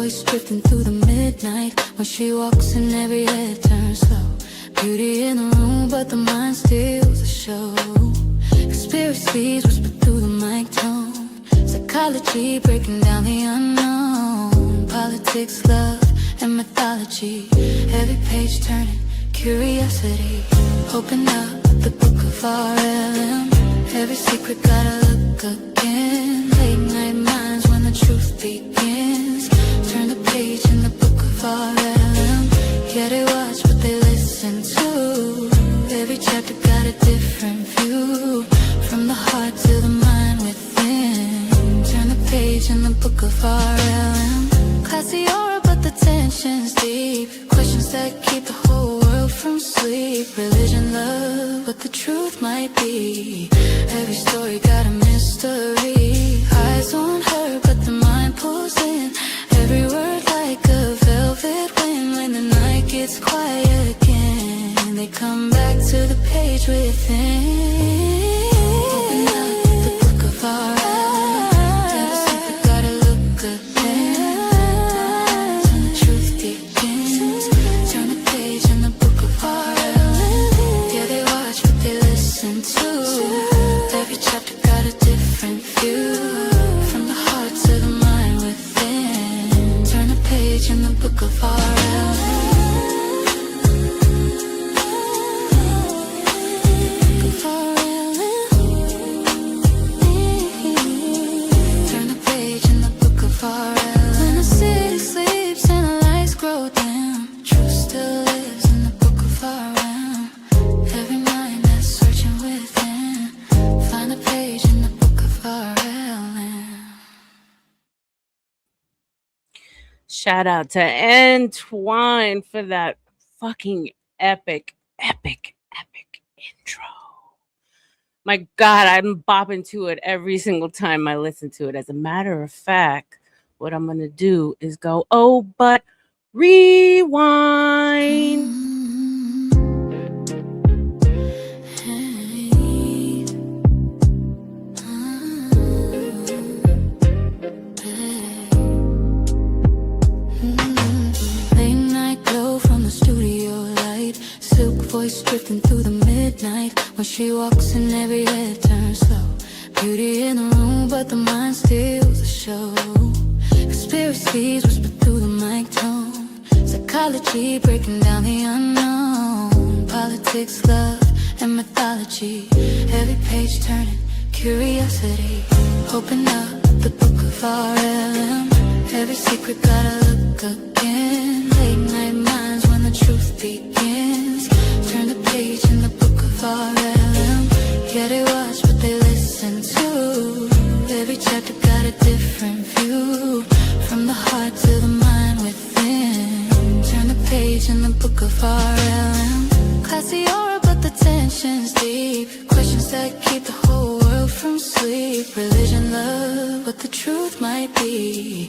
voice drifting through the midnight. When she walks in, every head turns slow. Beauty in the room, but the mind steals the show. Conspiracies whisper through the mic tone. Psychology breaking down the unknown. Politics, love, and mythology. Every page turning curiosity. Open up the book of R.L.M. Every secret gotta look again. Late night minds when the truth begins. Turn the page in the book of R.L.M. Yeah, they watch what they listen to. Every chapter got a different view. From the heart to the mind within. Turn the page in the book of R.L.M. Classy aura, but the tension's deep. Questions that keep the whole world from sleep. Religion, love, what the truth might be. Every story got a mystery. Eyes on her, but the mind pulls in. Every word like a velvet wind. When the night gets quiet again, they come back to the page within. Open up the book of R.L.M. Every secret gotta look again. When the truth begins, turn the page in the book of R.L.M. Yeah, they watch what they listen to. Every chapter got a different view. From the heart to the mind within. Turn the page in the book of R.L.M. When the city sleeps and the lights grow dim, truth still lives in the book of R.L.M. Every mind that's searching within, find a page in the book of R.L.M. Shout out to Antoine for that fucking epic intro. My God, I'm bopping to it every single time I listen to it. As a matter of fact, what I'm going to do is go, oh, but rewind. Late night glow from the studio light. Silk voice drifting through the midnight. When she walks in, every head turns slow. Beauty in the room, but the mind steals the show. Conspiracies whisper through the mic tone. Psychology breaking down the unknown. Politics, love, and mythology. Every page turning curiosity. Open up the book of R.L.M. Every secret gotta look again. Late night minds when the truth begins. Turn the page in the book of R.L.M. Yeah, they watch what they listen to. Every chapter got a different view. From the heart to the mind within. Turn the page in the book of R.L.M. Classy aura, but the tension's deep. Questions that keep the whole world from sleep. Religion, love, what the truth might be.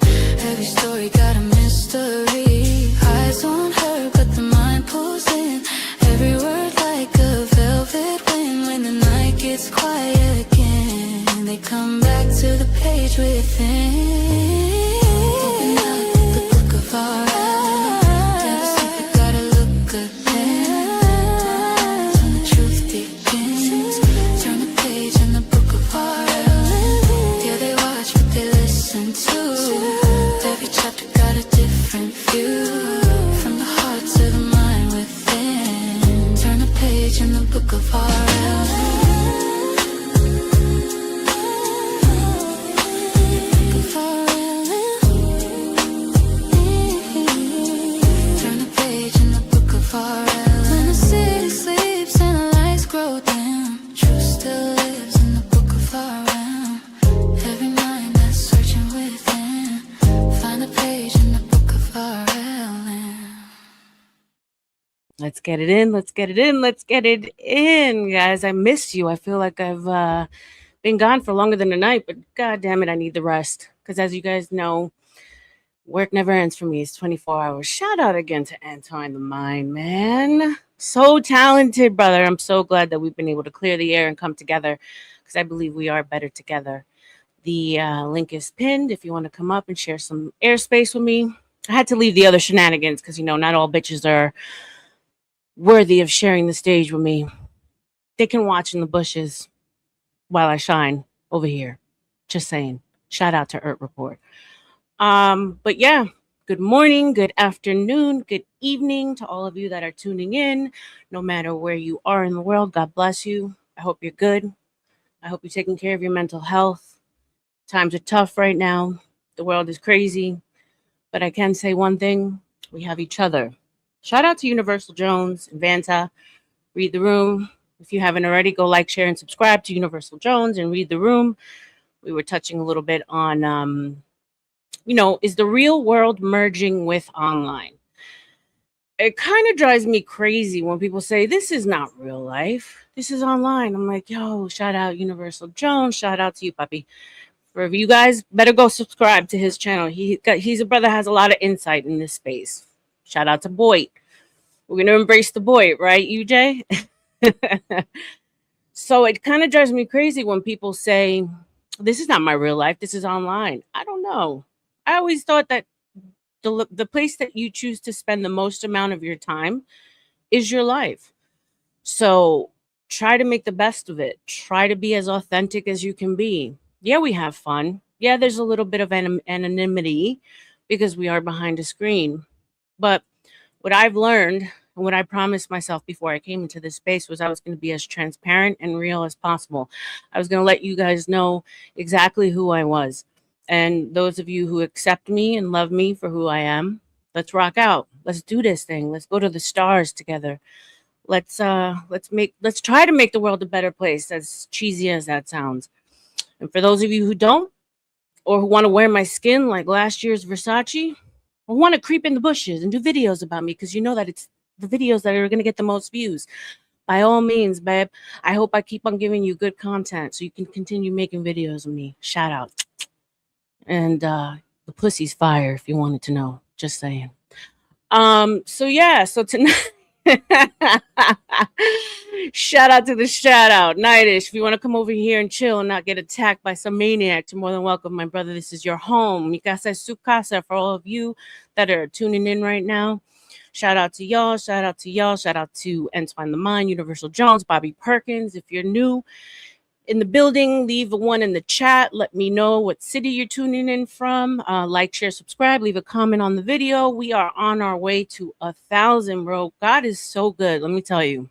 Every story got a mystery. Eyes on her, but the mind pulls in. Every word like a velvet wind. When the night gets quiet again, they come back to the page within. Open up the book of R.L.M. Every secret gotta look again. When the truth begins, turn the page in the book of R.L.M. Yeah, they watch what they listen to. Every chapter got a different view. From the heart to the mind within. Turn the page in the book of R.L.M. When the city sleeps and the lights grow dim, truth still lives in the book of R.L.M. Every mind that's searching within, find a page in the book of R.L.M. Let's get it in. Let's get it in. Let's get it in, guys. I miss you. I feel like I've been gone for longer than a night, but God damn it, I need the rest. Because as you guys know, work never ends for me. It's 24 hours. Shout out again to Antoine the Mind, man. So talented, brother. I'm so glad that we've been able to clear the air and come together because I believe we are better together. The link is pinned if you want to come up and share some airspace with me. I had to leave the other shenanigans because, not all bitches are worthy of sharing the stage with me. They can watch in the bushes while I shine over here. Just saying. Shout out to Report. But yeah, good morning, good afternoon, good evening to all of you that are tuning in. No matter where you are in the world, God bless you. I hope you're good. I hope you're taking care of your mental health. Times are tough right now. The world is crazy. But I can say one thing, we have each other. Shout out to Universal Jones and Vanta. Read the Room. If you haven't already, go like, share, and subscribe to Universal Jones and Read the Room. We were touching a little bit on, is the real world merging with online? It kind of drives me crazy when people say, this is not real life. This is online. I'm like, yo, shout out Universal Jones. Shout out to you, puppy. For you guys, better go subscribe to his channel. He's a brother that has a lot of insight in this space. Shout out to Boyd. We're going to embrace the Boyd, right, UJ? So it kind of drives me crazy when people say, this is not my real life. This is online. I don't know. I always thought that the place that you choose to spend the most amount of your time is your life. So try to make the best of it. Try to be as authentic as you can be. Yeah, we have fun. Yeah, there's a little bit of anonymity because we are behind a screen. But what I've learned and what I promised myself before I came into this space was I was going to be as transparent and real as possible. I was going to let you guys know exactly who I was. And those of you who accept me and love me for who I am, let's rock out. Let's do this thing. Let's go to the stars together. Let's try to make the world a better place, as cheesy as that sounds. And for those of you who don't, or who want to wear my skin like last year's Versace, or want to creep in the bushes and do videos about me because you know that it's the videos that are going to get the most views, by all means, babe. I hope I keep on giving you good content so you can continue making videos of me. Shout out. And the pussy's fire if you wanted to know. Just saying. So yeah, so tonight shout out to the shout out. Nightish. If you want to come over here and chill and not get attacked by some maniac, you're more than welcome, my brother. This is your home. Mi casa es su casa for all of you that are tuning in right now. Shout out to y'all. Shout out to y'all. Shout out to Entwine the Mind, Universal Jones, Bobby Perkins. If you're new in the building, leave a one in the chat. Let me know what city you're tuning in from. Like, share, subscribe, leave a comment on the video. We are on our way to 1,000, bro. God is so good. Let me tell you.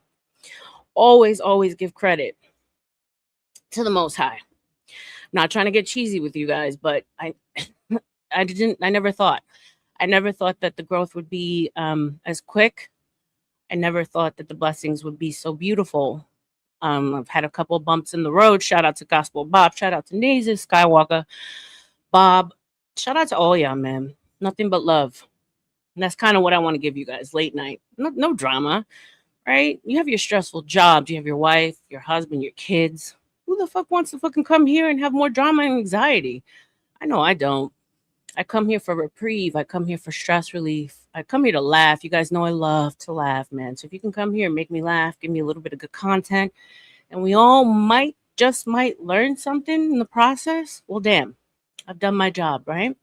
Always, always give credit to the Most High. I'm not trying to get cheesy with you guys, but I never thought that the growth would be as quick. I never thought that the blessings would be so beautiful. I've had a couple of bumps in the road. Shout out to Gospel Bob. Shout out to Nazis, Skywalker, Bob. Shout out to all y'all, man. Nothing but love. And that's kind of what I want to give you guys late night. No drama, right? You have your stressful jobs. You have your wife, your husband, your kids. Who the fuck wants to fucking come here and have more drama and anxiety? I know I don't. I come here for reprieve. I come here for stress relief. I come here to laugh. You guys know I love to laugh, man. So if you can come here and make me laugh, give me a little bit of good content, and we all might learn something in the process, well, damn, I've done my job, right?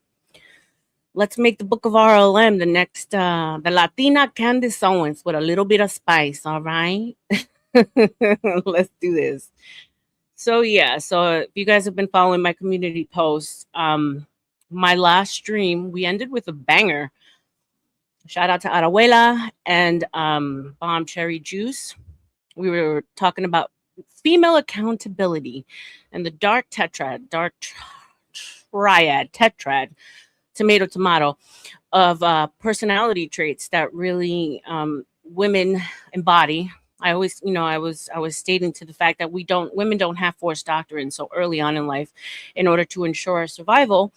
Let's make the book of R.L.M. the next, the Latina Candace Owens with a little bit of spice, all right? Let's do this. So, yeah, so if you guys have been following my community posts, my last stream, we ended with a banger. Shout out to Arahuela and Bomb Cherry Juice. We were talking about female accountability and the dark triad, tomato, of personality traits that really women embody. I was stating to the fact that women don't have forced doctrine so early on in life in order to ensure our survival.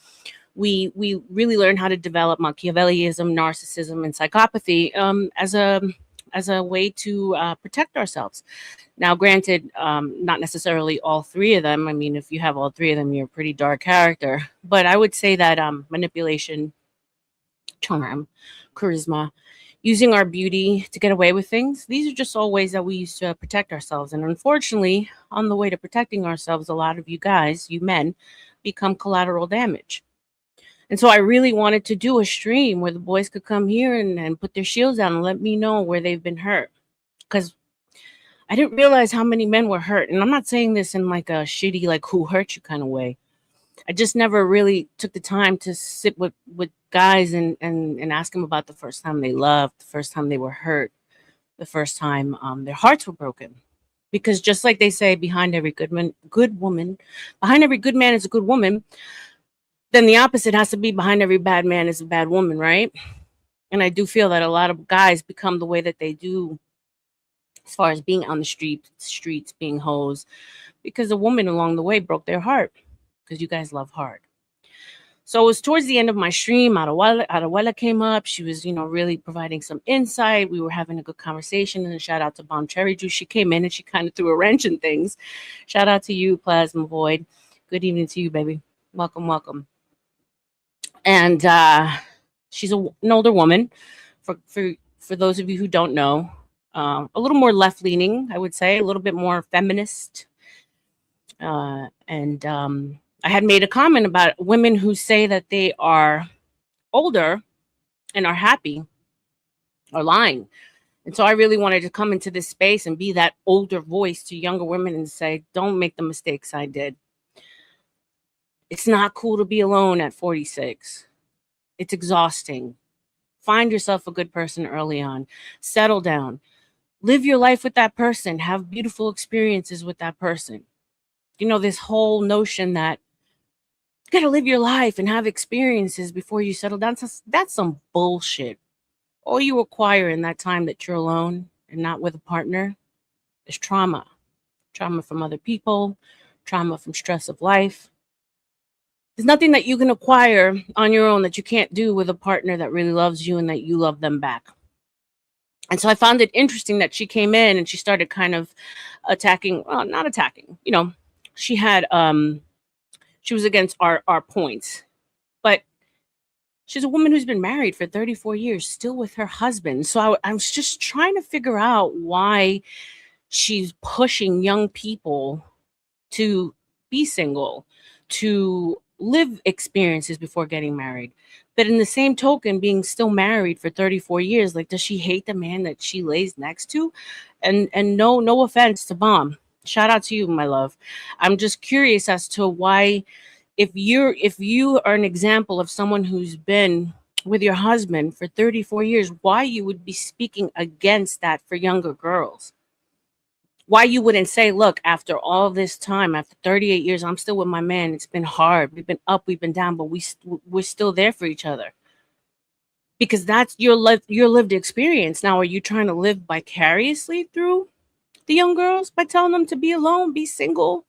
We really learn how to develop Machiavellism, narcissism, and psychopathy as a way to protect ourselves. Now, granted, not necessarily all three of them. I mean, if you have all three of them, you're a pretty dark character. But I would say that manipulation, charm, charisma, using our beauty to get away with things, these are just all ways that we use to protect ourselves. And unfortunately, on the way to protecting ourselves, a lot of you guys, you men, become collateral damage. And so I really wanted to do a stream where the boys could come here and put their shields down and let me know where they've been hurt. Because I didn't realize how many men were hurt. And I'm not saying this in like a shitty, like who hurt you kind of way. I just never really took the time to sit with guys and ask them about the first time they loved, the first time they were hurt, the first time their hearts were broken. Because just like they say, behind every good woman, behind every good man is a good woman. Then the opposite has to be behind every bad man is a bad woman, right? And I do feel that a lot of guys become the way that they do as far as being on the streets being hoes, because a woman along the way broke their heart. Because you guys love hard. So it was towards the end of my stream. Arawala came up. She was, really providing some insight. We were having a good conversation. And a shout out to Bomb Cherry Juice. She came in and she kind of threw a wrench in things. Shout out to you, Plasma Void. Good evening to you, baby. Welcome, welcome. And she's an older woman. For those of you who don't know, a little more left leaning, I would say, a little bit more feminist. And I had made a comment about women who say that they are older and are happy are lying. And so I really wanted to come into this space and be that older voice to younger women and say, don't make the mistakes I did. It's not cool to be alone at 46. It's exhausting. Find yourself a good person early on. Settle down. Live your life with that person. Have beautiful experiences with that person. This whole notion that you got to live your life and have experiences before you settle down. That's some bullshit. All you require in that time that you're alone and not with a partner is trauma. Trauma from other people, trauma from stress of life. There's nothing that you can acquire on your own that you can't do with a partner that really loves you and that you love them back. And so I found it interesting that she came in and she started kind of attacking, well, not attacking, she had she was against our points. But she's a woman who's been married for 34 years, still with her husband. So I was just trying to figure out why she's pushing young people to be single, to live experiences before getting married. But in the same token, being still married for 34 years, like, does she hate the man that she lays next to? And no offense to Bomb. Shout out to you, my love. I'm just curious as to why, if you are an example of someone who's been with your husband for 34 years, why you would be speaking against that for younger girls. Why you wouldn't say, look, after all this time, after 38 years, I'm still with my man. It's been hard. We've been up, we've been down, but we're still there for each other. Because that's your lived experience. Now, are you trying to live vicariously through the young girls by telling them to be alone, be single,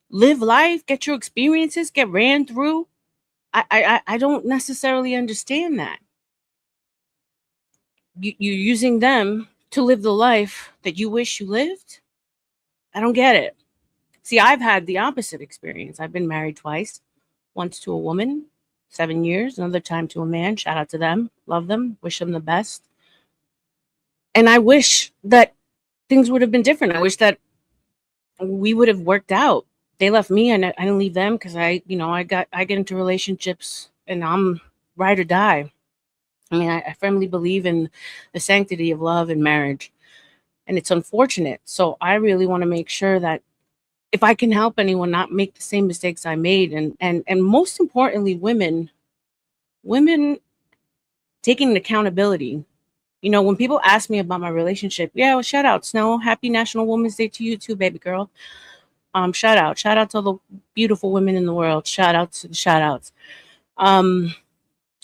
live life, get your experiences, get ran through? I don't necessarily understand that. You're using them to live the life that you wish you lived? I don't get it. See, I've had the opposite experience. I've been married twice, once to a woman, 7 years, another time to a man. Shout out to them. Love them. Wish them the best. And I wish that things would have been different. I wish that we would have worked out. They left me and I didn't leave them because I get into relationships and I'm ride or die. I mean, I firmly believe in the sanctity of love and marriage. And it's unfortunate. So I really want to make sure that if I can help anyone not make the same mistakes I made, and most importantly, women taking accountability. When people ask me about my relationship, yeah, well, shout out, Snow. Happy National Women's Day to you too, baby girl. Shout out to all the beautiful women in the world. Shout out to the shout outs.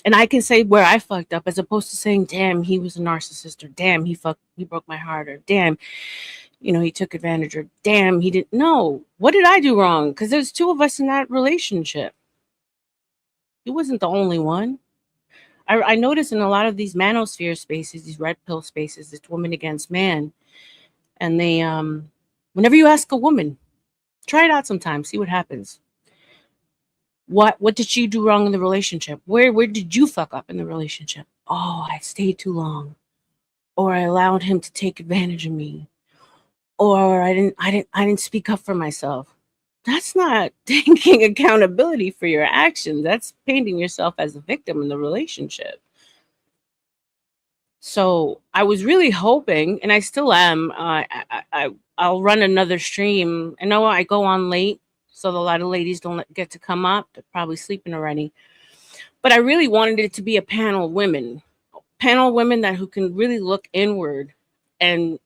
And I can say where I fucked up as opposed to saying, damn, he was a narcissist, or damn, he broke my heart, or damn, he took advantage, or damn, he didn't. No, what did I do wrong? Because there's two of us in that relationship. He wasn't the only one. I notice in a lot of these manosphere spaces, these red pill spaces, it's woman against man. And they, whenever you ask a woman, try it out sometime, see what happens. What did you do wrong in the relationship? Where did you fuck up in the relationship? Oh, I stayed too long. Or I allowed him to take advantage of me. Or I didn't speak up for myself. That's not taking accountability for your actions. That's painting yourself as a victim in the relationship. So I was really hoping, and I still am. I'll run another stream. I know I go on late, so a lot of ladies don't get to come up. They're probably sleeping already. But I really wanted it to be a panel of women that who can really look inward and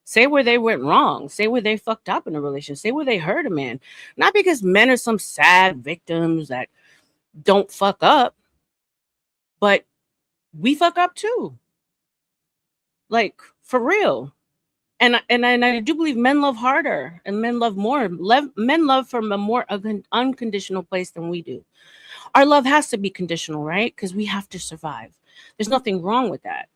say where they went wrong, say where they fucked up in a relationship, say where they hurt a man. Not because men are some sad victims that don't fuck up, but we fuck up too. Like for real. And I do believe men love harder and men love more. Men love from a more unconditional place than we do. Our love has to be conditional, right? Because we have to survive. There's nothing wrong with that.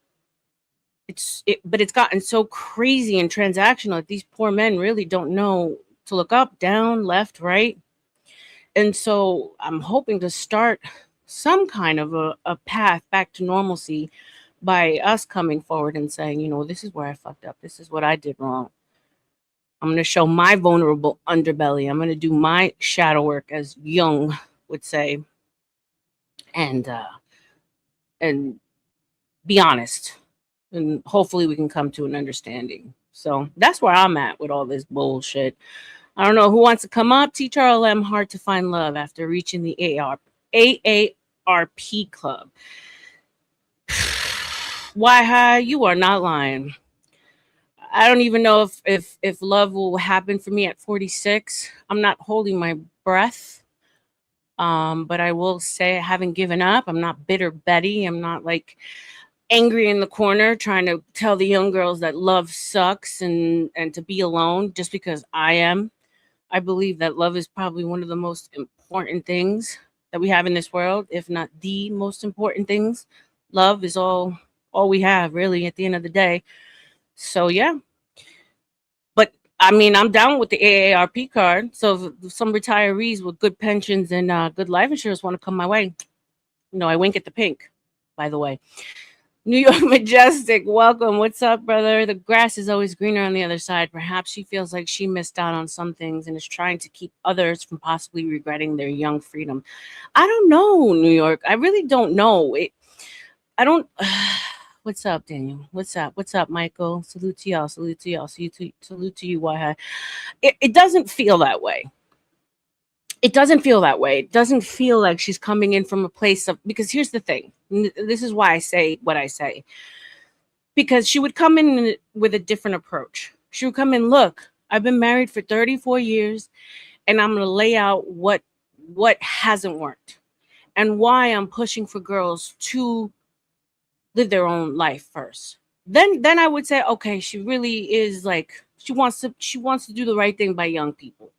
But it's gotten so crazy and transactional that these poor men really don't know to look up, down, left, right. And so I'm hoping to start some kind of a path back to normalcy by us coming forward and saying, this is where I fucked up. This is what I did wrong. I'm going to show my vulnerable underbelly. I'm going to do my shadow work, as Jung would say, and and be honest. And hopefully we can come to an understanding. So that's where I'm at with all this bullshit. I don't know who wants to come up. Teach R.L.M. hard to find love after reaching the AARP club. Why, hi? You are not lying. I don't even know if love will happen for me at 46. I'm not holding my breath. But I will say I haven't given up. I'm not bitter Betty. I'm not like angry in the corner trying to tell the young girls that love sucks and to be alone just because I am. I believe that love is probably one of the most important things that we have in this world, if not the most important things. Love is all we have really at the end of the day. So yeah. But I mean, I'm down with the AARP card. So if some retirees with good pensions and good life insurance want to come my way, I wink at the pink, by the way. New York Majestic, welcome. What's up, brother? The grass is always greener on the other side. Perhaps she feels like she missed out on some things and is trying to keep others from possibly regretting their young freedom. I don't know, New York. I really don't know. I don't. What's up, Daniel? What's up? What's up, Michael? Salute to y'all. Salute to y'all. Salute to you, Why? It doesn't feel that way. It doesn't feel that way. It doesn't feel like she's coming in from a place of, because here's the thing. This is why I say what I say. Because she would come in with a different approach. She would come in, look, I've been married for 34 years and I'm going to lay out what hasn't worked and why I'm pushing for girls to live their own life first. Then I would say, okay, she really is like she wants to do the right thing by young people.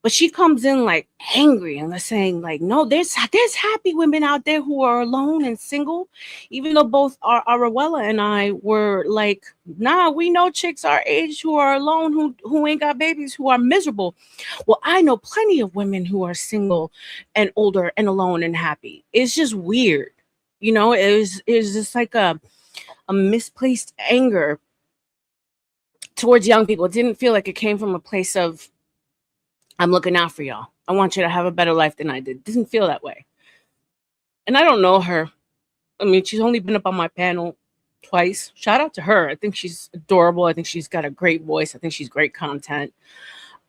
But she comes in like angry and they're saying like, no, there's happy women out there who are alone and single, even though both Arawella and I were like, nah, we know chicks our age who are alone, who ain't got babies, who are miserable. Well, I know plenty of women who are single and older and alone and happy. It's just weird. It was just like a misplaced anger towards young people. It didn't feel like it came from a place of, I'm looking out for y'all. I want you to have a better life than I did. It doesn't feel that way. And I don't know her. I mean, she's only been up on my panel twice. Shout out to her. I think she's adorable. I think she's got a great voice. I think she's great content.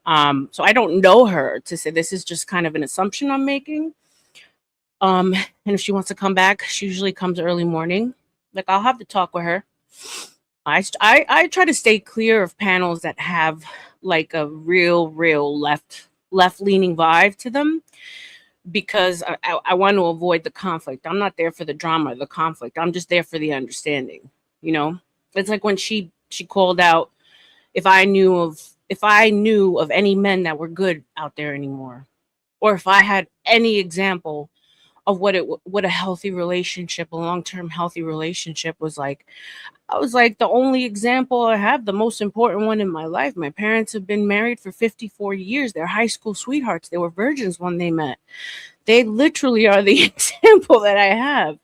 So I don't know her to say this is just kind of an assumption I'm making. And if she wants to come back, she usually comes early morning. Like I'll have to talk with her. I try to stay clear of panels that have like a real left leaning vibe to them because I want to avoid the conflict. I'm not there for the drama, the conflict. I'm just there for the understanding. It's like when she called out if I knew of any men that were good out there anymore, or if I had any example of what a healthy relationship, a long-term healthy relationship was like. I was like, the only example I have, the most important one in my life. My parents have been married for 54 years. They're high school sweethearts. They were virgins when they met. They literally are the example that I have.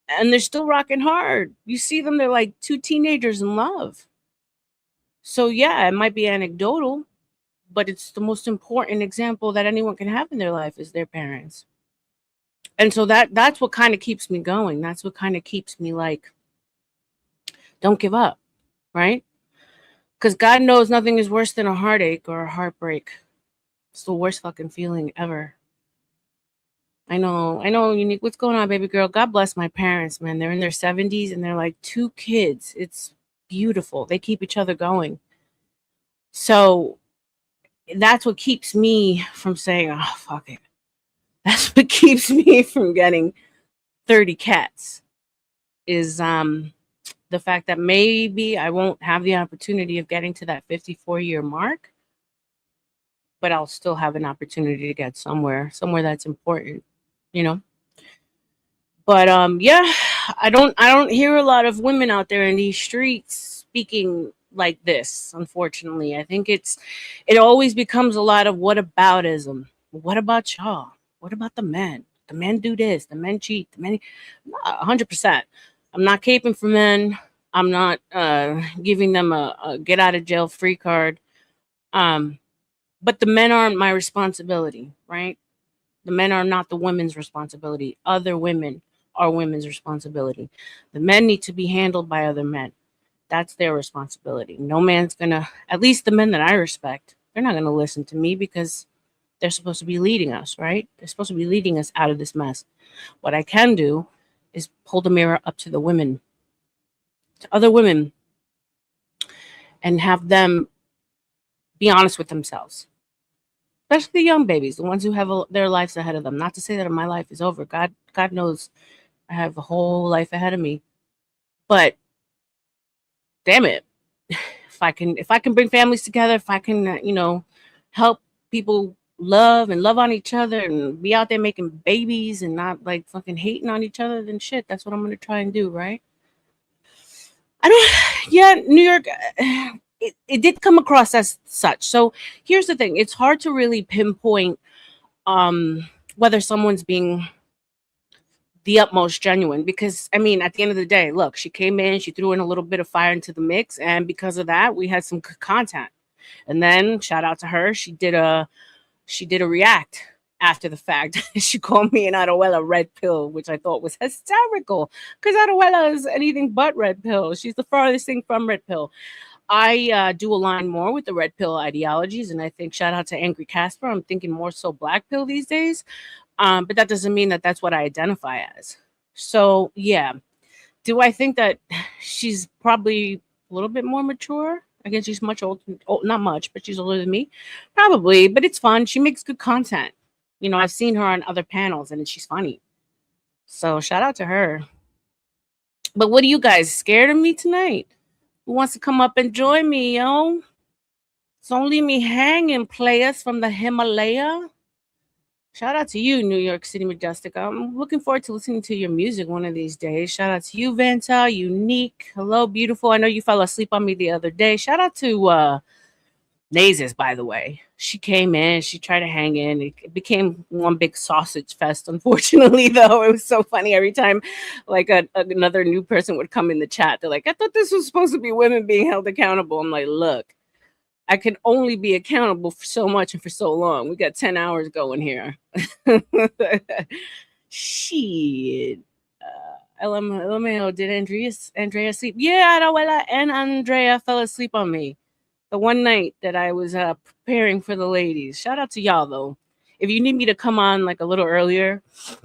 And they're still rocking hard. You see them, they're like two teenagers in love. So yeah, it might be anecdotal, but it's the most important example that anyone can have in their life is their parents. And so that's what kind of keeps me going. That's what kind of keeps me like, don't give up, right? Because God knows nothing is worse than a heartache or a heartbreak. It's the worst fucking feeling ever. I know, Unique. What's going on, baby girl? God bless my parents, man. They're in their 70s and they're like two kids. It's beautiful. They keep each other going. So that's what keeps me from saying, oh, fuck it. That's what keeps me from getting 30 cats is the fact that maybe I won't have the opportunity of getting to that 54-year mark, but I'll still have an opportunity to get somewhere that's important, you know? But yeah, I don't hear a lot of women out there in these streets speaking like this, unfortunately. I think it always becomes a lot of whataboutism. What about y'all? What about the men? The men do this, the men cheat, the men 100%. I'm not caping for men. I'm not giving them a get out of jail free card. Um, but the men aren't my responsibility, right? The men are not the women's responsibility. Other women are women's responsibility. The men need to be handled by other men. That's their responsibility. No man's gonna, at least the men that I respect, they're not gonna listen to me because they're supposed to be leading us, right? They're supposed to be leading us out of this mess. What I can do is hold the mirror up to the women, to other women, and have them be honest with themselves, especially the young babies, the ones who have their lives ahead of them. Not to say that my life is over. God knows I have a whole life ahead of me. But damn it, if I can bring families together, if I can, help people love and love on each other and be out there making babies and not like fucking hating on each other, then shit, that's what I'm gonna try and do, right? I don't. Yeah, New York. It did come across as such. So here's the thing: it's hard to really pinpoint whether someone's being the utmost genuine because I mean, at the end of the day, look, she came in, she threw in a little bit of fire into the mix, and because of that, we had some content. And then shout out to her, she did a react after the fact. She called me an Aruela red pill, which I thought was hysterical because Aruela is anything but red pill. She's the farthest thing from red pill. I do align more with the red pill ideologies, and I think shout out to Angry Casper. I'm thinking more so black pill these days, but that doesn't mean that that's what I identify as. So yeah, do I think that she's probably a little bit more mature? Again, she's much older, not much, but she's older than me, probably. But it's fun. She makes good content. I've seen her on other panels, and she's funny. So shout out to her. But what are you guys scared of me tonight? Who wants to come up and join me, yo? Don't leave me hanging, players from the Himalaya. Shout out to you, New York City Majestic. I'm looking forward to listening to your music one of these days. Shout out to you, Vanta, Unique. Hello, beautiful. I know you fell asleep on me the other day. Shout out to Nazis, by the way. She came in, she tried to hang in. It became one big sausage fest, unfortunately, though. It was so funny every time like another new person would come in the chat. They're like, I thought this was supposed to be women being held accountable. I'm like, look, I can only be accountable for so much and for so long. We got 10 hours going here. Shit. LMAO, did Andrea sleep? Yeah, Abuela and Andrea fell asleep on me the one night that I was preparing for the ladies. Shout out to y'all, though. If you need me to come on like a little earlier,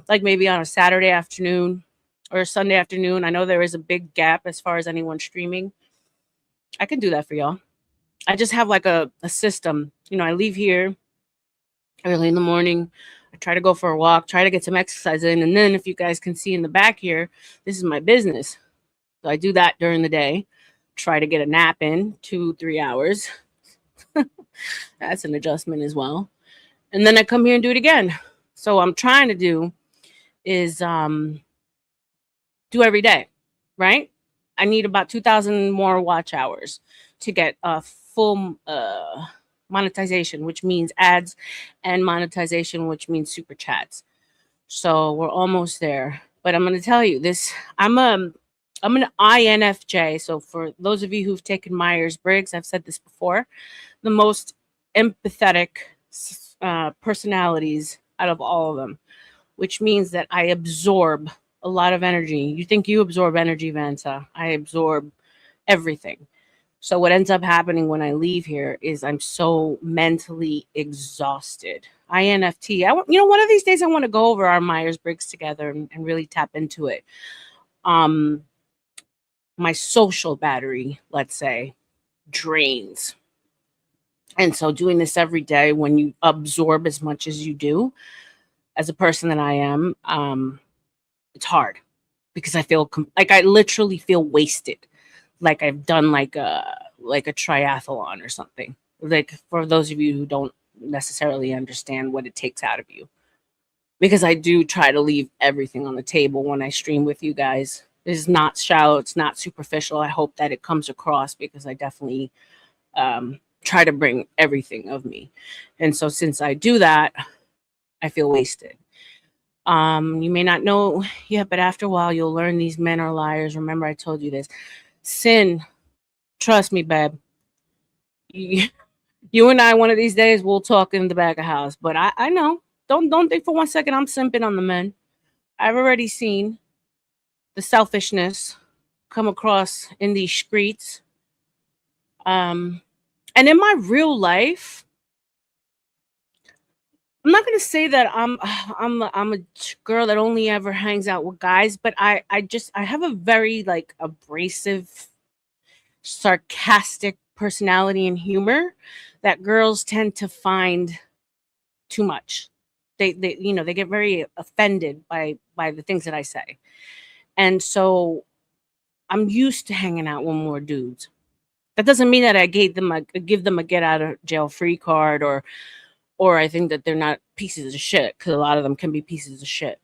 like maybe on a Saturday afternoon or a Sunday afternoon, I know there is a big gap as far as anyone streaming. I can do that for y'all. I just have like a system. I leave here early in the morning. I try to go for a walk, try to get some exercise in. And then if you guys can see in the back here, this is my business. So I do that during the day. Try to get a nap in 2-3 hours. That's an adjustment as well. And then I come here and do it again. So I'm trying to do is do every day, right? I need about 2,000 more watch hours to get a full monetization, which means ads, and monetization, which means super chats. So we're almost there. But I'm going to tell you this. I'm an INFJ. So for those of you who've taken Myers Briggs, I've said this before. The most empathetic personalities out of all of them, which means that I absorb a lot of energy. You think you absorb energy, Vanta? I absorb everything. So what ends up happening when I leave here is I'm so mentally exhausted. INFT. One of these days I want to go over our Myers Briggs together and really tap into it. Um, my social battery, let's say, drains. And so doing this every day when you absorb as much as you do, as a person that I am, it's hard because I feel like I literally feel wasted, like I've done like a triathlon or something. Like for those of you who don't necessarily understand what it takes out of you, because I do try to leave everything on the table when I stream with you guys. It's not shallow, it's not superficial. I hope that it comes across because I definitely try to bring everything of me. And so since I do that, I feel wasted. You may not know yet, but after a while, you'll learn these men are liars. Remember, I told you this. Sin, trust me, babe. You, you and I, one of these days, we'll talk in the back of house. But I know. Don't think for one second I'm simping on the men. I've already seen the selfishness come across in these streets. And in my real life, I'm not gonna say that I'm a girl that only ever hangs out with guys, but I have a very like abrasive, sarcastic personality and humor that girls tend to find too much. They get very offended by the things that I say. And so I'm used to hanging out with more dudes. That doesn't mean that I give them a get out of jail free card, or I think that they're not pieces of shit, because a lot of them can be pieces of shit.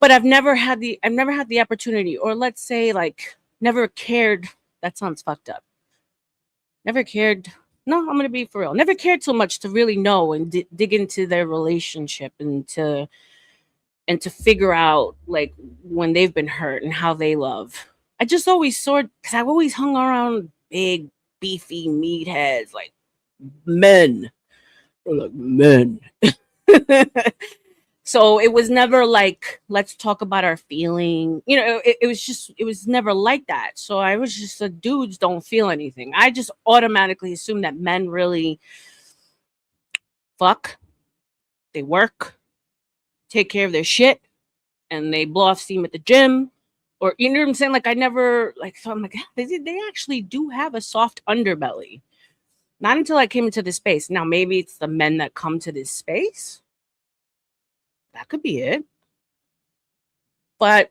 But I've never had the opportunity, or let's say like never cared. That sounds fucked up. Never cared. No, I'm gonna be for real. Never cared so much to really know and dig into their relationship and to figure out like when they've been hurt and how they love. I just always saw, because I've always hung around big, beefy meatheads like men. Or like men. So it was never like, let's talk about our feeling. It was never like that. So I was just the dudes don't feel anything. I just automatically assume that men really fuck, they work, take care of their shit, and they blow off steam at the gym. Or you know what I'm saying? Like I never like, so I'm like, they actually do have a soft underbelly. Not until I came into this space. Now maybe it's the men that come to this space. That could be it. But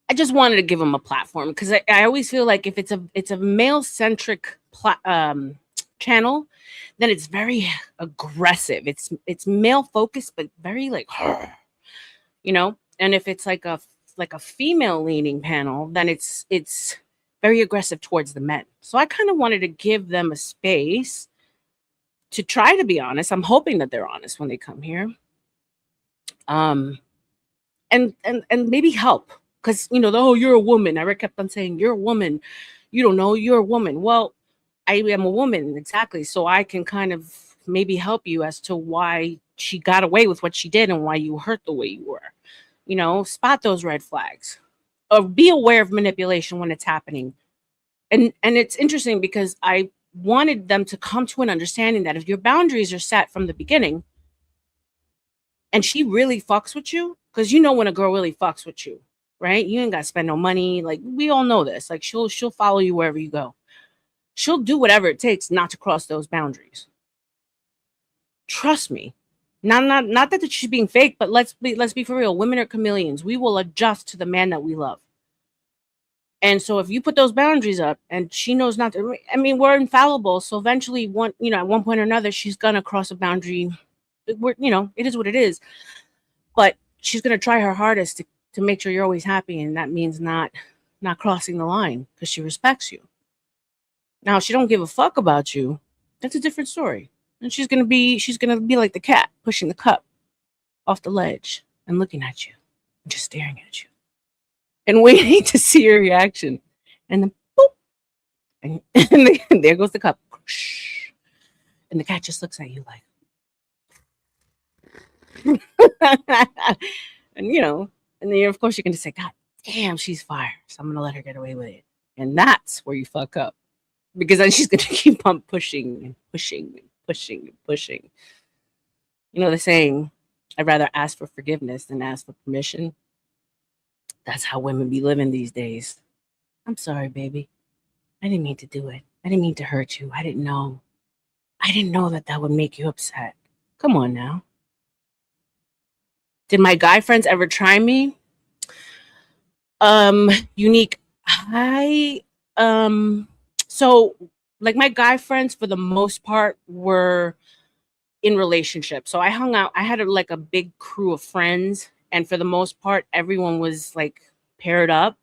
I just wanted to give them a platform because I always feel like if it's a male centric channel, then it's very aggressive. It's male focused, but very like, you know. And if it's like a female leaning panel, then it's very aggressive towards the men. So I kind of wanted to give them a space to try to be honest. I'm hoping that they're honest when they come here. Um, and maybe help, because oh, you're a woman. I kept on saying you're a woman, you don't know, you're a woman. Well, I am a woman, exactly, so I can kind of maybe help you as to why she got away with what she did and why you hurt the way you were. Spot those red flags, or be aware of manipulation when it's happening. And it's interesting because I wanted them to come to an understanding that if your boundaries are set from the beginning and she really fucks with you, because when a girl really fucks with you, right? You ain't got to spend no money. Like we all know this. Like she'll follow you wherever you go. She'll do whatever it takes not to cross those boundaries. Trust me. Not that she's being fake, but let's be for real. Women are chameleons. We will adjust to the man that we love. And so if you put those boundaries up and she knows not to, I mean, we're infallible. So eventually at one point or another, she's gonna cross a boundary. It is what it is. But she's gonna try her hardest to make sure you're always happy, and that means not crossing the line because she respects you. Now, if she don't give a fuck about you, that's a different story. And she's gonna be like the cat pushing the cup off the ledge and looking at you, and just staring at you, and waiting to see your reaction. And then boop, and there goes the cup. And the cat just looks at you like, and and then of course you're gonna say, God damn, she's fire. So I'm gonna let her get away with it. And that's where you fuck up. Because then she's gonna keep on pushing and pushing and pushing and pushing. You know the saying, I'd rather ask for forgiveness than ask for permission. That's how women be living these days. I'm sorry, baby. I didn't mean to do it. I didn't mean to hurt you. I didn't know. I didn't know that that would make you upset. Come on now. Did my guy friends ever try me? Unique. I um so like my guy friends for the most part were in relationships. So I hung out. I had like a big crew of friends, and for the most part, everyone was like paired up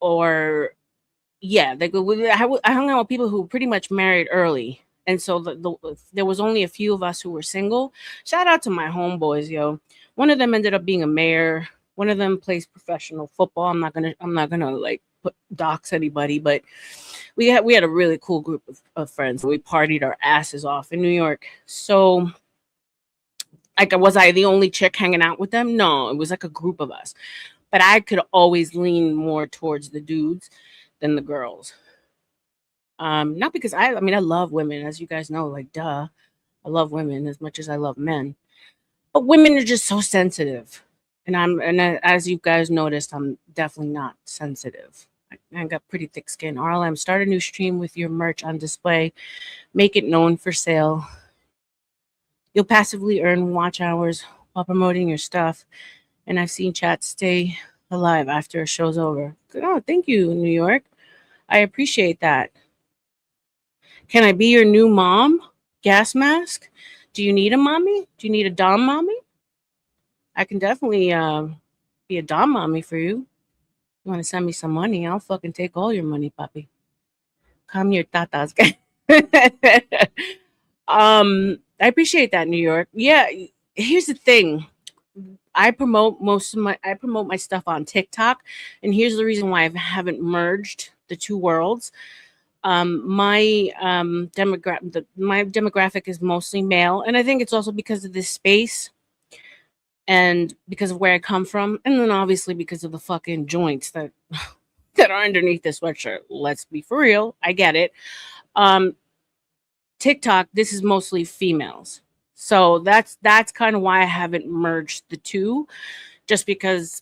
or yeah. Like I hung out with people who pretty much married early, and so there was only a few of us who were single. Shout out to my homeboys, yo. One of them ended up being a mayor. One of them plays professional football. I'm not gonna like dox anybody, but we had a really cool group of friends. We partied our asses off in New York. So like was I the only chick hanging out with them? No, it was like a group of us. But I could always lean more towards the dudes than the girls. Not because I mean I love women, as you guys know, like duh. I love women as much as I love men. But women are just so sensitive. As you guys noticed, I'm definitely not sensitive. I got pretty thick skin. R.L.M. Start a new stream with your merch on display. Make it known for sale. You'll passively earn watch hours while promoting your stuff. And I've seen chats stay alive after a show's over. Oh, thank you, New York. I appreciate that. Can I be your new mom? Gas mask? Do you need a mommy? Do you need a Dom mommy? I can definitely be a Dom mommy for you. You want to send me some money? I'll fucking take all your money, papi. Come your tatas. I appreciate that, New York. Yeah, here's the thing. I promote my stuff on TikTok, and here's the reason why I haven't merged the two worlds. My demographic is mostly male, and I think it's also because of this space and because of where I come from, and then obviously because of the fucking joints that that are underneath this sweatshirt. Let's be for real. I get it. Um, TikTok, this is mostly females. So that's kind of why I haven't merged the two, just because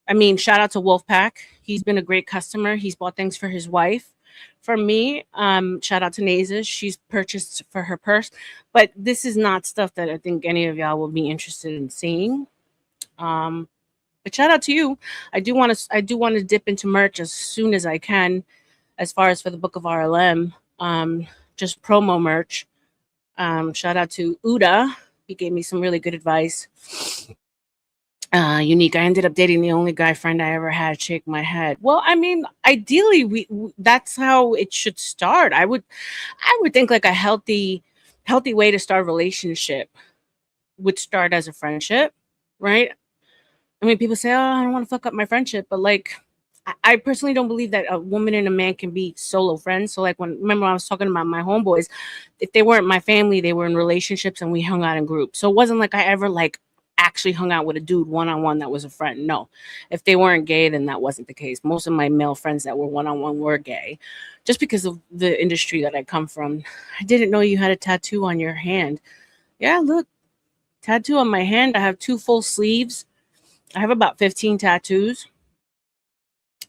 I mean, shout out to Wolfpack. He's been a great customer. He's bought things for his wife. For me, shout out to Nazes. She's purchased for her purse. But this is not stuff that I think any of y'all will be interested in seeing. Um, but shout out to you. I do want to dip into merch as soon as I can, as far as for the book of R.L.M. Just promo merch. Shout out to Uda. He gave me some really good advice. Unique. I ended up dating the only guy friend I ever had shake my head. Well, I mean, ideally, that's how it should start. I would think like a healthy way to start a relationship would start as a friendship, right? I mean, people say, "Oh, I don't want to fuck up my friendship," but like, I personally don't believe that a woman and a man can be solo friends. So, like, remember I was talking about my homeboys, if they weren't my family, they were in relationships and we hung out in groups. So it wasn't like I ever like actually hung out with a dude one on one that was a friend. No, if they weren't gay, then that wasn't the case. Most of my male friends that were one on one were gay, just because of the industry that I come from. I didn't know you had a tattoo on your hand. Yeah, look, tattoo on my hand. I have two full sleeves. I have about 15 tattoos.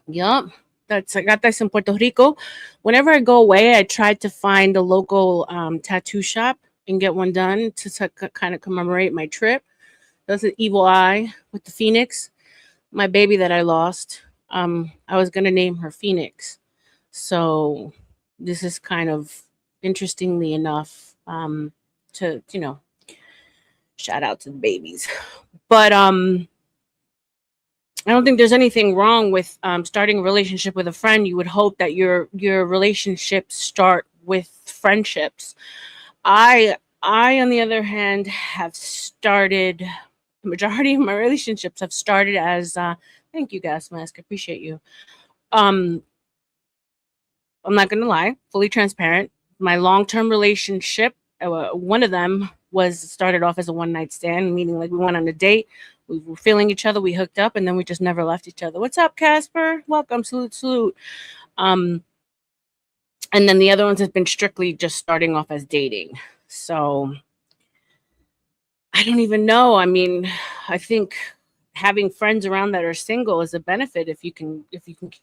Yup. I got this in Puerto Rico. Whenever I go away, I try to find a local tattoo shop and get one done to kind of commemorate my trip. That's an evil eye with the phoenix, my baby that I lost. I was gonna name her Phoenix. So this is kind of interestingly enough to shout out to the babies. But I don't think there's anything wrong with starting a relationship with a friend. You would hope that your relationships start with friendships. I on the other hand have started the majority of my relationships have started as thank you, gas mask. I appreciate you. Um I'm not gonna lie, fully transparent. my long-term relationship, one of them was started off as a one-night stand, meaning like we went on a date, we were feeling each other, we hooked up, and then we just never left each other. What's up, Casper? Welcome, salute, salute. Um, and then the other ones have been strictly just starting off as dating. So I don't even know. I mean, I think having friends around that are single is a benefit if you can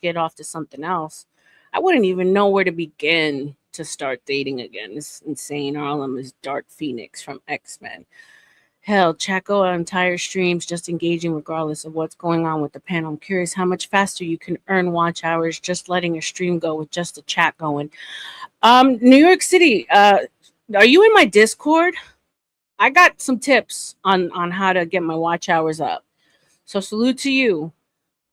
get off to something else. I wouldn't even know where to begin to start dating again. It's insane. R.L.M is Dark Phoenix from X-Men. Hell, check out entire streams just engaging regardless of what's going on with the panel. I'm curious how much faster you can earn watch hours just letting a stream go with just a chat going. New York City, are you in my Discord? I got some tips on how to get my watch hours up. So salute to you.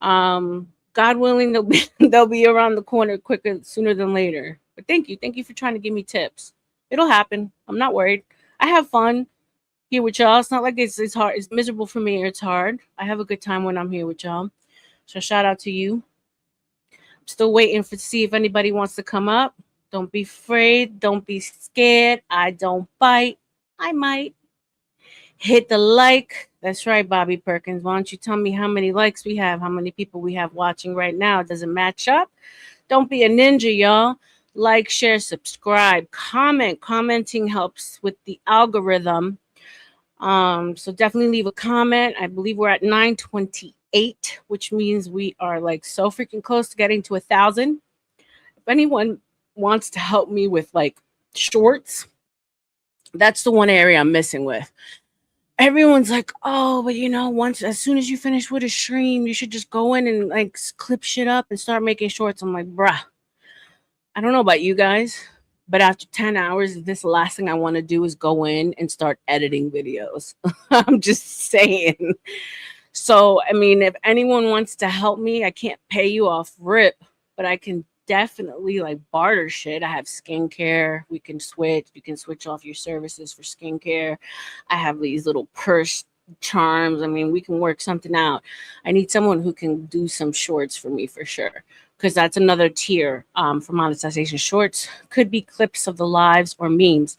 God willing, they'll be they'll be around the corner quicker sooner than later. But thank you for trying to give me tips. It'll happen. I'm not worried. I have fun here with y'all. It's not like it's hard. It's miserable for me. It's hard. I have a good time when I'm here with y'all. So shout out to you. I'm still waiting for to see if anybody wants to come up. Don't be afraid. Don't be scared. I don't bite. I might. Hit the like. That's right, Bobby Perkins. Why don't you tell me how many likes we have, how many people we have watching right now? Does it match up? Don't be a ninja, y'all. Like, share, subscribe, comment. Commenting helps with the algorithm. So definitely leave a comment. I believe we're at 928, which means we are like so freaking close to getting to 1,000. If anyone wants to help me with like shorts, that's the one area I'm missing with. Everyone's like, oh, but once as soon as you finish with a stream, you should just go in and like clip shit up and start making shorts. I'm like, bruh, I don't know about you guys, but after 10 hours, this the last thing I want to do is go in and start editing videos. I'm just saying. So, I mean, if anyone wants to help me, I can't pay you off rip, but I can definitely like barter shit. I have skincare. We can switch. You can switch off your services for skincare. I have these little purse charms. I mean, we can work something out. I need someone who can do some shorts for me for sure. Because that's another tier for monetization. Shorts could be clips of the lives or memes.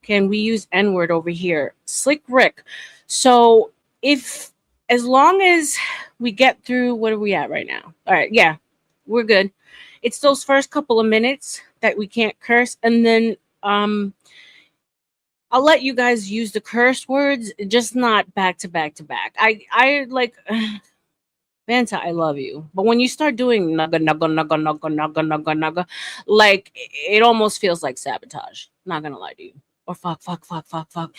Can we use N word over here? Slick Rick. So if as long as we get through, what are we at right now? All right, yeah, we're good. It's those first couple of minutes that we can't curse, and then I'll let you guys use the curse words, just not back to back to back. I like Vanta, I love you, but when you start doing naga naga naga naga naga naga naga, like it almost feels like sabotage. Not gonna lie to you, or fuck fuck fuck fuck fuck.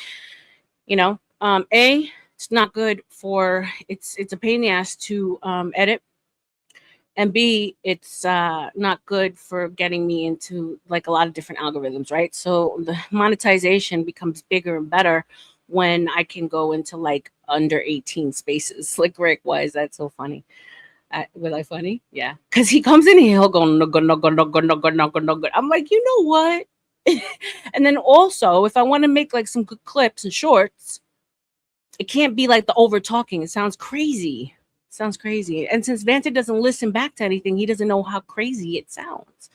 It's not good for it's a pain in the ass to edit, and B, it's not good for getting me into like a lot of different algorithms, right? So the monetization becomes bigger and better when I can go into like under 18 spaces. Like Rick, why is that so funny? Was I funny? Yeah, because he comes in and he'll go nugga nugga nugga nugga nugga nugga. I'm like, you know what? And then also, if I want to make like some good clips and shorts, it can't be like the over talking. It sounds crazy. Sounds crazy. And since Vanta doesn't listen back to anything, he doesn't know how crazy it sounds.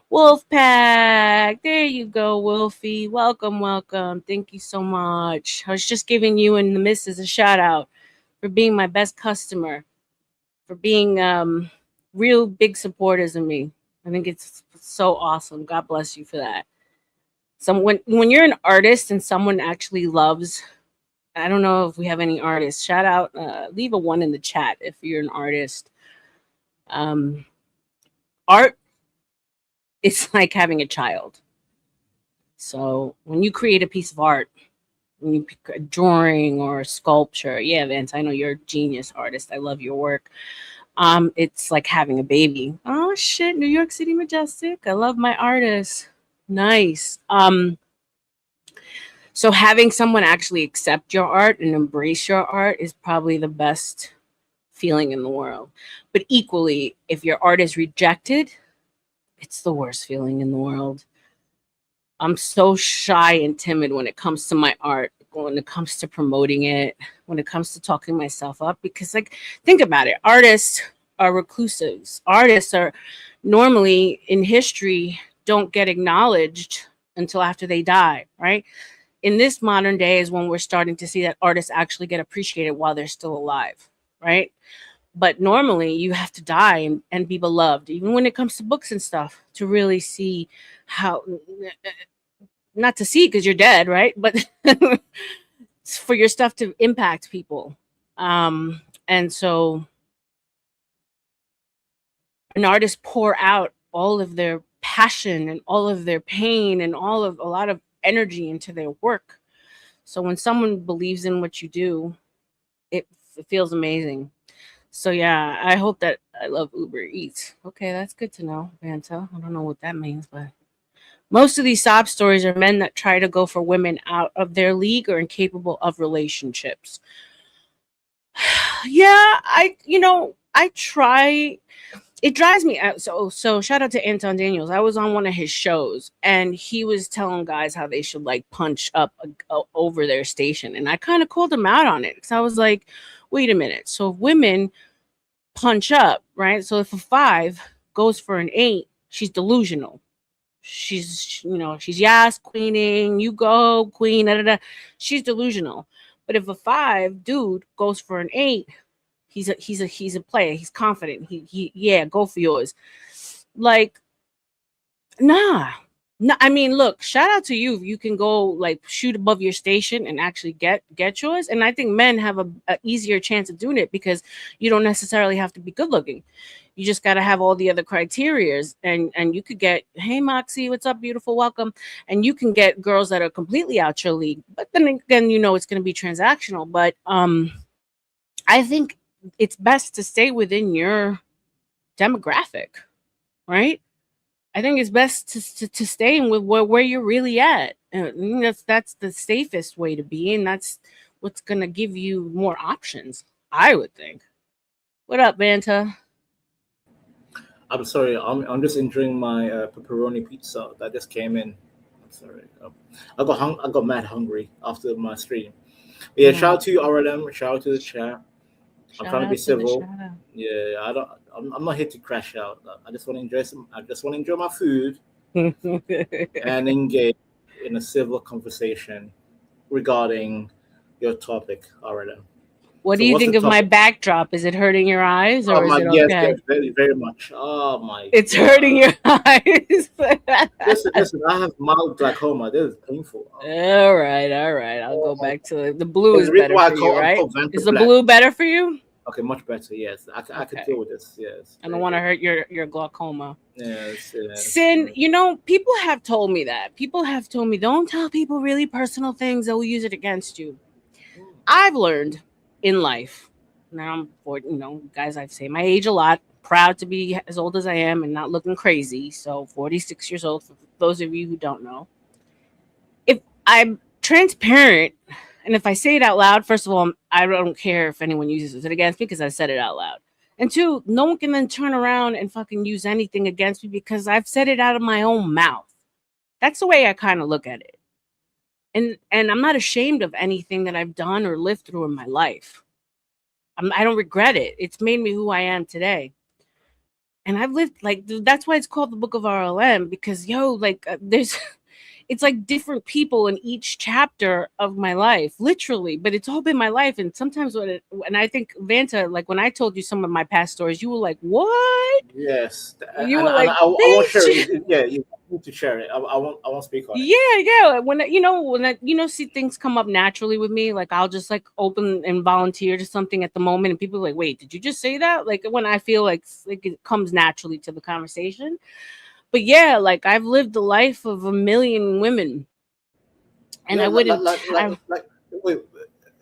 Wolfpack, there you go, Wolfie. Welcome, welcome. Thank you so much. I was just giving you and the missus a shout out for being my best customer, for being real big supporters of me. I think it's so awesome. God bless you for that. When you're an artist and someone actually loves, I don't know if we have any artists. Shout out, leave a one in the chat if you're an artist. Art is like having a child. So when you create a piece of art, when you pick a drawing or a sculpture, yeah, Vince, I know you're a genius artist. I love your work. It's like having a baby. Oh shit, New York City Majestic. I love my artists. Nice. So having someone actually accept your art and embrace your art is probably the best feeling in the world. But equally, if your art is rejected, it's the worst feeling in the world. I'm so shy and timid when it comes to my art, when it comes to promoting it, when it comes to talking myself up, because like think about it, artists are reclusives. Artists are normally in history don't get acknowledged until after they die, right? In this modern day is when we're starting to see that artists actually get appreciated while they're still alive, right? But normally you have to die and be beloved, even when it comes to books and stuff, to really see how, not to see because you're dead, right? But for your stuff to impact people. And so an artist pour out all of their passion and all of their pain and all of a lot of energy into their work. So when someone believes in what you do, it feels amazing. So yeah, I hope that I love Uber Eats. Okay, that's good to know, Vanta. I don't know what that means, but most of these sob stories are men that try to go for women out of their league or incapable of relationships. Yeah, I try. It drives me out. So shout out to Anton Daniels. I was on one of his shows and he was telling guys how they should like punch up over their station, and I kind of called him out on it because I was like, wait a minute. So if women punch up, right? So if a 5 goes for an 8, she's delusional. She's yes, queening, you go, queen, da, da, da. She's delusional. But if a 5 dude goes for an 8, he's a player. He's confident. He yeah, go for yours. Like, nah. No, I mean, look, shout out to you if you can go like shoot above your station and actually get yours. And I think men have a easier chance of doing it because you don't necessarily have to be good looking. You just got to have all the other criterias, and you could get, hey Moxie, what's up, beautiful, welcome, and you can get girls that are completely out your league. But then again, it's going to be transactional. But I think it's best to stay within your demographic, right? I think it's best to stay in with where you're really at. I think that's the safest way to be, and that's what's gonna give you more options. I would think. What up, Banta? I'm sorry. I'm just enjoying my pepperoni pizza that just came in. I'm sorry. I got mad hungry after my stream. But yeah, shout Yeah. out to you, R.L.M. Shout out to the chat. I'm Shout trying to be out to the civil. shout Yeah, I don't. I'm not here to crash out. I just want to enjoy some. I just want to enjoy my food out. and engage in a civil conversation regarding your topic, R.L.M. What do So you what's the think of my topic? backdrop? Is it hurting your eyes Oh or is my it yes, yes, okay? very, very much. Oh my It's hurting god. your eyes. Listen, listen. I have mild glaucoma. This is painful. Oh my All right, all right. I'll go god. back to the blue There's is a reason better why for you, I'm right? called Vanta Is the Black. blue better for you? Okay, much better. Yes, I could deal Okay. with this. Yes, I don't very want to good. hurt your glaucoma. Yes, yes. Sin, people have told me that. People have told me don't tell people really personal things, they'll use it against you. Mm. I've learned in life. Now I'm guys, I've say my age a lot. Proud to be as old as I am and not looking crazy. So 46 years old for those of you who don't know. If I'm transparent and if I say it out loud, first of all, I don't care if anyone uses it against me because I said it out loud. And two, no one can then turn around and fucking use anything against me because I've said it out of my own mouth. That's the way I kind of look at it. And I'm not ashamed of anything that I've done or lived through in my life. I don't regret it. It's made me who I am today. And I've lived like that's why it's called the Book of R.L.M. because like there's it's like different people in each chapter of my life, literally. But it's all been my life, and sometimes and I think Vanta, like when I told you some of my past stories, you were like, "What?" Yes, You and were like, I won't share "Bitch." it. Yeah, you need to share it. I won't speak on it. Yeah. When I see things come up naturally with me, like I'll just like open and volunteer to something at the moment, and people are like, "Wait, did you just say that?" Like when I feel like it comes naturally to the conversation. But yeah, like I've lived the life of a million women, and Yeah, I wouldn't. wait.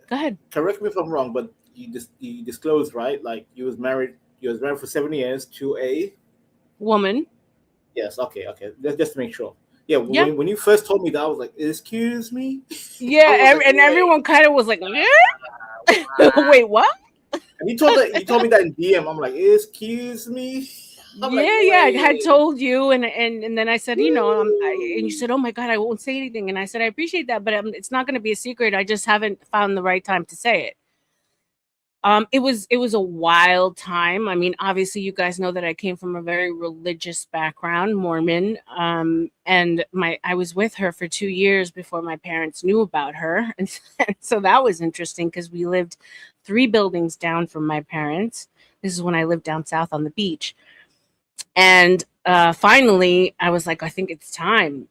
Go ahead, Correct me if I'm wrong, but you disclosed right? Like you was married. You was married for 7 years to a. woman. Yes. Okay. Okay. Just to make sure. Yeah. Yeah, When you first told me that, I was like, "Excuse me." I yeah, was like, and "Wait, everyone kind of was like, what?" "Wait, what?" And you told me that in DM. I'm like, "Excuse me." I'm like, Yeah, I had "Wait." told you, and then I said, and you said, "Oh my god, I won't say anything," and I said, "I appreciate that, but it's not going to be a secret. I just haven't found the right time to say it." It was a wild time. I mean, obviously, you guys know that I came from a very religious background, Mormon. And my I was with her for 2 years before my parents knew about her, and so that was interesting because we lived 3 buildings down from my parents. This is when I lived down south on the beach, and finally, I was like, I think it's time,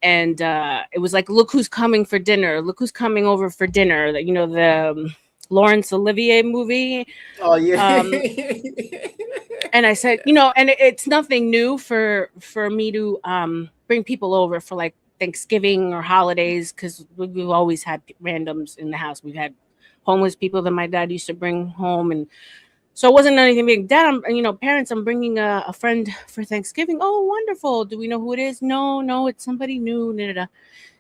And it was like, look who's coming for dinner. Look who's coming over for dinner. The Laurence Olivier movie. Oh yeah. Um, and I said, and it's nothing new for me to bring people over for like Thanksgiving or holidays because we've always had randoms in the house. We've had homeless people that my dad used to bring home, and so it wasn't anything big. Dad, parents, I'm bringing a friend for Thanksgiving. Oh, wonderful. Do we know who it is? No, it's somebody new. Da, da, da.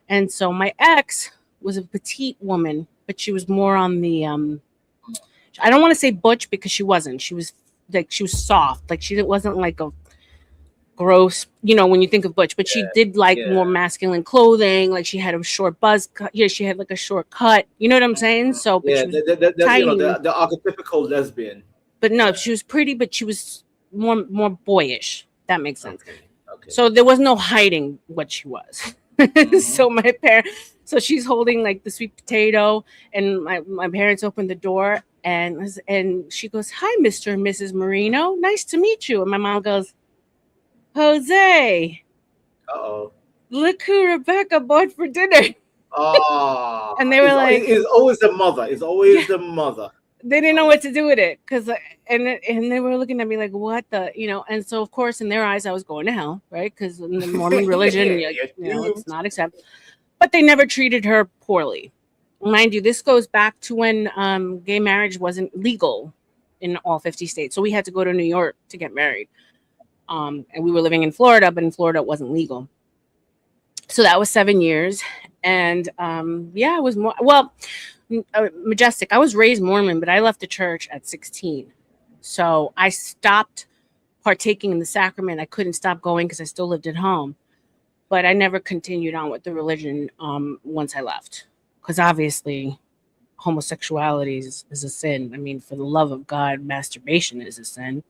And so my ex was a petite woman, but she was more on the I don't want to say butch because she wasn't. She was soft. Like she wasn't like a gross, when you think of butch, but she did like Yeah. more masculine clothing. Like she had a short buzz cut. Yeah, she had like a short cut. You know what I'm saying? So, but Yeah, she was the tiny. the archetypical lesbian. But no, she was pretty, but she was more boyish. That makes sense. Okay. So there was no hiding what she was. So so she's holding like the sweet potato, and my parents opened the door, and she goes, "Hi, Mr. and Mrs. Marino. Nice to meet you." And my mom goes, "Jose, Uh-oh. look who Rebecca bought for dinner." Oh. And they were like, it's always the mother. It's always the mother. they didn't know what to do with it because and they were looking at me like, what the, and so of course in their eyes I was going to hell, right? Because in the Mormon religion, it's not accepted. But they never treated her poorly. Mind you, this goes back to when gay marriage wasn't legal in all 50 states, so we had to go to New York to get married, and we were living in Florida, but in Florida it wasn't legal. So that was 7 years. And it was more, well, Majestic, I was raised Mormon, but I left the church at 16. So I stopped partaking in the sacrament. I couldn't stop going because I still lived at home, but I never continued on with the religion once I left, because obviously homosexuality is a sin. I mean, for the love of God, masturbation is a sin.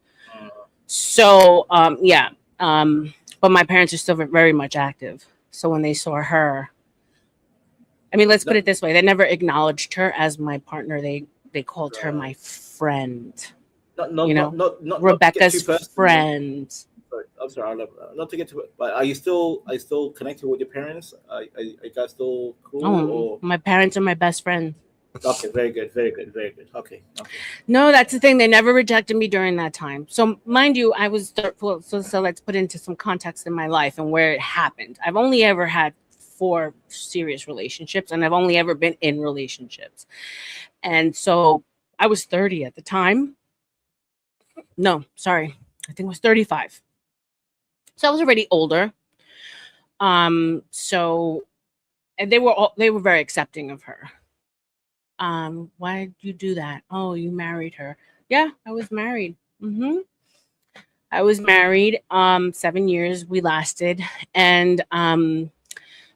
So but my parents are still very much active. So when they saw her, I mean, let's put it this way: they never acknowledged her as my partner. They called her my friend. Not Rebecca's friend. Sorry, I'm sorry. Not to get to it, but are you still connected with your parents? Are you guys still cool? Or? My parents are my best friends. Okay, very good. Okay. No, that's the thing. They never rejected me during that time. So, mind you, I was so let's put into some context in my life and where it happened. I've only ever had 4 serious relationships, and I've only ever been in relationships. And so I was 30 at the time. No, sorry. I think it was 35. So I was already older. So, and they were very accepting of her. Why did you do that? Oh, you married her. Yeah, I was married. I was married 7 years we lasted. And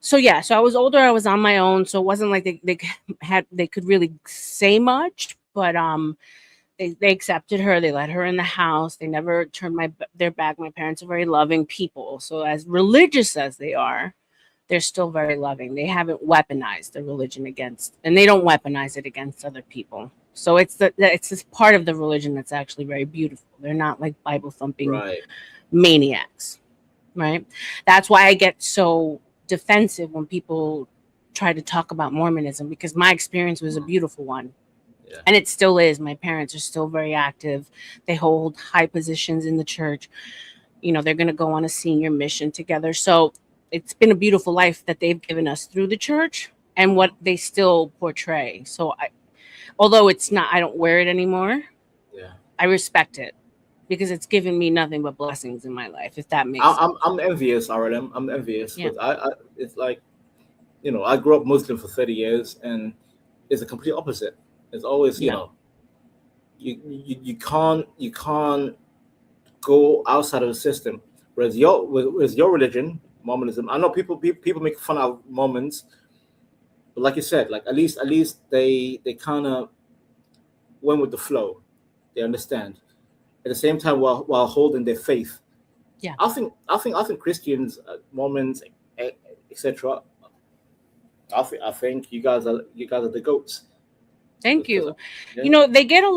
so I was older, I was on my own, so it wasn't like they could really say much, but they accepted her. They let her in the house. They never turned their back. My parents are very loving people, so as religious as they are, they're still very loving. They haven't weaponized their religion and they don't weaponize it against other people. So it's this part of the religion that's actually very beautiful. They're not like Bible thumping maniacs, right? That's why I get so defensive when people try to talk about Mormonism, because my experience was a beautiful one. Yeah. And it still is. My parents are still very active. They hold high positions in the church. They're going to go on a senior mission together. So it's been a beautiful life that they've given us through the church and what they still portray. So although it's not, I don't wear it anymore. Yeah, I respect it because it's given me nothing but blessings in my life. If that makes sense. I'm envious, R.L.M. I'm envious because it's like, I grew up Muslim for 30 years, and it's a complete opposite. It's always, you can't go outside of the system. Whereas your religion, Mormonism, I know people make fun of Mormons, but like you said, like at least they kind of went with the flow. They understand at the same time while holding their faith. Yeah. I think Christians, Mormons, etc. I think you guys are the goats. Thank Because you. yeah. They get a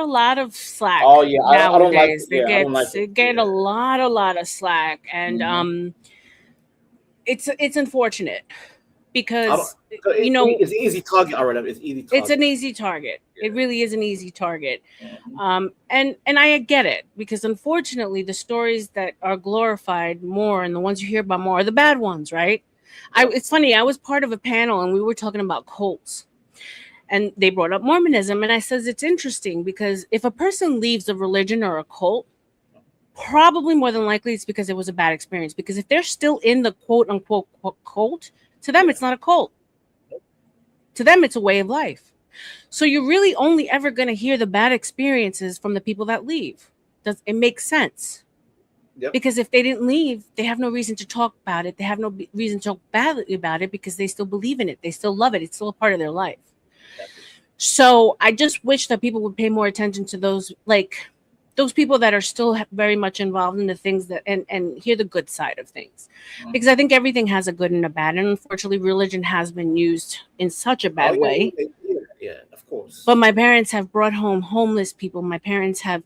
lot of slack Oh yeah, I don't like nowadays. They yeah I get don't like they it. get Yeah. a lot of slack, and Hmm. it's unfortunate I don't. because So you know it's easy target already. It's easy it's an target. easy target. It really is an easy target. Mhm. And I get it, because unfortunately the stories that are glorified more and the ones you hear about more are the bad ones, right? Yep. It's funny, I was part of a panel and we were talking about cults, and they brought up Mormonism, and I says it's interesting because if a person leaves a religion or a cult, probably more than likely it's because it was a bad experience, because if they're still in the quote unquote cult, to them Yeah. it's not a cult. To them it's a way of life. So you're really only ever going to hear the bad experiences from the people that leave. Does it make sense? Yep. Because if they didn't leave, they have no reason to talk about it. They have no reason to talk badly about it because they still believe in it. They still love it. It's still a part of their life. Exactly. So I just wish that people would pay more attention to those people that are still very much involved in the things that and hear the good side of things, because Mhm. I think everything has a good and a bad, and unfortunately religion has been used in such a Oh bad yeah, way. yeah, of But course. my parents have brought home homeless people. My parents have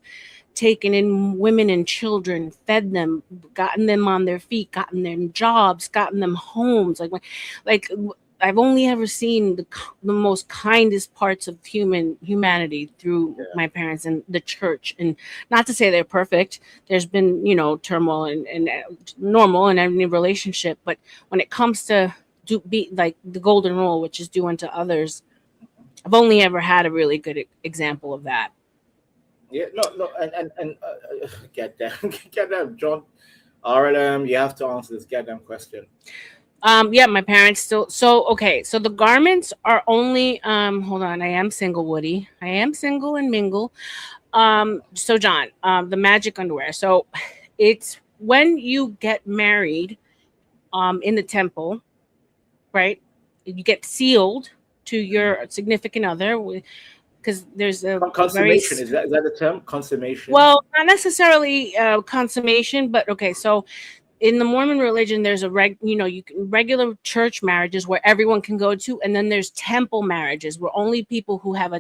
taken in women and children, fed them, gotten them on their feet, gotten them jobs, gotten them homes. Like I've only ever seen the most kindest parts of humanity through Yeah. my parents and the church. And not to say they're perfect. There's been turmoil and normal in any relationship, but when it comes to do be like the golden rule, which is do unto others, I've only ever had a really good example of that. Yeah, no, and goddamn, goddamn, John, R.L.M. You have to answer this goddamn question. Yeah, my parents still. So okay, so the garments are only. Hold on, I am single, Woody. I am single and mingle. So John, the magic underwear. So it's when you get married, in the temple, right? You get sealed to Mhm. your significant other, because there's a very Consummation is that the term? Consummation. well, not necessarily consummation, but okay. So in the Mormon religion, there's you can regular church marriages where everyone can go to, and then there's temple marriages where only people who have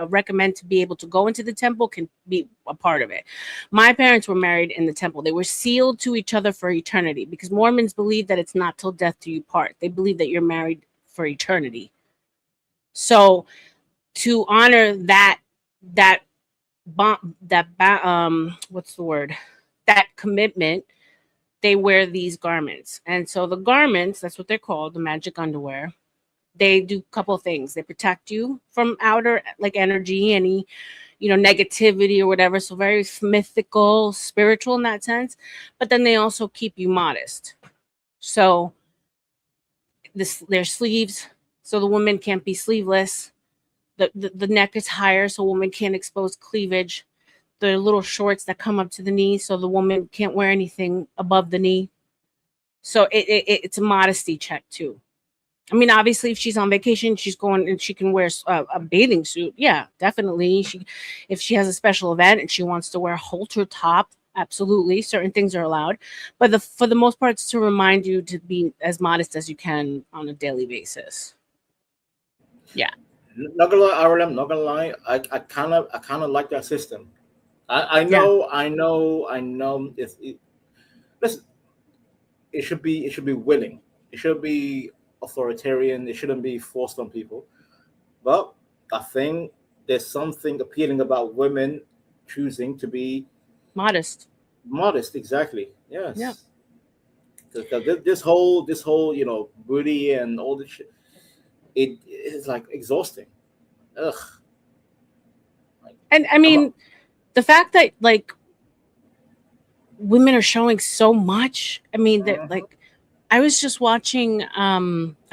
recommend to be able to go into the temple can be a part of it. My parents were married in the temple. They were sealed to each other for eternity, because Mormons believe that it's not till death do you part. They believe that you're married for eternity. So to honor that what's the word, that commitment, they wear these garments. And so the garments, that's what they're called, the magic underwear, they do a couple of things. They protect you from outer like energy, any negativity or whatever. So very mythical, spiritual in that sense. But then they also keep you modest. So this their sleeves, so the woman can't be sleeveless. The neck is higher, so a woman can't expose cleavage. The little shorts that come up to the knee, so the woman can't wear anything above the knee. So it's a modesty check too. I mean, obviously, if she's on vacation, she's going and she can wear a bathing suit. Yeah, definitely. If she has a special event and she wants to wear a halter top, absolutely, certain things are allowed. But for the most part, it's to remind you to be as modest as you can on a daily basis. Yeah, Not gonna lie, R.L.M. Not gonna lie. I kind of like that system. I yeah, know, I know, I know. Listen, it should be willing. It should be authoritarian. It shouldn't be forced on people. But I think there's something appealing about women choosing to be modest. modest. Exactly. Yeah. Yes. Because this whole booty and all this shit, it is like exhausting. Ugh. Like, And I I'm not. mean, the fact that like women are showing so much. I mean, that Mhm. like I was just watching I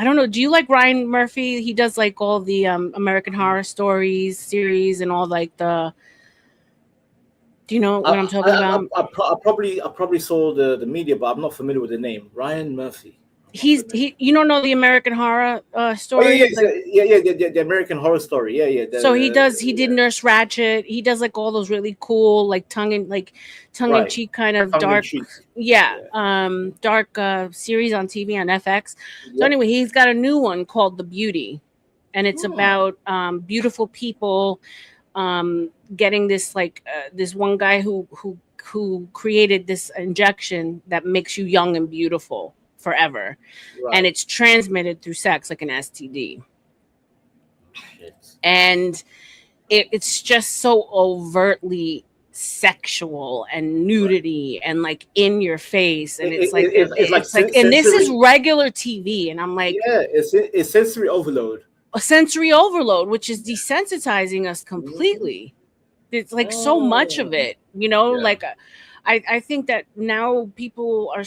don't know, do you like Ryan Murphy? He does like all the American Horror Stories series and all like the do you know I, what I'm talking about? I probably saw the media, but I'm not familiar with the name. Ryan Murphy. you don't know the American Horror Oh yeah, Story, like. the American Horror Story. Yeah. So he did Nurse Ratchet. He does like all those really cool, like tongue in Right. cheek kind of Tongue in dark, cheek. yeah, Yeah. dark series on TV on FX. So Yep. anyway, he's got a new one called The Beauty, and it's Hmm. about beautiful people getting this this one guy who created this injection that makes you young and beautiful forever, and Right. it's transmitted through sex like an STD, Shit. and it's just so overtly sexual and Right. nudity and like in your face, and It's like it's like, and this is sensory. regular TV, and I'm like, Yeah, it's sensory overload. a sensory overload, which is desensitizing us Mhm. completely. It's like so much of Mm. it, you know, Yeah. like I think that now people are,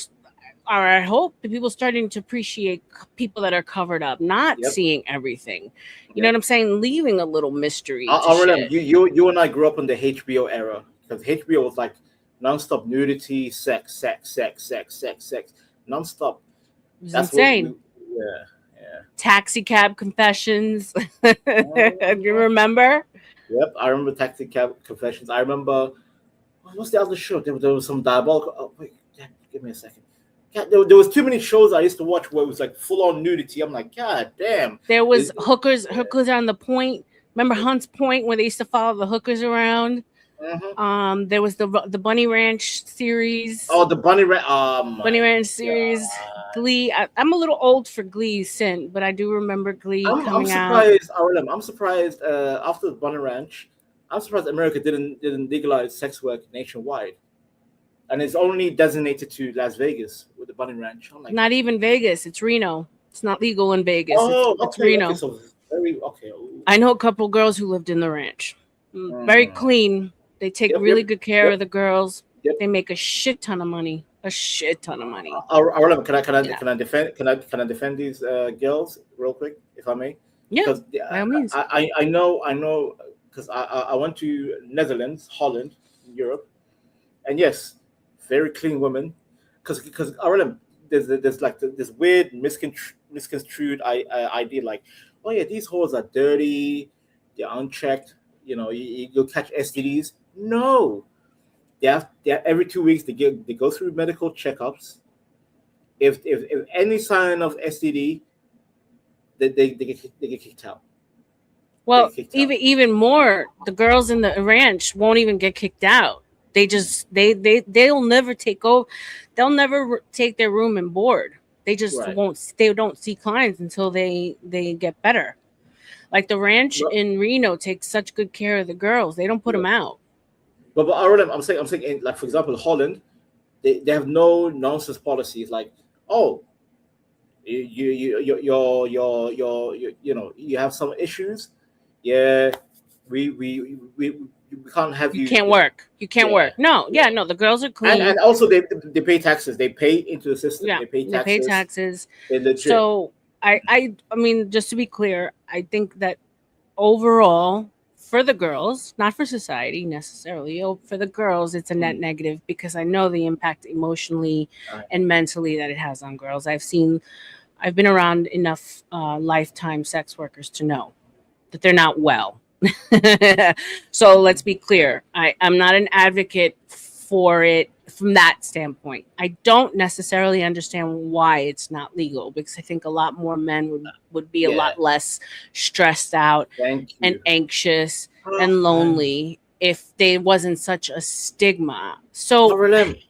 I hope the people starting to appreciate people that are covered up, not Yep. seeing everything, you know what Yep. I'm saying, leaving a little mystery to R.L.M. shit. You and I grew up in the HBO era because HBO was like nonstop nudity, sex, nonstop. It was That's what we. insane. Yeah. Yeah. Taxi cab confessions. You Mhm. remember? Yep. I remember Taxi Cab Confessions. I remember what's the other show? There was some diabolical. Oh, wait, damn, give me a second. God, there was too many shows I used to watch where it was like full on nudity. I'm like, God damn. There was It- hookers on the point. Remember Hunt's Point where they used to follow the hookers around? mhm. There was the Bunny Ranch series. Oh, the bunny rat. Oh Bunny my Ranch series. god. Glee. I'm a little old for Glee, sin, but I do remember Glee I'm coming out. surprised. RLM. I'm surprised. After the Bunny Ranch, I'm surprised America didn't legalize sex work nationwide, and it's only designated to Las Vegas with the Bunny Ranch. I'm like, Not even Vegas. It's Reno. It's not legal in Vegas. oh, It's okay. Reno. So very okay. Ooh. I know a couple girls who lived in the ranch. Very Mm. clean. They take Yep, really yep, good care yep, of the girls. yep. They make a shit ton of money. A shit ton of money. RLM, Yeah. can I defend these girls real quick, if I may? Yeah. Because By all means. I know because I went to Netherlands, Holland, Europe, and yes, very clean women. Because RLM, there's like this weird misconstrued idea like, oh yeah, these holes are dirty, they're unchecked. You know, you'll catch STDs. No, they have every 2 weeks they go through medical checkups. If any sign of STD, they get kicked out. They Well, get kicked out. even more, the girls in the ranch won't even get kicked out. They just they'll never take over. They'll never take their room and board. They just Right. won't. They don't see clients until they get better. Like the ranch But, in Reno takes such good care of the girls. They don't put them yeah. out. But RLM, I'm saying like for example Holland, they have no nonsense policies like, oh, you know, you have some issues. Yeah, we can't have You you, can't you know. work. You can't Yeah, work. No, yeah. yeah, no. The girls are And clean. also they pay taxes. They pay into the system. Yeah, They pay they pay taxes. taxes. They're legit. So I mean, just to be clear, I think that overall, for the girls, not for society necessarily, for the girls, it's a net Mm. negative because I know the impact emotionally All right. and mentally that it has on girls. I've been around enough lifetime sex workers to know that they're not well. So let's be clear. I'm not an advocate for it from that standpoint. I don't necessarily understand why it's not legal because I think a lot more men would be a Yeah. lot less stressed out Thank and you. anxious Oh, and man. lonely if there wasn't such a stigma. So RLM,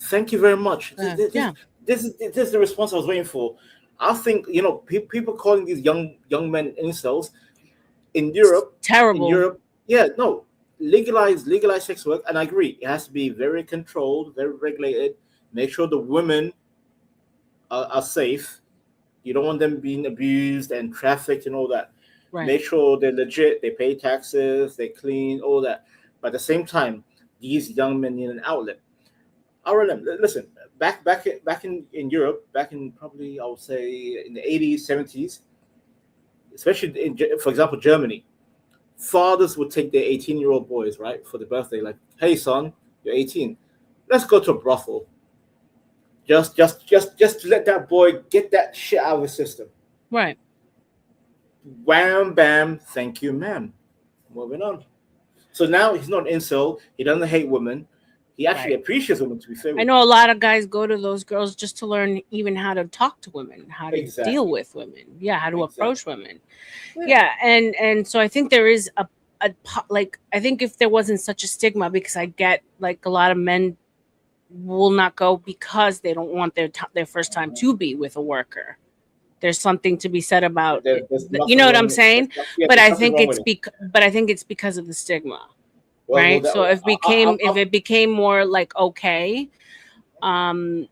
thank you very much. yeah, This is the response I was waiting for. I think you know people calling these young men incels in it's Europe. In terrible. Europe, yeah, no, legalize sex work, and I agree. It has to be very controlled, very regulated. Make sure the women are safe. You don't want them being abused and trafficked and all that. Right. Make sure they're legit. They pay taxes. They clean all that. But at the same time, these young men need an outlet. RLM, listen, back in Europe, back in probably I would say in the 80s, 70s, especially for example Germany, fathers would take their 18-year-old boys right for the birthday, like, hey son, you're 18, let's go to a brothel. Just to let that boy get that shit out of his system. Right. Wham bam, thank you, ma'am. Moving on. So now he's not an incel. He doesn't hate women. He actually Right. appreciates women. To be fair I with you, know a lot of guys go to those girls just to learn even how to talk to women, how to deal exactly, with women. Yeah, how to approach exactly. women. Yeah. Yeah, and so I think there is like I think if there wasn't such a stigma, because I get like a lot of men will not go because they don't want their first time Uh-huh. to be with a worker. There's something to be said about it. There's You know nothing what I'm wrong. saying? Yeah, But there's I nothing think wrong with it. because of the stigma, Well, right? So if it became more like okay, um,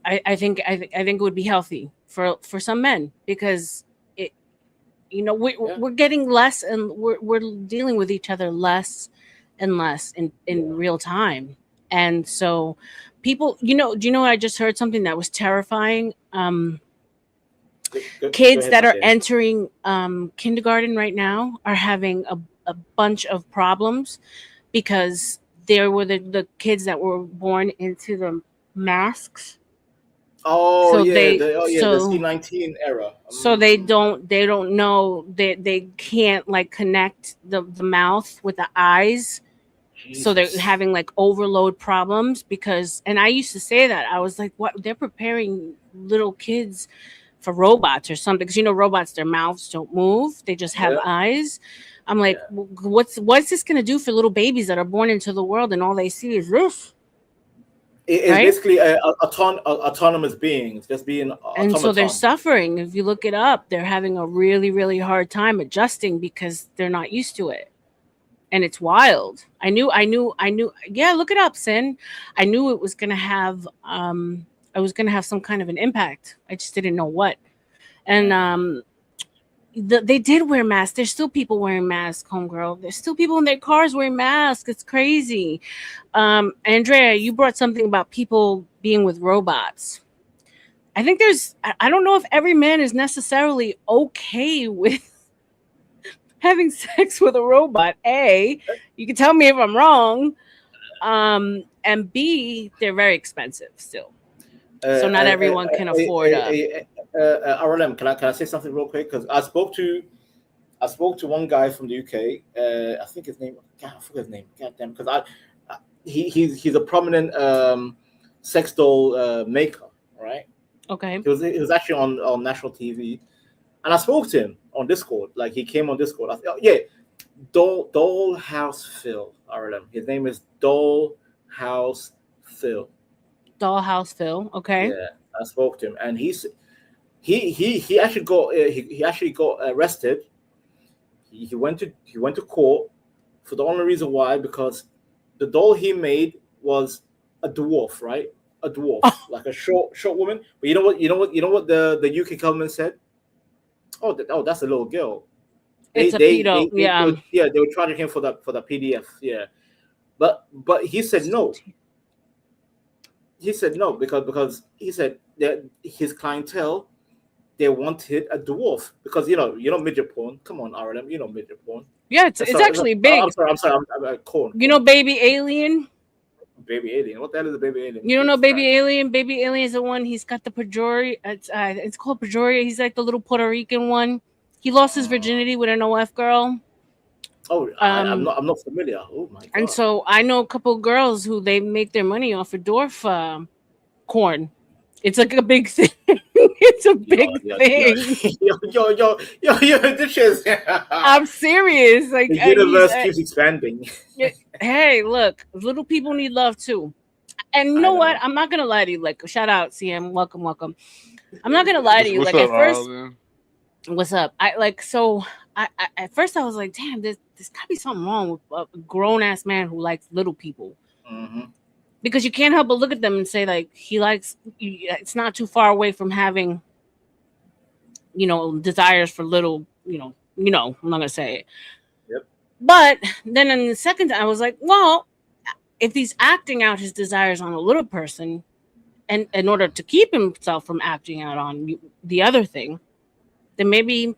I think it would be healthy for some men because it yeah, we're getting less and we're dealing with each other less and less in yeah. real time, and so people, do you know I just heard something that was terrifying. Go Kids ahead, that my are dear. entering kindergarten right now are having a bunch of problems because there were the kids that were born into the masks. Oh So yeah, they the so C-19 era. so they don't know, they can't like connect the mouth with the eyes, so they're Jesus. having like overload problems. Because, and I used to say that, I was like, what, they're preparing little kids for robots or something, because robots, their mouths don't move, they just have Yeah, eyes. I'm like, yeah. what's this going to do for little babies that are born into the world and all they see is this, It's right? basically autonomous beings, just being And so they're automatons. suffering. If you look it up, they're having a really really hard time adjusting because they're not used to it, and it's wild. I knew. Yeah, look it up, Sin. I knew it was gonna have. I was gonna have some kind of an impact. I just didn't know what. And Uh, they did wear masks. There's still people wearing masks, homegirl. There's still people in their cars wearing masks. It's crazy. Andrea, you brought something about people being with robots. I think I don't know if every man is necessarily okay with having sex with a robot. A, you can tell me if I'm wrong. And B, they're very expensive still. uh, So not uh, uh, everyone can uh, afford R.L.M. Can I say something real quick? Because I spoke to one guy from the UK. I think his name. God, I forget his name. God damn. Because he's a prominent sex doll maker. Right. okay. He was actually on national TV, and I spoke to him on Discord. Like he came on Discord. Oh, yeah, Dollhouse Phil. R.L.M. His name is Dollhouse Phil. Dollhouse Phil. Okay. Yeah, I spoke to him, and he actually he actually got arrested. He went to court for the only reason why, because the doll he made was a dwarf, right? A dwarf, like a short woman. But you know what the UK government said? Oh, that's a little girl. It's a pedo. They Yeah. were, yeah, they were charging him for the PDF. Yeah, but he said no. He said no because he said that his clientele, they wanted a dwarf, because midget porn. Come on, R.L.M. Midget porn. Yeah, it's Sorry, actually I'm big. sorry. Corn, You know, corn. Baby Alien. Baby alien. What the hell is a baby alien? You don't know Jesus Baby Christ. Alien? Baby Alien is the one. He's got the Pejoria. It's called Pejoria. He's like the little Puerto Rican one. He lost his Uh, virginity with an OF girl. Um, I'm not familiar. Oh my and god. so I know a couple girls who they make their money off of dwarf corn. It's like a big thing. It's a Yo, big yo, yo, thing. this is I'm serious. the Like universe keeps expanding. hey, look, little people need love too. And you I know what? know. I'm not gonna lie to you. Like, shout out, CM. Welcome, welcome. I'm not gonna lie to you. What's Like up, at first, Ireland? what's up? I like so. At first I was like, damn, there's gotta be something wrong with a grown ass man who likes little people, Hmm. because you can't help but look at them and say like he likes. It's not too far away from having desires for little. I'm not gonna say it. Yep. But then in the second time, I was like, well, if he's acting out his desires on a little person, and in order to keep himself from acting out on the other thing, then maybe,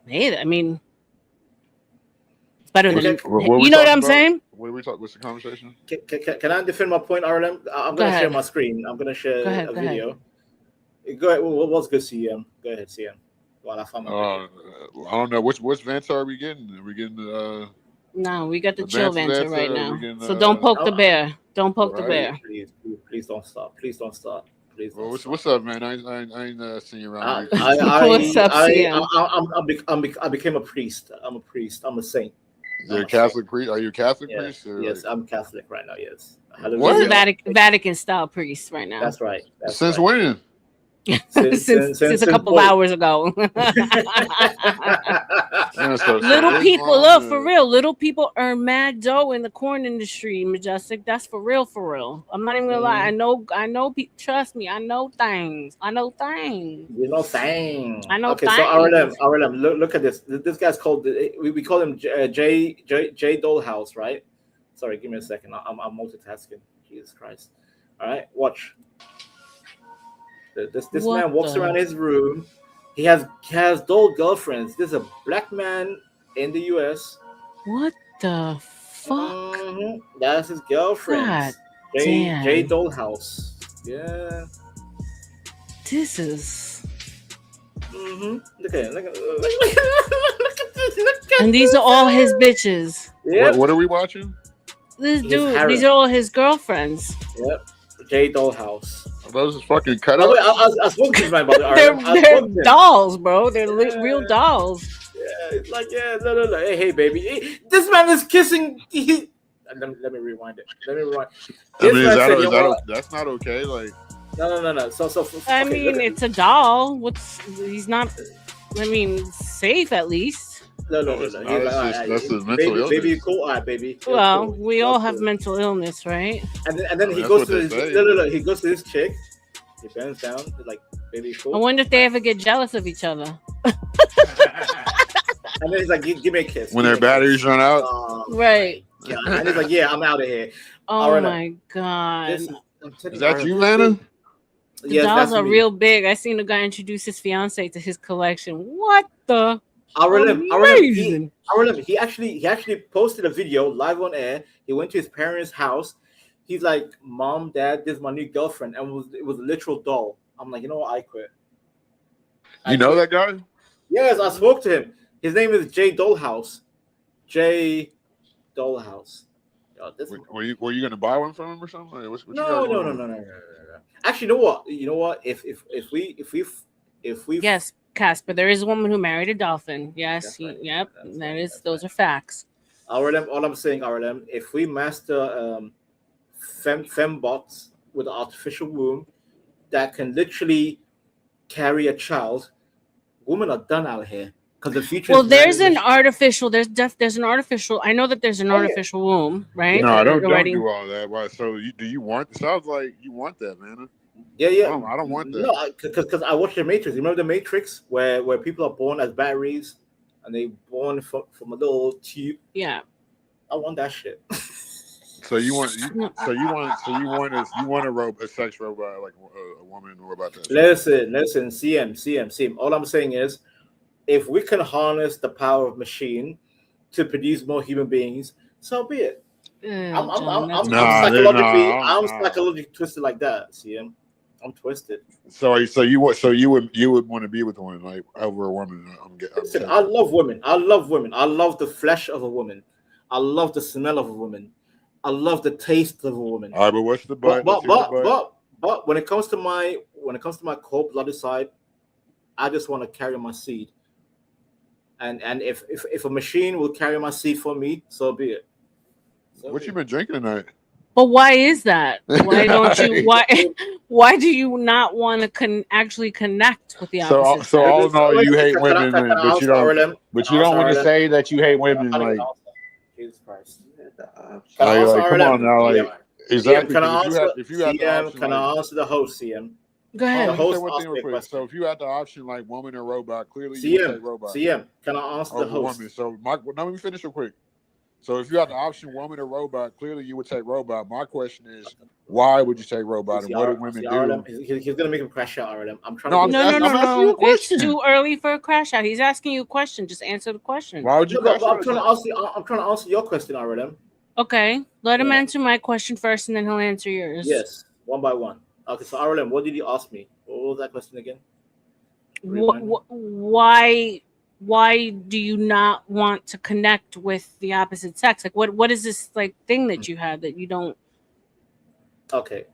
hey, I mean, it's better Okay. than What we you know what talking I'm about? saying. What are we talking? What's the conversation? Can I defend my point, R.L.M? I'm Go gonna share ahead. my screen. I'm gonna share Go ahead. a Go ahead. video. Go ahead. What's good, CM? Go ahead, CM. While I find my video. I don't know which Vanta are we getting? Are we getting No, we got the chill advanced Vanta Vanta? right Or are now. we getting So don't poke the bear. Don't poke the right? bear. Please don't stop. Please don't stop. Please Well, don't stop. what's up, man? I ain't seen you around. What's up, CM? I became a priest. I'm a priest. I'm a saint. You're a Catholic priest? Are you a Catholic Yes, priest? Or yes, I'm Catholic right now. Yes. He's Hallelujah. a Vatican style priest right now. That's right. That's Since right. when? Since a couple hours ago. Little people, look, for real. Little people earn mad dough in the corn industry, Majestic. That's for real, for real. I'm not even gonna lie. I know. Trust me, I know things. You know, thing. I know Okay, so R.L.M. Look at this. This guy's called. We call him J Dollhouse, right? Sorry, give me a second. I'm multitasking. Jesus Christ. All right, watch. This man walks around his room. He has doll girlfriends. This is a black man in the U.S. What the fuck? Mm-hmm. That's his girlfriend. J Dollhouse. Yeah. This is. Mm-hmm. Look at And these are all his bitches. Yep. What are we watching? This dude. These are all his girlfriends. Yep. J Dollhouse. Those are fucking cut Oh, up. wait, I spoke to my brother. They're dolls, bro. They're real dolls. Yeah, it's like, no. Hey, baby. Hey, this man is kissing. Let me rewind it. That's not okay. Like, no. So I mean, it's a doll. He's not. I mean, safe at least. No. That's his mental illness. Baby, you cool? All right, baby. Well, we all have mental illness, right? And then he goes to his he goes to his chick. He bends down. He's like, baby, cool. I wonder if they ever get jealous of each other. And then he's like, give me a kiss. When their batteries run out. Right. Yeah. And he's like, yeah, I'm out of here. Oh my God. Is that you, Lana? The dolls are real big. I seen a guy introduce his fiance to his collection. What the? R.L.M. He actually posted a video live on air. He went to his parents' house. He's like, Mom, Dad, this is my new girlfriend. And it was a literal doll. I'm like, you know what? I quit. You know that guy? Yes, I spoke to him. His name is J Dollhouse. J Dollhouse. Yo, were you going to buy one from him or something? Like, no. Actually, you know what? If we yes, Casper, there is a woman who married a dolphin. Yes, right. Yep. Those are facts. R.L.M. All I'm saying, R.L.M. If we master fembots with an artificial womb that can literally carry a child, women are done out here because the future. Well, there's an artificial. There's an artificial. I know that there's an artificial womb, right? No, don't do all that. Why? So do you want? It sounds like you want that, man. Yeah. I don't want that. No, because I watched the Matrix. You remember the Matrix where people are born as batteries and they born from a little tube. Yeah. I want that shit. So you want a sex robot, like a woman robot. Listen, CM. All I'm saying is, if we can harness the power of machine to produce more human beings, so be it. I'm psychologically twisted like that. CM, I'm twisted. So you would want to be with one like over a woman. Listen, I love women. I love the flesh of a woman. I love the smell of a woman. I love the taste of a woman. All right, but what's the butt? But when it comes to my cold-blooded side, I just want to carry my seed. And if a machine will carry my seed for me, so be it. What you been drinking tonight? But why is that? Why don't you? Why do you not want to actually connect with the opposite? So all in all, you hate women, but you don't want to say that you hate women. Like, Jesus Christ. Come on now, like, exactly. Can I answer the host, CM? Go ahead. So if you had the option, like woman or robot, clearly you would take robot. CM, can I answer the host? Woman. So let me finish real quick. So if you had the option, woman or robot, clearly you would take robot. My question is, why would you take robot, and what do women do? He's gonna make him crash out, R.L.M. I'm trying. No. It's too early for a crash out. He's asking you a question. Just answer the question. Why would you crash out? I'm trying to answer your question, R.L.M. Okay, let him Yeah. answer my question first, and then he'll answer yours. Yes, one by one. Okay, so R.L.M, what did you ask me? What was that question again? Remind me. Why do you not want to connect with the opposite sex? Like, what is this like thing that you have that you don't? Okay.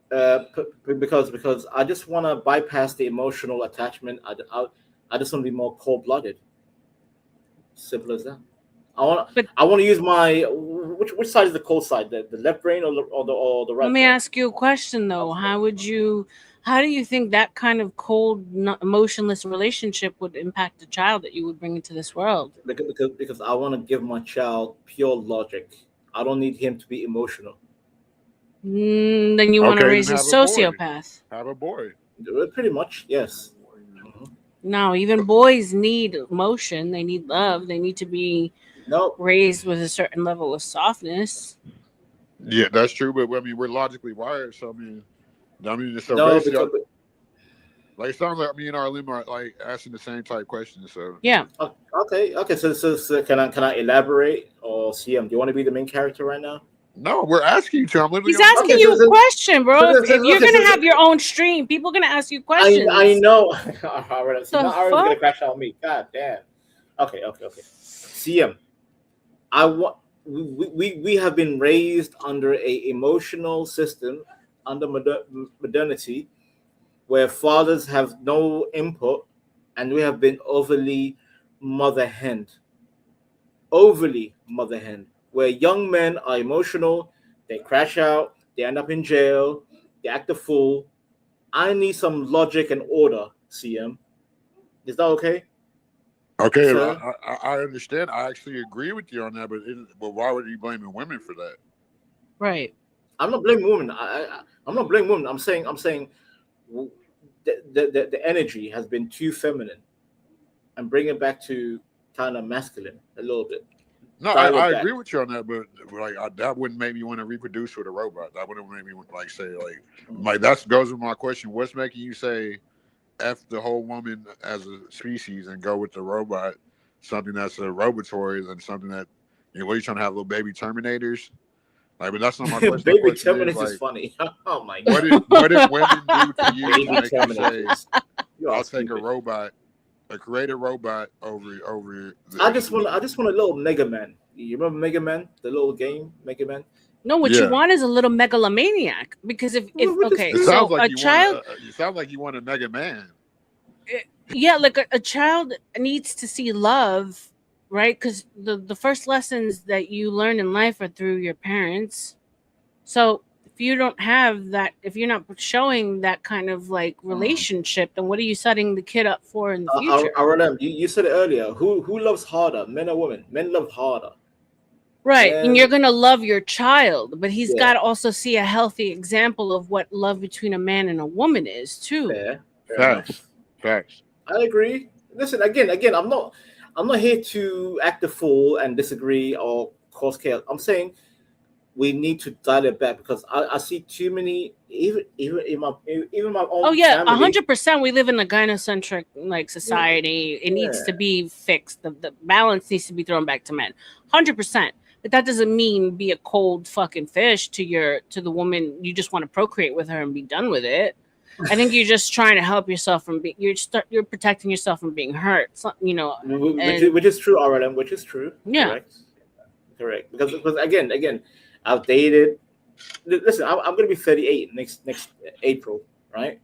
Because I just want to bypass the emotional attachment. I just want to be more cold blooded. Simple as that. I want But I want to use my which side is the cold side? The left brain or the let right me brain? ask you a question I'm though. sorry. How do you think that kind of cold, emotionless relationship would impact the child that you would bring into this world? Because I want to give my child pure logic. I don't need him to be emotional. Then you want to Okay, then raise a have a boy. sociopath. Have a boy. Pretty much, yes. Mhm. No, even boys need emotion. They need love. They need to be No, raised with a certain level of softness. Yeah, that's true. But I mean, we're logically wired. So so no, basically, because like it sounds like me and R.L.M are like asking the same type questions. So Yeah. okay. So can I elaborate or CM? Do you want to be the main character right now? no, we're asking you to. I'm literally He's on the asking Okay, you phone. a question, bro. If you're okay, gonna have your own stream, people are gonna ask you I questions. know. All right, see The now Aaron's gonna fuck? crash out on me. God damn. Okay. CM, I want we have been raised under a emotional system under modernity where fathers have no input, and we have been overly mother hen, where young men are emotional, they crash out, they end up in jail, they act a fool. I need some logic and order, CM. Is that okay, Okay, sir? I understand. I actually agree with you on that. But why would you blaming women for that? Right. I'm not blaming women. I'm not blaming women. I'm saying w- the energy has been too feminine and bring it back to kind of masculine a little bit. No, Dial it I back. agree with you on that. But like that wouldn't make me want to reproduce with a robot. That wouldn't make me like say like that goes with my question. What's making you say F the whole woman as a species and go with the robot, something that's a robotoid and something that what are you trying to have little baby terminators? Like, but that's not my question. My Baby question is Terminus is like, funny. Oh my what god. did what did women do to you to Baby make you say Terminators. You are I'll take a stupid. robot, a created robot over I the just want I species? just want a little Mega Man. You remember Mega Man? The little game, Mega Man? No, what you Yeah, want is a little megalomaniac. Because if Which is okay, it true. sounds so like a you want child, a you sound like you want a Mega Man. yeah, like a child needs to see love, right? Because the first lessons that you learn in life are through your parents. So if you don't have that, if you're not showing that kind of like Mm. relationship, then what are you setting the kid up for in the future? R.L.M, you said it earlier. Who loves harder, men or women? Men love harder. Right. And you're Men, going to love your child, but he's got yeah, to also see a healthy example of what love between a man and a woman is, too. fair Facts, enough. facts. I agree. Listen, again, I'm not here to act a fool and disagree or cause chaos. I'm saying we need to dial it back because I see too many, even my Oh, own yeah, family. 100%. We live in a gynocentric like Yeah, society. It needs to yeah. be fixed. The balance needs to be thrown back to men. 100%. But that doesn't mean be a cold fucking fish to the woman you just want to procreate with her and be done with it. I think you're just trying to help yourself from being you're protecting yourself from being hurt. So, and Which is true, RLM, which is true. yeah. Correct. Because again, I've dated. Listen, I'm going to be 38 next April, right?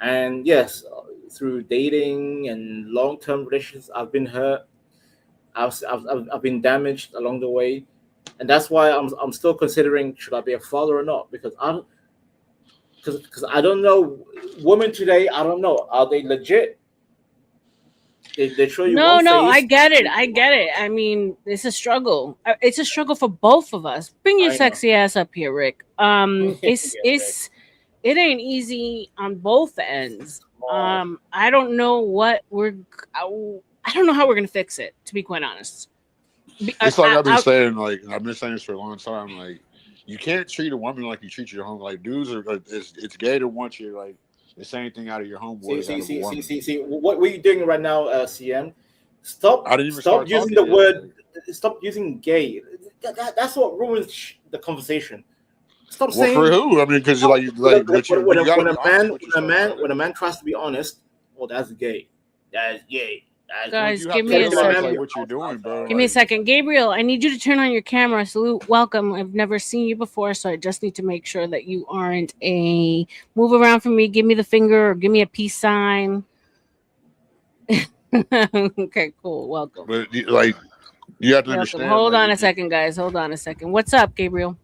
And yes, through dating and long term relationships, I've been hurt. I've been damaged along the way, and that's why I'm still considering should I be a father or not because I don't know women today. I don't know, are they legit? They show you one No, I face. get it. I get it. I mean, it's a struggle. It's a struggle for both of us. Bring your I know. sexy ass up here, Rick. It's Yeah, right. it's it ain't easy on both ends. Oh, I don't know what I don't know how we're gonna fix it. To be quite honest, It's like I've been saying this for a long time. Like, you can't treat a woman like you treat your home. Like, dudes are like, it's gay to want you like the same thing out of your see, homeboys see, out of a see, see, woman. see, see. What are you doing right now, CM? I didn't even Stop start using talking the yet. word. Like, Stop using gay. That's what ruins the conversation. Stop Well, for saying who? I mean, because like but you got to be honest with yourself, brother. when a man tries to be honest, well, that's gay. That's gay. That's Well, Guys, you have give to me a telling a realize man like be second. what you're doing, bro. Give me a Like, second. Gabriel, I need you to turn on your camera. Salute, welcome. I've never seen you before, so I just need to make sure that you aren't a move around for me. Give me the finger or give me a peace sign. Okay, cool. Welcome. but like you have to Welcome. understand, Hold like on a second, guys. Hold on a second. What's up, Gabriel?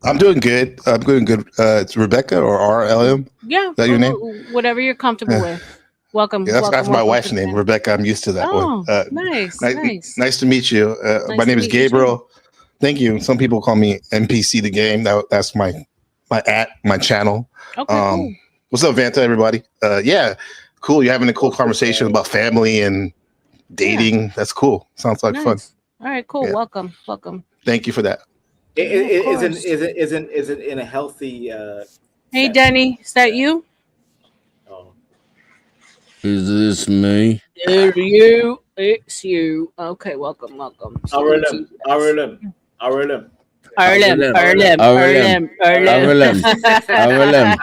I'm doing good. I'm doing good. It's Rebecca or R.L.M. Yeah, Is that your name? whatever you're comfortable Yeah, with. Welcome, that's my welcome to wife's the name, panel. Rebecca. I'm used to that one. Oh, nice, Nice, nice. nice to meet you. My Nice to name is meet you too. Gabriel. Thank you. Some people call me NPC the game. That's my channel. Okay, cool. What's up, Vanta? Everybody. Yeah, cool. You're having a cool conversation about family and Yeah, dating. That's cool. Sounds like fun. nice. All right, cool. Yeah. Welcome, welcome. Thank you for that. Yeah, of isn't course. isn't in a healthy Hey, sense. Denny, is that you? Oh. Is this me? You. It's you. Okay, welcome, welcome. Salute to you guys. RLM, RLM. RLM, RLM. RLM, RLM, RLM.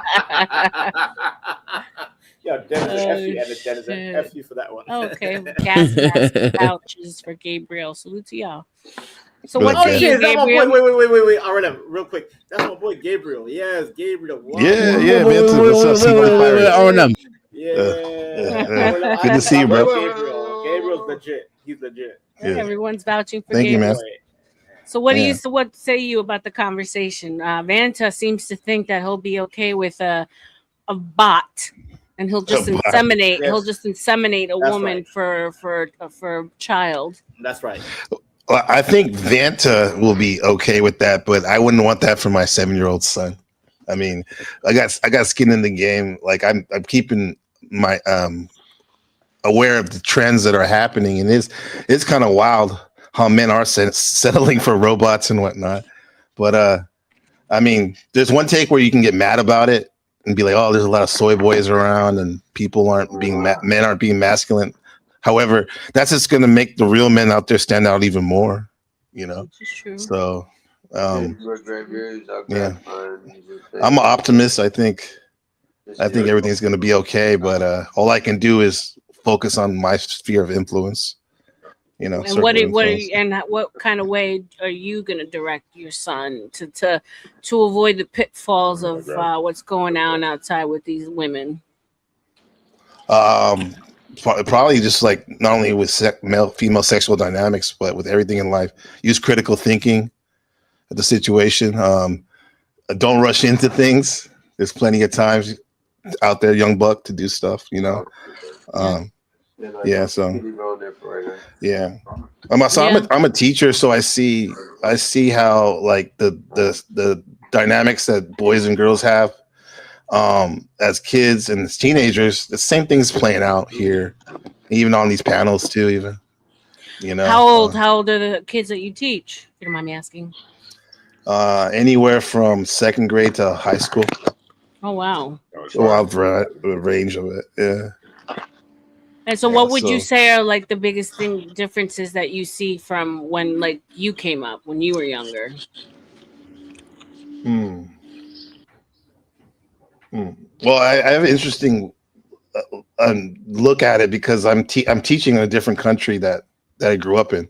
Yeah, Dennis, F you, Oh, Dennis, shit. F you for that one. Okay, gas mask pouches for Gabriel. Salute to y'all. So what Really say good. you, Is that my boy? Gabriel? Wait, RLM, real quick. That's my boy Gabriel. Yes, Gabriel. Wow. Yeah, Vanta. What's up, C1 Pirates? RLM. Yeah. RLM, Good to see you, I bro. love Gabriel. Gabriel's legit. He's legit. Yeah. Everyone's vouching for Thank you, man. Gabriel. So what do you? Yeah. So what say you about the conversation? Vanta seems to think that he'll be okay with a bot, and he'll just A bot. inseminate. Yes. He'll just inseminate a That's woman right. for a child. That's right. Well, I think Vanta will be okay with that, but I wouldn't want that for my 7-year-old son. I mean, I got skin in the game. Like I'm keeping my aware of the trends that are happening, and it's kind of wild how men are settling for robots and whatnot. But I mean, there's one take where you can get mad about it and be like, "Oh, there's a lot of soy boys around, and people aren't being men aren't being masculine." However, that's just going to make the real men out there stand out even more, you know. Which is true. So, yeah, I'm an optimist. I think everything's going to be okay. But all I can do is focus on my sphere of influence. You know, And what kind of way are you going to direct your son to avoid the pitfalls of what's going on outside with these women? Probably just like not only with male female sexual dynamics, but with everything in life. Use critical thinking at the situation. Don't rush into things. There's plenty of times out there, young buck, to do stuff. You know. Yeah. So. Yeah. I'm a teacher, so I see how like the dynamics that boys and girls have as kids and as teenagers. The same thing's playing out here, even on these panels too. Even, you know. How old are the kids that you teach? If you don't mind me asking. Anywhere from 2nd grade to high school. Oh wow. A wide range of it. Yeah. And so, what would you say are like the biggest differences that you see from when like you came up when you were younger? Well, I have an interesting look at it because I'm teaching in a different country that I grew up in.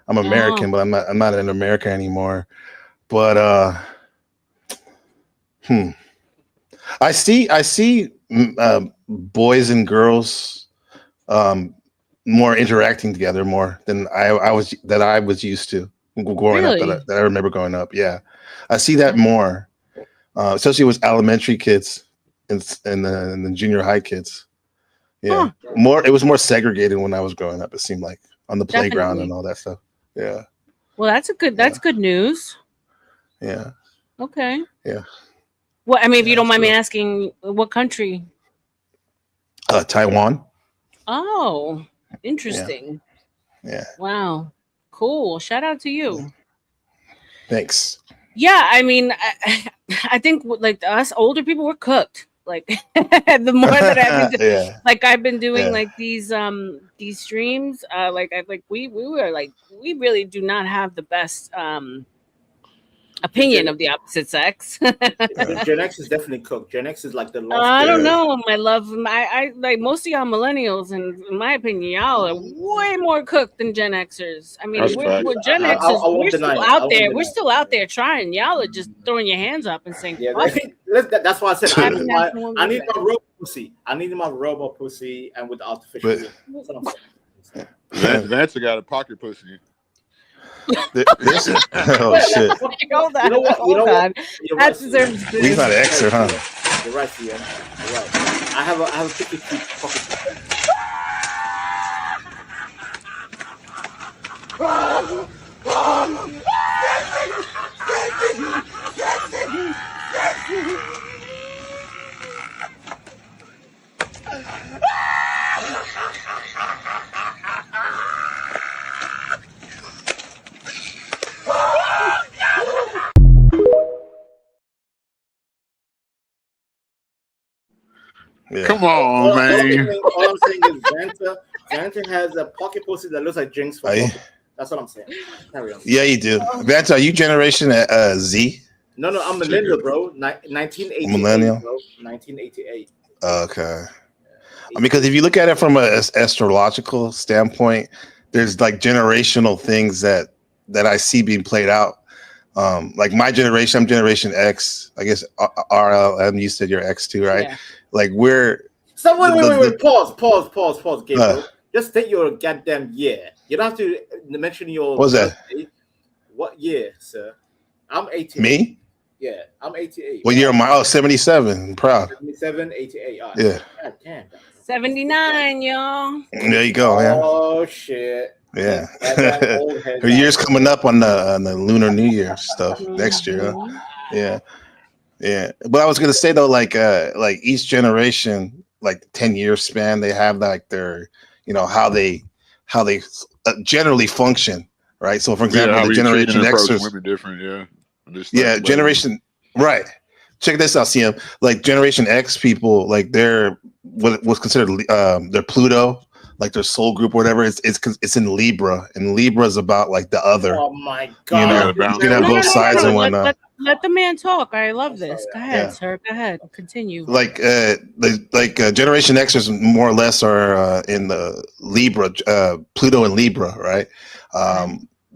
I'm American, but I'm not an American anymore. But I see boys and girls more interacting together more than I was used to growing up that I remember growing up. Yeah, I see that more, especially with elementary kids and the junior high kids. Yeah, it was more segregated when I was growing up. It seemed like on the playground and all that stuff. Yeah. Well, that's good news. Yeah. Okay. Yeah. Well, I mean, if you don't mind me asking, what country? Taiwan. Oh, interesting. Yeah. Wow. Cool. Shout out to you. Yeah. Thanks. Yeah, I mean, I think like us older people, we're cooked. Like the more that Yeah. I've been doing Yeah. like these streams, we were like we really do not have the best opinion of the opposite sex. Gen X is definitely cooked. Gen X is like the lost. I don't Yeah. know, my love. I like most of y'all millennials, and in my opinion, y'all are way more cooked than Gen Xers. I mean, That's we're facts. Gen I Xers. won't We're deny still it. I out won't there. deny We're it. still out there trying. Y'all are just throwing your hands up and saying, Yeah, "Fuck it." that's why I said Happy National I Women's need Day. my robot pussy. I need my robot pussy and with artificial. But- womb. That's what I'm saying. Vanessa got a pocket pussy. This oh shit. Hold on, You know what? You know hold what? on. You're That right, deserves Ian. He's not an this. Xer, huh? You're right, Ian. You're right. I have a picture pocket. Yeah. Come on, man. All I'm saying is Vanta has a pocket pussy that looks like Jinx from Are you- Pocket. That's what I'm saying. Carry on. Yeah, you do. Vanta, are you generation Z? No, I'm millennial, bro. 1988, Millennial? bro. 1988. Okay. I mean, because if you look at it from an astrological standpoint, there's like generational things that I see being played out. Like my generation, I'm Generation X. I guess R.L.M. You said you're X too, right? Yeah. Like we're So wait. Pause, Gabriel. Uh. Just take your goddamn year. You don't have to mention your. What's that? birthday. What year, sir? I'm 88. me. Yeah, I'm 88. What year am I? Oh, 77. I'm proud. 77, 88. All right. Yeah. God damn. 79, y'all. There you go, man. Oh shit. Yeah. That old head Her year's coming up on the Lunar New Year stuff next year. Huh? Mhm. Yeah. Yeah. But I was gonna say though, like each generation, like 10-year span, they have like their, how they generally function, right? So for example, how the we treat Generation and approach Xers, women different, yeah. Just yeah, like, generation, right. Check this out, CM. Like Generation X people, like they're what was considered their Pluto, like their soul group or whatever. It's in Libra, and Libra is about like the other. Oh my You god. know, balance. you can have both sides and whatnot. Let the man talk. I love I'm this. sorry. Go ahead, Yeah. sir. Go ahead. Continue. Like Generation Xers more or less are in the Libra, Pluto and Libra, right?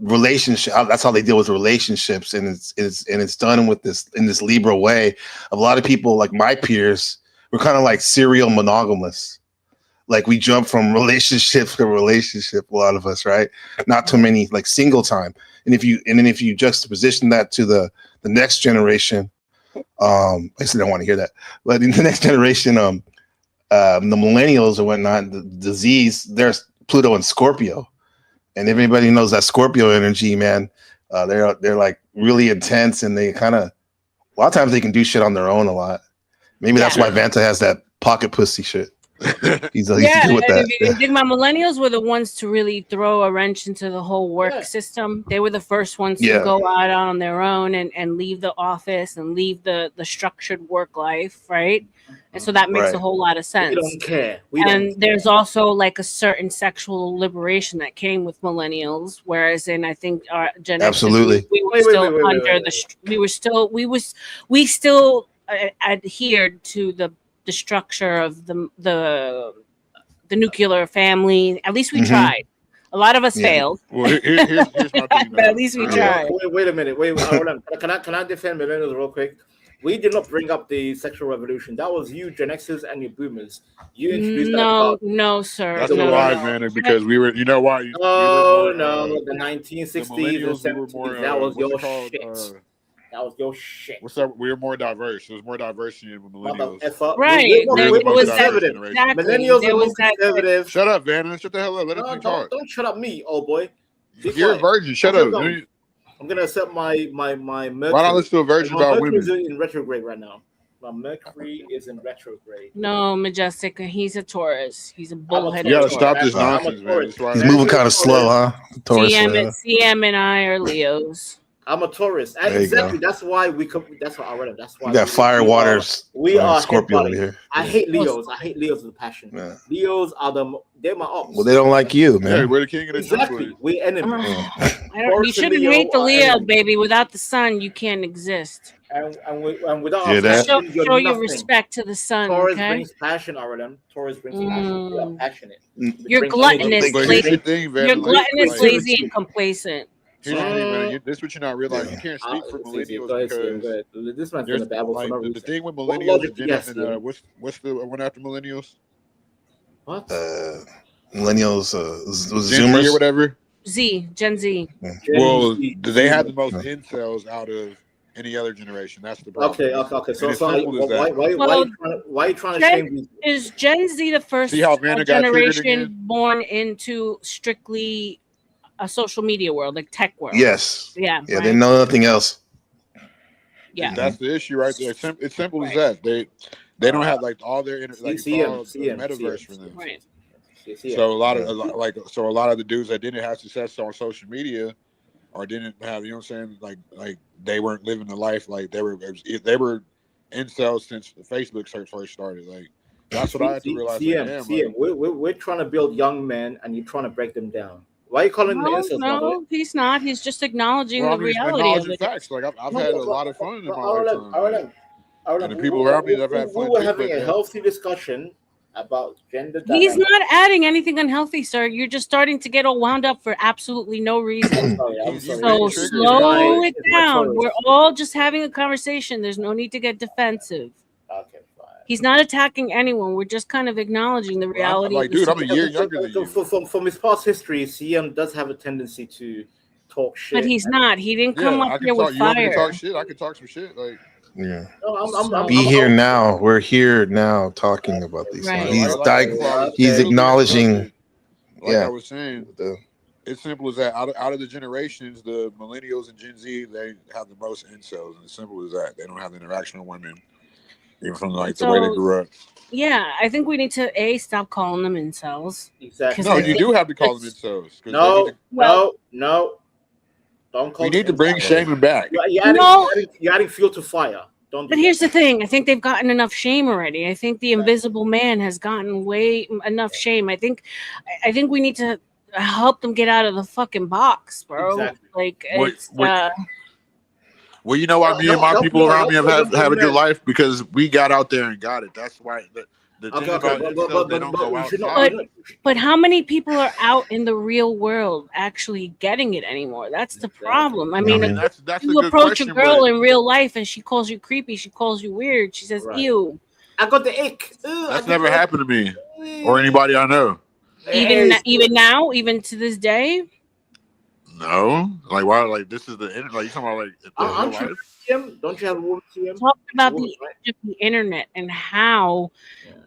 Relationship. That's how they deal with relationships, and it's done with this Libra way. A lot of people, like my peers, we're kind of like serial monogamous. Like we jump from relationship to relationship. A lot of us, right? Not too many like single time. And then if you juxtaposition that to the next generation, I still don't want to hear that. But in the next generation, the millennials and whatnot, the Z's, there's Pluto and Scorpio. And everybody knows that Scorpio energy, man. They're like really intense, and they kind of a lot of times they can do shit on their own a lot. Maybe that's why Vanta has that pocket pussy shit. He's good with that. If you think my millennials were the ones to really throw a wrench into the whole work system. They were the first ones to go out on their own and leave the office and leave the structured work life, right? And so that makes a whole lot of sense. We don't care. There's also like a certain sexual liberation that came with millennials, whereas in I think our Gen X, we still adhered to the structure of the nuclear family. At least we tried. A lot of us failed. Well, here's my thing. But at least we tried. Wait a minute. Hold on. Can I defend millennials real quick? We did not bring up the sexual revolution. That was you, Gen Xers, and your boomers. You introduced no, sir. That's a lie, man. Because we were, you know why? The 1960s and 70s. That was your shit. That was your shit. What's up? We were more diverse. There was more diversity in millennials. Right. Millennials are more conservative. Shut up, Vanna. Shut the hell up. Let us talk. Don't shut up me, old boy. You're a virgin. Shut up. I'm gonna accept my Mercury. Why not listen to a virgin about women? Mercury is in retrograde right now. My Mercury is in retrograde. No, Majestic. He's a Taurus. He's a bullheaded. You gotta Taurus. stop this nonsense, man. He's moving kind of slow, huh? Taurus, CM and I are Leos. I'm a Taurus. And There you exactly. go. That's why we come. That's what I read. That's why You got fire, water, we are Scorpio over headbutting. here. I hate Leos. I hate Leos with passion. Yeah. Leos are they're my ops. Well, they don't like you, Yeah, man. we're the king of the Exactly. jungle. We're enemies. I don't, you Taurus and shouldn't Leo hate the are Leo, enemies. baby. Without the sun, you can't exist. And without Hear our that? Show, passion, you're show your nothing. respect to the sun, Taurus okay? brings passion, R.L.M. Taurus brings passion. We are passionate. Mm. We You're bring gluttonous, energy. But lazy. here's the thing, Van. You're Like, gluttonous, like, lazy, and complacent. here's the thing, man. This is what you're not realizing. Yeah. You can't speak for millennials Go ahead, because go ahead. This man's there's gonna babble for like no the reason. thing with What millennials logic and do you have, Steven? what's the one after millennials? What? Millennials, was Gen Z or Zoomers. whatever. Gen Z. Well, Gen Z. they have the most Yeah. incels out of any other generation. That's the problem. Okay. So, And it's simple as that. why are you trying to shame these? Is Gen Z the first See how Vanna got triggered generation again? born into strictly a social media world, like tech world? Yes. Yeah. Yeah. Right? They know nothing else. Yeah. That's the issue right there. It's simple as that. They don't have like all their metaverse for them. Right. So a lot of the dudes that didn't have success on social media or didn't have, you know what I'm saying, like they weren't living the life, like they were incels since the Facebook search first started. Like that's what I had to realize. We're trying to build young men, and you're trying to break them down. Why are you calling them incels? No, he's not. He's just acknowledging Well, the reality of acknowledging it. facts. Like I've had a lot of fun in my lifetime. R.L.M. And the people around me that have had fun We were too, having but a healthy discussion about gender He's dynamics. not adding anything unhealthy, sir. You're just starting to get all wound up for absolutely no reason. I'm You sorry. So made triggered, slow man. it down. We're all just having a conversation. There's no need to get defensive. Okay, fine. He's not attacking anyone. We're just kind of acknowledging the reality. Like, of the dude, I'm a year situation. younger than you. From his past history, CM does have a tendency to talk shit. But he's not. He didn't come Yeah, I up can here talk. with You want me to fire. talk shit? I can talk some shit. Like, Yeah. No, Be here now. We're here now talking about these Right. things. Like, He's acknowledging. like Yeah. I was saying, it's simple as that. Out of the generations, the millennials and Gen Z, they have the most incels, and it's simple as that. They don't have the interaction with women, even from like the way they grew up. Yeah, I think we need to stop calling them incels. Exactly. No, you do have to call them incels. No. Don't call we need to bring shaming back. You're adding fuel to fire. Don't. But here's the thing. I think they've gotten enough shame already. I think the Invisible Man has gotten enough shame. I think we need to help them get out of the fucking box, bro. Exactly. Like well, you know why me and my people around me have had a good life because we got out there and got it. That's why the thing about incels, they don't go outside. But how many people are out in the real world actually getting it anymore? That's the problem. I mean, that's you approach a girl in real life and she calls you creepy, she calls you weird, she says, ew. I got the ick. That's never happened to me or anybody I know. Even now, even to this day? No. Like, why? Like, this is the internet. Like, you talking about, like, life? Don't you have a woman, CM? Talking about the age of the internet and how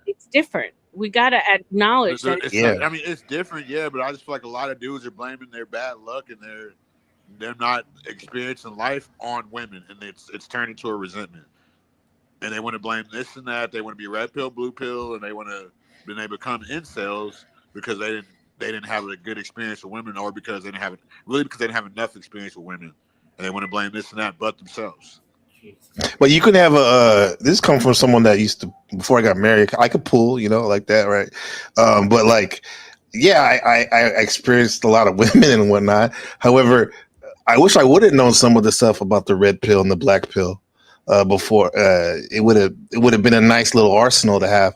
it's different. We gotta acknowledge that. I mean, it's different, but I just feel like a lot of dudes are blaming their bad luck and they're not experiencing life on women, and it's turned into a resentment. And they want to blame this and that. They want to be red pill, blue pill, and then they become incels because they didn't have a good experience with women, or because they didn't have enough experience with women, and they want to blame this and that, but themselves. But you could have this come from someone that used to, before I got married, I could pull, like that, right? But like, I experienced a lot of women and whatnot. However, I wish I would have known some of the stuff about the red pill and the black pill before. It would have been a nice little arsenal to have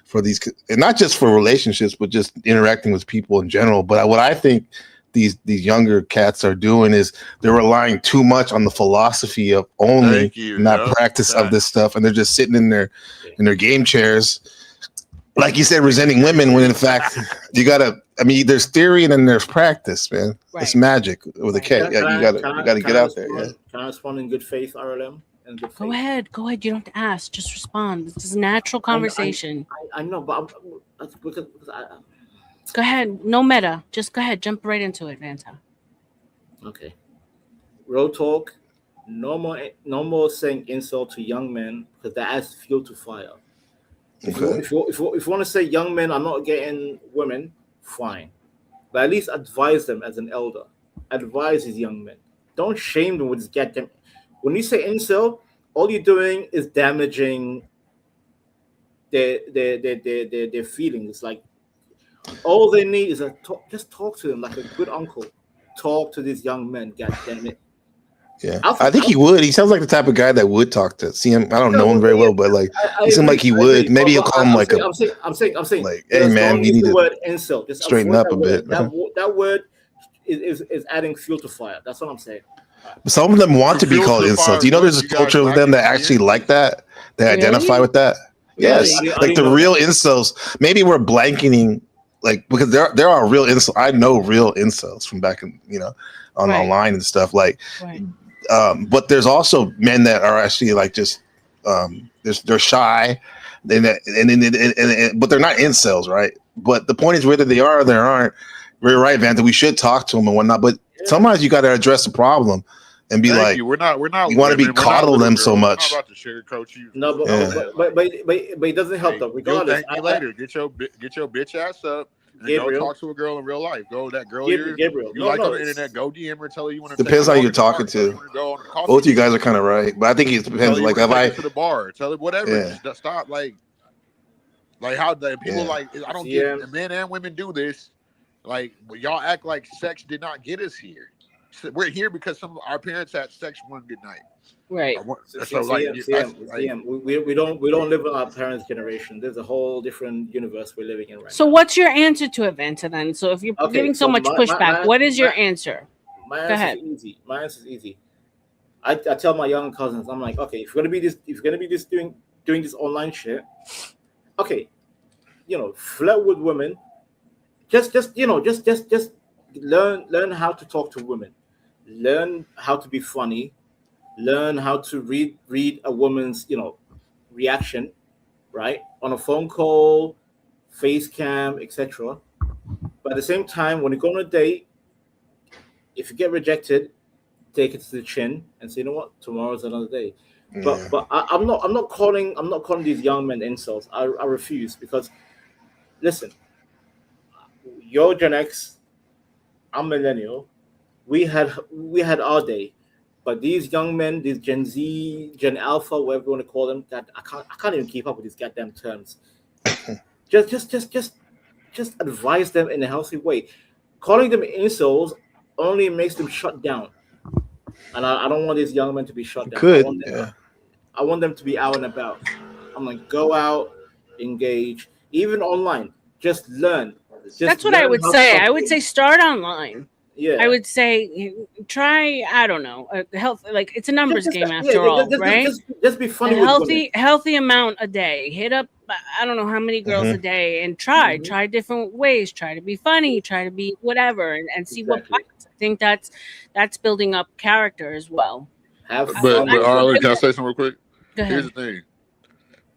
for these, and not just for relationships, but just interacting with people in general. But what I think these younger cats are doing is they're relying too much on the philosophy of only, not practice of this stuff, and they're just sitting in their game chairs, like you said, resenting women. When in fact, you gotta. I mean, there's theory and then there's practice, man. Right. It's magic with a K. You gotta get out there. Yeah. Can I respond in good faith, R.L.M? Go ahead. You don't have to ask. Just respond. This is a natural conversation. I know, but that's because go ahead. No meta. Just go ahead. Jump right into it, Vanta. Okay. Real talk. No more saying insult to young men because that adds fuel to fire. Okay. If you want to say young men are not getting women, fine. But at least advise them as an elder. Advise these young men. Don't shame them with this goddamn. When you say incel, all you're doing is damaging their feelings. Like all they need is a talk. Just talk to them like a good uncle. Talk to these young men. God damn it. Yeah, I think he would. He sounds like the type of guy that would talk to. See him. I don't know him very well, but like I he seemed agree. like he I agree. would. Maybe he'll call him like I'm saying. like, hey Just man, don't you use need the to word insult. Just straighten avoid up that a word. bit. That word is adding fuel to fire. That's what I'm saying. Some of them want to be Fuel to called the insults. fire. You know, What there's you this guys culture of them lacking that in actually DMV? like that. They identify Really? with that. Really? Yes, I like didn't the know that. real insults. Maybe we're blanketing, like because there are real insults. I know real insults from back in Right. online and stuff. Like, Right. but there's also men that are actually like just they're shy, but they're not incels, right? But the point is whether they are or they aren't. You're right, Van, that we should talk to them and whatnot. But Yeah. sometimes you got to address the problem and be Thank like, you. We're not you want to women. be We're not coddle little them so girls. We're not much. about to sugarcoat you. No, You know, Yeah. man. Like, but it doesn't help hey, though. you'll Regardless, thank me later. Get your bitch ass up and go Gabriel, talk to a girl in real life. Go that girl Gabriel. you No, like no. on the internet. Go DM her. Tell her you want to take Depends her on who walk you're in the talking park. Tell her you to. want to go on a coffee Both you date. guys are kind of right, but I think it Tell depends. her you Like want if to take I, her to the bar. Tell her whatever. yeah, Just stop. Like how the people yeah, I don't get CM. men and women do this. Like y'all act like sex did not get us here. So we're here because some of our parents had sex one good night. Right. So like that's like CM. We don't live in our parents' generation. There's a whole different universe we're living in right So now. what's your answer to Aventa then? So if you're Okay, giving so so much pushback, what is your answer? my Go answer is ahead. easy. My answer is easy. I tell my young cousins, I'm like, okay, if you're gonna be this doing this online shit, okay, flirt with women. Just learn how to talk to women. Learn how to be funny. Learn how to read a woman's reaction, right, on a phone call, face cam, etc. But at the same time, when you go on a date, if you get rejected, take it to the chin and say, you know what, tomorrow's another day. yeah. But I'm not calling these young men insults. I refuse because listen, you're Gen X, I'm millennial. We had our day, but these young men, these Gen Z, Gen Alpha, whatever you want to call them, that I can't even keep up with these goddamn terms. Just advise them in a healthy way. Calling them insults only makes them shut down, and I don't want these young men to be shut You down. I could, want them, yeah. I want them to be out and about. I'm like, go out, engage, even online. Just learn. Just That's what I learn would how to say. talk I to would women. say start online. I Yeah. would say try, I don't know, a health, like it's a Just, numbers just, game yeah, after all, right? just be A funny with women. healthy amount a day. Hit up I don't know how many girls a Hmm. day and Hmm. try different ways. Try to be funny, try to be whatever and see what Exactly. bites. I think that's building up character as well. Have I, fun but with I, Arlen, women. can I say something real quick? Go Here's ahead. the thing.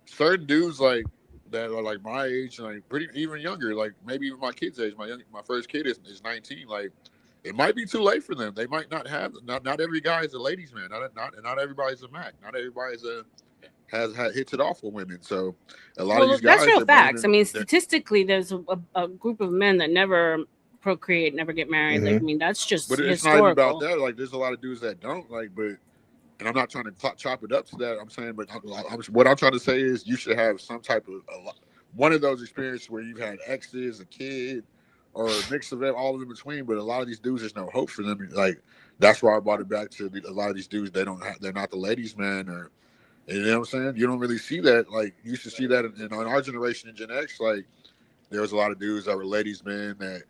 Certain dudes like that are like my age and like pretty even younger, like maybe even my kid's age. My first kid is 19. Like it might be too late for them. They might not have not every guy is a ladies man. Not everybody's a Mac. Not everybody's a has hits it off with women. So a lot of Well, these that's guys real they're bringing facts. I in mean, they're, statistically, there's a group of men that never procreate, never get married. Like, I Hmm. mean, that's just but it's not even about historical. that. Like there's a lot of dudes that don't like, but and I'm not trying to chop it up to that. I'm saying, but what I'm trying to say is you should have some type of one of those experiences where you've had exes, a kid, or a mix of them, all of them in between. But a lot of these dudes, there's no hope for them. Like that's why I brought it back to a lot of these dudes. They're not the ladies' man, or you know what I'm saying. You don't really see that. Like you used to see that in our generation in Gen X. Like there was a lot of dudes that were ladies' men that.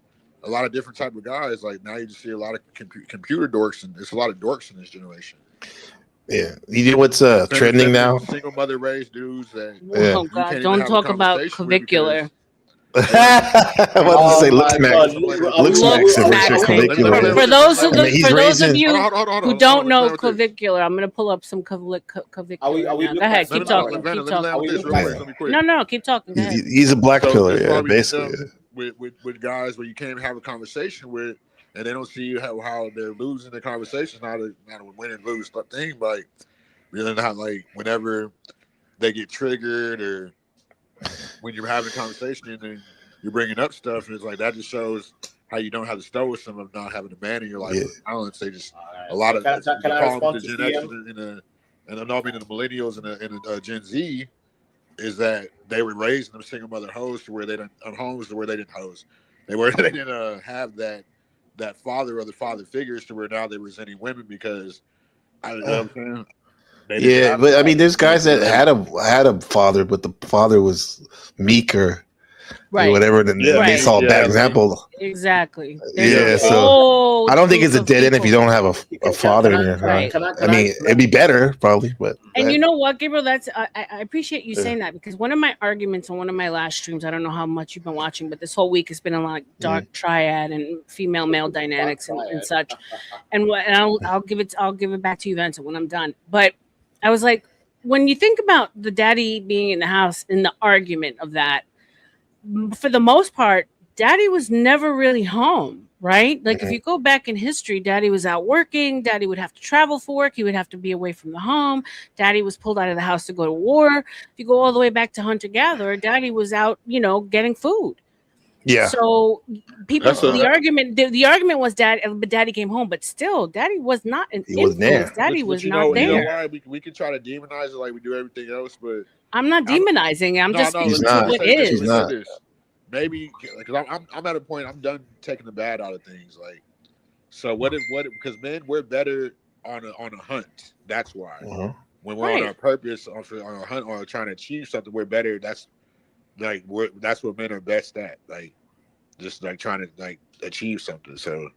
A lot of different type of guys. Like now, you just see a lot of computer dorks, and there's a lot of dorks in this generation. Yeah. You know what's trending Feminine, now? single mother raised dudes that Yeah. Oh you God, can't even don't have a talk about conversation with clavicular. because they don't. I Hold on, wanted to Oh say my looks God! next. Looks next. If Are we're we, saying are we, Okay. let me clavicular, play yeah. with this. Let me play I with mean, this. he's For those of raising. Hold on, you hold on, hold who on, hold don't on. Let me play know with this. clavicular, I'm gonna pull up some are we clavicular are we now. Go looking at ahead, Let keep me cinema let, right talking, now? Vanna, keep let me land Are talking. with we this looking real at quick. Yeah. Let me quick. No, keep talking. Go ahead. He's a black So pillar. this is Yeah, why we get basically. them with guys where you can't have a conversation with, and they don't see how they're losing the conversation. Not a win and lose thing. Like really not like whenever they get triggered or when you're having a conversation and then you're bringing up stuff, and it's like that just shows how you don't have the stoicism of not having a man in your life. Yeah. Balance. They just Alright, a lot so of can the I problem respond with to the Gen X CM? and I mean the millennials and Gen Z is that they were raised in a single mother homes to where they didn't on homes to where they didn't host. They didn't have that father or the father figures to where now they're resenting women because I you know what I'm saying? They didn't Yeah, have but I mean, there's men, guys so that they had a father, but the father was meeker or Right. whatever, and yeah, they Right. saw a bad yeah, like example. Exactly. There's a yeah, Yeah, like so whole I don't think it's group a of dead end if you people. don't have a father in your Right. house. I mean, it'd be better probably, but go And you ahead. know what, Gabriel? That's I appreciate you Yeah. saying that because one of my arguments on one of my last streams, I don't know how much you've been watching, but this whole week has been a lot dark triad and female male dynamics and such. And I'll give it back to you, Vincent, when I'm done. But I was like, when you think about the daddy being in the house in the argument of that, for the most part, daddy was never really home, right? Like if Mhm. you go back in history, daddy was out working, daddy would have to travel for work, he would have to be away from the home, daddy was pulled out of the house to go to war. If you go all the way back to hunter gatherer, daddy was out, getting food. Yeah, So people, that's the a argument, the argument was but daddy came home, but still, daddy was not an he wasn't influence. there. Daddy but was not you know Mhm. there. why we can try to demonize it like we do everything else, but I'm not I'm demonizing. I'm no just no. He's speaking Let to me not. what say this. Let He's me is. say not. this. Maybe because I'm at a point I'm done taking the bad out of things. Like so, what? Because men we're better on a hunt. That's why Mhm. when we're on Right. our purpose on a hunt or trying to achieve something, we're better. That's what men are best at. Like just like trying to like achieve something. So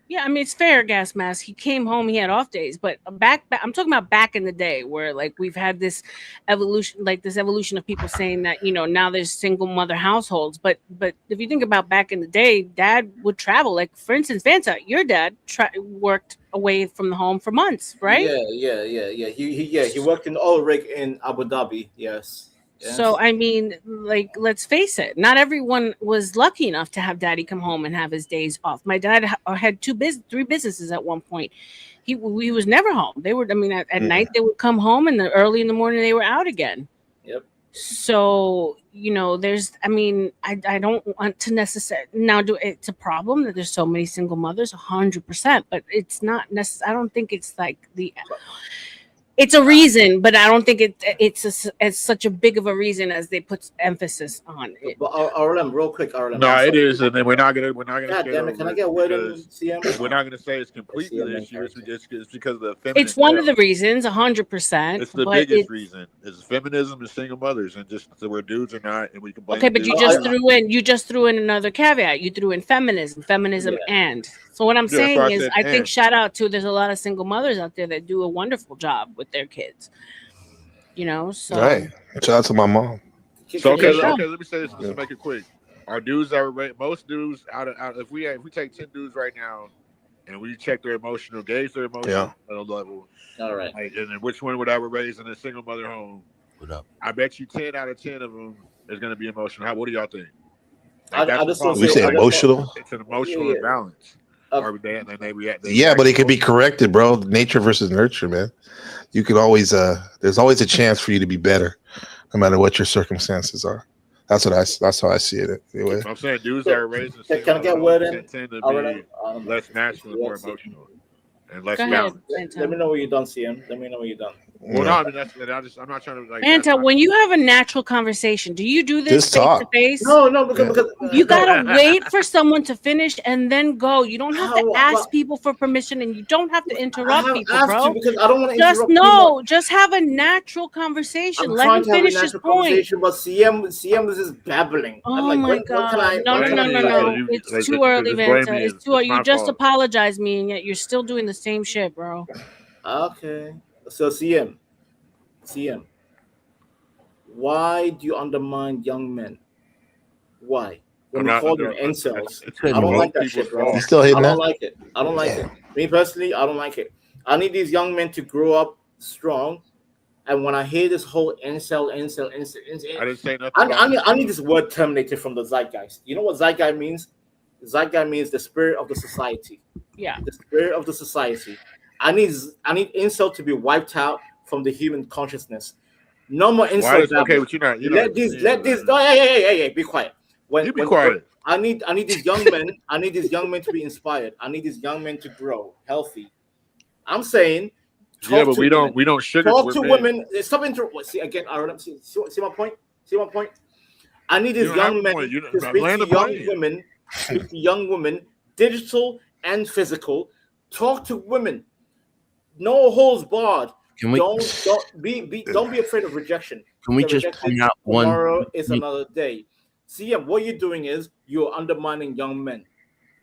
Yeah, I mean it's fair, gas mask. He came home, he had off days, but back I'm talking about back in the day where like we've had this evolution of people saying that now there's single mother households, but if you think about back in the day, dad would travel. Like for instance, Vanta, your dad worked away from the home for months, right? Yeah. He worked in oil rig in Abu Dhabi. Yes. So Yes. I mean, like, let's face it. Not everyone was lucky enough to have daddy come home and have his days off. My dad had three businesses at one point. He was never home. They were. I mean, at Yeah. night they would come home, and early in the morning they were out again. Yep. So there's. I mean, I don't want to necessarily now do. It's a problem that there's so many single mothers, 100%. But it's not necessary. I don't think it's like the it's a reason, but I don't think it's such a big of a reason as they put emphasis on it. But R.L.M, real quick, R.L.M. no, I'm it sorry. is, and then we're not gonna God skate damn it! Can I over it get a word in, because CM? we're not gonna say it's Let's see completely a the main issue. character. It's because of the feminine It's one of the male. reasons, 100%. It's the But biggest it's reason. It's feminism and single mothers, and just so where dudes are not, and we can blame okay. the But you dudes just too. threw in another caveat. You threw in feminism, Yeah. and so what I'm Yeah, that's why I saying is, said I think and. shout out to there's a lot of single mothers out there that do a wonderful job with their kids. Right. So Shout out to my mom. So there you go. okay. Let me say this just Yeah. to make it quick. Our dudes are most dudes out if we take 10 dudes right now, and we check gauge their Yeah. emotional level, All right. like, and then which one would I were raised in a single mother home? What up? I bet you 10 out of 10 of them is going to be emotional. What do y'all think? I Like that's the just want to We problem. say, say I just want, emotional. It's an yeah, emotional yeah. imbalance. Uh, Or they react. They Yeah, react but it could be emotionally. corrected, bro. Nature versus nurture, man. You can always there's always a chance for you to be better, no matter what your circumstances are. That's how I see it anyway. I'm saying dudes that so, are raised in single can I mother get a word homes in? tend to R.L.M. be less natural and more emotional and less Go ahead, balanced. Let me Fanta. know when you're done, CM. Let me know when you're done. Well, no, Yeah. I mean I'm not trying to like that's Fanta, not when you have a natural conversation, do you do this Just face to talk. face? No, Yeah. because You no. gotta wait for someone to finish and then go. You don't have to Well, ask people for permission, and you don't have to interrupt I people, have to bro. because I don't want to Just interrupt too much. no, just have a natural conversation. I'm Let trying him to have a finish his natural point. conversation, but CM is just babbling. I'm Oh like, my when can god. I No, when no, can no, I no, cut in? no. It's too because early, just blame Vanta. me. It's too It's early. You my just fault. apologized me, and yet you're still doing the same shit, bro. Okay, so CM, why do you undermine young men? Why? I'm When you not call them under. incels, It's I don't like both that people's shit, bro. You fault. still I hitting don't that? like it. I don't like it. Damn. Me personally, I don't like it. I need these young men to grow up strong. And when I hear this whole I didn't say nothing about I need this word terminated from the zeitgeist. You know what zeitgeist means? Zeitgeist means the spirit of the society. Yeah. The spirit of the society. I need insult to be wiped out from the human consciousness. No more Why insult is okay, babbling. but you're not Let agreeing with this. that. Oh, yeah. Be quiet. When You be when quiet. I need these young men. I need these young men to be inspired. I need these young men to grow healthy. I'm saying, Yeah, talk but to women. we don't sugar. Talk We're to men. women. Stop See again. R.L.M. See my point. See my point. I need You these don't have young a men point. You to speak land to the young plane. women. Speak to young women, digital and physical. Talk to women. No holds barred. Can we Don't be afraid of rejection. can we Get just rejected. point out one? Tomorrow is another day. See, what you're doing is you're undermining young men.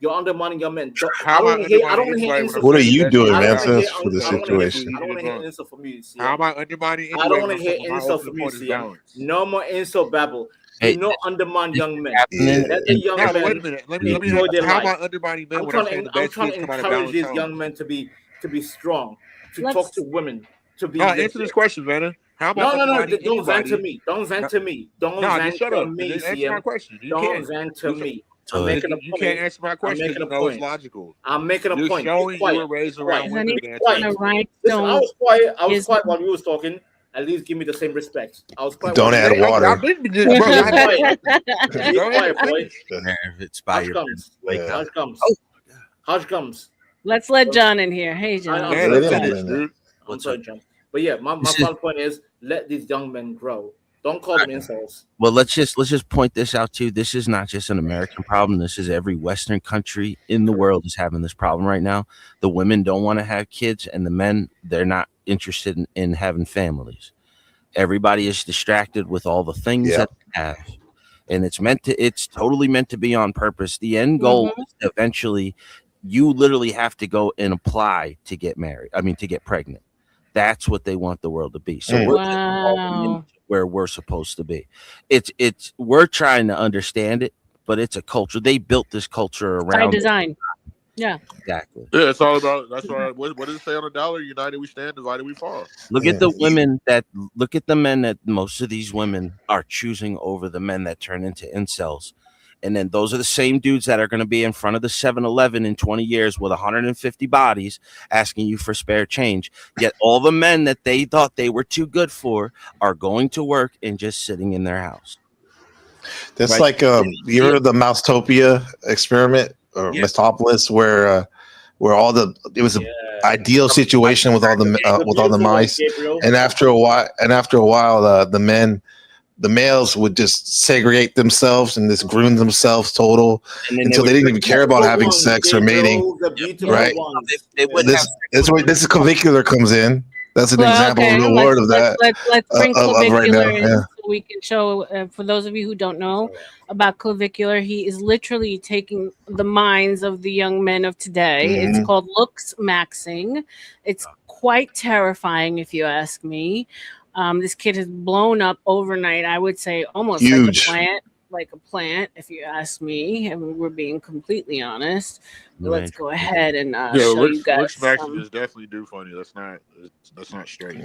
You're undermining young men. I How am don't I want to hear. I undermining don't want to hear anybody when I'm insults What are from saying the you. you best doing, I things don't man, want to about hear. sis, women for the I don't want today? to hear. That's what situation? you I don't need want to to hear know. insult from you, How CM. am I undermining I don't anyway want when to hear I'm my insult ultimate from you, point is CM. balance? No more insult babble. Do Hey, not undermine this young is men. happening Yeah. Let the in young No, but wait men a minute. in Let me. enjoy their How am life. I undermining men when I'm saying the I'm best trying kids to come out of encourage balanced these young homes? men to be strong, to talk to Let's women, to be No, answer this legit. question, man. How am I No. undermining Don't vent to anybody? me. Don't vent No, to me. Don't no, just vent shut to up. me, Just answer my CM. question. You Don't can't. vent to Because me. I'm so making a you can't point. answer my I'm question because making you a know it's point. logical. I'm making a You're point. Be showing you were quiet. Be raised quiet. around Does women anyone Be to answer want quiet. to that. Listen, I rhinestone was quiet. I was his? quiet while you was talking. At least give me the same respect. I was quiet while Don't you add was talking. I've water. been, Just bro. be I haven't quiet. spoken. Be Go ahead quiet, and boy. finish. it's by Hush your comes. wake Yeah. up. Hush comes. Oh, Hush comes. Let's let John in here. Hey, I'm John, Yeah, sorry, let Let him him John. get finish, in there. dude. I'm what's up? sorry, John. But yeah, my This is final point is let these young men grow. Don't call them insults. well. Let's just point this out too. This is not just an American problem. This is every Western country in the Correct. world is having this problem right now. The women don't want to have kids, and the men they're not interested in having families. Everybody is distracted with all the things Yeah. that they have, and it's totally meant to be on purpose. The end goal hmm is eventually you literally have to go and apply to get married. I mean, to get pregnant. That's what they want the world to be. So Mm. we're evolving into Wow. where we're supposed to be. It's we're trying to understand it, but it's a culture. They built this culture By around design. Yeah. exactly. Yeah, it's all about. That's why. What does it say on the dollar? United we stand, divided we fall. Look at Yeah. the women that look at the men that most of these women are choosing over the men that turn into incels. And then those are the same dudes that are going to be in front of the 7-Eleven in 20 years with 150 bodies asking you for spare change. Yet all the men that they thought they were too good for are going to work and just sitting in their house. That's Right? like you See heard it? of the Mousetopia experiment or Yeah. Metropolis where all the it was an Yeah. ideal situation The with all the beautiful ones, mice, Gabriel. and after a while the males would just segregate themselves and just groom themselves total And then they until would they didn't The even care about beautiful having ones, sex or mating, Gabriel. The yep. beautiful Yep. right? ones. They Yeah. wouldn't have sex This with this is clavicular comes in. That's an Well, example of okay. the word of that Let's bring of right clavicular now. Yeah. in so we can show. For those of you who don't know about clavicular, he is literally taking the minds of the young men of today. It's Hmm. called looks maxing. It's quite terrifying, if you ask me. This kid has blown up overnight. I would say almost like a Huge. plant. Like a plant, if you ask me, and we're being completely honest. But no let's entry. go ahead and Yeah, show you guys looks maxing some. is definitely do funny. That's not straight.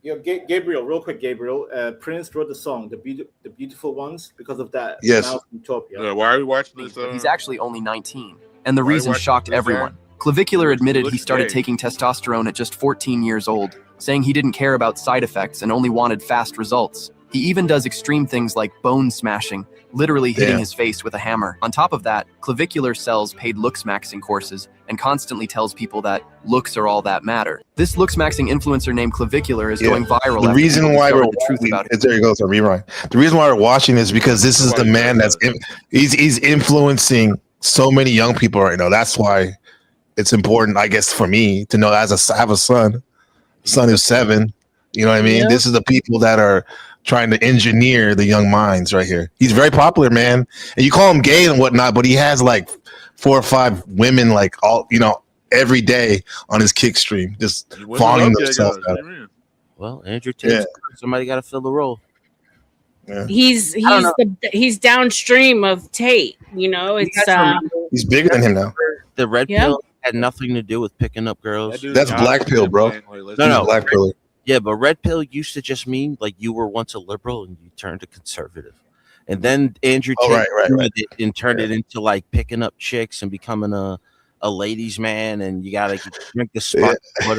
Yo, Gabriel, real quick, Gabriel. Prince wrote the song, the beautiful ones, because of that Yes. mouse utopia. Yeah, why are we watching this? But he's actually only 19. And the Why are you reason watching shocked this guy? everyone. Clavicular He admitted he looks started gay. taking testosterone at just 14 years old, saying he didn't care about side effects and only wanted fast results. He even does extreme things like bone smashing, literally hitting Damn. his face with a hammer. On top of that, Clavicular sells paid looks maxing courses and constantly tells people that looks are all that matter. This looks maxing influencer named Clavicular is Yeah. going viral The after reason people why discovered the truth about it. there you go, so rerun. The reason why we're watching is because this is the Nobody man said that. he's influencing so many young people right now. That's why it's important, I guess, for me to know as I have a son who's 7. You know what I mean? Yep. This is the people that are trying to engineer the young minds right here. He's very popular, man. And you call him gay and whatnot, but he has like 4 or 5 women like all every day on his kick stream, just When's the fawning love gay guys? themselves What out. do you mean? Well, Andrew Yeah. Tate's somebody got to fill the role. Yeah. He's I don't know. he's downstream of Tate. You know, You it's guys remember He's bigger than him now. the red yeah. pill had nothing to do with picking up That girls. dude That's is black pill, bro. let's No, He's no. black pillar. Yeah, but red pill used to just mean like you were once a liberal and you turned a conservative. And then Andrew Oh, Tate right. turned it and turned Yeah. it into like picking up chicks and becoming a ladies' man, and you gotta drink the spark. Yeah.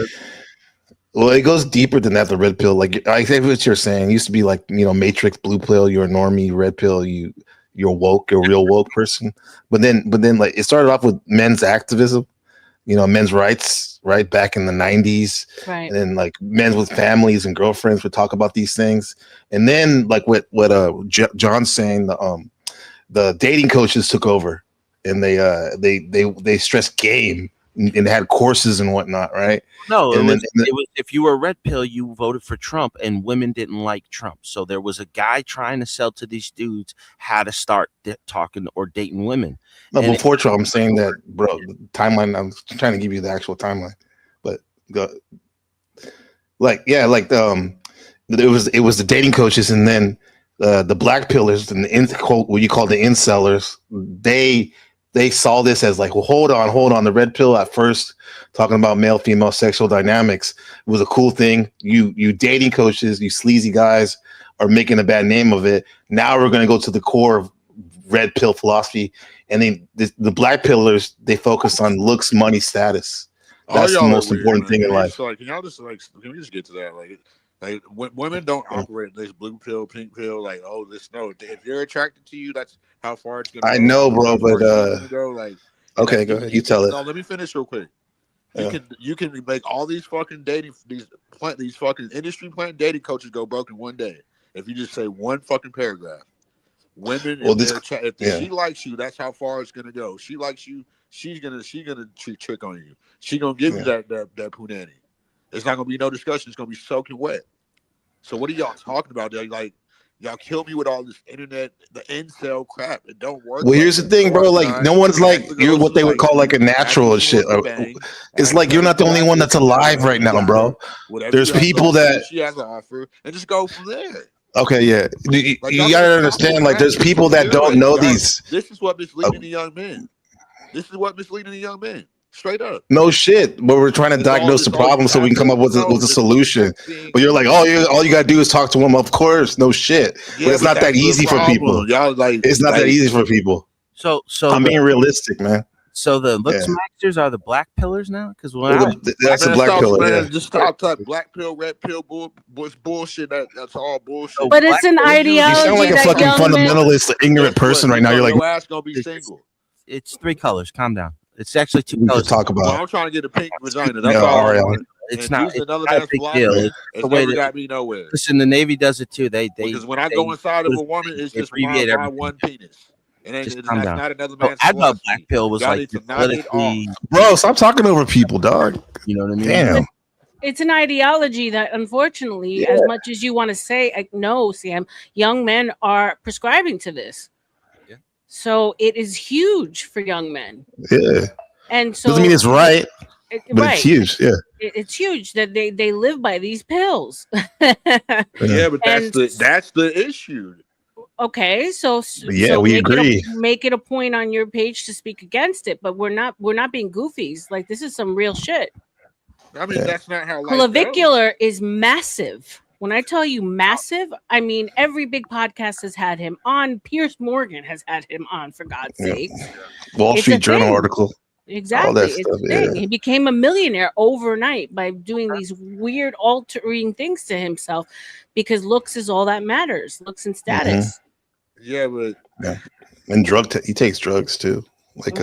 Well, it goes deeper than that. The red pill, like I think what you're saying, it used to be like Matrix, blue pill, you're a normie, red pill, you're woke, you're a real woke person. But then like it started off with men's activism, men's rights, right back in the '90s, Right. and then like men with families and girlfriends would talk about these things, and then like what John's saying, the dating coaches took over, and they stressed game and had courses and whatnot, right? No, And then it was if you were a red pill, you voted for Trump, and women didn't like Trump. So there was a guy trying to sell to these dudes how to start talking or dating women. no, And before Trump, I'm saying that, bro. The timeline. I'm trying to give you the actual timeline, but go it was the dating coaches, and then the black pillars and what you call the incellers. They saw this as like, well, hold on. The red pill at first talking about male female sexual dynamics was a cool thing. You dating coaches, you sleazy guys are making a bad name of it. Now we're going to go to the core of red pill philosophy, and the black pillars, they focus on looks, money, status. That's the most important thing in life. Like, can we just get to that? Like women don't operate this blue pill, pink pill. Like, if you're attracted to you, that's how far it's gonna go. I know, bro, but okay, go ahead. You tell it. No, let me finish real quick. Yeah. You can make all these fucking these fucking industry plant dating coaches go broke in one day if you just say one fucking paragraph. Women, she likes you, that's how far it's gonna go. She likes you, she's gonna trick on you. She gonna give you that punani. It's not gonna be no discussion. It's gonna be soaking wet. So what are y'all talking about? Like, y'all kill me with all this internet, the incel crap. It don't work. Well, here's the thing, bro. Like, no one's like you're what they would call like a natural and shit. It's like you're not the only one that's alive right now, bro. There's people that she has an offer, and just go from there. Okay, yeah. You gotta understand, like, there's people that don't know these. This is what misleading the young men. Straight up. No shit. But we're trying to diagnose the problem so we can come up with a solution. But you're like, all you gotta do is talk to them. Of course, no shit. But it's not that easy for people. Y'all it's not that easy for people. So I'm being realistic, man. So the looks maxers are the black pillars now, because that's the black pillar. Yeah. Just stop black pill, red pill, bullshit. That's all bullshit. But it's an ideology. You sound like a fucking fundamentalist, ignorant person right now. You're like, your ass gonna be single. It's 3 colors. Calm down. It's actually 2 we colors. Could talk about. Well, I'm trying to get a pink vagina. That's all. R.L.M. It's not a big deal. It's never got me nowhere. Listen, the Navy does it too. Because when I go inside of a woman, it's just my one penis. And just it's calm not down. another man's I thought black pill was like politically. Bro, stop talking over people, dog. You know what I mean? Damn. It's an ideology that, unfortunately, as much as you want to say, no, Sam, young men are prescribing to this. Yeah. So it is huge for young men. Yeah. And so doesn't mean it's right, but right. it's huge. Yeah. It's huge that they live by these pills. Yeah, but that's the issue. Okay, so we agree. Make it a point on your page to speak against it, but we're not being goofies. Like, this is some real shit. I mean, that's not how clavicular is massive. When I tell you massive, I mean every big podcast has had him on. Piers Morgan has had him on, for God's sake. Wall Street Journal article. Exactly. It's a thing. He became a millionaire overnight by doing these weird altering things to himself because looks is all that matters. Looks and status. Yeah, but and he takes drugs too, like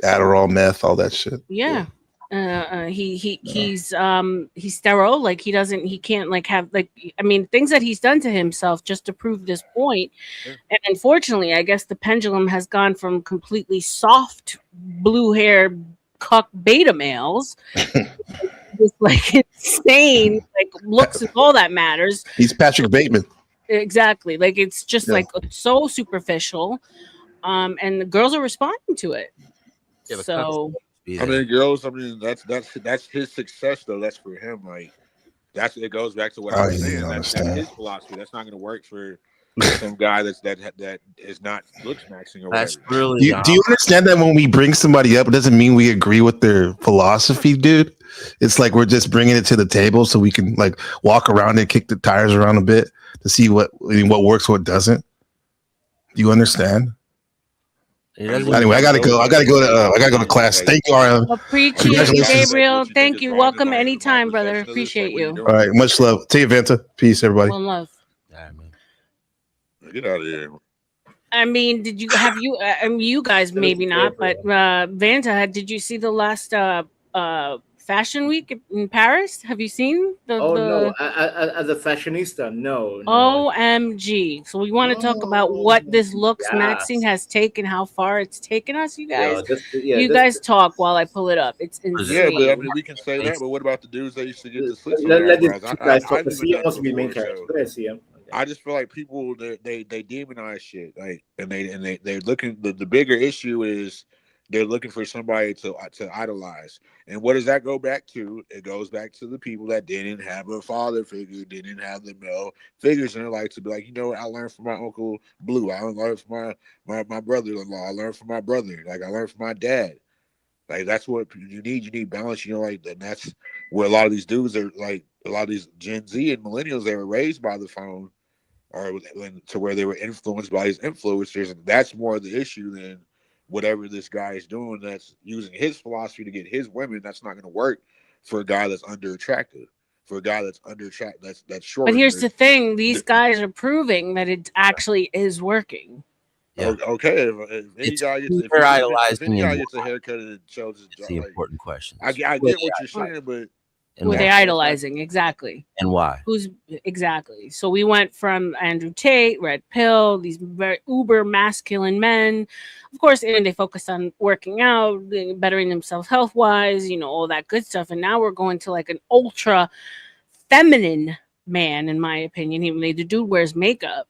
Adderall, meth, all that shit. Yeah. He's sterile. Like he can't like have like, I mean, things that he's done to himself just to prove this point. And unfortunately, I guess the pendulum has gone from completely soft blue hair cuck beta males with like insane like looks and all that matters. He's Patrick Bateman. Exactly. Like it's just like so superficial. And the girls are responding to it. Yeah, so I mean, girls. I mean, that's his success, though. That's for him. Like, it goes back to what I was saying. That's his philosophy. That's not going to work for some guy that is not looks maxing or that's whatever. Really. Do you understand that when we bring somebody up, it doesn't mean we agree with their philosophy, dude? It's like we're just bringing it to the table so we can like walk around and kick the tires around a bit to see what works, what doesn't. Do you understand? He doesn't. Anyway, I gotta go. I gotta go to class. Thank you, R.L. Appreciate you, Congratulations. Gabriel. Thank you. Welcome anytime, brother. Appreciate you. All right, much love. Take Vanta. Peace, everybody. One love. Yeah, man. Get out of here. I mean, did you have you? I mean, you guys maybe not, but Vanta, did you see the last Fashion Week in Paris? Have you seen the? Oh the... no, as a fashionista, no. OMG! So we want to talk about what this looks yes. maxing has taken, how far it's taken us. You guys, you guys talk while I pull it up. It's insane. Yeah, but I mean, we can say that. But what about the dudes that used to get the slits on Let their these eyebrows? two guys talk. I've The even CM done wants it to be main before, character. so Go ahead, CM. I just feel like people they demonize shit, like, and they're looking. The bigger issue is they're looking for somebody to idolize. And what does that go back to? It goes back to the people that didn't have a father figure, didn't have the male figures in their life to be like, you know what, I learned from my Uncle Blue, I learned from my brother-in-law, I learned from my brother, like I learned from my dad. Like that's what you need. You need balance, you know, like, and that's where a lot of these dudes are, like a lot of these Gen Z and millennials, they were raised by the phone, or to where they were influenced by his influencers, and that's more of the issue than whatever this guy is doing. That's using his philosophy to get his women. That's not going to work for a guy that's under attractive. For a guy that's under attractive, that's short. But here's the thing: these guys are proving that it actually is working. Yeah. Okay. If any guy gets a haircut and it shows his jaw, the important question. I get what you're saying, but. And who are they idolizing? Exactly. And why? Who's exactly? So we went from Andrew Tate, Red Pill, these very uber masculine men. Of course, and they focused on working out, bettering themselves health wise, you know, all that good stuff. And now we're going to like an ultra feminine man, in my opinion. Even though the dude wears makeup,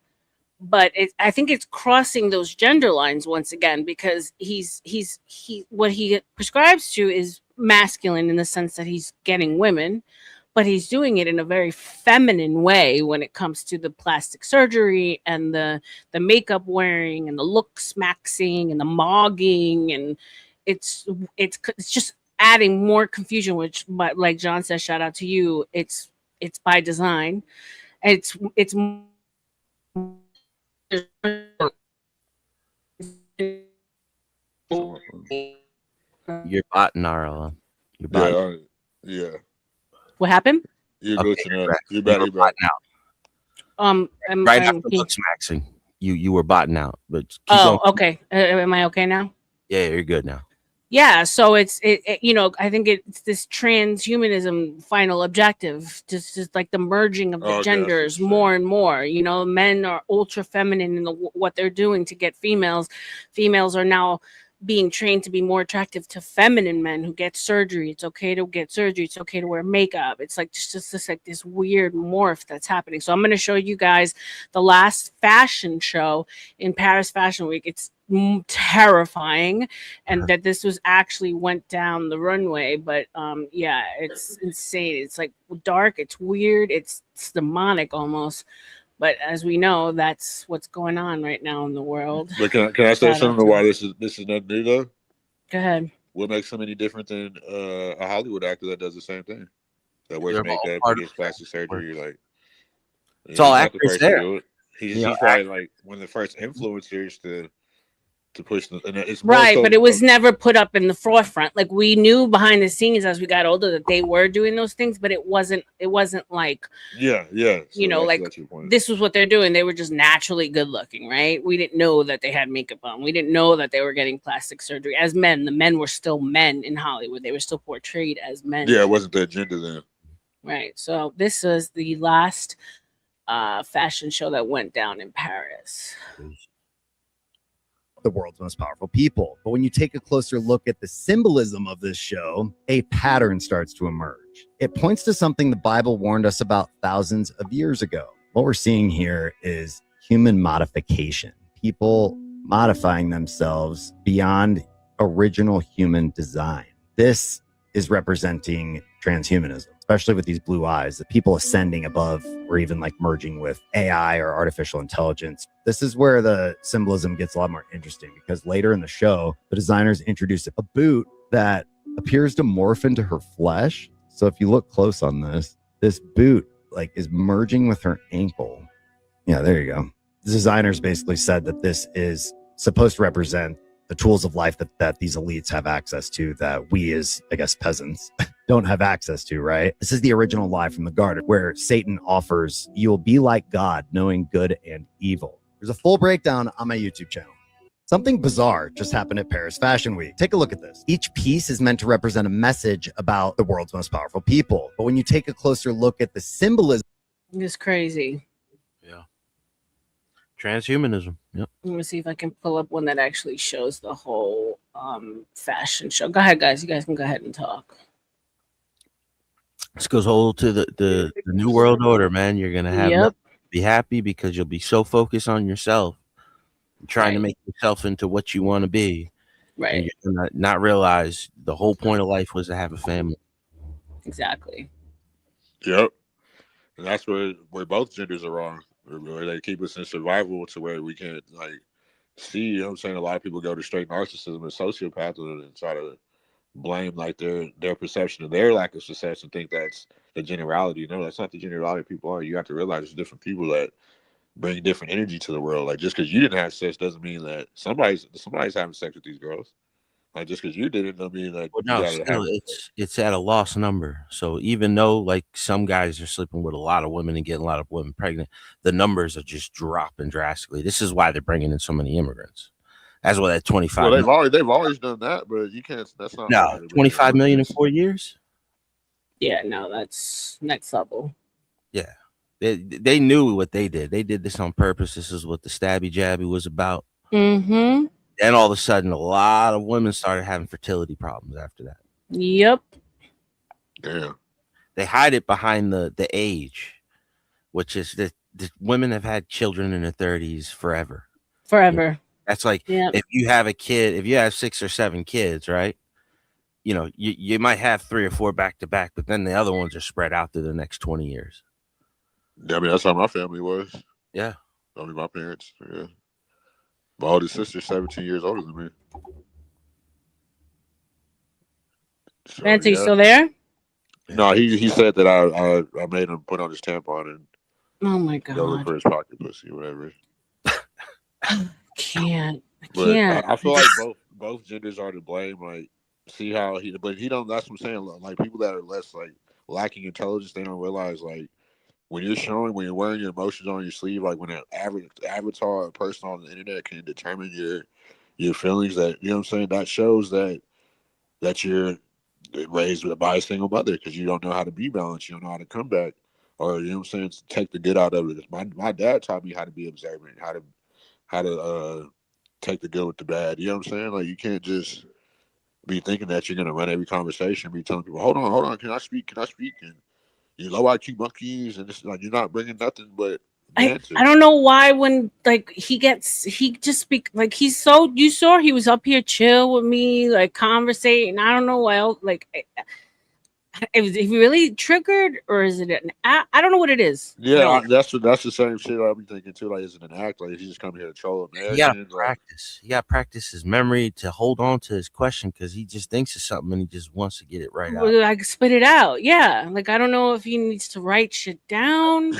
but I think it's crossing those gender lines once again, because he what he prescribes to is masculine in the sense that he's getting women, but he's doing it in a very feminine way when it comes to the plastic surgery and the makeup wearing and the looks maxing and the mogging, and it's just adding more confusion, which, but like John says, shout out to you, it's by design. It's You're botting R.L.M. You're botting. Yeah. What happened? You're Okay, glitching out. You're back out. Right after looks maxing, you were botting out. But keep going. Okay. Am I okay now? Yeah, you're good now. Yeah, so it's you know, I think it's this transhumanism final objective, just like the merging of the genders more and more. You know, men are ultra feminine in what they're doing to get females. Females are now being trained to be more attractive to feminine men who get surgery. It's okay to get surgery. It's okay to wear makeup. It's like just like this weird morph that's happening. So I'm going to show you guys the last fashion show in Paris Fashion Week. It's terrifying, and that this was actually went down the runway. But yeah, it's insane. It's like dark. It's weird. It's demonic almost. But as we know, that's what's going on right now in the world. But can I say something to why this is not new though? Go ahead. What makes him any different than a Hollywood actor that does the same thing? That wears makeup, and gets plastic surgery, like it's all actors there. He's probably like one of the first influencers to push the, and it's right, but it was never put up in the forefront. Like we knew behind the scenes as we got older that they were doing those things, but it wasn't like so you know, like this was what they're doing. They were just naturally good looking, right? We didn't know that they had makeup on. We didn't know that they were getting plastic surgery. As men, the men were still men in Hollywood. They were still portrayed as men. Yeah, it wasn't the agenda then. Right. So this was the last fashion show that went down in Paris. The world's most powerful people. But when you take a closer look at the symbolism of this show, a pattern starts to emerge. It points to something the Bible warned us about thousands of years ago. What we're seeing here is human modification, people modifying themselves beyond original human design. This is representing transhumanism, especially with these blue eyes, the people ascending above or even like merging with AI or artificial intelligence. This is where the symbolism gets a lot more interesting, because later in the show, the designers introduce a boot that appears to morph into her flesh. So if you look close on this boot like is merging with her ankle. Yeah, there you go. The designers basically said that this is supposed to represent the tools of life that these elites have access to that we as, I guess, peasants don't have access to, right? This is the original lie from the garden where Satan offers, you'll be like God, knowing good and evil. There's a full breakdown on my YouTube channel. Something bizarre just happened at Paris Fashion Week. Take a look at this. Each piece is meant to represent a message about the world's most powerful people. But when you take a closer look at the symbolism, It's crazy. Yeah. Transhumanism. Yep. Let me see if I can pull up one that actually shows the whole fashion show. Go ahead, guys. You guys can go ahead and talk. This goes whole to the new world order, man. You're gonna have be happy because you'll be so focused on yourself, trying to make yourself into what you want to be. Right. And you're gonna not realize the whole point of life was to have a family. Exactly. Yep. And that's where both genders are wrong. Where they keep us in survival to where we can't like see, you know what I'm saying? A lot of people go to straight narcissism and sociopaths and try to blame like their perception of their lack of success and think that's the generality. No, that's not the generality of people are. You have to realize there's different people that bring different energy to the world. Like just because you didn't have sex doesn't mean that somebody's having sex with these girls. Like just because you did it don't mean that it's at a lost number. So even though like some guys are sleeping with a lot of women and getting a lot of women pregnant, the numbers are just dropping drastically. This is why they're bringing in so many immigrants. That's what that 25. Well, they've always done that, but you can't. That's not. No, 25 million in 4 years. Yeah, no, that's next level. Yeah, they knew what they did. They did this on purpose. This is what the stabby jabby was about. Mm-hmm. Then all of a sudden, a lot of women started having fertility problems after that. Yep. Yeah. They hide it behind the age, which is that the women have had children in their 30s forever. Forever. You know, that's like if you have a kid, if you have 6 or 7 kids, right? You know, you might have 3 or 4 back to back, but then the other ones are spread out through the next 20 years. Yeah, I mean that's how my family was. Yeah. I mean my parents. Yeah. My oldest sister's 17 years older than me. So, Vance, you still there? No, he said that I made him put on his tampon and oh my god, go look for his pocket pussy, whatever. I can't. I feel like both genders are to blame. Like, see how he don't. That's what I'm saying. Like people that are less like lacking intelligence, they don't realize like when you're wearing your emotions on your sleeve, like when an average avatar or person on the internet can determine your feelings, that you know what I'm saying, that shows that you're raised by a single mother because you don't know how to be balanced, you don't know how to come back, or you know what I'm saying, take the good out of it. My dad taught me how to be observant, how to take the good with the bad. You know what I'm saying? Like you can't just be thinking that you're gonna run every conversation, be telling people, hold on, can I speak? And you low IQ monkeys, and it's like you're not bringing nothing but answers. I don't know why when like he just speak like he's so you saw he was up here chill with me like conversating. I don't know why else, like is he really triggered or is it I don't know what it is. Yeah, that's the same shit I'll be thinking too. Like, is it an act? Like, is he just coming here to troll Americans? He got to practice his memory to hold on to his question because he just thinks of something and he just wants to get it right out. Like spit it out. Yeah, like I don't know if he needs to write shit down.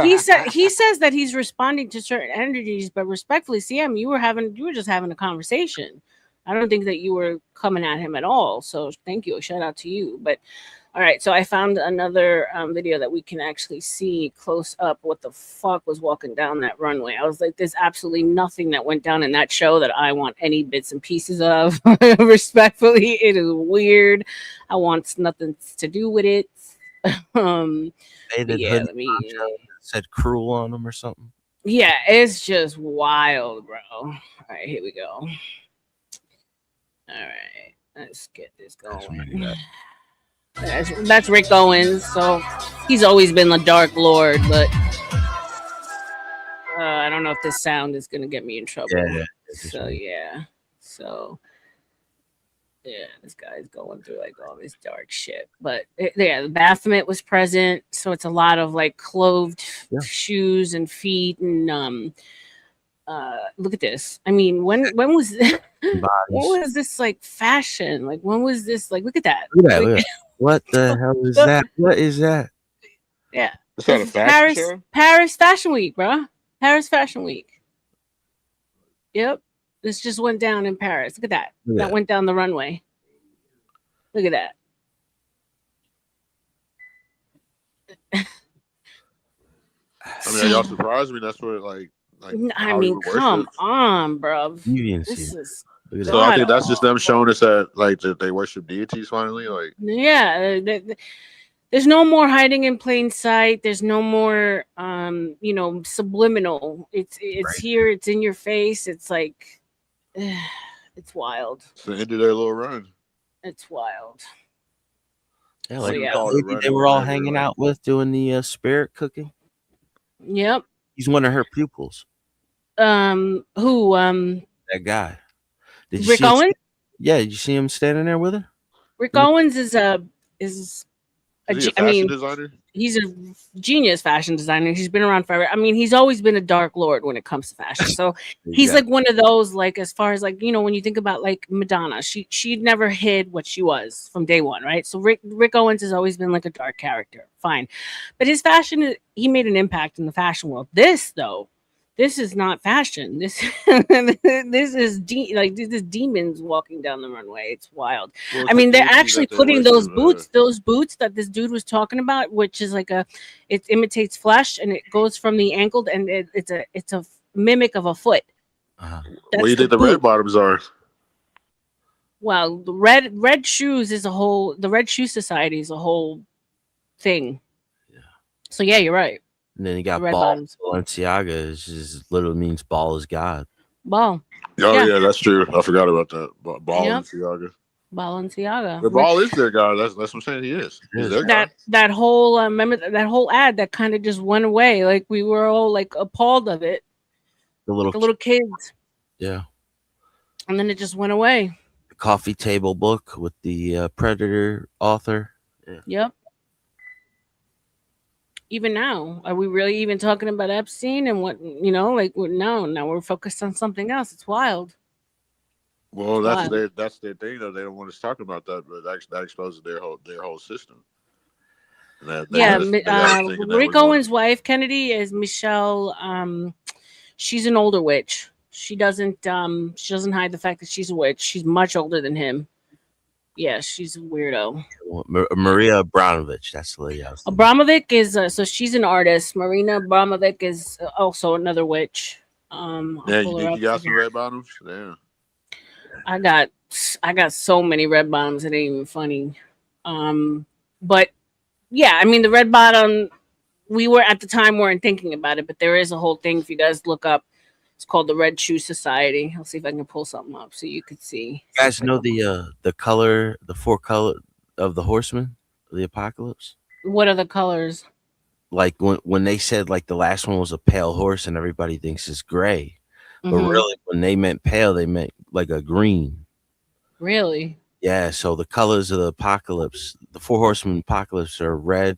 he says that he's responding to certain energies, but respectfully, CM, you were just having a conversation. I don't think that you were coming at him at all. So thank you. Shout out to you. But all right, so I found another video that we can actually see close up what the fuck was walking down that runway. I was like, there's absolutely nothing that went down in that show that I want any bits and pieces of. Respectfully, it is weird. I want nothing to do with it. Said cruel on them or something. Yeah, it's just wild, bro. All right, here we go. All right, let's get this going. That's Rick Owens, so he's always been the Dark Lord, but I don't know if this sound is gonna get me in trouble. This guy's going through like all this dark shit. But the Baphomet was present, so it's a lot of like clothed shoes and feet and look at this. I mean, when was this? When was this like fashion? Like when was this? Like look at that. What the hell is that? What is that? Yeah. Is that a fashion show? Paris Fashion Week, bro. Paris Fashion Week. Yep. This just went down in Paris. Look at that. Look at That that. went down the runway. Look at that. I mean, are y'all surprised? I mean, that's what like I mean, Hollywood come worships. on, bruv. Deviancy. This is Look at So I God think that's just them awful. showing us that like that they worship deities finally. Like, Yeah, there's no more hiding in plain sight. There's no more subliminal. It's Right. here, it's in your face. It's like it's wild. it's the end of their little run. It's wild. Yeah, So like yeah. that lady they were all hanging out with doing the spirit cooking. Yep. He's one of her pupils. Who? That guy. Did you Rick see him? Owens? Yeah, did you see him standing there with her? Rick Owens is Is he a fashion designer? He's a genius fashion designer. He's been around forever. I mean, he's always been a dark lord when it comes to fashion. So he's like one of those, like, as far as like, when you think about like Madonna, she never hid what she was from day one, right? So Rick Owens has always been like a dark character. Fine. But his fashion, he made an impact in the fashion world. This is not fashion. This this is demons walking down the runway. It's wild. Well, I mean, they're actually putting those boots that this dude was talking about, which is like it imitates flesh and it goes from the ankle and it's a mimic of a foot. What do you think the red bottoms are? Well, the red shoes is the Red Shoe Society is a whole thing. Yeah. So yeah, you're right. And then you got red Ball bottoms. Balenciaga, just literally means ball is God. Ball. Oh yeah, that's true. I forgot about that. Balenciaga. Balenciaga. The ball is their God. That's what I'm saying. He is. He's their God. That whole remember that whole ad that kind of just went away. Like we were all like appalled of it. The little kids. Yeah. And then it just went away. The coffee table book with the Predator author. Yeah. Yep. Even now, are we really even talking about Epstein and what like now we're focused on something else. It's wild. Well, that's their thing though. They don't want us talking about that, but that exposes their whole system. Rick Owens' wife Kennedy is Michelle. She's an older witch. She doesn't hide the fact that she's a witch. She's much older than him. Yeah, she's a weirdo. Maria Abramovich, that's the lady. Abramovic is so she's an artist. Marina Abramovic is also another witch. You got some red bottoms? Yeah. I got so many red bottoms. It ain't even funny. But yeah, I mean the red bottom. We were at the time weren't thinking about it, but there is a whole thing. If you guys look up, it's called the Red Shoe Society. I'll see if I can pull something up so you could see. You guys know the color, the 4 color of the horsemen of the apocalypse? What are the colors? Like when they said like the last one was a pale horse and everybody thinks it's gray. But really when they meant pale, they meant like a green. Really? Yeah, so the colors of the apocalypse, the 4 horsemen apocalypse are red,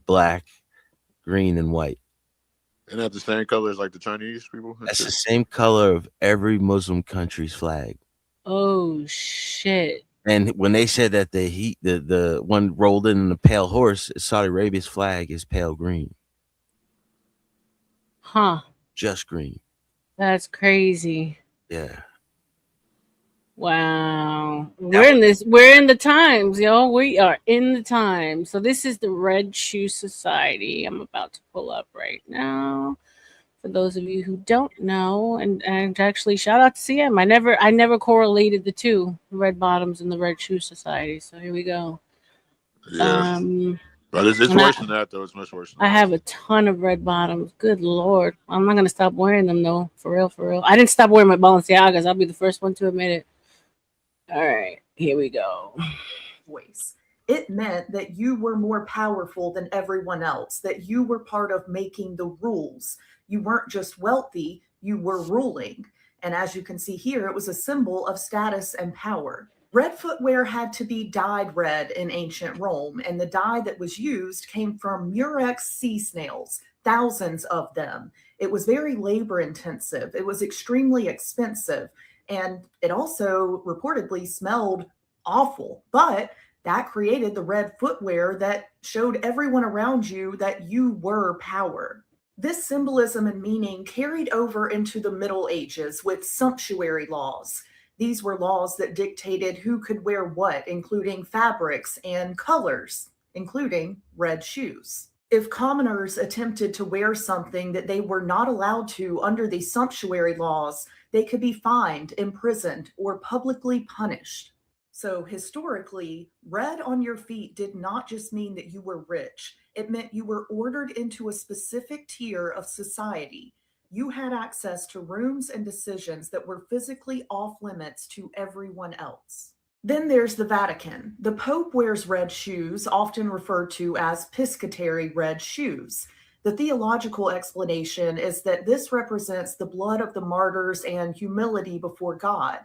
black, green, and white. Isn't that the same color as like the Chinese people? That's the same color of every Muslim country's flag. Oh shit! And when they said that the one rolled in a pale horse, Saudi Arabia's flag is pale green. Huh? Just green. That's crazy. Yeah. Wow. We're in the times, yo. We are in the times. So this is the Red Shoe Society. I'm about to pull up right now. For those of you who don't know, and actually shout out to CM. I never correlated the two, the red bottoms and the Red Shoe Society. So here we go. Yeah. But it's worse than that though. It's much worse than I have a ton of red bottoms. Good Lord. I'm not gonna stop wearing them though. For real. I didn't stop wearing my Balenciagas. I'll be the first one to admit it. All right, here we go. Voice. It meant that you were more powerful than everyone else, that you were part of making the rules. You weren't just wealthy, you were ruling. And as you can see here, it was a symbol of status and power. Red footwear had to be dyed red in ancient Rome, and the dye that was used came from Murex sea snails, thousands of them. It was very labor intensive. It was extremely expensive. And it also reportedly smelled awful, but that created the red footwear that showed everyone around you that you were power. This symbolism and meaning carried over into the Middle Ages with sumptuary laws. These were laws that dictated who could wear what, including fabrics and colors, including red shoes. If commoners attempted to wear something that they were not allowed to under the sumptuary laws, they could be fined, imprisoned, or publicly punished. So, historically, red on your feet did not just mean that you were rich, it meant you were ordered into a specific tier of society. You had access to rooms and decisions that were physically off limits to everyone else. Then there's the Vatican. The Pope wears red shoes, often referred to as piscatary red shoes. The theological explanation is that this represents the blood of the martyrs and humility before God.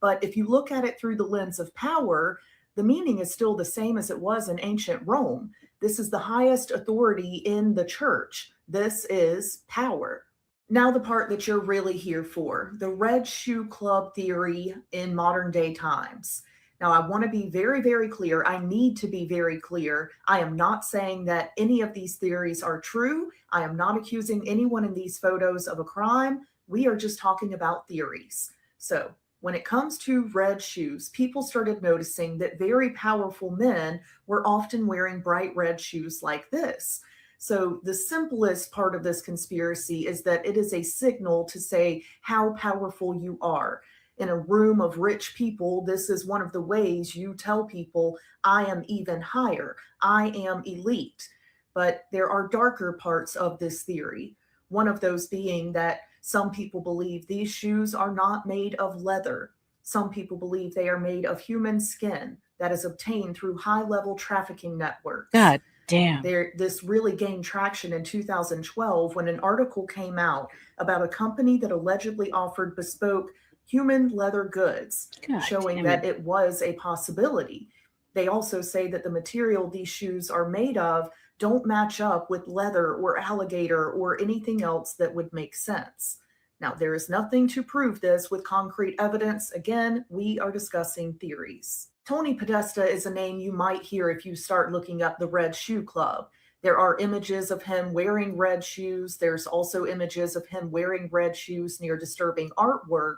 But if you look at it through the lens of power, the meaning is still the same as it was in ancient Rome. This is the highest authority in the church. This is power. Now, the part that you're really here for, the Red Shoe Club theory in modern day times. Now, I want to be very, very clear. I need to be very clear. I am not saying that any of these theories are true. I am not accusing anyone in these photos of a crime. We are just talking about theories. So, when it comes to red shoes, people started noticing that very powerful men were often wearing bright red shoes like this. So the simplest part of this conspiracy is that it is a signal to say how powerful you are. In a room of rich people, this is one of the ways you tell people, I am even higher, I am elite. But there are darker parts of this theory. One of those being that some people believe these shoes are not made of leather. Some people believe they are made of human skin that is obtained through high-level trafficking networks. God damn. This really gained traction in 2012 when an article came out about a company that allegedly offered bespoke human leather goods, showing that it was a possibility. They also say that the material these shoes are made of don't match up with leather or alligator or anything else that would make sense. Now, there is nothing to prove this with concrete evidence. Again, we are discussing theories. Tony Podesta is a name you might hear if you start looking up the Red Shoe Club. There are images of him wearing red shoes. There's also images of him wearing red shoes near disturbing artwork.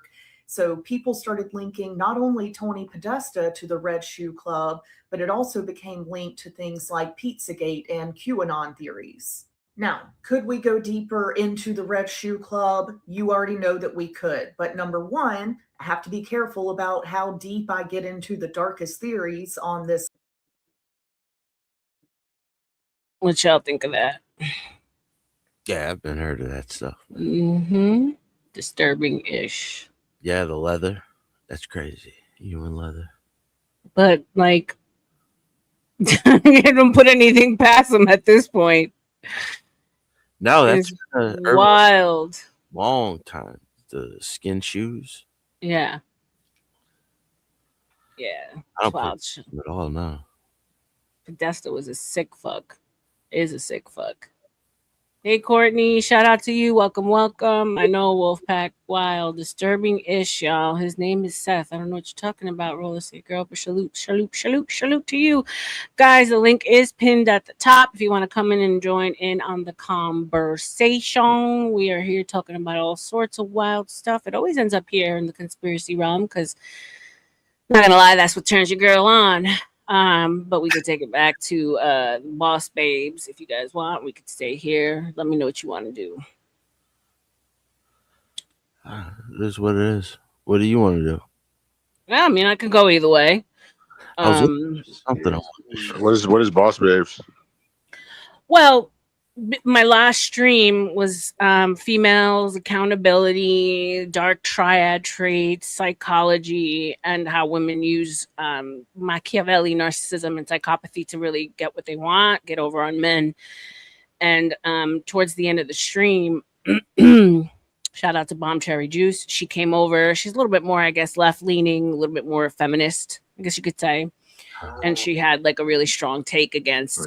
So people started linking not only Tony Podesta to the Red Shoe Club, but it also became linked to things like Pizzagate and QAnon theories. Now, could we go deeper into the Red Shoe Club? You already know that we could. But number one, I have to be careful about how deep I get into the darkest theories on this. What y'all think of that? Yeah, I've been heard of that stuff. Mm-hmm. Disturbing-ish. Yeah, the leather. That's crazy. Human leather. But, like, I don't put anything past them at this point. No, that's wild. Long time. The skin shoes. Yeah. Yeah. I don't put them at all now. Podesta was a sick fuck. Is a sick fuck. Hey, Courtney, shout out to you. Welcome, welcome. I know Wolfpack Wild. Disturbing-ish, y'all. His name is Seth. I don't know what you're talking about, Roller State Girl, but salute to you. Guys, the link is pinned at the top if you want to come in and join in on the conversation. We are here talking about all sorts of wild stuff. It always ends up here in the conspiracy realm because, not going to lie, that's what turns your girl on. But we could take it back to Boss Babes if you guys want. We could stay here. Let me know what you want to do. It is what it is. What do you want to do? Yeah, I mean, I could go either way. Something. What is Boss Babes? Well, my last stream was females, accountability, dark triad traits, psychology, and how women use Machiavelli, narcissism, and psychopathy to really get what they want, get over on men. And towards the end of the stream, shout out to Bomb Cherry Juice. She came over. She's a little bit more, I guess, left-leaning, a little bit more feminist, I guess you could say. And she had like a really strong take against,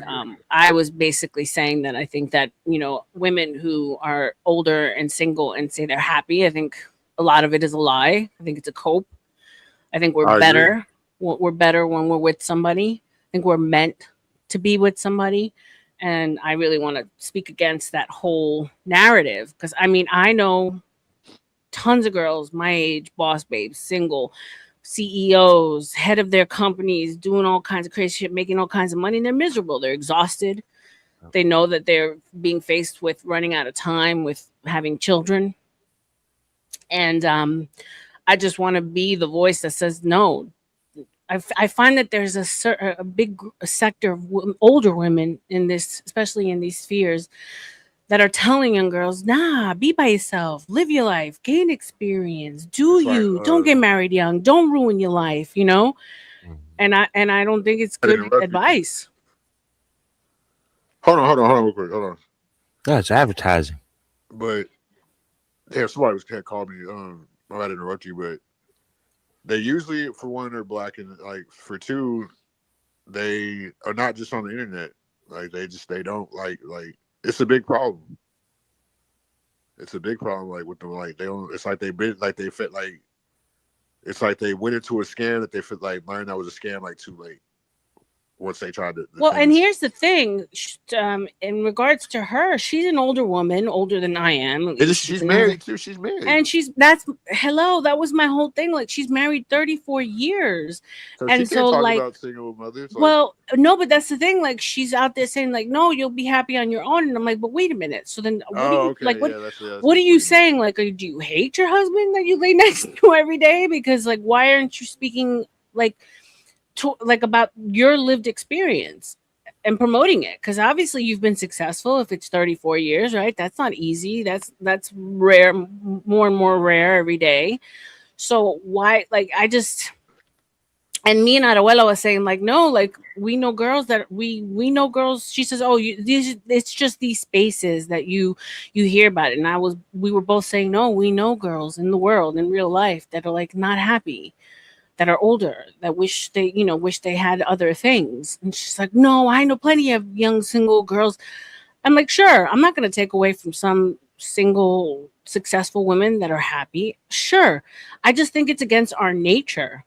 I was basically saying that I think that, you know, women who are older and single and say they're happy, I think a lot of it is a lie. I think it's a cope. I think we're better. We're better when we're with somebody. I think we're meant to be with somebody. And I really want to speak against that whole narrative because I mean, I know tons of girls my age, boss babes, single, CEOs, head of their companies, doing all kinds of crazy shit, making all kinds of money, and they're miserable. They're exhausted. They know that they're being faced with running out of time, with having children. And I just want to be the voice that says no. I find that there's a big sector of older women in this, especially in these spheres, that are telling young girls, nah, be by yourself, live your life, gain experience, do It's like, you, don't get married young, don't ruin your life, you know? And I don't think it's I good interrupt you. advice. Hold on, real quick. Hold on. That's advertising. But yeah, somebody was can't call me. I might interrupt you, but they usually, for one, they're black, and like for two, they are not just on the internet. Like they don't like it's a big problem. It's a big problem. Like with them, like they don't. It's like they been like they fit like. It's like they went into a scam that they fit like learned that was a scam like too late. Once they tried to. Well, and here's the thing, in regards to her, she's an older woman, older than I am. She's married too. She's married, and that was my whole thing. Like she's married 34 years, so and she can't so talk like, about single mothers. Like, well, no, but that's the thing. Like she's out there saying like, no, you'll be happy on your own, and I'm like, but wait a minute. So then, what do you okay, like? What yeah, that's what are you saying? Like, do you hate your husband that you lay next to every day? Because like, why aren't you speaking like? Like about your lived experience and promoting it, because obviously you've been successful. If it's 34 years, right, that's not easy. That's rare, more and more rare every day. So why, like, I just, and me and Aruela was saying like, no, like we know girls that we know girls. She says, oh, it's just these spaces that you hear about it. And we were both saying, no, we know girls in the world in real life that are like not happy, that are older, that wish they had other things. And she's like, no, I know plenty of young single girls. I'm like, sure, I'm not going to take away from some single successful women that are happy. Sure. I just think it's against our nature.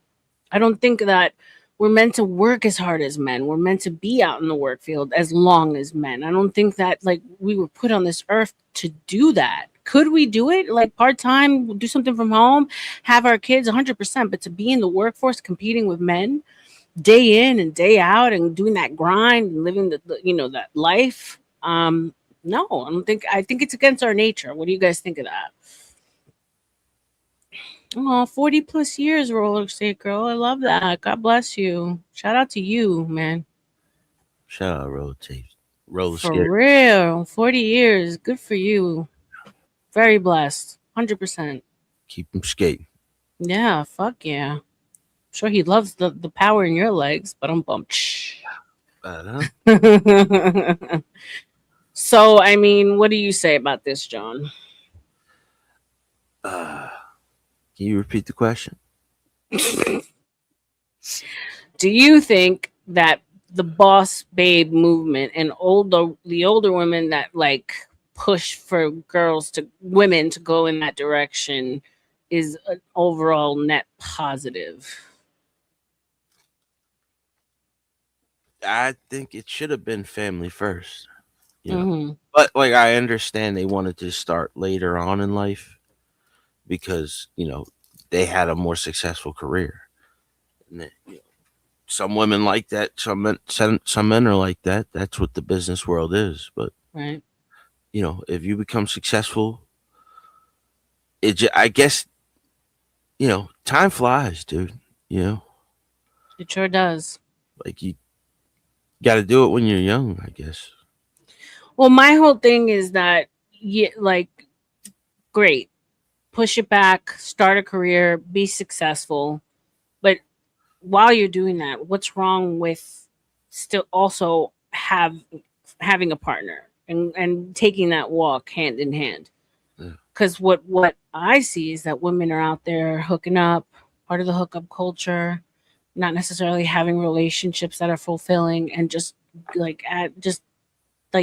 I don't think that we're meant to work as hard as men. We're meant to be out in the work field as long as men. I don't think that like we were put on this earth to do that. Could we do it like part time, do something from home, have our kids 100%? But to be in the workforce competing with men day in and day out and doing that grind and living that life, no, I don't think. I think it's against our nature. What do you guys think of that? Oh, 40 plus years, roller skate girl. I love that. God bless you. Shout out to you, man. Shout out roller For skate. real. 40 years. Good for you. Very blessed. 100%. Keep them skating. Yeah, fuck yeah. Sure, he loves the power in your legs, but I'm bummed. So, I mean, what do you say about this, John? Can you repeat the question? Do you think that the boss babe movement and the older women that like push for women to go in that direction is an overall net positive? I think it should have been family first. But like I understand they wanted to start later on in life because they had a more successful career. And some women like that. Some men are like that. That's what the business world is. But right, if you become successful, I guess time flies, dude. It sure does. Like you got to do it when you're young, I guess. Well, my whole thing is that, yeah, like, great, push it back, start a career, be successful. But while you're doing that, what's wrong with still also having a partner and taking that walk hand in hand? Because what I see is that women are out there hooking up, part of the hookup culture, not necessarily having relationships that are fulfilling, and just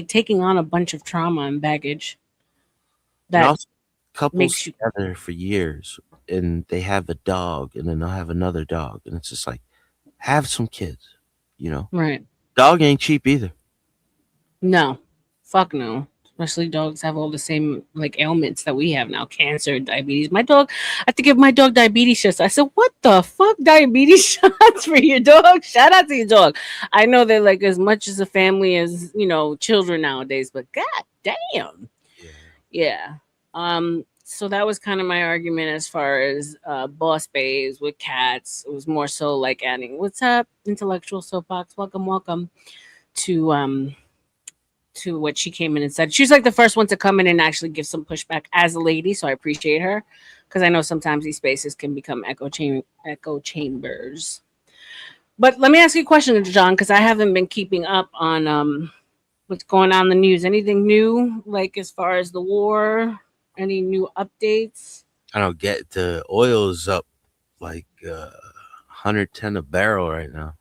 taking on a bunch of trauma and baggage And that also, couples makes you. together for years, and they have a dog, and then they'll have another dog, and it's just like have some kids. Right. Dog ain't cheap either. No, fuck no. Especially dogs have all the same like ailments that we have now, cancer, diabetes. My dog, I have to give my dog diabetes shots. I said, "What the fuck, diabetes shots for your dog?" Shout out to your dog. I know they're like as much as a family as children nowadays, but god damn, Yeah. yeah. So that was kind of my argument as far as boss bays with cats. It was more so like adding, "What's up, intellectual soapbox? Welcome, welcome." To what she came in and said. She's like the first one to come in and actually give some pushback as a lady, so I appreciate her because I know sometimes these spaces can become echo chambers. But let me ask you a question, John, because I haven't been keeping up on what's going on in the news. Anything new, like as far as the war? Any new updates? I don't get the oil is up like 110 a barrel right now.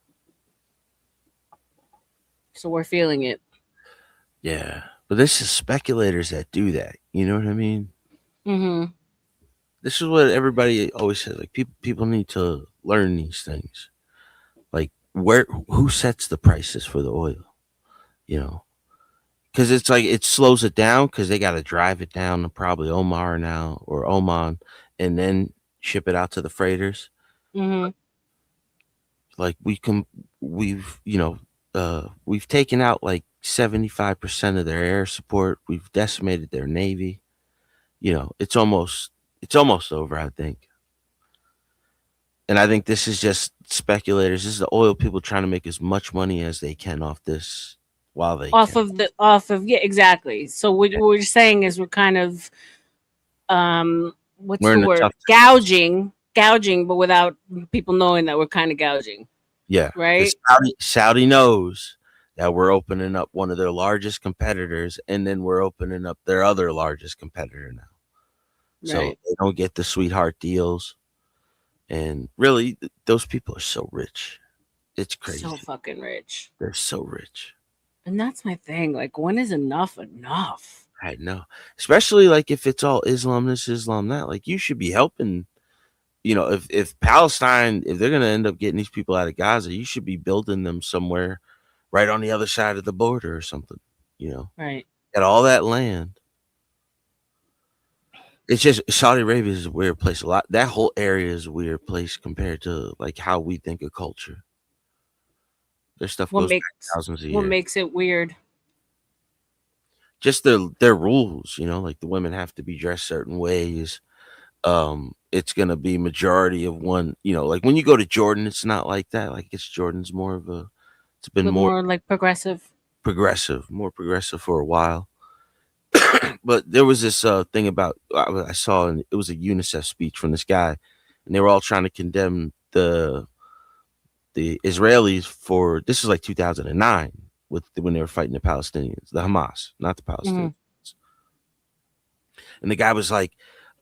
So we're feeling it. Yeah, but this is speculators that do that. You know what I mean? Mm-hmm. This is what everybody always says. Like people need to learn these things. Like who sets the prices for the oil? You know, because it's like it slows it down because they got to drive it down to probably Omar now or Oman, and then ship it out to the freighters. Mm-hmm. Like we've taken out like 75% of their air support. We've decimated their navy. It's almost over, I think. And I think this is just speculators. This is the oil people trying to make as much money as they can off this while they can. Yeah, exactly. So what we're saying is we're kind of what's We're the in a word, tough gouging, but without people knowing that we're kind of gouging, Yeah. The right? Saudi knows that we're opening up one of their largest competitors, and then we're opening up their other largest competitor now. So Right. they don't get the sweetheart deals. And really, those people are so rich. It's So crazy. fucking rich. They're so rich. And that's my thing. Like, when is enough enough? I know. Especially like if it's all Islam this, Islam that. Like you should be helping. If Palestine, if they're gonna end up getting these people out of Gaza, you should be building them somewhere right on the other side of the border or something. You know, Right. at all that land. It's just Saudi Arabia is a weird place. A lot that whole area is a weird place compared to like how we think of culture. Their stuff What goes back makes thousands of what years. makes it weird? Just their rules, like the women have to be dressed certain ways. It's gonna be majority of one, like when you go to Jordan, it's not like that. Like Jordan's more of it's been But more more like progressive. more progressive for a while. But there was this thing about I saw, and it was a UNICEF speech from this guy, and they were all trying to condemn the Israelis for this is like 2009 when they were fighting the Palestinians, the Hamas, not the Hmm. Palestinians. And the guy was like,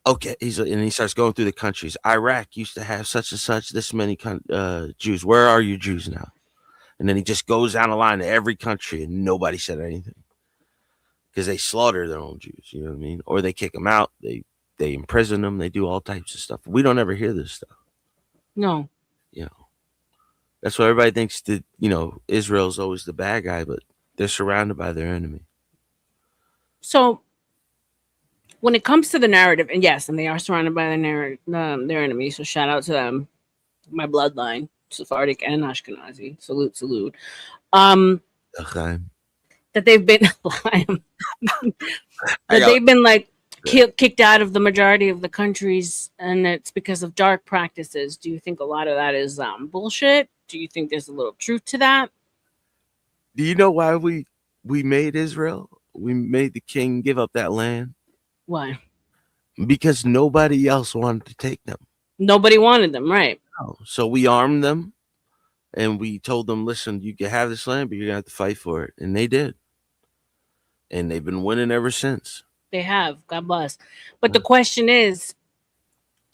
okay, and he starts going through the countries. Iraq used to have such and such this many Jews. Where are your Jews now? And then he just goes down the line to every country, and nobody said anything because they slaughter their own Jews. You know what I mean? Or they kick them out. They imprison them. They do all types of stuff. We don't ever hear this stuff. No. You know, that's why everybody thinks that Israel's always the bad guy, but they're surrounded by their enemy. So when it comes to the narrative, and yes, and they are surrounded by their enemies. So shout out to them, my bloodline, Sephardic and Ashkenazi. Salute, salute. Um, Okay. that they've been I that got they've been like kicked out of the majority of the countries, and it's because of dark practices. Do you think a lot of that is bullshit? Do you think there's a little truth to that? Do you know why we made Israel? We made the king give up that land Why? because nobody else wanted to take them. Nobody wanted them, right? So we armed them and we told them, listen, you can have this land, but you're gonna have to fight for it. And they did. And they've been winning ever since. They have. God bless. But the question is,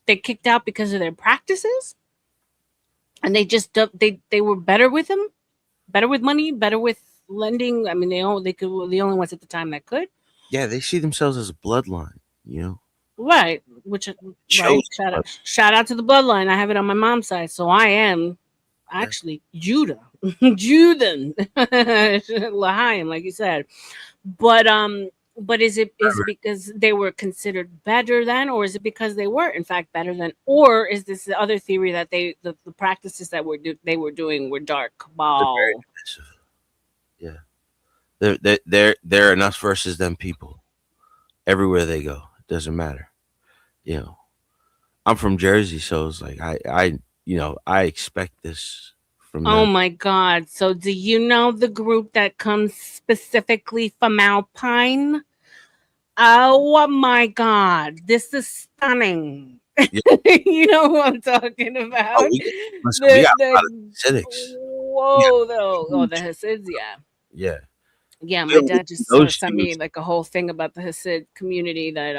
they kicked out because of their practices, and they were better with them, better with money, better with lending. I mean, they were the only ones at the time that could. Yeah, they see themselves as a bloodline, Right. Which right. Chose Shout out to the bloodline. I have it on my mom's side, so I actually Judah, Judan, Lahaim, like you said. But is it because they were considered better then, or is it because they were in fact better than, or is this the other theory that the practices that they were doing were dark They're very cabal? divisive. Yeah, they're enough versus them people. Everywhere they go, it doesn't matter. You know, I'm from Jersey, so it's like I expect this from Oh them. my God! So do you know the group that comes specifically from Alpine? Oh my God, this is stunning. Yeah. You know who I'm talking Oh, about? listen, we got a lot of The acidics. Yeah, whoa though. Oh, the Hasids, yeah. yeah. Yeah, We my don't live dad in just those sent me shoes. like a whole thing about the Hasid community that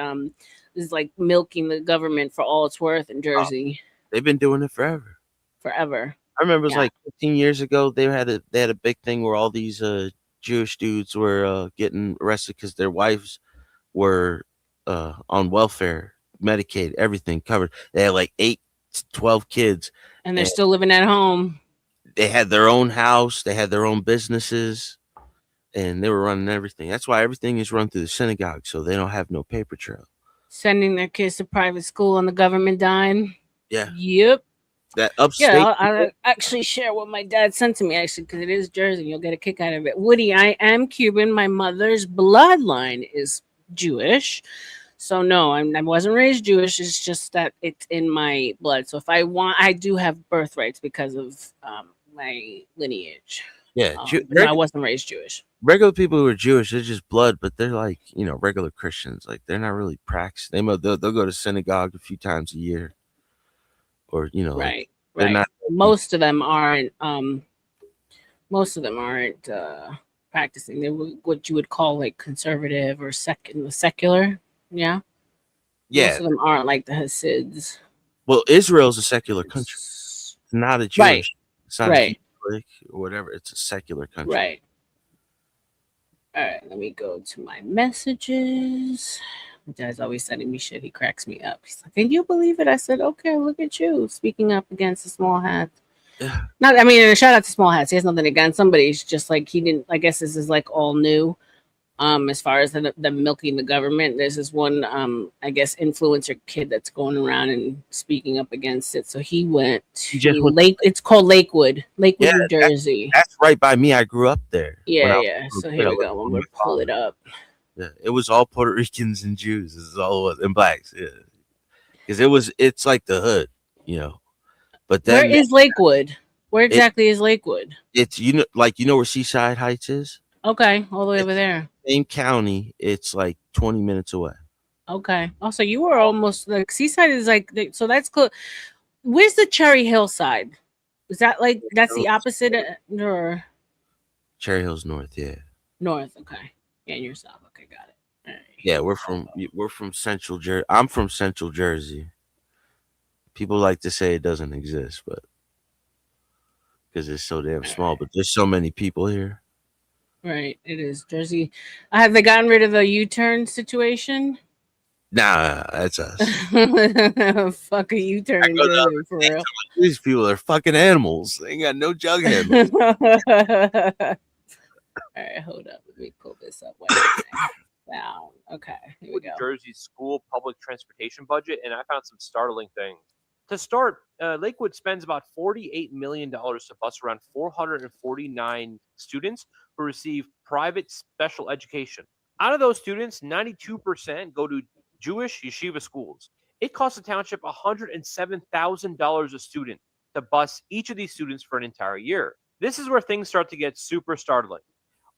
is like milking the government for all it's worth in Oh, Jersey they've been doing it forever. forever. I remember it was Yeah. like 15 years ago. They had a big thing where all these Jewish dudes were getting arrested because their wives were on welfare, Medicaid, everything covered. They had like 8 to 12 kids, And they're and still living at home, they had their own house, they had their own businesses, and they were running everything. That's why everything is run through the synagogue, so they don't have no paper trail. sending their kids to private school on the government dime. Yeah, Yep. that Yeah, upstate I'll people. actually share what my dad sent to me, actually, because it is Jersey. You'll get a kick out of it. Woody, I am Cuban. My mother's bloodline is Jewish. So, no, I wasn't raised Jewish. It's just that it's in my blood. So, if I want, I do have birthrights because of my lineage. Yeah, No, I wasn't raised Jewish. regular people who are Jewish, they're just blood, but they're like regular Christians. Like they're not really practicing. They'll go to synagogue a few times a year, or like Right, they're right. not. Most of them aren't. Most of them aren't practicing. They're what you would call like conservative or secular. Yeah, most Yeah, of them aren't like the Hasids. well, Israel's a secular country. It's- It's not a Right, Jewish. It's not a right, Hebrew clique or whatever. It's a secular country. right. All right, let me go to my messages. My dad's always sending me shit. He cracks me up. He's like, "Can you believe it?" I said, "Okay, look at you speaking up against the small hats." Yeah, Not, I mean, and shout out to small hats. He has nothing against somebody. He's just like he didn't. I guess this is like all new. As far as the milking the government, there's this one I guess influencer kid that's going around and speaking up against it. So he went you just to went. Lake. It's called Lakewood, Yeah, New Jersey. that's right by me. I grew up there when Yeah, I was yeah. a little So kid. here I we lived go. I'm with gonna my pull father. it up. Yeah, it was all Puerto Ricans and Jews. This is all it was, and blacks. Yeah, because it's like the hood, you know. But Where then is Lakewood? Where it exactly is Lakewood? it's where Seaside Heights is. Okay, all the way over It's there. same county. It's like 20 minutes away. Okay. Also, you were almost like Seaside is like so that's close. Where's the Cherry Hill side? Is that like that's the opposite or Cherry Hills North. Yeah, north? Okay. Yeah, and you're south. Okay, got it. All right. yeah. We're from Central Jersey. I'm from Central Jersey. People like to say it doesn't exist, but because it's so damn small. But there's so many people here. Right, it is Jersey. Have they gotten rid of the U-turn situation? Nah, that's us. Fuck a U-turn I in go the Jersey other for day, real. these people are fucking animals. They ain't got no jug handles. All right, hold up. Let me pull this up. Wait, down. Okay, here we With go. Jersey's school public transportation budget, and I found some startling things. To start, Lakewood spends about $48 million to bus around 449 students who receive private special education. Out of those students, 92% go to Jewish yeshiva schools. It costs the township $107,000 a student to bus each of these students for an entire year. This is where things start to get super startling.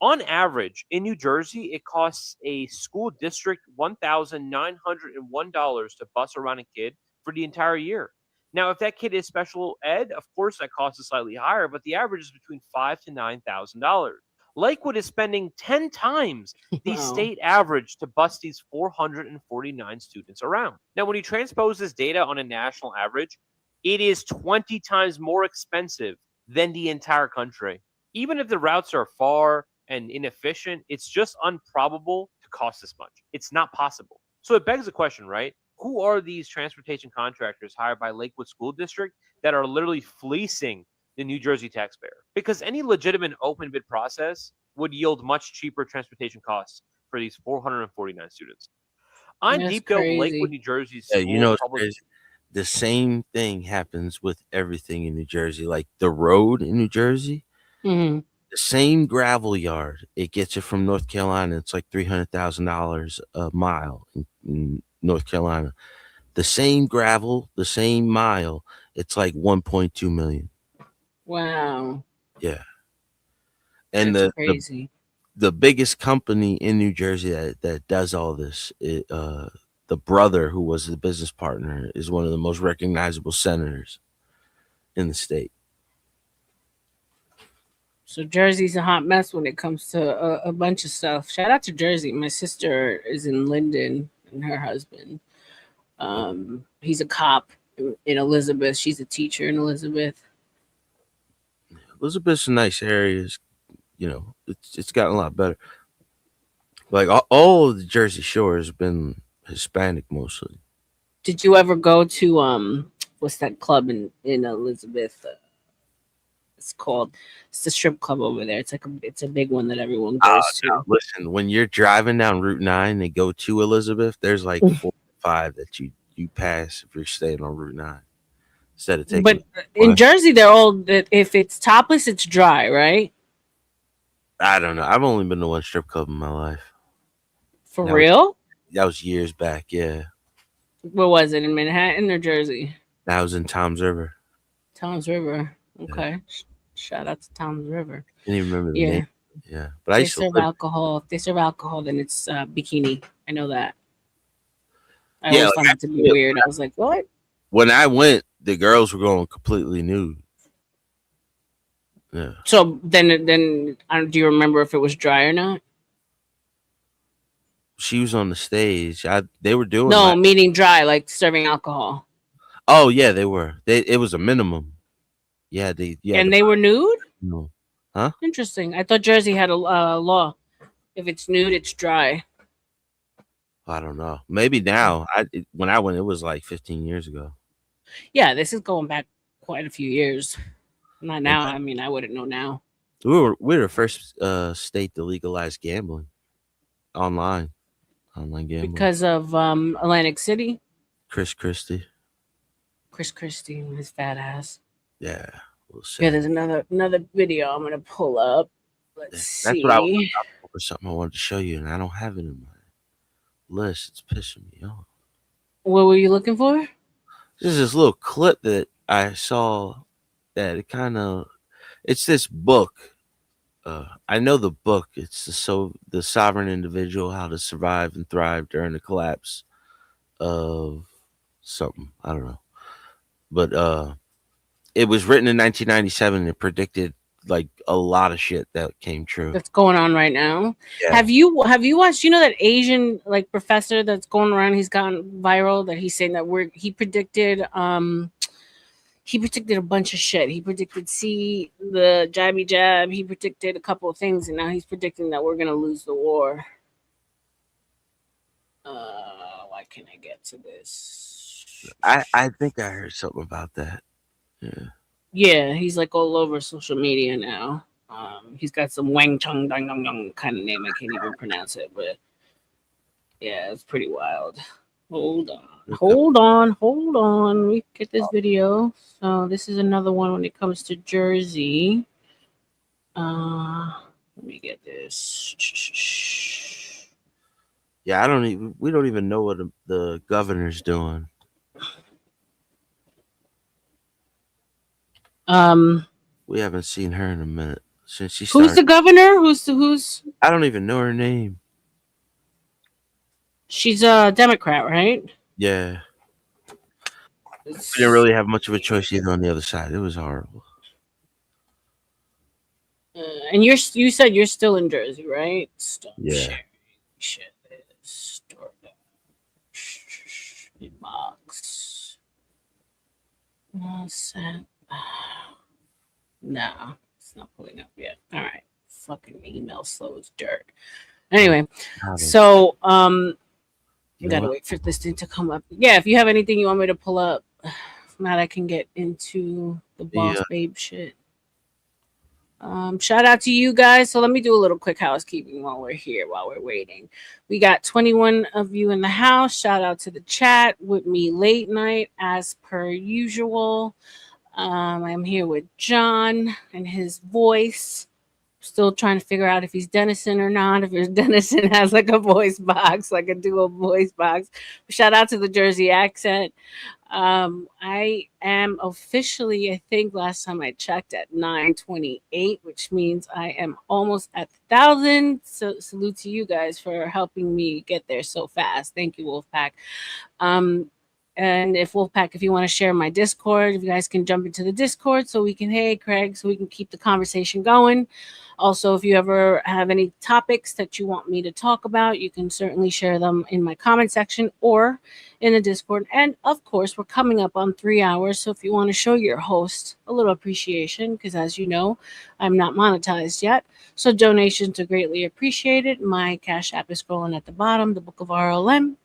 On average, in New Jersey, it costs a school district $1,901 to bus around a kid for the entire year. Now, if that kid is special ed, of course that cost is slightly higher, but the average is between $5,000 to $9,000. Lakewood is spending 10 times the Wow. state average to bus these 449 students around. Now, when you transpose this data on a national average, it is 20 times more expensive than the entire country. Even if the routes are far and inefficient, it's just improbable to cost this much. It's not possible. So it begs the question, right? Who are these transportation contractors hired by Lakewood School District that are literally fleecing the New Jersey taxpayer, because any legitimate open bid process would yield much cheaper transportation costs for these 449 students. On That's Deep Dome, Lakewood, crazy. New Jersey's Yeah, school it's public. crazy. The same thing happens with everything in New Jersey. Like the road in New Jersey, Hmm. the same gravel yard, it gets you from North Carolina. It's like $300,000 a mile in North Carolina. The same gravel, the same mile, it's like 1.2 million. Wow. Yeah. And That's crazy. the biggest company in New Jersey that does all this, the brother who was the business partner is one of the most recognizable senators in the state. So Jersey's a hot mess when it comes to a bunch of stuff. Shout out to Jersey. My sister is in Linden, and her husband. He's a cop in Elizabeth. She's a teacher in Elizabeth. Elizabeth's a nice area. It's gotten a lot better. Like all of the Jersey Shore has been Hispanic mostly. Did you ever go to what's that club in Elizabeth? It's the strip club over there. It's a big one that everyone goes to. Listen, when you're driving down Route 9 and go to Elizabeth, there's like 4 or 5 that you pass if you're staying on Route 9 instead of taking. But in Jersey, they're all if it's topless, it's dry, right? I don't know. I've only been to one strip club in my life. For real? That was years back. Yeah. Where was it, in Manhattan or Jersey? That was in Toms River. Toms River. Okay. Yeah. Shout out to Toms River. I didn't even remember the name. Yeah. But they serve alcohol. If they serve alcohol, then it's bikini. I know that. I always found that to be weird. I was like, what? When I went, the girls were going completely nude. Yeah. So then do you remember if it was dry or not? She was on the stage. They were doing meaning dry, like serving alcohol. Oh yeah, they were. It was a minimum. Yeah, and they were nude? No. Huh? Interesting. I thought Jersey had a law. If it's nude, it's dry. I don't know. Maybe now. When I went, it was like 15 years ago. Yeah, this is going back quite a few years. Not now. I mean, I wouldn't know now. We were the first state to legalize gambling online gambling because of Atlantic City. Chris Christie and his fat ass. Yeah. Yeah, there's another video I'm gonna pull up. Let's see. That's what I was looking for, something I wanted to show you, and I don't have it in my list. It's pissing me off. What were you looking for? There's this little clip that I saw that it's this book. I know the book. It's the Sovereign Individual: How to Survive and Thrive During the Collapse of something. I don't know, but it was written in 1997 and it predicted like a lot of shit that came true. That's going on right now. Yeah. Have you watched? You know that Asian like professor that's going around? He's gone viral. That he's saying that he predicted a bunch of shit. He predicted the jabby jab. He predicted a couple of things, and now he's predicting that we're gonna lose the war. Why can't I get to this? I think I heard something about that. Yeah, he's like all over social media now. He's got some Wang Chung Dang Dong Dong kind of name. I can't even pronounce it, but yeah, it's pretty wild. Hold on. We get this video. So this is another one when it comes to Jersey. Let me get this. Yeah, we don't even know what the governor's doing. We haven't seen her in a minute since she started. Who's the governor? Who's? I don't even know her name. She's a Democrat, right? Yeah. We didn't really have much of a choice either on the other side. It was horrible. And you said you're still in Jersey, right? Yeah. Shit. Store inbox. No, it's not pulling up yet. All right. Fucking email slow as dirt. Anyway, so you gotta wait for this thing to come up. Yeah, if you have anything you want me to pull up, now I can get into the boss babe shit. Shout out to you guys. So let me do a little quick housekeeping while we're here, while we're waiting. We got 21 of you in the house. Shout out to the chat with me late night as per usual. I'm here with John and his voice. Still trying to figure out if he's Dennison or not. If his Dennison has like a voice box, like a dual voice box. Shout out to the Jersey accent. I am officially, I think last time I checked, at 928, which means I am almost at 1,000. So salute to you guys for helping me get there so fast. Thank you, Wolfpack. Um, and if Wolfpack, if you want to share my Discord, if you guys can jump into the Discord so we can, hey, Craig, so we can keep the conversation going. Also, if you ever have any topics that you want me to talk about, you can certainly share them in my comment section or in the Discord. And of course, we're coming up on 3 hours. So if you want to show your host a little appreciation, because as you know, I'm not monetized yet. So donations are greatly appreciated. My Cash App is scrolling at the bottom, the Book of R.L.M.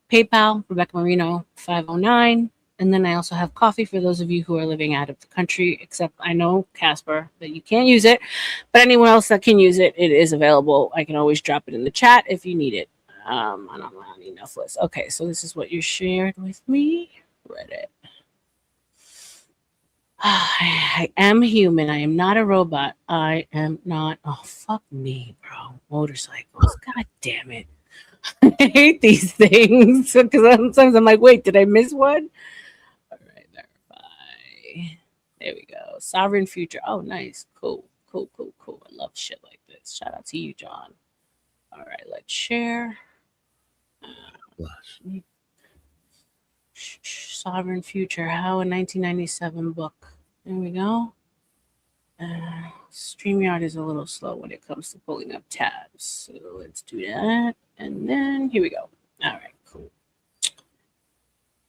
PayPal, Rebecca Marino 509. And then I also have coffee for those of you who are living out of the country, except I know, Casper, that you can't use it. But anyone else that can use it, it is available. I can always drop it in the chat if you need it. I don't know, enough list. Okay, so this is what you shared with me. Reddit. I am human. I am not a robot. I am not. Oh, fuck me, bro. Motorcycles. God damn it. I hate these things because sometimes I'm like, wait, did I miss one? All right, verify. There we go. Sovereign future. Oh, nice. Cool. Cool. I love shit like this. Shout out to you, John. All right, let's share. Sovereign future. How a 1997 book. There we go. StreamYard is a little slow when it comes to pulling up tabs. So let's do that. And then here we go. All right, cool.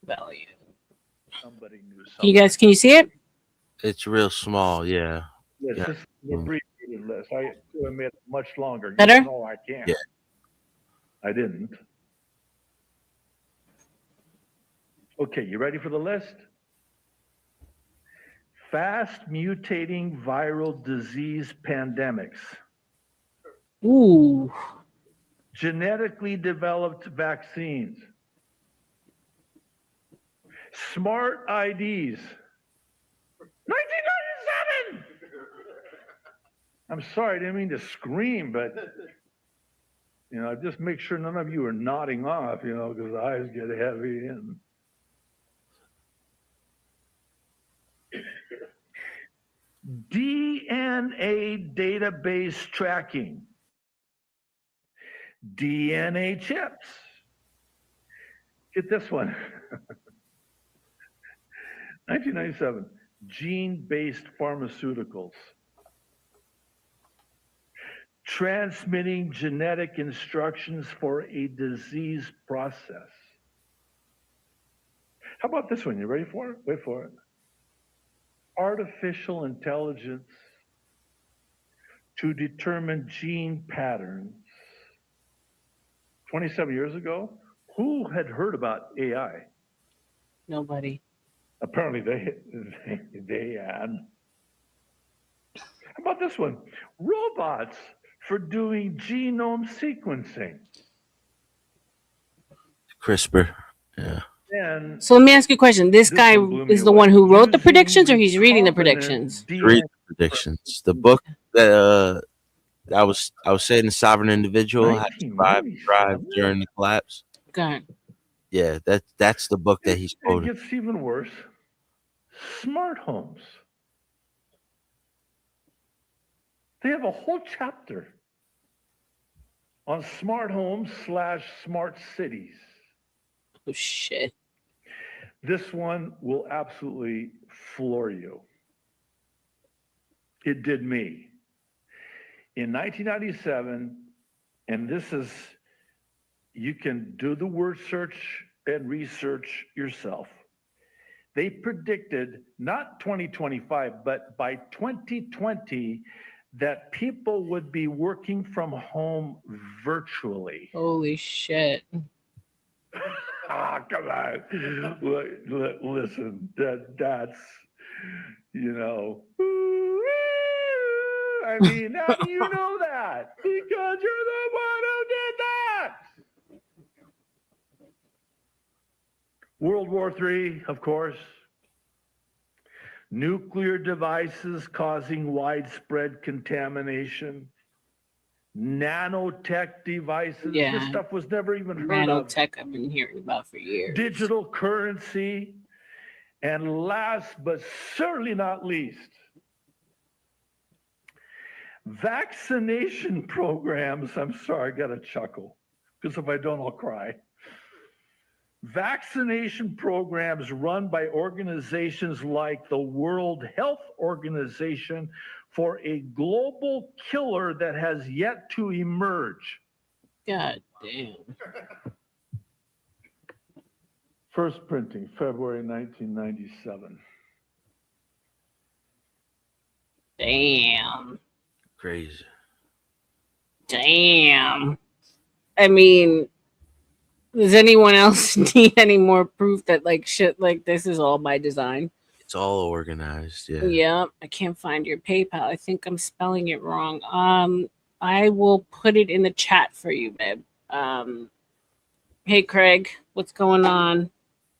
Value. You guys, can you see it? It's real small, yeah. Yes, Yeah. this is the abbreviated list. I have to admit, much longer. Better? No, I can't. Yeah. I didn't. Okay, you ready for the list? Fast mutating viral disease pandemics. Ooh. Genetically developed vaccines. Smart IDs. 1997! I'm sorry, I didn't mean to scream, but just make sure none of you are nodding off, because the eyes get heavy and DNA database tracking. DNA chips. Get this one. 1997, gene-based pharmaceuticals. Transmitting genetic instructions for a disease process. How about this one? You ready for it? Wait for it. Artificial intelligence to determine gene patterns. 27 years ago, who had heard about AI? Nobody. Apparently they had. How about this one? Robots for doing genome sequencing. CRISPR. Yeah. And So let me ask you a question. This guy is the one who wrote the predictions, or he's reading the recombinant predictions? Read the predictions. The book that I was saying, the sovereign individual had to thrive during the collapse. God. Yeah, that's the book that he's It quoting. gets even worse. Smart homes. They have a whole chapter on smart homes / smart cities. Oh shit. This one will absolutely floor you. It did me. In 1997, and this is, you can do the word search and research yourself. They predicted not 2025, but by 2020, that people would be working from home virtually. Holy shit. Come on. Listen, that's. I mean, how do you know that? Because you're the one who did that. World War III, of course. Nuclear devices causing widespread contamination. Nanotech devices. Yeah. This stuff was never even heard of. Nanotech I've been hearing about for years. Digital currency. And last but certainly not least, vaccination programs. I'm sorry, I got to chuckle because if I don't, I'll cry. Vaccination programs run by organizations like the World Health Organization for a global killer that has yet to emerge. God damn. First printing, February 1997. Damn. Crazy. Damn. I mean, does anyone else need any more proof that like shit like this is all by design? It's all organized. Yeah. Yeah, I can't find your PayPal. I think I'm spelling it wrong. I will put it in the chat for you, babe. Hey Craig, what's going on?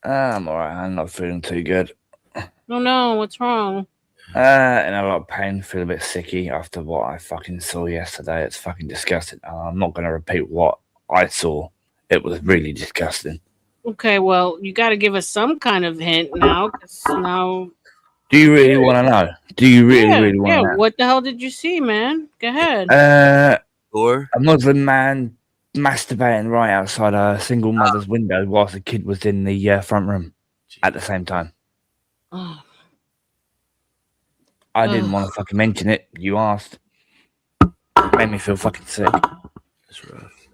I'm alright. I'm not feeling too good. Oh no, what's wrong? In a lot of pain, feel a bit sicky after what I fucking saw yesterday. It's fucking disgusting. I'm not going to repeat what I saw. It was really disgusting. Okay, well, you got to give us some kind of hint now, because now. Do you really want to know? Do you really want to know? What the hell did you see, man? Go ahead. Or a Muslim man masturbating right outside a single mother's window whilst the kid was in the front room at the same time. Oh. I didn't want to fucking mention it. You asked. Made me feel fucking sick. That's rough.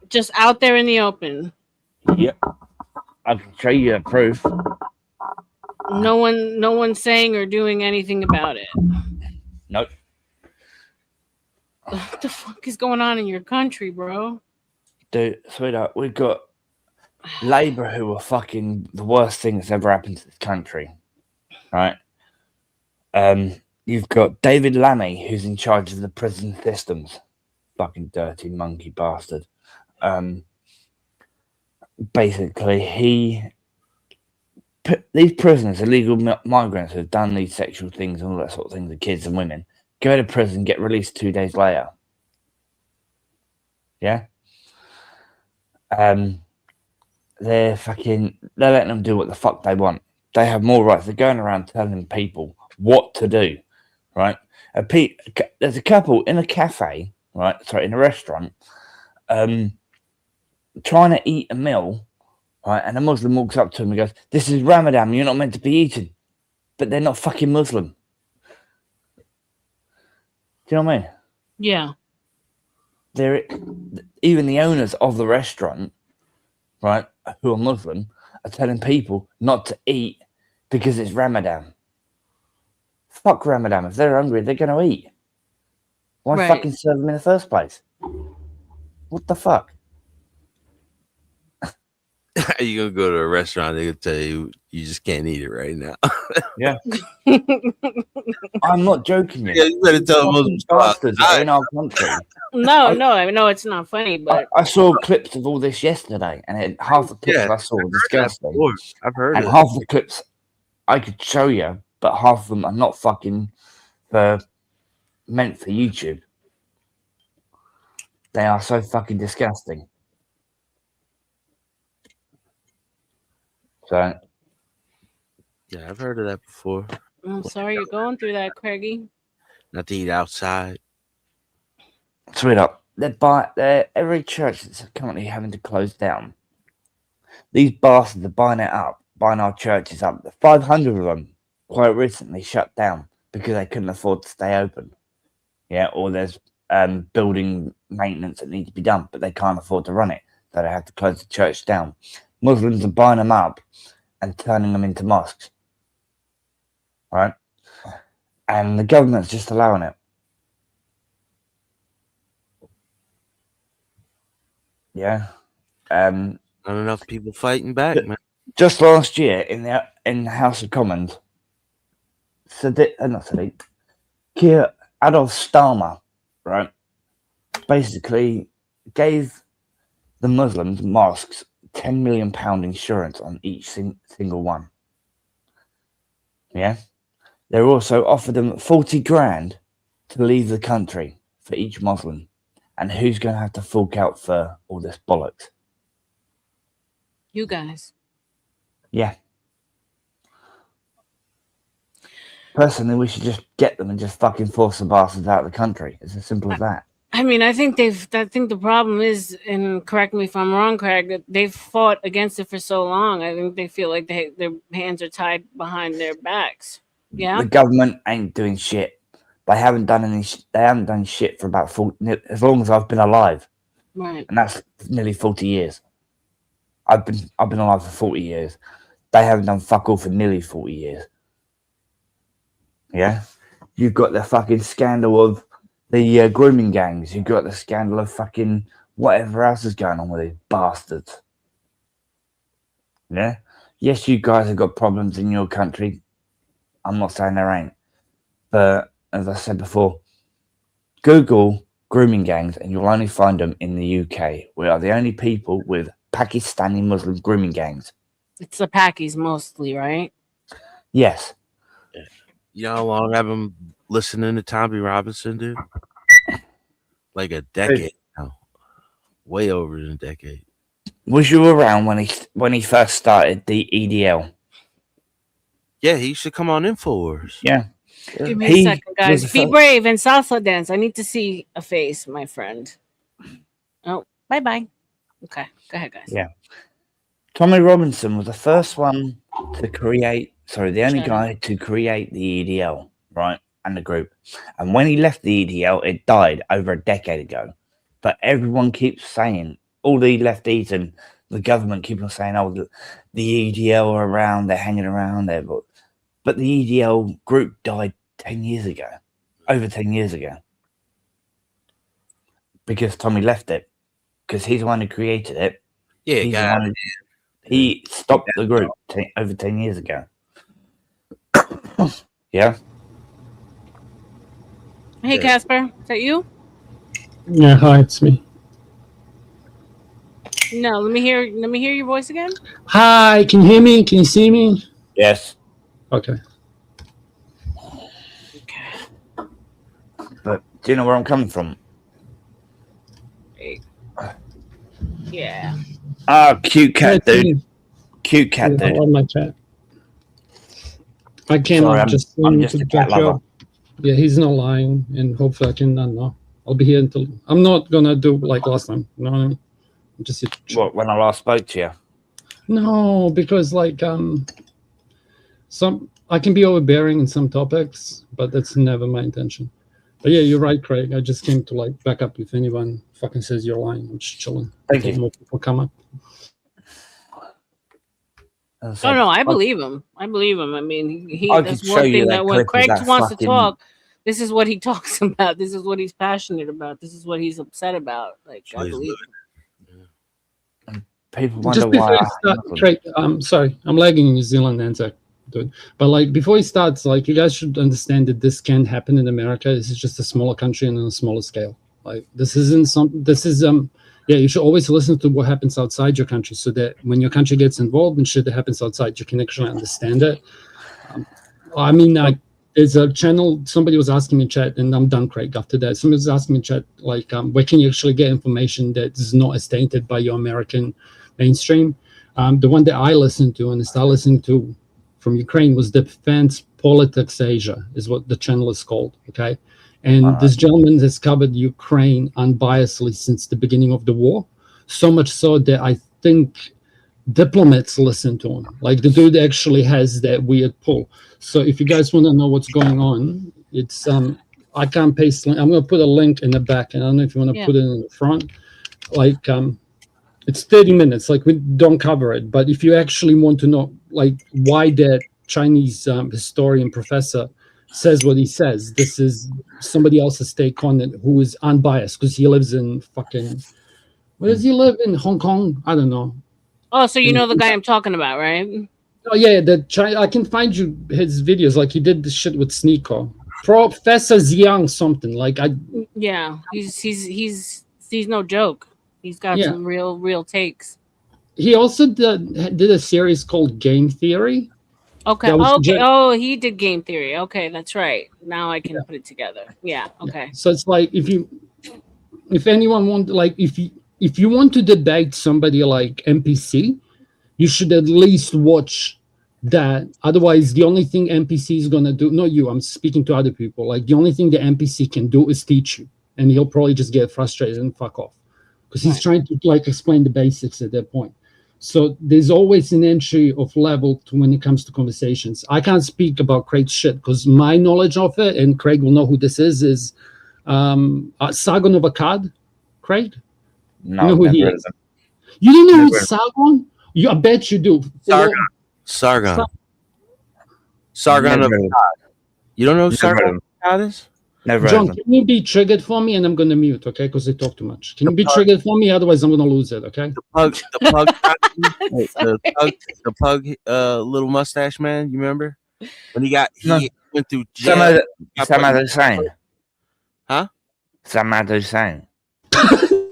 Just out there in the open. Yep. I can show you proof. No one's saying or doing anything about it. Nope. What the fuck is going on in your country, bro? Dude, sweetheart, we've got Labour who are fucking the worst thing that's ever happened to this country. Right? You've got David Lammy, who's in charge of the prison systems. Fucking dirty monkey bastard. Basically, he put these prisoners, illegal migrants who have done these sexual things and all that sort of thing to kids and women, go to prison, get released 2 days later. Yeah? They're letting them do what the fuck they want. They have more rights. They're going around telling people what to do, right? There's a couple in a cafe, right? Sorry, in a restaurant, trying to eat a meal, right? And a Muslim walks up to him and goes, "This is Ramadan. You're not meant to be eating." But they're not fucking Muslim. Do you know what I mean? Yeah. They're even the owners of the restaurant, right, who are Muslim, are telling people not to eat because it's Ramadan. Fuck Ramadan. If they're hungry, they're going to eat. Why fucking serve them in the first place? What the fuck? You gonna go to a restaurant? They gonna tell you you just can't eat it right now. Yeah. I'm not joking. Yeah, you better tell them bastards in our country. No, I know it's not funny, but I saw clips of all this yesterday, and half the clips I saw were disgusting. I've heard and it. half the clips I could show you, but half of them are not fucking meant for YouTube. They are so fucking disgusting. So, yeah, I've heard of that before. I'm sorry you're going through that, Craigie. Not to eat outside. sweetheart, every church that's currently having to close down. These bastards are buying our churches up. 500 of them quite recently shut down because they couldn't afford to stay open. Yeah, or there's building maintenance that needs to be done, but they can't afford to run it, so they have to close the church down. Muslims are buying them up and turning them into mosques, right? And the government's just allowing it. Yeah. Not enough people fighting back, man. Just last year in the House of Commons, Keir Adolf Stalmer, right, basically gave the Muslims mosques £10 million insurance on each single one. Yeah, they also offered them 40 grand to leave the country for each Muslim. And who's going to have to fork out for all this bollocks? You guys. Yeah. Personally, we should just get them and just fucking force the bastards out of the country. It's as simple as that. I mean, I think the problem is, and correct me if I'm wrong, Craig, that they've fought against it for so long. I think they feel like their hands are tied behind their backs. Yeah. The government ain't doing shit. They haven't done shit for about as long as I've been alive. Right. And that's nearly 40 years. I've been alive for 40 years. They haven't done fuck all for nearly 40 years. Yeah? You've got the fucking scandal of the grooming gangs. You've got the scandal of fucking whatever else is going on with these bastards. Yeah? Yes, you guys have got problems in your country. I'm not saying there ain't. But as I said before, Google grooming gangs and you'll only find them in the UK. We are the only people with Pakistani Muslim grooming gangs. It's the Pakis mostly, right? Yes. You know how long I've been listening to Tommy Robinson, dude? Like a decade now. Way over a decade. Was you around when he first started the EDL? Yeah, he should come on Infowars. Yeah. Give me a second, guys. Be brave and salsa dance. I need to see a face, my friend. Oh, bye-bye. Okay, go ahead, guys. Yeah. Tommy Robinson was the first one to create, the only guy to create the EDL, right? And the group. And when he left the EDL, it died over a decade ago. But everyone keeps saying, all the lefties and the government keep on saying, oh, the EDL are around, they're hanging around there. But the EDL group died 10 years ago, over 10 years ago. Because Tommy left it. Because he's the one who created it. Yeah, he stopped the group over 10 years ago. Yeah. Hey, Casper, is that you? Yeah, hi, it's me. No, let me hear your voice again. Hi, can you hear me? Can you see me? Yes. Okay. But do you know where I'm coming from? Yeah. Ah, cute cat, dude. Cute cat, dude. I love my cat. I came Sorry, up I'm just a cat lover. Yeah, he's not lying, and hopefully I can. I don't know. I'll be here until. I'm not gonna do like last time. You know what I mean? I'm just here. What, when I last spoke to you? No, because like some I can be overbearing in some topics, but that's never my intention. But yeah, you're right, Craig. I just came to like back up if anyone fucking says you're lying. I'm just chilling. Thank you. More people come up. Oh no, I believe him. I believe him. I mean, he I that's could one show you thing that that when clip of Craig that wants to fucking- talk, this is what he talks about. This is what he's passionate about. This is what he's upset about. Like, I believe him. People wonder Just before why. you start, Craig, I'm sorry, I'm lagging in New Zealand, Anzac, dude. But like before he starts, like you guys should understand that this can't happen in America. This is just a smaller country and on a smaller scale. Like this isn't some. This is yeah. You should always listen to what happens outside your country, so that when your country gets involved in shit that happens outside, you can actually understand it. I mean, there's a channel. Somebody was asking me in chat, and I'm done, Craig. After that, somebody was asking me in chat, like, where can you actually get information that is not as tainted by your American mainstream? The one that I listened to and started listening to from Ukraine was Defense Politics Asia, is what the channel is called. Okay, and this gentleman has covered Ukraine unbiasedly since the beginning of the war, so much so that I think diplomats listen to him. Like the dude actually has that weird pull. So if you guys want to know what's going on, it's I can't paste link. I'm gonna put a link in the back, and I don't know if you want to put it in the front. Like it's 30 minutes. Like we don't cover it, but if you actually want to know like why that Chinese historian professor says what he says, this is somebody else's take on it who is unbiased because he lives in fucking. Where does he live in? Hong Kong? I don't know. Oh, so you know the guy I'm talking about, right? Oh yeah, I can find you his videos. Like he did this shit with Sneeko. Professor Young something like I. Yeah, he's no joke. He's got Yeah. some real takes. He also did a series called Game Theory. Okay. That was Okay. Oh, he did game theory. Okay, that's right. Now I can put it together. Yeah. Okay. So it's like if anyone want like if you want to debate somebody like NPC, you should at least watch that. Otherwise, the only thing NPC is gonna do, not you, I'm speaking to other people. Like the only thing the NPC can do is teach you, and he'll probably just get frustrated and fuck off because he's trying to like explain the basics at that point. So there's always an entry of level to when it comes to conversations. I can't speak about Craig's shit because my knowledge of it, and Craig will know who this is Sargon of Akkad. Craig, No, you know who never he heard of is. him. You don't know Never who heard of Sargon? I bet you do. Sargon. Never Sargon of heard of him. Akkad. You don't know who Never heard Sargon of him. of Akkad is? Never heard John, of him. can you be triggered for me? And I'm going to mute, okay? Because they talk too much. Can you be triggered for me? Otherwise, I'm going to lose it, okay? The pug, little mustache man. You remember when he went through jail? Saddam Hussein. Huh? Saddam Hussein.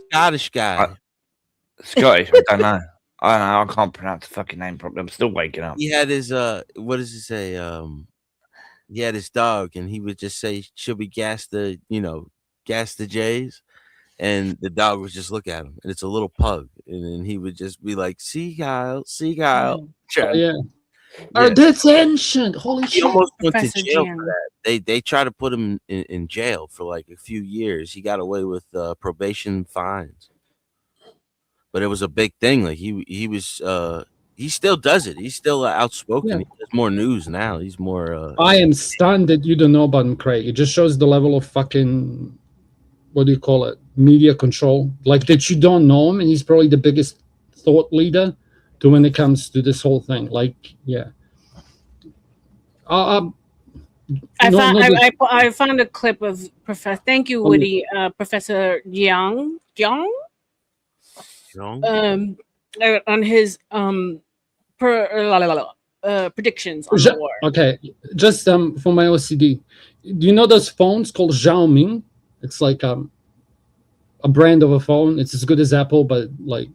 Scottish guy. Scottish. I don't know. I can't pronounce the fucking name properly. I'm still waking up. He had his what does it say? He had his dog, and he would just say, "Should we gas the Jays?" And the dog would just look at him, and it's a little pug, and then he would just be like, "Seagull, seagull." Yeah. Oh, that's ancient. Holy He shit. almost went to Professor jail Jim. for that. They tried to put him in jail for like a few years. He got away with probation fines, but it was a big thing. Like he was he still does it. He's still outspoken. Yeah. He does more news now. He's more. I am stunned that you don't know about him, Craig. It just shows the level of fucking, what do you call it? Media control. Like that you don't know him, and he's probably the biggest thought leader to when it comes to this whole thing. Like, yeah. I found a clip of Professor. Thank you, Woody. Professor Jiang. On his predictions on the war. Okay, just for my OCD. Do you know those phones called Xiaomi? It's like a brand of a phone. It's as good as Apple, but like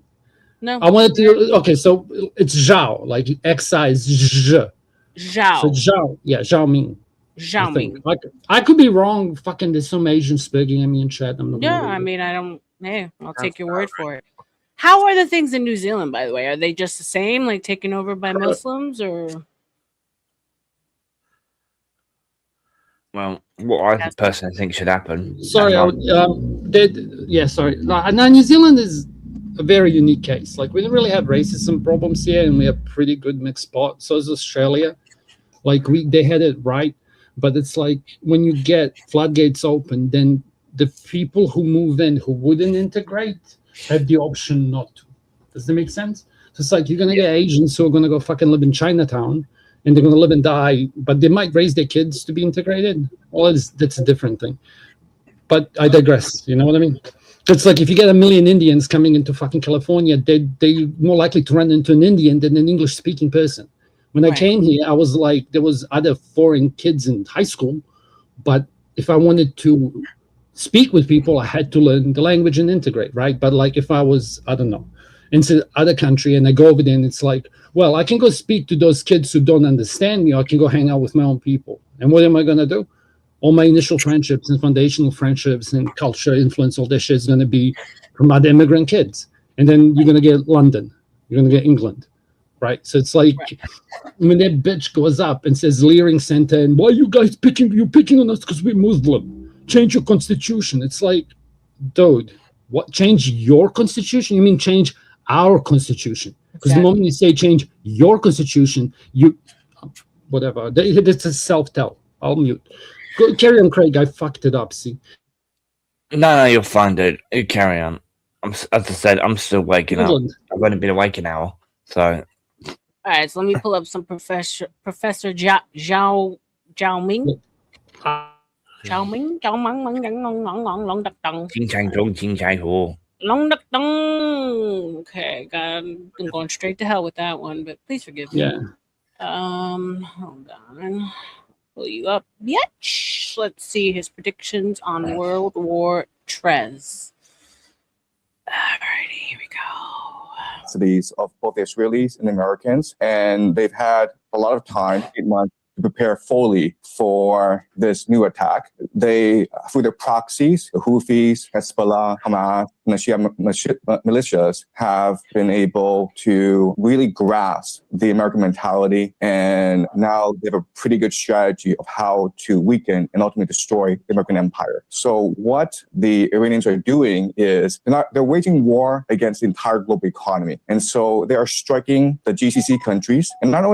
no. I wanted to. Okay, so it's Zhao, like XI Zh. Zhao. So Zhao, yeah, Xiaomi. I could be wrong. Fucking, there's some Asian speaking at me in chat. I'm not. Yeah, I mean, I don't. Hey, I'll take your word for it. How are the things in New Zealand, by the way? Are they just the same, like taken over by Muslims, or? Well, what I personally think should happen. Sorry, sorry. Now, New Zealand is a very unique case. Like, we don't really have racism problems here, and we have pretty good mixed spot. So is Australia. Like, they had it right, but it's like when you get floodgates open, then the people who move in who wouldn't integrate have the option not to. Does that make sense? So it's like you're gonna get Asians who are gonna go fucking live in Chinatown, and they're gonna live and die, but they might raise their kids to be integrated. Well, that's a different thing. But I digress. You know what I mean? It's like if you get 1 million Indians coming into fucking California, they're more likely to run into an Indian than an English-speaking person. When I came here, I was like, there was other foreign kids in high school, but if I wanted to speak with people, I had to learn the language and integrate, right? But like if I was, I don't know, into other country and I go over there and it's like, well, I can go speak to those kids who don't understand me, or I can go hang out with my own people. And what am I going to do? All my initial friendships and foundational friendships and culture influence, all this shit is going to be from other immigrant kids. And then you're going to get London, you're going to get England. Right, so it's like when that bitch goes up and says Leering Center, and why are you guys picking on us because we're Muslim? Change your constitution. It's like, dude, what? Change your constitution? You mean change our constitution? Because the moment you say change your constitution, you whatever. It's a self-tell. I'll mute. Go, carry on, Craig. I fucked it up. See? No, you're fine, dude. You carry on. As I said, I'm still waking up. I've only been awake an hour, so. All right, so let me pull up some Professor Zhao Ming. Okay, God, I'm going straight to hell with that one, but please forgive me. Yeah. Hold on. Pull you up. Bitch. Let's see his predictions on World War Trez. Alrighty, here we go. Cities of both the Israelis and Americans, and they've had a lot of time, 8 months, to prepare fully for this new attack. They, through their proxies, the Houthis, Hezbollah, Hamas, and the Shia militias, have been able to really grasp the American mentality, and now they have a pretty good strategy of how to weaken and ultimately destroy the American empire. So what the Iranians are doing is they're waging war against the entire global economy. And so they are striking the GCC countries, and not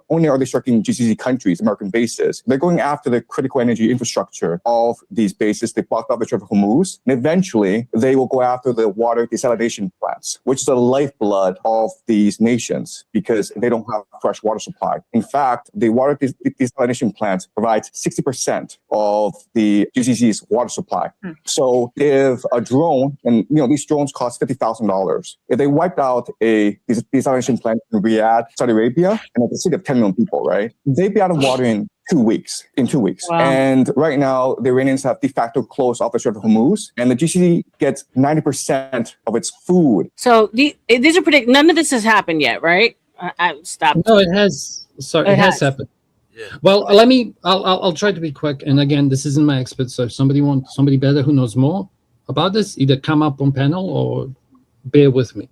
only are they striking GCC countries, American bases, they're going after the critical energy infrastructure of these bases. They blocked off the Strait of Hormuz, and eventually they will go after the water desalination plants, which is the lifeblood of these nations because they don't have fresh water supply. In fact, the water desalination plants provide 60% of the GCC's water supply. So if a drone, and these drones cost $50,000, if they wiped out a desalination plant in Riyadh, Saudi Arabia, and it's a city of 10 million people, right? They'd be out of water in 2 weeks. Wow. And right now, the Iranians have de facto closed off the Strait of Hormuz, and the GCC gets 90% of its food. So these are none of this has happened yet, right? I stopped. No, it has. Sorry, it has happened. Yeah. Well, I'll try to be quick. And again, this isn't my expert. So if somebody better who knows more about this, either come up on panel or bear with me.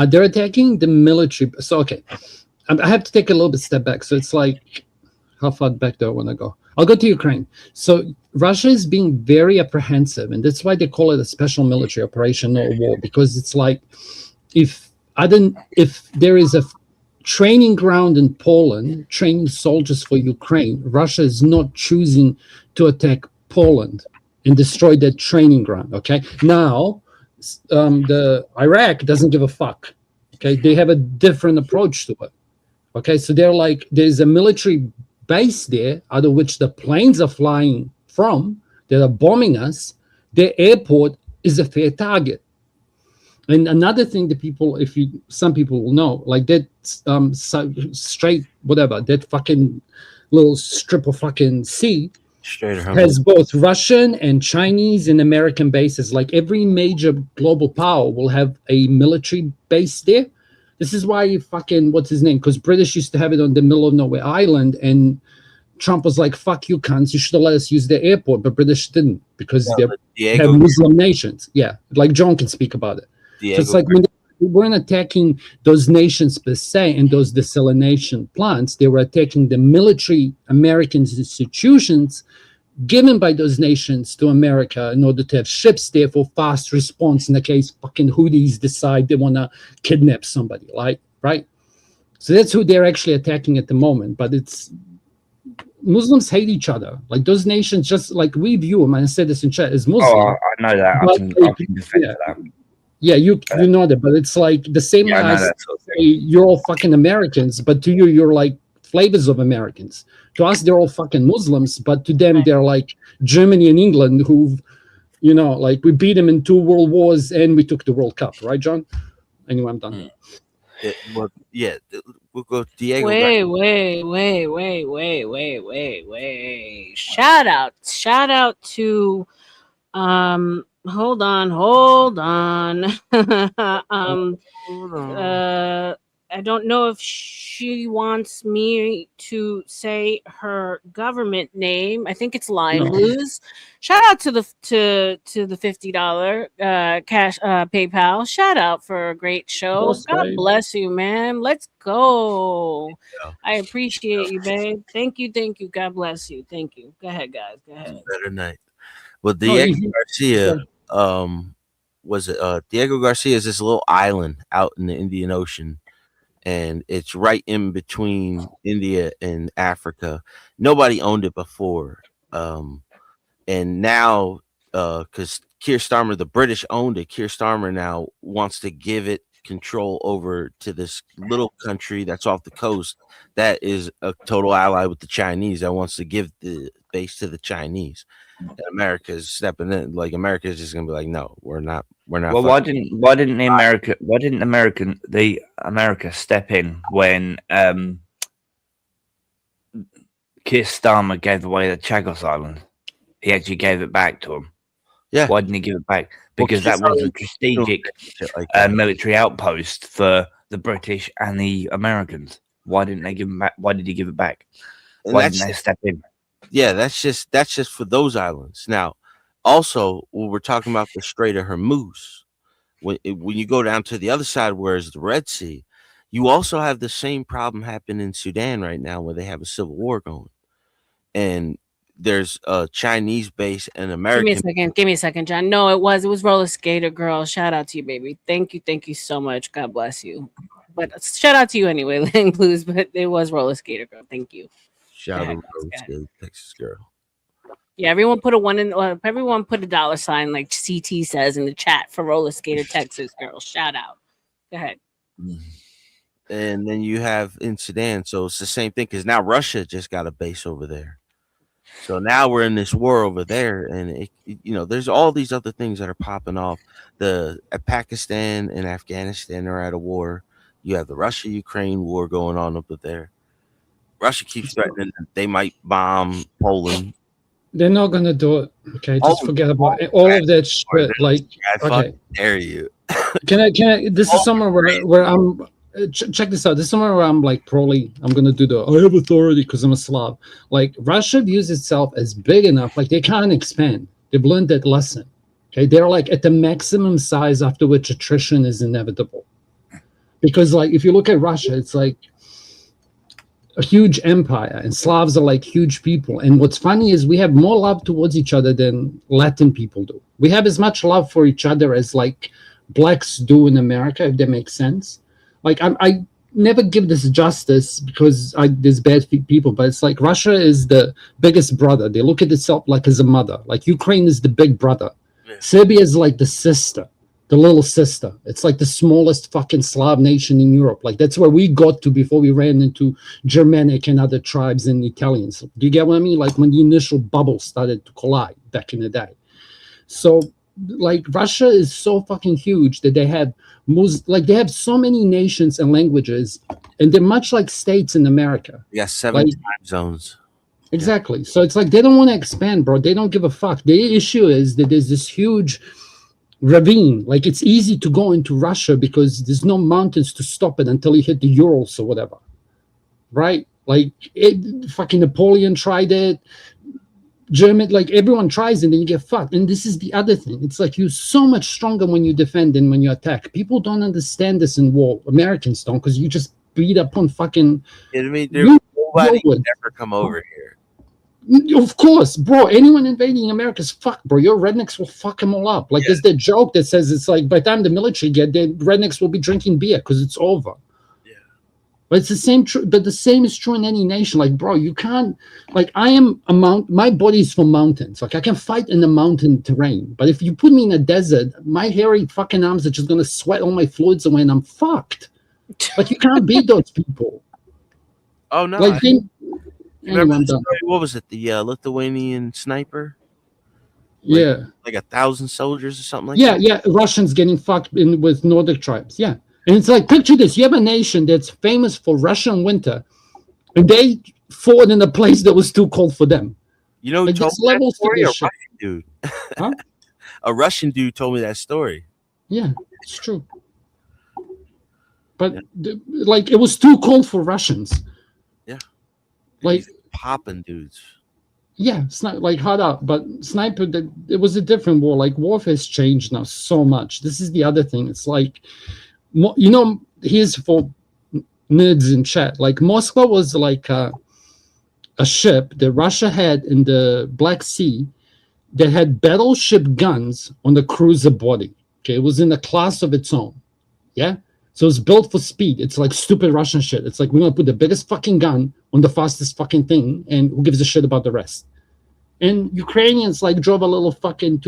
They're attacking the military. So, okay. I have to take a little bit step back. So it's like, how far back do I want to go? I'll go to Ukraine. So Russia is being very apprehensive, and that's why they call it a special military operation, not a war, because it's like if there is a training ground in Poland, training soldiers for Ukraine, Russia is not choosing to attack Poland and destroy that training ground. Okay, now the Iraq doesn't give a fuck. Okay, they have a different approach to it. Okay, so they're like, there's a military base there, out of which the planes are flying from, that are bombing us. Their airport is a fair target. And another thing that some people will know, like that straight, whatever, that fucking little strip of fucking sea has both Russian and Chinese and American bases. Like every major global power will have a military base there. This is why what's his name? Because British used to have it on the middle of nowhere island, and Trump was like, fuck you cunts, you should have let us use the airport, but British didn't because they have Muslim nations. Yeah, like John can speak about it. So it's like when they weren't attacking those nations per se and those desalination plants, they were attacking the military American institutions given by those nations to America in order to have ships there for fast response in the case fucking Houthis decide they want to kidnap somebody, right? So that's who they're actually attacking at the moment. But it's Muslims hate each other. Like those nations, just like we view them, and I said this in chat, as Muslim. Oh, I know that. I can defend that. Yeah, you know that, but it's like the same way I say you're all fucking Americans, but to you, you're like flavors of Americans. To us, they're all fucking Muslims, but to them, they're like Germany and England, who've, like we beat them in 2 world wars and we took the World Cup, right, John? Anyway, I'm done. We'll go Diego. Wait. Shout out to hold on. I don't know if she wants me to say her government name. I think it's Lion Blues. Shout out to the $50 cash PayPal. Shout out for a great show. God bless you, man. Let's go. I appreciate you, babe. Thank you. God bless you. Thank you. Go ahead, guys. Go ahead. Better night. Well, Diego Garcia, Diego Garcia is this little island out in the Indian Ocean, and it's right in between India and Africa. Nobody owned it before, and now because Keir Starmer, the British owned it, Keir Starmer now wants to give it control over to this little country that's off the coast that is a total ally with the Chinese, that wants to give the base to the Chinese. And America's stepping in. Like America is just gonna be like, no, we're not. Well, why didn't America step in when Keir Keir Starmer gave away the Chagos Island. He actually gave it back to him. Yeah. Why didn't he give it back? Well, Because Keir that was a Starmer strategic shit like that. military outpost for the British and the Americans. Why didn't they give him back? Why did he give it back? And Why that's didn't they step in? Yeah, that's just for those islands. Now, also, when we're talking about the Strait of Hormuz, when you go down to the other side, where is the Red Sea, you also have the same problem happening in Sudan right now, where they have a civil war going, and there's a Chinese base and Give American. me a second, John. No, it was Roller Skater Girl. Shout out to you, baby. Thank you so much. God bless you. But shout out to you anyway, Lang Blues. But it was Roller Skater Girl. Thank you. Shout Go out ahead. to Texas girl. Yeah, everyone put a one in. Everyone put a dollar sign like CT says in the chat for Roller Skater Texas Girl. Shout out. Go ahead. And then you have in Sudan, so it's the same thing because now Russia just got a base over there. So now we're in this war over there, and there's all these other things that are popping off. Pakistan and Afghanistan are at a war. You have the Russia-Ukraine war going on over there. Russia keeps threatening that they might bomb Poland. They're not gonna do it. Okay, just forget about it. All of that shit. Like, okay, dare you? Can I? This is somewhere where I'm. Check this out. This is somewhere where I'm like, probably I'm gonna do I have authority because I'm a Slav. Like, Russia views itself as big enough, like they can't expand. They've learned that lesson. Okay, they're like at the maximum size after which attrition is inevitable. Because like if you look at Russia, it's like a huge empire, and Slavs are like huge people. And what's funny is we have more love towards each other than Latin people do. We have as much love for each other as like blacks do in America, if that makes sense. Like I never give this justice because there's bad people, but it's like Russia is the biggest brother. They look at itself like as a mother. Like Ukraine is the big brother. Yeah. Serbia is like the sister, the little sister. It's like the smallest fucking Slav nation in Europe. Like that's where we got to before we ran into Germanic and other tribes and Italians. Do you get what I mean? Like when the initial bubble started to collide back in the day. So like Russia is so fucking huge that they have they have so many nations and languages, and they're much like states in America. Yeah, 7 time zones. Exactly. Yeah. So it's like they don't want to expand, bro. They don't give a fuck. The issue is that there's this huge ravine. Like it's easy to go into Russia because there's no mountains to stop it until you hit the Urals or whatever. Right? Like fucking Napoleon tried it. German, like everyone tries and then you get fucked. And this is the other thing. It's like you're so much stronger when you defend than when you attack. People don't understand this in war. Americans don't, because you just beat up on fucking. I mean, nobody would never come over here. Of course, bro. Anyone invading America is fucked, bro. Your rednecks will fuck them all up. Like there's that joke that says it's like by the time the military get there, rednecks will be drinking beer because it's over. But it's the same but the same is true in any nation. Like, bro, you can't, like, I am my body's for mountains. Like, I can fight in the mountain terrain. But if you put me in a desert, my hairy fucking arms are just going to sweat all my fluids away and I'm fucked. Like, you can't beat those people. Oh, no. Like, what was it? The Lithuanian sniper? Yeah. Like 1,000 soldiers or something like that? Yeah. Russians getting fucked with Nordic tribes. Yeah. And it's like, picture this. You have a nation that's famous for Russian winter, and they fought in a place that was too cold for them. You know who told me that story? A Russian dude. Huh? A Russian dude told me that story. Yeah, it's true. But, like, it was too cold for Russians. Yeah. Like, popping dudes. Yeah, it's not like hot up, but sniper, it was a different war. Like, warfare's changed now so much. This is the other thing. It's like, here's for nerds in chat. Like Moskva was like a ship that Russia had in the Black Sea that had battleship guns on the cruiser body. Okay, it was in a class of its own. Yeah, so it's built for speed. It's like stupid Russian shit. It's like we're gonna put the biggest fucking gun on the fastest fucking thing, and who gives a shit about the rest? And Ukrainians like drove a little fucking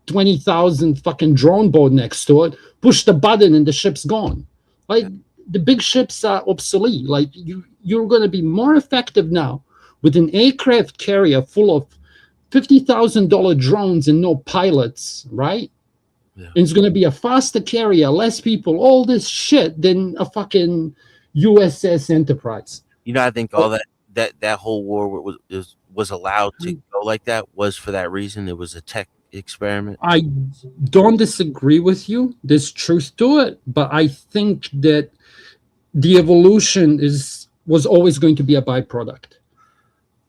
20,000 fucking drone boat next to it, push the button and the ship's gone. Like the big ships are obsolete. Like you're going to be more effective now with an aircraft carrier full of $50,000 drones and no pilots, right? Yeah. And it's going to be a faster carrier, less people, all this shit than a fucking USS Enterprise. I think all that whole war was allowed to go like that was for that reason. It was a tech experiment. I don't disagree with you. There's truth to it, but I think that the evolution was always going to be a byproduct.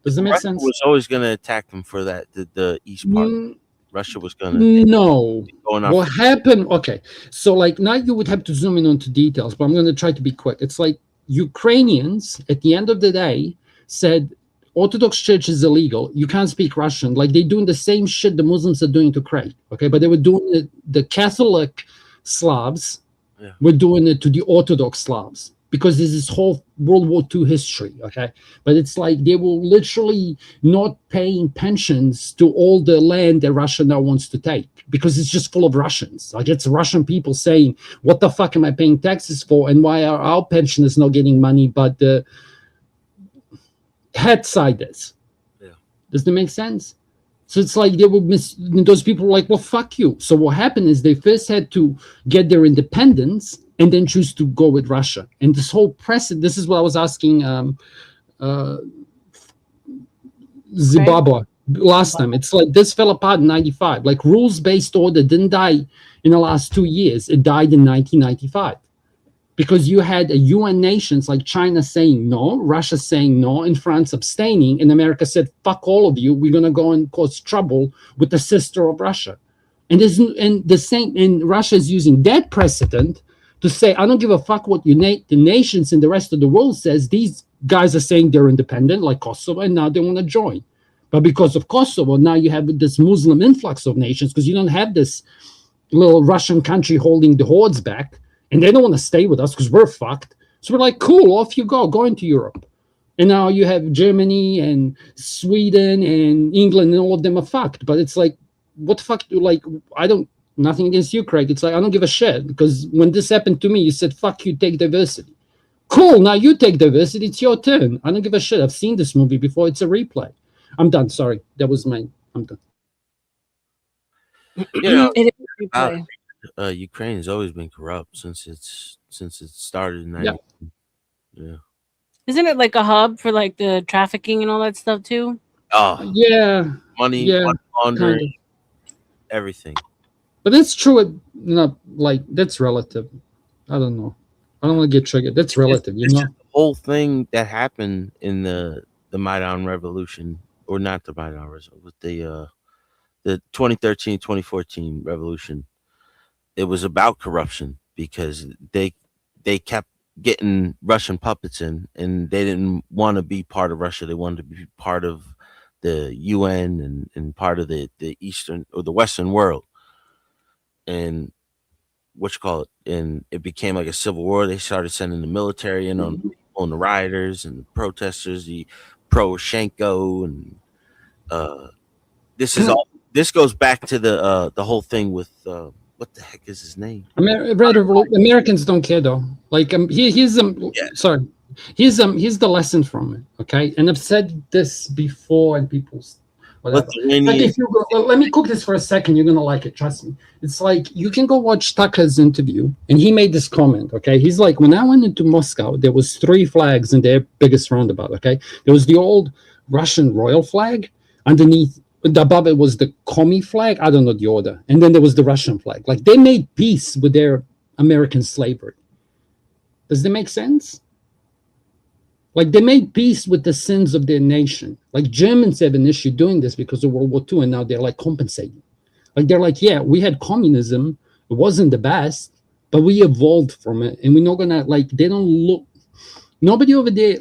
Does that make Russia sense? was always going to attack them for that the east part. Russia was going to What happened? Okay, so like now you would have to zoom in onto details, but I'm going to try to be quick. It's like Ukrainians at the end of the day said Orthodox Church is illegal. You can't speak Russian. Like they're doing the same shit the Muslims are doing to Ukraine. Okay, but they were doing it. The Catholic Slavs were doing it to the Orthodox Slavs because there's this whole World War II history. Okay, but it's like they were literally not paying pensions to all the land that Russia now wants to take because it's just full of Russians. Like it's Russian people saying, "What the fuck am I paying taxes for? And why are our pensioners not getting money, but the head side is?" Does that make sense? So it's like they would those people were like, well, fuck you. So what happened is they first had to get their independence and then choose to go with Russia. And this whole precedent, this is what I was asking Zimbabwe last time. It's like this fell apart in 95. Like rules-based order didn't die in the last 2 years. It died in 1995. Because you had UN nations like China saying no, Russia saying no, and France abstaining, and America said, fuck all of you, we're going to go and cause trouble with the sister of Russia. And Russia is using that precedent to say, I don't give a fuck what the nations in the rest of the world says. These guys are saying they're independent, like Kosovo, and now they want to join. But because of Kosovo, now you have this Muslim influx of nations, because you don't have this little Russian country holding the hordes back. And they don't want to stay with us because we're fucked. So we're like, cool, off you go into Europe. And now you have Germany and Sweden and England, and all of them are fucked. But it's like, what the fuck? Nothing against you, Craig. It's like, I don't give a shit. Because when this happened to me, you said, fuck you, take diversity. Cool, now you take diversity. It's your turn. I don't give a shit. I've seen this movie before. It's a replay. I'm done. Sorry. That was mine. I'm done. Ukraine has always been corrupt since it started in 90. Yeah. Isn't it like a hub for like the trafficking and all that stuff too? Oh yeah, money laundering, kind of. everything. But that's true. Like that's relative. I don't know. I don't want to get triggered. That's relative. It's just the whole thing that happened in the Maidan Revolution, or not the Maidan Revolution, with the 2013-2014 revolution. It was about corruption because they kept getting Russian puppets in, and they didn't want to be part of Russia. They wanted to be part of the UN and part of the Eastern or the Western world. And and it became like a civil war. They started sending the military in on the rioters and the protesters, the Poroshenko, and this goes back to the whole thing with what the heck is his name? Americans don't care though. Like here's the lesson from it. Okay, and I've said this before, and people's whatever. Like if you go, let me cook this for a second. You're gonna like it. Trust me. It's like you can go watch Tucker's interview, and he made this comment. Okay, he's like, when I went into Moscow, there was 3 flags in their biggest roundabout. Okay, there was the old Russian royal flag underneath. Above it was the commie flag. I don't know the order. And then there was the Russian flag. Like they made peace with their American slavery. Does that make sense? Like they made peace with the sins of their nation. Like Germans have an issue doing this because of World War II, and now they're like compensating. Like they're like, yeah, we had communism. It wasn't the best, but we evolved from it. And we're not gonna they don't look. Nobody over there,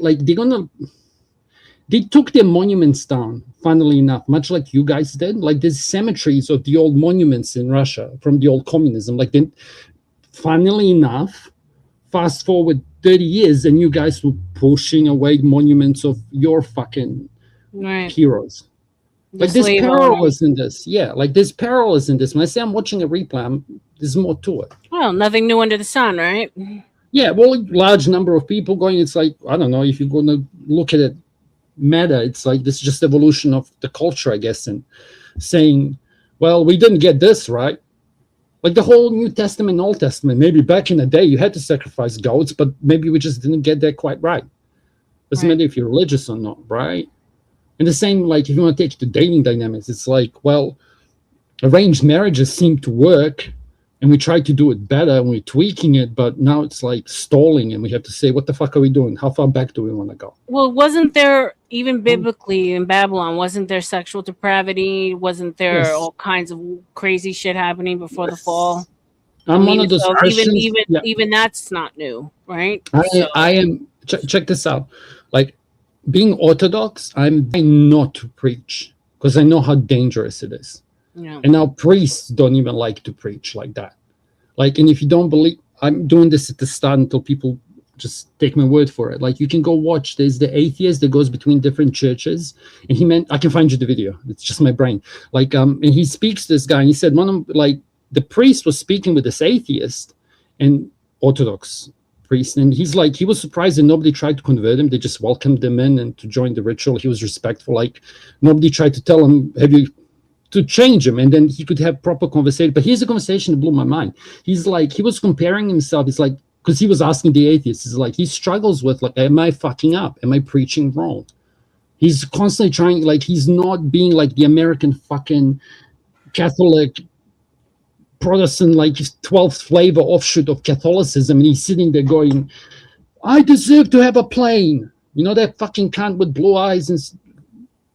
they took their monuments down, funnily enough, much like you guys did. Like there's cemeteries of the old monuments in Russia from the old communism. Like then, funnily enough, fast forward 30 years and you guys were pushing away monuments of your fucking heroes. Like there's parallels in this. Yeah, like there's parallels in this. When I say I'm watching a replay, there's more to it. Well, nothing new under the sun, right? Yeah, well, a large number of people going, it's like, I don't know, if you're going to look at it, meta, it's like this just evolution of the culture, I guess, and saying, well, we didn't get this right. Like the whole New Testament, Old Testament, maybe back in the day you had to sacrifice goats, but maybe we just didn't get that quite right. Doesn't matter if you're religious or not, right? And the same, like, if you want to take it to dating dynamics, it's like, well, arranged marriages seem to work, and we try to do it better, and we're tweaking it, but now it's like stalling, and we have to say, what the fuck are we doing? How far back do we want to go? Well, wasn't there, even biblically in Babylon, wasn't there sexual depravity? Wasn't there all kinds of crazy shit happening before the fall? I'm one of those so Christians. even that's not new, right? I am. Check this out. Like, being Orthodox, I'm not to preach because I know how dangerous it is. Yeah. And now priests don't even like to preach like that. Like, and if you don't believe, I'm doing this at the start until people just take my word for it. Like, you can go watch. There's the atheist that goes between different churches, and I can find you the video. It's just my brain. Like, and he speaks to this guy, and he said the priest was speaking with this atheist and Orthodox priest, and he's like, he was surprised that nobody tried to convert him. They just welcomed him in and to join the ritual. He was respectful. Like, nobody tried to tell him, to change him, and then he could have proper conversation. But here's a conversation that blew my mind. He's like, he was comparing himself. He's like, because he was asking the atheist, he's like, he struggles with, like, am I fucking up? Am I preaching wrong? He's constantly trying, like, he's not being like the American fucking Catholic Protestant, like 12th flavor offshoot of Catholicism, and he's sitting there going, I deserve to have a plane. You know, that fucking cunt with blue eyes and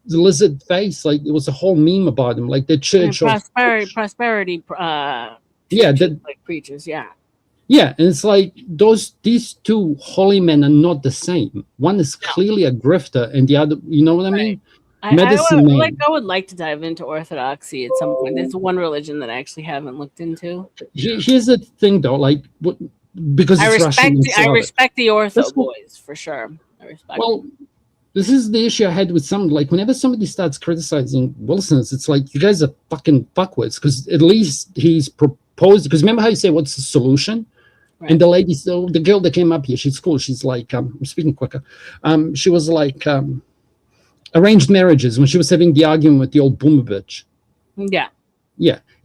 the lizard face. Like, it was a whole meme about him, like the church prosperity like preachers, yeah. And it's like these two holy men are not the same. One is clearly a grifter, and the other, you know what I mean? I would like to dive into Orthodoxy at some point. There's one religion that I actually haven't looked into. Here's the thing, though, like, because I respect the Ortho cool. boys for sure. I respect. Well, this is the issue I had with some, like, whenever somebody starts criticizing Wilson's, it's like, you guys are fucking fuckwits, because at least he's proposed, because remember how you say, what's the solution? Right. And the lady, so the girl that came up here, she's cool. She's like, I'm speaking quicker. She was like, arranged marriages when she was having the argument with the old boomer bitch. Yeah.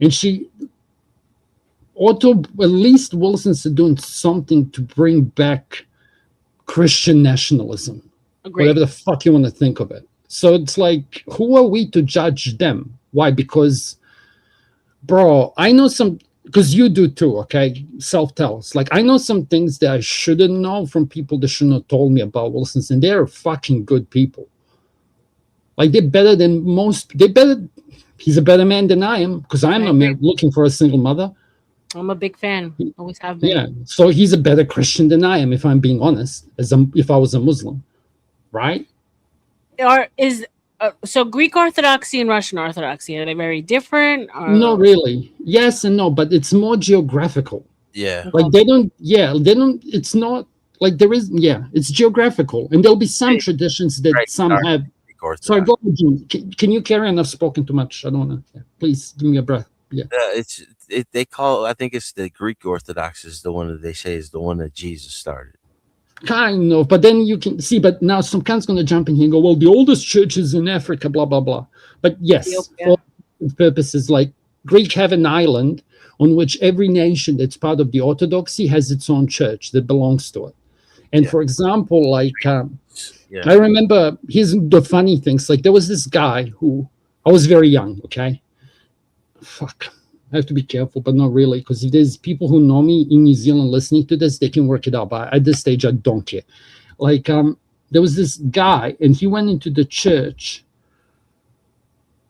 And at least Wilson's doing something to bring back Christian nationalism. Agreed. Whatever the fuck you want to think of it. So it's like, who are we to judge them? Why? Because, bro, I know some, because you do too, okay? Self-tells. Like, I know some things that I shouldn't know from people that shouldn't have told me about Wilson's, and they're fucking good people. Like, they're better than most. He's a better man than I am, because I'm a man looking for a single mother. I'm a big fan. Always have been. Yeah. So he's a better Christian than I am, if I'm being honest, if I was a Muslim. Right? So Greek Orthodoxy and Russian Orthodoxy, are they very different? Or? Not really. Yes and no, but it's more geographical. Yeah. Like, they don't, it's not, like, there is, it's geographical. And there'll be some traditions that some have. Sorry, go ahead, Jim. Can you carry on? I've spoken too much. I don't want to. Please give me a breath. Yeah. They call, I think it's the Greek Orthodox is the one that they say is the one that Jesus started. Kind of, but then you can see, but now some cunt's going to jump in here and go, well, the oldest church is in Africa, blah, blah, blah. But yes, for purposes, like, Greek have an island on which every nation that's part of the Orthodoxy has its own church that belongs to it. And for example, like, I remember, here's the funny things, like, there was this guy who, I was very young, okay? Fuck. I have to be careful, but not really, because if there's people who know me in New Zealand listening to this, they can work it out. But at this stage, I don't care. Like, there was this guy, and he went into the church.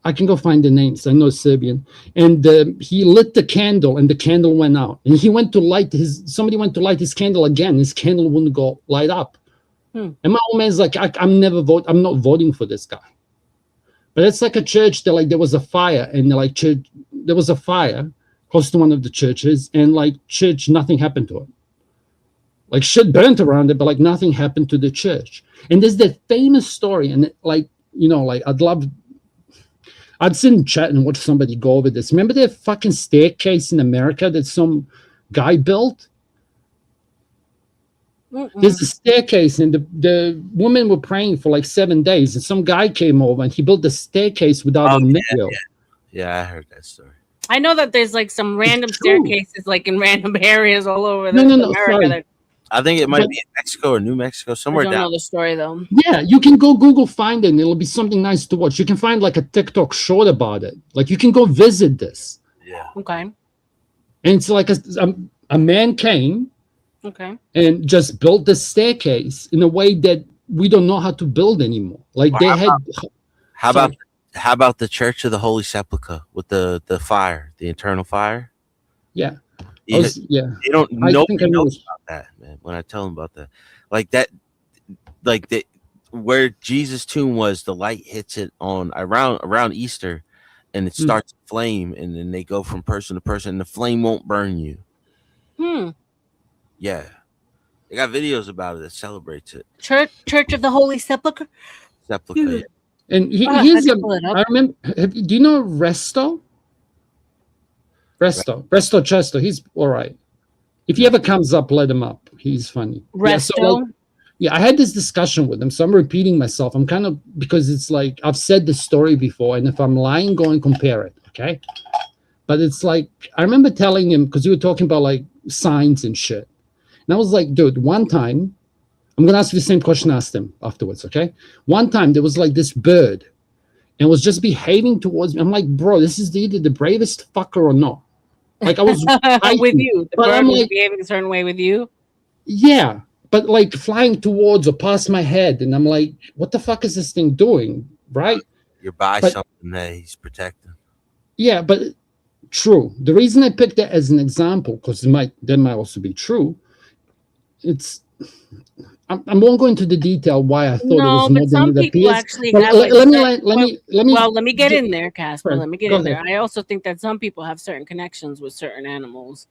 I can go find the names. I know Serbian. And he lit the candle, and the candle went out. And he went to light somebody went to light his candle again. His candle wouldn't go light up. And my old man's like, I'm not voting for this guy. But it's like a church that, like, there was a fire, and like, there was a fire close to one of the churches, and like, church, nothing happened to it. Like, shit burnt around it, but like, nothing happened to the church. And there's that famous story, and like, you know, like, I'd sit and chat and watch somebody go over this. Remember that fucking staircase in America that some guy built? There's a staircase, and the women were praying for like 7 days, and some guy came over and he built the staircase without a nail. Yeah, I heard that story. I know that there's like some random staircases, like in random areas all over No, America. sorry. I think it might But be in Mexico or New Mexico, I somewhere don't down. know the story though. yeah, you can go Google find it and it'll be something nice to watch. You can find like a TikTok short about it. Like you can go visit this. Yeah. Okay. And it's like a man came Okay. and just built the staircase in a way that we don't know how to build anymore. Like Or they had How sorry. about how about the Church of the Holy Sepulchre with the fire, the eternal fire? Yeah. You, Yeah. they don't I nobody think I know knows this. about that, man. When I tell them about that, like that, like the where Jesus' tomb was, the light hits it on around Easter, and it starts to flame, and then they go from person to person, and the flame won't burn you. Hmm. Yeah, they got videos about it that celebrates it. Church of the Holy Sepulchre. Sepulchre. Yeah. And I here's can pull it up. I remember. Do you know Resto? Resto Chesto. He's all right. If he ever comes up, let him up. He's funny. Resto. Yeah, I had this discussion with him, so I'm repeating myself. I'm kind of because it's like I've said this story before, and if I'm lying, go and compare it, okay? But it's like I remember telling him because we were talking about like signs and shit, and I was like, dude, one time, I'm gonna ask you the same question I asked him afterwards, okay? One time there was like this bird, and was just behaving towards me. I'm like, bro, this is either the bravest fucker or not. Like I was with you. The but bird I'm was like, behaving a certain way with you. yeah, but like flying towards or past my head, and I'm like, what the fuck is this thing doing? Right? You're by But something that he's protecting. yeah, but true. The reason I picked that as an example, because that might also be true. It's I won't go into the detail why I thought it was No, more but than some it people appears. actually But have like let me well, let me get in there, Casper. Right, Let me get go in there. ahead. I also think that some people have certain connections with certain animals.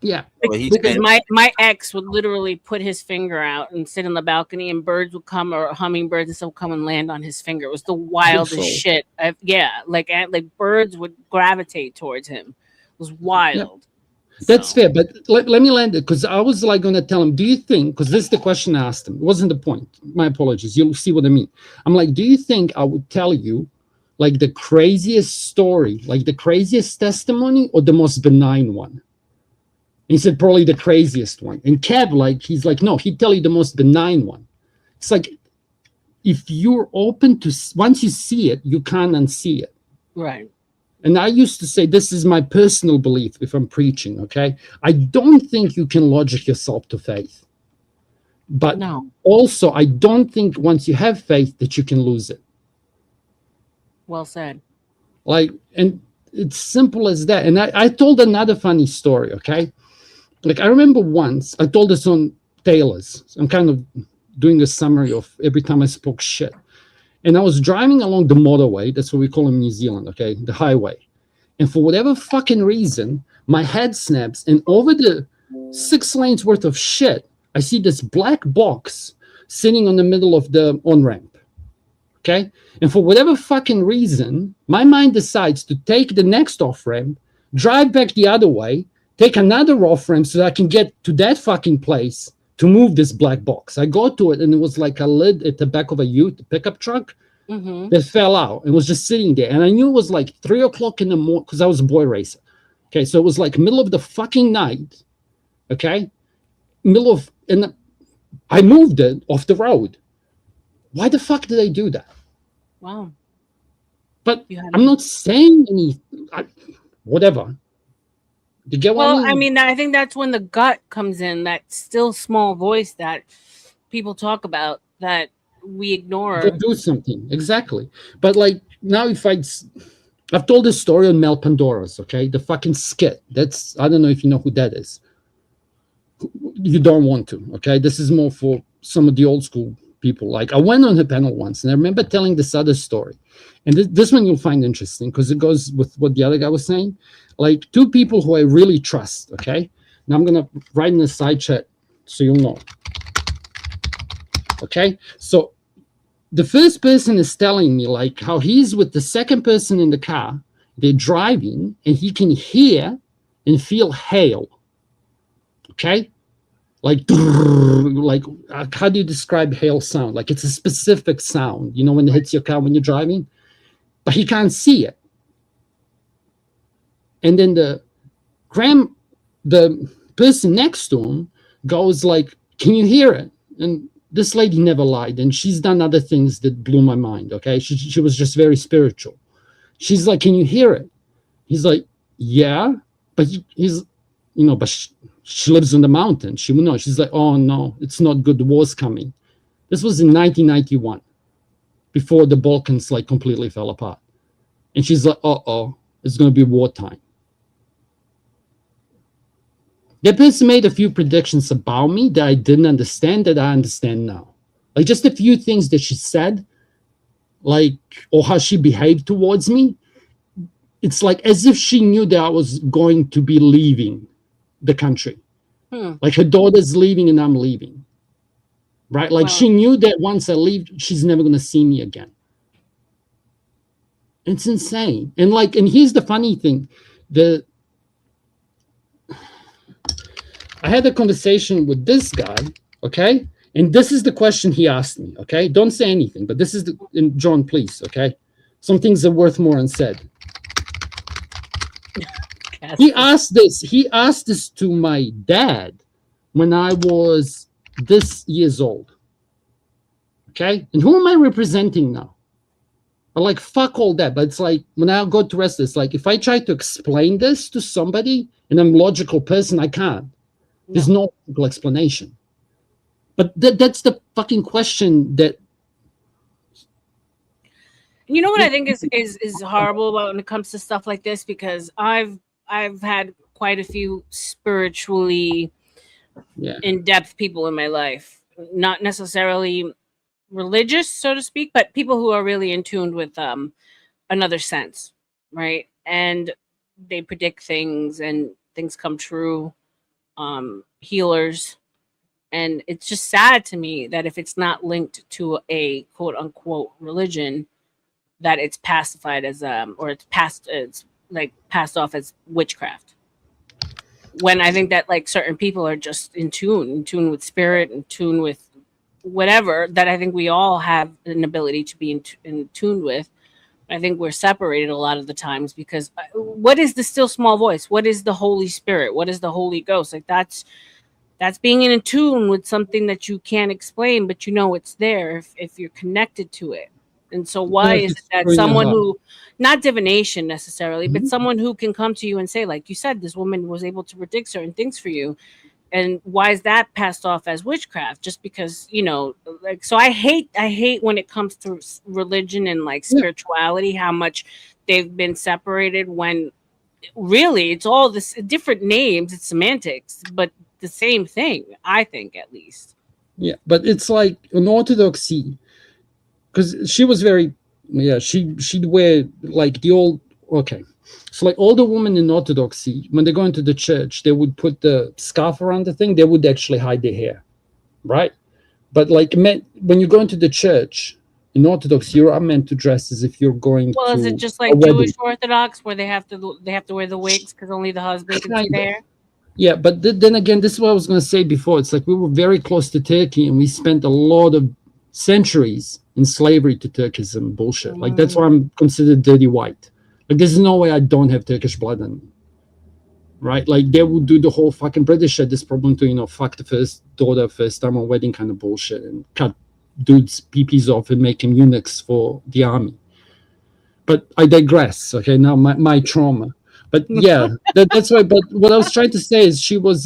Yeah, Well, he's Because saying my ex would literally put his finger out and sit on the balcony, and birds would come, or hummingbirds and stuff would come and land on his finger. It was the wildest soul. shit. Yeah, like birds would gravitate towards him. It was wild. That's fair, but let me land it because I was like going to tell him, do you think, because this is the question I asked him, it wasn't the point. My apologies. You'll see what I mean. I'm like, do you think I would tell you like the craziest story, like the craziest testimony or the most benign one? And he said, probably the craziest one. And Kev, like, he's like, no, he'd tell you the most benign one. It's like, if you're open to, once you see it, you can't unsee it. Right. And I used to say, this is my personal belief if I'm preaching, okay? I don't think you can logic yourself to faith. But no. Also, I don't think once you have faith that you can lose it. Well said. Like, and it's simple as that. And I told another funny story, okay? Like, I remember once, I told this on Taylor's. I'm kind of doing a summary of every time I spoke shit. And I was driving along the motorway. That's what we call in New Zealand, okay? The highway. And for whatever fucking reason, my head snaps. And over the 6 lanes worth of shit, I see this black box sitting on the middle of the on-ramp, okay? And for whatever fucking reason, my mind decides to take the next off-ramp, drive back the other way, take another off-ramp so that I can get to that fucking place to move this black box. I go to it, and it was like a lid at the back of a pickup truck that fell out and was just sitting there. And I knew it was like 3 o'clock in the morning because I was a boy racer. Okay, so it was like middle of the fucking night. Okay, and I moved it off the road. Why the fuck did I do that? Wow. But I'm not saying any, whatever. You get what I mean, I think that's when the gut comes in, that still small voice that people talk about that we ignore. Go do something. Exactly. But like now I've told this story on Mel Pandora's, okay? The fucking skit. That's, I don't know if you know who that is. You don't want to, okay? This is more for some of the old school people. Like I went on her panel once and I remember telling this other story. And this one you'll find interesting because it goes with what the other guy was saying. Like 2 people who I really trust, okay? Now I'm going to write in the side chat so you'll know. Okay? So the first person is telling me like how he's with the second person in the car. They're driving and he can hear and feel hail. Okay? Like how do you describe hail sound? Like it's a specific sound, you know, when it hits your car when you're driving, but he can't see it. And then the person next to him goes like, can you hear it? And this lady never lied, and she's done other things that blew my mind. Okay, she was just very spiritual. She's like, can you hear it? He's like, yeah, but he's, but she lives on the mountain. She will know. She's like, oh no, it's not good. The war's coming. This was in 1991, before the Balkans like completely fell apart. And she's like, uh-oh, it's going to be wartime. That person made a few predictions about me that I didn't understand that I understand now. Like just a few things that she said, like, or how she behaved towards me. It's like as if she knew that I was going to be leaving the country. Like her daughter's leaving and I'm leaving. Right? Like she knew that once I leave, she's never going to see me again. It's insane. And here's the funny thing. I had a conversation with this guy, okay? And this is the question he asked me, okay? Don't say anything, but this is and John, please, okay? Some things are worth more unsaid. He asked this to my dad when I was this years old. Okay? And who am I representing now? I'm like, fuck all that. But it's like, when I go to rest, it's like, if I try to explain this to somebody and I'm a logical person, I can't. There's no logical explanation. But that's the fucking question that. You know what I think is horrible about when it comes to stuff like this, because I've had quite a few spiritually in-depth people in my life, not necessarily religious, so to speak, but people who are really in tune with another sense, right? And they predict things and things come true, healers. And it's just sad to me that if it's not linked to a quote unquote religion, that it's pacified as or it's passed off as witchcraft. When I think that like certain people are just in tune with spirit, in tune with whatever, that I think we all have an ability to be in tune with. I think we're separated a lot of the times because what is the still small voice? What is the Holy Spirit? What is the Holy Ghost? Like that's being in tune with something that you can't explain, but you know it's there if you're connected to it. And so why is it that someone who, not divination necessarily, but someone who can come to you and say, like you said, this woman was able to predict certain things for you, and why is that passed off as witchcraft? Just because, like, so I hate when it comes to religion and like spirituality, how much they've been separated, when really it's all this different names, it's semantics, but the same thing, I think, at least. Yeah, but it's like an Orthodoxy, because she was very, she'd wear like the old, so like all the women in Orthodoxy, when they go into the church, they would put the scarf around the thing, they would actually hide their hair, right? But like when you go into the church in Orthodox, you are meant to dress as if you're going to. Well, is it just like Jewish Orthodox where they have to wear the wigs because only the husband can see their hair? Yeah, but then again, this is what I was going to say before. It's like we were very close to Turkey, and we spent a lot of centuries in slavery to Turkism bullshit. Like that's why I'm considered dirty white. Like there's no way I don't have Turkish blood in me, right? Like they would do the whole fucking British had this problem to fuck the first daughter first time on wedding kind of bullshit and cut dudes' peepees off and make them eunuchs for the army. But I digress. Okay, now my trauma. But yeah, that's why. But what I was trying to say is she was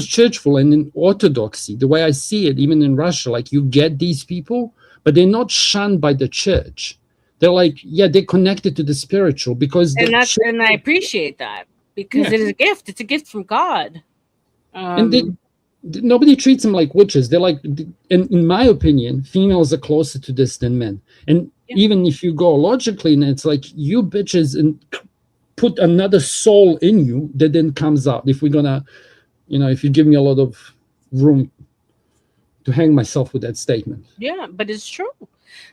churchful, and in Orthodoxy, the way I see it, even in Russia, like you get these people, but they're not shunned by the church. They're like, they're connected to the spiritual because and I appreciate that because it is a gift. It's a gift from God. And nobody treats them like witches. They're like, in my opinion, females are closer to this than men. And even if you go logically, and it's like you bitches and put another soul in you that then comes out. If we're gonna, if you give me a lot of room to hang myself with that statement. Yeah, but it's true.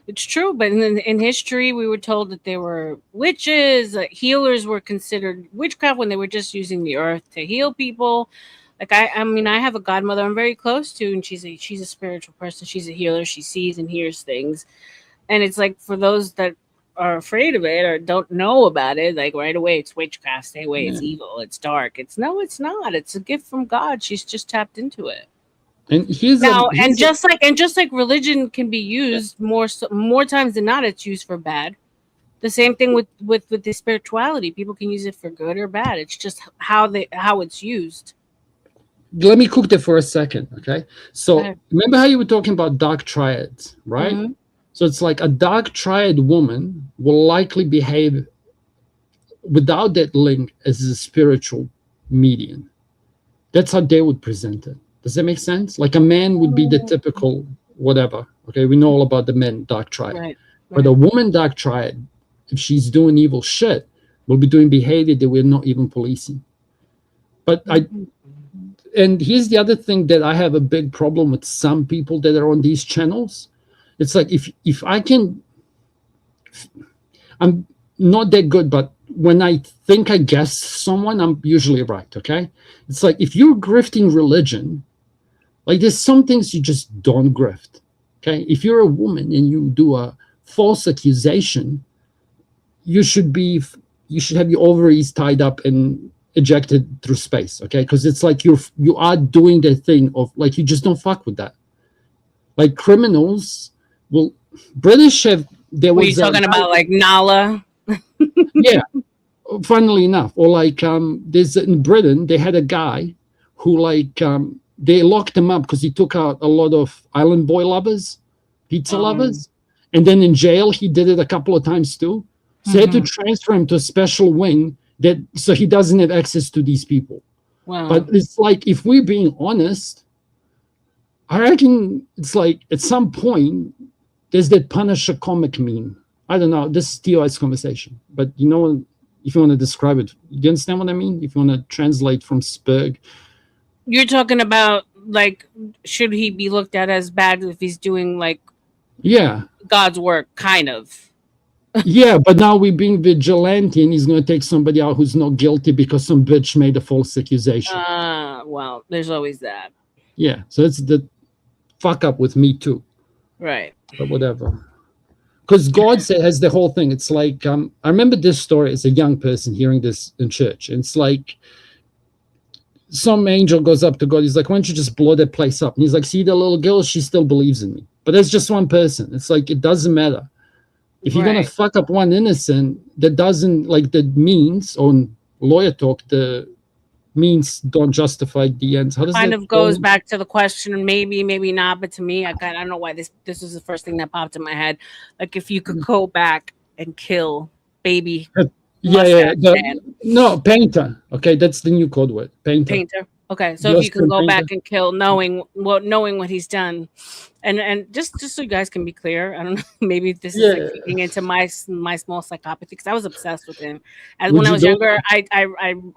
It's true. But in history, we were told that they were witches. Healers were considered witchcraft when they were just using the earth to heal people. Like I mean, I have a godmother I'm very close to, and she's a spiritual person. She's a healer. She sees and hears things. And it's like for those that are afraid of it or don't know about it, like right away, it's witchcraft. Stay away. It's evil. It's dark. It's not. It's a gift from God. She's just tapped into it. And here's Now, a here's and just like religion can be used more times than not, it's used for bad. The same thing with the spirituality. People can use it for good or bad. It's just how it's used. let me cook there for a second, okay? Go So ahead. remember how you were talking about dark triads, right? Mhm. So it's like a dark triad woman will likely behave without that link as a spiritual medium. That's how they would present it. Does that make sense? Like a man would be the typical whatever. Okay, we know all about the men dark triad. Right. But a woman dark triad, if she's doing evil shit, will be doing behavior that we're not even policing. But and here's the other thing that I have a big problem with some people that are on these channels. It's like if I can, I'm not that good, but when I think I guess someone, I'm usually right. Okay, it's like if you're grifting religion, like there's some things you just don't grift. Okay, if you're a woman and you do a false accusation, you should have your ovaries tied up and ejected through space. Okay, because it's like you are doing the thing of like you just don't fuck with that. Like criminals will British have there Were you was a talking guy- about like Nala? yeah, funnily enough, or like there's in Britain they had a guy who like they locked him up because he took out a lot of island boy lovers, pizza lovers, and then in jail he did it a couple of times too. So they had to transfer him to a special wing that so he doesn't have access to these people. Wow. But it's like if we're being honest, I reckon it's like at some point there's that Punisher comic meme. I don't know. This is TOS conversation, but you know, if you want to describe it, do you understand what I mean? If you want to translate from Spurg, You're talking about like should he be looked at as bad if he's doing like yeah, God's work, kind of. yeah. But now we're being vigilante, and he's going to take somebody out who's not guilty because some bitch made a false accusation. Well, there's always that. Yeah, so it's the fuck up with me too. Right. But whatever. Because God has the whole thing. It's like I remember this story as a young person hearing this in church. And it's like some angel goes up to God. He's like, "Why don't you just blow that place up?" And he's like, "See the little girl? She still believes in me." But that's just one person. It's like it doesn't matter. If you're gonna Right. fuck up one innocent, that doesn't like the means on lawyer talk. The means don't justify the ends. How does Kind that of goes go? back to the question, maybe not, but to me, I don't know why this is the first thing that popped in my head. Like if you could go back and kill baby Yeah. mustache man. No, painter. Okay, that's the new code word. Painter. Okay, so if you can Austrian go back painter. and kill knowing what he's done, and just so you guys can be clear, I don't know, maybe this is Yeah. like peeking into my small psychopathy because I was obsessed with him. And Would when I you was do it? younger,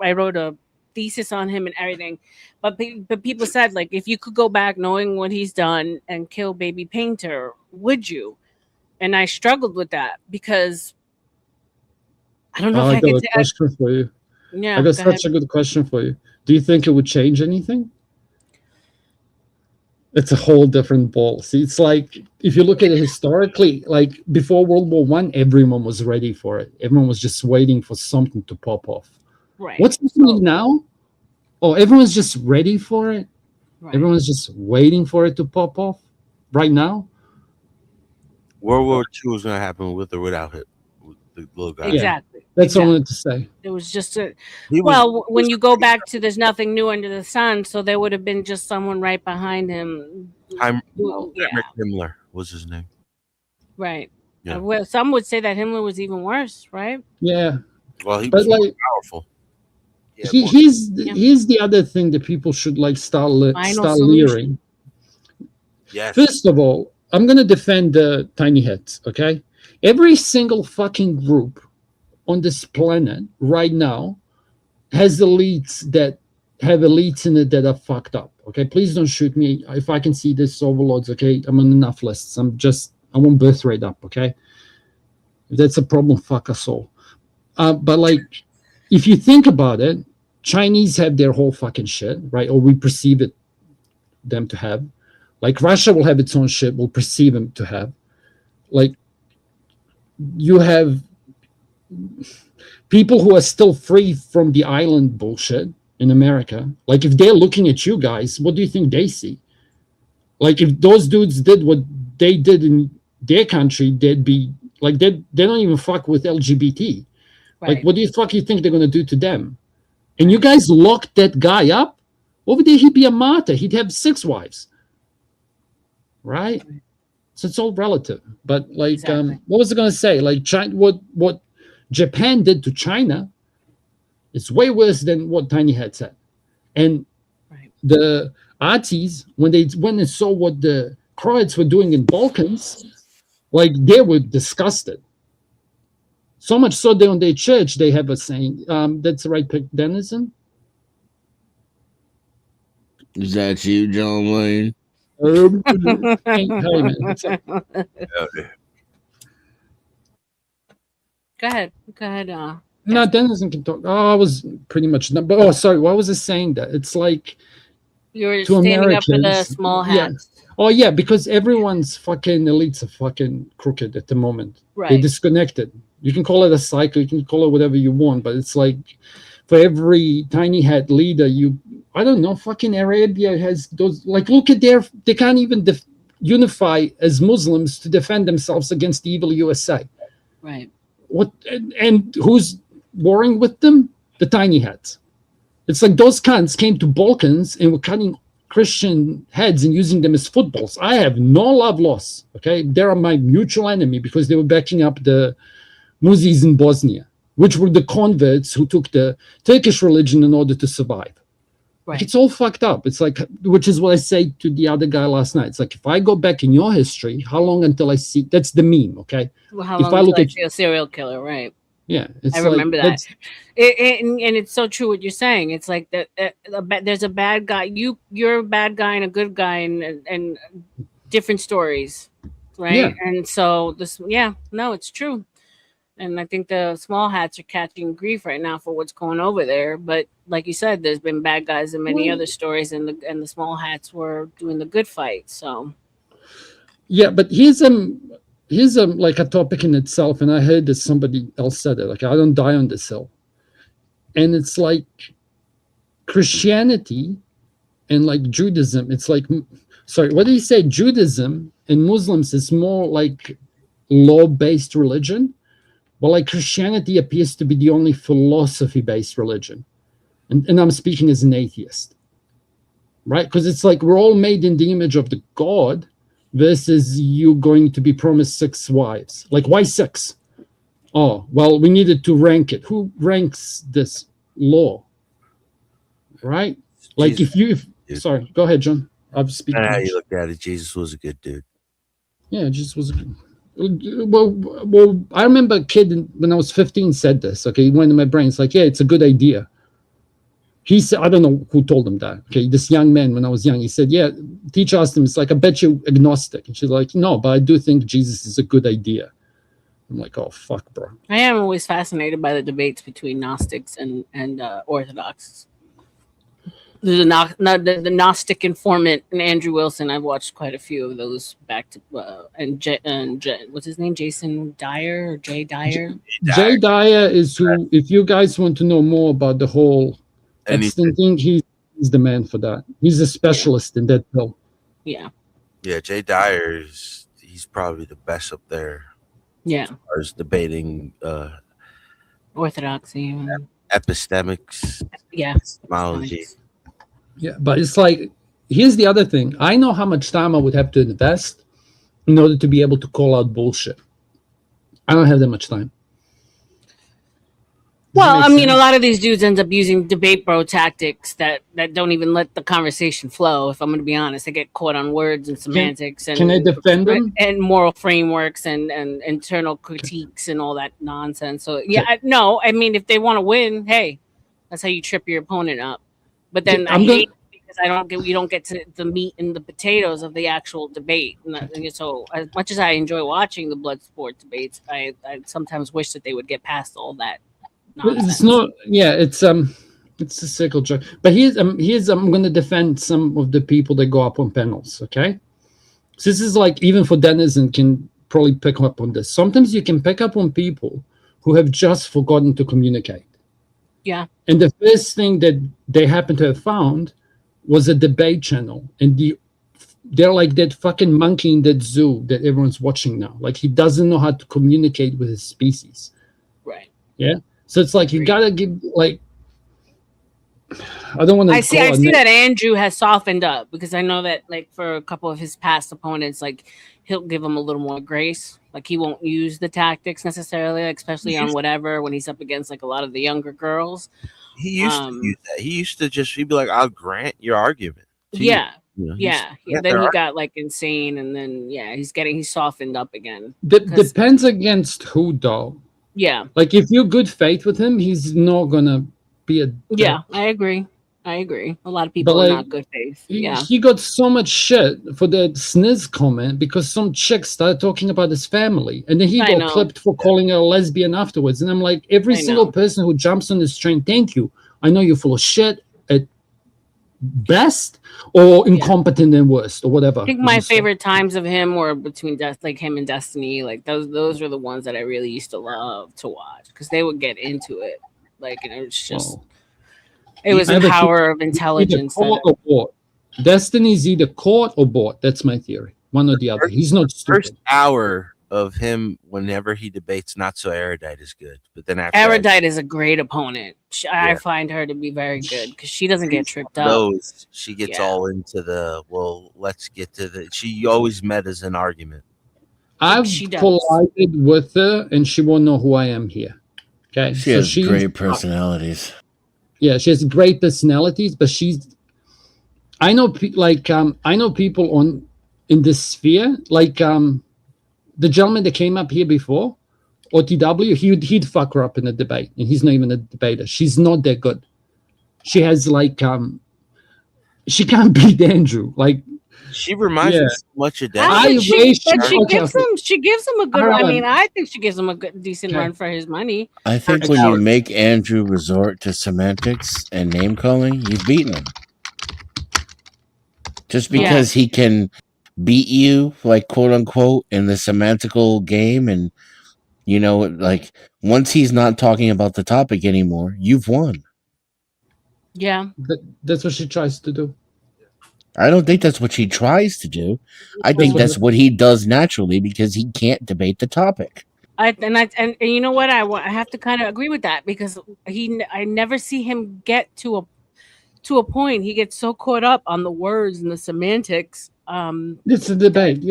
I wrote a thesis on him and everything. But people said like if you could go back knowing what he's done and kill baby painter, would you? And I struggled with that because I don't know Oh, if I I got could. a question for you. Yeah, I got go ahead. such a good question for you. Do you think it would change anything? It's a whole different ball. See, it's like if you look at it historically, like before World War One, everyone was ready for it. Everyone was just waiting for something to pop off. Right. What's happening now? Oh, everyone's just ready for it. Right. Everyone's just waiting for it to pop off right now. World War II is going to happen with or without it. With the little guy. Exactly. That's what I wanted to say. It was just a He was- well, when you go back to there's nothing new under the sun, so there would have been just someone right behind him. Heinrich Yeah, Himmler was his name. right. Yeah. Well, some would say that Himmler was even worse, right? Yeah. Well, he But was more like powerful. Yeah, here's the other thing that people should like start Final leering. Yes. First of all, I'm gonna defend the tiny heads. Okay, every single fucking group on this planet right now has elites that have elites in it that are fucked up. Okay, please don't shoot me if I can see this overlords. Okay, I'm on enough lists. I want birth rate up. Okay, if that's a problem, fuck us all. But like, if you think about it, Chinese have their whole fucking shit, right? Or we perceive it them to have. Like Russia will have its own shit. We'll perceive them to have. Like you have people who are still free from the island bullshit in America. Like if they're looking at you guys, what do you think they see? Like if those dudes did what they did in their country, they'd be like they don't even fuck with LGBT. Like, Right. what do you think they're gonna do to them? And you guys locked that guy up over there. He'd be a martyr. He'd have 6 wives, right? So it's all relative. But like, Exactly. what was I gonna say? Like, China, what Japan did to China is way worse than what Tiny had said. And the arties, when they went and saw what the Croats were doing in Balkans, like they were disgusted. So much so that on their church they have a saying. That's the right pick, Denizen. Is that you, John Wayne? Hey, man, what's up? Go ahead. No, Denizen can talk. Oh, I was pretty much done. But sorry, why was I saying that? It's like You're to standing up for the Americans, small yeah. hats. Oh yeah, because everyone's fucking elites are fucking crooked at the moment. They're Right. disconnected. You can call it a cycle, you can call it whatever you want, but it's like for every tiny hat leader, I don't know, fucking Arabia has those, like, look at they can't even unify as Muslims to defend themselves against the evil USA. Right. What and who's warring with them? The tiny hats. It's like those cunts came to Balkans and were cutting Christian heads and using them as footballs. I have no love lost. Okay, they are my mutual enemy because they were backing up the Muzis in Bosnia, which were the converts who took the Turkish religion in order to survive. Right. Like, it's all fucked up. It's like, which is what I say to the other guy last night. It's like, if I go back in your history, how long until I see? That's the meme, okay? Well, how if long I look until I at see a serial killer, right? Yeah, I remember that. And it's so true what you're saying. It's like there's a bad guy. You're a bad guy and a good guy, and different stories, right? Yeah. And so it's true. And I think the small hats are catching grief right now for what's going over there. But like you said, there's been bad guys in many other stories, and the small hats were doing the good fight. So yeah, but here's like a topic in itself, and I heard that somebody else said it. Like, I don't die on this hill, and it's like Christianity and like Judaism. It's like, sorry, what do you say? Judaism and Muslims is more like law-based religion, but like Christianity appears to be the only philosophy-based religion, and I'm speaking as an atheist, right? Because it's like we're all made in the image of the God. Versus you going to be promised 6 wives. Like, why 6? Oh, well, we needed to rank it. Who ranks this law? Well, Like, Jesus. sorry, go ahead, John. I'm speaking. How you look at it, Jesus was a good dude. Yeah, Jesus was. Well, I remember a kid when I was 15 said this. Okay, he went in my brain. It's like, yeah, it's a good idea. He said, I don't know who told him that. Okay, this young man, when I was young, he said, yeah, teacher asked him, it's like, I bet you agnostic. And she's like, no, but I do think Jesus is a good idea. I'm like, oh, fuck, bro. I am always fascinated by the debates between Gnostics and Orthodox. The Gnostic informant and Andrew Wilson. I've watched quite a few of those back to what's his name? Jason Dyer or Jay Dyer? Jay Dyer is who, if you guys want to know more about the whole Epstein thing, he's the man for that. He's a specialist in that bill. Yeah. Yeah, Jay Dyer he's probably the best up there. Yeah. As far as debating Orthodoxy. Epistemics. Yeah. Epistemology. Yeah, but it's like, here's the other thing. I know how much time I would have to invest in order to be able to call out bullshit. I don't have that much time. Well, I mean, a lot of these dudes end up using debate bro tactics that don't even let the conversation flow. If I'm going to be honest, they get caught on words and semantics can I defend them? And moral frameworks and internal critiques and all that nonsense. So yeah, I mean, if they want to win, hey, that's how you trip your opponent up. But then I hate because you don't get to the meat and the potatoes of the actual debate. And so as much as I enjoy watching the blood sport debates, I sometimes wish that they would get past all that. Nonsense. It's not. Yeah, it's a circle jerk. But here's I'm going to defend some of the people that go up on panels. Okay, so this is like, even for Denizen can probably pick up on this. Sometimes you can pick up on people who have just forgotten to communicate. Yeah. And the first thing that they happen to have found was a debate channel, and they're like that fucking monkey in that zoo that everyone's watching now. Like he doesn't know how to communicate with his species. Right. Yeah. So it's like you gotta give like I don't want to. I see that Andrew has softened up because I know that like for a couple of his past opponents, like he'll give him a little more grace. Like he won't use the tactics necessarily, especially on whatever when he's up against like a lot of the younger girls. He used to use that. He used to he'd be like, "I'll grant your argument." Yeah. Then he got like insane, and then he's softened up again. Depends against who though. Yeah. Like if you're good faith with him, he's not gonna be a. Yeah, I agree. A lot of people are not good faith. Yeah. He got so much shit for that sniz comment because some chick started talking about his family, and then he got clipped for calling her a lesbian afterwards. And I'm like, every single person who jumps on this train, thank you. I know you're full of shit at best, or incompetent and worst, or whatever. I think my favorite times of him were between like him and Destiny. Like those are the ones that I really used to love to watch because they would get into it. Like, and it was just, it was a power of intelligence. Destiny's either caught or bought. That's my theory. One or the other. He's not stupid. First hour of him, whenever he debates, not so erudite is good. But then after erudite is a great opponent. I find her to be very good because she doesn't get tripped up. She gets all into the let's get to the. She always met as an argument. I've collided with her, and she won't know who I am here. Okay, she has great personalities. Yeah, she has great personalities, but I know people in this sphere, like the gentleman that came up here before, OTW, he'd fuck her up in a debate, and he's not even a debater. She's not that good. She has like she can't beat Andrew. Like she reminds me so much of that. She gives him a good. I mean, I think she gives him a good, decent run for his money. I think when you make Andrew resort to semantics and name calling, you've beaten him. Just because he can beat you, like quote unquote, in the semantical game, and like once he's not talking about the topic anymore, you've won. Yeah, that's what she tries to do. I don't think that's what she tries to do. I think that's what he does naturally because he can't debate the topic. And you know what? I have to kind of agree with that because I never see him get to a point. He gets so caught up on the words and the semantics. It's a debate,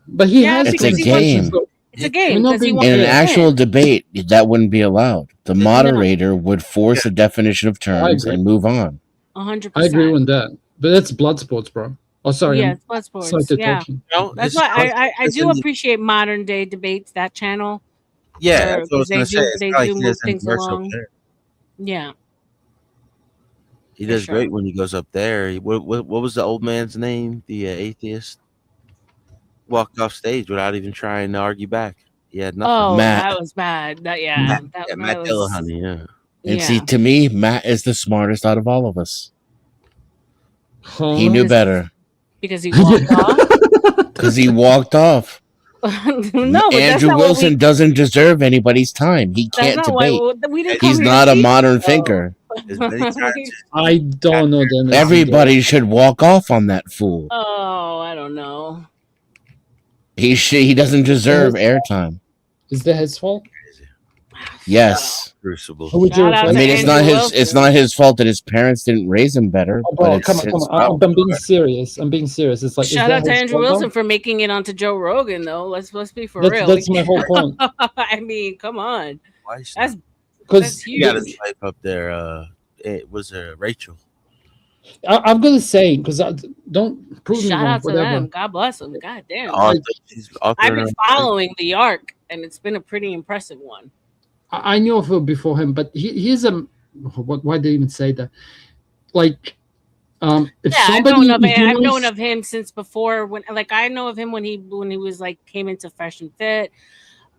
but he has. It's a game. It's a game. In an actual debate, that wouldn't be allowed. The moderator would force a definition of terms and move on. 100%. I agree with that. But that's blood sports, bro. Oh, sorry. Yeah, it's blood sports. Yeah. That's why I do appreciate modern day debates, that channel. Yeah, that's what I was going to say. They do move things along. Yeah. He does great when he goes up there. What was the old man's name? The atheist walked off stage without even trying to argue back. He had nothing. Oh, that was bad. Matt Dillahunty, yeah. And see, to me, Matt is the smartest out of all of us. He knew better. Because he walked off? Because he walked off. No, Andrew Wilson doesn't deserve anybody's time. He can't debate. He's not a modern thinker. I don't know them. Everybody should walk off on that fool. Oh, I don't know. He doesn't deserve airtime. Is that his fault? Yes. Crucible. I mean, it's not his fault that his parents didn't raise him better. Oh, bro, come on. I'm being serious. It's like shout out to Andrew Wilson for making it onto Joe Rogan, though. Let's be for real. That's my whole point. I mean, come on. That's huge. You got to type up there. It was Rachel. I'm gonna say because don't prove shout me wrong. Out to them. God bless them. God damn. I've been following the arc, and it's been a pretty impressive one. I knew of him before him, but he's a. Why did they even say that? Like, if somebody I've known of him since before. When I know of him when he was came into Fresh and Fit.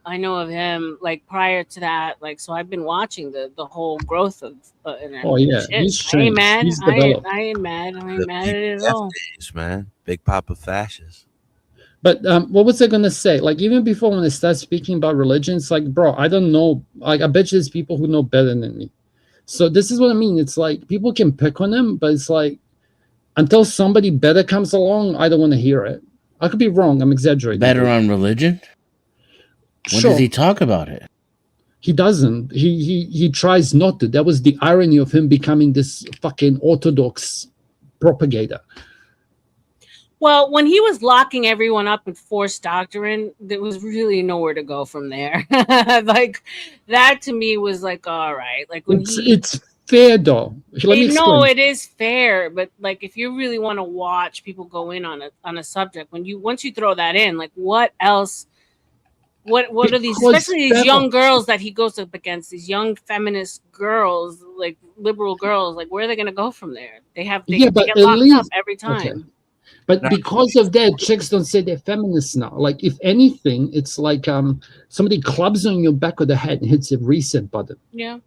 I know of him prior to that. So I've been watching the whole growth of. Oh yeah, he's I ain't mad. I ain't mad. I ain't mad at it at all. Days, man, Big Papa fascist. But what was I gonna say? Even before when I start speaking about religion, it's bro, I don't know. I bet you there's people who know better than me. So this is what I mean. It's people can pick on him, but it's until somebody better comes along, I don't want to hear it. I could be wrong. I'm exaggerating. Better on religion? When does he talk about it? He doesn't. He tries not to. That was the irony of him becoming this fucking orthodox propagator. Well, when he was locking everyone up with forced doctrine, there was really nowhere to go from there. Like that to me was like, all right. Like when It's fair though. Let me explain. No, it is fair, but like if you really want to watch people go in on a subject, once you throw that in, like what else? What are these, especially these young girls that he goes up against, these young feminist girls, like liberal girls, like where are they going to go from there? They get locked up every time. Okay. But because of that, chicks don't say they're feminists now. Like if anything, it's like somebody clubs on your back of the head and hits a reset button. Yeah.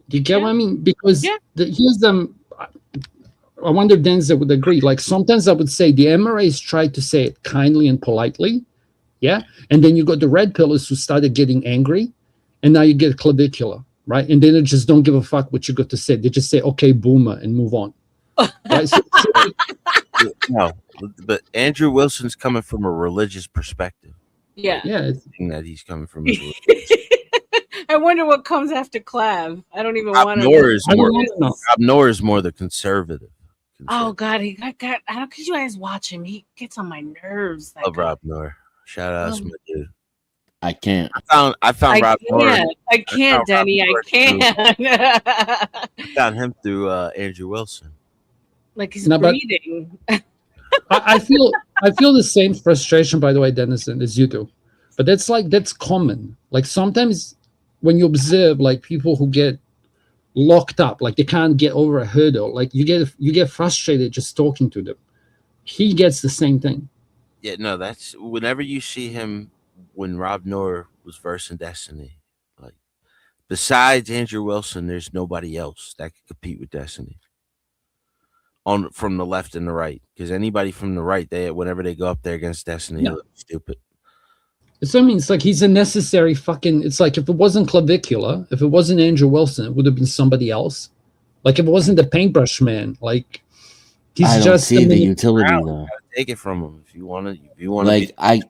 Do you get what I mean? Because here's I wonder if Denzel would agree. Like sometimes I would say the MRAs tried to say it kindly and politely. Yeah. And then you got the red pillars who started getting angry. And now you get clavicular, right? And then they just don't give a fuck what you got to say. They just say, okay, boomer, and move on. Right? No, but Andrew Wilson's coming from a religious perspective. Yeah. Yeah. That he's coming from. Is I wonder what comes after Clav. I don't even want to. Rob Noor is more the conservative. Oh God, I don't. Could you guys watch him? He gets on my nerves. Love Rob Noor. Shout out to my dude. I can't. I found Rob Noor. I can't, Denny. I can't. I found him through Andrew Wilson. Like he's breathing. I feel the same frustration, by the way, Dennison, as you do. But that's common. Like sometimes when you observe like people who get locked up, like they can't get over a hurdle, like you get frustrated just talking to them. He gets the same thing. Yeah, no, that's whenever you see him when Rob Noor was versing Destiny, like besides Andrew Wilson, there's nobody else that could compete with Destiny. From the left and the right, because anybody from the right, whenever they go up there against Destiny, they look stupid. So I mean, it's like he's a necessary fucking. It's like if it wasn't clavicular, if it wasn't Andrew Wilson, it would have been somebody else. Like if it wasn't the paintbrush man, like he's I don't just see the utility though. Take it from him if you want to. If you want like to.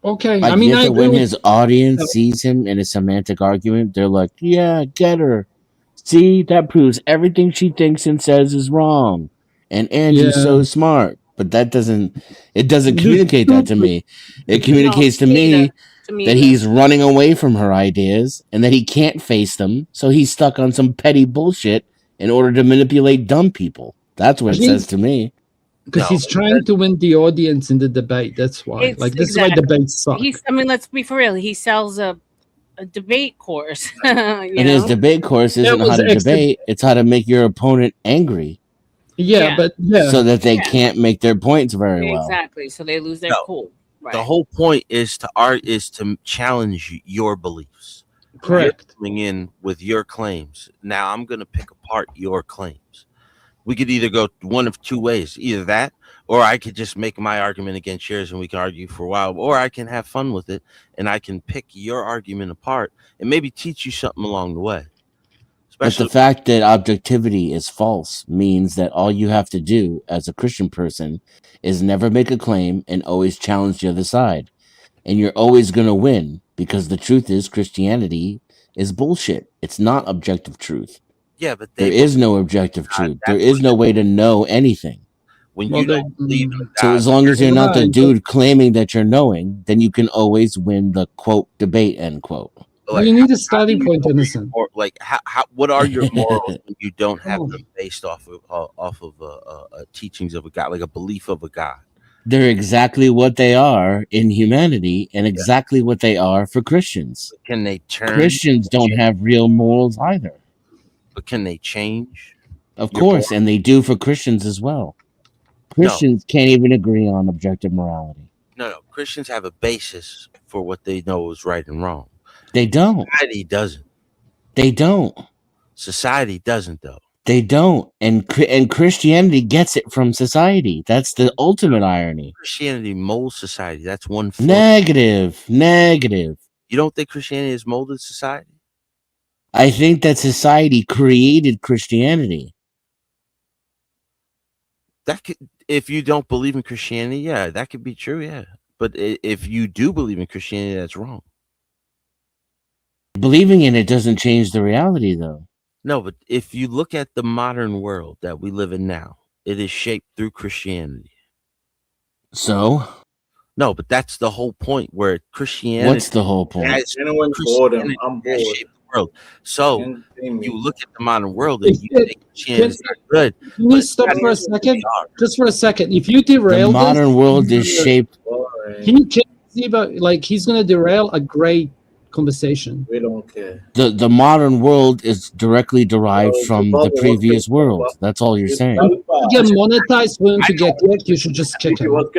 Okay, I mean, I when his audience sees him in a semantic argument, they're like, "Yeah, get her." See, that proves everything she thinks and says is wrong. And Andrew's so smart. But it doesn't communicate that to me. It communicates to me that he's running away from her ideas and that he can't face them. So he's stuck on some petty bullshit in order to manipulate dumb people. That's what it says to me. Because he's trying to win the audience in the debate. That's why. Like this is why debates suck. I mean, let's be for real. He sells a debate course. And his debate course isn't how to debate, it's how to make your opponent angry. So that they can't make their points very well. Exactly. So they lose their cool. Right. The whole point is to challenge your beliefs. Correct. You're coming in with your claims. Now I'm going to pick apart your claims. We could either go one of two ways, either that, or I could just make my argument against yours and we can argue for a while, or I can have fun with it and I can pick your argument apart and maybe teach you something along the way. But the fact that objectivity is false means that all you have to do as a Christian person is never make a claim and always challenge the other side. And you're always going to win because the truth is Christianity is bullshit. It's not objective truth. Yeah, but there is no objective truth. There is no way to know anything. When you don't believe in so as long as you're not the dude claiming that you're knowing, then you can always win the quote debate end quote. Like, you need a starting point, Innocent. Or like, what are your morals when you don't have them based off of teachings of a God, like a belief of a God? They're exactly what they are in humanity, and exactly what they are for Christians. But can they turn? Christians don't have real morals either. But can they change? Of course, and they do for Christians as well. Christians can't even agree on objective morality. No. Christians have a basis for what they know is right and wrong. They don't. Society doesn't. They don't. Society doesn't, though. They don't. And Christianity gets it from society. That's the ultimate irony. Christianity molds society. That's one. Negative. You don't think Christianity has molded society? I think that society created Christianity. That could, if you don't believe in Christianity, yeah, that could be true, yeah. But if you do believe in Christianity, that's wrong. Believing in it doesn't change the reality, though. No, but if you look at the modern world that we live in now, it is shaped through Christianity. So? No, but that's the whole point. Where Christianity, What's the whole point? Christianity has shaped the world. So you look at the modern world and you think Christianity is not good. Can we stop for a second? Just for a second. If you The derail modern world is shaped. Can you see about like he's gonna derail a great conversation? We don't care. The modern world is directly derived from the previous world. That's all you're saying. To get monetized, for him to get clicked, you should just kick him. You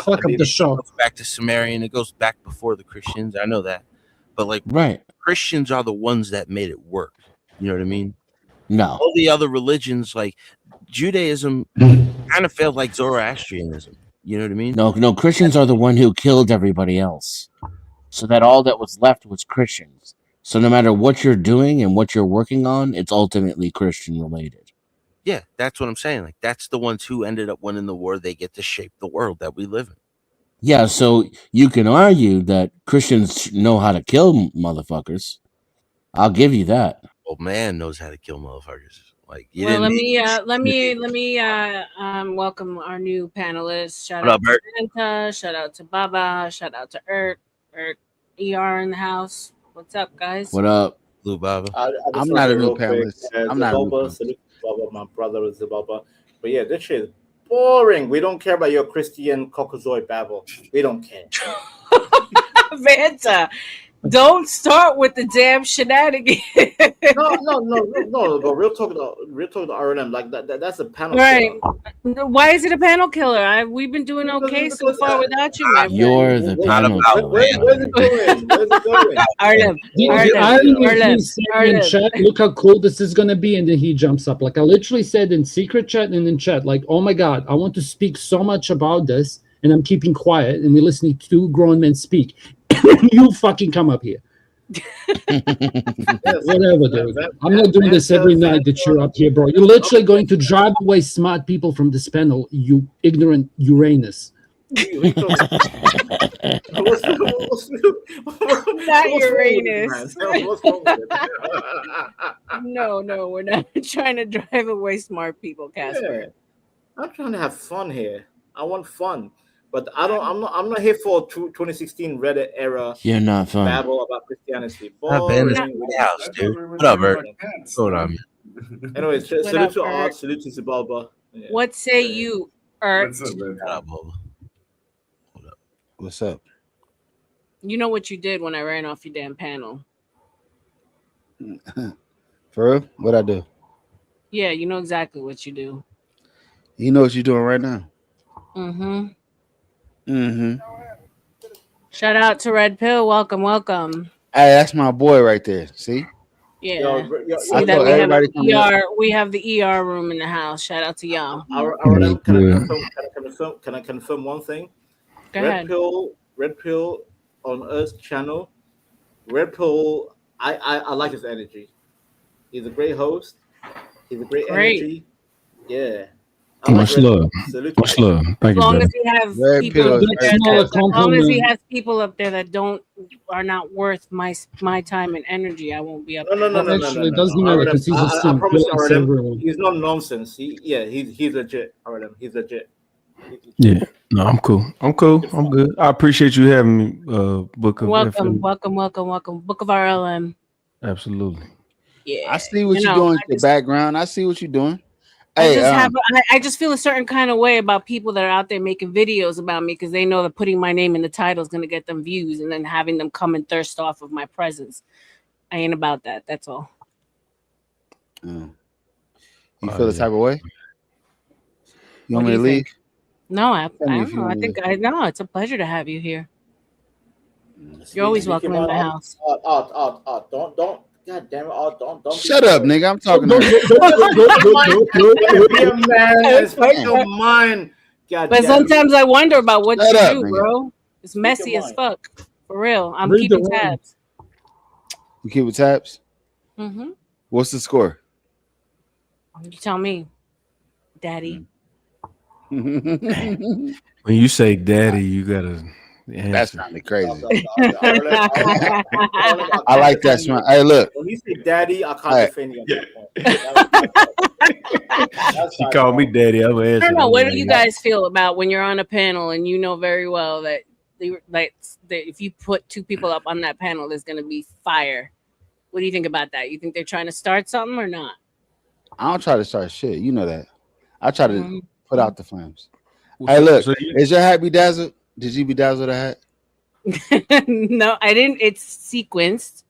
Fuck up the show. It goes back to Sumerian. It goes back before the Christians. I know that, but like, right, Christians are the ones that made it work. You know what I mean? No. All the other religions, like Judaism, kind of failed like Zoroastrianism. You know what I mean? No, Christians are the one who killed everybody else, so that all that was left was Christians. So no matter what you're doing and what you're working on, it's ultimately Christian related. Yeah, that's what I'm saying. Like, that's the ones who ended up winning the war. They get to shape the world that we live in. Yeah, so you can argue that Christians know how to kill motherfuckers. I'll give you that. Old man knows how to kill motherfuckers. Like, you Well, didn't. let me welcome our new panelists. Shout What out up, to Bert? Santa, shout out to Baba, shout out to ERT in the house. What's up, guys? What up, Blue Baba? I'm not a new panelist. I'm not a new Zababa, salute to Zababa, my brother is Zababa. But yeah, this shit is boring. We don't care about your Christian Caucasoid babble. We don't care. Vanta, don't start with the damn shenanigans. No. But real talk to R.L.M. Like that's a panel. Right. killer. Why is it a panel killer? We've been doing okay so far without you, my friend. You're the panel killer. Where's it going? Where's it going? Arlen, The irony is he said in chat, look how cool this is gonna be, and then he jumps up. Like I literally said in secret chat and in chat, like, oh my god, I want to speak so much about this, and I'm keeping quiet, and we're listening to two grown men speak. You fucking come up here. Whatever, dude. I'm not doing this every night that you're up here, bro. You're literally going to drive away smart people from this panel, you ignorant Uranus. Not Uranus. No, we're not trying to drive away smart people, Casper. Yeah. I'm trying to have fun here. I want fun. But I'm not here for 2016 Reddit era. You're not fun. Babble about Christianity. I've been in my house, dude. What up, Bert? Hold on. Anyway, salute to Art, salute to Zibalba. Yeah. What say you, Ert? What's up? You know what you did when I ran off your damn panel. For real? What'd I do? Yeah, you know exactly what you do. You know what you're doing right now? Mm-hmm. Mm-hmm. Shout out to Red Pill. Welcome. Hey, that's my boy right there. See? Yeah. See I that thought we have the ER room in the house. Shout out to y'all. Can I confirm one thing? Go ahead. Red Pill on Earth's channel. Red Pill, I like his energy. He's a great host. He's a great energy. Yeah. Much love. Much love. Thank you, As long brother. as he has people up there that are not worth my time and energy, I won't be up there. No. It doesn't matter because he's just I promise you, R.L.M, he's not nonsense. He's legit. R.L.M, he's legit. Yeah. No, I'm cool. I'm good. I appreciate you having me. Book of Welcome. Book of R.L.M. Absolutely. Yeah. I see what you're doing in the background. I see what you're doing. I just feel a certain kind of way about people that are out there making videos about me because they know that putting my name in the title is going to get them views, and then having them come and thirst off of my presence. I ain't about that. That's all. You feel the type of way? You want me to leave? No, I don't know. I know it's a pleasure to have you here. You're always welcome in my house. Don't. God damn it! Don't. Shut up, nigga. I'm talking to you. But sometimes I wonder about what you up, do, nigga. bro. It's messy as fuck. For real. I'm keeping tabs. You keep with tabs? Mm-hmm. What's the score? You tell me, Daddy. When you say daddy, you gotta That answer. sounded crazy. I I like that smile. Hey, look. When you say daddy, I can't Hey. defend you at that point. She called me daddy. I'm I answering. don't know. I'm What like, do you guys feel about when you're on a panel and you know very well that that if you put two people up on that panel, there's going to be fire? What do you think about that? You think they're trying to start something or not? I don't try to start shit. You know that. I try to put out the flames. Well, Hey, look. so you- Is your hat bedazzled? Did you bedazzle the hat? No, I didn't. It's sequenced.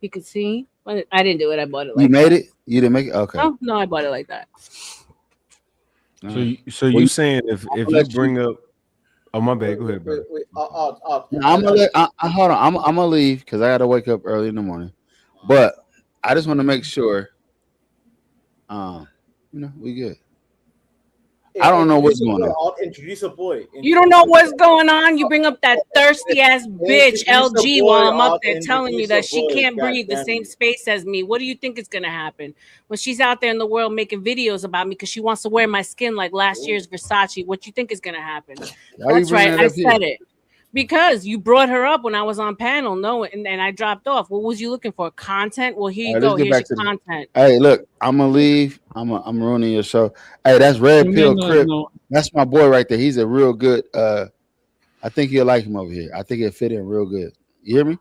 You can see. But I didn't do it. I bought it You like made that. it? You didn't make it? Okay. Oh no, I bought it like that. So you saying if you bring up, oh my bad, go ahead, bro. I'm gonna hold on. I'm gonna leave because I gotta wake up early in the morning. But I just want to make sure. We good. I don't know what's going on. I'll introduce a boy. You don't know what's going on. You bring up that thirsty ass bitch LG while I'm up there telling you that she can't breathe the same space as me. What do you think is gonna happen when she's out there in the world making videos about me because she wants to wear my skin like last year's Versace? What you think is gonna happen? That's right. I said it because you brought her up when I was on panel. No, and I dropped off. What was you looking for? Content? Well, here you go. Here's your content. Hey, look, I'm gonna leave. I'm ruining your show. Hey, that's Red Pill Crip. That's my boy right there. He's a real good. I think you'll like him over here. I think it'll fit in real good. You hear me?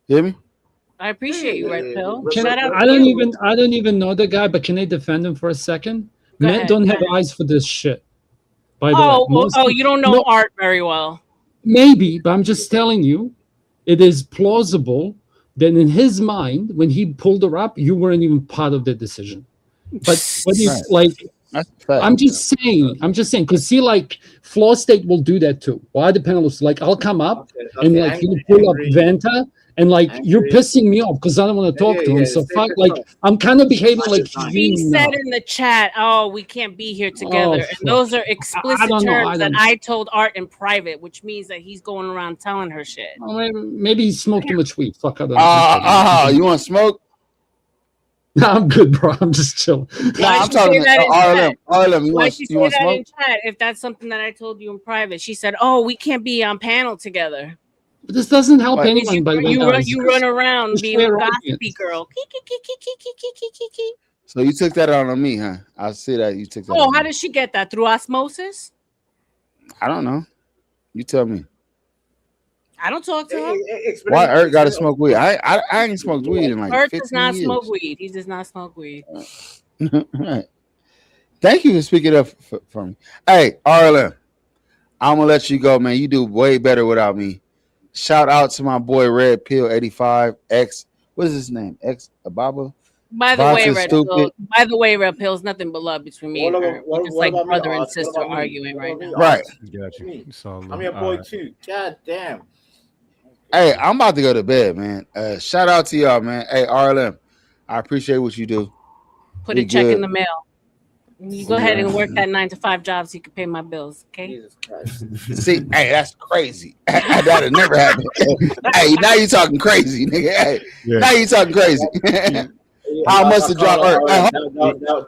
You hear me? I appreciate you, Red Pill. I don't even know the guy, but can I defend him for a second? Men don't have eyes for this shit. By the way, you don't know art very well. Maybe, but I'm just telling you, it is plausible that in his mind, when he pulled her up, you weren't even part of the decision. But what is like? I'm just saying, because see, like Floor State will do that too. Why the panelists like I'll come up and like you pull up Vanta and like you're pissing me off because I don't want to talk to him. So fuck, like I'm kind of behaving like He said in the chat, "Oh, we can't be here together," and those are explicit terms that I told Art in private, which means that he's going around telling her shit. Maybe he smoked too much weed. Fuck, I don't know. You want to smoke? No, I'm good, bro. I'm just chilling. Nah, I'm talking to R.L.M. You want to smoke? In chat, if that's something that I told you in private, she said, "Oh, we can't be on panel together." But this doesn't help anyone. By the way, you run around being a gossipy girl. So you took that on me, huh? I see that you took that. Oh, how did she get that? Through osmosis? I don't know. You tell me. I don't talk to her. Why Earth got to smoke weed? I ain't smoked weed in like Earth 15 does not years. smoke weed. He does not smoke weed. Right. Thank you for speaking up for me. Hey, R.L.M. I'm gonna let you go, man. You do way better without me. Shout out to my boy Red Pill 85 X. What is his name? X Ababa. By the way, Red Pill's nothing but love between me and her. We're just like brother and sister arguing right now. Right. Got you. I'm your boy too. God damn. Hey, I'm about to go to bed, man. Shout out to y'all, man. Hey, R.L.M. I appreciate what you do. Put a check in the mail. You go ahead and work that 9 to 5 job so you can pay my bills, okay? Jesus Christ. See, hey, that's crazy. That'll never happen. Hey, now you talking crazy, nigga. Hey, now you talking crazy. How much to drop?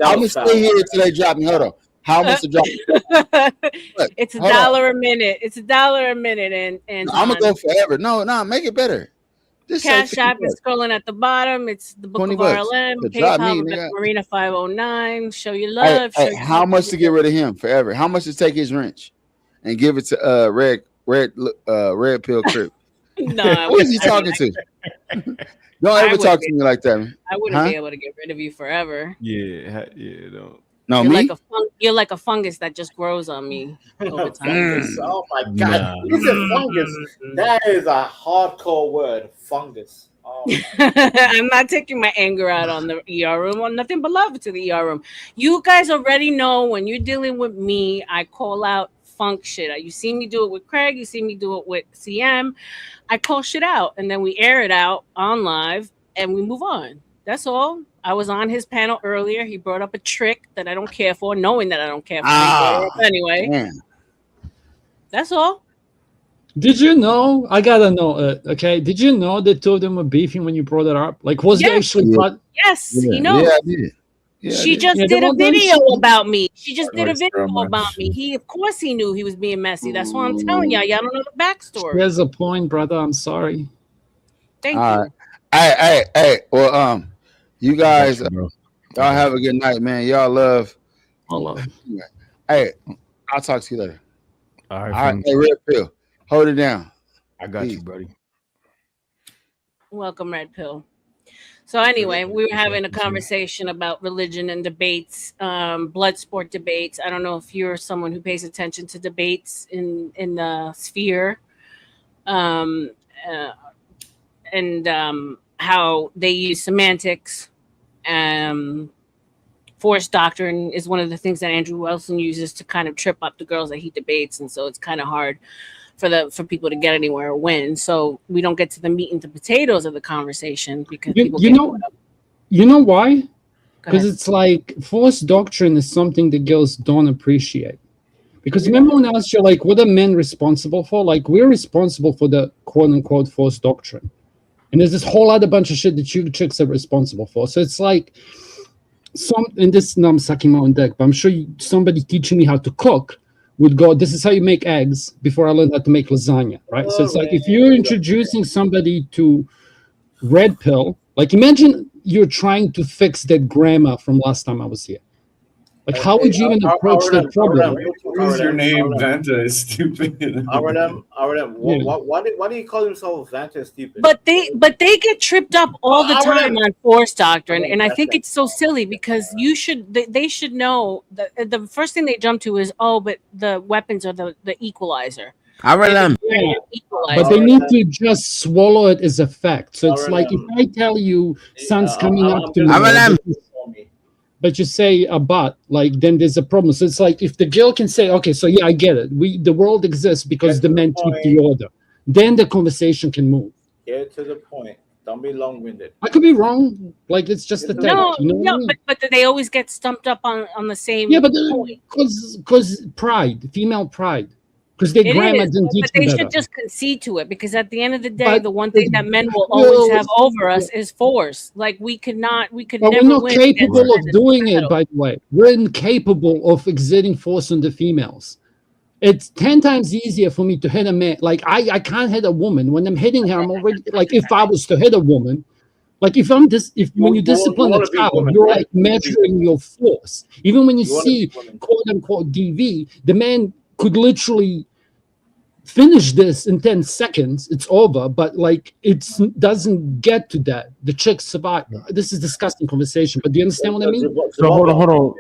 How much stay here till they drop me? Hold on. How much to drop? It's $1 a minute. It's $1 a minute, and I'm gonna go forever. No, make it better. This Cash App is scrolling at the bottom. It's the Book of R.L.M. PayPal, Marina 509. Show your love. Hey, how much to get rid of him forever? How much to take his wrench and give it to Red Pill Crip? No, who is he talking to? Don't ever talk to me like that, man. I wouldn't be able to get rid of you forever. Yeah, don't. No, you're me? You're like a fungus that just grows on me over time. Oh my God. You said fungus. That is a hardcore word. Fungus. Oh. I'm not taking my anger out on the ER room or nothing but love to the ER room. You guys already know when you're dealing with me, I call out funk shit. You see me do it with Craig. You see me do it with CM. I call shit out and then we air it out on live and we move on. That's all. I was on his panel earlier. He brought up a trick that I don't care for, knowing that I don't care for. Anyway, man. That's all. Did you know? I gotta know. Okay. Did you know the two of them were beefing when you brought it up? Like, was they actually? Yes, he knows. Yeah, I did. Yeah, She they, just Yeah, they did a were doing video some. about me. She just did a Nice, video bro, man. about me. Of course, he knew he was being messy. That's why I'm telling y'all. Y'all don't know the backstory. There's a point, brother. I'm sorry. Thank all you. right. Hey. Well, you I got guys, you, bro. y'all have a good night, man. Y'all love. All love. Hey, I'll talk to you later. All right, All right. fam. Hey, Red Pill, hold it down. I got Peace. you, buddy. Welcome, Red Pill. So anyway, we were having a conversation about religion and debates, blood sport debates. I don't know if you're someone who pays attention to debates in the sphere, um, uh, and how they use semantics. Um, Force doctrine is one of the things that Andrew Wilson uses to kind of trip up the girls that he debates, and so it's kind of hard for people to get anywhere or win. So we don't get to the meat and the potatoes of the conversation because You, people you get know, caught up. you know why? Go Because ahead. it's like forced doctrine is something that girls don't appreciate. Because remember when I asked you, like, what are men responsible for? Like, we're responsible for the quote unquote forced doctrine. And there's this whole other bunch of shit that you chicks are responsible for. So it's like and this, no, I'm sucking my own dick, but I'm sure somebody teaching me how to cook would go, this is how you make eggs before I learned how to make lasagna, right? So it's like if you're introducing somebody to red pill, like imagine you're trying to fix that grammar from last time I was here. Like, how would you even approach that problem? Use your name, Vanta is stupid. R.L.M. Yeah. Why do you call himself Vanta stupid? But they get tripped up all the time on force doctrine, and I think it's so silly because they should know that the first thing they jump to is, oh, but the weapons are the equalizer. R.L.M. Yeah, Equalizer. but they need to just swallow it as a fact. So it's like if I tell you sun's coming up tomorrow, but you say a but, like then there's a problem. So it's like if the girl can say, okay, so yeah, I get it. The world exists because the men keep the order. Then the conversation can move. Get to the point. Don't be long-winded. I could be wrong. Like it's just a tech. No, You know what I no, mean? but they always get stumped up on the same Yeah, but point. because pride, female pride, because their It grandma is, didn't but teach they them should better. just concede to it because at the end of the day, But the one thing that men will girls- always have over us is force. Like we could But never we're not win against capable men of in this doing it, battle. by the way. We're incapable of exerting force on the females. It's 10 times easier for me to hit a man. Like I can't hit a woman. When I'm hitting her, I'm already like if I was to hit a woman, like if when you discipline a wanna be child, woman, you're right? like measuring your force. Even when you You wanna be see woman. quote unquote DV, the man could literally finish this in 10 seconds, it's over, but like it doesn't get to that. The chicks survive. This is disgusting conversation, but do you understand what I mean? So hold on.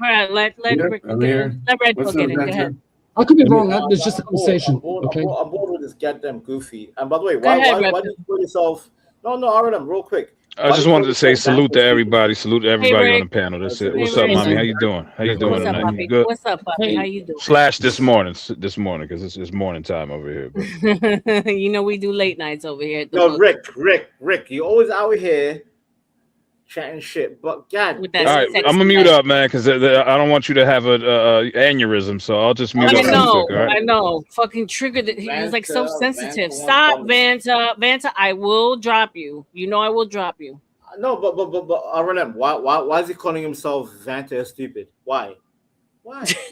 All right, let Rick I'm get here. in. Let Red Pill What's get up, in. Go Vanta? ahead. I could be Let me- wrong. It's just a conversation. Okay. I'm bored with this goddamn goofy. And by the way, Go ahead, why Red do you call yourself? No, R.L.M. Real quick. I just wanted to say salute to everybody. Salute to Hey everybody on the Rick. panel. That's it. Hey What's up, Rick. mommy? How you doing? How you doing What's up, tonight? You puppy? good? What's up, puppy? How you doing? Slash this morning because it's morning time over here. But You know we do late nights over here at the No, book Rick, you always out here chatting shit, but God, with all that right, sexy I'm gonna mute ass. up, man, because I don't want you to have a aneurysm. So I'll just mute I up real know, quick. All right. I know. Fucking triggered. He was like so sensitive. Vanta Stop, wants Vanta. I will drop you. You know I will drop you. No, but R.L.M. Why is he calling himself Vanta stupid? Why?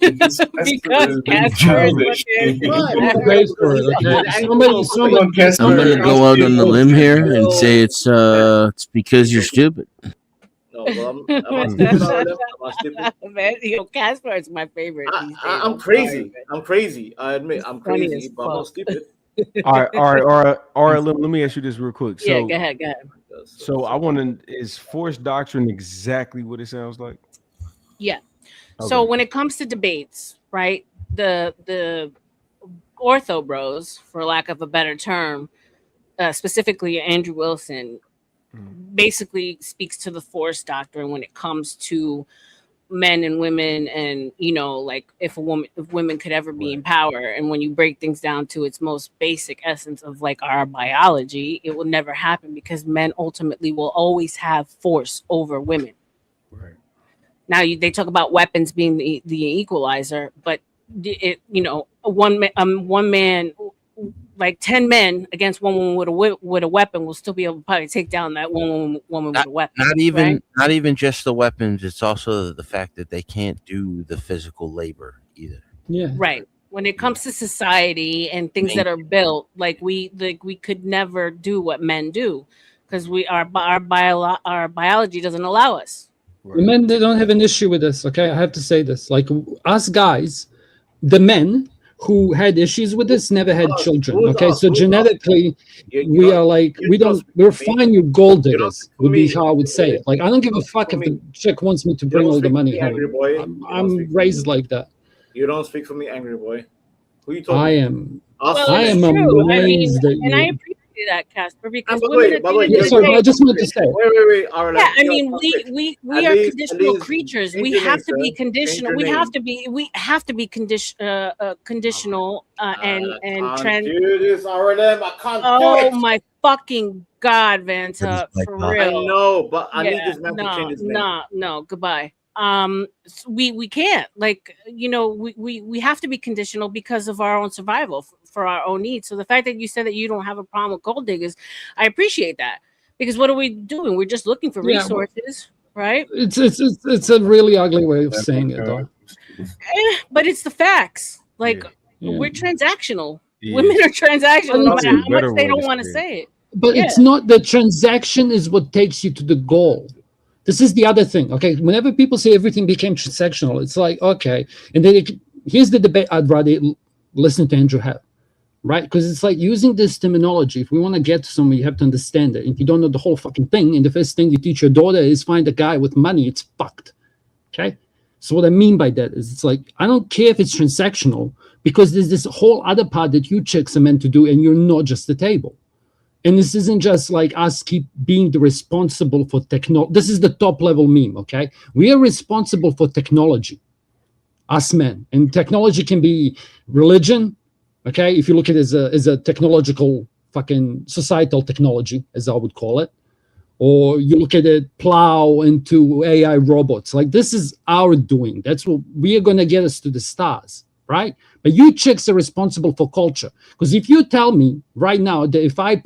Because Casper is fucking. Who pays for it? Okay. I'm gonna go out on the limb here and say it's because you're stupid. No, well, am I stupid, R.L.M.? Am I stupid? Man, yo, Casper is my favorite these days. I'm crazy. I'm crazy. I admit I'm funny crazy, as but I'm not fuck. stupid. All right. Let me ask you this real quick. Yeah, So, go ahead. so I want to. Is forced doctrine exactly what it sounds like? Yeah. So when it comes to debates, right? The ortho bros, for lack of a better term, specifically Andrew Wilson, basically speaks to the force doctrine when it comes to men and women, and like if women could ever be in power, and when you break things down to its most basic essence of like our biology, it will never happen because men ultimately will always have force over women. Right. Now they talk about weapons being the equalizer, but one man like 10 men against one woman with a weapon will still be able to probably take down that one woman with a weapon. right? Not even just the weapons. It's also the fact that they can't do the physical labor either. Yeah. Right. When it comes to society and things that are built, like we could never do what men do because our biology doesn't allow us. The men, they don't have an issue with this. Okay, I have to say this. Like us guys, the men who had issues with this never had children. Okay, so genetically, we are like we're fine. You gold diggers would be how I would say it. Like I don't give a fuck if the chick wants me to bring all the money home. I'm raised like that. You don't speak for me, angry boy. Who you talking? I am. Well, I it's am true. amazed that and I you. appreciate that, Casper, because by the women way, at by the the way, end of the Sorry, but day- I just wanted to say. Wait, R.L.M. Yeah, I you're mean, toxic. we At are least- conditional at least creatures. change We your have name, to be sir. conditional. Change We your have name. to be. We have to be conditional and Can't trans. do this, R.L.M. I can't do Oh it. my fucking god, Vanta, for I real. know, but I need Yeah, this man to change his name. no, goodbye. We can't, like, we have to be conditional because of our own survival, for our own needs. So the fact that you said that you don't have a problem with gold diggers, I appreciate that, because what are we doing? We're just looking for Yeah, well, resources, right? It's a really ugly way of saying it, though. But it's the facts. Like, Yeah. we're transactional. Yeah. Women are transactional, no matter how much Better they way don't to want to say say it. But Yeah. it's not the transaction is what takes you to the goal. This is the other thing. Okay, whenever people say everything became transactional, it's like, okay, and then here's the debate I'd rather listen to Andrew have, right? Because it's like using this terminology. If we want to get to somewhere, you have to understand it. If you don't know the whole fucking thing, and the first thing you teach your daughter is find a guy with money, it's fucked. Okay, so what I mean by that is, it's like, I don't care if it's transactional, because there's this whole other part that you chicks are meant to do, and you're not just the table. And this isn't just like us keep being the responsible for technology. This is the top level meme, okay? We are responsible for technology, us men. And technology can be religion, okay? If you look at it as a technological fucking societal technology, as I would call it. Or you look at it, plow into AI robots. Like, this is our doing. That's what we are going to get us to the stars, right? But you chicks are responsible for culture. Because if you tell me right now that if I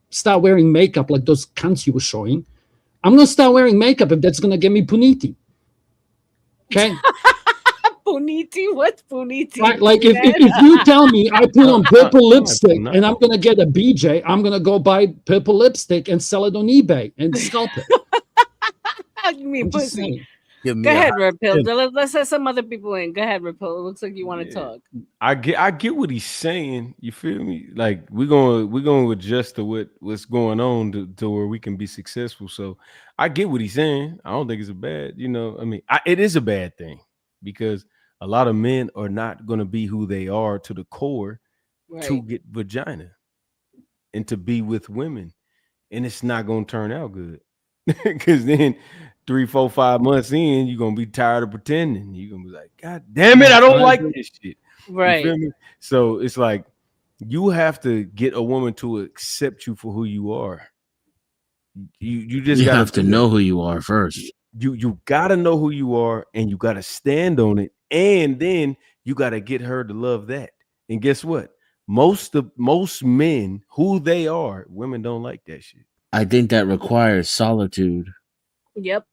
start wearing makeup like those cunts you were showing, I'm going to start wearing makeup if that's going to get me puniti. Okay? Puniti? What's puniti? Right, like if you tell me I put on purple lipstick and I'm gonna get a BJ, I'm gonna go buy purple lipstick and sell it on eBay and scalp it. You mean I'm just pussy? saying. Go ahead, Red Pill. Let's let some other people in. Go ahead, Red Pill. It looks like you want to talk. I get what he's saying. You feel me? Like we're going to adjust to what's going on to where we can be successful. So I get what he's saying. I don't think it's a bad. I mean, it is a bad thing because a lot of men are not going to be who they are to the core to Right. get vagina and to be with women, and it's not going to turn out good because then 3, 4, 5 months in, you're gonna be tired of pretending. You're gonna be like, God damn it, I don't like this shit. Right. You feel me? So it's like you have to get a woman to accept you for who you are. You just You gotta have to know who you are first. You gotta know who you are, and you gotta stand on it, and then you gotta get her to love that. And guess what? Most men, who they are, women don't like that shit. I think that requires solitude Yep.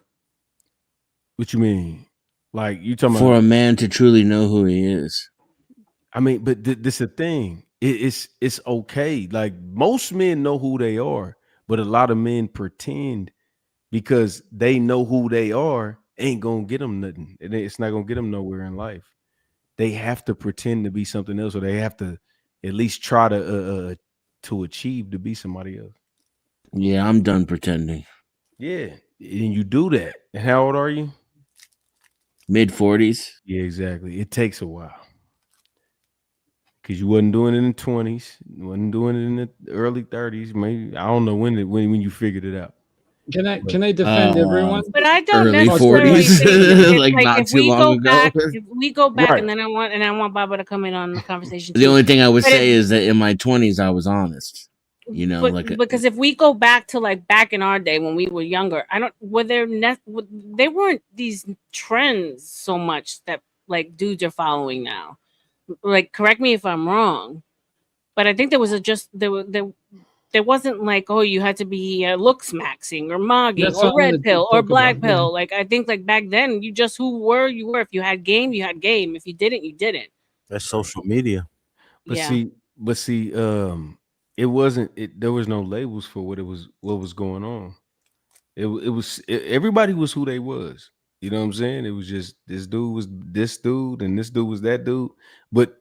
What you mean? Like you talking for about a man to truly know who he is. I mean, but this a thing. It's okay. Like most men know who they are, but a lot of men pretend because they know who they are ain't gonna get them nothing. It's not gonna get them nowhere in life. They have to pretend to be something else, or they have to at least try to achieve to be somebody else. Yeah, I'm done pretending. Yeah, and you do that. And how old are you? Mid-40s. Yeah, exactly. It takes a while. Because you wasn't doing it in the 20s, you wasn't doing it in the early 30s. Maybe I don't know when you figured it out. Can I defend everyone? But I don't Early necessarily 40s, think it's like not if too we long go ago. back, Right. and then I want Baba to come in on the conversation The too. only thing I would But say is that in my 20s, I was honest. because if we go back to like back in our day when we were younger, they weren't these trends so much that like dudes are following now. Like, correct me if I'm wrong. But I think there was there wasn't like, oh, you had to be looks maxing or mogging That's what or I red wanted to pill or talk black about. Yeah. pill. Like I think like back then you just you were. If you had game, you had game. If you didn't, you didn't. That's social media. But Yeah. see, it wasn't. There was no labels for what was going on. Everybody was who they was. You know what I'm saying? It was just this dude was this dude and this dude was that dude. But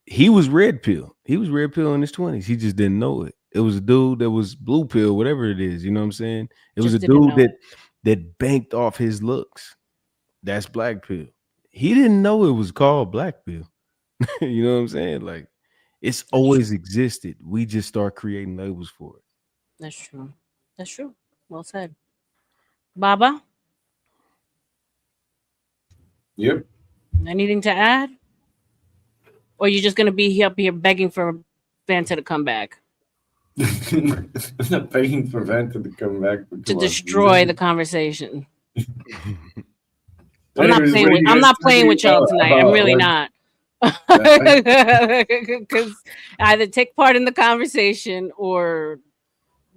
he was red pill. He was red pill in his 20s. He just didn't know it. It was a dude that was blue pill, whatever it is. You know what I'm saying? It was a Just didn't dude know it. that banked off his looks. That's black pill. He didn't know it was called black pill. You know what I'm saying? Like it's always existed. We just start creating labels for it. That's true. That's true. Well said. Baba, Yep. anything to add? Or you just gonna be up here begging for Vanta to come back I'm not begging for Vanta to come back. But to come on, destroy the Jesus. conversation? Anyways, what do you I'm guys not playing think with y'all tonight. I'm really like, not. I- Because either take part in the conversation or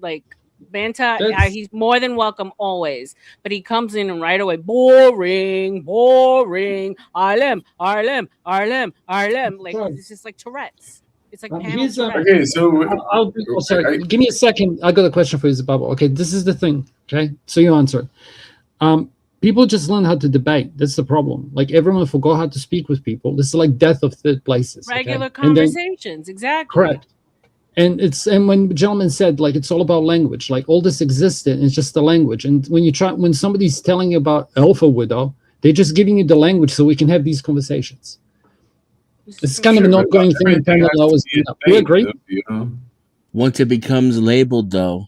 like Banta, That's he's more than welcome always. But he comes in and right away, boring, boring. R.L.M, R.L.M, R.L.M, R.L.M. Like fine. it's just like Tourette's. It's like panel Here's a. Tourette's. okay, so Oh, sorry. Give me a second. I got a question for you, Zababa. Okay, this is the thing. Okay, so you answer. People just learn how to debate. That's the problem. Like everyone forgot how to speak with people. This is like death of third places. Regular Okay? And then conversations, exactly. correct. And when the gentleman said like it's all about language, like all this existed, it's just the language. And when somebody's telling you about Alpha Widow, they're just giving you the language so we can have these conversations. It's kind of an but ongoing not thing in everything panel has to always be a bring up. You debate, agree? though, you know? Once it becomes labeled, though,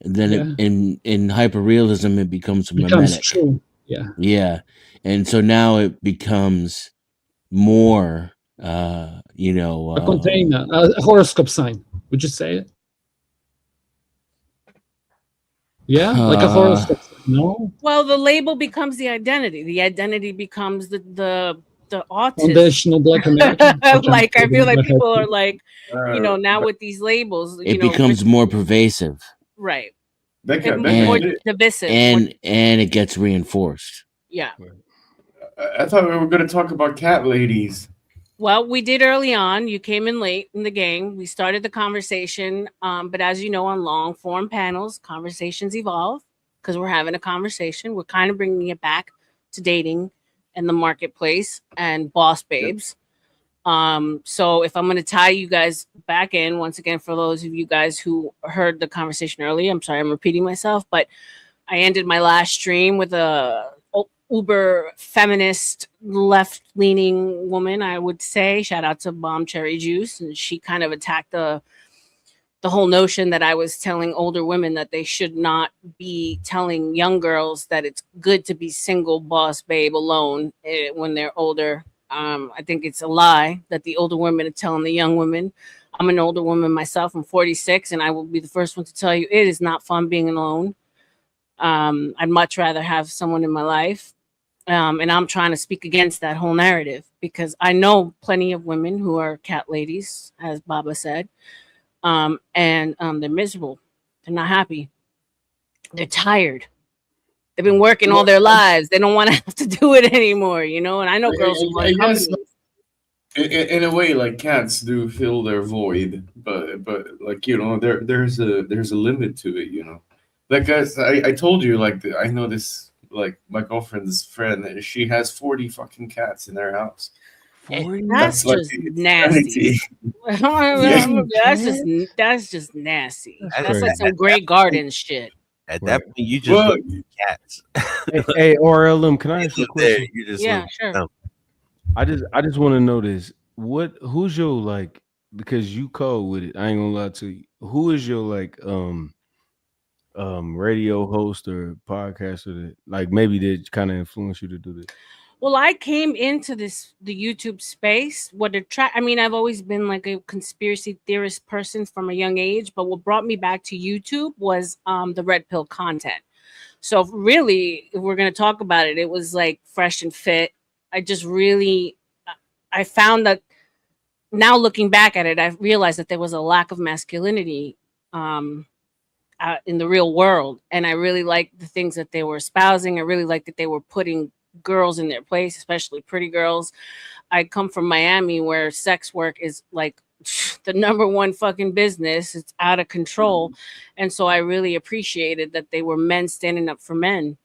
then Yeah. in hyperrealism it becomes Becomes mimetic. true. Yeah. Yeah, and so now it becomes more, A container, a horoscope sign. Would you say it? Yeah, like a horoscope sign. No? Well, the label becomes the identity. The identity becomes the autism. Foundational Black American. Okay. Like I feel like people are Okay. like, now with these labels, it becomes more pervasive, right. Becca, More and divisive. and it gets reinforced. Yeah. I thought we were going to talk about cat ladies. Well, we did early on. You came in late in the game. We started the conversation. But as you know, on long form panels, conversations evolve because we're having a conversation. We're kind of bringing it back to dating and the marketplace and boss babes. So if I'm going to tie you guys back in once again, for those of you guys who heard the conversation earlier, I'm sorry, I'm repeating myself, but I ended my last stream with a uber feminist left leaning woman, I would say. Shout out to Bomb Cherry Juice. And she kind of attacked the whole notion that I was telling older women that they should not be telling young girls that it's good to be single boss babe alone when they're older. I think it's a lie that the older women are telling the young women. I'm an older woman myself. I'm 46, and I will be the first one to tell you it is not fun being alone. I'd much rather have someone in my life. And I'm trying to speak against that whole narrative because I know plenty of women who are cat ladies, as Baba said, and they're miserable. They're not happy. They're tired. They've been working all their lives. They don't want to have to do it anymore, And I know girls who run guess companies. in a way, like cats do fill their void, but like there's a limit to it. Like guys, I told you, like I know this, like my girlfriend's friend, she has 40 fucking cats in their house. 40? That's like just nasty. Yeah. That's just nasty. That's That's like crazy. some Grey Garden shit. At that point, you just Well, look at cats. Hey, R.L.M, can I You ask you a live there, question? you just Yeah, look sure. at them. I just want to know this. Who's your like, because you cold with it, I ain't gonna lie to you. Who is your like radio host or podcaster that like maybe that kind of influenced you to do this? Well, I came into the YouTube space. I've always been like a conspiracy theorist person from a young age, but what brought me back to YouTube was the red pill content. So really, if we're gonna talk about it, it was like Fresh and Fit. I just really, I found that now looking back at it, I realized that there was a lack of masculinity in the real world, and I really liked the things that they were espousing. I really liked that they were putting girls in their place, especially pretty girls. I come from Miami, where sex work is like the number one fucking business. It's out of control, and so I really appreciated that they were men standing up for men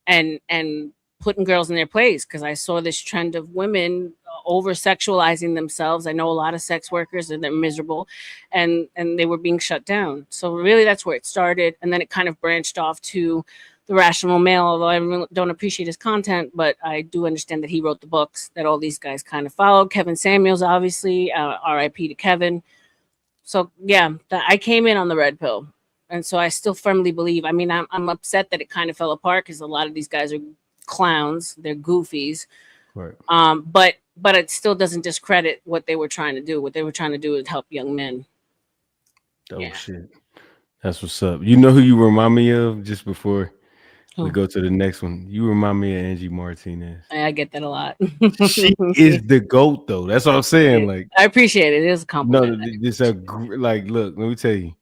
and putting girls in their place, because I saw this trend of women over sexualizing themselves. I know a lot of sex workers and they're miserable, and they were being shut down. So really that's where it started, and then it kind of branched off to the Rational Male, although I really don't appreciate his content, but I do understand that he wrote the books that all these guys kind of followed. Kevin Samuels, obviously, RIP to Kevin. So yeah, I came in on the red pill. And so I still firmly believe. I mean, I'm upset that it kind of fell apart because a lot of these guys are clowns. They're goofies. Right. But it still doesn't discredit what they were trying to do. What they were trying to do is help young men. Oh shit. That's what's up. You know who you remind me of, just before we Who? go to the next one? You remind me of Angie Martinez. I get that a lot. She is the GOAT, though. That's what I'm saying. Like, I appreciate it. It is a compliment. no, this like, look, let me tell you,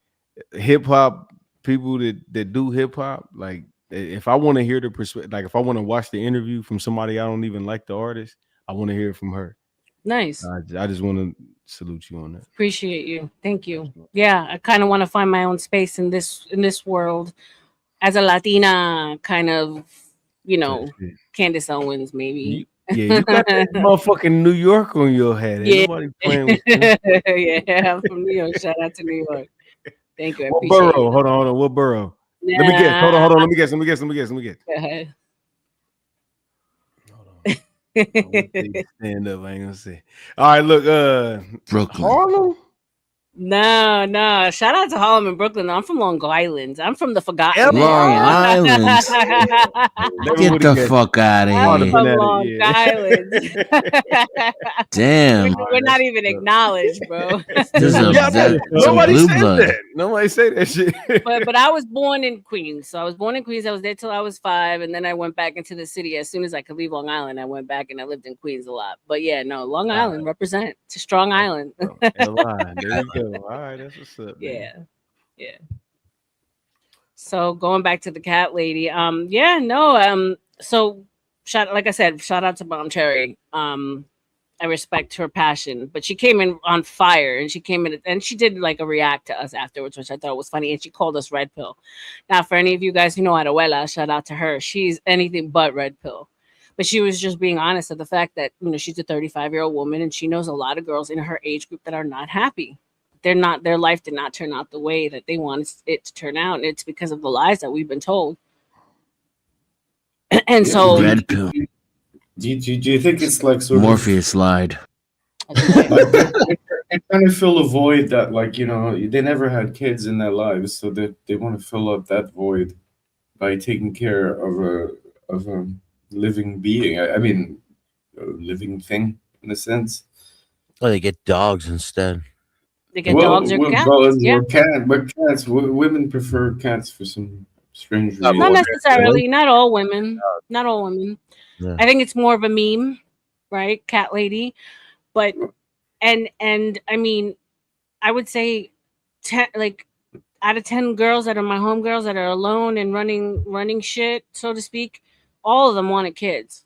hip hop people that do hip hop, like, if I want to hear the perspective, like if I want to watch the interview from somebody I don't even like the artist, I want to hear it from her. Nice. I just want to salute you on that. Appreciate you. Thank you. Yeah, I kind of want to find my own space in this world as a Latina, kind of, Candace Owens, maybe. You got that motherfucking New York on your head. Ain't nobody playing with you. Yeah, I'm from New York. Shout out to New York. Thank you. I What appreciate borough? it. Hold on. What borough? Let me guess. Hold on. Let me guess. Go ahead. Stand up. I ain't gonna say. All right, look. Brooklyn. Harlem. No. Shout out to Harlem and Brooklyn. I'm from Long Island. I'm from the forgotten. Long Island. Get the fuck out of I'm here. from Long Island. Damn. We're not even acknowledged, bro. Nobody said that. Nobody say that shit. but I was born in Queens. So I was born in Queens. I was there till I was 5, and then I went back into the city as soon as I could leave Long Island. I went back and I lived in Queens a lot. But yeah, no, Long Island represent. It's a strong island. There you go. All right, that's what's up. Man. Yeah. So going back to the cat lady, so like I said, shout out to Bomb Cherry. I respect her passion, but she came in on fire, and she came in and she did like a react to us afterwards, which I thought was funny, and she called us red pill. Now, for any of you guys who know Aruela, shout out to her. She's anything but red pill. But she was just being honest of the fact that, she's a 35-year-old woman, and she knows a lot of girls in her age group that are not happy. Their life did not turn out the way that they wanted it to turn out, and it's because of the lies that we've been told. And so, red pill. Do you think it's like sort Morpheus lied. they kind of fill a void that, like, they never had kids in their lives, so they want to fill up that void by taking care of a living being. I mean, a living thing in a sense. Oh, they get dogs instead. They get dogs or cats. But cats. Women prefer cats for some strange reason. Not necessarily. Not all women. Not all women. Yeah. I think it's more of a meme, right? Cat lady. But and I mean, I would say 10, like out of 10 girls that are my homegirls that are alone and running shit, so to speak, all of them wanted kids.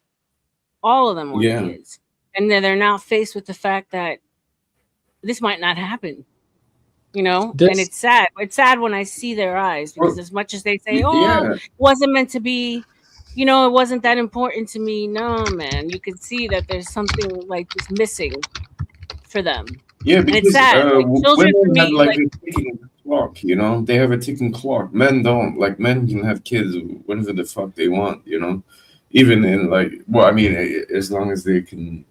All of them wanted kids. And then they're now faced with the fact that this might not happen. And it's sad. It's sad when I see their eyes, because as much as they say, it wasn't meant to be, it wasn't that important to me. No, man, you could see that there's something like this missing for them. Yeah, because and it's sad. Children women for have me, like a ticking clock, they have a ticking clock. Men don't. Like, men can have kids whenever the fuck they want, even in as long as they can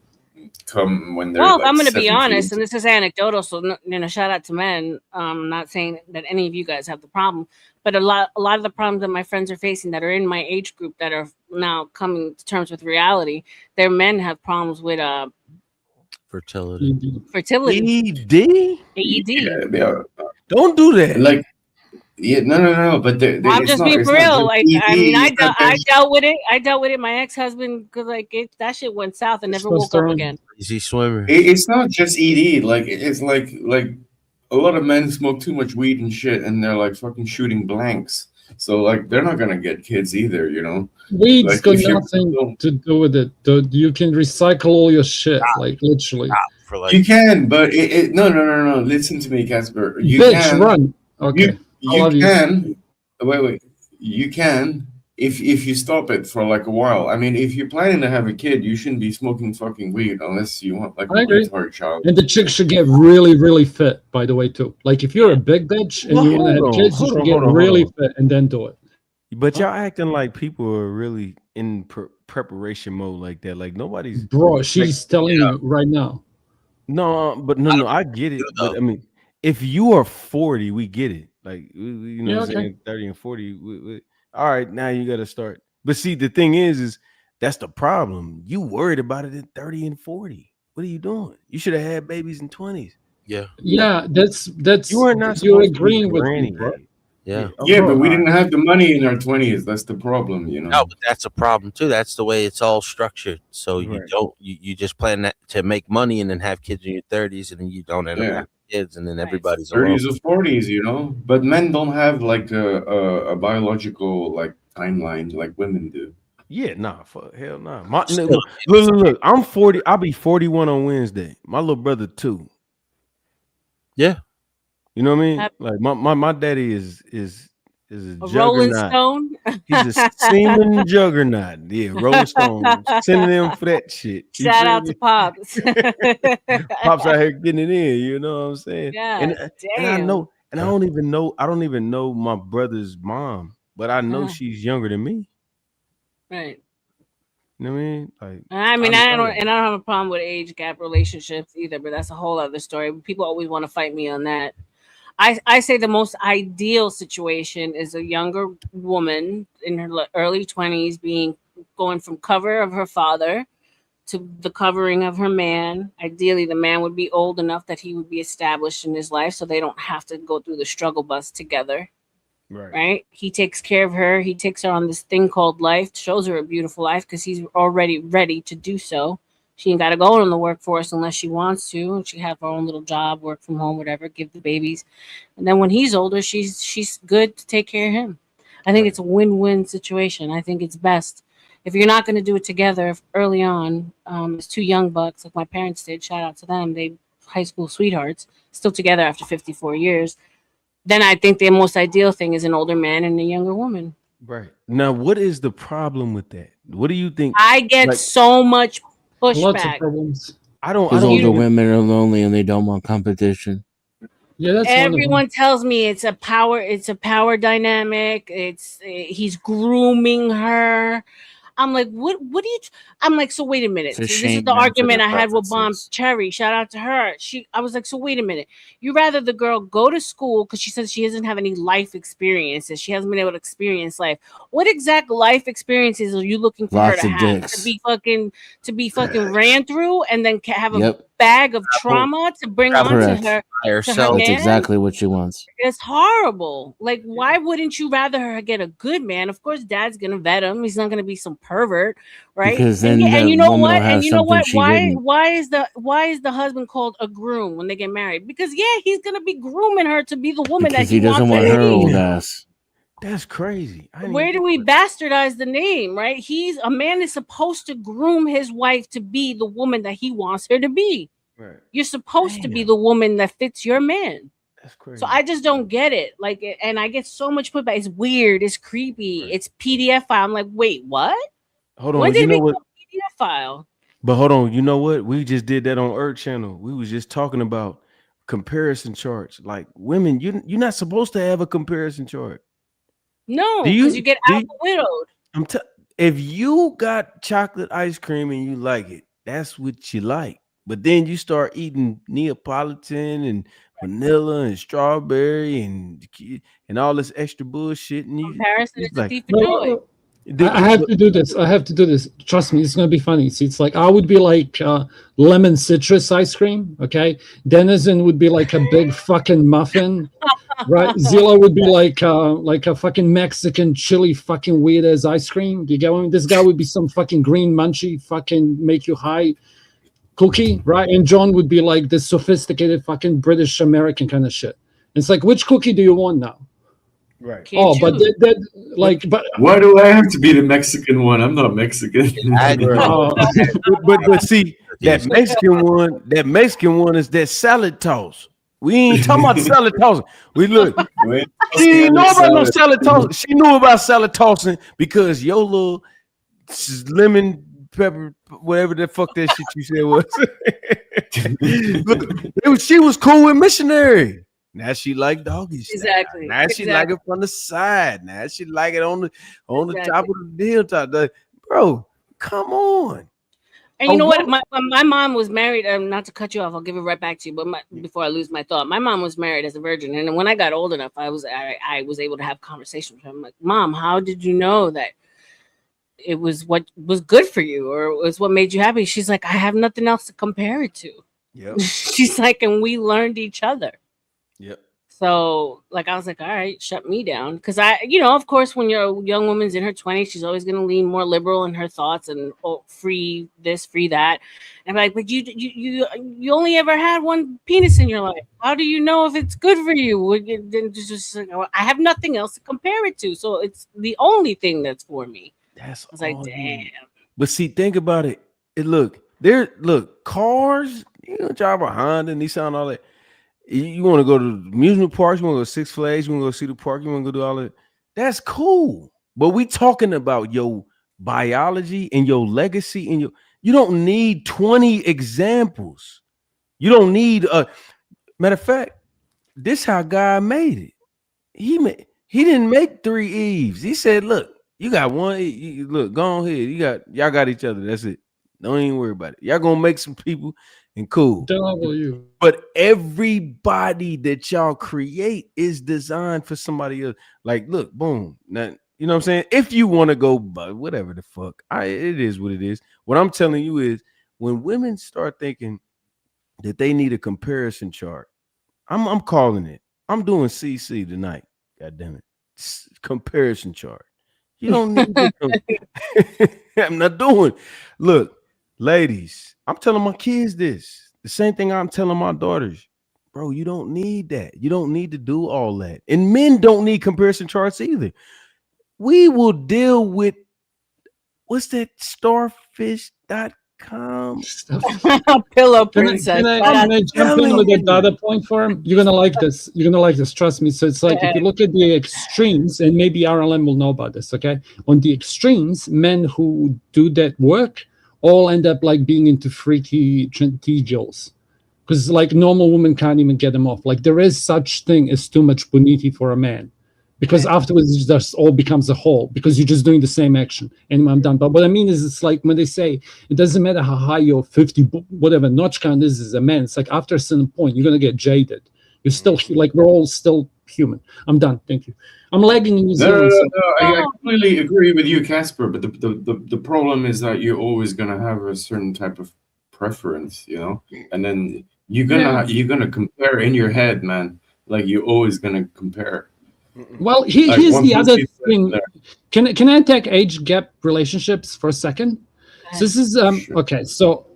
come when they're I'm going to be 17. honest, and this is anecdotal, so shout out to men. I'm not saying that any of you guys have the problem, but a lot of the problems that my friends are facing that are in my age group that are now coming to terms with reality, their men have problems with fertility. AED? AED. Yeah. Don't do that. Like, Yeah, no. But I'm it's just not. being It's for not real. just Like, I mean, ED. It's that I there's dealt with it. I dealt with it. My ex husband, because like that shit went south and never woke up again. Easy swimmer. It's not just ED. Like it's like a lot of men smoke too much weed and shit, and they're like fucking shooting blanks. So like they're not gonna get kids either, you know. Weed's Like got if you're nothing to do with it, dude. You can recycle all your shit, like literally. For like, you can, but no. Listen to me, Casper. You Bitch, can. run. Okay. I You love you. can. Wait. You can if you stop it for like a while. I mean, if you're planning to have a kid, you shouldn't be smoking fucking weed unless you want like a I agree. retard child. And the chick should get really, really fit, by the way, too. Like if you're a big bitch and Well, you want to have hold on, kids, you hold should on, get hold on, really hold fit and then do it. But y'all acting like people are really in preparation mode like that. Like nobody's Bro, like, she's telling you right now. no, but no, I get it. But I mean, if you are 40, we get it. Like you know, Yeah, what I'm okay. saying 30 and 40. All right, now you got to start. But see, the thing is that's the problem. You worried about it at 30 and 40. What are you doing? You should have had babies in 20s. yeah. Yeah, that's You are not you're supposed to be agreeing with me, granny. bro. Yeah. Yeah, but Bro, we didn't have the money in our 20s. That's the problem, you No, know. but that's a problem too. That's the way it's all structured. So you Right. don't you just plan that to make money and then have kids in your 30s and then you don't end up Yeah. having kids and then everybody's alone. 30s or 40s, you know. But men don't have like a biological like timeline like women do. Yeah, nah, fuck, hell nah. My, Still, look, I'm 40. I'll be 41 on Wednesday. My little brother too. Yeah. You know what I mean? Hap- Like my daddy is a A Rolling juggernaut. Stone. He's a semen juggernaut. Yeah, Rolling Stone. Sending them for that shit. You Shout feel out to me? Pops. Pops out here getting it in, you know what I'm saying? God And I damn. know, and I don't even know my brother's mom, but I know Uh-huh. she's younger than me. Right. You know what I mean? Like I mean, I I don't, know. and I don't have a problem with age gap relationships either. But that's a whole other story. People always want to fight me on that. I say the most ideal situation is a younger woman in her early 20s being going from cover of her father to the covering of her man. Ideally, the man would be old enough that he would be established in his life so they don't have to go through the struggle bus together. Right. Right? He takes care of her. He takes her on this thing called life, shows her a beautiful life because he's already ready to do so. She ain't got to go in the workforce unless she wants to. And she have her own little job, work from home, whatever, give the babies. And then when he's older, she's good to take care of him. I think it's a win-win situation. I think it's best. If you're not going to do it together early on, as two young bucks, like my parents did, shout out to them, they high school sweethearts, still together after 54 years, then I think the most ideal thing is an older man and a younger woman. Right. Now, what is the problem with that? What do you think? I get Like, so much Lots of pushback. problems. I don't Because older even, women are lonely and they don't want competition. Yeah, that's one of them. Everyone tells me it's a power dynamic. He's grooming her. I'm like, what do you? I'm like, so wait a minute. It's a So this is shame the men for argument their I had with Bomb preferences. Cherry. Shout out to her. I was like, so wait a minute. You rather the girl go to school because she says she doesn't have any life experiences. She hasn't been able to experience life. What exact life experiences are you looking for her Lots to of have? dicks. To be fucking ran through and then have a Yep. bag of trauma to bring on to Correct. her That's man? exactly what she wants. It's horrible. Like, why wouldn't you rather her get a good man? Of course, dad's gonna vet him. He's not gonna be some pervert, right? Because And then yeah, and the you know woman will what? have And you know something what? she didn't. Why is the husband called a groom when they get married? Because yeah, he's gonna be grooming her to be the woman that Because he he doesn't wants want her her to be. old ass. that's crazy. Where do we bastardize the name, right? A man is supposed to groom his wife to be the woman that he wants her to be. Right. You're supposed to be the woman that fits your man. That's crazy. So I just don't get it. Like, and I get so much pushback. It's weird. It's creepy. It's PDF file. I'm like, wait, what? Hold When on, did you it know become what? PDF file? But hold on, you know what? We just did that on Earth Channel. We was just talking about comparison charts. Like women, you're not supposed to have a comparison chart. No, Do because you you? get Do out you- widowed. if you got chocolate ice cream and you like it, that's what you like. But then you start eating Neapolitan and vanilla and strawberry and all this extra bullshit, and Comparison it's is a like, thief of joy. I have to do this. I have to do this. Trust me, it's gonna be funny. See, it's like I would be like lemon citrus ice cream. Okay, Denizen would be like a big fucking muffin. Right, Zilla would be like a fucking Mexican chili fucking weird as ice cream. Do you get one? This guy would be some fucking green munchy fucking make you high cookie, right? And John would be like this sophisticated fucking British American kind of shit. It's like, which cookie do you want now? Right. Oh, but but Why do I have to be the Mexican one? I'm not Mexican. but see, that Mexican one is that salad toss. We ain't talking about salad tossing. We look. She ain't know about no salad tossing. She knew about salad tossing because your little lemon pepper, whatever the fuck that shit you said was. Look, she was cool with missionary. Now she like doggy style. Exactly. Now she like it from the side. Now she like it on the top of the deal top. Bro, come on. And you know what? My mom was married. Not to cut you off, I'll give it right back to you. But before I lose my thought, my mom was married as a virgin, and when I got old enough, I was able to have conversations with her. I'm like, Mom, how did you know that it was what was good for you, or it was what made you happy? She's like, I have nothing else to compare it to. Yep. She's like, and we learned each other. Yep. So, like, I was like, all right, shut me down. Because of course, when you're a young woman's in her 20s, she's always going to lean more liberal in her thoughts and free this, free that. And I'm like, but you only ever had one penis in your life. How do you know if it's good for you? I have nothing else to compare it to. So it's the only thing that's for me. That's I was like, damn. But see, think about it. Cars, you know, drive a Honda, Nissan, all that. You want to go to amusement parks, you want to go to Six Flags, you want to go see the park, you want to go do all that. That's cool. But we talking about your biology and your legacy and you don't need 20 examples. You don't need matter of fact, this how God made it. He didn't make 3 Eves. He said, look, you got one. Look, go on ahead. Y'all got each other. That's it. Don't even worry about it. Y'all gonna make some people and cool. You. But everybody that y'all create is designed for somebody else. Like, look, boom. Now, you know what I'm saying? If you want to go, but whatever the fuck, it is what it is. What I'm telling you is, when women start thinking that they need a comparison chart, I'm calling it. I'm doing CC tonight. God damn it, comparison chart. You don't need to. I'm not doing. Look, ladies, I'm telling my kids this. The same thing I'm telling my daughters. Bro, you don't need that. You don't need to do all that. And men don't need comparison charts either. We will deal with, what's that, starfish.com? Pillow princess. Can I jump in with a data point for him? You're gonna like this. You're gonna like this. Trust me. So it's like, if you look at the extremes, and maybe R.L.M will know about this. Okay, on the extremes, men who do that work all end up like being into freaky tentacles, because like normal women can't even get them off. Like there is such thing as too much boniti for a man, because afterwards it just all becomes a whole, because you're just doing the same action. Anyway, I'm done. But what I mean is, it's like when they say it doesn't matter how high your 50 whatever notch count is as a man, it's like after a certain point you're gonna get jaded. You're still like, we're all still human. I'm done. Thank you. I'm lagging in New Zealand. No. I completely agree with you, Casper. But the problem is that you're always gonna have a certain type of preference, you know, and then you're gonna compare in your head, man. Like you're always gonna compare. Well, here's the other thing. Can I take age gap relationships for a second? So this is okay. So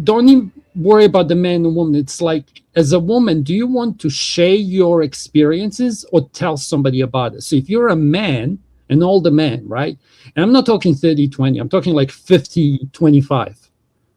don't even worry about the man and woman. It's like, as a woman, do you want to share your experiences or tell somebody about it? So if you're a man, an older man, right? And I'm not talking 30-20, I'm talking like 50-25.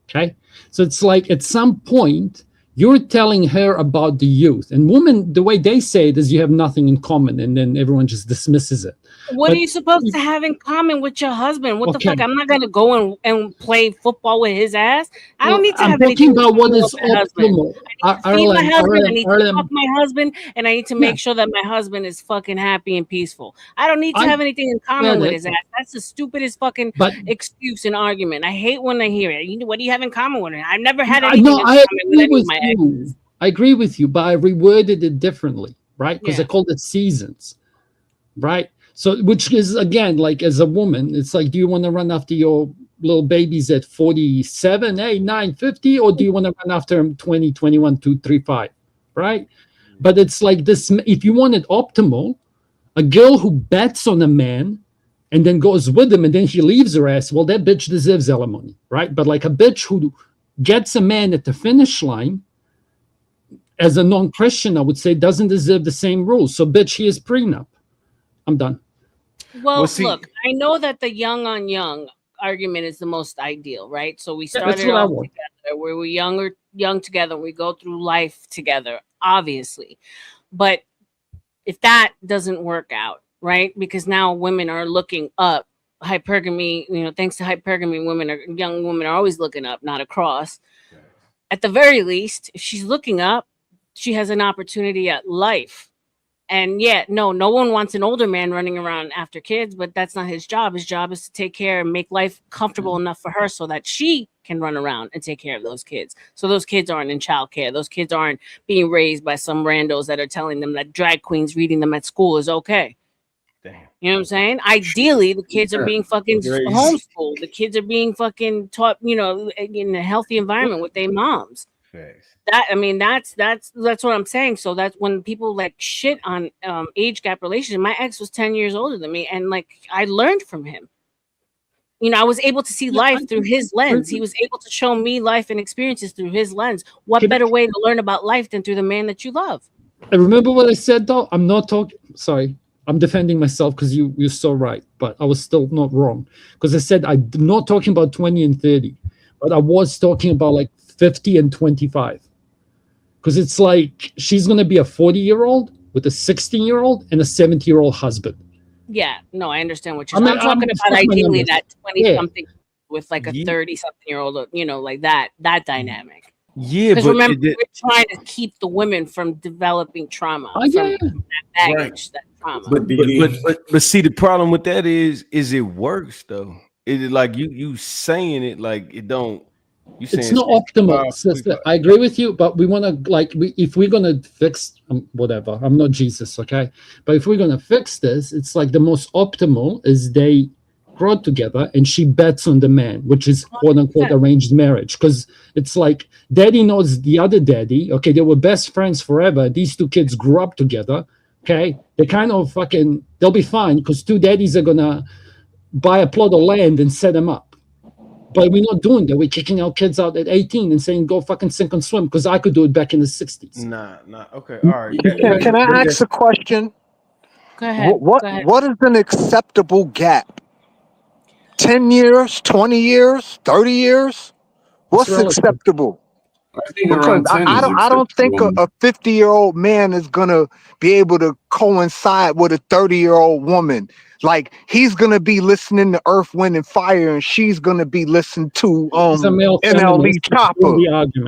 Okay. So it's like at some point you're telling her about the youth. And women, the way they say it is you have nothing in common, and then everyone just dismisses it. What are you supposed to have in common with your husband? What the fuck? I'm not gonna go and play football with his ass. I don't need to have anything. I'm talking about what is optimal. I need to feed my husband. I need to fuck my husband, and I need to make sure that my husband is fucking happy and peaceful. I don't need to have anything in common with his ass. That's the stupidest fucking excuse and argument. I hate when I hear it. What do you have in common with it? I've never had anything in common with any of my exes. I agree with you, but I reworded it differently, right? Because I called it seasons, right? So, which is again, like as a woman, it's like, do you want to run after your little babies at 47, 8, 9, 50, or do you want to run after them 20, 21, 2, 3, 5, right? But it's like this, if you want it optimal, a girl who bets on a man and then goes with him and then he leaves her ass, well, that bitch deserves alimony, right? But like a bitch who gets a man at the finish line, as a non-Christian, I would say, doesn't deserve the same rules. So, bitch, here's prenup. I'm done. Well, look, I know that the young on young argument is the most ideal, right? So we Yeah, that's started what I off want. together, where we're young together, we go through life together, obviously. But if that doesn't work out, right? Because now women are looking up. Hypergamy, thanks to hypergamy, young women are always looking up, not across. At the very least, if she's looking up, she has an opportunity at life. And yet, no one wants an older man running around after kids, but that's not his job. His job is to take care and make life comfortable enough for her so that she can run around and take care of those kids. So those kids aren't in childcare. Those kids aren't being raised by some randos that are telling them that drag queens reading them at school is okay. Damn. You know what I'm saying? Ideally, the kids are being fucking homeschooled. The kids are being fucking taught, in a healthy environment with their moms. That's what I'm saying. So that's when people like shit on age gap relationship. My ex was 10 years older than me, and like I learned from him. I was able to see life through his lens. He was able to show me life and experiences through his lens. What better way to learn about life than through the man that you love? I remember what I said though. I'm not talking. Sorry, I'm defending myself because you're so right, but I was still not wrong because I said I'm not talking about 20 and 30, but I was talking about like 50 and 25. Because it's like she's going to be a 40-year-old with a 16-year-old and a 70-year-old husband. Yeah, no, I understand what you're saying. I'm talking about ideally that 20-something with like a 30-something-year-old, like that dynamic. Yeah, because but remember, we're trying to keep the women from developing trauma, from that baggage, that trauma. But see, the problem with that is it works though. It is like you saying it like it don't. You saying It's not optimal, sister. I agree with you, but we want to if we're gonna fix whatever. I'm not Jesus, okay? But if we're gonna fix this, it's like the most optimal is they grow together and she bets on the man, which is quote unquote arranged marriage, because it's like daddy knows the other daddy. Okay, they were best friends forever. These two kids grew up together. Okay, they kind of they'll be fine because two daddies are gonna buy a plot of land and set them up. But we're not doing that. We're kicking our kids out at 18 and saying, go fucking sink and swim, because I could do it back in the 60s. Nah. Okay, all right. Can I ask a question? Go ahead. What is an acceptable gap? 10 years, 20 years, 30 years? What's acceptable? I think Because around 10 is I don't think a 50-year-old man is going to be able to coincide with a 30-year-old woman. Like, he's going to be listening to Earth, Wind, and Fire, and she's going to be listening to NLE Chopper.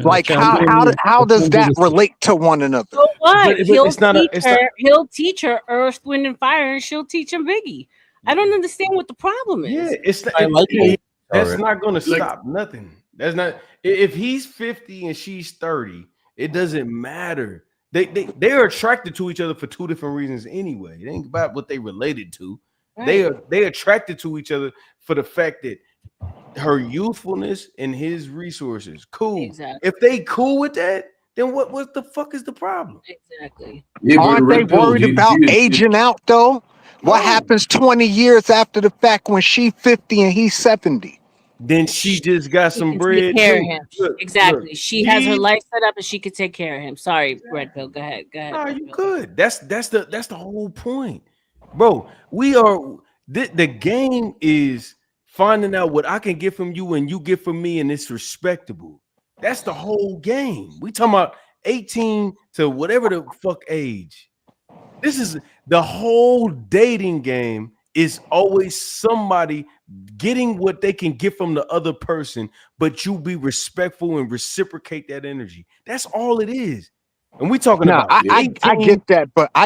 Like, how does that relate to one another? So what? But He'll teach her Earth, Wind, and Fire, and she'll teach him Biggie. I don't understand what the problem is. Yeah, that's not going to stop nothing. That's not. If he's 50 and she's 30, it doesn't matter. They're attracted to each other for two different reasons anyway. It ain't about what they related to. Right. They attracted to each other for the fact that her youthfulness and his resources. Cool. Exactly. If they cool with that, then what the fuck is the problem? Exactly. Aren't they worried about aging out though? What happens 20 years after the fact when she's 50 and he's 70? Then she just got some bread. Take care of him. Exactly. She has her life set up and she could take care of him. Sorry, Red Pill. Go ahead. Nah, you good. That's the whole point, bro. We are the game is finding out what I can get from you and you get from me, and it's respectable. That's the whole game. We talking about 18 to whatever the fuck age. This is the whole dating game. Is always somebody getting what they can get from the other person, but you be respectful and reciprocate that energy. That's all it is. And we talking about I get that, but I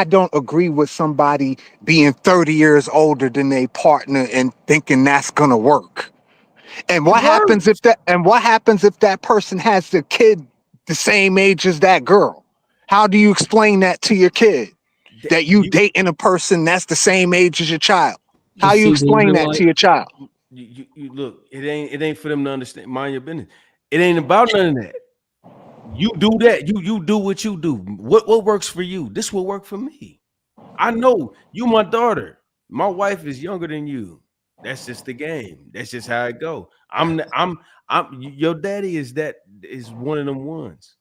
don't agree with somebody being 30 years older than their partner and thinking that's gonna work. And what happens if that person has the kid the same age as that girl? How do you explain that to your kid? that you dating a person that's the same age as your child? How But you see, explain that to your child? You look, it ain't for them to understand. Mind your business. It ain't about none of that. You do that. You do what you do. What works for you? This will work for me. I know you my daughter. My wife is younger than you. That's just the game. That's just how it go. I'm your daddy is one of them ones.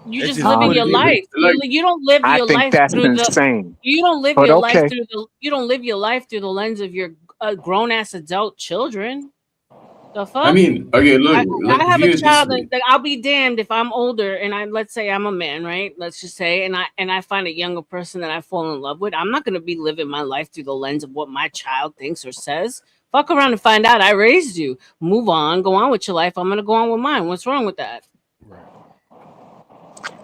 You're That's just just living what your it is. life. You don't live I your think life that's through the. insane. You don't live But your life okay. through the. You don't live your life through the lens of your grown ass adult children. The fuck? I mean, okay, I, look, I like have a view it this child, way. and like, I'll be damned if I'm older and let's say I'm a man, right? Let's just say, and I find a younger person that I fall in love with. I'm not gonna be living my life through the lens of what my child thinks or says. Fuck around and find out I raised you. Move on, go on with your life. I'm gonna go on with mine. What's wrong with that? Right.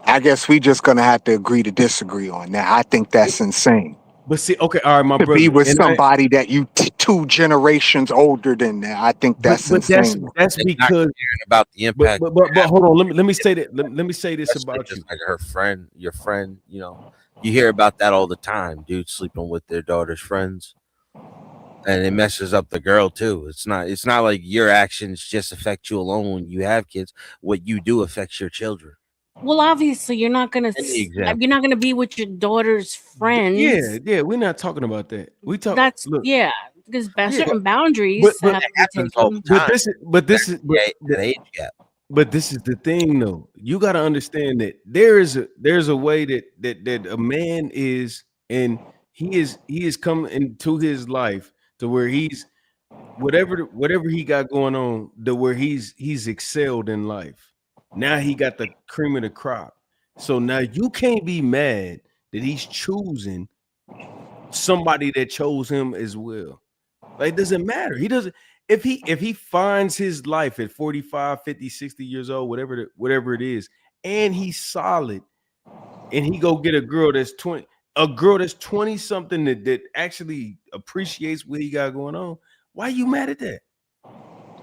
I guess we just gonna have to agree to disagree on that. I think that's insane. But see, okay, all right, my To brother. be with And somebody that you 2 generations older than that, I think that's but that's insane. caring because about the impact. but hold on. Let me say that. Let me say this Especially about just you. like her friend, your friend. You know, you hear about that all the time. Dudes sleeping with their daughter's friends, and it messes up the girl too. It's not like your actions just affect you alone when you have kids. What you do affects your children. Well, obviously, you're not gonna example. be with your daughter's friends. Yeah, we're not talking about that. We talk. That's Look, because yeah, certain boundaries but have to be happens all taken. the time. this is that age gap. But this is the thing, though. You got to understand that there's a way that a man is, and he is coming into his life to where he's whatever he got going on, to where he's excelled in life. Now he got the cream of the crop. So now you can't be mad that he's choosing somebody that chose him as well. Like, it doesn't matter. He doesn't, if he finds his life at 45, 50, 60 years old, whatever it is, and he's solid, and he go get a girl that's 20 something that actually appreciates what he got going on, why you mad at that?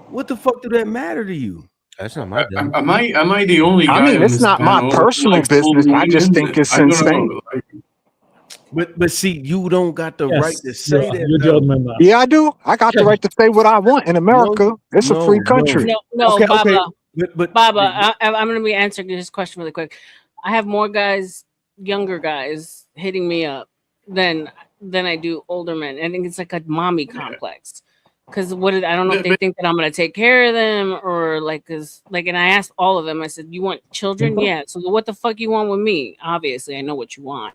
What the fuck do that matter to you? That's not my business. Am I the only I guy mean, on it's this not my panel that personal likes business. older I just women? think it's I don't insane. know. Like, But see, you don't got the right to say that. you're the odd man out. Yeah, I do. I got the right to say what I want in America. It's a free No. country. No, Okay, Baba. but Baba, I'm going to be answering this question really quick. I have more guys, younger guys, hitting me up than I do older men. I think it's like a mommy complex. Because I don't know if they think that I'm going to take care of them or and I asked all of them. I said, "You want children? Yeah. So what the fuck you want with me? Obviously, I know what you want.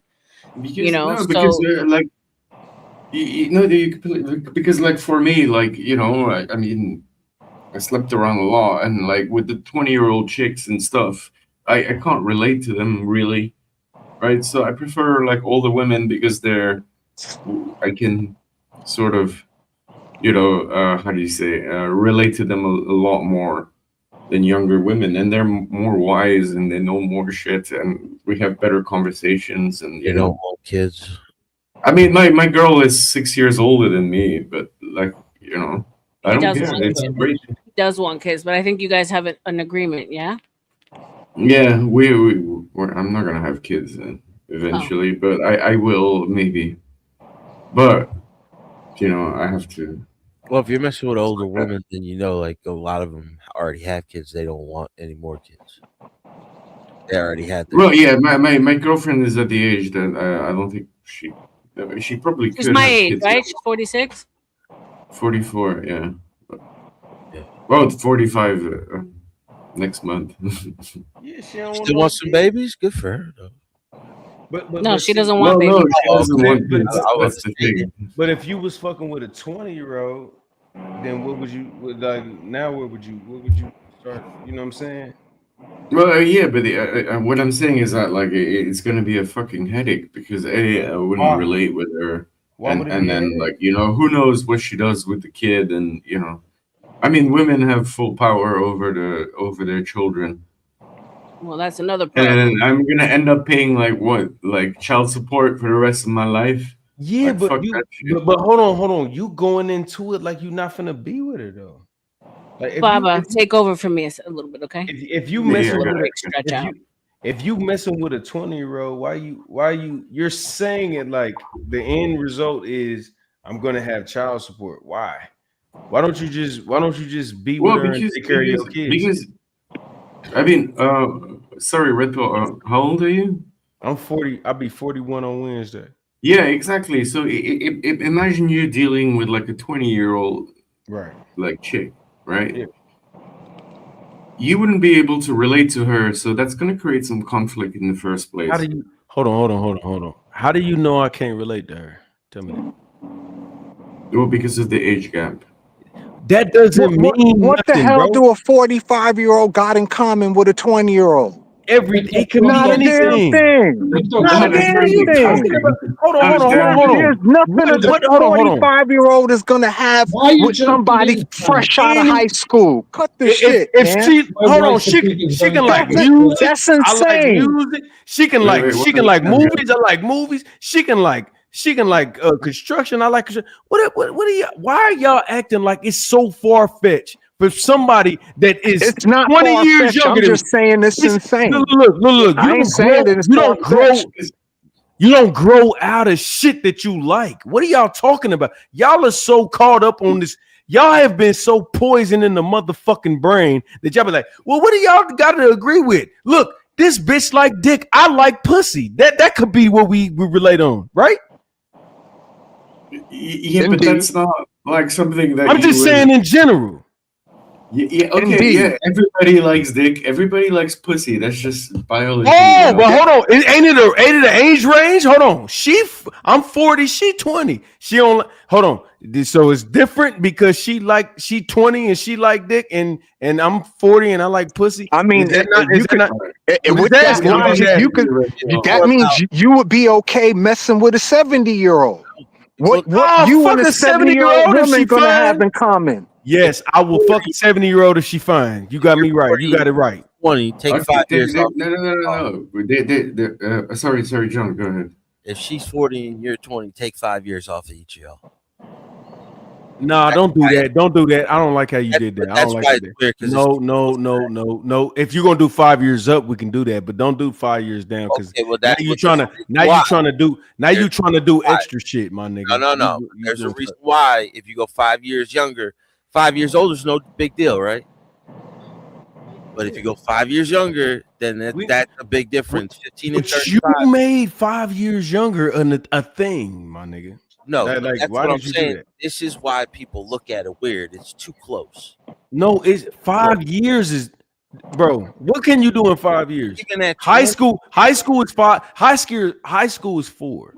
because like because like for me, like I mean, I slept around a lot, and like with the 20-year-old chicks and stuff, I can't relate to them really, right? So I prefer like older women because I can sort of how do you say relate to them a lot more than younger women, and they're more wise and they know more shit, and we have better conversations, and They don't want kids. I mean, my girl is 6 years older than me, but like I He don't does care. want It's kids. great. He does want kids, but I think you guys have an agreement, yeah? Yeah, I'm not gonna have kids eventually, but I will maybe. But I have to. Well, if you're messing with older women, then like a lot of them already have kids. They don't want any more kids. They already had their Well, yeah, my girlfriend is at the age that I don't think she probably She's could my have age, kids. right? She's 46. 44, yeah. Well, 45 next month. Yeah, she don't Still want some babies? Good for her, though. No, she doesn't No, want babies. she doesn't want kids. I was That's the thing. But if you was fucking with a 20-year-old, then what would you like? Now, what would you start? You know what I'm saying? Well, yeah, but what I'm saying is that like it's gonna be a fucking headache because I wouldn't Why? relate with her, Why would it and be a then headache? like who knows what she does with the kid, and I mean women have full power over their children, Well, that's another problem. and I'm gonna end up paying like child support for the rest of my life. Yeah, Like, but fuck that shit. but hold on. You going into it like you're not finna be with her though. Like Baba, take over for me a little bit, okay? if you Make mess a with little her, quick stretch out. if you messing with a 20-year-old, you're saying it like the end result is I'm gonna have child support. Why? Why don't you just be with Well, her and take care of your kids? because I mean, sorry, Red Pill. How old are you? I'm 40. I'll be 41 on Wednesday. Yeah, exactly. So imagine you dealing with like a 20-year-old, right? Like chick, right? Yeah. You wouldn't be able to relate to her, so that's going to create some conflict in the first place. How do you hold on? How do you know I can't relate to her? Tell me that. Well, because of the age gap. That doesn't mean what the nothing, hell bro. do a 45-year-old got in common with a 20-year-old? It could Not be a damn anything. thing. Not a damn thing. Hold on. There's nothing a Hold on. 45-year-old is gonna have Why are you with jumping somebody in? fresh out of high school. Cut the shit, If man. she hold on, she can like music. That's I like insane. music. She can like movies. I like movies. She can like construction. I like construction. What are y'all? Why are y'all acting like it's so far fetched for somebody that is It's not 20 years far-fetched. younger I'm than just saying it's insane. Look. I ain't saying that it's far-fetched. You don't grow out of shit that you like. What are y'all talking about? Y'all are so caught up on this. Y'all have been so poisoned in the motherfucking brain that y'all be like, well, what do y'all got to agree with? Look, this bitch like dick. I like pussy. That could be what we relate on, right? Yeah, but that's not like something that I'm just saying in general. Yeah, okay, yeah. Everybody likes dick. Everybody likes pussy. That's just biology. Oh, but hold on. Ain't it an age range? Hold on. I'm 40. She 20. She only hold on. So it's different because she 20 and she like dick, and I'm 40 and I like pussy. I mean, with that logic, that means you would be okay messing with a 70-year-old. What you and a 70-year-old woman gonna have in common? Yes, I will fuck a 70-year-old if she fine. You got me right. You got it right. 20, take 5 years off. No. Sorry, John, go ahead. If she's 40 and you're 20, take 5 years off of each of y'all. Nah, don't do that. Don't do that. I don't like how you did that. I don't like that's that. weird, No. If you're gonna do 5 years up, we can do that, but don't do 5 years down because now you're trying to do extra shit, my nigga. No. There's a reason why. If you go 5 years younger, 5 years older is no big deal, right? But if you go 5 years younger, then that's a big difference. 15 and 35. You made 5 years younger a thing, my nigga. No, that's why what I'm saying. This is why people look at it weird. It's too close. No, it's 5 years is, bro. What can you do in 5 years? High school is 5. High school is 4.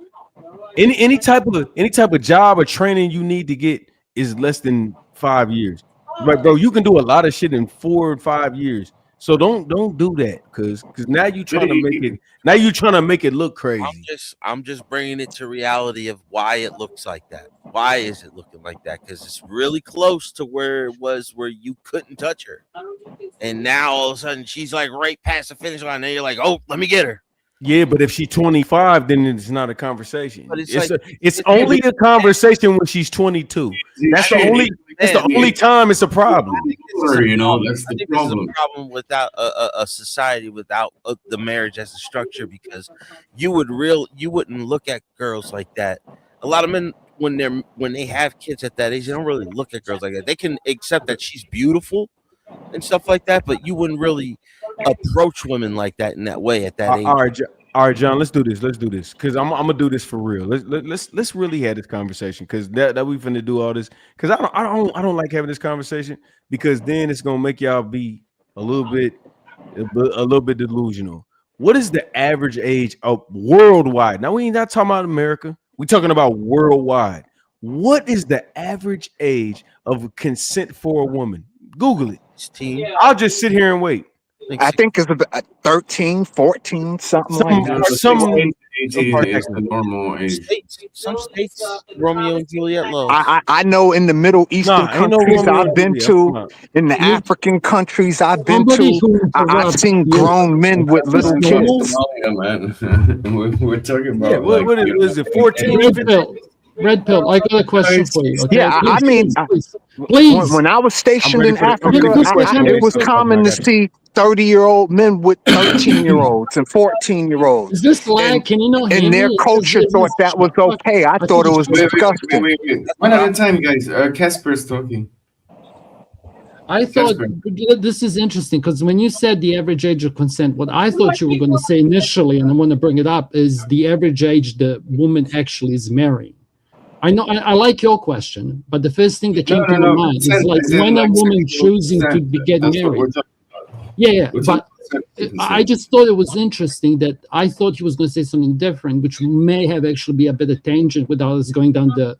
Any type of job or training you need to get is less than 5 years. Right, bro. You can do a lot of shit in 4 or 5 years. So don't do that because now you're trying to make it. Now you're trying to make it look crazy. I'm just bringing it to reality of why it looks like that. Why is it looking like that? Because it's really close to where it was where you couldn't touch her, and now all of a sudden she's like right past the finish line. And you're like, oh, let me get her. Yeah, but if she's 25, then it's not a conversation. But it's only a conversation when she's 22. That's the only time it's a problem. You know, that's the problem. It's a problem without a society without the marriage as a structure, because you wouldn't look at girls like that. A lot of men, when they have kids at that age, they don't really look at girls like that. They can accept that she's beautiful and stuff like that, but you wouldn't really approach women like that in that way at that age. All right, John, let's do this because I'm gonna do this for real. Let's really have this conversation because that we finna do all this because I don't like having this conversation because then it's gonna make y'all be a little bit delusional. What is the average age of worldwide? Now we ain't not talking about America. We're talking about worldwide. What is the average age of consent for a woman? Google it. 16. I'll just sit here and wait. I think it's 13, 14, something like that. 18 is the normal age. Some states, Romeo and Juliet love. I know in the Middle Eastern countries I've been to, in the African countries I've been to, I've seen grown men with little kids. We're talking about what is it? 14? Red Pill, I got a question for you. Okay? Yeah, I mean, please. When I was stationed in Africa, it was common to see 30-year-old men with 13-year-olds and 14-year-olds. Is this lag? Can you not hear And their me? culture thought that was okay. I thought it was disgusting. One at a time, guys. Casper's talking. I thought this is interesting because when you said the average age of consent, what I thought you were going to say initially, and I want to bring it up, is the average age the woman actually is marrying. I know I like your question, but the first thing that came to my mind is like when a woman choosing to get married. Yeah, but I just thought it was interesting that I thought he was going to say something different, which may have actually be a bit of tangent without us going down the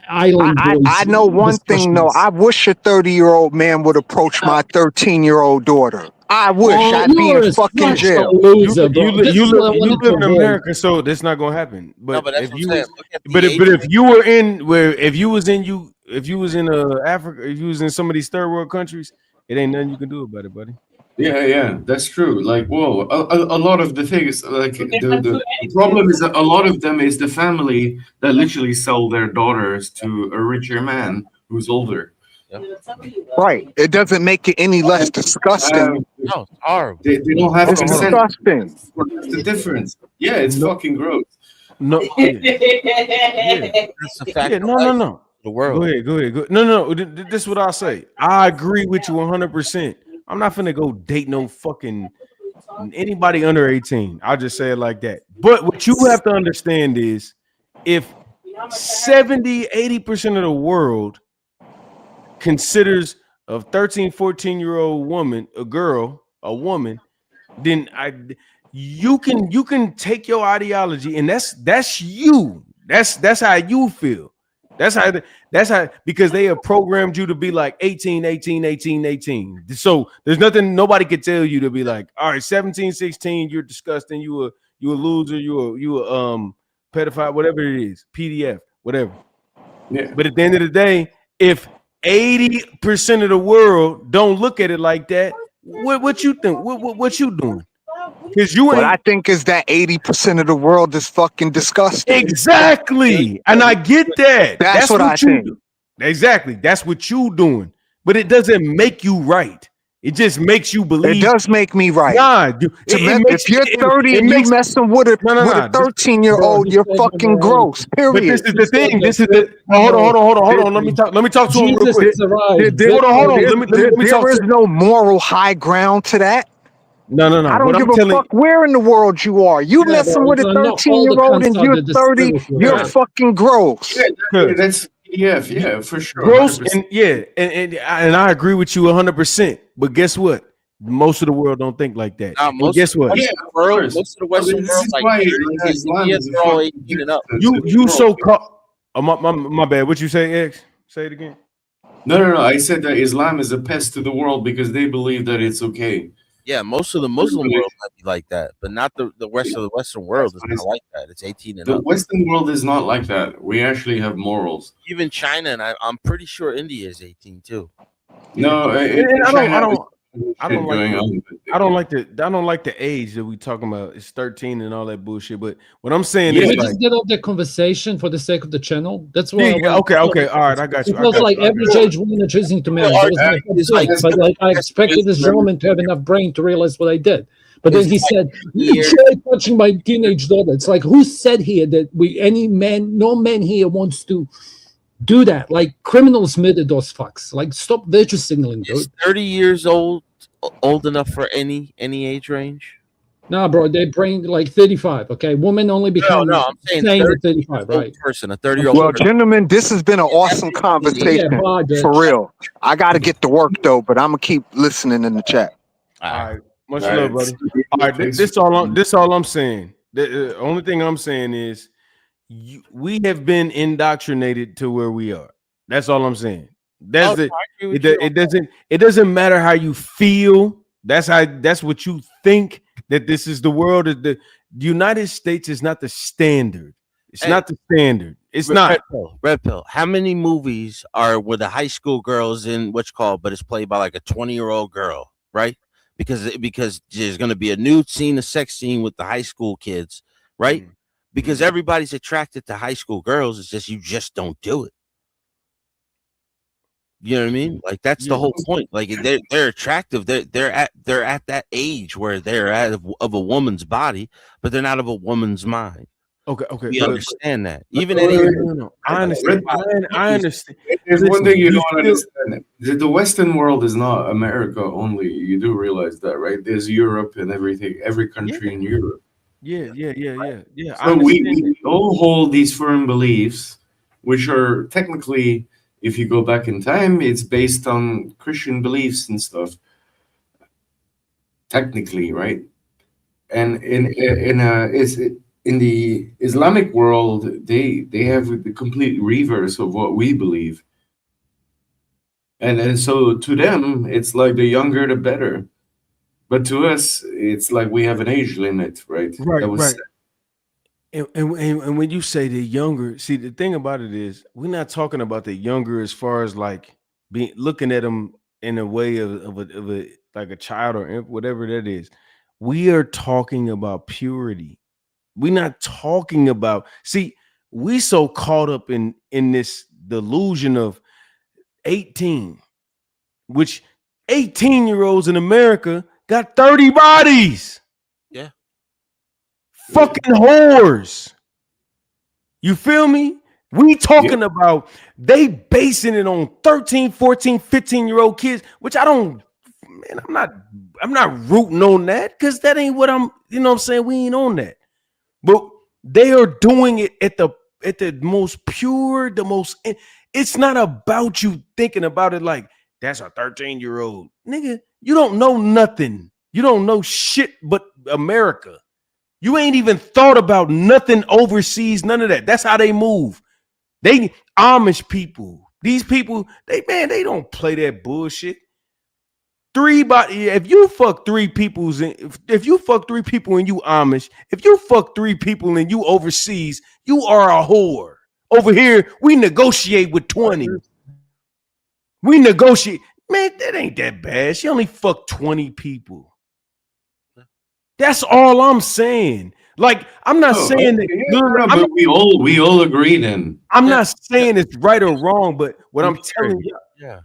island boys. I know one thing, though. I wish a 30-year-old man would approach my 13-year-old daughter. I wish I'd be in fucking jail. You live in America, so that's not gonna happen. But if you, but if you were in if you was in Africa, if you was in some of these third world countries, it ain't nothing you can do about it, buddy. Yeah, that's true. Like, whoa, a lot of the things, like the problem is that a lot of them is the family that literally sell their daughters to a richer man who's older. Right. It doesn't make it any less disgusting. No, it's horrible. They don't have It's consent. disgusting. That's the difference. Yeah, it's fucking gross. No, That's the fact. No. The world. Go ahead. No. This is what I'll say. I agree with you 100%. I'm not finna go date no fucking anybody under 18. I'll just say it like that. But what you have to understand is if 70-80% of the world considers a 13-14-year-old woman a woman, then you can take your ideology and that's you. That's how you feel. That's how because they have programmed you to be like 18. So there's nothing nobody could tell you to be like, all right, 17, 16, you're disgusting, you a loser, you a pedophile, whatever it is, PDF, whatever. Yeah. But at the end of the day, if 80% of the world don't look at it like that, what you think? What you doing? Because you ain't. What I think is that 80% of the world is fucking disgusting. Exactly. And I get that. That's what I think. Exactly. That's what you doing. But it doesn't make you right. It just makes you believe. It does make me right. Nah, if you're 30 and you messing with a 13-year-old, you're fucking gross. Period. But this is the thing. This is the hold on. Let me talk to him real quick. Hold on. There is no moral high ground to that. No. I don't give a fuck where in the world you are. You messing with a 13-year-old and you're 30, you're fucking gross. Yeah, for sure. Gross 100%. and I agree with you 100%. But guess what? Most of the world don't think like that. Guess what? Most of the Western world, like Islam is all 18 and up. You so caught. My bad. What you say, X? Say it again. No. I said that Islam is a pest to the world because they believe that it's okay. Yeah, most of the Muslim world might be like that, but not the rest of the Western world is not like that. It's 18 and up. The Western world is not like that. We actually have morals. Even China, and I'm pretty sure India is 18 too. No, I don't like the age that we talking about. It's 13 and all that bullshit. But what I'm saying is, just get off the conversation for the sake of the channel. That's why. Okay. All right, I got you. It feels like average age women are choosing to marry. But like I expected this gentleman to have enough brain to realize what I did. But then he said, "Try touching my teenage daughter." It's like, who said here that no man here wants to do that? Like criminals murder those fucks. Like stop virtue signaling, dude. Is 30 years old enough for any age range? No, bro, they bring like 35. Okay, women only become. No, I'm saying 35, right? Person, a 30-year-old. Well, gentlemen, this has been an awesome conversation for real. I got to get to work though, but I'm gonna keep listening in the chat. All right, much love, buddy. All right, this all I'm saying. The only thing I'm saying is, we have been indoctrinated to where we are. That's all I'm saying. It doesn't matter how you feel. That's what you think that this is the world. The United States is not the standard. It's not the standard. It's not. Red Pill. How many movies are where the high school girls in what's called, but it's played by like a 20-year-old girl, right? Because there's going to be a nude scene, a sex scene with the high school kids, right? Because everybody's attracted to high school girls. It's just you just don't do it. You know what I mean? Like that's the whole point. Like they're attractive. They're at that age where they're out of a woman's body, but they're not of a woman's mind. Okay. We understand that. But Even wait, at age, no. I understand. I understand. There's one Listen, thing you you don't still- understand. The Western world is not America only. You do realize that, right? There's Europe and everything, every country in Europe. Yeah. I So understand. we all hold these firm beliefs, which are technically, if you go back in time, it's based on Christian beliefs and stuff. Technically, right? And in the Islamic world, they have the complete reverse of what we believe. And so to them, it's like the younger the better. But to us, it's like we have an age limit, right? Right, That was right. And when you say the younger, see the thing about it is we're not talking about the younger as far as like looking at them in a way of a like a child or whatever that is. We are talking about purity. We're not talking about we so caught up in this delusion of 18, which 18-year-olds in America got 30 bodies. Yeah. Fucking whores. You feel me? We talking about they basing it on 13, 14, 15-year-old kids, which I'm not rooting on that because that ain't what I'm, you know what I'm saying? We ain't on that. But they are doing it at the most pure, it's not about you thinking about it like that's a 13-year-old. Nigga, you don't know nothing. You don't know shit but America. You ain't even thought about nothing overseas, none of that. That's how they move. They Amish people. These people, they don't play that bullshit. If you fuck three people if you fuck three people and you Amish, if you fuck three people and you overseas, you are a whore. Over here, we negotiate with 20. We negotiate. Man, that ain't that bad. She only fucked 20 people. That's all I'm saying. Like, I'm not saying that. but we all agree then. I'm not saying it's right or wrong, but what I'm telling you,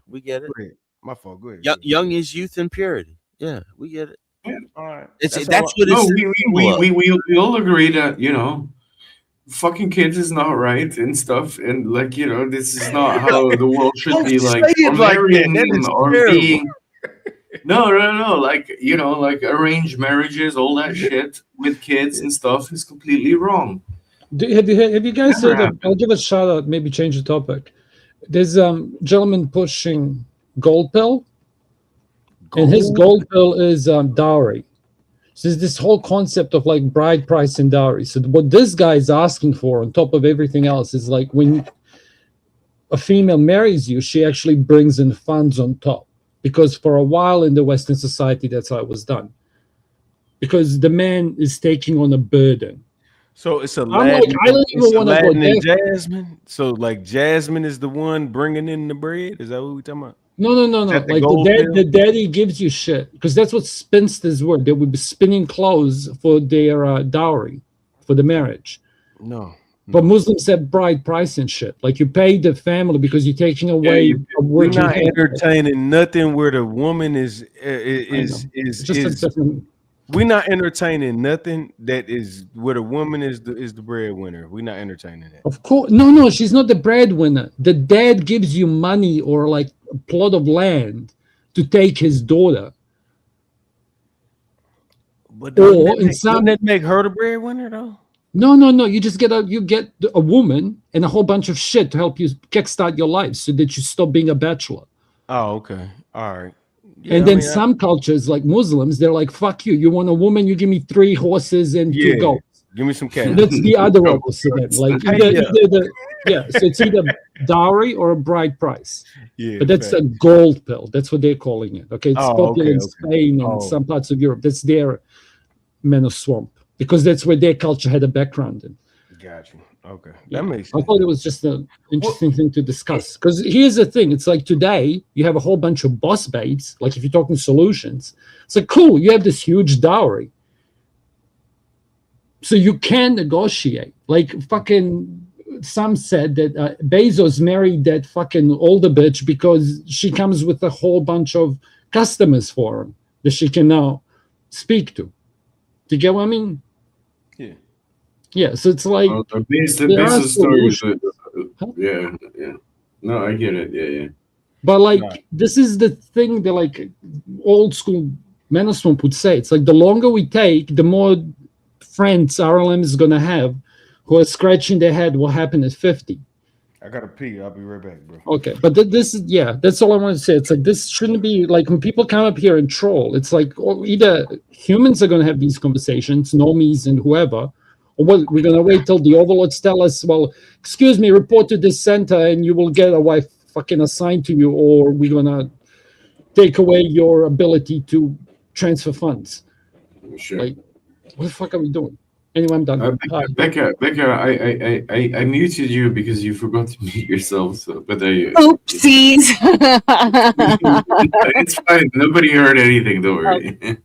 we get it. Go ahead. My fault. Go ahead. Young is youth and purity. Yeah, we get it. All right. That's what it's. We all agree that fucking kids is not right and stuff, and this is not how the world should be like. Or marrying or being. No. Like arranged marriages, all that shit with kids and stuff is completely wrong. Have you guys heard of, I'll give a shout out, maybe change the topic. There's a gentleman pushing gold pill, and his gold pill is dowry. So there's this whole concept of like bride price and dowry. So what this guy is asking for on top of everything else is like when a female marries you, she actually brings in funds on top. Because for a while in the Western society, that's how it was done. Because the man is taking on a burden. So it's I don't even want to go and there. Jasmine. So like Jasmine is the one bringing in the bread. Is that what we talking about? No. Like the daddy gives you shit because that's what spinsters were. They would be spinning clothes for their dowry, for the marriage. No. But Muslims have bride price and shit. Like you pay the family because you're taking away a We're working not hand. entertaining nothing where the woman is. We're not entertaining nothing that is where the woman is the breadwinner. We're not entertaining that. Of course, no, she's not the breadwinner. The dad gives you money or like a plot of land to take his daughter. But doesn't that make her the breadwinner though? No. You just get a woman and a whole bunch of shit to help you kickstart your life so that you stop being a bachelor. Oh, okay, all right. Yeah, and then some cultures like Muslims, they're like, "Fuck you! You want a woman? You give me 3 horses and 2 goats." Give me some cash. That's the other opposite. Like so it's either dowry or a bride price. Yeah, but that's a gold pill. That's what they're calling it. Okay, it's popular in okay. Spain and some parts of Europe. That's their men of swamp because that's where their culture had a background in. Got you. Okay, that makes sense. I thought it was just an interesting thing to discuss. Because here's the thing: it's like today you have a whole bunch of boss babes. Like if you're talking solutions, it's like cool. You have this huge dowry, so you can negotiate. Like fucking some said that Bezos married that fucking older bitch because she comes with a whole bunch of customers for him that she can now speak to. Do you get what I mean? Yeah. Yeah, so it's like the there are Bezos story is solutions. yeah. No, I get it. Yeah. But like this is the thing that like old school management would say. It's like the longer we take, the more friends R.L.M is gonna have who are scratching their head what happened at 50. I gotta pee. I'll be right back, bro. Okay, but this is that's all I want to say. It's like this shouldn't be like when people come up here and troll. It's like either humans are gonna have these conversations, normies and whoever, or what we're gonna wait till the overlords tell us, well, excuse me, report to this center and you will get a wife fucking assigned to you, or we're gonna take away your ability to transfer funds. Sure. Like, what the fuck are we doing? Anyway, I'm done. Becca, I muted you because you forgot to mute yourself. So, but Oopsies. it's fine. Nobody heard anything. Don't worry.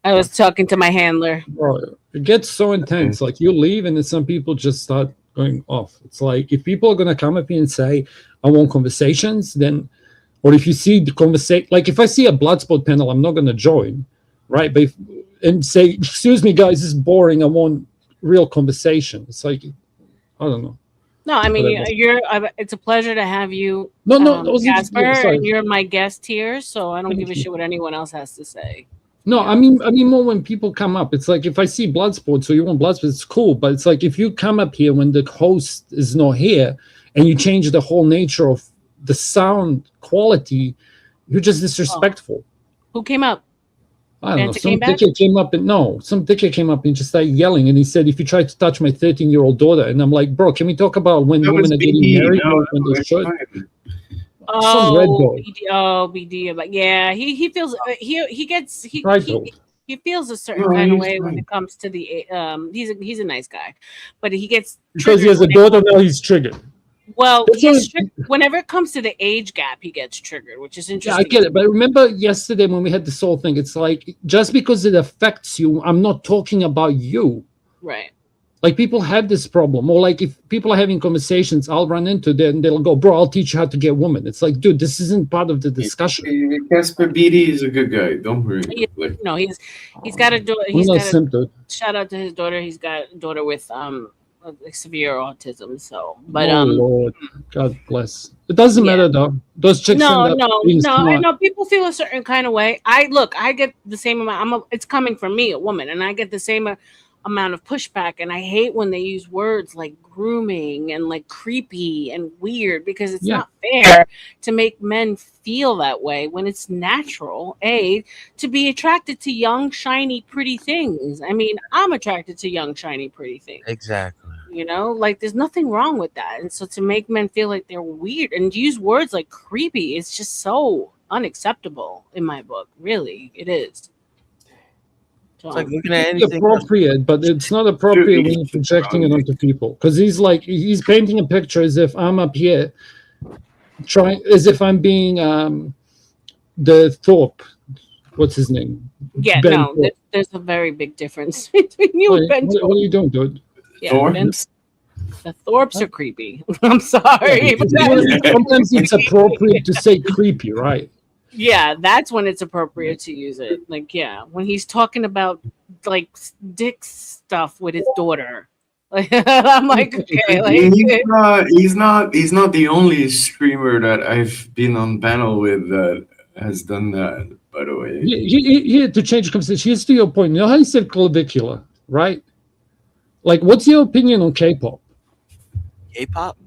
I was talking to my handler. Bro, it gets so intense. Like you leave, and then some people just start going off. It's like if people are gonna come up here and say, "I want conversations," then, or if you see the conversation, like if I see a Bloodsport panel, I'm not gonna join, right? But and say, "Excuse me, guys, this is boring. I want real conversation." It's like, I don't know. No, I mean Whatever. it's a pleasure to have you, No, that was Casper, sorry. and you're my guest here, so I don't Thank give a you. shit what anyone else has to say. No, I mean more when people come up. It's like if I see Bloodsport, so you want Bloodsport, it's cool. But it's like if you come up here when the host is not here and you change the whole nature of the sound quality, you're just disrespectful. Who came up? I don't know. Santa Some came back? dickhead came up and just started yelling, and he said, "If you try to touch my 13-year-old daughter," and I'm like, "Bro, can we talk about when women are getting married when they should?" BD, but yeah, he feels he gets he feels a certain No, kind of he's way when fine. it comes to the he's a nice guy, but he gets Because he has a triggered daughter now, he's triggered. well, That's whenever it comes to the age gap, he gets triggered, which is Yeah, interesting. I get it. But remember yesterday when we had this whole thing, it's like just because it affects you, I'm not talking about you. Right. Like people have this problem, or like if people are having conversations, I'll run into them and they'll go, "Bro, I'll teach you how to get women." It's like, dude, this isn't part of the discussion. Casper BD is a good guy. Don't worry. No, he's got a daughter. I'm not simp, dude. Shout out to his daughter. He's got a daughter with severe autism. So, but Oh Lord, God bless. It doesn't matter though. Those chicks no, end up no, being no. I smart. know people feel a certain kind of way. I get the same amount. It's coming from me, a woman, and I get the same amount of pushback. And I hate when they use words like grooming and like creepy and weird because it's not fair to make men feel that way when it's natural. To be attracted to young, shiny, pretty things. I mean, I'm attracted to young, shiny, pretty things. Exactly. You know, like there's nothing wrong with that. And so to make men feel like they're weird and use words like creepy, it's just so unacceptable in my book. Really, it is. So, It's like looking at It's anything. appropriate, but it's not appropriate when you're projecting it onto people. Because he's painting a picture as if I'm up here as if I'm being the Thorpe. What's his name? yeah, Ben no, Thorpe. there's a very big difference between you and Ben. What are you doing, dude? Yeah, the Thorpes are creepy. I'm sorry. but Sometimes it's appropriate to say creepy, right? yeah, that's when it's appropriate to use it. Like, yeah, when he's talking about like dick stuff with his daughter. I'm like, okay, like he's not the only streamer that I've been on panel with that has done that. By the way, Here to change the conversation. Here's to your point. You know how you said clavicular, right? Like, what's your opinion on K-pop? K-pop?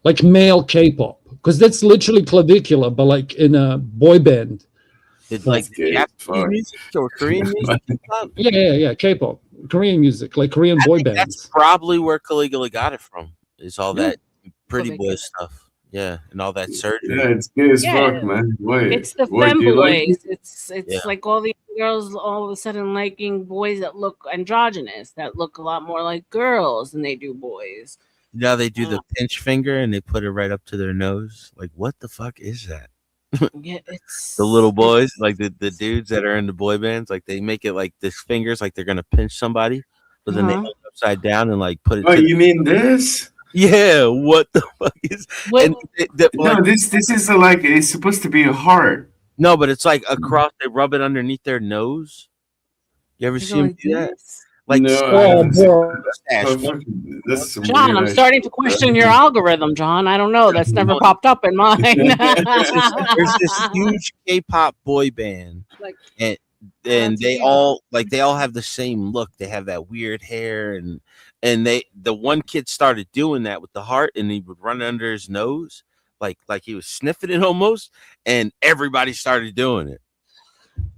Like male K-pop, because that's literally clavicular, but like in a boy band. It's like Japanese music or Korean music? Yeah, K-pop, Korean music, like Korean boy bands. That's probably where Caligula got it from. Is all Yeah. that pretty boy stuff. Yeah, and all that surgery. Yeah, it's gay as fuck, man. Wait, it's the wait, do you like femboys. it? It's like all these girls all of a sudden liking boys that look androgynous, that look a lot more like girls than they do boys. Now they do the pinch finger and they put it right up to their nose. Like, what the fuck is that? Yeah, it's The little boys, like the dudes that are in the boy bands, like they make it like this fingers, like they're gonna pinch somebody, but then they Uh-huh. hold up upside down and like put it. Oh, to you mean this? Yeah. What the fuck is? What? And No, this is like it's supposed to be a heart. no, but it's like across. They rub it underneath their nose. You ever They see go them like do that? this? Like No, I Oh, haven't seen bro. mustache. That's some John, weird I'm ass starting to shit. question your algorithm, John. I don't know. That's never popped up in mine. There's this huge K-pop boy band, Like, and lots of they people. all have the same look. They have that weird hair, and the one kid started doing that with the heart, and he would run it under his nose, like he was sniffing it almost, and everybody started doing it.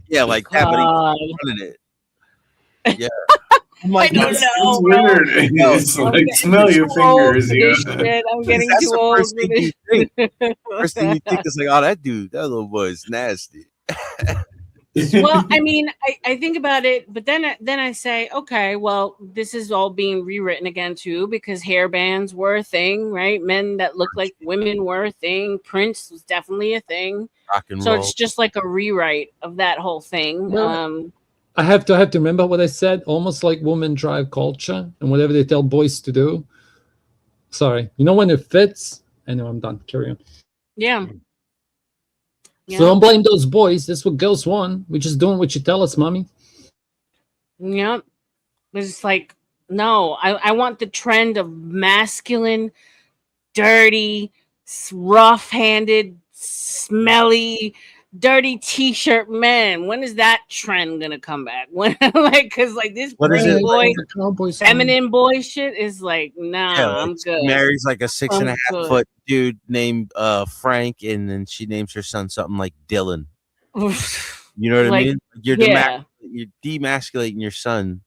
Yeah, like that, but he God. was running it. Yeah. I'm I like, don't It's know, bro. weird. no, It's I'm like getting smell too your old fingers, for you this know. shit. I'm getting that's too the old first for thing you this. think. First thing you think is like, oh, that little boy is nasty. Well, I mean, I think about it, but then I say, okay, well, this is all being rewritten again too, because hair bands were a thing, right? Men that look like women were a thing. Prince was definitely a thing. Rock and So roll. it's just like a rewrite of that whole thing. Well, I have to remember what I said. Almost like women drive culture, and whatever they tell boys to do. Sorry, you know when it fits. I know I'm done. Carry on. Yeah. So don't blame those boys. That's what girls want. We're just doing what you tell us, mommy. Yep. It's just like, no, I want the trend of masculine, dirty, rough-handed, smelly, dirty t-shirt men. When is that trend gonna come back? When because like this What is pretty it? boy, Cowboys feminine boy shit is like, nah, Yeah, like I'm she good. marries like a 6.5 good. foot dude named Frank, and then she names her son something like Dylan. You know what Like, I mean? You're yeah. you're demasculating your son,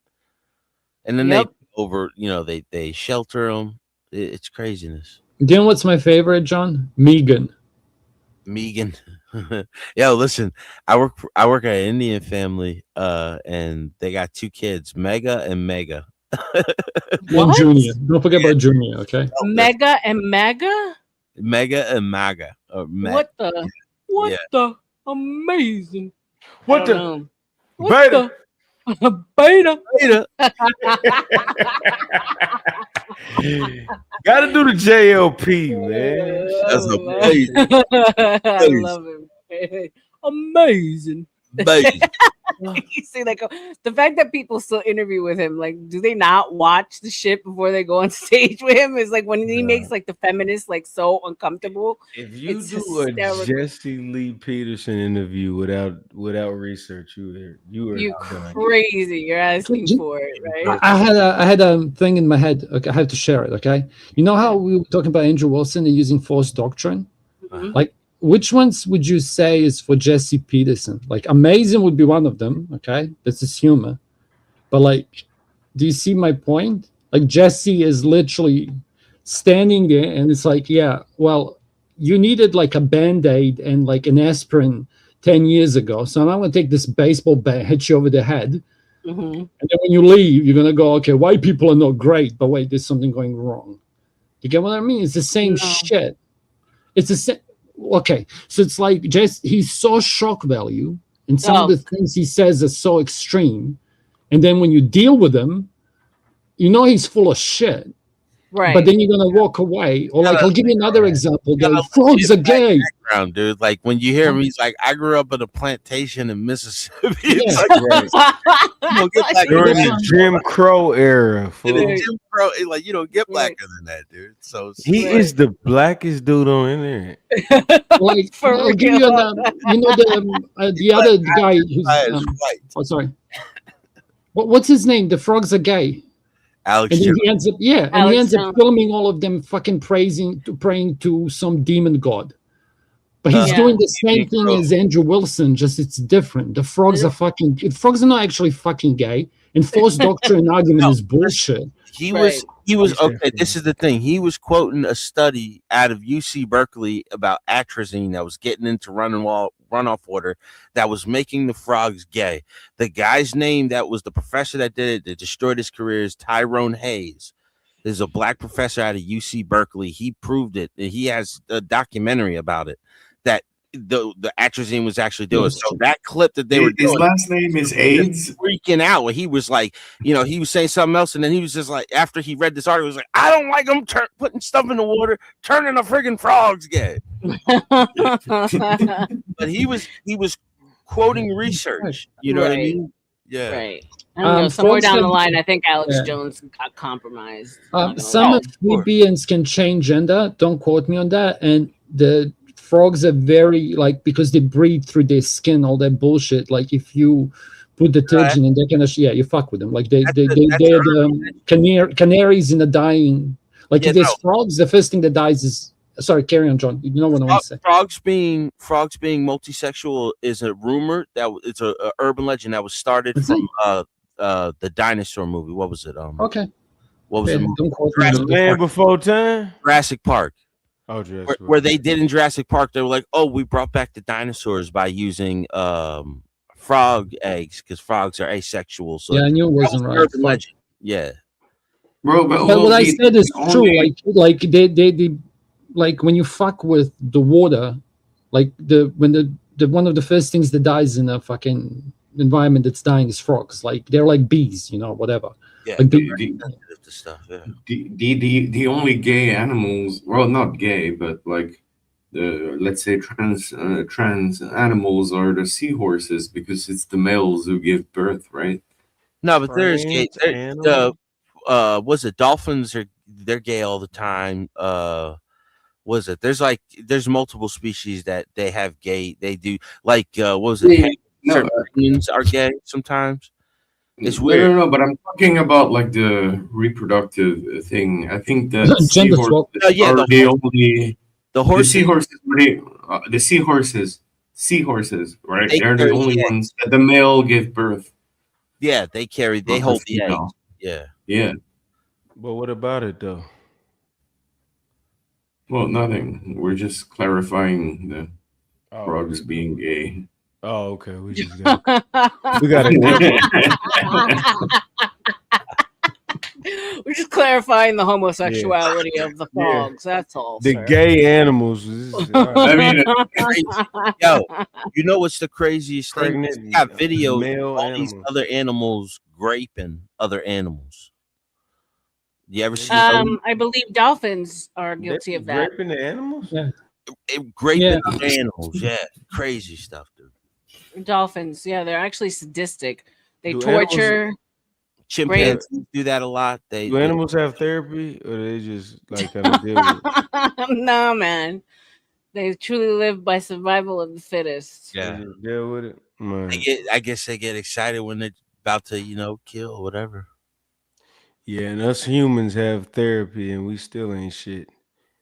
and then Yep. they shelter him. It's craziness. Do you know what's my favorite, John? Megan. Megan. Yo, listen, I work at an Indian family, and they got 2 kids, Mega and Mega. And Junior. Don't forget about Junior, okay? Mega and Mega? Mega and Maga. What the? What Yeah. the? Amazing. What I the? don't know. Beta. Beta. Beta. Gotta do the JLP, man. That's I amazing. love him. Amazing. Amazing. You see, like the fact that people still interview with him, like, do they not watch the shit before they go on stage with him? Is like when he makes like the feminists like so uncomfortable. If you It's do hysterical. a Jesse Lee Peterson interview without research, you are You done. crazy. You're asking for it, right? I had a thing in my head. Okay, I have to share it. Okay, you know how we were talking about Andrew Wilson and using false doctrine? Mhm. Like, which ones would you say is for Jesse Peterson? Like, amazing would be one of them. Okay, that's his humor. But like, do you see my point? Like, Jesse is literally standing there, and it's like, yeah, well, you needed like a Band-Aid and like an aspirin 10 years ago. So I'm going to take this baseball bat, hit you over the head. Mhm. And then when you leave, you're going to go, okay, white people are not great, but wait, there's something going wrong. You get what I mean? It's the same shit. It's the same. Okay, so it's like just he's so shock value, and some of the things he says are so extreme, and then when you deal with him, you know he's full of shit. Right. But then you're gonna walk away, or like I'll give you another example. Got The a frogs are gay. background, dude. Like when you hear him, he's like, I grew up in a plantation in Mississippi. Yeah. It's like, you don't get blacker During than the that. Jim Crow era, In fool. the Jim Crow, like you don't get blacker than that, dude. So He is the blackest dude on internet. Like For I'll give you real. you know the other guy who's oh sorry, what's his name? The frogs are gay. Alex And then Jones. he ends up, and he Alex ends up Jones. filming all of them fucking praying to some demon god. But he's doing the same thing as Andrew Wilson, just it's different. The frogs are frogs are not actually fucking gay, and false doctrine argument is bullshit. He was okay. This is the thing. He was quoting a study out of UC Berkeley about atrazine that was getting into runoff water that was making the frogs gay. The guy's name that was the professor that did it that destroyed his career is Tyrone Hayes. There's a black professor out of UC Berkeley. He proved it. He has a documentary about it. That the atrazine was actually doing. So that clip that they were His doing, last name is AIDS. freaking out. He was like, he was saying something else, and then he was just like, after he read this article, he was like, I don't like them putting stuff in the water, turning the friggin' frogs gay. But he was quoting research. You know what I mean? Yeah. Right. I don't know. Somewhere frogs down the can- line, I think Alex yeah. Jones got compromised. Not gonna Some lie. amphibians can change gender. Don't quote me on that. And the frogs are very because they breathe through their skin, all that bullshit. Like if you put detergent in, they can you fuck with them. Like they're the canaries in the dying. Like if there's frogs, the first thing that dies is. Sorry, carry on, John. You know what I want to say. Frogs being multisexual is a rumor it's a urban legend that was started from the dinosaur movie. What was it? Okay. What was Yeah, the movie? don't quote me on The Land Before Time. Jurassic Park. Oh, Jurassic Park. Where they did in Jurassic Park, they were like, "Oh, we brought back the dinosaurs by using frog eggs because frogs are asexual." So Yeah, I knew it wasn't right. Urban legend. Yeah, bro. But what I said is true. Like they like when you fuck with the water, like when the one of the first things that dies in a fucking environment that's dying is frogs. Like they're like bees, whatever. Yeah, like the stuff. Yeah. The only gay animals, well, not gay, but like let's say trans animals are the seahorses because it's the males who give birth, right? No, but there's gay. Trans Was it dolphins? They're gay all the time. Was it? There's multiple species that they have gay. They do what was it? Yeah, Certain penguins are gay sometimes. It's weird. No, but I'm talking about like the reproductive thing. I think that Gender seahorses swap. are the only the seahorses, right? They They're the carry only the ones that the male give birth. Yeah, they hold the eggs. female. Yeah. Yeah. But what about it though? Well, nothing. We're just clarifying the frogs being gay. Oh, okay. We just got We're just clarifying the homosexuality of the frogs. That's all. the sir. gay animals. I mean, Yo, you know what's the craziest thing? Pregnant They got videos male of all these animals. other animals graping other animals. You ever see those? I believe dolphins are guilty of that. Raping the animals? Yeah. Graping other animals. Yeah, crazy stuff, dude. Dolphins, yeah, they're actually sadistic. They Do torture. Chimpanzees do that a lot. Do animals have therapy, or they just like kind of deal with it? No, man. They truly live by survival of the fittest. Yeah. They just deal with it. Man. I guess they get excited when they're about to, kill or whatever. Yeah, and us humans have therapy, and we still ain't shit.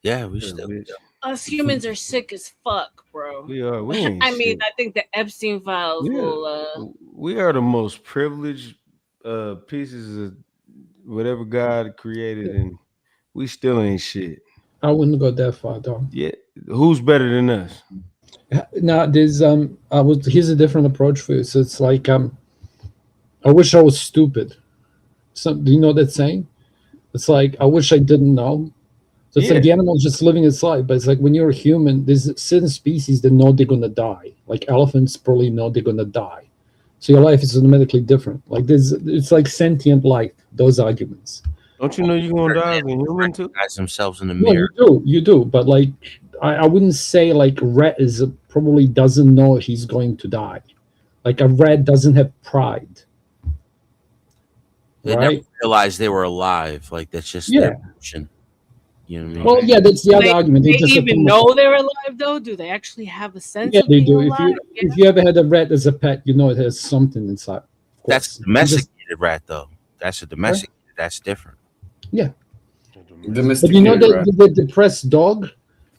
Yeah, we Yeah, still. bitch. Us humans are sick as fuck, bro. We are. We ain't I mean, shit. I think the Epstein files Yeah. will. We are the most privileged pieces of whatever God created, and we still ain't shit. I wouldn't go that far, though. Yeah, who's better than us? Now there's here's a different approach for you. So it's like I wish I was stupid. So do you know that saying? It's like I wish I didn't know. So it's like the animal's just living its life, but it's like when you're a human, there's certain species that know they're gonna die. Like elephants probably know they're gonna die. So your life is automatically different. Like it's like sentient life. Those arguments. Don't you know you're gonna die as a human too? Recognize themselves in the No, mirror. you do. But like I wouldn't say like rat probably doesn't know he's going to die. Like a rat doesn't have pride. They Right? never realized they were alive. Like that's just their emotion. You know what I mean? Well, yeah, that's the other argument. They just even assume- know they're alive, though. Do they actually have a sense? Yeah, of they being do. alive? If you ever had a rat as a pet, you know it has something inside. That's a domesticated rat, though. That's a domesticated. That's different. Yeah. But Domesticated you know rat. the depressed dog?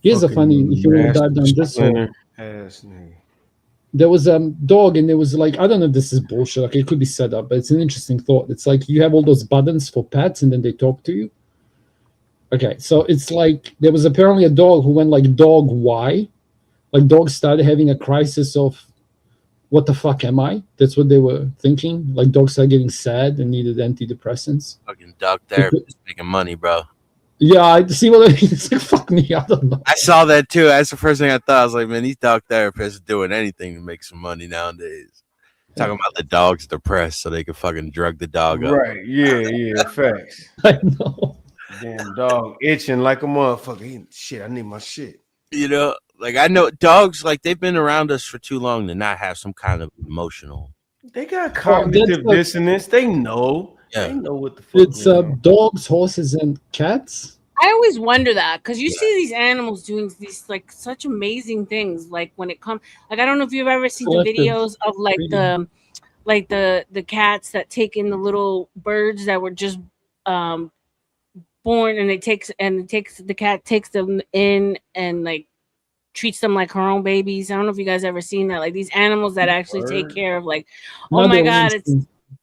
Here's a funny, if you want to dive down this hole. Splinter ass nigga. There was a dog, and there was like, I don't know if this is bullshit. Like, it could be set up, but it's an interesting thought. It's like you have all those buttons for pets, and then they talk to you. Okay, so it's like there was apparently a dog who went like dog why? Like dogs started having a crisis of what the fuck am I? That's what they were thinking. Like dogs started getting sad and needed antidepressants. Fucking dog therapist making money, bro. Yeah, I see what I mean. It's like, fuck me, I don't know. I saw that too. That's the first thing I thought. I was like, man, these dog therapists are doing anything to make some money nowadays. Talking about the dog's depressed so they can fucking drug the dog up. Right. Yeah. Facts. I know. Damn dog itching like a motherfucker. Shit, I need my shit. You know, like I know dogs, like they've been around us for too long to not have some kind of emotional. They got Oh, cognitive that's dissonance. They know. Yeah. They know what the fuck. It's dogs, horses, and cats. I always wonder that because you see these animals doing these like such amazing things. Like when it comes, like I don't know if you've ever seen the Collective videos of the cats that take in the little birds that were just born, and the cat takes them in and like treats them like her own babies. I don't know if you guys ever seen that. Like these animals that actually take care of like, oh my god, it's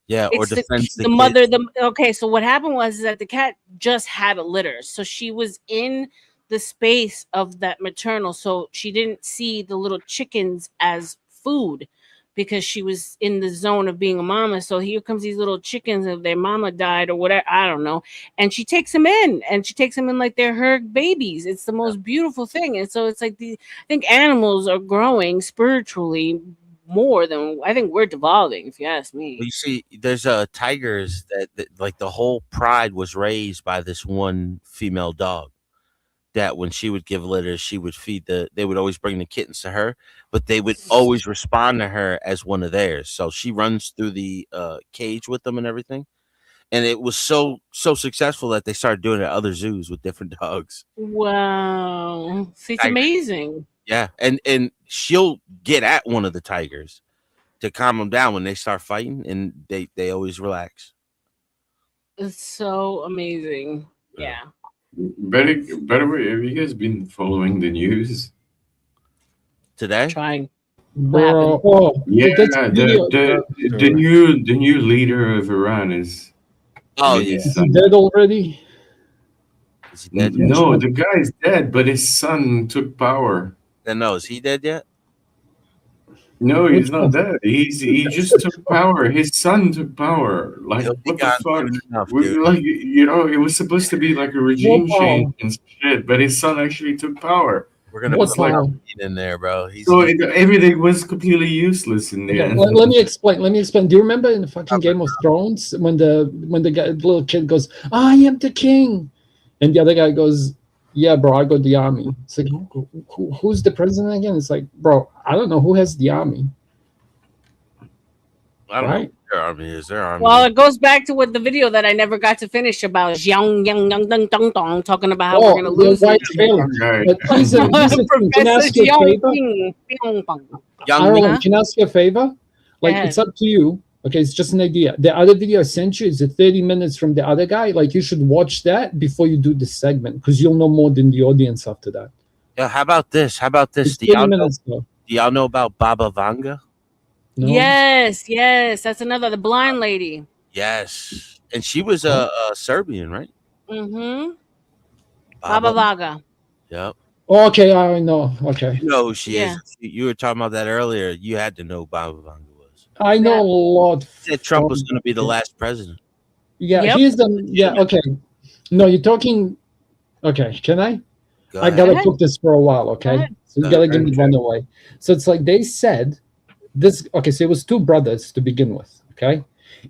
Yeah, or it's defends the kid. mother. Okay, so what happened was that the cat just had a litter, so she was in the space of that maternal, so she didn't see the little chickens as food because she was in the zone of being a mama. So here comes these little chickens, if their mama died or whatever, I don't know, and she takes them in, like they're her babies. It's the most beautiful thing, and so it's like I think animals are growing spiritually more than I think we're devolving, if you ask me. Well, you see, there's tigers that like the whole pride was raised by this one female dog. That when she would give litters, she would feed they would always bring the kittens to her, but they would always respond to her as one of theirs. So she runs through the cage with them and everything. And it was so successful that they started doing it at other zoos with different dogs. Wow. See, it's Tiger. amazing. Yeah. And she'll get at one of the tigers to calm them down when they start fighting, and they always relax. It's so amazing. Yeah. By the way, have you guys been following the news today? Trying. Bro, oh, Yeah, that's video. the new leader of Iran is. Oh his yeah, Is he son. dead already? Is he dead? No, the guy's dead, but his son took power. Then no, is he dead yet? No, he's Which not one? dead. He just took power. His son took power. Like He'll be what the gone fuck? soon enough, We, dude. like it was supposed to be like a regime change and shit, but his son actually took power. We're gonna What's put wrong? in there, bro. So everything was completely useless in the Okay, end. let me explain. Do you remember in the fucking Game of Thrones when the little kid goes, "I am the king," and the other guy goes, "Yeah, bro, I got the army." It's like, who's the president again? It's like, bro, I don't know who has the army. I don't Right. know. Their army is their army. Well, it goes back to what the video that I never got to finish about Xiang Yang Yang Dong Dong Dong, talking about how we're gonna lose white it. failure. But here's a thing. Can I Professor ask you a Xiang favor? Ping, Ping Pong. Ireland, can I ask you a favor? Like, it's up to you. Okay, it's just an idea. The other video I sent you is the 30 minutes from the other guy. Like, you should watch that before you do this segment because you'll know more than the audience after that. Yeah, how about this? It's 30 minutes, though. Do y'all know about Baba Vanga? No? Yes, that's another the blind lady. Yes, and she was a Serbian, right? Mm-hmm. Baba Vaga. Yep. Okay, I know. Okay. You know who she Yeah. is. You were talking about that earlier. You had to know who Baba Vanga was. I know a lot. Said Trump was going to be the last president. Yeah, Yep. here's the. Yeah, okay. No, you're talking. Okay, can I? Go I ahead. gotta cook this for a while, okay? So you Go gotta ahead. give me one away. So it's like they said this. Okay, so it was two brothers to begin with, okay?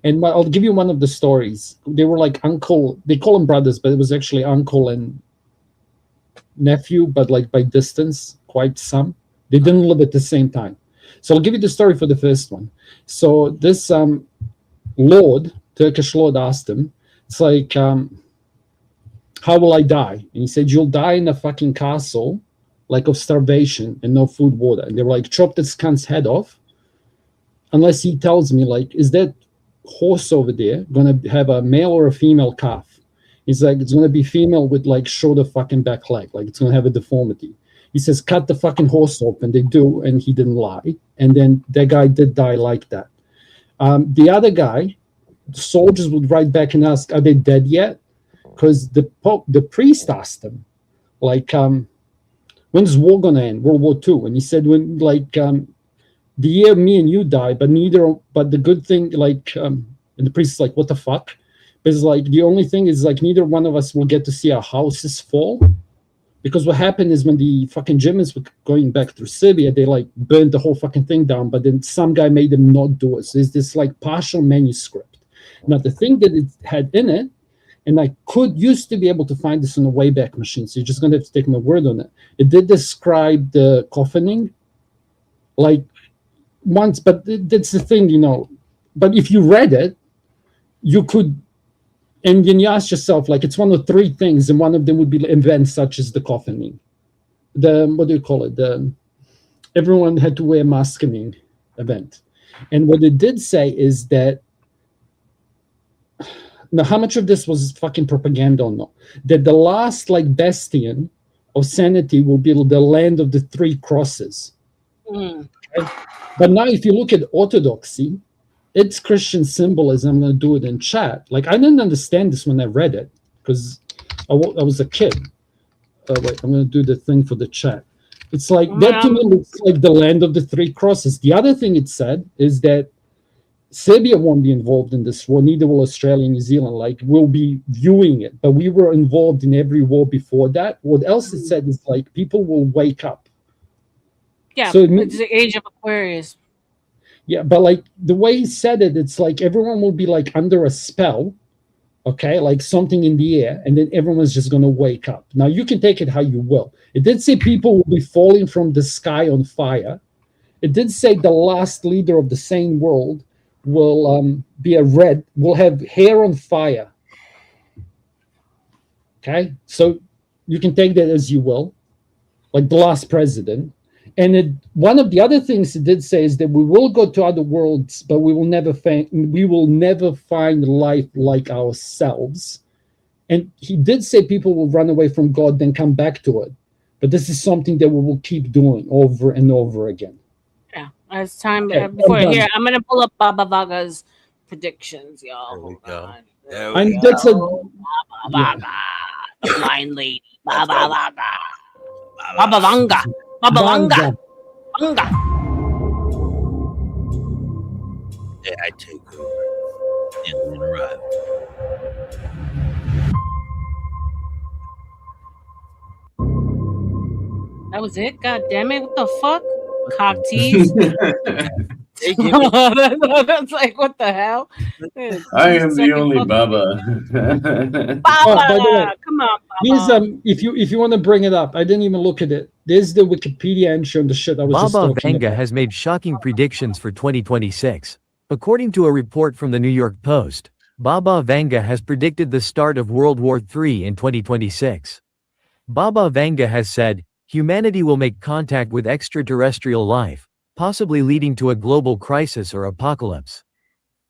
And I'll give you one of the stories. They were like uncle. They call them brothers, but it was actually uncle and nephew, but like by distance, quite some. They didn't live at the same time. So I'll give you the story for the first one. So this lord, Turkish lord, asked him, it's like, how will I die? And he said, you'll die in a fucking castle, like of starvation and no food, water. And they were like, chop this cunt's head off, unless he tells me, like, is that horse over there gonna have a male or a female calf? He's like, it's gonna be female with like shorter fucking back leg, like it's gonna have a deformity. He says, cut the fucking horse open. They do, and he didn't lie. And then that guy did die like that. The other guy, the soldiers would write back and ask, are they dead yet? Because the priest asked him, like, when's war gonna end? World War II. And he said, when, like, the year me and you die, but the good thing, like, and the priest is like, what the fuck? is like the only thing is like neither one of us will get to see our houses fall. Because what happened is when the fucking Germans were going back through Serbia, they like burned the whole fucking thing down, but then some guy made them not do it. So it's this like partial manuscript. Now the thing that it had in it, and I used to be able to find this on the Wayback Machine, so you're just gonna have to take my word on it. It did describe the coffining, like once, but that's the thing, you know. But if you read it, you could. And then you ask yourself, like, it's one of three things, and one of them would be events such as the coffining. What do you call it? Everyone had to wear masking event. And what it did say is that, now how much of this was fucking propaganda or not? That the last, like, bastion of sanity will be the land of the three crosses. Mm. Okay? But now if you look at Orthodoxy, it's Christian symbolism. I'm going to do it in chat. Like, I didn't understand this when I read it because I was a kid. Wait, I'm going to do the thing for the chat. It's like, that to me looks like the land of the three crosses. The other thing it said is that Serbia won't be involved in this war, neither will Australia and New Zealand. Like, we'll be viewing it, but we were involved in every war before that. What else it said is, like, people will wake up. Yeah, so it's the age of Aquarius. Yeah, but like the way he said it, it's like everyone will be like under a spell, okay, like something in the air, and then everyone's just going to wake up. Now, you can take it how you will. It did say people will be falling from the sky on fire. It did say the last leader of the sane world will will have hair on fire. Okay, so you can take that as you will, like the last president. And one of the other things it did say is that we will go to other worlds, but we will never find life like ourselves. And he did say people will run away from God, then come back to it. But this is something that we will keep doing over and over again. Yeah, it's time. Okay, Before I'm here, done. I'm gonna pull up Baba Vaga's predictions, y'all. There we go. And that's a Baba Vaga, the blind lady. Baba Vaga. Baba Vanga. Baba Vanga. Vanga. Yeah, I take over. And arrive. That was it? God damn it. What the fuck? Cock tease. That's like, what the hell? I am the Second only fucking Baba. Oh, by the way, come on, here's if you want to bring it up, I didn't even look at it. There's the Wikipedia entry on the shit I was just Baba talking Vanga about. has made shocking predictions for 2026. According to a report from the New York Post, Baba Vanga has predicted the start of World War III in 2026. Baba Vanga has said, humanity will make contact with extraterrestrial life, possibly leading to a global crisis or apocalypse.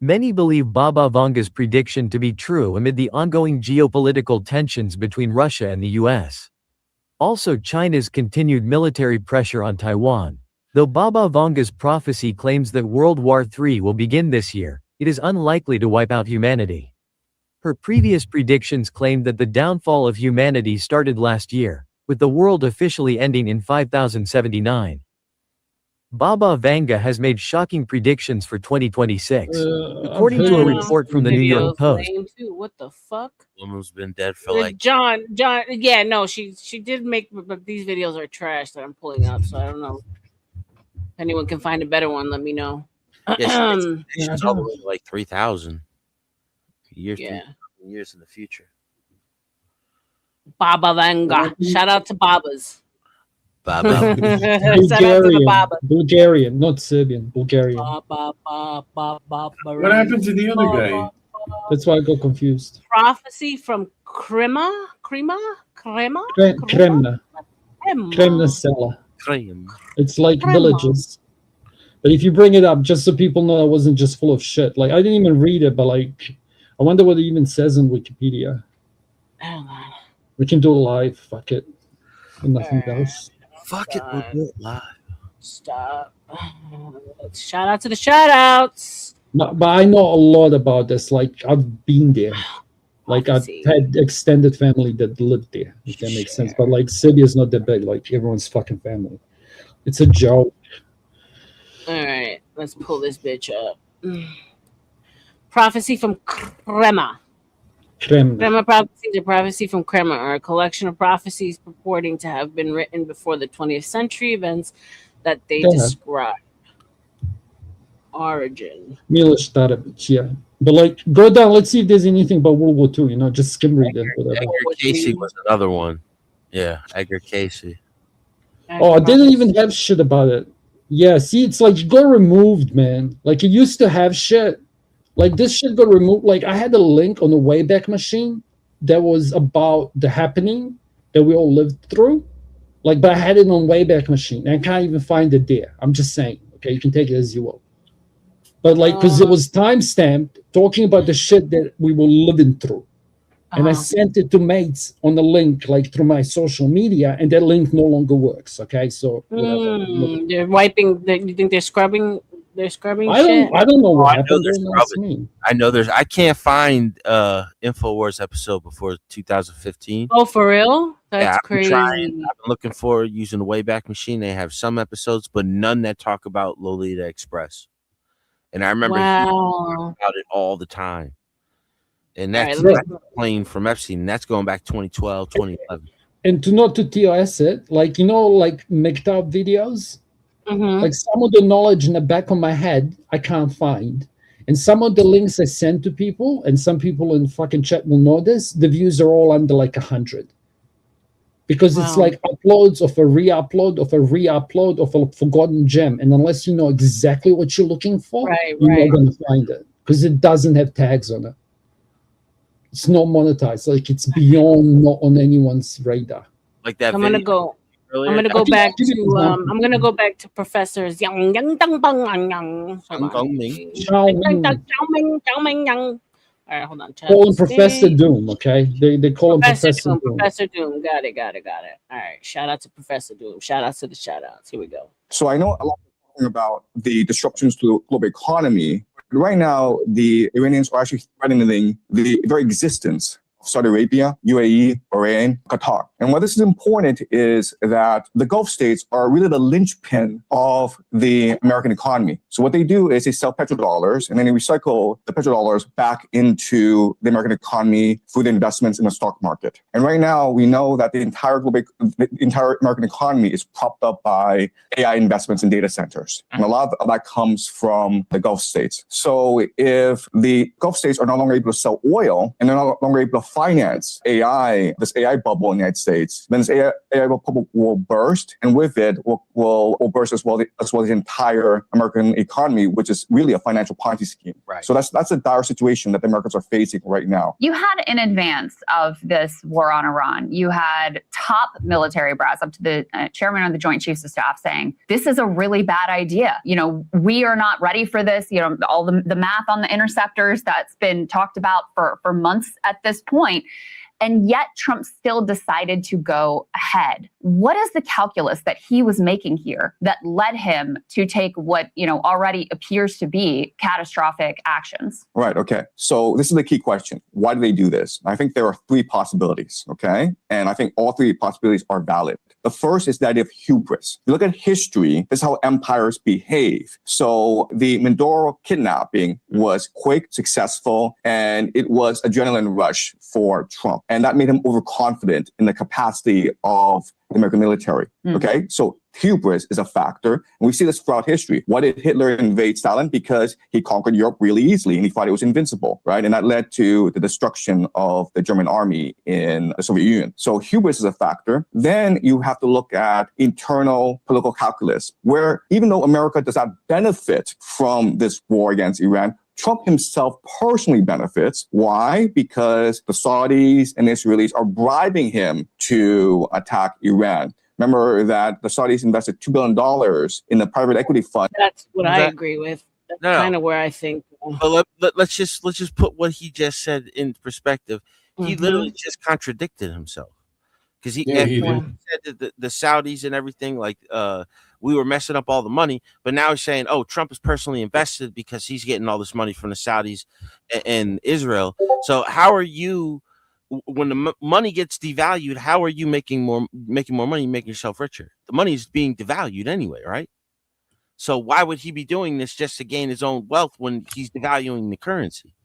Many believe Baba Vanga's prediction to be true amid the ongoing geopolitical tensions between Russia and the US. Also, China's continued military pressure on Taiwan. Though Baba Vanga's prophecy claims that World War III will begin this year, it is unlikely to wipe out humanity. Her previous predictions claimed that the downfall of humanity started last year, with the world officially ending in 5079. Baba Vanga has made shocking predictions for 2026. According to a report from the New York Post, lame too. What the fuck? Woman's been dead for like John, yeah, no, she did make, but these videos are trash that I'm pulling up, so I don't know. If anyone can find a better one, let me know. she's all the way to like 3,000 years, Yeah. years in the future. Baba Vanga. Shout out to Babas. Baba. Shout out to the Baba. Bulgarian, not Serbian, Bulgarian. What happened to the other guy? That's why I got confused. Prophecy from Kremna. Kremna Sela. It's like Kremna. villages. But if you bring it up, just so people know I wasn't just full of shit. Like, I didn't even read it, but like, I wonder what it even says on Wikipedia. We can do it live. Fuck it. And nothing else. Fuck it, we'll do it live. Stop. Shout out to the shout outs. But I know a lot about this. Like, I've been there. Like, I've had extended family that lived there, if that makes sense. But like, Serbia's not that big. Like, everyone's fucking family. It's a joke. All right, let's pull this bitch up. Prophecy from Kremna. Kremna. Kremlin prophecies or prophecy from Kremlin are a collection of prophecies purporting to have been written before the 20th century events that they Go ahead. describe. Origin. Miloš Starović, yeah. But like, go down. Let's see if there's anything about World War II. Just skim read it, whatever. Edgar Casey was another one. Yeah, Edgar Casey. Oh, I didn't even have shit about it. Yeah, see, it's like it got removed, man. Like it used to have shit. Like this shit got removed. Like I had a link on the Wayback Machine that was about the happening that we all lived through. Like, but I had it on Wayback Machine. I can't even find it there. I'm just saying. Okay, you can take it as you will. But like, because it was time stamped, talking about the shit that we were living through. And I sent it to mates on the link, like through my social media, and that link no longer works. Okay, so whatever. They're wiping. You think they're scrubbing? They're scrubbing I shit. don't know what I know happened. they're Don't ask scrubbing. me. I know there's. I can't find Infowars episode before 2015. Oh, for real? That's Yeah, I've been crazy. trying. I've been looking for using the Wayback Machine. They have some episodes, but none that talk about Lolita Express. And I remember hearing about it all the time. And that's playing from Epstein. And that's going back 2012, 2011. And to TOS it, like like McTub videos. Mm-hmm. Like some of the knowledge in the back of my head, I can't find. And some of the links I send to people, and some people in fucking chat will know this, the views are all under like 100. Because it's like uploads of a re-upload of a re-upload of a forgotten gem. And unless you know exactly what you're looking for, you're not going to find it. Because it doesn't have tags on it. It's not monetized. Like it's beyond not on anyone's radar. Like that I'm gonna go. I'm gonna go back to. I'm gonna go back to Professor's Yang Yang Dang Bang Yang Yang. All right, hold on. Call him Professor Doom, okay? They call him Professor Doom. Professor Doom. Got it. All right. Shout out to Professor Doom. Shout out to the shout outs. Here we go. So I know a lot of talking about the disruptions to the global economy. Right now, the Iranians are actually threatening the very existence of Saudi Arabia, UAE, Bahrain, Qatar. And why this is important is that the Gulf states are really the linchpin of the American economy. So what they do is they sell petrodollars and then they recycle the petrodollars back into the American economy through the investments in the stock market. And right now, we know that the entire American economy is propped up by AI investments in data centers. And a lot of that comes from the Gulf states. So if the Gulf states are no longer able to sell oil and they're no longer able to finance AI, this AI bubble in the United States, then this AI bubble will burst, and with it will burst as well the entire American economy, which is really a financial Ponzi scheme. Right. So that's a dire situation that the Americans are facing right now. You had in advance of this war on Iran, you had top military brass up to the chairman of the Joint Chiefs of Staff saying, this is a really bad idea. We are not ready for this. All the math on the interceptors that's been talked about for months at this point. And yet Trump still decided to go ahead. What is the calculus that he was making here that led him to take what, already appears to be catastrophic actions? Right. Okay. So this is the key question. Why do they do this? I think there are three possibilities. Okay. And I think all three possibilities are valid. The first is the idea of hubris. You look at history, this is how empires behave. So the Mindoro kidnapping was quick, successful, and it was adrenaline rush for Trump. And that made him overconfident in the capacity of the American military. Okay, so hubris is a factor. And we see this throughout history. Why did Hitler invade Stalin? Because he conquered Europe really easily and he thought it was invincible, right? And that led to the destruction of the German army in the Soviet Union. So hubris is a factor. Then you have to look at internal political calculus, where even though America does not benefit from this war against Iran, Trump himself personally benefits. Why? Because the Saudis and the Israelis are bribing him to attack Iran. Remember that the Saudis invested $2 billion in the private equity fund. That's what I agree with. That's kind of where I think. But let's just put what he just said in perspective. He literally just contradicted himself because he said that the Saudis and everything, like we were messing up all the money, but now he's saying, oh, Trump is personally invested because he's getting all this money from the Saudis and Israel. So how are you, when the money gets devalued, how are you making more money, making yourself richer? The money is being devalued anyway, right? So why would he be doing this just to gain his own wealth when he's devaluing the currency?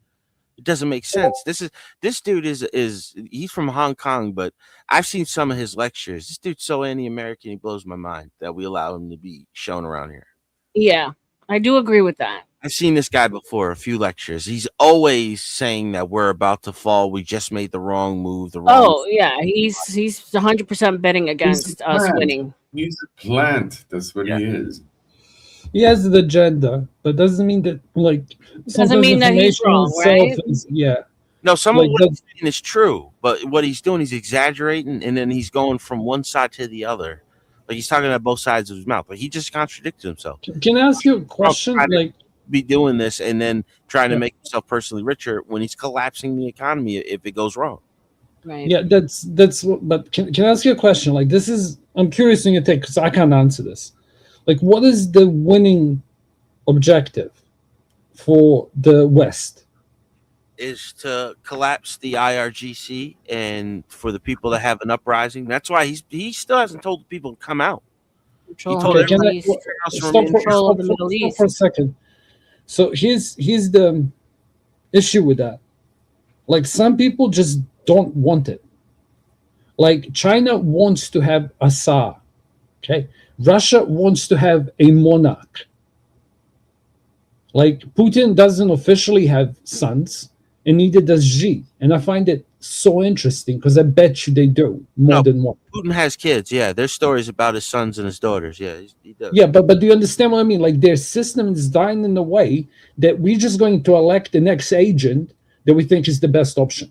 It doesn't make sense. This dude is he's from Hong Kong, but I've seen some of his lectures. This dude's so anti-American, he blows my mind that we allow him to be shown around here. Yeah, I do agree with that. I've seen this guy before, a few lectures. He's always saying that we're about to fall. We just made the wrong move. Oh yeah, he's 100% betting He's a against us plant. winning. He's a plant. That's what he is. He has the agenda, but doesn't mean that like Doesn't mean that he's wrong, right? No, some Like of what he's saying is true, but what he's doing, he's exaggerating, and then he's going from one side to the other. Like he's talking out both sides of his mouth, but he just contradicted himself. Can I ask you a question? Trump tried to Like, be doing this and then trying to Yeah. make himself personally richer when he's collapsing the economy if it goes wrong. Right. yeah, that's what. But can I ask you a question? Like, this is I'm curious in your take because I can't answer this. Like, what is the winning objective for the West? Is to collapse the IRGC and for the people that have an uprising. That's why he still hasn't told the people to come out. Control He told the Middle everybody East. else to Stop remain for, Control of the stop Middle for- East. stop for a second. So here's the issue with that. Like, some people just don't want it. Like, China wants to have a Tsar. Okay, Russia wants to have a monarch. Like, Putin doesn't officially have sons, and neither does Xi. And I find it so interesting because I bet you they do more than one. Putin has kids. Yeah, there's stories about his sons and his daughters. Yeah, he does. Yeah, but do you understand what I mean? Like, their system is dying in a way that we're just going to elect the next agent that we think is the best option.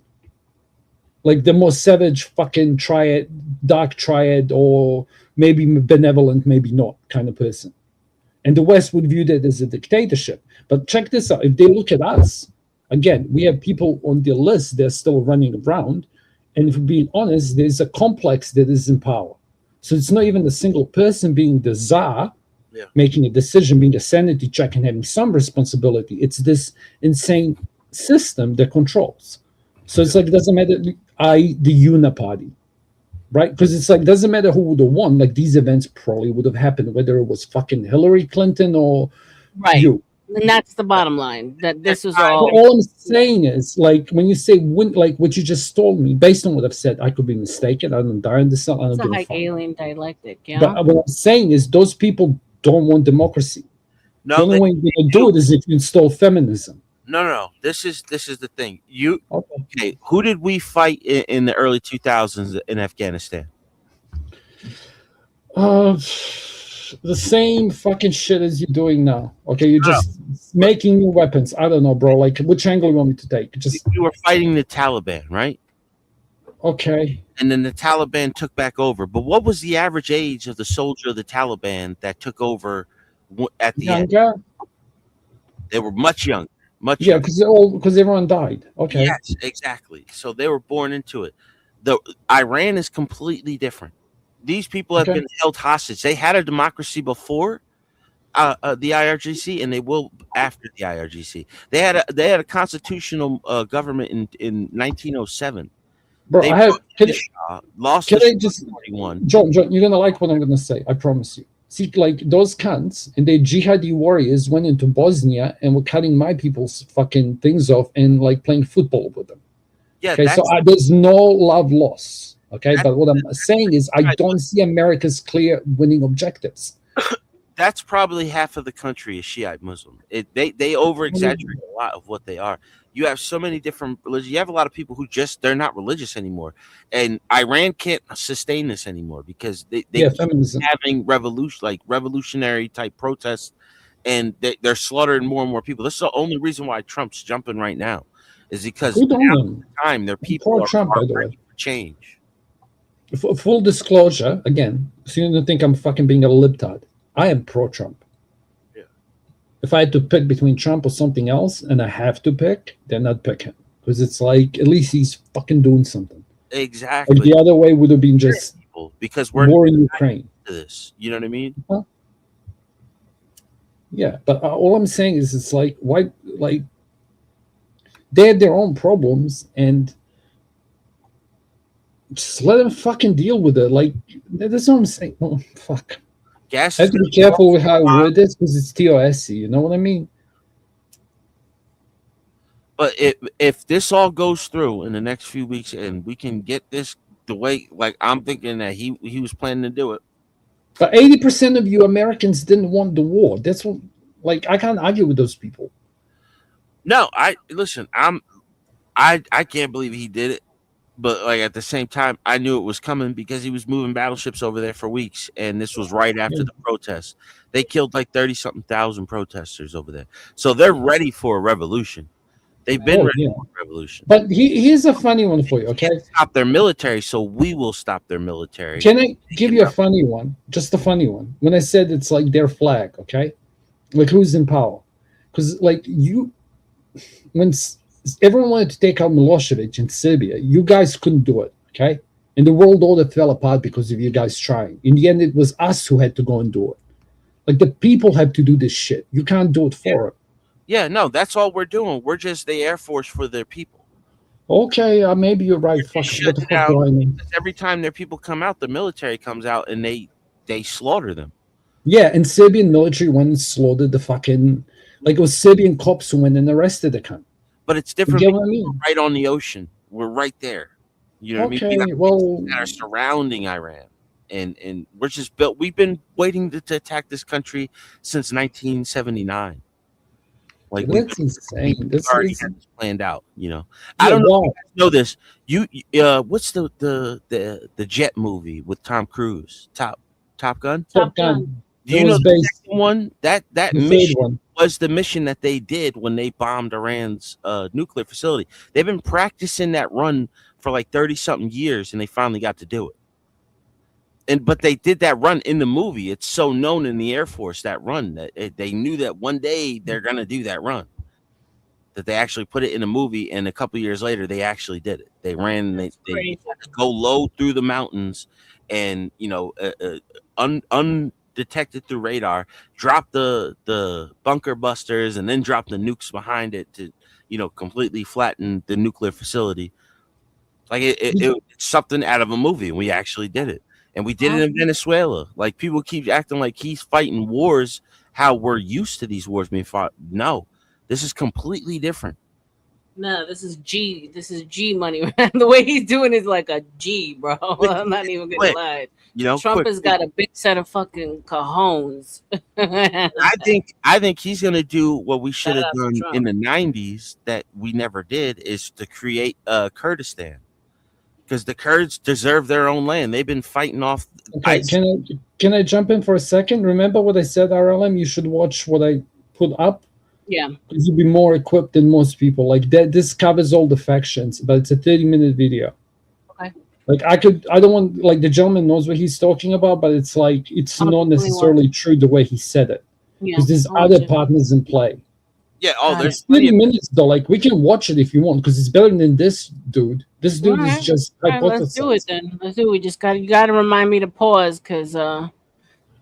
Like the most savage fucking triad, dark triad, or maybe benevolent, maybe not kind of person. And the West would view that as a dictatorship. But check this out. If they look at us, again, we have people on the list that are still running around. And if we're being honest, there's a complex that is in power. So it's not even a single person being the czar, making a decision, being a sanity check and having some responsibility. It's this insane system that controls. So it's like, it doesn't matter, the uniparty, right? Because it's like, doesn't matter who would have won. Like, these events probably would have happened, whether it was fucking Hillary Clinton or you. And that's the bottom line. That this was But all. all I'm saying is, like, when you say win, like what you just told me, based on what I've said, I could be mistaken. I don't die in this. I don't It's a give a high fuck. alien dialectic, yeah. But what I'm saying is, those people don't want democracy. No, the only way you're going to do it is if you install feminism. No. This is the thing. Okay? Who did we fight in the early 2000s in Afghanistan? The same fucking shit as you're doing now. Okay, you're just making new weapons. I don't know, bro. Like, which angle you want me to take? Just You were fighting the Taliban, right? okay. And then the Taliban took back over. But what was the average age of the soldier of the Taliban that took over at the end? Younger? They were much younger. Yeah, because everyone died. Okay. Yes, exactly. So they were born into it. The Iran is completely different. These people have been held hostage. They had a democracy before the IRGC, and they will after the IRGC. They had a constitutional government in 1907. Bro, They I have. lost Can the I just, 41. John, you're gonna like what I'm gonna say. I promise you. See, like, those cunts and their jihadi warriors went into Bosnia and were cutting my people's fucking things off and like playing football with them. Yeah, Okay, so there's no love loss. Okay, but what I'm saying is, I don't see America's clear winning objectives. That's probably half of the country is Shiite Muslim. They over exaggerate a lot of what they are. You have so many different religions. You have a lot of people who they're not religious anymore, and Iran can't sustain this anymore because they keep having revolutionary type protests, and they're slaughtering more and more people. This is the only reason why Trump's jumping right now, is because Good on now him. time their people Poor are, Trump, by the ready way. for change. Full disclosure, again, so you don't think I'm fucking being a libtard. I am pro-Trump. If I had to pick between Trump or something else, and I have to pick, then I'd pick him. Because it's like, at least he's fucking doing something. Exactly. Like, the other way would have been just Because we're war in Ukraine. to this. You know what I mean? Yeah, but all I'm saying is, it's like, why, like, they have their own problems, and just let them fucking deal with it. Like, that's what I'm saying. Oh, fuck. Gas I have to be careful with how I word this because it's TOSC. You know what I mean? But if this all goes through in the next few weeks and we can get this the way, like I'm thinking that he was planning to do it. But 80% of you Americans didn't want the war. That's what, like, I can't argue with those people. No, I listen. I can't believe he did it, but like at the same time, I knew it was coming because he was moving battleships over there for weeks, and this was right after the protests. They killed like 30-something thousand protesters over there, so they're ready for a revolution. They've been ready for a revolution. But here's a funny one for you, okay? Stop their military, so we will stop their military. Can I give you a funny one? Just a funny one. When I said it's like their flag, okay? Like who's in power? Because like when everyone wanted to take out Milosevic in Serbia, you guys couldn't do it, okay? And the world order fell apart because of you guys trying. In the end, it was us who had to go and do it. Like the people have to do this shit. You can't do it for it. Yeah, no, that's all we're doing. We're just the Air Force for their people. Okay, maybe you're right. Fuck it. What the fuck do I mean? Every time their people come out, the military comes out and they slaughter them. Yeah, and Serbian military went and slaughtered the fucking, like it was Serbian cops who went and arrested the cunt. But it's different. You get what I mean? We're right on the ocean. We're right there. You know what I mean? Okay, well, that are surrounding Iran, and we're just built. We've been waiting to attack this country since 1979. Like that's insane. We've already had this planned out. You know, Yeah, I don't know why? if you guys know this. What's the jet movie with Tom Cruise? Top Gun. Top Gun. Do you It know was the based- second one? That the third mission one. was the mission that they did when they bombed Iran's nuclear facility. They've been practicing that run for like 30-something years, and they finally got to do it. But they did that run in the movie. It's so known in the Air Force, that run, that they knew that one day they're gonna do that run. That they actually put it in a movie, and a couple years later they actually did it. They ran. They go low through the mountains, and undetected through radar, drop the bunker busters, and then drop the nukes behind it to completely flatten the nuclear facility. Like it's something out of a movie, and we actually did it. And we did it in Venezuela. Like people keep acting like he's fighting wars how we're used to these wars being fought. No, this is completely different. No, this is G. This is G money. The way he's doing is like a G, bro. I'm not even gonna Quick. lie. Quick. Trump has got a big set of fucking cojones. I think he's gonna do what we should have Shout out to done Trump. in the 90s that we never did, is to create Kurdistan. Because the Kurds deserve their own land. They've been fighting off Okay, ISIS. can I jump in for a second? Remember what I said, R.L.M? You should watch what I put up. Yeah. Because you'll be more equipped than most people. Like that, this covers all the factions, but it's a 30-minute video. Okay. Like I don't want, like the gentleman knows what he's talking about, but it's like it's not necessarily true the way he said it. Yeah, Because there's I'll watch other it. partners in play. Yeah, It's 30 minutes though. Like we can watch it if you want, because it's better than this dude. This dude All is right. just All right, let's do it hypothesizing. then. Let's do it. You gotta remind me to pause because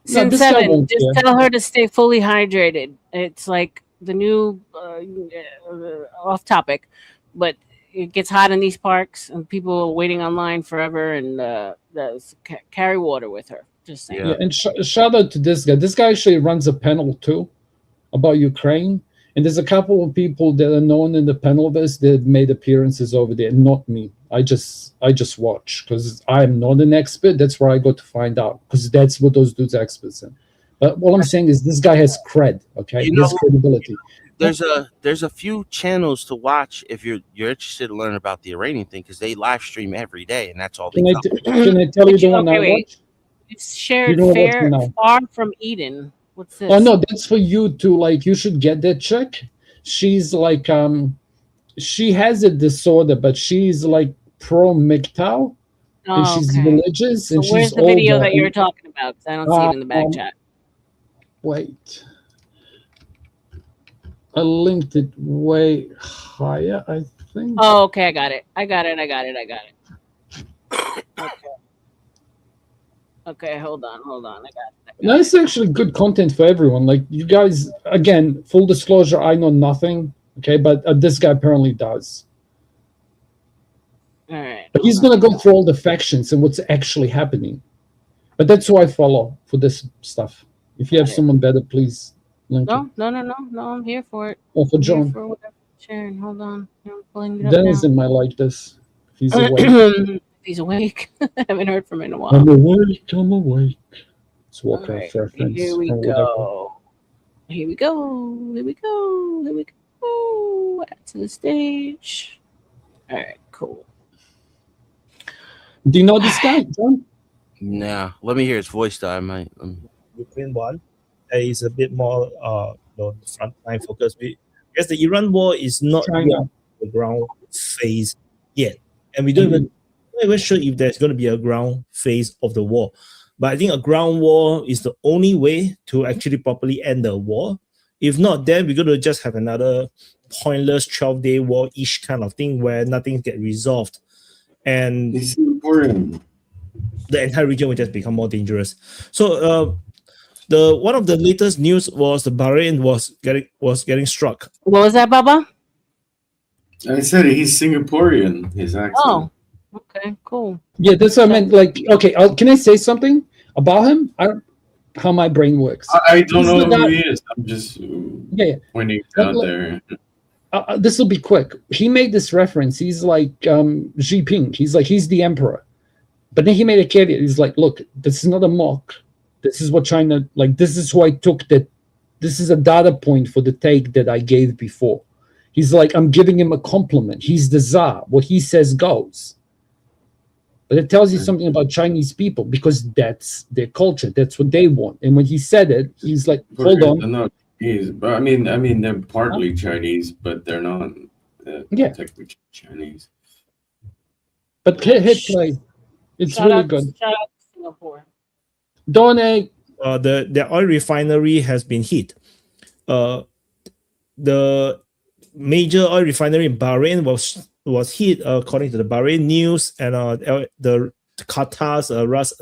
Sin this guy 7, won't just care. tell her to stay fully hydrated. It's like the new off topic, but it gets hot in these parks and people are waiting online forever, and carry water with her. Just saying. Yeah, and shout out to this guy. This guy actually runs a panel too about Ukraine. And there's a couple of people that are known in the panel that made appearances over there. Not me. I just watch because I'm not an expert. That's where I go to find out, because that's what those dudes are experts in. But what I'm saying is this guy has cred. Okay, You he has know, credibility. There's a few channels to watch if you're interested to learn about the Iranian thing, because they live stream every day, and that's all they cover. Can I tell you the one I watch? It's shared You know what's now? Far from Eden. What's this? Oh no, that's for you to like. You should get that chick. She's like she has a disorder, but she's like pro MGTOW, and she's religious. So and where's she's the video older, that you're and- talking about? Because I don't see it in the back chat. Wait, I linked it way higher, I think. Oh, okay, I got it. Okay, hold on. I got it. No, it's actually good content for everyone. Like you guys, again, full disclosure, I know nothing. Okay, but this guy apparently does. All right. But he's gonna go through all the factions and what's actually happening. But that's who I follow for this stuff. If you have someone better, please link it. No, I'm here for it. Or for I'm here John. for whatever. Sharon, hold on. I'm pulling it up Denison now. might like this. If he's awake. If he's awake. I haven't heard from him in a while. I'm awake. I'm awake. It's Warcraft All right, reference here we or whatever. go. Here we go. Here we go. Here we go. Add to the stage. All right, cool. Do you know this guy, John? Nah, let me hear his voice though. I might. Ukraine one is a bit more frontline focused. Because the Iran war is not yet the ground phase yet, and we don't not even sure if there's going to be a ground phase of the war. But I think a ground war is the only way to actually properly end the war. If not, then we're going to just have another pointless 12-day war-ish kind of thing where nothing gets resolved, and the entire region will just become more dangerous. So the one of the latest news was the Bahrain was getting struck. What was that, Baba? I said he's Singaporean. His accent. Oh, okay, cool. Yeah, that's what I meant. Like, okay, can I say something about him? How my brain works. I don't know who he is. I'm just pointing out there. This will be quick. He made this reference. He's like Xi Jinping. He's the emperor. But then he made a caveat. He's like, look, this is not a mock. This is what China, like, this is who I took that. This is a data point for the take that I gave before. He's like, I'm giving him a compliment. He's the czar. What he says goes. But it tells you something about Chinese people because that's their culture. That's what they want. And when he said it, he's like, hold on. They're not Chinese, but I mean, they're partly Chinese, but they're not technically Chinese. But hit play. It's Shout really out, good. Shout out to Singapore. Donate. The oil refinery has been hit. The major oil refinery in Bahrain was hit, according to the Bahrain news, and the Qatar's Ras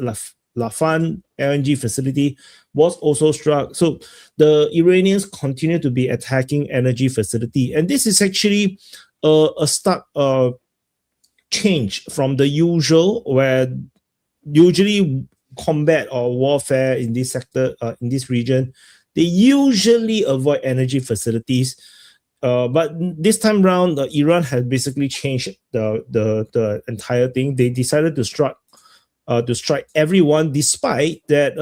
Lafan LNG facility was also struck. So the Iranians continue to be attacking energy facility, and this is actually a stark change from the usual, where usually combat or warfare in this sector, in this region, they usually avoid energy facilities. But this time round, Iran has basically changed the entire thing. They decided to strike everyone, despite that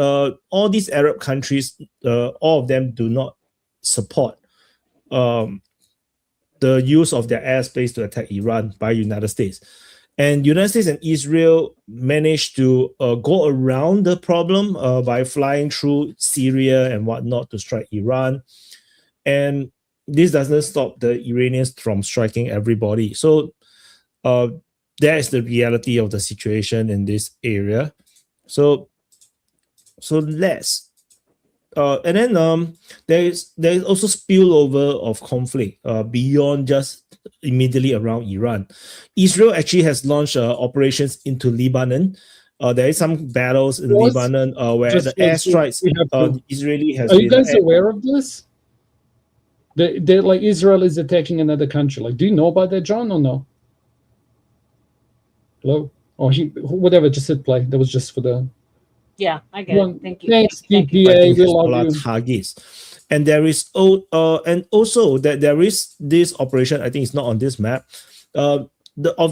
all these Arab countries, all of them do not support the use of their airspace to attack Iran by United States. And United States and Israel managed to go around the problem by flying through Syria and whatnot to strike Iran. And this doesn't stop the Iranians from striking everybody. So that is the reality of the situation in this area. So less. And then there is also spillover of conflict beyond just immediately around Iran. Israel actually has launched operations into Lebanon. There is some battles in Lebanon where the airstrikes Israeli has Are been. you guys aware of this? They like Israel is attacking another country. Like, do you know about that, John, or no? Hello? Or whatever, just hit play. That was just for the... Yeah, I get it. Thank you. Thanks, Thank you. DPA. We love you. Targets. And there is and also that there is this operation. I think it's not on this map. Of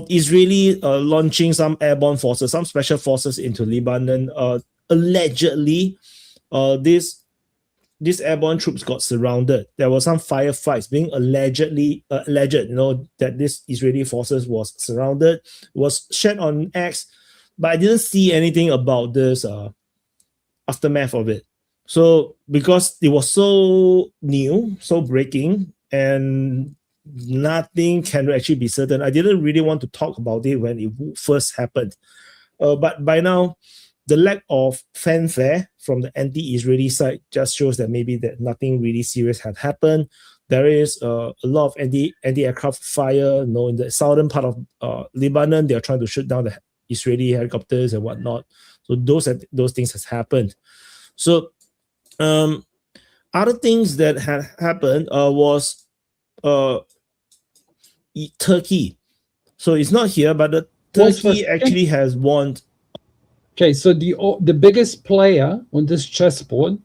Israeli launching some airborne forces, some special forces into Lebanon. Allegedly, these airborne troops got surrounded. There were some firefights being alleged, that this Israeli forces was surrounded, was shared on X, but I didn't see anything about this aftermath of it. So because it was so new, so breaking, and nothing can actually be certain, I didn't really want to talk about it when it first happened. But by now, the lack of fanfare from the anti-Israeli side just shows that maybe that nothing really serious had happened. There is a lot of anti-aircraft fire. In the southern part of Lebanon, they are trying to shoot down the Israeli helicopters and whatnot. So those things has happened. So other things that had happened was Turkey. So it's not here, but Turkey actually has won. Okay, so the biggest player on this chessboard,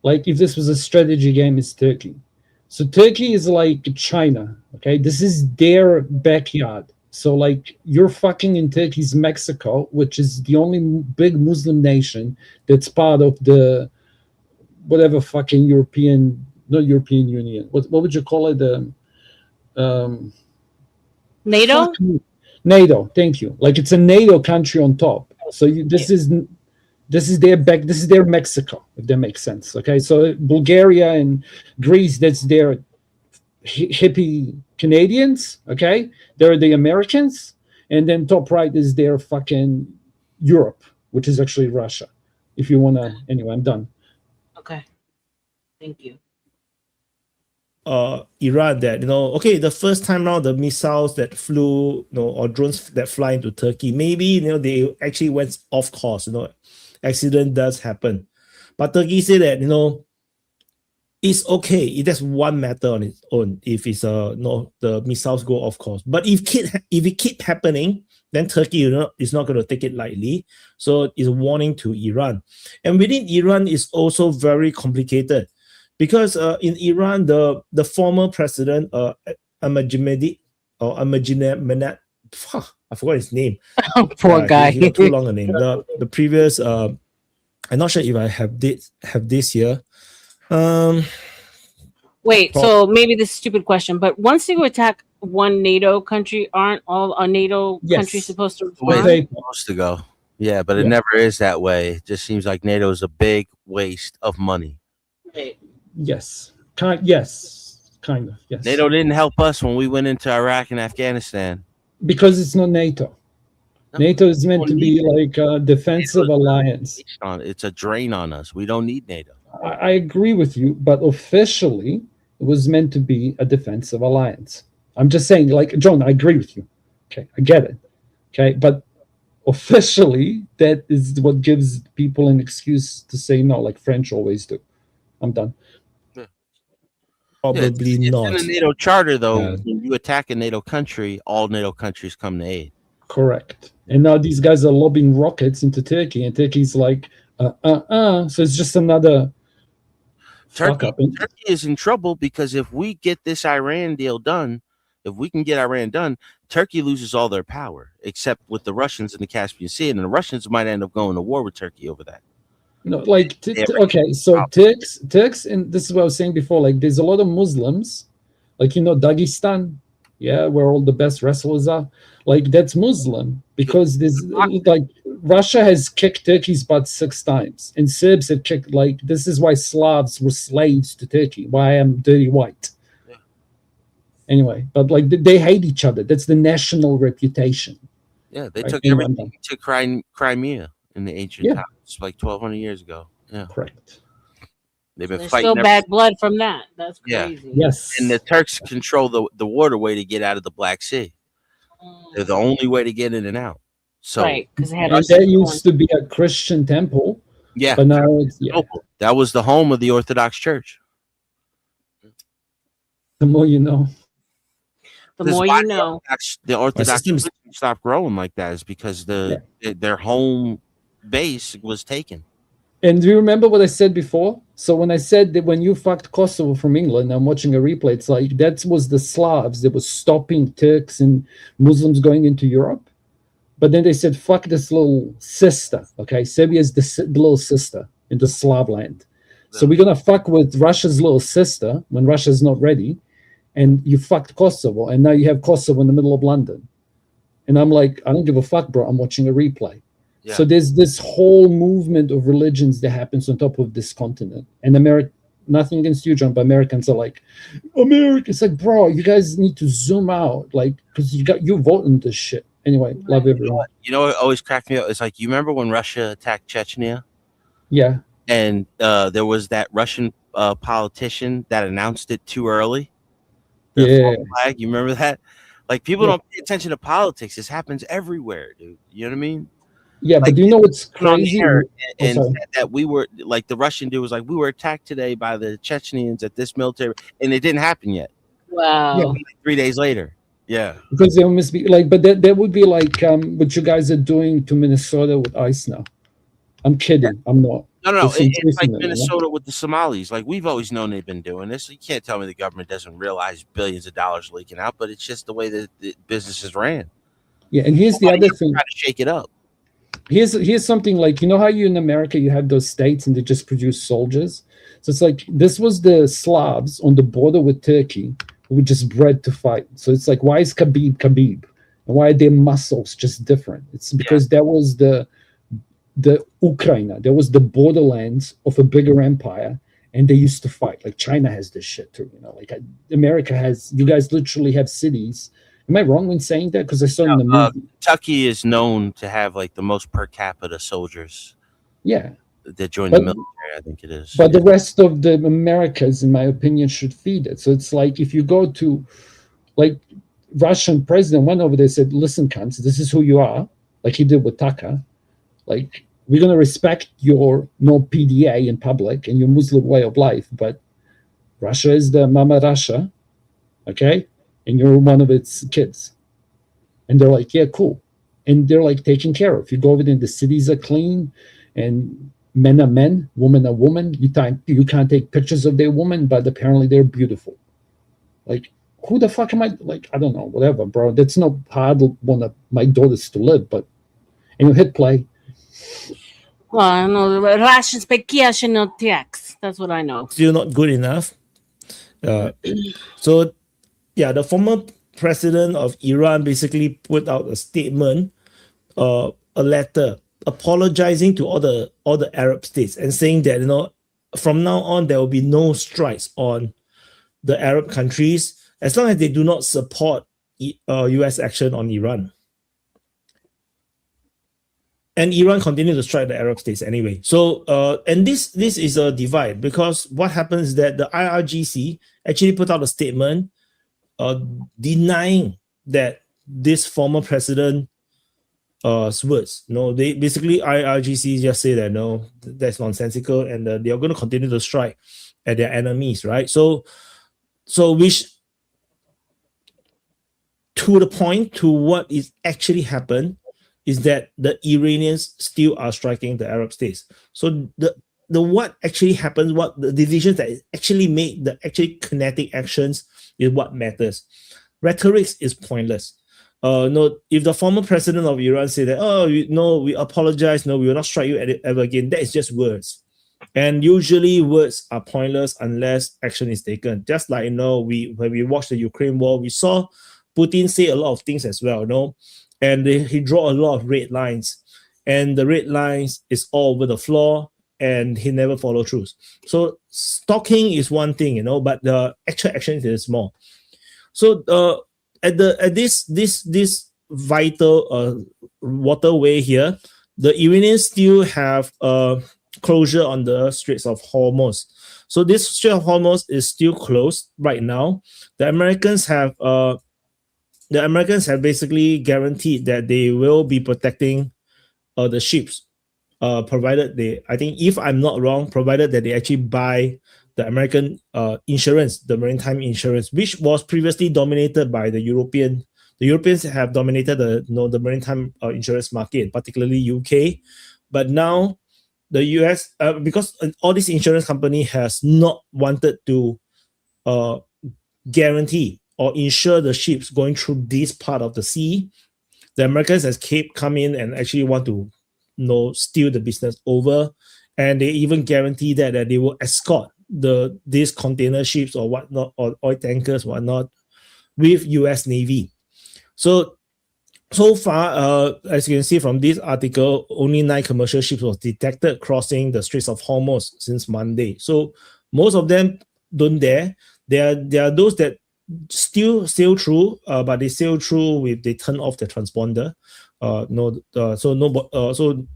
like if this was a strategy game, is Turkey. So Turkey is like China. Okay, this is their backyard. So like you're fucking in Turkey's Mexico, which is the only big Muslim nation that's part of the whatever fucking European, not European Union. What would you call it? NATO? Fuck me. NATO. Thank you. Like it's a NATO country on top. So this is their Mexico, if that makes sense. Okay, so Bulgaria and Greece, that's their hippie Canadians. Okay, they're the Americans, and then top right is their fucking Europe, which is actually Russia. If you wanna, anyway, I'm done. Okay, thank you. Iran that okay, the first time now the missiles that flew or drones that fly into Turkey, maybe they actually went off course. Accident does happen, but Turkey say that it's okay. It does one matter on its own if it's the missiles go off course. But if it keep happening, then Turkey is not going to take it lightly. So it's a warning to Iran, and within Iran is also very complicated. Because in Iran, the former president, Ahmadinejad, I forgot his name. Poor guy. He too long a name. The previous, I'm not sure if I have this here. Wait, so maybe this is a stupid question, but once you attack one NATO country, aren't all a NATO countries supposed to respond? The way it's supposed to go. Yeah, but it never is that way. It just seems like NATO is a big waste of money. Right. Yes. Yes. Kind of. Yes. NATO didn't help us when we went into Iraq and Afghanistan. Because it's not NATO. NATO is meant to be like a defensive alliance. It's a drain on us. We don't need NATO. I agree with you, but officially it was meant to be a defensive alliance. I'm just saying, like, John, I agree with you. Okay, I get it. Okay, but officially that is what gives people an excuse to say no, like French always do. I'm done. Probably not. In the NATO charter, though, when you attack a NATO country, all NATO countries come to aid. Correct. And now these guys are lobbing rockets into Turkey, and Turkey's like, So it's just another Turkey is in trouble because if we get this Iran deal done, if we can get Iran done, Turkey loses all their power, except with the Russians in the Caspian Sea, and the Russians might end up going to war with Turkey over that. No, like okay, so Turks, and this is what I was saying before. Like, there's a lot of Muslims, like Dagestan, where all the best wrestlers are. Like, that's Muslim because there's like Russia has kicked Turkey's butt 6 times, and Serbs have kicked. Like, this is why Slavs were slaves to Turkey. Why I'm dirty white. Anyway, but like they hate each other. That's the national reputation. Yeah, they took everything to Crimea in the ancient times, like 1,200 years ago. Yeah, correct. They've been There's fighting. still bad blood from that. That's crazy. Yeah. Yes. And the Turks control the waterway to get out of the Black Sea. They're the only way to get in and out. So right, because that used to be a Christian temple. Yeah, but now it's that was the home of the Orthodox Church. The more you know. The more you know. The Orthodox religion stopped growing like that is because their home base was taken. And do you remember what I said before? So when I said that when you fucked Kosovo from England, I'm watching a replay, it's like that was the Slavs that was stopping Turks and Muslims going into Europe. But then they said, fuck this little sister, okay? Serbia is the little sister in the Slav land. So we're going to fuck with Russia's little sister when Russia's not ready. And you fucked Kosovo, and now you have Kosovo in the middle of London. And I'm like, I don't give a fuck, bro. I'm watching a replay. Yeah. So there's this whole movement of religions that happens on top of this continent. And nothing against you, John, but Americans are like, America. It's like, bro, you guys need to zoom out, like, because you vote on this shit. Anyway, love everyone. You know what always cracked me up? It's like, you remember when Russia attacked Chechnya? Yeah. And there was that Russian politician that announced it too early. The flag, you remember that? Like, people don't pay attention to politics. This happens everywhere, dude. You know what I mean? Yeah, like, but do you know what's crazy? And that we were, like, the Russian dude was like, we were attacked today by the Chechens at this military, and it didn't happen yet. Wow. Like 3 days later. Yeah. Because there must be, like, but that would be like what you guys are doing to Minnesota with ICE now. I'm kidding. I'm not. No. It's It's like increasing them, Minnesota with the Somalis. Like, we've always known they've been doing this. You can't tell me the government doesn't realize billions of dollars leaking out, but it's just the way that the business is ran. Yeah, and here's the other thing. Try to shake it up. Here's something like, you know how you in America you have those states and they just produce soldiers. So it's like this was the Slavs on the border with Turkey who were just bred to fight. So it's like, why is Khabib, and why are their muscles just different? It's because that was the Ukraine, that was the borderlands of a bigger empire, and they used to fight. Like China has this shit too, like America has. You guys literally have cities. Am I wrong in saying that? Because I saw in the movie. Kentucky is known to have like the most per capita soldiers. Yeah. That join the military, I think it is. But the rest of the Americas, in my opinion, should feed it. So it's like if you go to, like, Russian president went over there, said, "Listen, cunts, this is who you are," like he did with Tucker. Like, we're gonna respect your no PDA in public and your Muslim way of life, but Russia is the Mama Russia, okay, and you're one of its kids. And they're like, yeah, cool. And they're like taken care of. You go over there, the cities are clean, and men are men, women are women. You can't take pictures of their women, but apparently they're beautiful. Like, who the fuck am I? Like, I don't know, whatever, bro. That's not how I'd want my daughters to live. But, and you hit play. Well, I know Russian speak no text. That's what I know. Still not good enough. So, yeah, the former president of Iran basically put out a statement, a letter apologizing to all the Arab states and saying that from now on there will be no strikes on the Arab countries as long as they do not support U.S. action on Iran. And Iran continued to strike the Arab states anyway. So, and this is a divide because what happens is that the IRGC actually put out a statement denying that this former president words. They basically IRGC just say that no, that's nonsensical, and they are going to continue to strike at their enemies, right? So which to the point to what is actually happened is that the Iranians still are striking the Arab states. So the what actually happens, what the decisions that is actually made, the actually kinetic actions is what matters. Rhetoric is pointless. If the former president of Iran say that, we apologize, we will not strike you ever again, that is just words. And usually words are pointless unless action is taken. Just like, when we watched the Ukraine war, we saw Putin say a lot of things as well, and he draw a lot of red lines. And the red lines is all over the floor, and he never follow through. So talking is one thing, but the actual action is more. So at this vital waterway here, the Iranians still have closure on the Straits of Hormuz. So this Strait of Hormuz is still closed right now. The Americans have basically guaranteed that they will be protecting the ships, provided they, I think if I'm not wrong, provided that they actually buy the American insurance, the maritime insurance, which was previously dominated by the European. The Europeans have dominated the maritime insurance market, particularly UK. But now the US, because all these insurance company has not wanted to guarantee or insure the ships going through this part of the sea, the Americans has come in and actually want to steal the business over, and they even guarantee that they will escort these container ships or whatnot, or oil tankers, whatnot, with US Navy. So far, as you can see from this article, only 9 commercial ships was detected crossing the Straits of Hormuz since Monday. So most of them don't dare. There are those that still sail through, but they sail through they turn off the transponder. So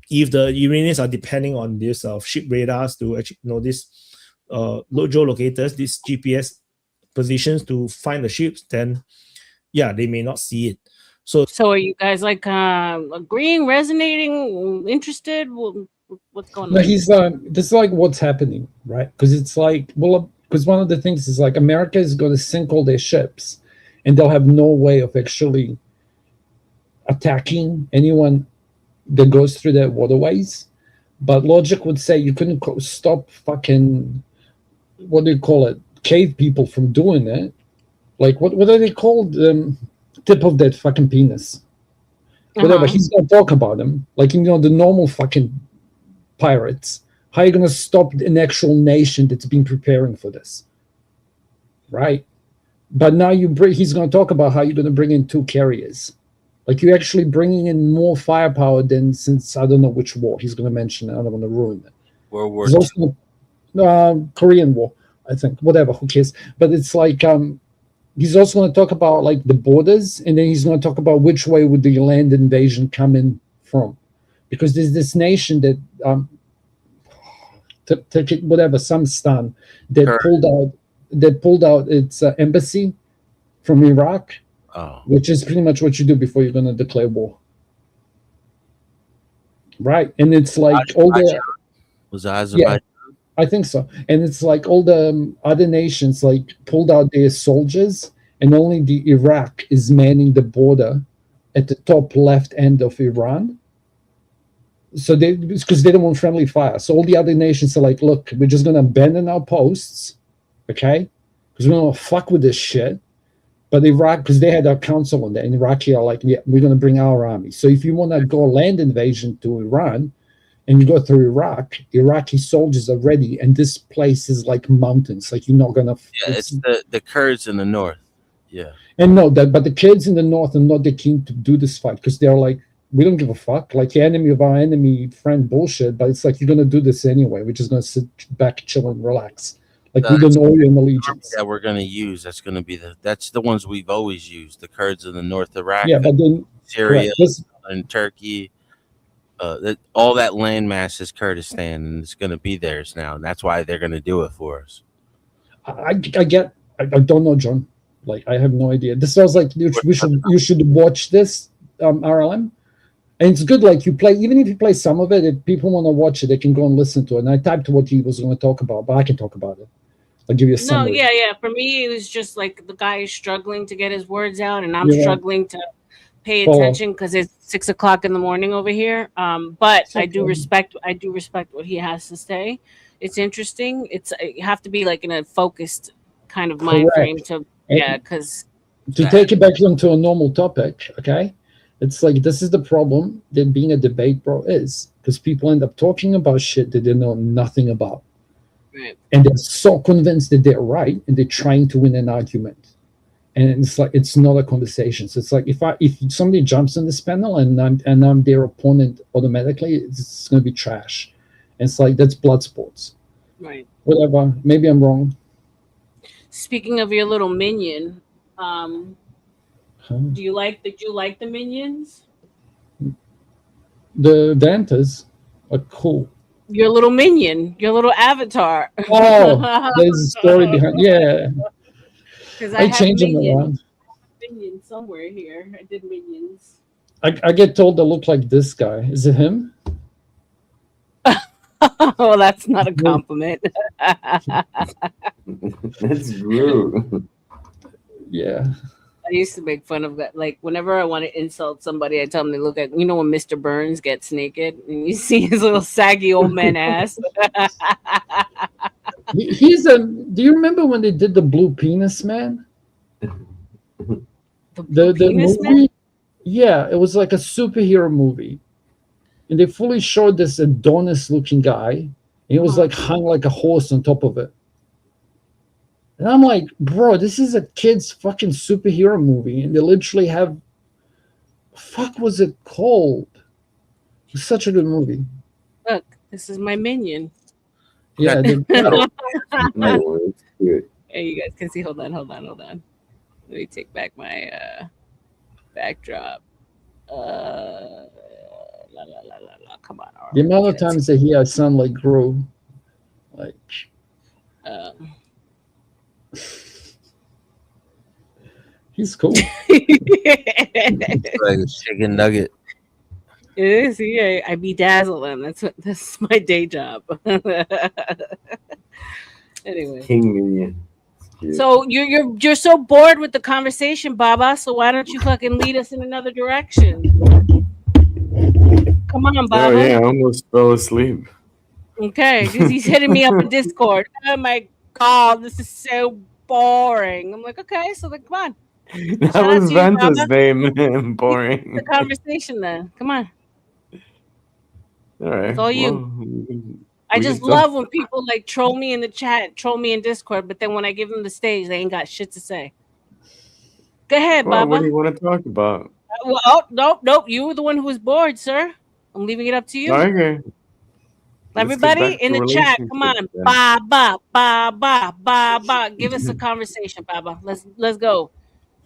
if the Iranians are depending on this ship radars to actually this geolocators, these GPS positions to find the ships, then they may not see it. So are you guys like agreeing, resonating, interested? What's going on? No, this is like what's happening, right? Because it's like, because one of the things is like America is going to sink all their ships, and they'll have no way of actually attacking anyone that goes through their waterways. But logic would say you couldn't stop fucking, what do you call it, cave people from doing it. Like, what are they called? Tip of that fucking penis. Whatever. He's gonna talk about them, like, the normal fucking pirates. How are you gonna stop an actual nation that's been preparing for this, right? But now he's gonna talk about how you're gonna bring in 2 carriers, like you're actually bringing in more firepower than since I don't know which war he's gonna mention. I don't want to ruin it. World War There's II. also Korean War, I think. Whatever, who cares? But it's like he's also going to talk about like the borders, and then he's going to talk about which way would the land invasion come in from, because there's this nation that whatever, some stan that pulled out its embassy from Iraq, which is pretty much what you do before you're going to declare war, right? And it's like all the Azerbaijan? I think so. And it's like all the other nations like pulled out their soldiers, and only the Iraq is manning the border at the top left end of Iran. So because they don't want friendly fire. So all the other nations are like, look, we're just going to abandon our posts, okay? Because we don't fuck with this shit. But Iraq, because they had a council on that, and Iraqi are like, yeah, we're going to bring our army. So if you want to go land invasion to Iran, and you go through Iraq, Iraqi soldiers are ready, and this place is like mountains. Like, you're not gonna. Yeah, it's the Kurds in the north. Yeah, and no, but the kids in the north are not that keen to do this fight, because they're like, we don't give a fuck. Like, the enemy of our enemy friend bullshit. But it's like, you're gonna do this anyway. We're just gonna sit back, chill, and relax. Like, we don't owe you an allegiance. That we're gonna use. That's gonna be that's the ones we've always used. The Kurds in the North Iraq. Yeah, but then Syria and Turkey. All that landmass is Kurdistan, and it's going to be theirs now, and that's why they're going to do it for us. I don't know, John. Like, I have no idea. This sounds like you should watch this R.L.M. And it's good. Like, you play, even if you play some of it, if people want to watch it, they can go and listen to it. And I typed what he was going to talk about, but I can talk about it. I'll give you a summary. No, yeah. For me, it was just like the guy is struggling to get his words out, and I'm struggling to pay attention because it's 6 o'clock in the morning over here. But I do respect what he has to say. It's interesting. You have to be like in a focused kind of mind frame to because to take it back into a normal topic, okay? It's like, this is the problem that being a debate bro is, because people end up talking about shit that they know nothing about. Right. And they're so convinced that they're right, and they're trying to win an argument. And it's like, it's not a conversation. So it's like, if somebody jumps in this panel and I'm their opponent automatically, it's going to be trash. And it's like, that's blood sports. Right. Whatever. Maybe I'm wrong. Speaking of your little minion, did you like the minions? The Vantas are cool. Your little minion, your little avatar. Oh, there's a story behind. Yeah. Because I change them around. Minions somewhere here. I did minions. I get told they look like this guy. Is it him? Oh, that's not a compliment. That's rude. Yeah. I used to make fun of that. Like, whenever I want to insult somebody, I tell them they look like, when Mr. Burns gets naked and you see his little saggy old man ass. Do you remember when they did the Blue Penis Man? The Penis movie? Man? Yeah, it was like a superhero movie. And they fully showed this Adonis looking guy. And he was like hung like a horse on top of it. And I'm like, bro, this is a kid's fucking superhero movie. And they literally have, fuck was it called? It's such a good movie. Look, this is my minion. Yeah. No, it's good. Hey, you guys can see. Hold on. Let me take back my backdrop. Come on. The amount of times that he has son like grew, like he's cool. Like a chicken nugget. It is. Yeah, I bedazzle them. That's my day job. Anyway, King Minion. so you're so bored with the conversation, Baba. So why don't you fucking lead us in another direction? Come on, Oh Baba. yeah, I almost fell asleep. Okay, because he's hitting me up in Discord. Oh my god, this is so boring. I'm like, okay, so then come on. That Shout out was to you, Vanta's Baba. name. Boring. The conversation then. Come on. All right. It's all you. Well, I we just can talk. love when people like troll me in the chat, troll me in Discord, but then when I give them the stage, they ain't got shit to say. Go ahead, Well, what do Baba. you want to talk about? Well, oh, nope. You were the one who was bored, sir. I'm leaving it up to you. Okay. Let's get Everybody back in to the chat, come on, relationships then. Baba. Give us a conversation, Baba. Let's go.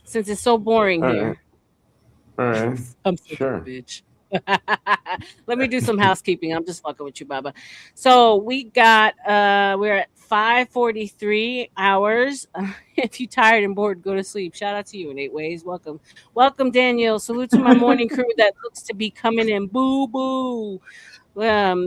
Since it's so boring All here. right. All right. I'm such Sure. a bitch. Let me do some housekeeping. I'm just fucking with you, Baba. So we got we're at 5:43 hours. If you tired and bored, go to sleep. Shout out to you in 8 ways. Welcome. Welcome, Daniel. Salute to my morning crew that looks to be coming in. Boo boo.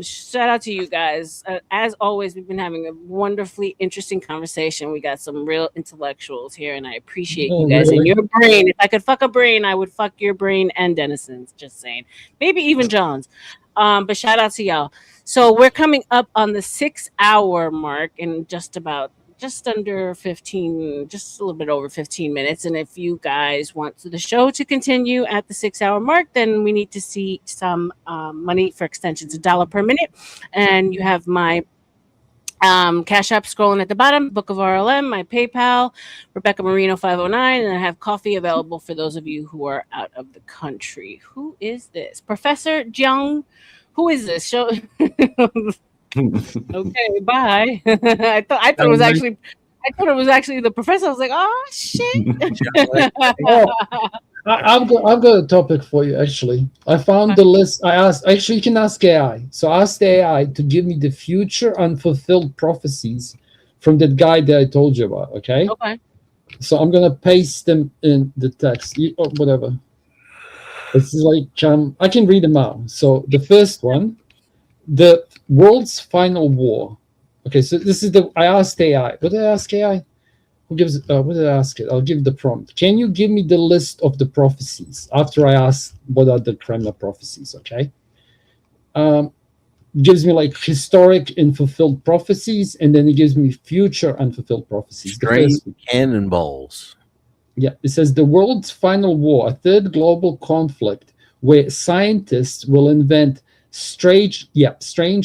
Shout out to you guys. As always, we've been having a wonderfully interesting conversation. We got some real intellectuals here, and I appreciate you Oh, guys and really? your brain. If I could fuck a brain, I would fuck your brain and Denison's. Just saying, maybe even John's. But shout out to y'all. So we're coming up on the 6-hour mark in just under 15, just a little bit over 15 minutes. And if you guys want the show to continue at the 6-hour mark, then we need to see some money for extensions, $1 per minute. And you have my Cash App scrolling at the bottom, Book of R.L.M, my PayPal, Rebecca Marino 509, and I have coffee available for those of you who are out of the country. Who is this? Professor Jiang? Who is this? Show. Okay, bye. I thought it was actually the professor. I was like, oh shit. Oh, I've got a topic for you. Actually, I found the list. I asked. Actually, you can ask AI. So I asked AI to give me the future unfulfilled prophecies from that guy that I told you about. Okay. Okay. So I'm gonna paste them in the text. Or whatever. It's like I can read them out. So the first one, the world's final war. Okay, so this is I asked AI. What did I ask AI? Who gives? What did I ask it? I'll give the prompt. Can you give me the list of the prophecies after I ask what are the Kremlin prophecies? Okay. Gives me like historic unfulfilled prophecies, and then it gives me future unfulfilled prophecies. Strange cannonballs. Yeah, it says the world's final war, a third global conflict where scientists will invent strange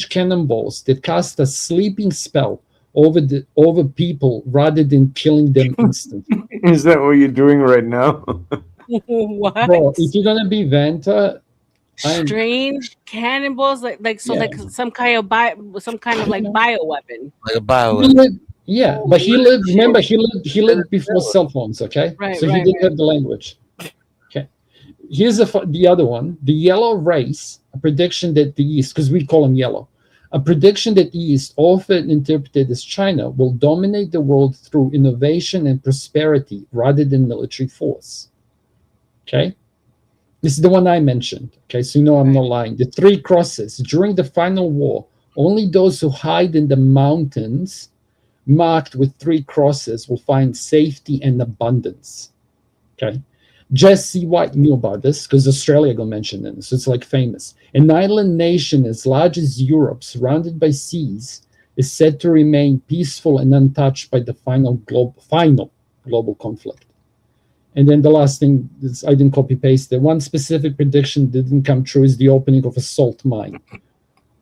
cannonballs that cast a sleeping spell over people rather than killing them instantly. Is that what you're doing right now? What? Bro, if you're gonna be Vanta, Strange cannonballs, like some kind of like bioweapon. Like a bioweapon. Yeah, but he lived. Remember, he lived before cell phones. Okay, Right, so he right, didn't have the language. Okay, here's the other one: the yellow race. A prediction that the East, because we call them yellow, a prediction that the East, often interpreted as China, will dominate the world through innovation and prosperity rather than military force. Okay, this is the one I mentioned. Okay, so you know I'm not lying. The 3 crosses during the final war. Only those who hide in the mountains marked with 3 crosses will find safety and abundance. Okay. Jesse White knew about this because Australia got mentioned in this. So it's like famous. An island nation as large as Europe, surrounded by seas, is said to remain peaceful and untouched by the final global conflict. And then the last thing is, I didn't copy paste it. One specific prediction didn't come true is the opening of a salt mine.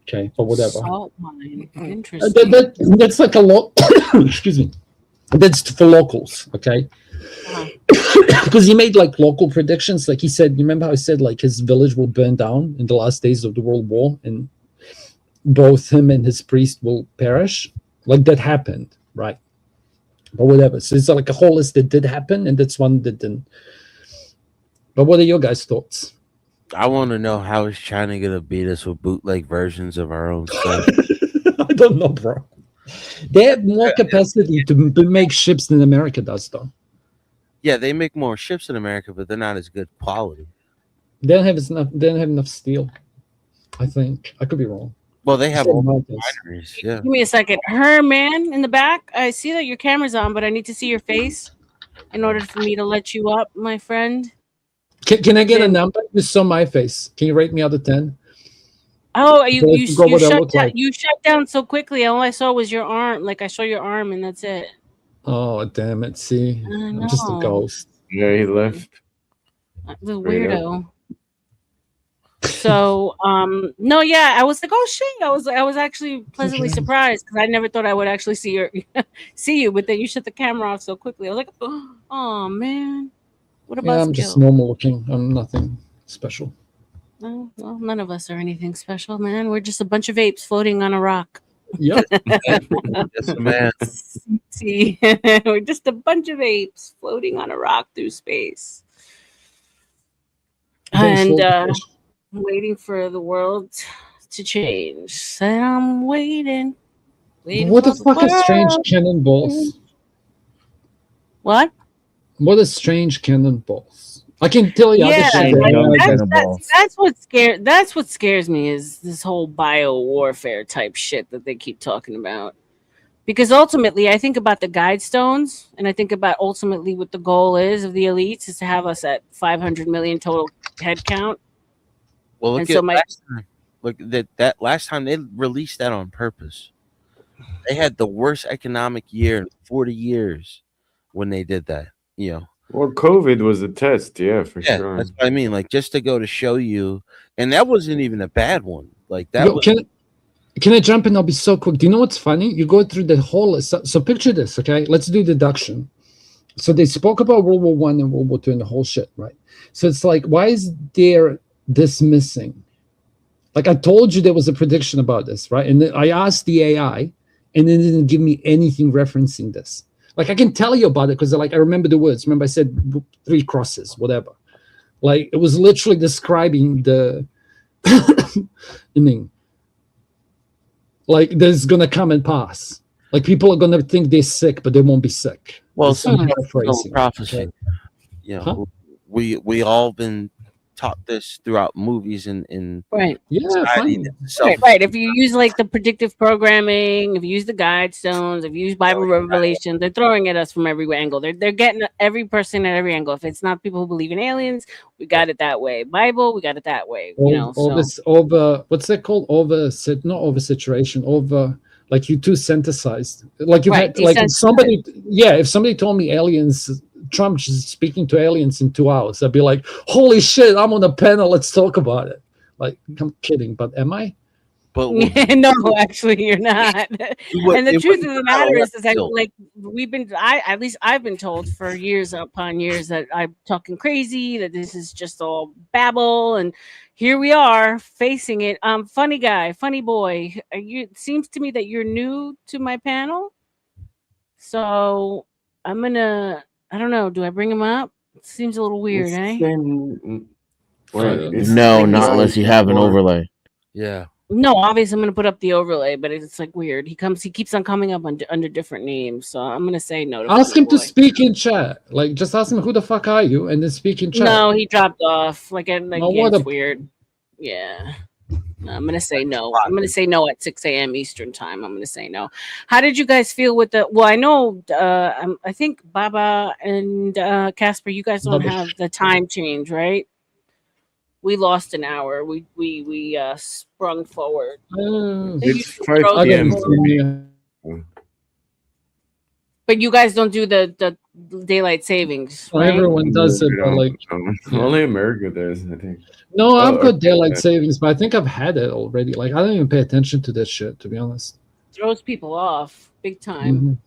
Okay, or whatever. Salt mine. Interesting. That's like a lot. Excuse me. That's for locals, okay? Because he made like local predictions. Like he said, you remember how he said like his village will burn down in the last days of the World War, and both him and his priest will perish. Like that happened, right? But whatever. So it's like a whole list that did happen, and that's one that didn't. But what are your guys' thoughts? I want to know how is China gonna beat us with bootleg versions of our own stuff. I don't know, bro. They have more capacity to make ships than America does, though. Yeah, they make more ships in America, but they're not as good quality. They don't have enough. They don't have enough steel. I think I could be wrong. Well, they have all Sure, the refineries. Yeah. Give me a second. Her man in the back. I see that your camera's on, but I need to see your face in order for me to let you up, my friend. Can I get a number? You saw my face. Can you rate me out of 10? Oh, So I forgot what I shut look down, like. you shut down so quickly. All I saw was your arm. Like I saw your arm, and that's it. Oh, damn it. See, I I'm just a know. ghost. Yeah, he left. The Straight up. weirdo. So, no, yeah, I was like, oh shit, I was actually pleasantly surprised because I never thought I would actually see you, but then you shut the camera off so quickly. I was like, oh man, what Yeah, about I'm just skill? normal looking. I'm nothing special. Oh, well, none of us are anything special, man. We're just a bunch of apes floating on a rock. Yep. Yes, man. See, we're just a bunch of apes floating on a rock through space. Thanks, And Lord. waiting for the world to change. And I'm waiting What the for fuck is strange world. cannonballs? What? What is strange cannonballs? I can tell you other Yeah, shit. like that- that's what scares me is this whole bio warfare type shit that they keep talking about. Because ultimately, I think about the guide stones, and I think about ultimately what the goal is of the elites is to have us at 500 million total head count. Well, look And so at my last time. Look that last time they released that on purpose. They had the worst economic year in 40 years when they did that. You know. Well, COVID was a test, yeah, for Yeah, sure. that's what I mean. Like just to go to show you, and that wasn't even a bad one. Like that Yo, was. can I jump in? I'll be so quick. Do you know what's funny? You go through the whole. So picture this, okay? Let's do deduction. So they spoke about World War I and World War II and the whole shit, right? So it's like, why is there this missing? Like I told you there was a prediction about this, right? And then I asked the AI, and it didn't give me anything referencing this. Like I can tell you about it because like I remember the words. Remember I said 3 crosses, whatever. Like it was literally describing the I mean, like there's gonna come and pass. Like people are gonna think they're sick, but they won't be sick. Well, I'm some paraphrasing. prophecy. Okay. You know, Huh? we all been taught this throughout movies and Right. Yeah, society. fine. Right. If you use like the predictive programming, if you use the guide stones, if you use Bible Revelation, they're throwing at us from every angle. They're getting every person at every angle. If it's not people who believe in aliens, we got it that way. Bible, we got it that way. You know, so Over what's that called? Not over saturation, over like you too synthesized. Like you Right, had like if somebody desensitized. if somebody told me aliens Trump is speaking to aliens in 2 hours, I'd be like, holy shit, I'm on a panel, let's talk about it. Like, I'm kidding, but am I? But No, actually, you're not. And the truth of the matter is that field. like at least I've been told for years upon years that I'm talking crazy, that this is just all babble, and here we are facing it. Funny guy, funny boy. It seems to me that you're new to my panel, so I don't know. Do I bring him up? It seems a little weird, eh? No, not unless you have an overlay. Yeah. No, obviously I'm gonna put up the overlay, but it's like weird. He keeps on coming up under different names, so I'm gonna say no to Ask Funny him to Boy. speak in chat. Like, just ask him, who the fuck are you? And then speak in chat. No, he dropped off. Like Oh, yeah, what it's a- weird. Yeah. No, I'm gonna say no. I'm gonna say no at 6 a.m. Eastern time. I'm gonna say no. How did you guys feel with the? Well, I know. I think Baba and Casper, you guys don't Baba. have the time change, right? We lost an hour. We sprung forward. They It's usually 5 throw p.m. people- for me. But you guys don't do the daylight savings, Well, right? everyone does it, but like, Only America does, I think. no, I've got okay. daylight savings, but I think I've had it already. Like, I don't even pay attention to that shit, to be honest. Throws people off big time. Mhm.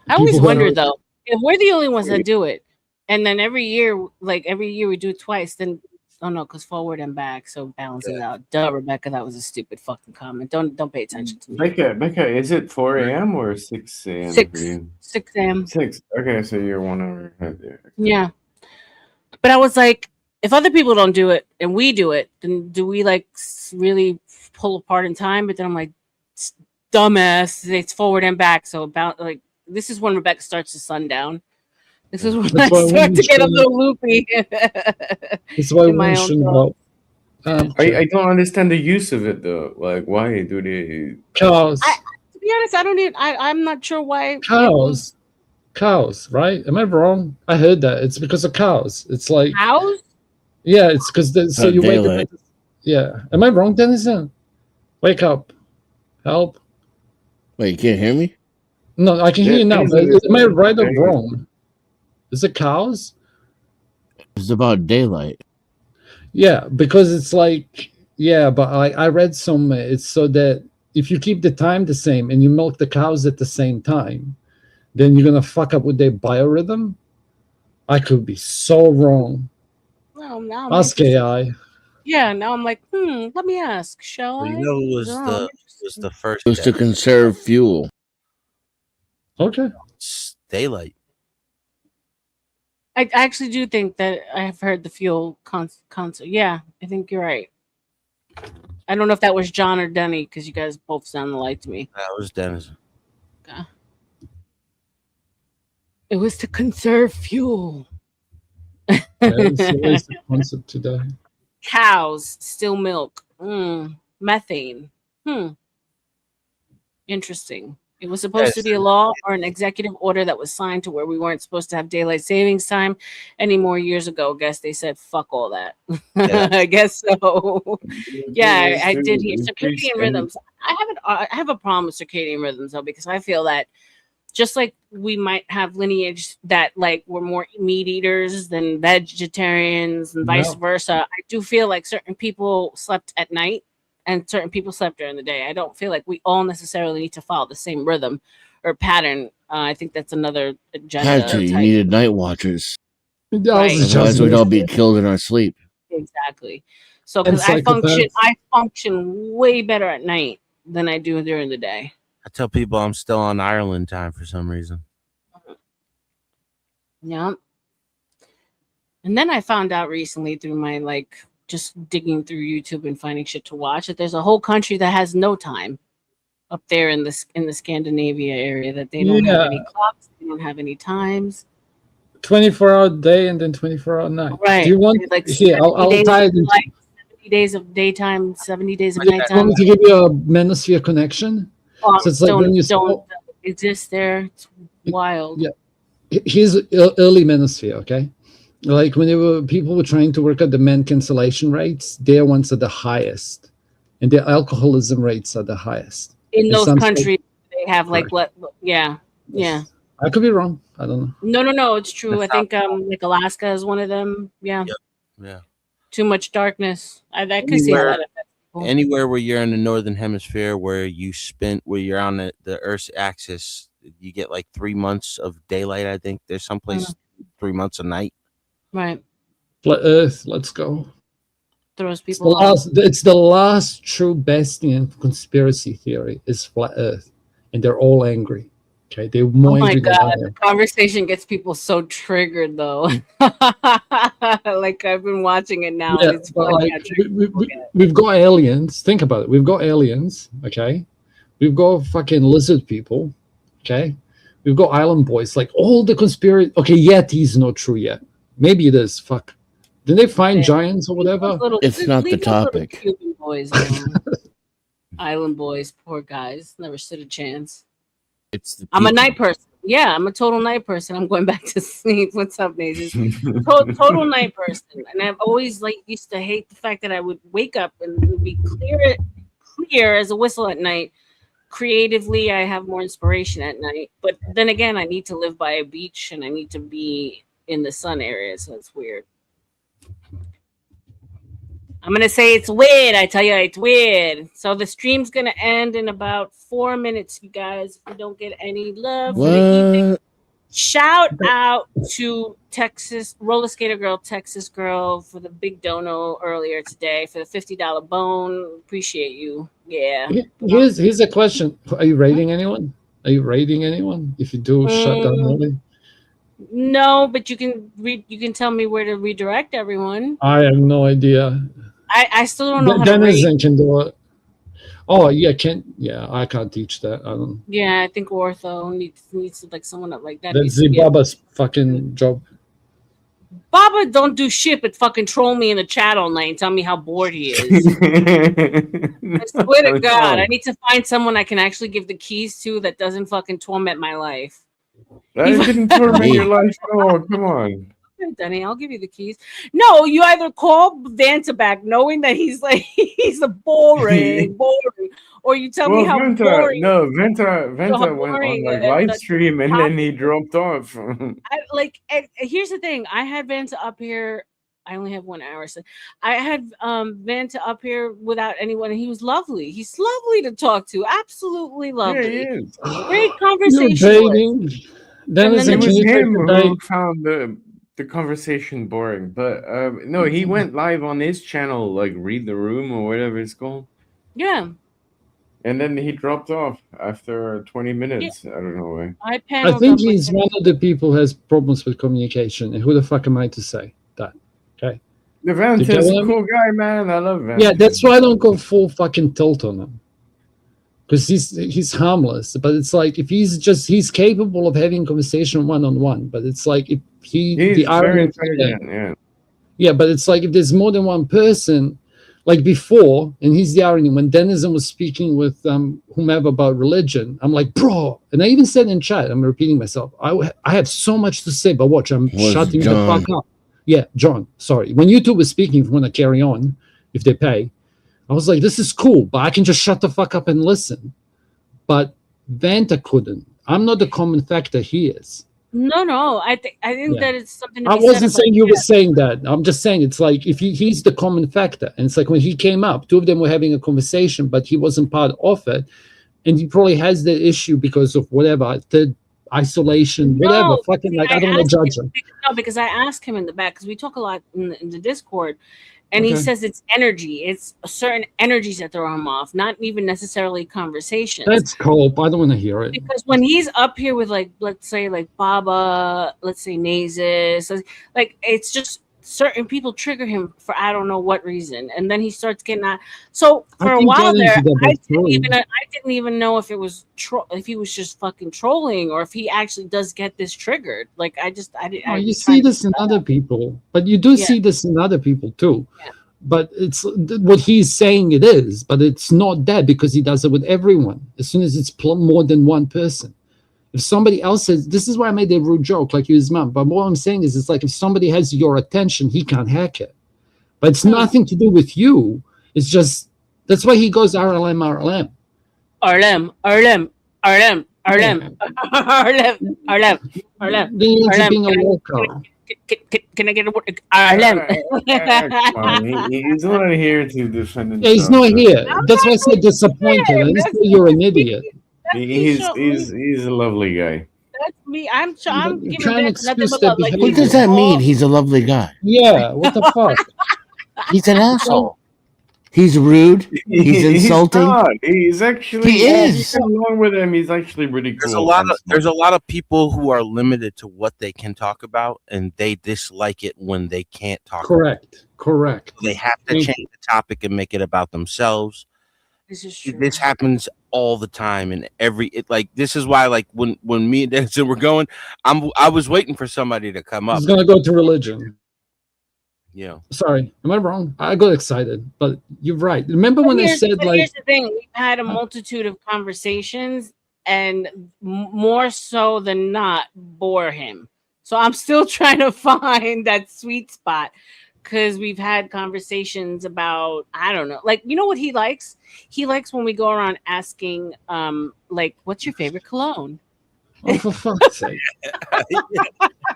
I always People that wonder are- though, if we're the only ones that do it, and then every year we do it twice, then oh no, because forward and back, so it balances out. Duh, Rebecca, that was a stupid fucking comment. Don't pay attention to me. Becca, is it 4 a.m. or 6 a.m. for 6 you? 6 a.m. 6. Okay, so you're 1 hour ahead there. Yeah. But I was like, if other people don't do it and we do it, then do we like really pull apart in time? But then I'm like, dumbass, it's forward and back. So about like this is when Rebecca starts to sundown. This is when That's why I we start to get a should- little loopy. That's why in my we own shouldn't thoughts. go. I don't understand the use of it though. Like, why do they? Cows. To be honest, I don't even. I'm not sure why. Cows. Cows, right? Am I wrong? I heard that. It's because of cows. It's like, Cows? yeah, it's because so you wake up. Daylight. Yeah. Am I wrong, Dennison? Wake up. Help. Wait, you can't hear me? No, I can hear you now. But am I right or wrong? Is it cows? It's about daylight. Yeah, because it's like, yeah, but I read somewhere it's so that if you keep the time the same and you milk the cows at the same time, then you're gonna fuck up with their biorhythm. I could be so wrong. Well, now I'm Ask interested. AI. Yeah, now I'm like, let me ask, shall Well, I? you know who was No, I'm the interested. first It was to death? conserve fuel. Okay. It's daylight. I actually do think that I have heard the fuel concept. Yeah, I think you're right. I don't know if that was John or Denny because you guys both sound alike to me. That was Dennis. It was to conserve fuel. Yeah, it's always the concept today. Cows still milk. Methane. Interesting. It was supposed to be a law or an executive order that was signed to where we weren't supposed to have daylight savings time anymore years ago. Guess they said fuck all that. Yeah, I guess so. Yeah, I did hear Increase circadian rhythms. I have a problem with circadian rhythms though because I feel that just like we might have lineage that like we're more meat eaters than vegetarians and vice No. versa, I do feel like certain people slept at night and certain people slept during the day. I don't feel like we all necessarily need to follow the same rhythm or pattern. I think that's another agenda Had to. You type. needed night watchers. Right. Otherwise, we'd all be killed in our sleep. Exactly. So And because I psychopaths. function way better at night than I do during the day. I tell people I'm still on Ireland time for some reason. Yeah. And then I found out recently through my like just digging through YouTube and finding shit to watch that there's a whole country that has no time up there in the Scandinavia area that they don't have any Yeah. clocks, they don't have any times. 24-hour day and then 24-hour night. Right. Do you want Like here? 70 I'll days tie of it into. light, 70 days of daytime, 70 days of Yeah, you nighttime. want me to give you a manosphere connection? So it's like when you Don't exist there. It's wild. Yeah. Here's early manosphere, okay? Like when people were trying to work out the men cancellation rates, their ones are the highest, and their alcoholism rates are the highest. In And those some state- countries, they have like Correct. yeah. I could be wrong. I don't know. No, it's true. I think like Alaska is one of them. Yeah. Yeah. Too much darkness. I could see how that affects people. Anywhere where you're in the northern hemisphere where you're on the Earth's axis, you get like 3 months of daylight. I think there's someplace 3 months of night. Right. Flat Earth, let's go. Throws It's people off. the last true bastion of conspiracy theory is flat Earth, and they're all angry. Okay, they're more Oh my angry than god, I the am. conversation gets people so triggered though. Like I've been watching it now Yeah, and it's but funny like how triggered people get. we've got aliens. Think about it. We've got aliens. Okay, we've got fucking lizard people. Okay, we've got island boys. Like all the conspiracy. Okay, Yeti's not true yet. Maybe it is. Fuck. Did they find giants or whatever? It's not the Leave those little topic. Cuban boys alone. Island boys, poor guys, never stood a chance. It's the I'm a people. night person. Yeah, I'm a total night person. I'm going back to sleep. What's up, Nazes? Total night person. And I've always like used to hate the fact that I would wake up and it would be clear as a whistle at night. Creatively, I have more inspiration at night. But then again, I need to live by a beach and I need to be in the sun area, so it's weird. I'm gonna say it's weird. I tell you, it's weird. So the stream's gonna end in about 4 minutes, you guys. If we don't get any love for the evening, What? shout out to Texas roller skater girl, Texas girl, for the big dono earlier today for the $50 bone. Appreciate you. Yeah. Here's a question. Are you rating anyone? Are you rating anyone? If you do, shut down early. No, but you can tell me where to redirect everyone. I have no idea. I still don't know how to Denizen rate. can do it. Oh yeah, I can't teach that. I don't. Yeah, I think ortho needs like someone up like that. That's needs to the be able- Baba's fucking job. Baba don't do shit but fucking troll me in the chat all night and tell me how bored he is. I swear to God, I need to find someone I can actually give the keys to that doesn't fucking torment my life. I didn't torment your life at all. Come on. Danny, I'll give you the keys. No, you either call Vanta back knowing that he's like he's a boring, or you tell me Well, how boring. Venta went on like live stream and then he dropped off. Here's the thing. I had Vanta up here. I only have 1 hour, so I had Vanta up here without anyone, and he was lovely. He's lovely to talk to. Absolutely lovely. Yeah, he is. Great You're conversationalist. baiting. Dennis, It can was you take him the who bait? found the conversation boring. But no, he went live on his channel, like Read the Room or whatever it's called. Yeah. And then he dropped off after 20 minutes. I don't know why. I I paneled think up with he's him. one of the people who has problems with communication. And who the fuck am I to say that? Okay. The Vance To is tell a him- cool guy, man. I love Vance. Yeah, that's why I don't go full fucking tilt on him. Because he's harmless. But it's like if he's capable of having conversation one-on-one. But it's like if He's the very argument intelligent, yeah. Yeah, but it's like if there's more than one person, like before, and he's the irony, when Denizen was speaking with whomever about religion, I'm like, bro, and I even said in chat, I'm repeating myself, I have so much to say, but watch, I'm Was shutting John. the fuck up. Yeah, John, sorry. When YouTube was speaking, if you want to carry on, if they pay, I was like, this is cool, but I can just shut the fuck up and listen. But Vanta couldn't. I'm not the common factor he is. No. I think Yeah. that it's something to I be wasn't said saying you were saying that. I'm just saying it's like if he's the common factor. And it's like when he came up, two of them were having a conversation, but he wasn't part of it. And he probably has the issue because of whatever, the isolation, whatever. No, Fucking like, I I don't want to judge him. because I asked him in the back because we talk a lot in the Discord, and he Okay. says it's energy. It's certain energies that throw him off, not even necessarily conversations. That's cold. I don't want to hear it. Because when he's up here with like, let's say like Baba, let's say Nazis, like it's just certain people trigger him for I don't know what reason, and then he starts getting out. So I for a think while getting there, to that I was didn't even know if it was if he was just fucking trolling or if he actually does get this triggered. Like I didn't. Oh, you see this in other people, but you do Yeah. see this in other people too. But it's what he's saying it is, but it's not that because he does it with everyone. As soon as it's more than one person. If somebody else says, this is why I made a rude joke like his mom. But what I'm saying is, it's like if somebody has your attention, he can't hack it. But it's nothing to do with you. It's just, that's why he goes R.L.M, R.L.M. R.L.M, R.L.M, R.L.M, R.L.M, R.L.M, R.L.M, R.L.M. Then he ends up being a local. Can I get a word? R.L.M. Come on, he's not here to defend himself. Yeah, he's not here. That's why I said disappointed. I didn't say you're an idiot. He's a lovely guy. That's me. I'm giving trying to that nothing excuse but their love. Like, What does that mean? He's a lovely guy. Yeah, what the fuck? He's an asshole. He's rude. He's insulting. not. He's actually. He is. You get along with him. He's actually really cool. There's a lot of people who are limited to what they can talk about, and they dislike it when they can't talk. Correct. They have to Thank change the topic and make it about themselves. This is true. This happens all the time, and this is why, like when me and Denison were going, I was waiting for somebody to come up. He's gonna go to religion. Yeah. Sorry, am I wrong? I got excited, but you're right. Remember when I said But like here's the thing: we've had a multitude of conversations, and more so than not, bore him. So I'm still trying to find that sweet spot because we've had conversations about I don't know, like you know what he likes? He likes when we go around asking, like, "What's your favorite cologne?" Oh, for fuck's sake!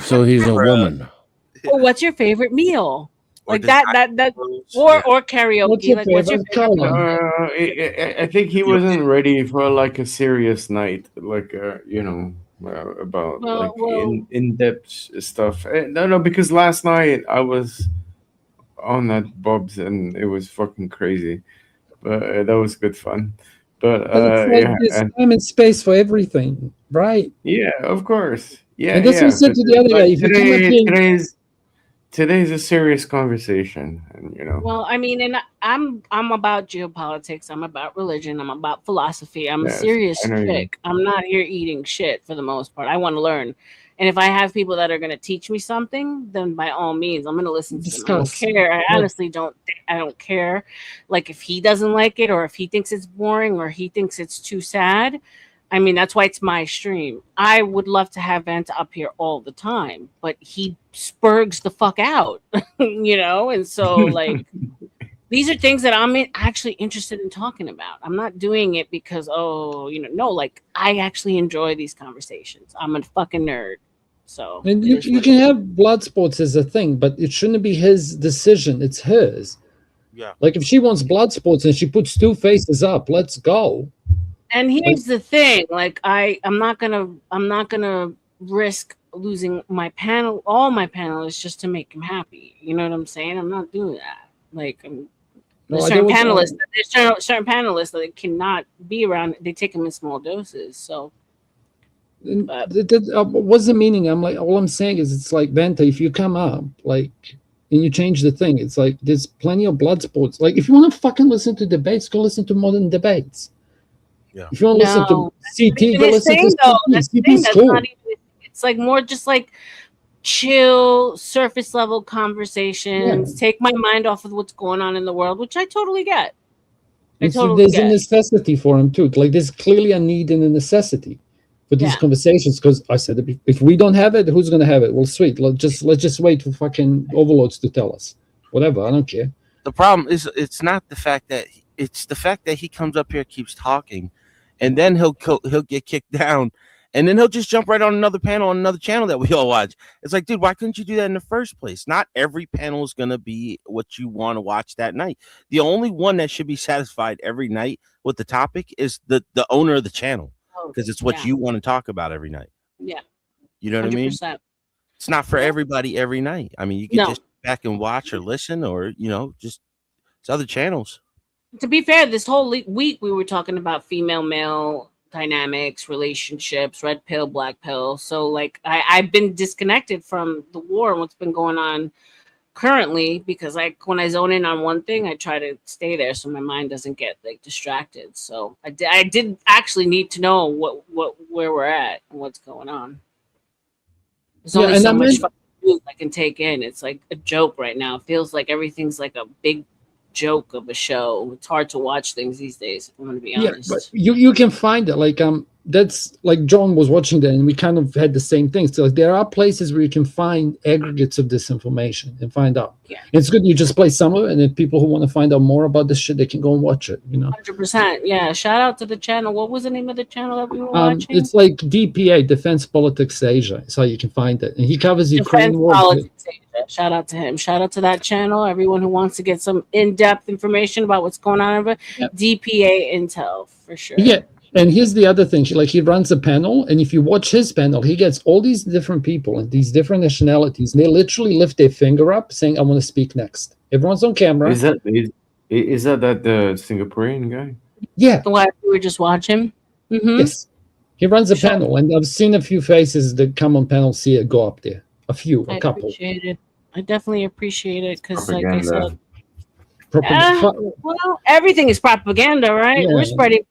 So he's a woman. Or what's your favorite meal? Or Like does that or karaoke. What's your like what's your favorite favorite color? I think he wasn't ready for like a serious night, like about Well, in-depth stuff. No, because last night I was on that Bob's and it was fucking crazy, but that was good fun. But But it's like there's time and space for everything, right? yeah, of course. Yeah, And that's what I said to the other guy. If you come up in, today's a serious conversation, and Well, I mean, and I'm about geopolitics. I'm about religion. I'm about philosophy. I'm a Yes, serious I know you. chick. I'm not here eating shit for the most part. I want to learn. And if I have people that are going to teach me something, then by all means, I'm going to listen to them. I don't Discuss. care. I Yeah. honestly don't. I don't care. Like if he doesn't like it, or if he thinks it's boring, or he thinks it's too sad, I mean, that's why it's my stream. I would love to have Vanta up here all the time, but he spurgs the fuck out, And so, like, these are things that I'm actually interested in talking about. I'm not doing it because, no, like, I actually enjoy these conversations. I'm a fucking nerd. So, And you can have blood sports as a thing, but it shouldn't be his decision. It's hers. Yeah. Like, if she wants blood sports and she puts 2 faces up, let's go. And here's the thing, like I'm not gonna risk losing my panel, all my panelists, just to make him happy. You know what I'm saying? I'm not doing that. Like, there's certain panelists that cannot be around. They take them in small doses. So, what's the meaning? I'm like, all I'm saying is, it's like, Vanta, if you come up, like, and you change the thing, it's like there's plenty of blood sports. Like, if you want to fucking listen to debates, go listen to modern debates. Yeah. If you want to listen to CT, go listen to CT. CT's cool. It's like more just like chill, surface level conversations. Yeah. Take my mind off of what's going on in the world, which I totally get. There's a necessity for him too. Like, there's clearly a need and a necessity for these conversations. Because I said, if we don't have it, who's going to have it? Well, sweet. Let's just wait for fucking overlords to tell us. Whatever. I don't care. The problem is, it's not the fact that he comes up here, keeps talking, and then he'll get kicked down, and then he'll just jump right on another panel on another channel that we all watch. It's like, dude, why couldn't you do that in the first place? Not every panel is going to be what you want to watch that night. The only one that should be satisfied every night with the topic is the owner of the channel, because it's what you want to talk about every night. Yeah. You know what I mean? 100%. It's not for everybody every night. I mean, you can just back and watch or listen, or just it's other channels. To be fair, this whole week we were talking about female-male dynamics, relationships, red pill, black pill. So, like, I've been disconnected from the war and what's been going on currently, because when I zone in on one thing, I try to stay there so my mind doesn't get like distracted. So I did actually need to know where we're at and what's going on. There's only so much news I can take in. It's like a joke right now. It feels like everything's like a big joke of a show. It's hard to watch things these days, if I'm going to be honest. But you can find it. Like, that's like John was watching that, and we kind of had the same thing. So, like, there are places where you can find aggregates of this information and find out. Yeah. It's good. You just play somewhere, and then people who want to find out more about this shit, they can go and watch it. 100%. Yeah. Shout out to the channel. What was the name of the channel that we were watching? It's like DPA, Defense Politics Asia. That's how you can find it. And he covers Ukraine war. Politics Asia. Shout out to him. Shout out to that channel. Everyone who wants to get some in-depth information about what's going on over DPA Intel, for sure. Yeah. And here's the other thing. He runs a panel, and if you watch his panel, he gets all these different people and these different nationalities. And they literally lift their finger up saying, I want to speak next. Everyone's on camera. Is that the Singaporean guy? Yeah. Why we were just watching? Mm-hmm. Yes. He runs a panel, and I've seen a few faces that come on panels here go up there. A couple. Appreciate it. I definitely appreciate it because, like I said, well, everything is propaganda, right? Yeah.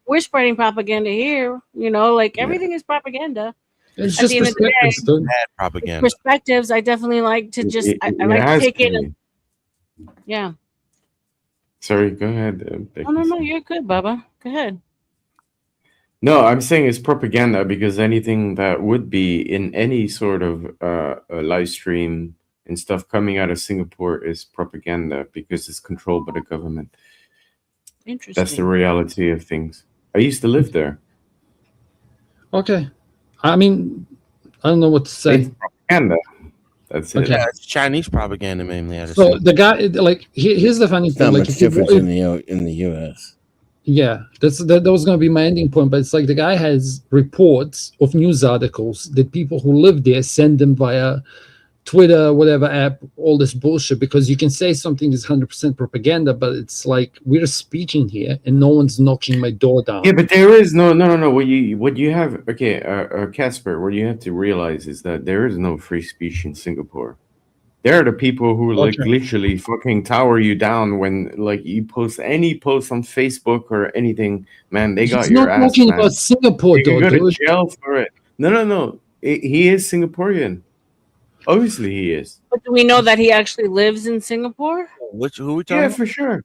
We're spreading propaganda here. Like everything is propaganda. It's At just the end of the perspectives, day, bad propaganda. Perspectives. I definitely like to just. I like to take it. Yeah. Sorry, go ahead. No, you're good, Bubba. Go ahead. No, I'm saying it's propaganda because anything that would be in any sort of a live stream and stuff coming out of Singapore is propaganda because it's controlled by the government. Interesting. That's the reality of things. I used to live there. Okay. I mean, I don't know what to say. It's propaganda. That's it. Okay. Yeah, it's Chinese propaganda mainly. So the guy, like, here's the funny thing. Not Like, much difference in the U.S. Yeah, that was going to be my ending point. But it's like the guy has reports of news articles that people who live there send them via Twitter, whatever app, all this bullshit, because you can say something is 100% propaganda, but it's like we're speaking here and no one's knocking my door down. Yeah, but there is no. What you have, Casper, what you have to realize is that there is no free speech in Singapore. There are the people who like literally fucking tower you down when like you post any post on Facebook or anything, man. They got your ass. He's not talking about Singapore, though. You go dude. to jail for it. No. He is Singaporean. Obviously, he is. But do we know that he actually lives in Singapore? Who are we talking Yeah, about? for sure.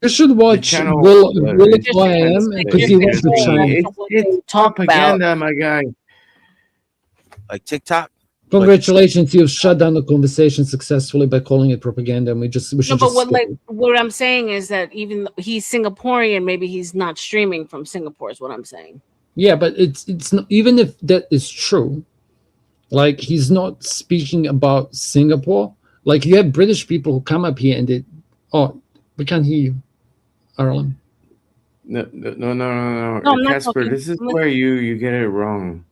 You should watch channel, Will It it's Who I Am because he went to China. it's propaganda, my guy. Like TikTok. Congratulations, you've shut down the conversation successfully by calling it propaganda, and we No, should but just skip it. what I'm saying is that even though he's Singaporean, maybe he's not streaming from Singapore. Is what I'm saying. Yeah, but it's not, even if that is true, like he's not speaking about Singapore. Like you have British people who come up here and they, oh, we can't hear you, R.L.M. No, I'm not Casper, talking. this is where you get it wrong.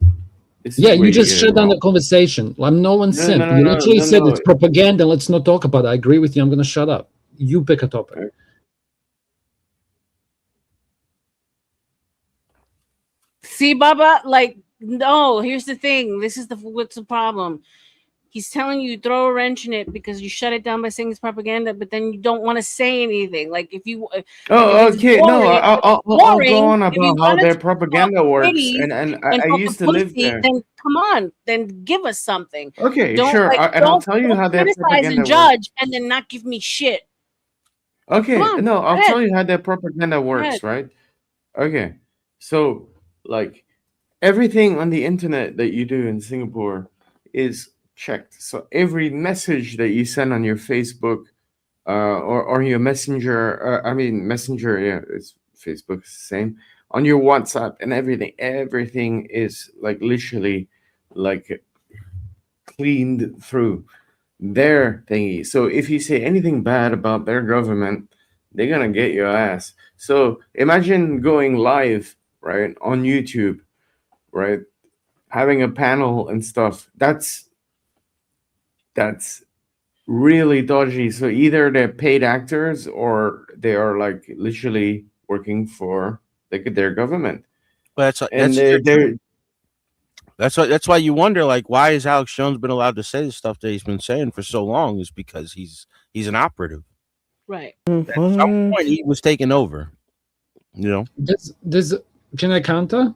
This is Yeah, where you just get it shut down wrong. the conversation. I'm no one No, simp. no, You no, literally no, said no. it's propaganda. Let's not talk about it. I agree with you. I'm going to shut up. You pick a topic. See, Baba, like, no, here's the thing. This is what's the problem. He's telling you throw a wrench in it because you shut it down by saying it's propaganda, but then you don't want to say anything. Like if you, Oh, if it's okay. No, boring, I'll go on if you about how want their to talk propaganda works, titties and and I talk used to to live pussy, there. then come on, then give us something. Okay, Don't sure, and I'll tell you don't how their criticize and propaganda works. judge and then not give me shit. Okay, Come on, no, go I'll ahead. tell you how their propaganda works, right? Okay, so like everything on the internet that you do in Singapore is checked. So every message that you send on your Facebook or your Messenger, Messenger, yeah, it's Facebook, it's the same. On your WhatsApp and everything is like literally like cleaned through their thingy. So if you say anything bad about their government, they're gonna get your ass. So imagine going live, right, on YouTube, right, having a panel and stuff. That's really dodgy. So either they're paid actors or they are like literally working for like their government. But that's why you wonder, like, why has Alex Jones been allowed to say the stuff that he's been saying for so long? Is because he's an operative. Right. At some point, he was taking over. You know. Can I counter?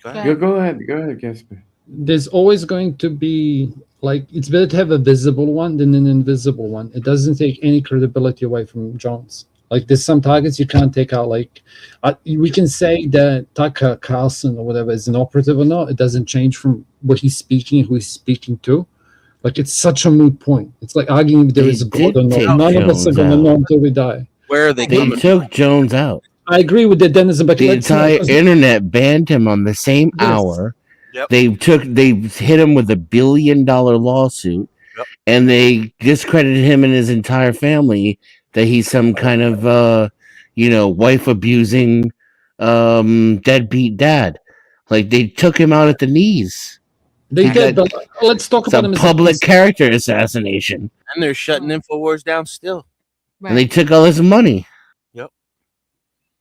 Go ahead, Casper. There's always going to be, like, it's better to have a visible one than an invisible one. It doesn't take any credibility away from Jones. Like, there's some targets you can't take out. Like, we can say that Tucker Carlson or whatever is an operative or not. It doesn't change from what he's speaking, who he's speaking to. Like, it's such a moot point. It's like arguing if there is a God or not. None of us are going to know until we die. Where are they They coming took Jones out. I agree with the Denison, but The entire internet banned him on the same hour. Yep. They hit him with $1 billion lawsuit, and they discredited him and his entire family that he's some kind of wife abusing deadbeat dad. Like, they took him out at the knees. They did, but let's talk about him a as public character assassination. And they're shutting InfoWars down still. And they took all his money. Yep.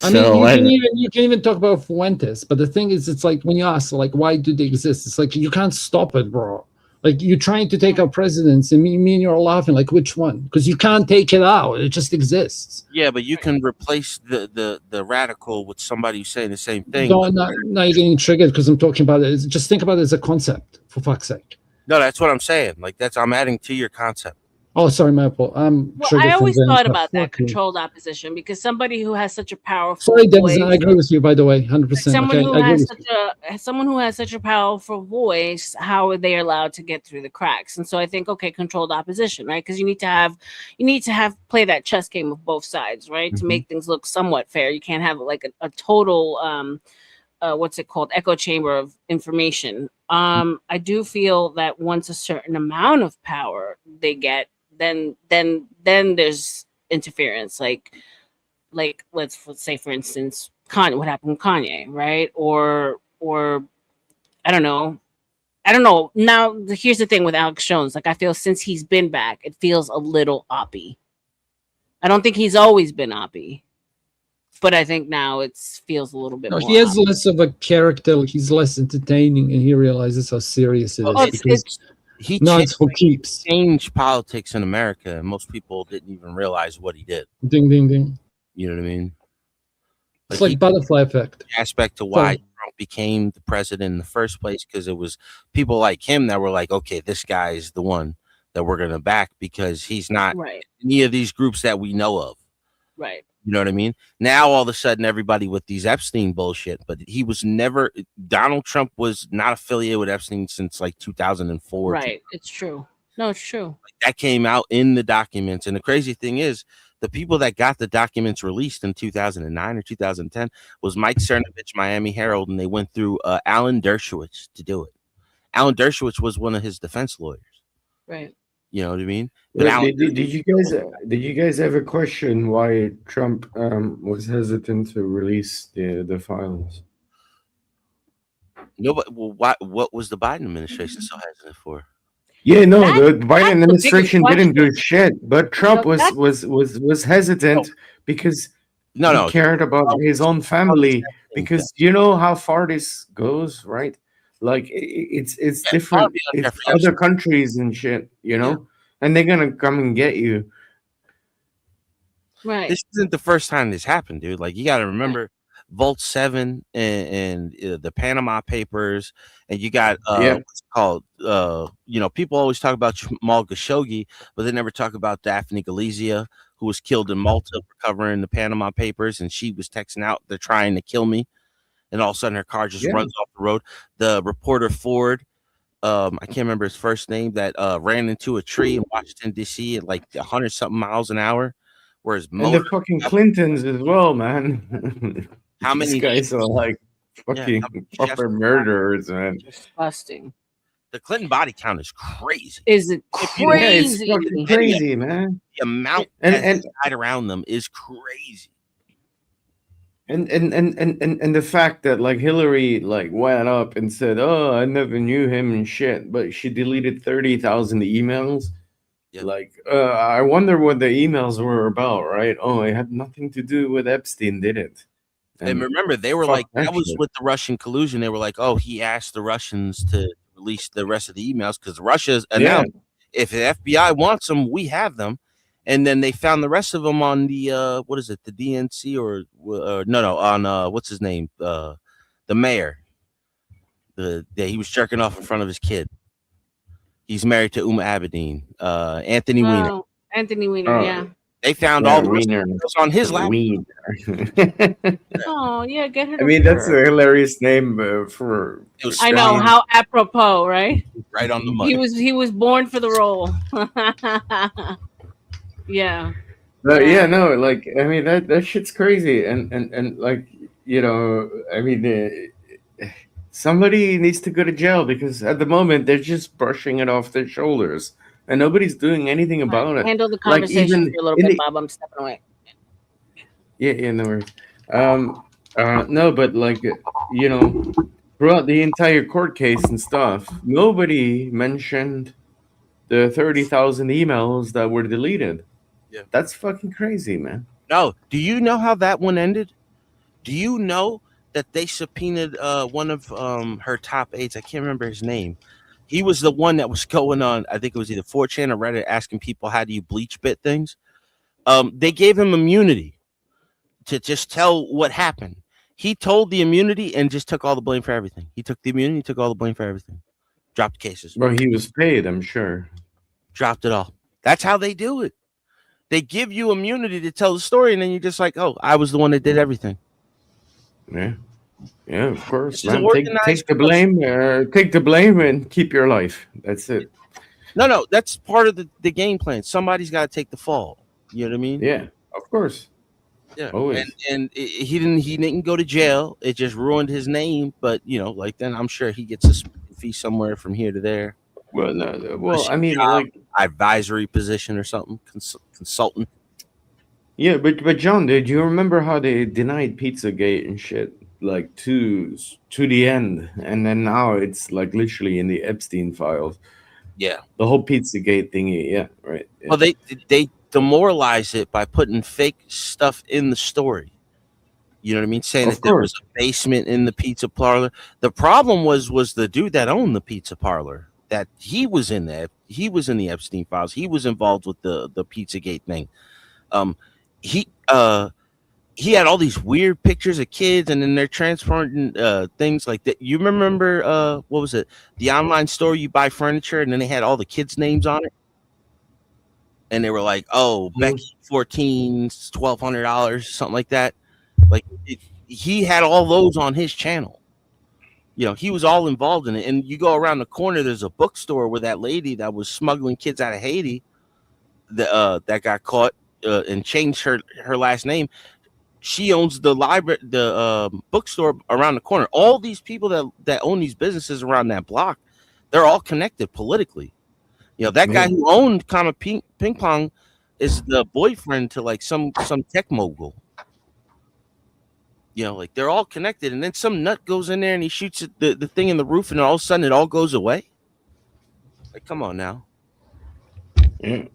I mean, you can even talk about Fuentes, but the thing is, it's like when you ask, like, why do they exist? It's like you can't stop it, bro. Like, you're trying to take out presidents, and me and you're laughing, like, which one? Because you can't take it out; it just exists. Yeah, but you can replace the radical with somebody who's saying the same thing. No, now you're getting triggered because I'm talking about it. Just think about it as a concept, for fuck's sake. No, that's what I'm saying. Like, I'm adding to your concept. Oh, sorry, my fault. Well, I always thought about that controlled opposition because somebody who has such a powerful Sorry, voice, Dennis, I agree with you. By the way, 100%. someone Okay, who I agree has with someone who has such a powerful voice, how are they allowed to get through the cracks? And so I think, okay, controlled opposition, right? Because you need to have play that chess game of both sides, right, to make things look somewhat fair. You can't have like a total what's it called, echo chamber of information. I do feel that once a certain amount of power they get, then there's interference. Like let's say, for instance, Kanye, what happened with Kanye, right? Or I don't know. Now here's the thing with Alex Jones. Like, I feel since he's been back, it feels a little oppy. I don't think he's always been oppy, but I think now it feels a little bit No, more. he has less of a character. He's less entertaining, and he realizes how serious it is. It's for keeps. Changed politics in America, and most people didn't even realize what he did. Ding, ding, ding. You know what I mean? It's like butterfly effect. Aspect to why Trump became the president in the first place, because it was people like him that were like, okay, this guy is the one that we're going to back because he's not any of these groups that we know of. Right. You know what I mean? Now all of a sudden everybody with these Epstein bullshit, but he was never. Donald Trump was not affiliated with Epstein since like 2004. Right. It's true. No, it's true. That came out in the documents, and the crazy thing is, the people that got the documents released in 2009 or 2010 was Mike Cernovich, Miami Herald, and they went through Alan Dershowitz to do it. Alan Dershowitz was one of his defense lawyers. Right. You know what I mean? But did you guys ever question why Trump was hesitant to release the files? No, but well, what was the Biden administration so hesitant for? Yeah, no, the Biden administration didn't do shit, but Trump was hesitant because he cared about his own family. Because you know how far this goes, right? Like it's different. It's other countries and shit, you know, and they're gonna come and get you. Right. This isn't the first time this happened, dude. Like you got to remember Vault 7 and the Panama Papers, and you got what's it called, you know, people always talk about Jamal Khashoggi, but they never talk about Daphne Galizia, who was killed in Malta for covering the Panama Papers, and she was texting out, "They're trying to kill me," and all of a sudden her car just runs off the road. The reporter Ford, I can't remember his first name, that ran into a tree in Washington D.C. at like 100 something miles an hour, whereas And the fucking Clintons as well, man. How many These guys are like fucking proper murderers, man. Disgusting. The Clinton body count is crazy. Is it Yeah, it's crazy? fucking crazy, man. The amount And died around them is crazy. And the fact that like Hillary like went up and said, "Oh, I never knew him and shit," but she deleted 30,000 emails. Like, I wonder what the emails were about, right? Oh, it had nothing to do with Epstein, did it? And remember, they were fuck like, that that was shit. with the Russian collusion. They were like, oh, he asked the Russians to release the rest of the emails because Russia's announced if the FBI wants them, we have them. And then they found the rest of them on the what is it, the DNC or on what's his name, the mayor. He was jerking off in front of his kid. He's married to Abedin, Anthony Weiner. Oh, Anthony Weiner, yeah. They found all the rest of the emails on his lap. Oh, yeah, get her. I mean, that's a hilarious name for. I know how apropos, right? Right on the money. He was born for the role. Yeah. But yeah, no, like I mean that shit's crazy, and like you know, I mean, somebody needs to go to jail because at the moment they're just brushing it off their shoulders, and nobody's doing anything about it. Handle the Like, conversation even for a little in bit, the- Bob. I'm stepping away. Yeah, no worries. No, but like you know, throughout the entire court case and stuff, nobody mentioned the 30,000 emails that were deleted. Yeah, that's fucking crazy, man. No, do you know how that one ended? Do you know that they subpoenaed one of her top aides? I can't remember his name. He was the one that was going on, I think it was either 4chan or Reddit, asking people how do you bleach bit things. They gave him immunity to just tell what happened. He told the immunity and just took all the blame for everything. He took the immunity, took all the blame for everything. Dropped cases. Well, he was paid, I'm sure. Dropped it all. That's how they do it. They give you immunity to tell the story, and then you're just like, oh, I was the one that did everything. Yeah. Yeah, of course, This is man. organized Take the blame. Take the blame and keep your life. That's it. No, that's part of the game plan. Somebody's got to take the fall. You know what I mean? Yeah, of course. Yeah. Always. And he didn't go to jail. It just ruined his name. But you know, like then I'm sure he gets a fee somewhere from here to there. Well, no. Well, I mean, like advisory position or something, consultant. Yeah, but John, did you remember how they denied Pizzagate and shit, like to the end, and then now it's like literally in the Epstein files. Yeah, the whole Pizzagate thingy. Yeah, right. Yeah. Well, they demoralize it by putting fake stuff in the story. You know what I mean? Saying that there was a basement in the pizza parlor. The problem was the dude that owned the pizza parlor. That he was in there. He was in the Epstein files. He was involved with the Pizzagate thing. He had all these weird pictures of kids, and then they're transporting things like that. You remember what was it? The online store you buy furniture, and then they had all the kids' names on it. and they were like, "Oh, Becky, $1,200, something like that." Like he had all those on his channel. You know, he was all involved in it. And you go around the corner, there's a bookstore where that lady that was smuggling kids out of Haiti, that got caught and changed her last name. She owns the library, the bookstore around the corner. All these people that own these businesses around that block, they're all connected politically. You know, that guy who owned Comet Ping Pong is the boyfriend to like some tech mogul. You know, like they're all connected, and then some nut goes in there and he shoots the thing in the roof, and all of a sudden it all goes away. Like, come on now. Yeah.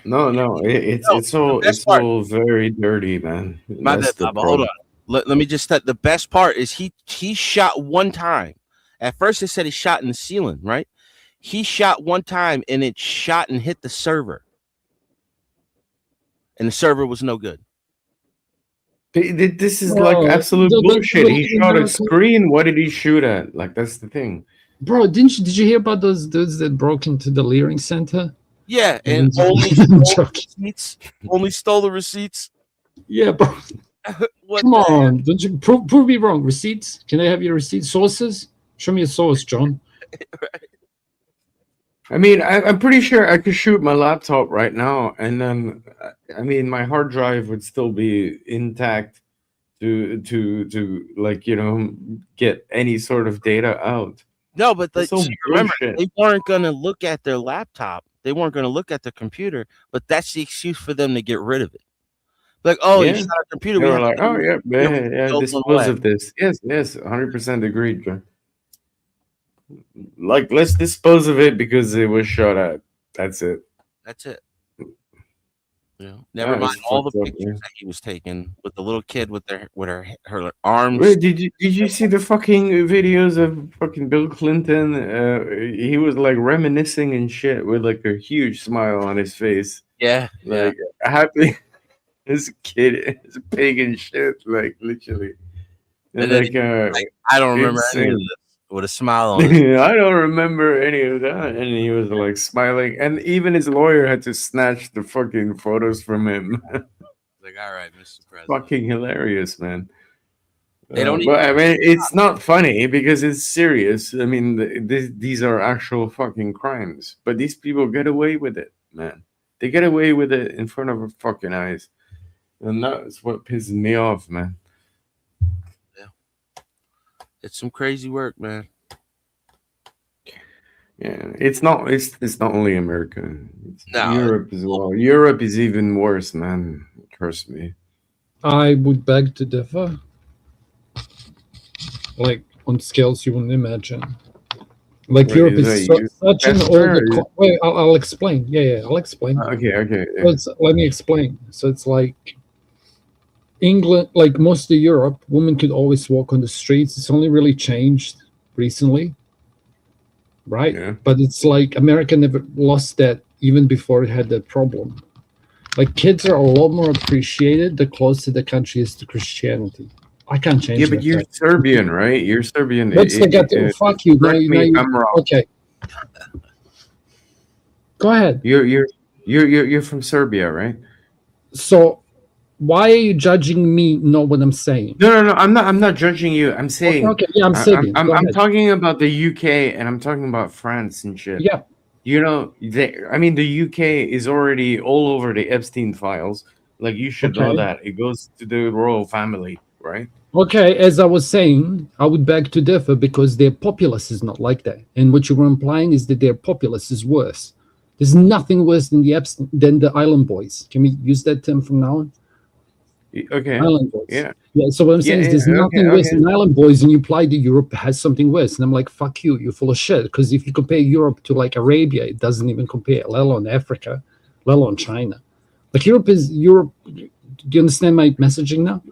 No, it's all very dirty, man. My bad, That's the Baba. Hold on. problem. Let me just the best part is he shot one time. At first, they said he shot in the ceiling, right? He shot one time and it shot and hit the server, and the server was no good. This is like absolute bullshit. He shot a screen. What did he shoot at? Like, that's the thing. Bro, did you hear about those dudes that broke into the Leering Center? Yeah, and only stole the receipts. Yeah, bro. Come on, don't you prove me wrong? Receipts? Can I have your receipt sources? Show me a source, John. I mean, I'm pretty sure I could shoot my laptop right now, and then, I mean, my hard drive would still be intact to like, you know, get any sort of data out. No, but remember, bullshit. they weren't going to look at their laptop. They weren't going to look at the computer, but that's the excuse for them to get rid of it. Like, oh, you shot our computer. They We were have like, to yeah, dispose of this. Yes, 100% agreed, John. Like, let's dispose of it because it was shot at. That's it. That's it. Yeah. Never mind all the pictures that he was taking with the little kid with her arms. Wait, did you see the fucking videos of fucking Bill Clinton? He was like reminiscing and shit with like a huge smile on his face. Yeah, like happy. This kid is a pig and shit, like literally. And then I don't remember any of this. With a smile on it. I don't remember any of that. And he was like smiling. And even his lawyer had to snatch the fucking photos from him. Like, all right, Mr. President. Fucking hilarious, man. They don't but I mean, it's not funny because it's serious. I mean, these are actual fucking crimes. But these people get away with it, man. They get away with it in front of our fucking eyes. And that's what pisses me off, man. It's some crazy work, man. Yeah, it's not only America. It's Europe as well. Europe is even worse, man. Trust me. I would beg to differ. Like on scales you wouldn't imagine. Like Europe is such an old. Wait, I'll explain. Yeah, I'll explain. Okay. Yeah. Let me explain. So it's like England, like most of Europe, women could always walk on the streets. It's only really changed recently, right? Yeah. But it's like America never lost that even before it had that problem. Like kids are a lot more appreciated the closer the country is to Christianity. I can't change. Yeah, but you're Serbian, right? You're Serbian. What's the got to fuck you? I'm wrong. Okay. Go ahead. You're from Serbia, right? So why are you judging me? Know what I'm saying? No. I'm not judging you. I'm saying. Okay. Yeah, I'm saying. I'm talking about the UK and I'm talking about France and shit. Yeah. You know, the UK is already all over the Epstein files. Like you should know that it goes to the royal family, right? Okay, as I was saying, I would beg to differ because their populace is not like that. And what you were implying is that their populace is worse. There's nothing worse than the Island Boys. Can we use that term from now on? Okay. Island Boys. Yeah. So what I'm saying is there's nothing worse than Island Boys, and you apply to Europe has something worse. And I'm like, fuck you, you're full of shit. Because if you compare Europe to like Arabia, it doesn't even compare, let alone Africa, let alone China. Like Europe. Do you understand my messaging now?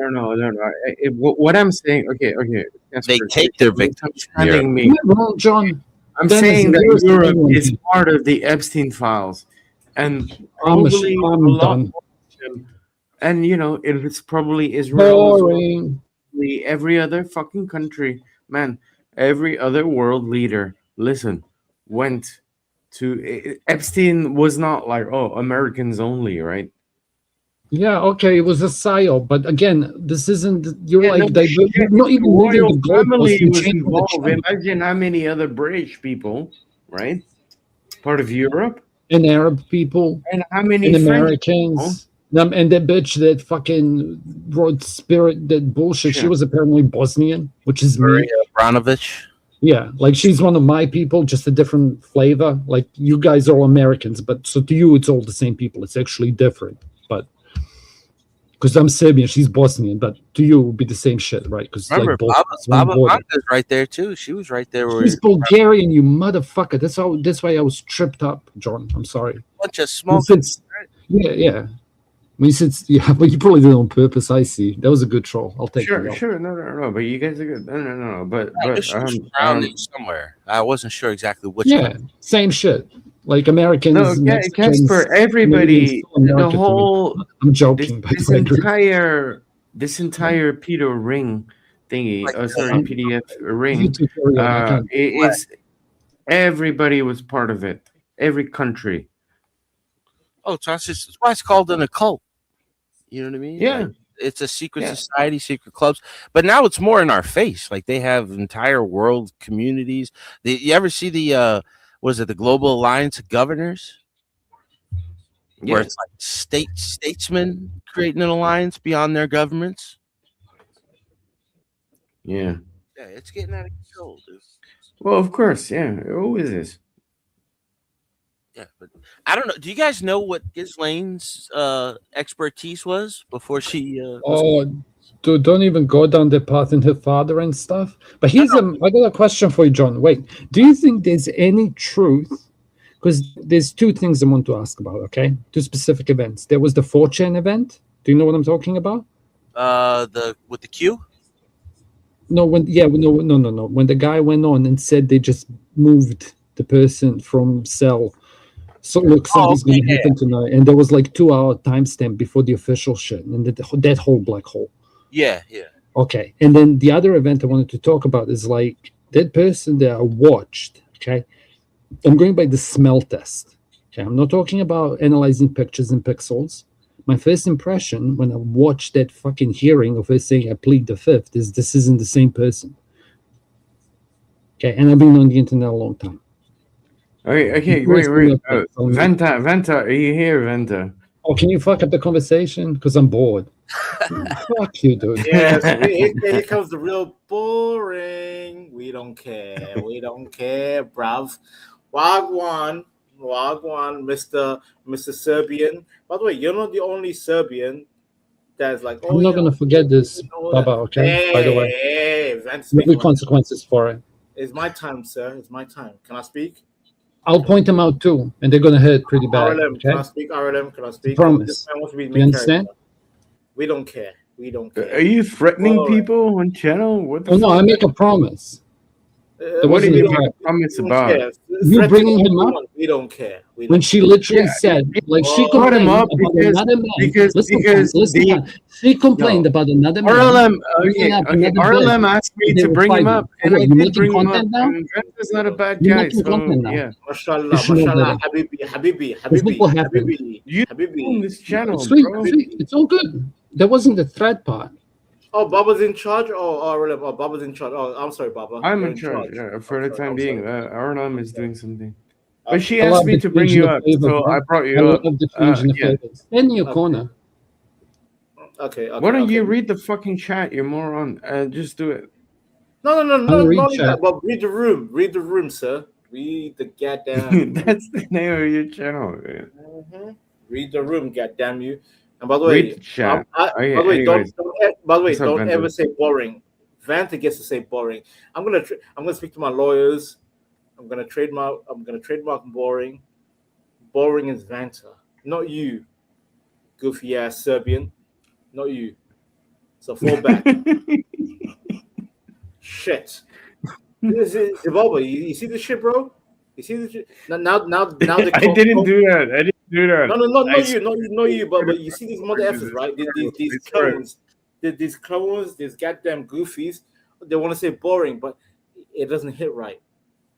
No. What I'm saying, okay. They take their victims. Am I wrong, John? I'm saying that Europe is part of the Epstein files, and probably I'm done. And you know, it's probably Israel. Boring. Every other fucking country, man. Every other world leader, listen, went Epstein was not like, oh, Americans only, right? Yeah, okay, it was a psyop, but again, this isn't. You're Yeah, no like shit. you're not The even moving royal the goalposts. family You're was changing the involved. channel. Imagine how many other British people, right? Part of Europe. And Arab people. And how many And French Americans. And that bitch that fucking wrote Spirit, that bullshit. She Sure. was apparently Bosnian, which is Maria me. Abranovich. Yeah, like she's one of my people, just a different flavor. Like you guys are all Americans, but so to you, it's all the same people. It's actually different, but because I'm Serbian, she's Bosnian, but to you, it would be the same shit, right? Because Remember, like both Baba Vanga's right there too. She was right there. She's Bulgarian, you motherfucker. That's why I was tripped up, John. I'm sorry. Bunch of small. Yeah. When you said, yeah, but you probably did it on purpose. I see. That was a good troll. I'll take it. Sure. No. But you guys are good. No. But she was from around there somewhere. I wasn't sure exactly which. Yeah, same shit. Like Americans. No, Casper. Everybody. The whole. I'm joking. This entire Peter ring thingy. PDF ring. Is everybody was part of it. Every country. Oh, so that's why it's called an occult. You know what I mean? Yeah. Like, it's a secret society, secret clubs. But now it's more in our face. Like they have entire world communities. You ever see the the Global Alliance of Governors? Where it's like statesmen creating an alliance beyond their governments. Yeah. Yeah, it's getting out of control, dude. Well, of course, yeah. It always is. Yeah, but I don't know. Do you guys know what Ghislaine's expertise was before she? Don't even go down the path in her father and stuff. But I got a question for you, John. Wait, do you think there's any truth? Because there's two things I want to ask about. Okay, two specific events. There was the 4chan event. Do you know what I'm talking about? With the Q. No, no. When the guy went on and said they just moved the person from cell. So look, something's going to happen tonight, and there was like 2-hour timestamp before the official shit, and that whole black hole. Yeah. Okay, and then the other event I wanted to talk about is like that person that I watched. Okay, I'm going by the smell test. Okay, I'm not talking about analyzing pictures and pixels. My first impression when I watched that fucking hearing of her saying I plead the fifth is this isn't the same person. Okay, and I've been on the internet a long time. Okay, wait. Venta, are you here, Venta? Oh, can you fuck up the conversation? Because I'm bored. Fuck you, dude. Yes, here comes the real boring. We don't care, bruv. Wagwan, Mr. Serbian. By the way, you're not the only Serbian that's like. I'm not gonna forget this, Baba. Okay. By the way, there'll be consequences for it. It's my time, sir. It's my time. Can I speak? I'll point them out too, and they're gonna hurt pretty bad. R.L.M. Okay? Can I speak? R.L.M. Can I speak? Promise. This man wants to be You understand? We don't care. We don't care. Are you threatening people on channel? What the no, I make a promise. What did you make a promise about? You bringing him up? We don't care. When she literally said, like, she complained about another man. Listen, she complained about another man. R.L.M. asked me to bring him up, and I did bring him up. And Venta's not a bad guy, so yeah. Mashallah, Habibi. You own this channel, sweet, bro. Sweet. It's all good. That wasn't the threat part. Oh, Baba's in charge? Oh, Baba's in charge. Oh, I'm sorry, Baba. I'm in charge, yeah, for the time being. R.L.M. is doing something. But she asked me to bring you up, so I brought you up. Stand in your corner. Okay. Why don't you read the fucking chat, you moron? Just do it. No, not that, but read the room. Read the room, sir. Read the goddamn. That's the name of your channel. Read the room, goddamn you. And by the way, read the chat. Don't ever say boring. Vanta gets to say boring. I'm gonna speak to my lawyers. I'm gonna trademark boring. Boring is Vanta, not you, goofy ass Serbian, not you. So fall back. Shit. This is Zimbabwe. You see this shit, bro? You see this shit? Now I didn't do that. No, not you, but you see these mother effers, right? These clones, these goddamn goofies, they want to say boring, but it doesn't hit right.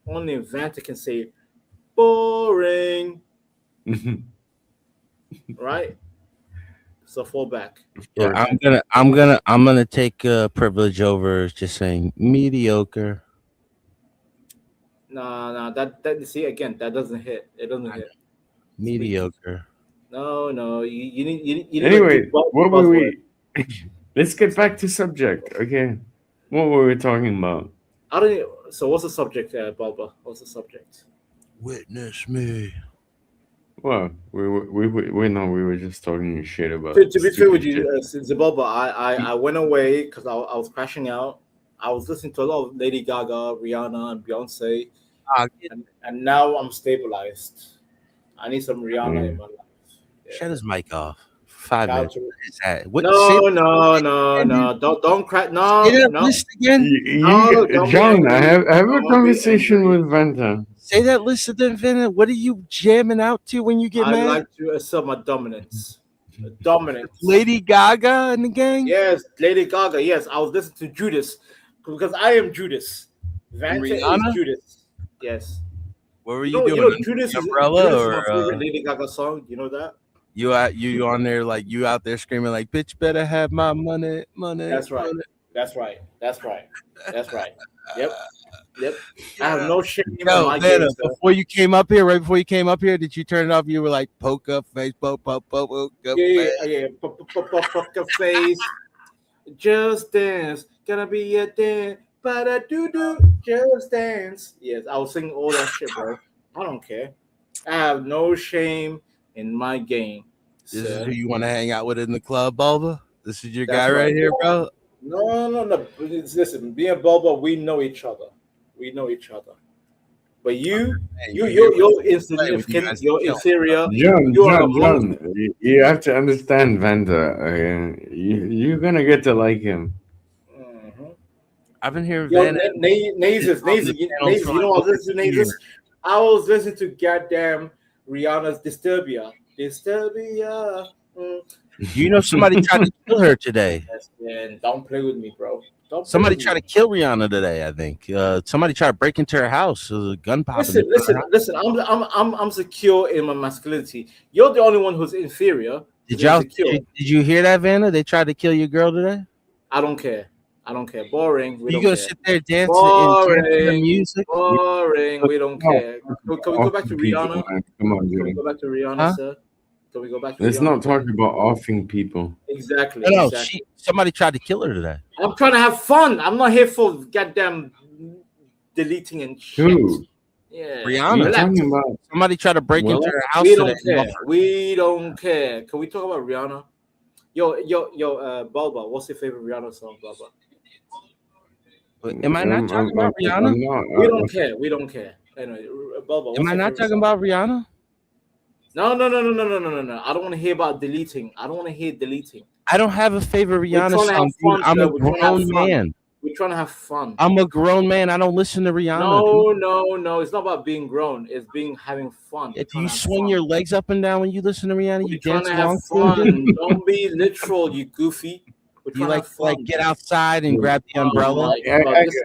Only Vanta can say boring. Right? So fall back. Yeah, I'm gonna take privilege over just saying mediocre. Nah, that see again, that doesn't hit. It doesn't hit. Mediocre. No, you need Anyway, a good what were buzzword. we? Let's get back to subject. Okay, what were we talking about? I don't. So what's the subject, Bubba? What's the subject? Witness me. Well, we were just talking shit about. To be fair with stupid you, shit. Bubba, I went away because I was crashing out. I was listening to a lot of Lady Gaga, Rihanna, and Beyonce, and now I'm stabilized. I need some Rihanna in my life. Shut his mic off. 5 Shout minutes. to- What is that? What, No. Don't crack. No, Say that no. list again. No, don't be John, I angry. have a Don't be conversation angry. with Vanta. Say that list again, Vinny. What are you jamming out to when you get I mad? like to assert my dominance. Dominance. Lady Gaga and the gang? Yes, Lady Gaga. Yes, I was listening to Judas because I am Judas. Vanta is Rihanna? Judas. Yes. What were You you know, doing? you know, Under Judas the is umbrella Judas is or my favorite Lady Gaga song. You know that? you on there like you out there screaming like bitch better have my money. That's right. money." That's right. Yep. I have no shame in Yo, my Vanna, game, sir. before you came up here, right before you came up here, did you turn it off? You were like poker face, poke up face. Yeah. Poker face. Just dance. Gonna be a dance. But I do. Just dance. Yes, I was singing all that shit, bro. I don't care. I have no shame in my game. This is Sir. who you want to hang out with in the club, Bulba? This is your That's guy right here, bro. No. Listen, me and Boba, we know each other. But you're insignificant. You're inferior. John, you have to understand Vanta. You're gonna get to like him. I've been hearing Yo, Vanna. Nazes. You know what I was listening to Nazes? I was listening to goddamn Rihanna's Disturbia. You know somebody tried to kill her today. Yes, man. Don't play with me, bro. Somebody tried to kill Rihanna today. I think somebody tried to break into her house. There was a gun popping. Listen. I'm secure in my masculinity. You're the only one who's inferior. Did you hear that, Vanna? They tried to kill your girl today. I don't care. Boring. You gonna sit there dancing Boring. and the music? Boring. We don't care. Can we go back to Rihanna? Come on, Can we John. go back to Rihanna, sir? Can we go back to Let's Rihanna? not talk about offing people. Exactly. No, exactly. somebody tried to kill her today. I'm trying to have fun. I'm not here for goddamn deleting and shit. Who? Yeah. Rihanna. Talking about Somebody tried to break into her house We today. don't care. We don't care. Can we talk about Rihanna? Yo, Balba, what's your favorite Rihanna song, Balba? Am I not talking about Rihanna? We don't care. Anyway, Balba, Am I not talking about Rihanna? No. I don't want to hear about deleting. I don't want to hear deleting. I don't have a favorite Rihanna song. Dude. I'm a grown man. We're trying to have fun. I'm a grown man. I don't listen to Rihanna. No. It's not about being grown. It's having fun. If you swing your legs up and down when you listen to Rihanna, you dance along. Fun. Don't be literal, you goofy. You like get outside and grab the umbrella,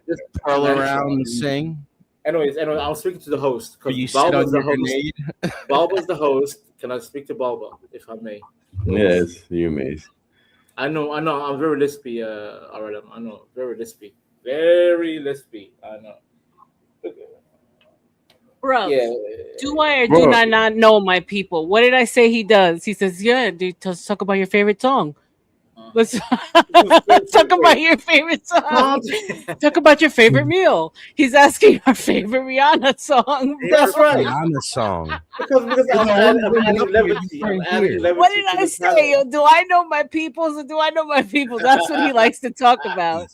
just twirl around and sing. Anyways, I'm speaking to the host because You sit on your grenade. Balba's the host. Can I speak to Balba, if I may? Yes, you may. I know. I'm very lispy, R.L.M. I know, very lispy. I know. Bro, Yeah. do I or do I not know my people? What did I say he does? He says, yeah, dude, let's talk about your favorite song. Let's talk about your favorite song. Talk about your favorite meal. He's asking our favorite Rihanna song. That's right. Rihanna song. Because I'm adding levity. What did I say? Do I know my peoples or do I know my people? That's what he likes to talk about.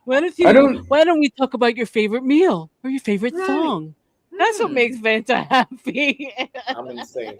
Why don't we talk about your favorite meal or your favorite song? That's what makes Vanta happy. I'm insane.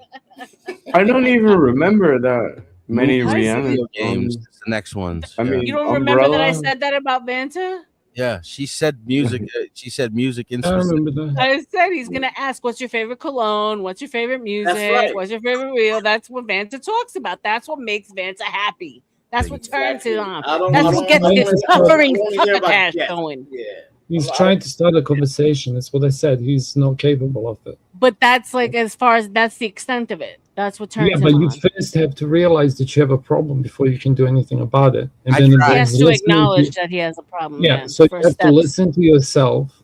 I don't even remember that many Rihanna games. The next ones. I mean, You don't remember that I said that about Vanta? Yeah, she said music. She said music in I specific. remember that. I said he's gonna ask, "What's your favorite cologne? What's your favorite music? right. What's your favorite reel?" That's what Vanta talks about. That's what makes Vanta happy. That's what turns it on. That's what gets this suffering succotash going. Yeah. He's trying to start a conversation. That's what I said. He's not capable of it. But that's like that's the extent of it. That's what turns Yeah, him but you on. first have to realize that you have a problem before you can do anything about it. And then He has to acknowledge that he has a problem. Yeah, so you have to listen to yourself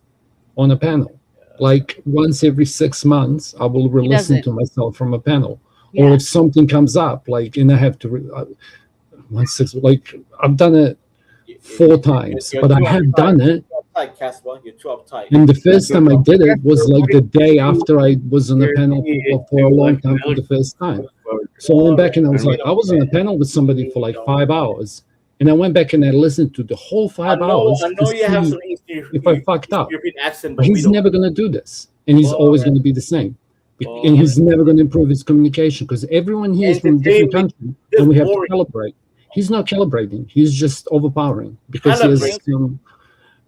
on a panel. Like once every 6 months, I will listen to myself from a panel. Or if something comes up, like, and I have to, like I've done it 4 times, but I have done it. Uptight, Casper. You're too uptight. And the first time I did it was like the day after I was on a panel for a long time for the first time. So I went back and I was like, I was on a panel with somebody for like 5 hours. And I went back and I listened to the whole 5 hours. I know to you have see some Eastern if I fucked up. European accent, But but he's never going to do this. And he's always going to be the same. And he's never going to improve his communication because everyone here is from a different country and we have to calibrate. He's not calibrating. He's just overpowering because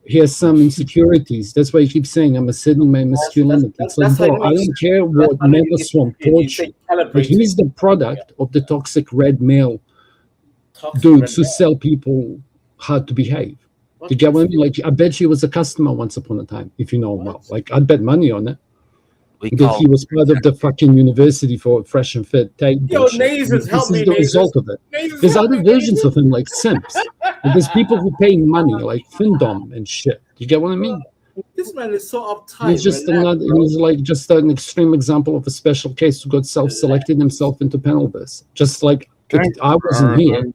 he has some insecurities. That's why he keeps saying, I'm asserting my masculinity. It's like, bro, I don't care what Megaswamp taught you, but he's the product of the toxic red male dudes who sell people how to behave. You get what I mean? Like, I bet he was a customer once upon a time, if you know him well. Like, I'd bet money on it. That he was part of the fucking university for fresh and fit. Yo, Nazers, help me, This is the result of it. There's other versions of him, like simps. And there's people who pay money, like Findom and shit. You get what I mean? This man is so uptight. He's just he's like just an extreme example of a special case who got self-selected himself into panelist. Just like if I wasn't here,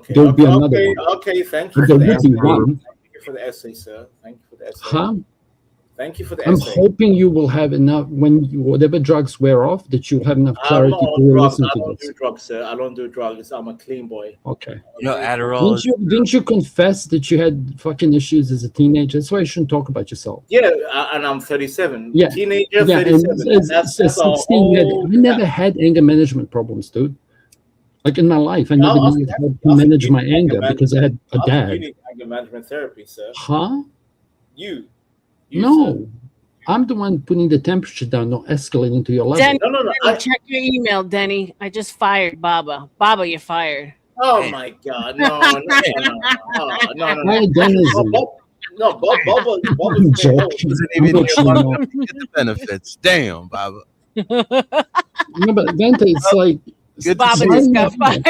there would be another one. Okay, thank you. But there would be one. Thank you for the essay, sir. Thank you for the essay. Huh? Thank you for the I'm essay. hoping you will have enough when whatever drugs wear off that you'll have enough clarity to really listen I to don't this. do drugs, sir. I don't do drugs. I'm a clean boy. Okay. Adderall. Didn't you confess that you had fucking issues as a teenager? That's why you shouldn't talk about yourself. Yeah, and I'm 37. Yeah. Teenager, Yeah, 37. That's a 16 whole... I never had anger management problems, dude. Like in my life, I never needed help to manage my anger because I had a You dad. need anger management therapy, sir. Huh? You No. I'm the one putting the temperature down, not escalating to your level. Denny, check your email, Denny. I just fired Baba. Baba, you're fired. Oh my God! No. Hi, Dennis. No, Bubba. I'm joking. Doesn't even get the benefits. Damn, Baba. No, but Vente, it's like Baba just got fired.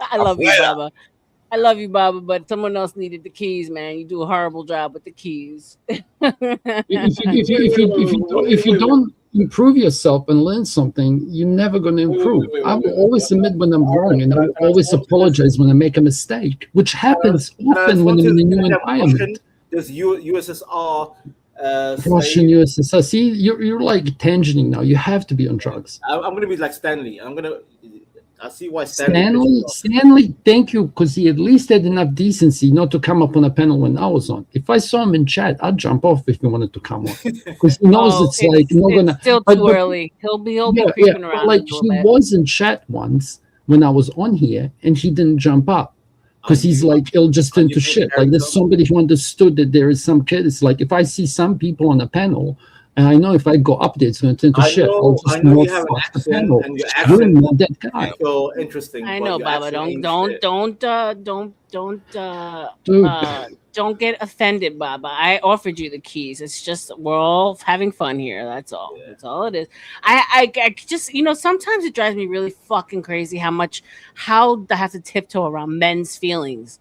I love you, Baba. I love you, Baba, but someone else needed the keys, man. You do a horrible job with the keys. If you don't improve yourself and learn something, you're never going to improve. I will always admit when I'm wrong, and I will always apologize when I make a mistake, which happens often when I'm in a new environment. There's USSR. Russian USSR. See, you're like tangenting now. You have to be on drugs. I'm going to be like Stanley. I see why Stanley, thank you, because he at least had enough decency not to come up on a panel when I was on. If I saw him in chat, I'd jump off if he wanted to come on, because he knows it's like not gonna. Still too early. He'll be creeping around. Like he was in chat once when I was on here, and he didn't jump up because he's like he'll just into shit. Like there's somebody who understood that there is some kid. It's like if I see some people on a panel. And I know if I go up there, it's going to turn to shit. I'll just not fuck the panel. You're not that guy. So interesting. I know, Baba. Don't get offended, Baba. I offered you the keys. It's just we're all having fun here. That's all. Yeah. That's all it is. I just sometimes it drives me really fucking crazy how I have to tiptoe around men's feelings.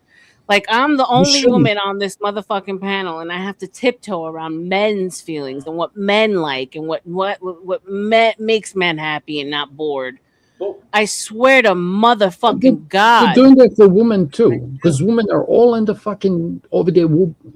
Like I'm the only woman on this motherfucking panel, and I have to tiptoe around men's feelings and what men like and what makes men happy and not bored. I swear to motherfucking God. You're doing that for women too, because women are all in the fucking over there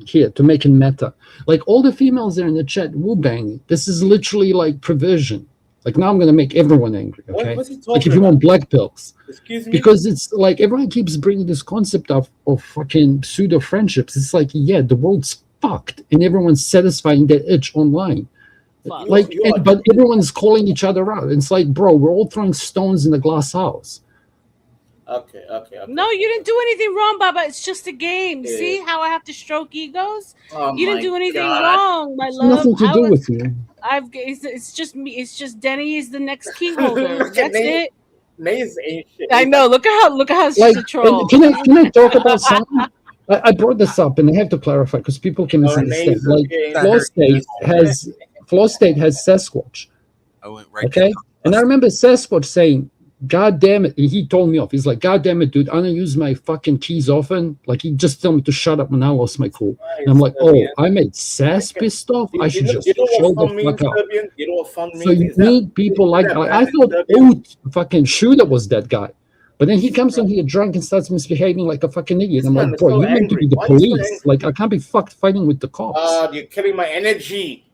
here to make it meta. Like all the females there in the chat woo banging. This is literally like perversion. Like now I'm gonna make everyone angry. Okay, like if you want black pills. Excuse me? Because it's like everyone keeps bringing this concept of fucking pseudo friendships. It's like, yeah, the world's fucked and everyone's satisfying that itch online. Like, but everyone's calling each other out. It's like, bro, we're all throwing stones in a glass house. Okay. No, you didn't do anything wrong, Baba. It's just a game. Yeah. See how I have to stroke egos? You didn't do anything wrong, my love. Nothing to do with you. It's just me. It's just Denny is the next key holder. That's it. Nays ain't shit. I know. Look at how she's a troll. Can I talk about something? I brought this up, and I have to clarify because people can misunderstand. Like Flow State has Sasquatch. I went right Okay, and I remember Sasquatch saying, "God damn it!" He told me off. He's like, "God damn it, dude! I don't use my fucking keys often. Like he just told me to shut up, and I lost my cool." And I'm like, "Oh, I made Sas pissed off. I should just you know show what the fun means, fuck up." Serbian? You know what fun means? So you need people like I thought Oat fucking Shooter was that guy. But then he comes on here drunk and starts misbehaving like a fucking idiot. I'm like, bro, you're meant to be the police. Like, I can't be fucked fighting with the cops. You're killing my energy.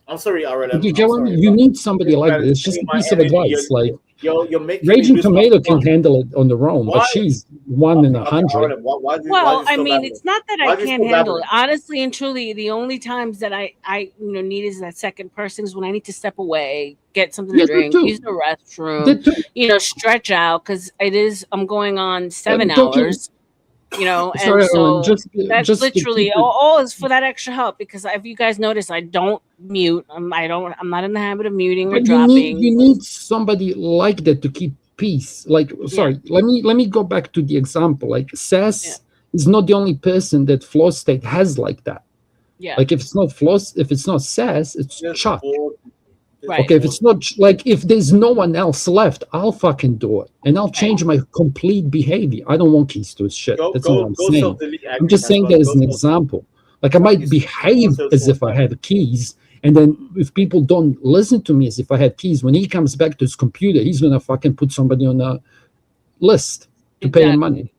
I'm sorry, R.L.M. You get what I mean? You need somebody like this. It's just a piece of advice. Like, you're making Raging Tomato can handle it on their own, but she's 1 in 100. Well, I mean, it's not that I can't handle it. Honestly and truly, the only times that I need is that second person is when I need to step away, get something to drink, use the restroom, stretch out because I'm going on 7 hours. Sorry, and so Ellen, that's literally all is for that extra help because if you guys notice, I don't mute. I'm not in the habit of muting or But dropping. you need somebody like that to keep peace. Like, sorry, let me go back to the example. Like, Sass is not the only person that Flow State has like that. Yeah. Like, if it's not Sass, it's Chuck. Right. Okay, if it's not like if there's no one else left, I'll fucking do it, and I'll change my complete behavior. I don't want keys to his shit. That's all I'm saying. I'm just saying that as an example. Like I might behave as if I had keys, and then if people don't listen to me as if I had keys, when he comes back to his computer, he's gonna fucking put somebody on a list to pay him money.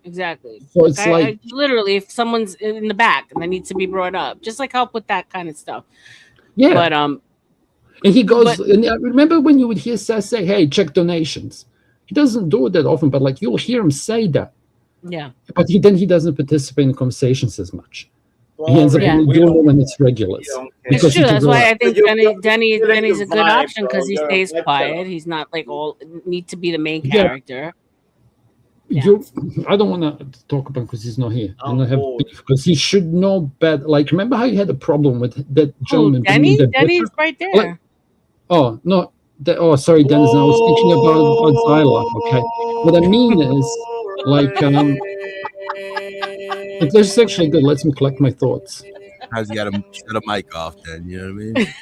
Exactly. So it's like I literally, if someone's in the back and that needs to be brought up, just like help with that kind of stuff. Yeah. But and he goes, and I remember when you would hear Seth say, "Hey, check donations." He doesn't do it that often, but like you'll hear him say that. Yeah. But he doesn't participate in conversations as much. He ends up doing it when it's regulars. It's true. That's why I think Denny's a good option because he stays quiet. He's not like all need to be the main character. I don't want to talk about because he's not here. I don't have beef because he should know better. Like, remember how you had a problem with that gentleman? Denny's right there. Like, oh no! Sorry, Dennis. I was thinking about Zyla. Okay, what I mean is, like, this is actually good. Lets me collect my thoughts. How's he got to shut a mic off? Then you know what I mean.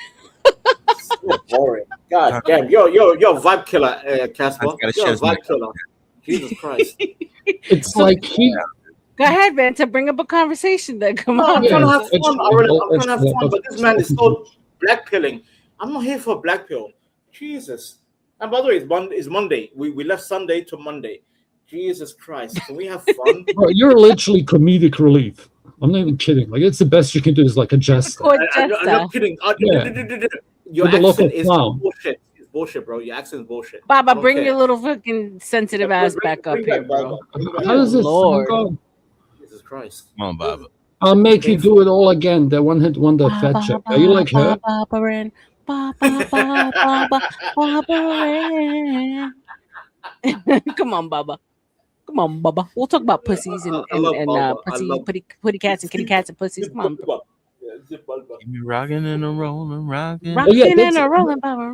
So boring. God damn, you're a vibe killer, Casper. You're a vibe killer. Jesus Christ. It's like he. Go ahead, man, to bring up a conversation then. Come on. I'm trying to have fun. I'm trying to have fun, but this man is so black pilling. I'm not here for a black pill. Jesus. And by the way, it's Monday. We left Sunday to Monday. Jesus Christ. Can we have fun? Bro, you're literally comedic relief. I'm not even kidding. Like, it's the best you can do is like a jester. I'm not kidding. Your accent is bullshit. Bullshit, bro. Your accent is bullshit. Baba, bring your little fucking sensitive ass back up here, bro. How does this go? Jesus Christ. Come on, Baba. I'll make you do it all again. That one hit wonder fat chick. Are you like her? Come on, Baba. Come on, Baba. We'll talk about pussies and putty cats and kitty cats and pussies. Come on, bro. You rocking and a rolling, rocking. And a rolling power.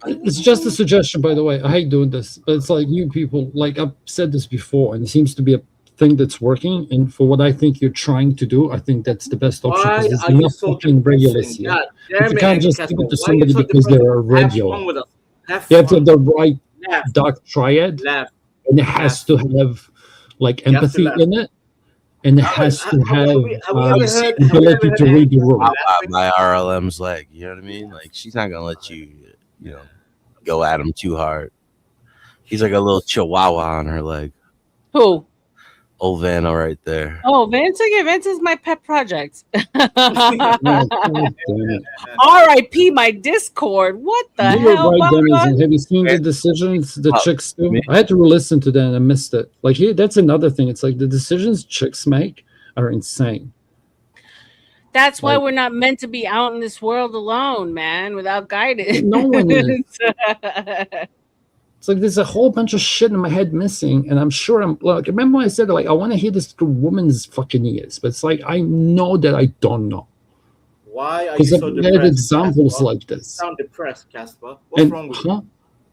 It's just a suggestion, by the way. I hate doing this, but it's like you people, like I've said this before, and it seems to be a thing that's working. And for what I think you're trying to do, I think that's the best option because there's enough fucking regulars here. If you can't just give it to somebody because they're a regular. You have to have the right dark triad, and it has to have like empathy in it. And it has to have ability to read the room. My R.L.M's leg, you know what I mean? Like, she's not gonna let you, go at him too hard. He's like a little chihuahua on her leg. Who? Old Vanna right there. Oh, Vance is my pet project. R.I.P. my Discord. What the hell? Right, have you seen the decisions the chicks do? I had to listen to that and I missed it. Like, here, that's another thing. It's like the decisions chicks make are insane. That's why we're not meant to be out in this world alone, man, without guidance. No one is. It's like there's a whole bunch of shit in my head missing, and I'm sure I'm like. Remember when I said like I want to hear this through women's fucking ears, but it's like I know that I don't know. Why are you so depressed? I had examples Casper? like this. You sound depressed, Casper. What's wrong with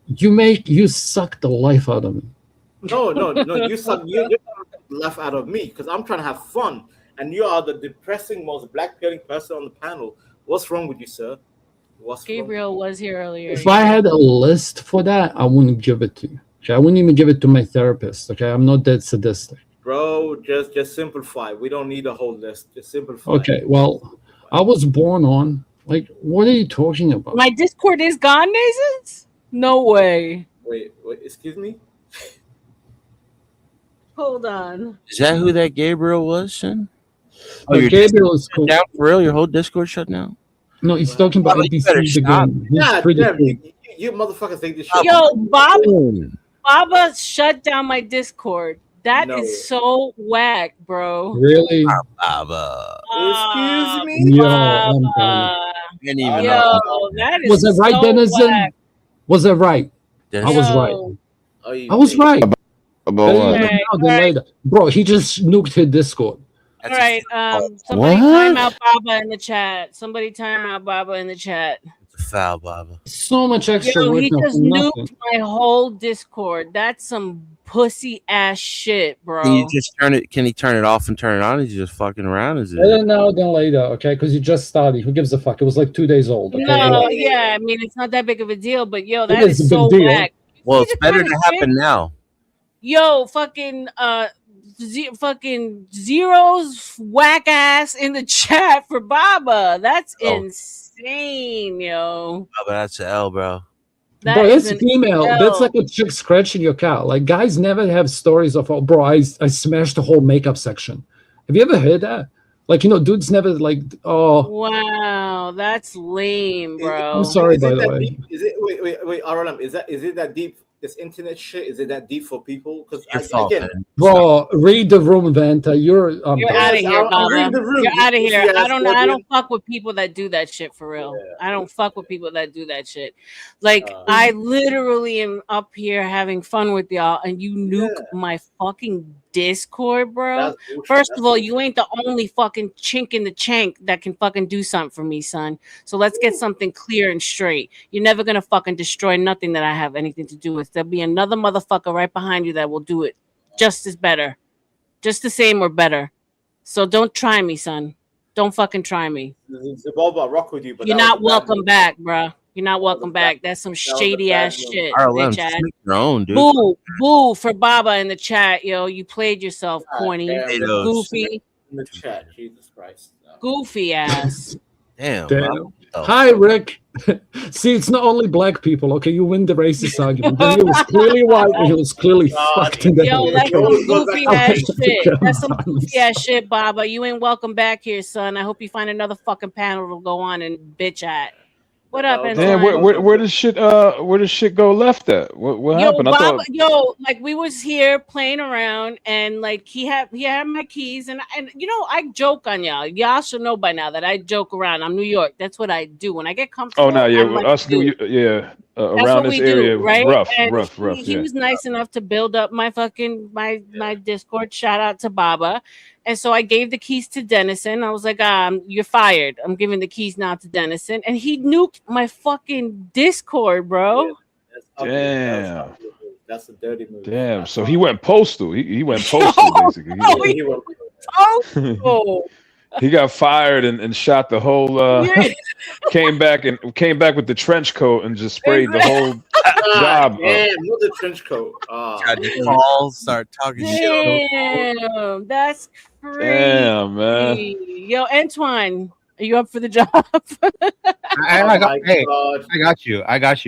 you? You suck the life out of me. No. You suck. laugh out of me because I'm trying to have fun, and you are the depressing, most black-pilling person on the panel. What's wrong with you, sir? Gabriel was here earlier. If I had a list for that, I wouldn't give it to you. Okay, I wouldn't even give it to my therapist. Okay, I'm not that sadistic. Bro, just simplify. We don't need a whole list. Just simplify. Okay, well, I was born on. Like, what are you talking about? My Discord is gone, Nasons? No way. Wait, excuse me? Hold on. Is that who that Gabriel was, son? No, your Gabriel Discord is cool. down for real? Your whole Discord shut down? No, he's talking about you better ABC, the stop. game. He's Yeah, pretty damn, cool. you motherfuckers think this shit. Yo, Baba shut down my Discord. That is No. so whack, bro. Really? Baba. Excuse me? Yo, I'm done. Didn't even Yo, know. that is Was it right, so Denizen? whack. Was it right? Yes. I was Yo. right. I was right. About Better what? even now than later. Bro, he just nuked his Discord. All right, somebody time out Baba in the chat. Somebody time out Baba in the chat. It's a foul, Baba. So much extra Yo, work he now just for nuked nothing. my whole Discord. That's some pussy ass shit, bro. Can you just turn it? Can he turn it off and turn it on? Is he just fucking around? Is it? Better now than later, okay? Because you just started. Who gives a fuck? It was like 2 days old. Okay? No, Relax. yeah, I mean it's not that big of a deal, but yo, It that is is a big so deal. whack. Well, See it's the better kind to of happen shit? now. Yo, fucking fucking zeros whack ass in the chat for Baba. That's Oh. insane, yo. Baba, that's an L, bro. That Bro, is that's an female. L. That's like a chick scratching your cat. Like guys never have stories of, oh, bro, I smashed the whole makeup section. Have you ever heard that? Like, you know, dudes never like, oh, Wow, that's lame, bro. I'm sorry, Is by it the that way. deep? Is it wait, R.L.M. Is it that deep? This internet shit, is it that deep for people? Because Your fault, again, man. Bro, read the room, Vanta. You're You're done. out of Yes, here, I'm reading Baba. the room. You're out of You here. see I us, don't Guardian? fuck with people that do that shit for real. I don't fuck with people that do that shit. Like I literally am up here having fun with y'all and you nuke my fucking Discord, bro. That's bullshit. First That's of all, you ain't the only fucking chink in the chank that can fucking do something for me, son. So let's get something clear and straight. You're never gonna fucking destroy nothing that I have anything to do with. There'll be another motherfucker right behind you that will do it just as better. Just the same or better. So don't try me, son. Don't fucking try me. Zimbabwe, I rock with you, but You're that was not a bad welcome move. back, bro. You're not welcome back. That's some was a shady bad ass move. shit, R.L.M. bitch Just ass. make your own, dude. Boo, boo for Baba in the chat, yo. You played yourself, corny, Damn, Potatoes. goofy, in the chat, Jesus Christ. No. goofy ass. Damn. Damn. Baba. Oh, Hi, Rick. See, it's not only black people, okay? You win the racist argument. Then he was clearly white and he was clearly fucked in the Yo, head. that's Okay? some goofy ass shit. That's some Come on. goofy ass shit, Baba. You ain't welcome back here, son. I hope you find another fucking panel to go on and bitch at. What up, Damn, Antoine? where does shit go left at? What Yo, happened? I Baba, thought yo, like we was here playing around, and like he had my keys, and you know I joke on y'all. Y'all should know by now that I joke around. I'm New York. That's what I do. When I get comfortable, oh no, yeah, I'm like, us dude. That's That's around what this we do, area right? And rough, he yeah. was nice enough to build up my fucking my Discord. Shout out to Baba. And so I gave the keys to Dennison. I was like, you're fired. I'm giving the keys now to Dennison. And he nuked my fucking Discord, bro. Damn. That's a dirty move. Damn. So he went postal. He went postal basically. He went Oh, He got fired and shot the whole came back with the trench coat and just sprayed the whole job damn, up. not the trench coat. Tried to call, start talking shit. damn, that's crazy. Damn, man. Yo, Antoine, are you up for the job? I got you.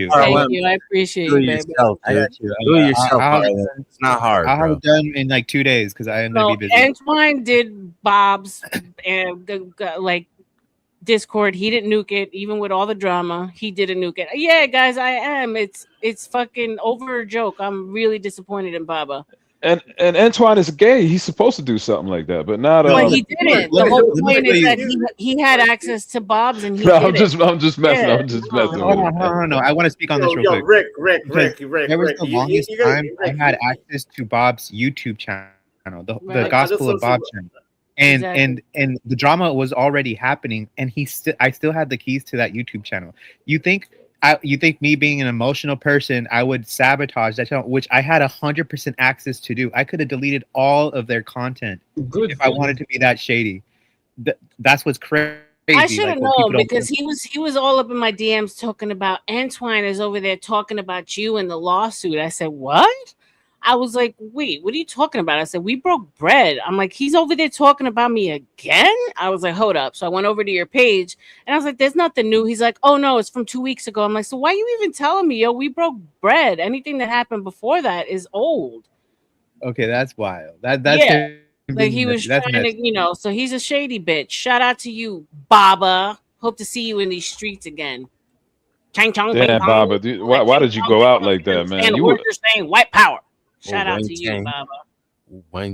Thank you. I appreciate Do you, it baby. yourself, I dude. got you. Do it yourself, I'll- R.L.M. It's not hard, I'll have bro. it done in like 2 days because I am No, gonna be busy. Antoine did Bob's and like Discord. He didn't nuke it, even with all the drama. He didn't nuke it. Yeah, guys, I am. It's fucking over a joke. I'm really disappointed in Baba. And Antoine is gay. He's supposed to do something like that, but not. But he didn't. The whole point is that he had access to Bob's and he No, did I'm just messing. Yeah. I'm just messing Hold with on, it. no. I want to speak on this real quick. Rick. There was the longest you gotta- time I Rick, had access to Bob's YouTube channel, the Right. Gospel of Bob channel. And Exactly. and the drama was already happening, and I still had the keys to that YouTube channel. You think you think me being an emotional person, I would sabotage that channel, which I had 100% access to do. I could have deleted all of their content if I wanted to be that shady. That's what's crazy. I should have what known people don't- because he was all up in my DMs talking about Antoine is over there talking about you and the lawsuit. I said, what? I was like, wait, what are you talking about? I said, we broke bread. I'm like, he's over there talking about me again? I was like, hold up. So I went over to your page and I was like, there's nothing new. He's like, oh no, it's from 2 weeks ago. I'm like, so why are you even telling me, yo, we broke bread? Anything that happened before that is old. Okay, that's wild. That's Yeah. Like he was that's trying to, so he's a shady bitch. Shout out to you, Baba. Hope to see you in these streets again. Chang chong, ping Damn, pong. Baba, dude, why did you go out like that, man? And You what you're saying, white power. Shout out Wang to you, Chang. Baba.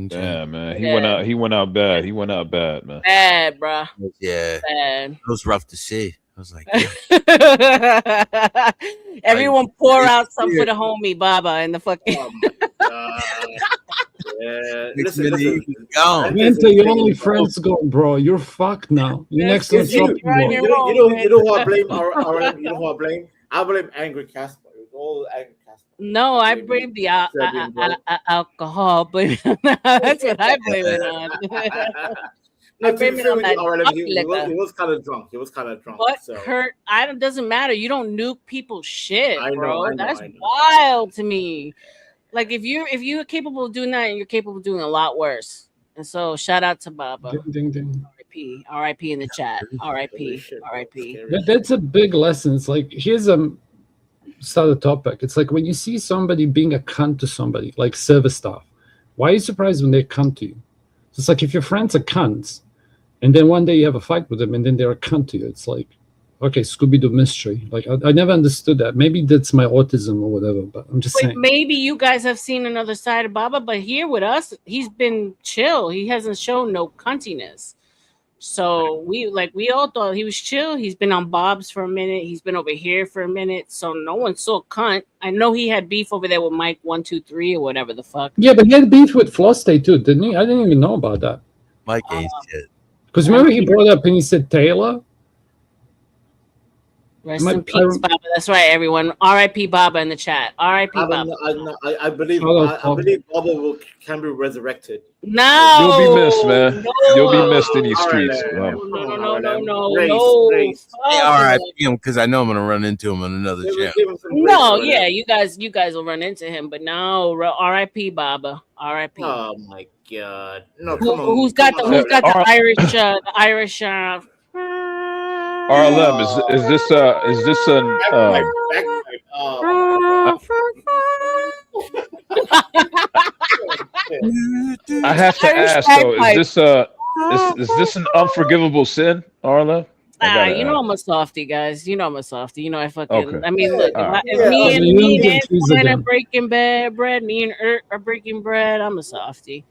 Damn, man. He Yeah. went out bad. He went out bad, man. Bad, bruh. Yeah, Bad. it was rough to see. I was like, everyone pour out some for the homie Baba and the fucking. Yeah, listen. Enter your only friends go, bro. You're fucked now. You're next to the shopping mall. You know who I blame? R.L.M. You know who I blame? I blame Angry Casper. It was all Angry Casper. No, I blame the alcohol, but that's what I blame it on. No, I to blame be it fair on with that you, R.L.M., drunk he liquor. was kind of drunk. He was kind of drunk. But So. Kurt, it doesn't matter. You don't nuke people's shit, I know, bro. I know, That's I know. wild to me. Like if you're capable of doing that, you're capable of doing a lot worse. And so shout out to Baba. Ding, ding, ding. R.I.P. R.I.P. in the chat. R.I.P. R.I.P. That's a big lesson. It's like here's a start a topic. It's like when you see somebody being a cunt to somebody, like service staff, why are you surprised when they come to you? It's like if your friends are cunts, and then one day you have a fight with them, and then they're a cunt to you. It's like, okay, Scooby-Doo mystery. Like I never understood that. Maybe that's my autism or whatever. But I'm just saying. Maybe you guys have seen another side of Baba, but here with us, he's been chill. He hasn't shown no cuntiness. So we all thought he was chill. He's been on Bob's for a minute. He's been over here for a minute. So no one saw cunt. I know he had beef over there with Mike 123 or whatever the fuck. Yeah, but he had beef with Floss Day too, didn't he? I didn't even know about that. Mike ain't shit. Because remember he brought up and he said Taylor. Rest in peace, Baba. That's right, everyone. R.I.P. Baba in the chat. R.I.P. Baba. I believe Baba can be resurrected. No, you'll be missed, man. No. You'll be missed in these streets. No. Hey, R.I.P. him because I know I'm gonna run into him on another channel. No, yeah, you guys will run into him, but no, R.I.P. Baba. R.I.P. Oh my God! No, come on. Who's got the Irish? R.L.M. Is this an I have to ask though, is this an unforgivable sin, R.L.M.? You know I'm a softie, guys. You know I'm a softie. You know I fucking. Okay. I mean, look, if me and Antoine are breaking bread, me and Ert are breaking bread. I'm a softie.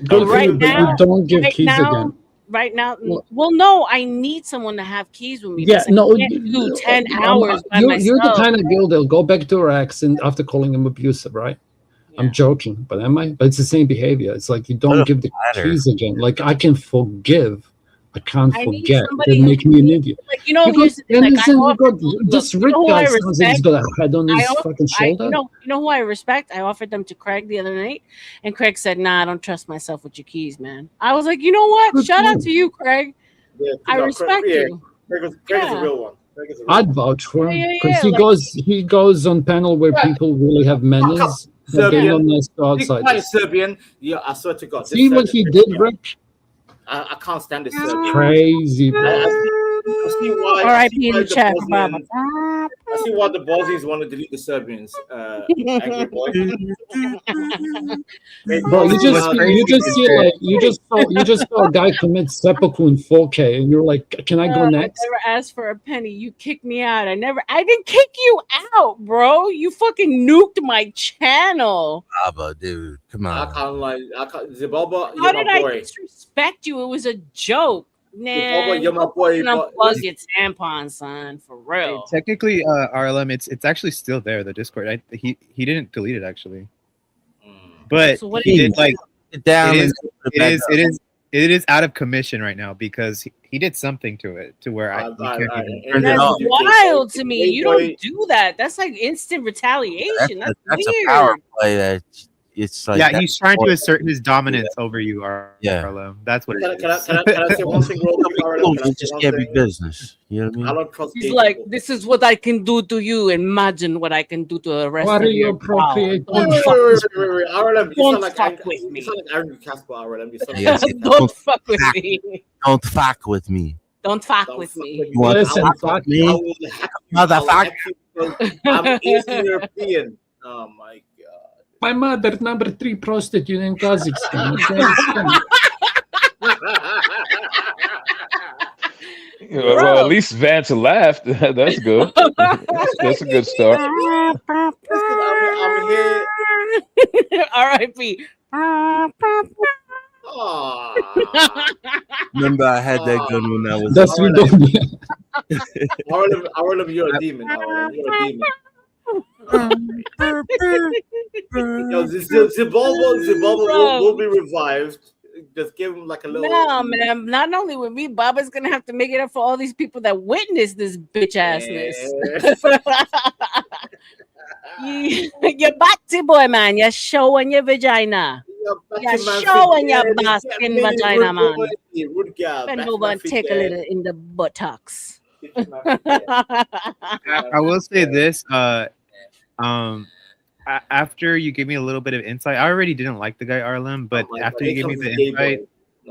But right now, don't give keys again. Right now, well, no, I need someone to have keys with me. Yeah, no, I can't do 10 hours by myself. You're the kind of girl that'll go back to her ex and after calling him abusive, right? Yeah. I'm joking, but am I? But it's the same behavior. It's like you don't give the keys again. Like I can forgive, I can't forget. They make me an idiot. Like, you know, this rich guy sounds like he's got a head on his fucking shoulder. You know who I respect? I offered them to Craig the other night, and Craig said, "Nah, I don't trust myself with your keys, man." I was like, you know what? Good Shout out to you, Craig. Yeah, I respect you. Craig is a real one. I'd vouch for him because he goes on panel where people really have manners. Serbian. Outside. Serbian. Yeah, I swear to God. See what he did, Rick? I can't stand this. Crazy, bro. I see why. R.I.P. in the chat, Baba. I see why the Bosnians want to delete the Serbians. Angry boy. Bro, you just saw a guy commit seppuku in 4K, and you're like, "Can I go next?" I never asked for a penny. You kicked me out. I didn't kick you out, bro. You fucking nuked my channel. Baba, dude, come on. I can't. Zimbabwe, How did I disrespect you? It was a joke. Nah, you're my boy. Unplug your tampon, son, for real. Technically, R.L.M. It's actually still there. The Discord. He didn't delete it actually, but so what he did like it down. It is it is out of commission right now because he did something to it to where you can't even. That's wild to me. You don't do that. That's like instant retaliation. That's a weird. power play. That it's like Yeah, he's trying to assert his dominance over you, R.L.M. That's what it is. Can I say one thing real quick, R.L.M? It just can't be business. You know what I mean? I don't trust He's like, this is what I can do to you. Imagine what I can do to the rest What of are you your appropriate? crowd. Wait, R.L.M, you Don't sound like fuck with me. You sound like Angry Casper, R.L.M. You sound Yes, like Don't fuck with me. Don't fuck with me. Don't fuck with me. You want Listen, to fuck fuck with me? Motherfucker. I'm Eastern European. Oh my god. My mother, number 3 prostitute in Kazakhstan. Well, at least Vance laughed. That's good. That's a good start. I'm here. R.I.P. Remember, I had that gun when I was. That's R.L.M, you're a demon. R.L.M, you're a demon. Yo, Zibalba will be revived. Just give him like a little. No, man. Not only with me, Baba's gonna have to make it up for all these people that witnessed this bitch assness. You're batsy boy, man. You're showing your vagina. You're showing your basking vagina, man. Bend over and take a little in the buttocks. I will say this. After you gave me a little bit of insight, I already didn't like the guy R.L.M, but after you gave me the insight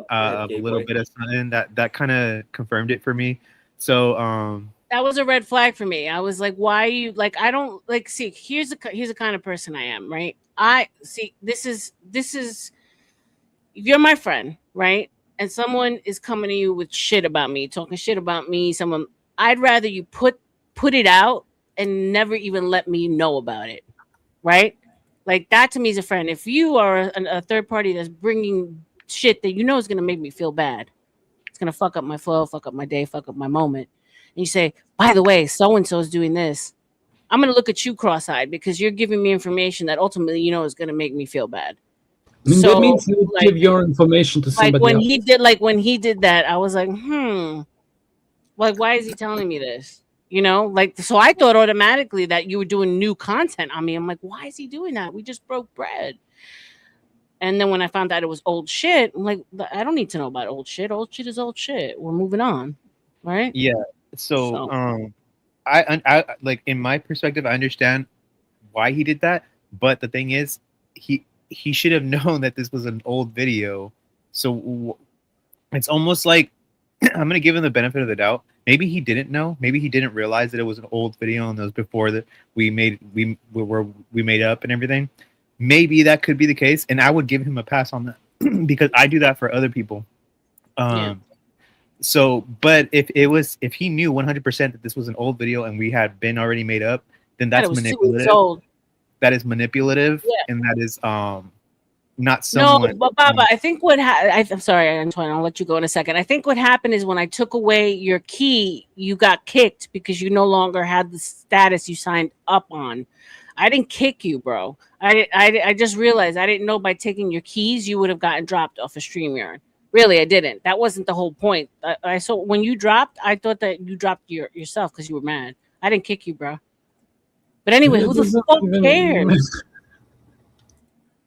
of a little bit of something, that kind of confirmed it for me. So that was a red flag for me. I was like, why are you like? I don't like. See, here's the kind of person I am, right? I see. This is. If you're my friend, right, and someone is coming to you with shit about me, talking shit about me, I'd rather you put it out and never even let me know about it. Right? Like that to me is a friend. If you are a third party that's bringing shit that you know is going to make me feel bad, it's going to fuck up my flow, fuck up my day, fuck up my moment. And you say, by the way, so-and-so is doing this. I'm going to look at you cross-eyed because you're giving me information that ultimately, you know, is going to make me feel bad. I mean, that means you give your information to somebody like when else. when he did that, I was like, like, why is he telling me this? You know, like, so I thought automatically that you were doing new content on me. I'm like, why is he doing that? We just broke bread. And then when I found out it was old shit, I'm like, I don't need to know about old shit. Old shit is old shit. We're moving on. Right? yeah. So I like, in my perspective, I understand why he did that. But the thing is, he should have known that this was an old video. So it's almost like I'm going to give him the benefit of the doubt. Maybe he didn't know. Maybe he didn't realize that it was an old video and it was before that we made up and everything. Maybe that could be the case, and I would give him a pass on that because I do that for other people. So, but if he knew 100% that this was an old video and we had been already made up, then that's manipulative. That is manipulative, and that is not someone. No, but Baba, I think I'm sorry, Antoine, I'll let you go in a second. I think what happened is when I took away your key, you got kicked because you no longer had the status you signed up on. I didn't kick you, bro. I just realized I didn't know by taking your keys you would have gotten dropped off of StreamYard. Really, I didn't. That wasn't the whole point. I saw when you dropped, I thought that you dropped yourself because you were mad. I didn't kick you, bro. But anyway, who the fuck cares?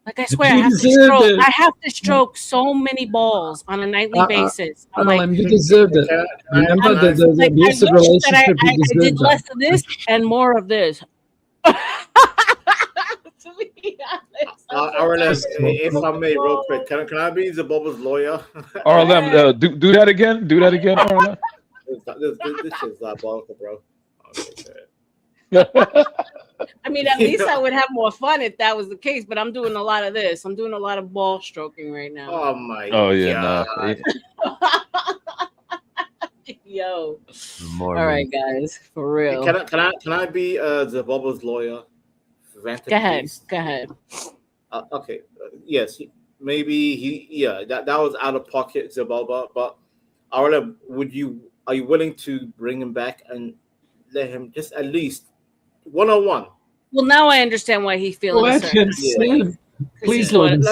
Like, I swear, I have to stroke so many balls on a nightly basis. I'm like, you deserved it. Remember the abusive relationship you deserved. I did less of this and more of this. R.L.M, if I may, real quick, can I be Zaboba's lawyer? R.L.M, do that again. Do that again, R.L.M. This shit's diabolical, bro. Okay. I mean, at least I would have more fun if that was the case. But I'm doing a lot of this. I'm doing a lot of ball stroking right now. Oh my! Oh yeah, God. Yo. All right, guys, for real. Can I be Zaboba's lawyer? Go ahead. Okay. Yes. Maybe that was out of pocket, Zaboba. But R.L.M, are you willing to bring him back and let him just at least 1-on-1? Well, now I understand why he feels. Please, Lord,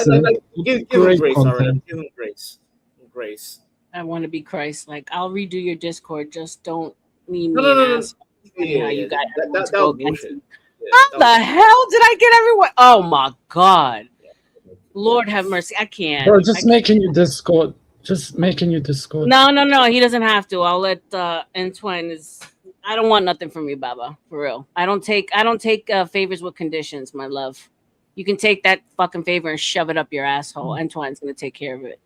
give him grace, R.L.M. Give him grace. Grace. I want to be Christ-like. I'll redo your Discord. Just don't mean No, me no, an no, no. asshole. Funny how you got That, everyone that, to that go was against bullshit. me. How the hell did I get everyone? Oh my god. Lord have mercy. I can't. Bro, just making you Discord. Just making you Discord. No. He doesn't have to. I'll let Antoine I don't want nothing from you, Baba. For real. I don't take favors with conditions, my love. You can take that fucking favor and shove it up your asshole. Antoine's gonna take care of it.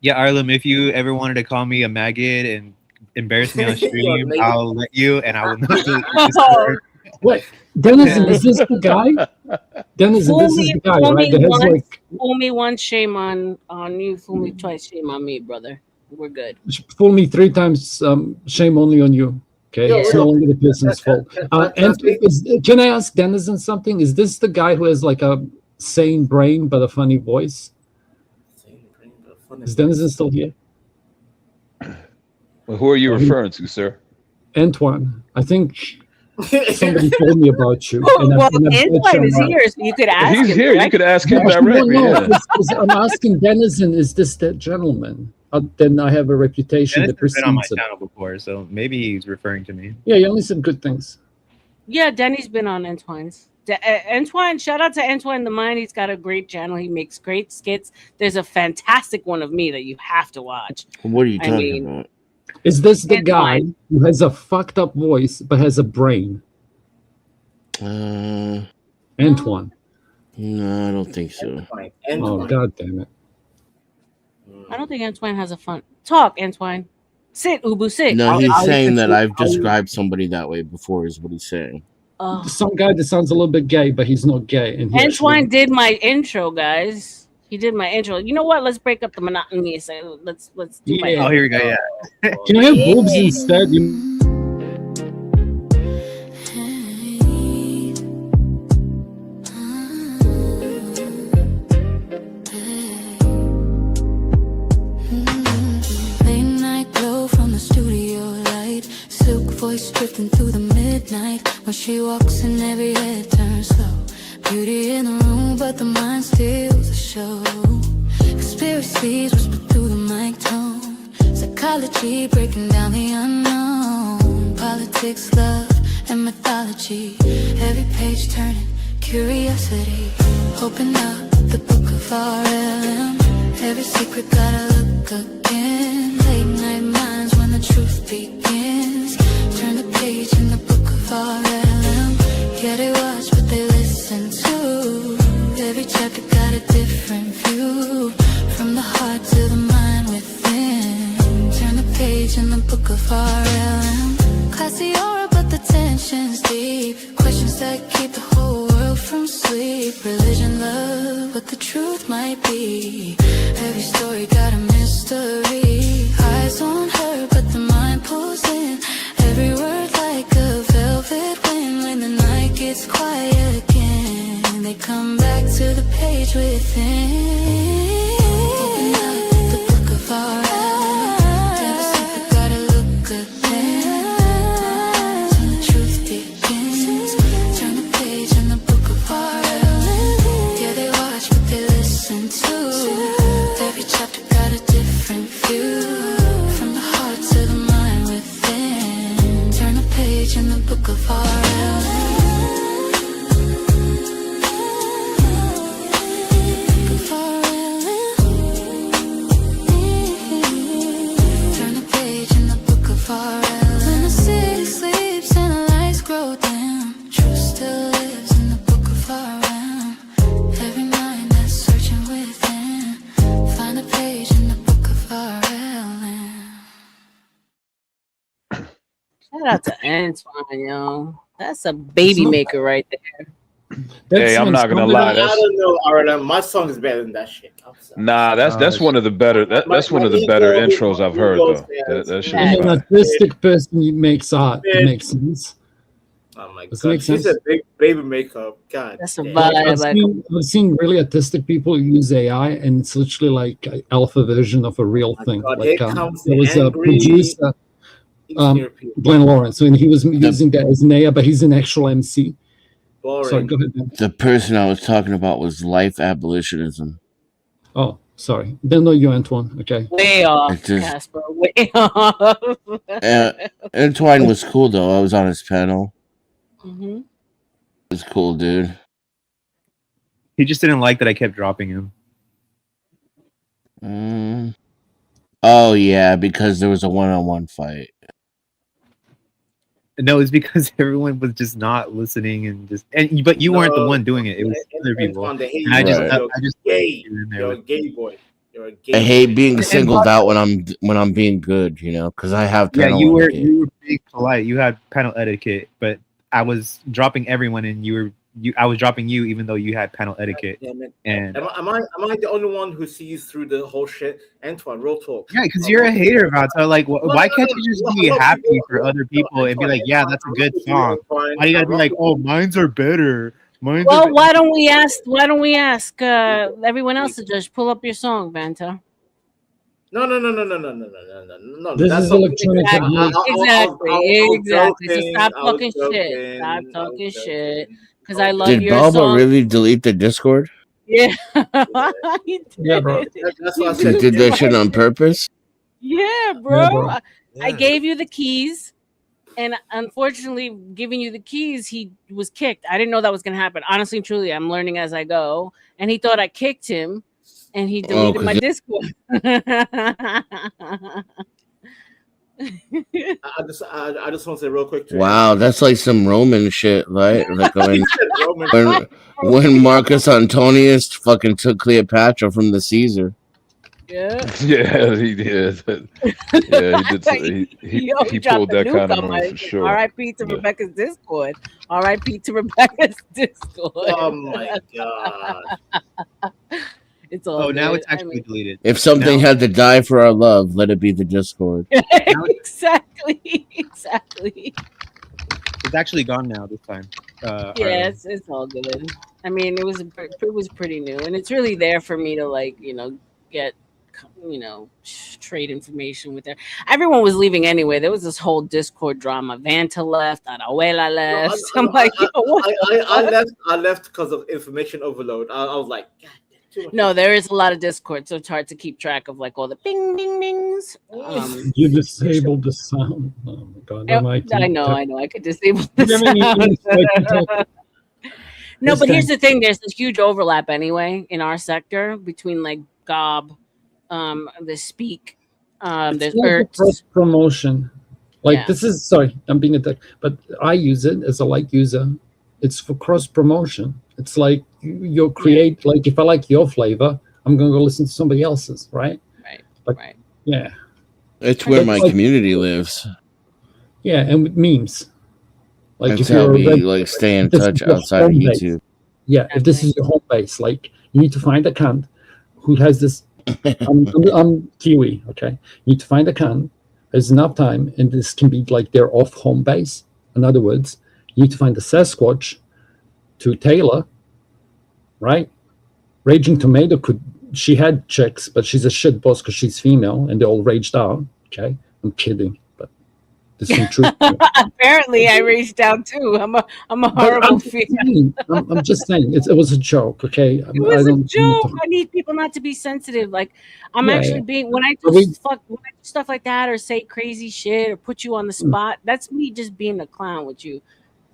Yeah, R.L.M, if you ever wanted to call me a maggot and embarrass me on stream, I'll let you, and I will not delete your Discord. Wait, Denizen, is this the guy? Denizen, this is the guy, right? That has like Fool me once, shame on you. Fool me twice, shame on me, brother. We're good. fool me 3 times, shame only on you. Okay, it's no longer the person's fault. Can I ask Denizen something? Is this the guy who has like a sane brain but a funny voice? Is Denizen still here? Well, who are you referring to, sir? Antoine. I think somebody told me about you. Well, Antoine is here, so you could ask him. He's here. You could ask him directly. No, I'm asking Denizen, is this that gentleman? Then I have a reputation that Dennison's been on my precedes it. channel before, so maybe he's referring to me. Yeah, you only said good things. Yeah, Denny's been on Antoine's. Antoine, shout out to Antoine the Mind. He's got a great channel. He makes great skits. There's a fantastic one of me that you have to watch. What are you talking about? Is this the guy who has a fucked up voice but has a brain? Antoine. No, I don't think so. Oh, god damn it. I don't think Antoine has a fun talk. Antoine, sit, Ubu, sit. No, he's saying that I've described somebody that way before, is what he's saying. Some guy that sounds a little bit gay, but he's not gay. And he Antoine did my intro, guys. He did my intro. You know what? Let's break up the monotony. So let's do my. Oh, here we go. Yeah. Can I have boobs instead? Late night glow from the studio light, silk voice drifting through the midnight. When she walks in, every head turns slow. Beauty in the room, but the mind steals the show. Conspiracies whisper through the mic tone. Psychology breaking down the unknown. Politics, love, and mythology. Every page turning curiosity. Open up the book of R.L.M. Every secret gotta look again. Late night minds when the truth begins. Turn the page in the book of R.L.M. Yeah, they watch but they listen too. Every chapter got a different view. From the heart to the mind within. Turn the page in the book of R.L.M. Classy aura but the tension's deep. Questions that keep the whole world from sleep. Religion, love, what the truth might be. Every story got a mystery. Eyes on her but the mind pulls in. Every word like a velvet wind. When the night gets quiet again, they come back to the page within. Open up the book of R.L.M. Every secret gotta look again. Till the truth begins. Turn the page in the book of R.L.M. Yeah, they watch but they listen too. Every chapter got a different view. From the heart to the mind within. Turn the page in the book of R.L.M. Turn the page in the book of R.L.M. When the city sleeps and the lights grow dim, truth still lives in the book of R.L.M. Every mind that's searching within, find a page in the book of R.L.M. Shout out to Antoine, yo. That's a baby maker right there. Hey, I'm not gonna lie. I don't know, R.L.M. My song is better than that shit. Nah, that's one of the better. That's one of the better intros I've heard though. That shit When is an fire. artistic person makes art, it makes sense. Oh my Does that make god, she's sense? a big baby makeup. God, that's a damn. vibe. I've seen really artistic people use AI, and it's literally like an alpha version of a real thing. God, Like here comes there the was a angry producer, Eastern European. Glenn Lawrence, and he was using that as Naya, but he's an actual MC. Boring. Sorry, go ahead. Ben. The person I was talking about was life abolitionism. Oh, Sorry, don't know you, Antoine. Okay. Way off, Casper. Way off. Antoine was cool though. I was on his panel. Mm-hmm. It was cool, dude. He just didn't like that I kept dropping him. Oh yeah, because there was a one-on-one fight. No, it's because everyone was just not listening but you weren't the one doing it. It was other people. And I just gay. You're a gay boy. You're a gay I hate boy. being singled out when I'm being good, you know, because I have Yeah, panel you were etiquette. being polite. You had panel etiquette, but I was dropping everyone, and I was dropping you, even though you had panel etiquette. Damn it. And Am I the only one who sees through the whole shit? Antoine, real talk. yeah, because you're a hater about it. So like, why can't you just be happy for other people and be like, yeah, that's a good song? Why do you gotta be like, oh, mine's are better? Well, why don't we ask everyone else to just pull up your song, Banta? No. This is electronic technique. Exactly. So stop talking shit. Stop talking shit. Because I love Did your Baba song. really delete the Discord? Yeah. He did. Yeah, bro. That's why I He said did that shit on purpose? Yeah, bro. Yeah, bro. I gave you the keys, and unfortunately, giving you the keys, he was kicked. I didn't know that was gonna happen. Honestly and truly, I'm learning as I go. And he thought I kicked him, and he deleted my Discord. I just want to say real quick. Wow, that's like some Roman shit, right? Like Roman. when Marcus Antonius fucking took Cleopatra from the Caesar. Yeah. Yeah, he did. Yeah, he did. He pulled that kind of move for sure. R.I.P. to Rebecca's Discord. R.I.P. to Rebecca's Discord. Oh my god. It's all good. Now it's actually deleted. If something had to die for our love, let it be the Discord. Exactly. It's actually gone now this time. Yeah, it's all good. I mean, it was pretty new, and it's really there for me to like, get, trade information with her. Everyone was leaving anyway. There was this whole Discord drama. Vanta left, Arahuela left. No, I'm like, I left because of information overload. I was like, God. No, there is a lot of Discord, so it's hard to keep track of like all the bing ding dings. You disabled the sound. Oh my god! I know. I could disable the sound. No, but here's the thing: there's this huge overlap anyway in our sector between like Gob, the Speak, there's cross promotion. Like Yeah. this is sorry, I'm being attacked, but I use it as a light user. It's for cross promotion. It's like you create, like if I like your flavor, I'm gonna go listen to somebody else's, right? Right. Yeah. It's where my community lives. Yeah, and with memes. Like That's if you're how we already- like stay in if this touch is your outside of home base. YouTube. Yeah, if this is your home base, like you need to find a cunt who has this. I'm Kiwi, okay? You need to find a cunt. There's enough time, and this can be like their off home base. In other words, you need to find a Sasquatch to Taylor, right? Raging Tomato she had chicks, but she's a shit boss because she's female, and they all raged out. Okay, I'm kidding, but there's some truth. Apparently, I raged out too. I'm a horrible female. I'm just saying it was a joke. Okay, It was a joke. I need people not to be sensitive. Like I'm Yeah, actually yeah. being when I But do we- stuff like that or say crazy shit or put you on the spot. That's me just being a clown with you.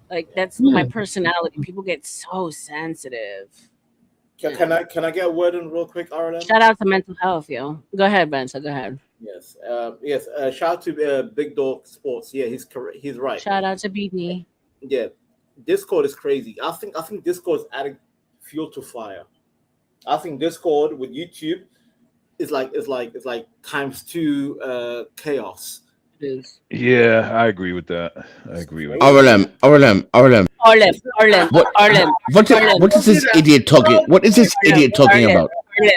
Like that's my Yeah. personality. People get so sensitive. Can I get a word in real quick, R.L.M? Shout out to mental health, yo. Go ahead, Ben. So go ahead. Yes. Shout out to Big Dog Sports. Yeah, he's correct. He's right. Shout out to BD. Yeah, Discord is crazy. I think Discord is adding fuel to fire. I think Discord with YouTube is like times 2 chaos. It is. Yeah, I agree with that. I agree with that. R.L.M. R.L.M. What is this idiot talking? What is this idiot talking about?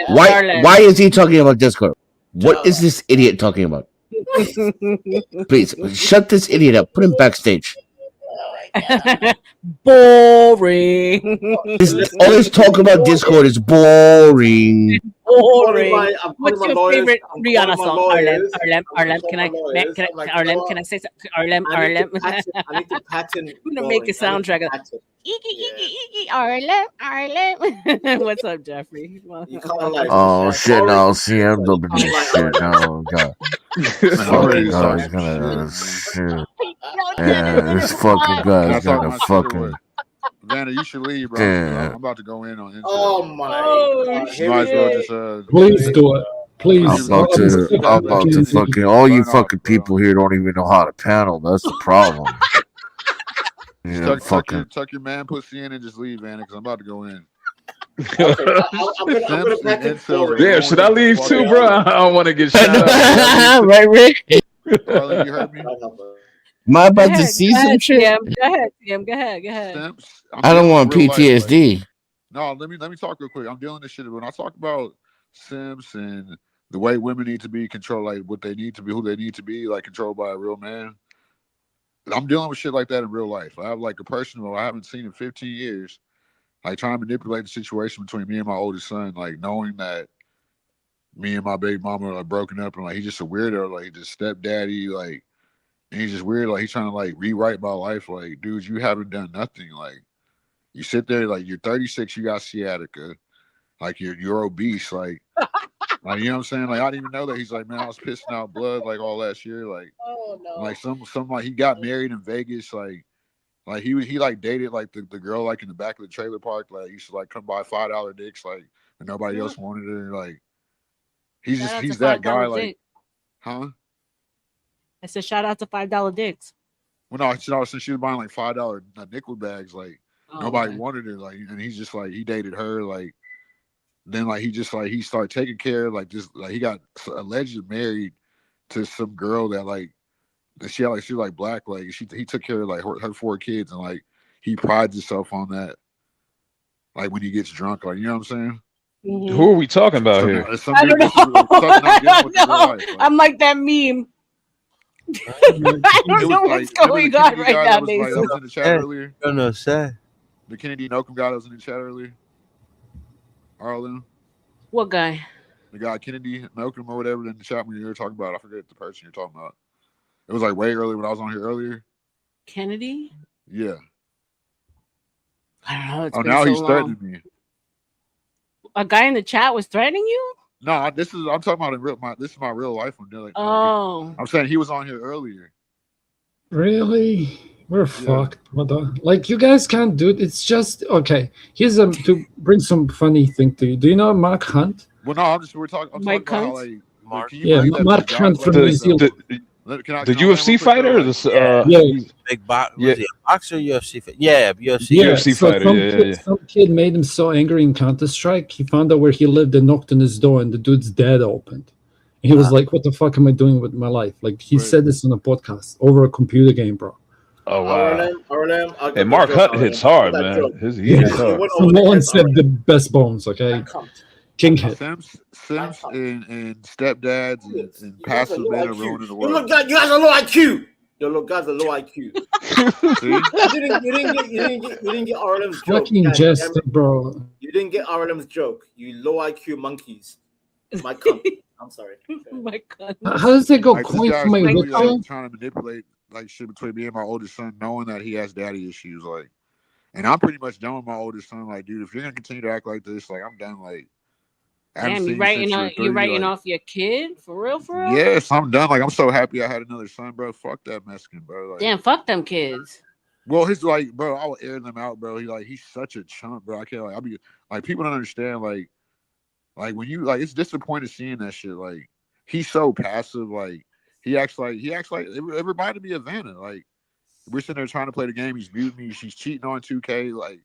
R.L.M. Why is he talking about Discord? What is this idiot talking about? Please shut this idiot up. Put him backstage. Boring. All this talk about Discord is boring. Boring. I'm What's calling your my lawyers- favorite I'm Rihanna calling my song? lawyers. R.L.M. Can I I'm calling my lawyers. I'm like, R.L.M. Can I say something? R.L.M. I need to patent I'm gonna make a boring. I need to soundtrack. patent. R.L.M. What's up, Jeffrey? You can't like Oh shit! Lauren. Now CM You dubbing can't this like shit. R.L.M. Now God, this Lauren fucking is guy's like gonna shit, shit. Can Yeah, this fucking I guy's talk gonna my shit or fucking what? Vanna, you should leave, bro. I'm damn. about to go in on incel. Oh my God, You here might we as well go. just Please do it. Please. I'm about to fucking all you Sign off, fucking people here don't even know how to panel. That's the problem. Just Yeah, fucking. tuck your man pussy in and just leave, Vanna, because I'm about to go in. Okay, I'm gonna pack it forward. Damn, should I leave too, bro? I don't want to get shot up. Right, Rick? Arlen, you heard me? Am I Go about to ahead, see go some ahead, shit? TM. Go ahead, TM. Go ahead, go ahead. Simps, I'm I don't dealing want with real life, like- PTSD. No, let me talk real quick. I'm dealing this shit when I talk about simps and the way women need to be controlled, like what they need to be, who they need to be, like controlled by a real man. I'm dealing with shit like that in real life. I have like a person who I haven't seen in 15 years, like trying to manipulate the situation between me and my oldest son, like knowing that me and my baby mama are broken up and like he's just a weirdo, like just stepdaddy, like and he's just weird, like he's trying to like rewrite my life. Like, dude, you haven't done nothing. Like you sit there, like you're 36, you got sciatica, like you're obese, like you know what I'm saying? Like I didn't even know that. He's like, man, I was pissing out blood like all last year. Like, like some like he got married in Vegas. Like he like dated like the girl like in the back of the trailer park. Like used to like come by $5 dicks like when nobody else wanted it. Like he's Shout out he's to that $5 guy. Like, dick. huh? I said shout out to $5 dicks. Well, no, since she was buying like $5 nickel bags, like Oh, nobody okay. wanted her. Like, and he's just like he dated her. Like, then like he just like he started taking care of like just like he got allegedly married to some girl that like she was like black. Like he took care of like her 4 kids and like he prides himself on that. Like when he gets drunk, like you know what I'm saying. Who are we talking about here? I don't know. I don't know. I'm like that meme. I don't know what's going on right now, that was Mason. in the chat earlier. No, say. The Kennedy Nocum guy that was in the chat earlier. Arlen. What guy? The guy Kennedy Nocum or whatever in the chat when you were talking about. I forget the person you're talking about. It was like way earlier when I was on here earlier. Kennedy? Yeah. I don't know. It's Oh, been now so he's long. threatening me. A guy in the chat was threatening you? No, I'm talking about in real. This is my real life one. Like, Oh. I'm saying he was on here earlier. Really? We're fucked. What the? Like, you guys can't do it. It's just okay. Here's to bring some funny thing to you. Do you know Mark Hunt? Well, no, we're talking. I'm talking about how like. Can you Yeah, believe that Mark guys Hunt like from that New that Zealand. The UFC fighter? Or the, Yeah. Big box. Was he a boxer or UFC fighter? Yeah, UFC. UFC so fighter. some Yeah, kid, yeah. some kid made him so angry in Counter-Strike, he found out where he lived and knocked on his door, and the dude's dad opened. And he was like, "What the fuck am I doing with my life?" Like he said this on a podcast over a computer game, bro. Oh wow. R.L.M. I'll Hey, give Mark the joke, Hunt hits R.L.M. hard, That man. joke. He hits He hard. went over the Someone head, said R.L.M. the best bones, okay? King hit. Simps and stepdads and passive men are ruining the You world. look, you guys are low IQ. You guys are low IQ. You didn't get R.L.M.'s joke. Fucking God jester, damn it. bro. You didn't get R.L.M.'s joke. You low IQ monkeys. My cunt. I'm sorry. My God. How does it go Like, this coin guy's for my literally Witcher? like trying to manipulate like shit between me and my oldest son, knowing that he has daddy issues. Like, and I'm pretty much done with my oldest son. Like, dude, if you're gonna continue to act like this, like I'm done. Like, I haven't Damn, seen you you writing since you were on you 3. writing Like, off your kid? For real, for real? yes, I'm done. Like, I'm so happy I had another son, bro. Fuck that Mexican, bro. Like, Damn, fuck them kids. well, his like, bro, I will air them out, bro. He's such a chump, bro. I can't like, I'll be like, people don't understand, like when you like, it's disappointing seeing that shit. Like, he's so passive. Like, he acts like it reminded me of Vanna. Like, we're sitting there trying to play the game. He's muting me. She's cheating on 2K, like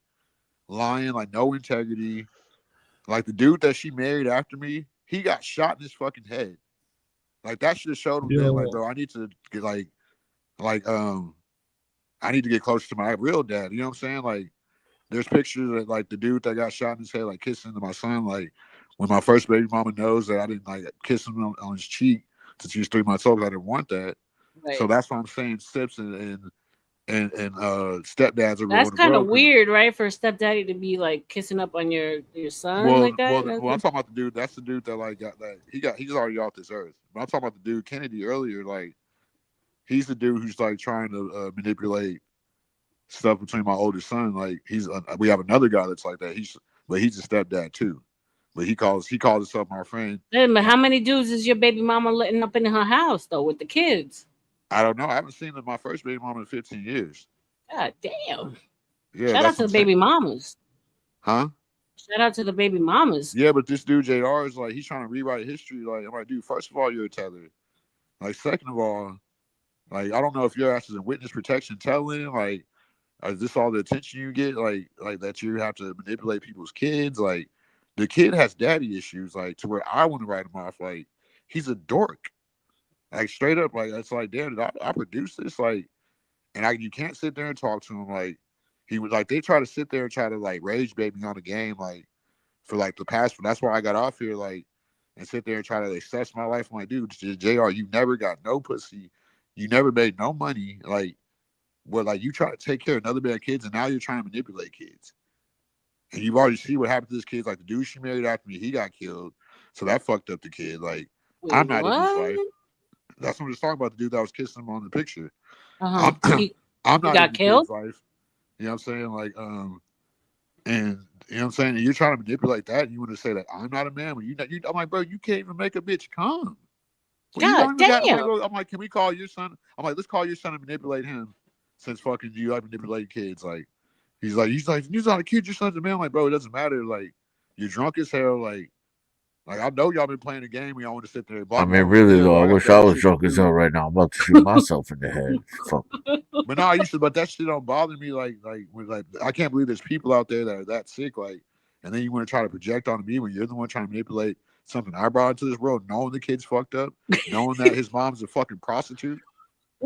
lying, like no integrity. Like the dude that she married after me, he got shot in his fucking head. Like that should have showed him then, like, bro, I need to get I need to get closer to my real dad. You know what I'm saying? Like, there's pictures of like the dude that got shot in his head, like kissing my son. Like, when my first baby mama knows that I didn't like kiss him on his cheek since he was 3 months old, I didn't want that. Right. So that's why I'm saying sips and stepdads are That's ruining the kind of world. weird, right? For a stepdaddy to be like kissing up on your son Well, like that. well, I'm talking about the dude. That's the dude that like got that. He's already off this earth. But I'm talking about the dude Kennedy earlier. Like, he's the dude who's like trying to manipulate stuff between my oldest son. Like we have another guy that's like that. He's a stepdad too, but he calls himself my friend. Hey, but how many dudes is your baby mama letting up in her house though with the kids? I don't know. I haven't seen my first baby mama in 15 years. God damn. Yeah, Shout out to the baby mamas. Huh? Shout out to the baby mamas. Yeah, but this dude JR is like, he's trying to rewrite history. Like, I'm like, dude, first of all, you're a tether. Like, second of all, like, I don't know if your ass is in witness protection telling. Like, is this all the attention you get? Like that you have to manipulate people's kids? Like, the kid has daddy issues. Like, to where I want to write him off. Like, he's a dork. Like, straight up. Like, it's like, damn, did I produce this? Like, and you can't sit there and talk to him. Like, he was like, they try to sit there and try to like rage bait me on the game. Like, for like the past, that's why I got off here, like, and sit there and try to assess my life. I'm like, dude, JR, you never got no pussy, you never made no money, like, well, like you try to take care of another man's kids, and now you're trying to manipulate kids, and you've already seen what happened to this kid. Like the dude she married after me, he got killed, so that fucked up the kid. Like, I'm not in his life. That's what I'm just talking about. The dude that was kissing him on the picture. I'm not got in killed. His life. You know what I'm saying? Like, and you know what I'm saying? And you're trying to manipulate that, and you want to say that I'm not a man. When I'm like, bro, you can't even make a bitch come. Well, God damn. I'm like, can we call your son? I'm like, let's call your son and manipulate him, since fucking you like manipulating kids. Like, he's like, you're not a kid. Your son's a man. I'm like, bro, it doesn't matter. Like, you're drunk as hell. Like I know y'all been playing a game. Y'all want to sit there. I mean, really though, I wish I was drunk as hell right now. I'm about to shoot myself in the head. Fuck. But no, but that shit don't bother me. Like I can't believe there's people out there that are that sick. Like, and then you want to try to project on me when you're the one trying to manipulate something I brought into this world, knowing the kid's fucked up, knowing that his mom's a fucking prostitute.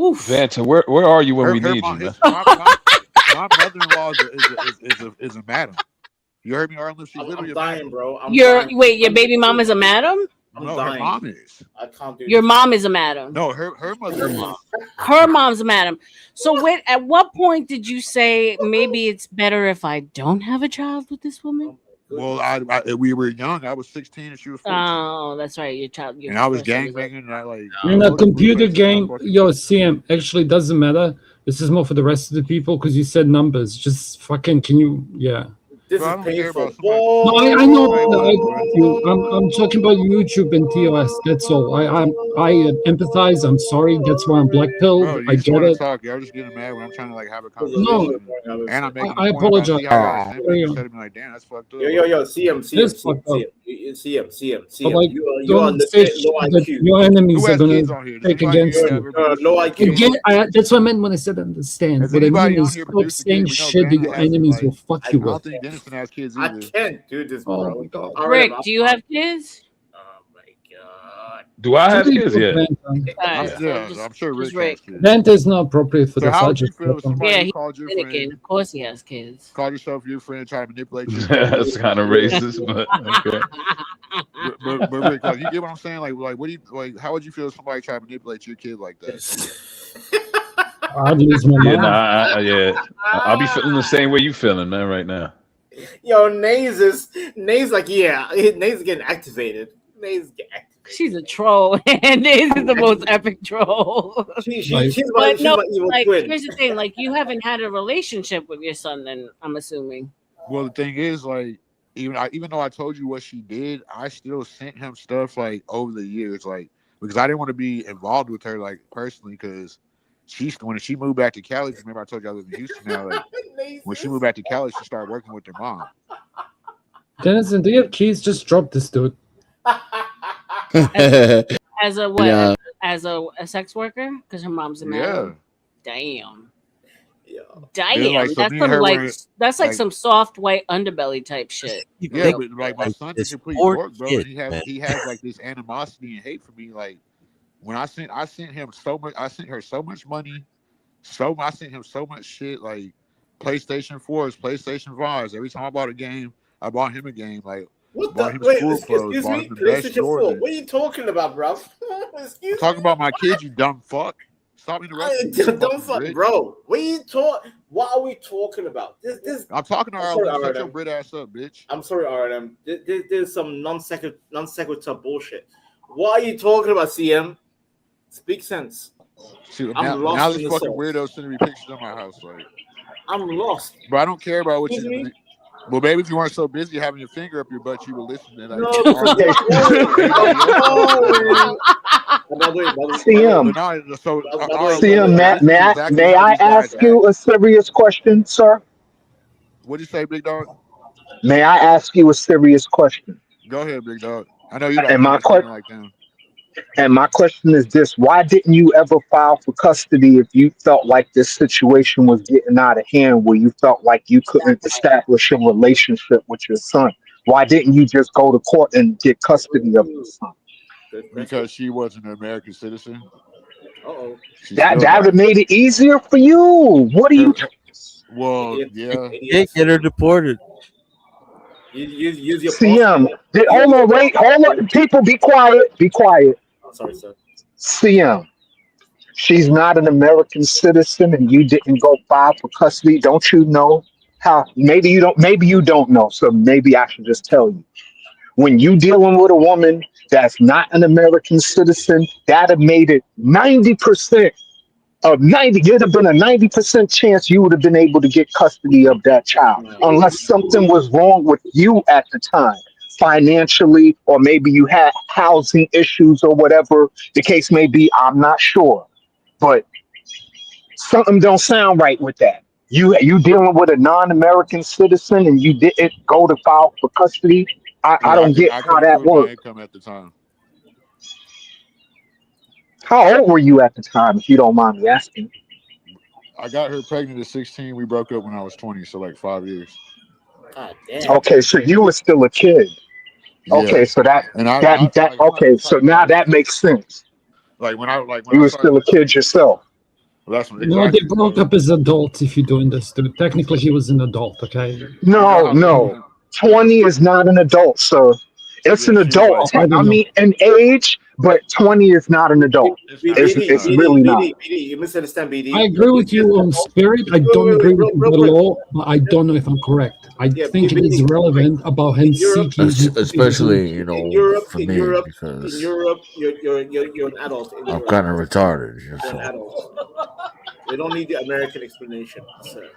Oof. Vanton, where are you when we need you, man? My mother-in-law is a madam. You heard me, R.L.M? She's literally I'm dying, bro. Your baby mom is a madam? No, her mom is. I can't do Your this. mom is a madam. No, her mother. Her mom's a madam. So at what point did you say maybe it's better if I don't have a child with this woman? Well, we were young. I was 16 and she was 14. Oh, that's right. Your child. And I was gangbanging. And I like in a computer game, yo, CM actually doesn't matter. This is more for the rest of the people because you said numbers. Just fucking, can you? Yeah. This is painful. No, I know. I'm talking about YouTube and TOS. That's all. I empathize. I'm sorry. That's why I'm black pilled. Bro, I get it. Talk. Y'all just getting mad when I'm trying to like have a conversation. No, and I'm making. I apologize. Instead of being like, damn, that's fucked up. Yo, CM. But like, You are don't say legit low that IQ. your enemies are gonna take against you. Low IQ. That's what I meant when I said understand. What I mean is stop saying shit that your enemies will fuck you with. I can't do this, bro. Oh my God. Rick, do you have kids? Do I have kids yet? I'm sure Rick has kids. That is not appropriate for So this. how I would you just feel if somebody Yeah, he's called your Dominican. friend? Of course he has kids. Called yourself your friend, trying to manipulate you. That's kind of racist, but okay. But Rick, like, you get what I'm saying? Like, what do you like? How would you feel if somebody tried to manipulate your kid like that? I'd lose my Yeah, mind. I'll be feeling the same way you feeling, man, right now. Yo, Nays like, yeah, Nays getting activated. Nays getting activated. She's a troll, and this is the most epic troll. She's my evil twin. Here's the thing: like, you haven't had a relationship with your son, then I'm assuming. Well, the thing is, like, even though I told you what she did, I still sent him stuff like over the years, like, because I didn't want to be involved with her like personally, because when she moved back to Cali, remember I told you I live in Houston now. Like, when she moved back to Cali, she started working with her mom. Dennison, do you have keys? Just drop this dude. As a what? Yeah. As a sex worker? Because her mom's a man. Damn. Then, like, so That's me and some her like were, that's like some soft white underbelly type shit. Yeah, but like my son's a this complete poor dork, bro. kid, And he has like this animosity and hate for me. Like, when I sent him so much, I sent her so much money, I sent him so much shit, like PlayStation 4s, PlayStation 5s. Every time I bought a game, I bought him a game. Like, What bought the? him Wait, school clothes, excuse bought me. him the best PlayStation 4. Jordan. What are you talking about, bro? I'm talking about my kids, you dumb fuck. Stop interrupting me. Don't fuck, bro. What are you talking? What are we talking about? This. I'm talking to R.L.M. Shut your Brit ass up, bitch. I'm sorry, R.L.M. There's some non sequitur bullshit. What are you talking about, CM? Speak sense. See, I'm now lost this in the fucking sauce. weirdo sending me pictures of my house. Like, I'm lost. But I don't care about what Excuse you. me? Well, maybe if you weren't so busy having your finger up your butt, you would listen to that. No, CM. CM, may I ask you a serious question, sir? What'd you say, big dog? May I ask you a serious question? Go ahead, big dog. I know you don't And my understand question, like them. and my question is this: why didn't you ever file for custody if you felt like this situation was getting out of hand, where you felt like you couldn't establish a relationship with your son? Why didn't you just go to court and get custody of your son? Because she wasn't an American citizen. Uh-oh. She's That still that not. would have made it easier for you. What are you? Well, yeah. Can't get her deported. Use your CM, hold on, wait, hold on. People, be quiet. Be quiet. Oh, sorry, sir. CM, she's not an American citizen, and you didn't go file for custody. Don't you know how? Maybe you don't. Maybe you don't know. So maybe I should just tell you. When you dealing with a woman that's not an American citizen, that have made it 90% of 90. There'd have been a 90% chance you would have been able to get custody of that child, unless something was wrong with you at the time, financially, or maybe you had housing issues or whatever the case may be. I'm not sure, but something don't sound right with that. You dealing with a non-American citizen and you didn't go to file for custody. I Yeah, don't get I how couldn't that prove my works. income at the time. How old were you at the time, if you don't mind me asking? I got her pregnant at 16. We broke up when I was 20, so like 5 years. God damn. Okay, so you were still a kid. Yeah. Okay, so And I like, okay, so now that makes sense. when You I were started still a kid yourself. Well, that's No, they broke up as adults if you're doing this, dude. Technically, he was an adult, okay? No. 20 is not an adult, sir. It's an adult. I don't I know. mean, an age, but 20 is not an adult. It's really not. BD, you misunderstand, BD. I agree with you on spirit. I don't agree with the law, but I don't know if I'm correct. I think it is relevant about him seeking. Especially, you know, for me, in because Europe, you're an adult. In I'm Europe, kind of retarded. you're an So. adult. They don't need the American explanation, sir.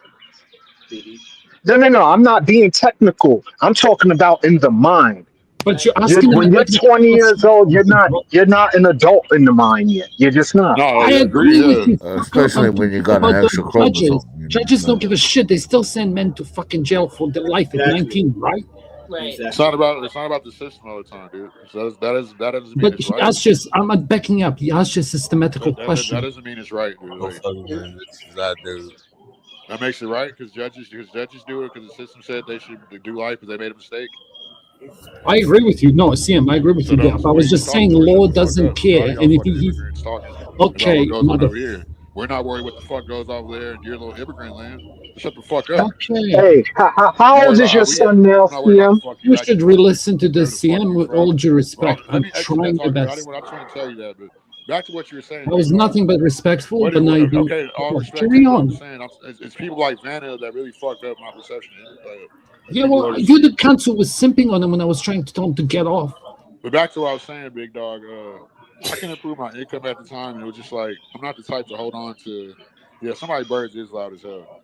BD. No. I'm not being technical. I'm talking about in the mind. But you're asking When you're 20 years old, you're not an adult in the mind yet. You're just not. I agree with you. Especially when you got an extra judges. chromosome. Judges don't give a shit. They still send men to fucking jail for their life at 19, right? Right. It's not about the system all the time, dude. So that doesn't mean But it's he right. asked just, I'm not backing up. He asked just a systematical That question. doesn't mean it's right, dude. Like, Dude. that makes it right because judges do it because the system said they should do life because they made a mistake. I agree with you. No, CM, I agree with you there. But I was just saying law doesn't care. And if he okay, What goes on over here? We're not worried what the fuck goes over there in your little immigrant land. Shut the fuck up. Okay. Hey, how old is your son now, CM? You should re-listen to the CM with all due respect. I'm trying my best. I'm trying to tell you that, but back to what you were saying. I was nothing but respectful, but now you don't. Okay, all respect. Carry on. I'm saying it's people like Vanna that really fucked up my perception. Yeah, well, you the counsel was simping on him when I was trying to tell him to get off. But back to what I was saying, big dog. I couldn't improve my income at the time, and it was just like I'm not the type to hold on to. Yeah, somebody birds is loud as hell.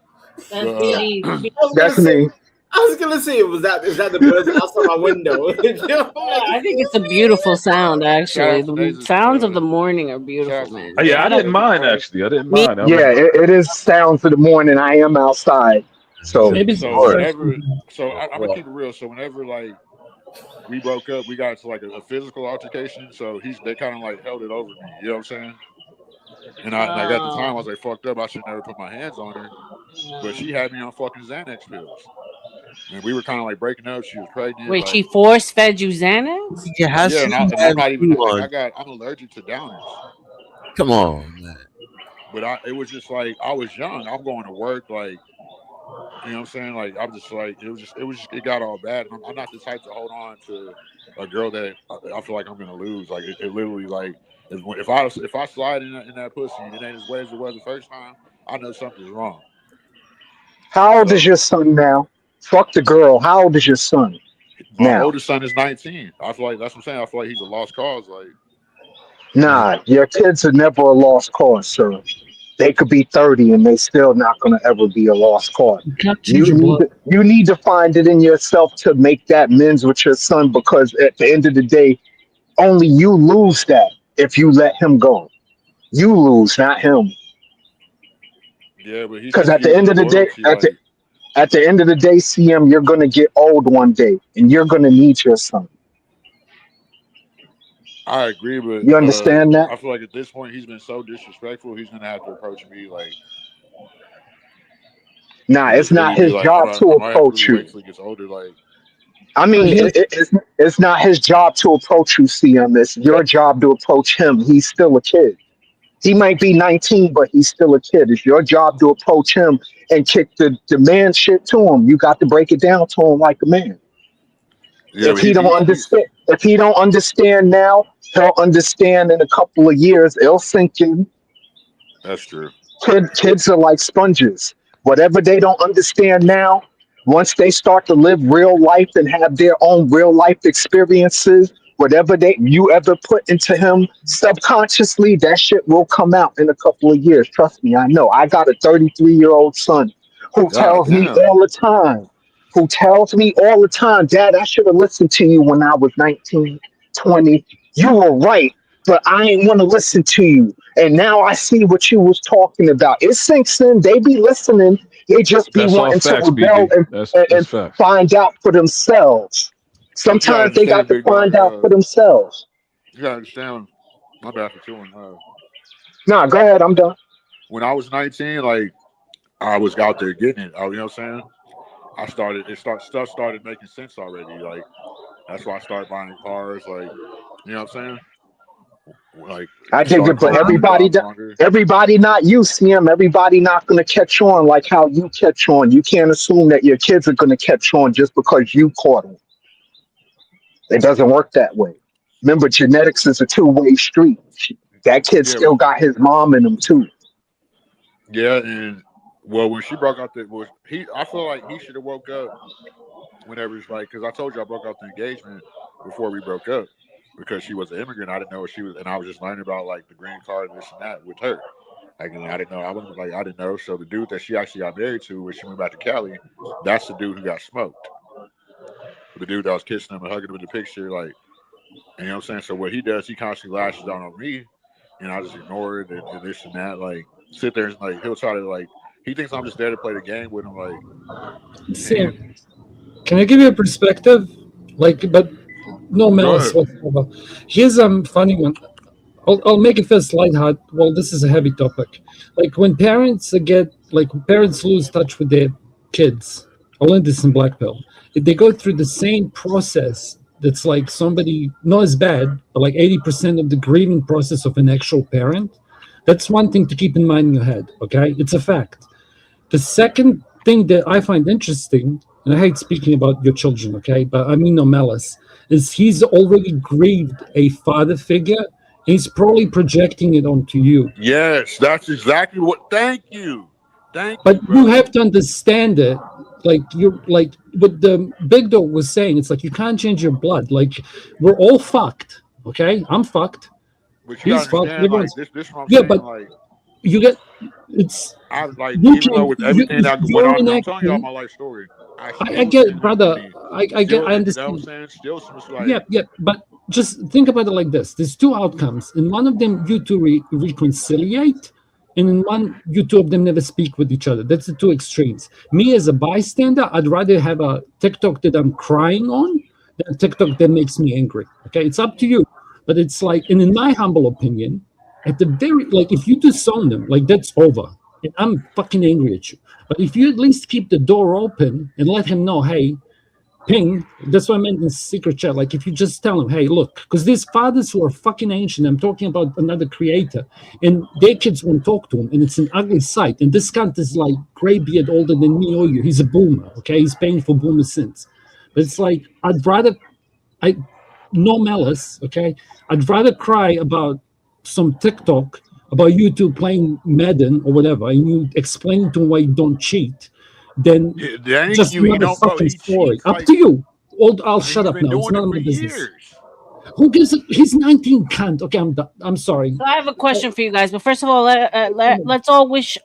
That's me. I was gonna say, is that the birds outside my window? I think it's a beautiful sound, actually. The sounds of the morning are beautiful, man. Oh, yeah, I didn't mind actually. I didn't mind. Yeah, it is sounds of the morning. I am outside, so I'm gonna keep it real. So whenever like we broke up, we got into like a physical altercation. So they kind of like held it over me. You know what I'm saying? And I at the time I was like fucked up. I should never put my hands on her, but she had me on fucking Xanax pills. And we were kind of like breaking up. She was pregnant. Wait, like, she force fed you Xanax? Yeah, and I'm not even like I'm allergic to downers. Come on, man. But it was just like I was young. I'm going to work, like you know what I'm saying. Like I'm just like it got all bad. And I'm not the type to hold on to a girl that I feel like I'm gonna lose. Like it literally like if I slide in that pussy and it ain't as wet as it was the first time, I know something's wrong. how old is your son now? Fuck the girl. How old is your son My now? oldest son is 19. I feel like that's what I'm saying. I feel like he's a lost cause. Like Nah, your kids are never a lost cause, sir. They could be 30 and they still not going to ever be a lost cause. You can't change your blood. You need to find it in yourself to make that amends with your son, because at the end of the day, only you lose that if you let him go. You lose, not him. Yeah, but he's Because at the confusing end the of the day, loyalty. Like, at the end of the day, CM, you're going to get old one day and you're going to need your son. I agree, but You understand that? I feel like at this point he's been so disrespectful. He's gonna have to approach me like, Nah, and it's just not really be his like, job to I might have to approach really wait you. till he gets older. Like, I mean, it's not his job to approach you, CM. It's your job to approach him. He's still a kid. He might be 19, but he's still a kid. It's your job to approach him and kick the man shit to him. You got to break it down to him like a man. yeah, but If he don't understand now, he'll understand in a couple of years. It'll sink in. that's true. Kids are like sponges. Whatever they don't understand now, once they start to live real life and have their own real life experiences, whatever you ever put into him subconsciously, that shit will come out in a couple of years. Trust me, I know. I got a 33-year-old son who God tells me damn. all the time, Dad, I should have listened to you when I was 19, 20. You were right, but I ain't want to listen to you. And now I see what you was talking about. It sinks in. They be listening. They just be That's all wanting to facts, rebel BG. That's and facts. find out for themselves. But you gotta Sometimes they got understand, to big dog. find out for themselves. You gotta understand. My bad for chewing. Nah, go ahead. I'm done. When I was 19, like I was out there getting it. You know what I'm saying? Stuff started making sense already. Like that's why I started buying cars. Like, you know what I'm saying? Like I dig it, started but going on jobs longer. everybody not you, CM. Everybody not gonna catch on like how you catch on. You can't assume that your kids are gonna catch on just because you caught them. It doesn't work that way. Remember, genetics is a two-way street. That kid Yeah, still got his mom in him too. yeah, and well, when she broke out I feel like he should have woke up whenever it's like, because I told you I broke out the engagement before we broke up because she was an immigrant. I didn't know what she was, and I was just learning about like the green card and this and that with her. Like, and I didn't know. I didn't know. So the dude that she actually got married to when she went back to Cali, that's the dude who got smoked. The dude that was kissing him and hugging him in the picture, like, and you know what I'm saying. So what he does, he constantly lashes down on me, and I just ignore it and this and that. Like, sit there and like he'll try to like he thinks I'm just there to play the game with him. Like, Sam, can I give you a perspective? Like, but no malice whatsoever. Here's a funny one. I'll make it first lighthearted. Well, this is a heavy topic. Like when parents lose touch with their kids. I learned this in Black Pill. If they go through the same process, that's like somebody not as bad, but like 80% of the grieving process of an actual parent. That's one thing to keep in mind in your head. Okay, it's a fact. The second thing that I find interesting, and I hate speaking about your children, okay, but I mean no malice, is he's already grieved a father figure. He's probably projecting it onto you. yes, that's exactly what. Thank you. But you have to understand it. Like you're like what the big dog was saying. It's like you can't change your blood. Like we're all fucked. Okay, I'm fucked. But you He's gotta fucked. understand, like Everyone's this. What I'm yeah, saying, but like you get it's. I like You even though can with everything that went you're on, I'm telling y'all enacting. my life story. I I still get send it, him brother. money. I get. I You know what I'm understand. saying? Still some like Yeah, but just think about it like this: there's two outcomes. In one of them, you two reconciliate, and in one, you two of them never speak with each other. That's the two extremes. Me as a bystander, I'd rather have a TikTok that I'm crying on than a TikTok that makes me angry. Okay, it's up to you, but it's like, and in my humble opinion, at the very like, if you disown them, like that's over, and I'm fucking angry at you. But if you at least keep the door open and let him know, hey. Ping, that's what I meant in secret chat. Like, if you just tell them, hey, look, because these fathers who are fucking ancient, I'm talking about another creator, and their kids won't talk to him, and it's an ugly sight. And this cunt is like gray beard older than me or you. He's a boomer, okay? He's paying for boomer sins. But it's like, no malice, okay? I'd rather cry about some TikTok about you two playing Madden or whatever, and you explain to him why you don't cheat, then just you another don't, bro. fucking He story. cheats Up like to you. I'll shut he's up been now. It's doing none it of for my business. years. Who gives a, he's 19, cunt. Okay, I'm done. I'm sorry. So I have a question for you guys, but first of all, let's all wish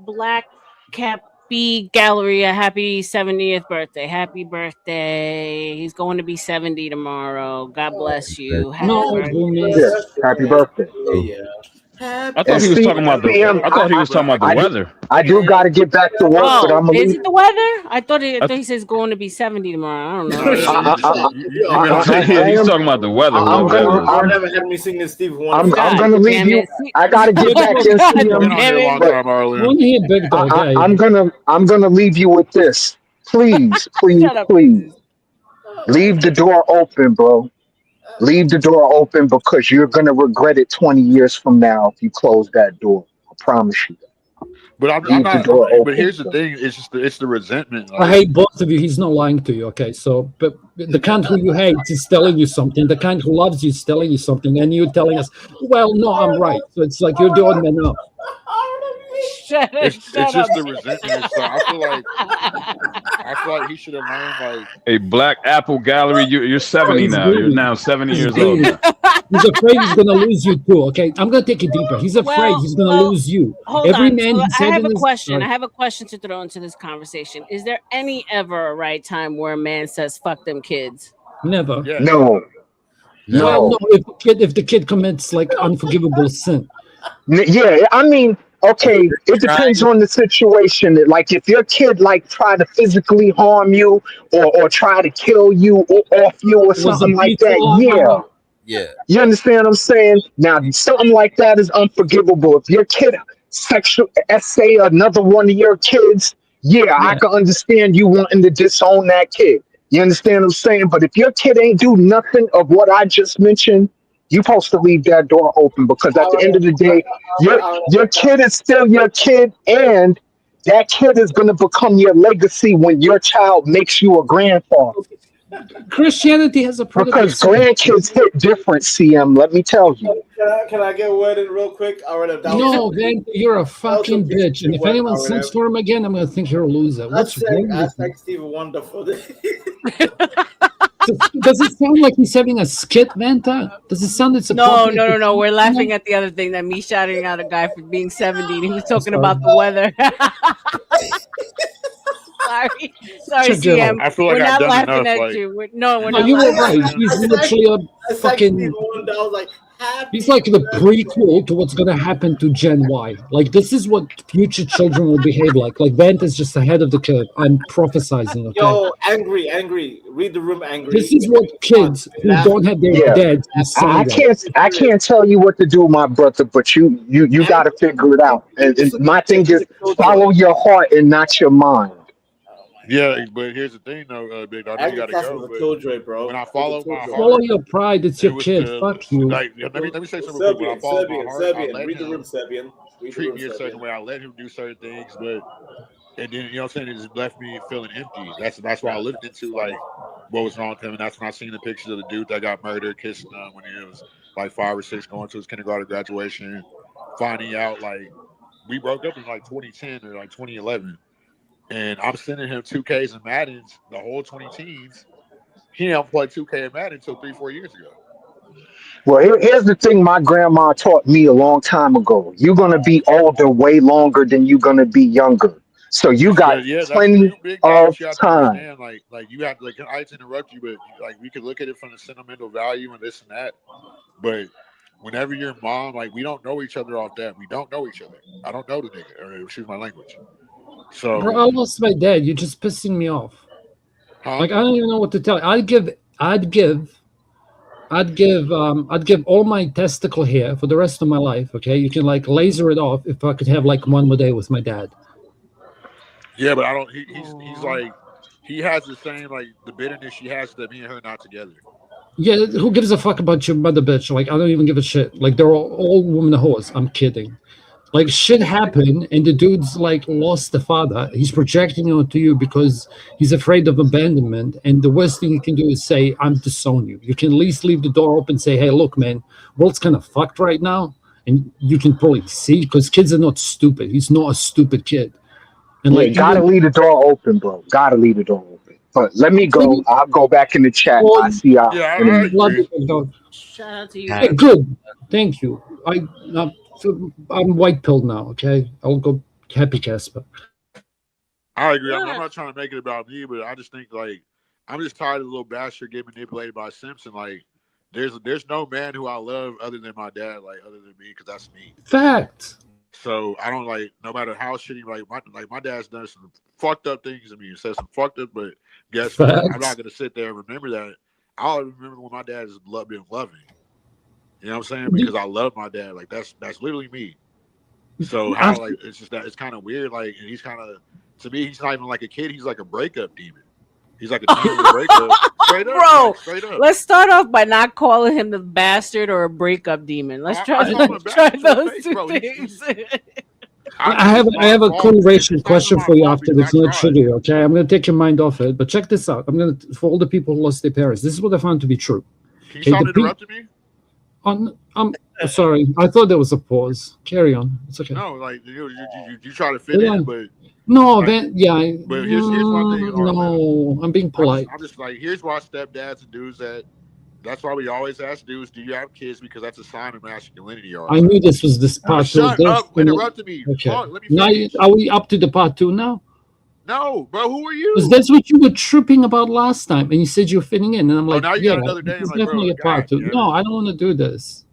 Black Cappy Gallery a happy 70th birthday. Happy birthday! He's going to be 70 tomorrow. God bless you. Happy birthday. Yeah, happy birthday. I thought he was talking about the. I thought he was talking about the weather. I do got to get back to work, but I'm Oh, gonna is leave. it the weather? I thought he says going to be 70 tomorrow. I don't know. Yeah, he's talking about the weather. I've never had me sing this Steve Wonder. I'm gonna leave you. I gotta get back in. I'm gonna leave you with this. Please, please. Leave the door open, bro. Leave the door open because you're gonna regret it 20 years from now if you close that door. I promise you. But I'm Leave not. the door But open. here's the thing: it's the resentment. I hate both of you. He's not lying to you. Okay, so but the kind who you hate is telling you something. The kind who loves you is telling you something, and you're telling us, "Well, no, I'm right." So it's like you're the odd man up. It's just the resentment. So I feel like he should have learned. Like, Hey, Black Apple Gallery, you're 70 now. You're now 70 years old. Now. He's afraid he's gonna lose you too. Okay, I'm gonna take it deeper. He's afraid he's gonna lose you. Hold Every on. man. So he's I have having a is- question. I have a question to throw into this conversation. Is there any ever a right time where a man says "fuck them kids"? Never. No. Well, no. If the kid commits like unforgivable sin. Yeah, I mean, okay, it depends on the situation. Like if your kid like try to physically harm you or try to kill you or off you or something like that, yeah. Yeah. You understand what I'm saying? Now, something like that is unforgivable. If your kid say another one of your kids, I can understand you wanting to disown that kid. You understand what I'm saying? But if your kid ain't do nothing of what I just mentioned, you're supposed to leave that door open because at the end of the day, your kid is still your kid, and that kid is going to become your legacy when your child makes you a grandfather. Christianity has a Because grandkids hit different, CM, let me tell you. Can I get a word in real quick? No, man, you're a fucking bitch. And if anyone sends for him again, I'm gonna think you're a loser. What's wrong with I you? thank Steve Wonder for this. Does it sound like he's having a skit, Vanta? Does it sound it's No. We're laughing at the other thing that me shouting out a guy for being 70 and he was talking about the weather. Sorry, CM. I feel like we're I've not done laughing enough, at you. We're not. You were laughing. right. He's literally a fucking. He's like the prequel to what's gonna happen to Gen Y. Like this is what future children will behave like. Like Vant is just ahead of the curve. I'm prophesizing. Okay. Yo, angry. Read the room, angry. This is what kids who don't have their dads. I can't tell you what to do, my brother, but you got to figure it out. And my thing is follow your heart and not your mind. yeah, but here's the thing, though, Big. I know you gotta go. But Killjoy, bro. when I follow my heart, Follow your pride. It's your was kid. to, Fuck you. Like, let me say something real quick. When I follow my heart, I let Read the him room, Serbian. treat me a certain way. I let him do certain things, but and then you know what I'm saying, it just left me feeling empty. That's why I looked into like what was wrong with him, and that's when I seen the pictures of the dude that got murdered, kissing him when he was like 5 or 6, going to his kindergarten graduation, finding out like we broke up in like 2010 or like 2011. And I'm sending him 2Ks and Maddens the whole 20 teens. He didn't play 2K and Madden until 3-4 years ago. Well, here's the thing my grandma taught me a long time ago. You're going to be older way longer than you're going to be younger. So you got plenty of time. Like you have to, like, I hate to interrupt you, but like we could look at it from the sentimental value and this and that. But whenever your mom, like we don't know each other off that. We don't know each other. I don't know the nigga, or excuse my language. So Bro, I lost my dad. You're just pissing me off. Like I don't even know what to tell you. I'd give all my testicle hair for the rest of my life. Okay, you can like laser it off if I could have like one more day with my dad. yeah, but I don't. He's like he has the same like the bitterness she has that me and her are not together. Yeah, who gives a fuck about your mother, bitch? Like I don't even give a shit. Like they're all women whores. I'm kidding. Like shit happened, and the dude's like lost the father. He's projecting onto you because he's afraid of abandonment. And the worst thing you can do is say, "I'm disown you." You can at least leave the door open. Say, "Hey, look, man, world's kind of fucked right now," and you can probably see because kids are not stupid. He's not a stupid kid. And Gotta leave the door open, bro. Gotta leave the door open. But let me go. I'll go back in the chat. Well, I see y'all Yeah, in a I minute. love agree. you, dog. Shout out to you. Hey, good. Thank you. I'm white pilled now. Okay, I'll go happy Casper. I agree. I'm not trying to make it about me, but I just think like I'm just tired of the little bastard getting manipulated by Simpson. Like, there's no man who I love other than my dad, like other than me, because that's me. Fact. So I don't like no matter how shitty my dad's done some fucked up things to me and said some fucked up, but guess what? I'm Facts. not gonna sit there and remember that. I'll remember when my dad is being loving. You know what I'm saying? Because I love my dad. Like that's literally me. So how like it's just that it's kind of weird. Like and he's kind of to me he's not even like a kid. He's like a breakup demon. He's like a demon with a breakup. Straight up, Bro, like, straight up. let's start off by not calling him the bastard or a breakup demon. Let's try those two things. I have a cool racial question for you after this. Not shitty, okay? I'm gonna take your mind off it, but check this out. I'm gonna for all the people who lost their parents. This is what I found to be true. Can you stop interrupting me? Sorry, I thought there was a pause. Carry on. It's okay. No, like you try to fit in, but no, like, then yeah. But here's one thing. No, I'm being polite. I'm just like here's why stepdads and dudes that's why we always ask dudes, do you have kids? Because that's a sign of masculinity. I knew this was this part two. Shut up! Interrupted me. Okay. Let me now, finish. are we up to the part two now? No, bro. Who are you? Because that's what you were tripping about last time, and you said you're fitting in, and I'm like, now you yeah, got another day. it's Like, definitely bro, a part two. No, I don't want to do this.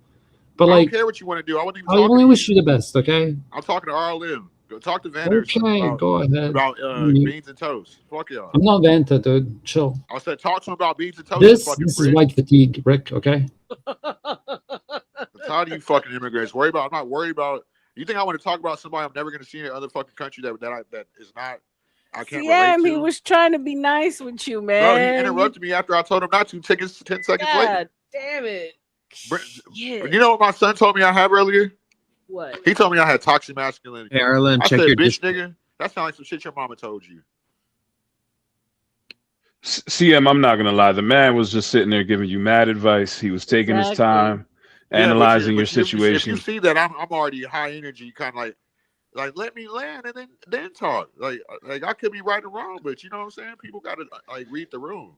But I like, don't care what you want to do. I wouldn't even I talk only to wish you the best. Okay. I'm talking to R.L.M. Go talk to Vander. Okay, go ahead. About beans and toast. Fuck y'all. I'm not Vanta, dude. Chill. I said talk to him about beans and toast. This is white fatigue, Rick. Okay. That's how do you fucking immigrants worry about? I'm not worried about. You think I want to talk about somebody I'm never going to see in other fucking country that is not. I can't relate to. He was trying to be nice with you, man. Bro, he interrupted me after I told him not to. 10 seconds later. God damn it. You know what my son told me I have earlier? What? He told me I had toxic masculinity. Hey, R.L.M, I check said, your bitch, Discord. nigga. That sounds like some shit your mama told you. CM, I'm not gonna lie. The man was just sitting there giving you mad advice. He was taking his time, analyzing your situation. If you see that I'm already high energy, kind of like let me land and then talk. Like I could be right or wrong, but you know what I'm saying? People gotta like read the room.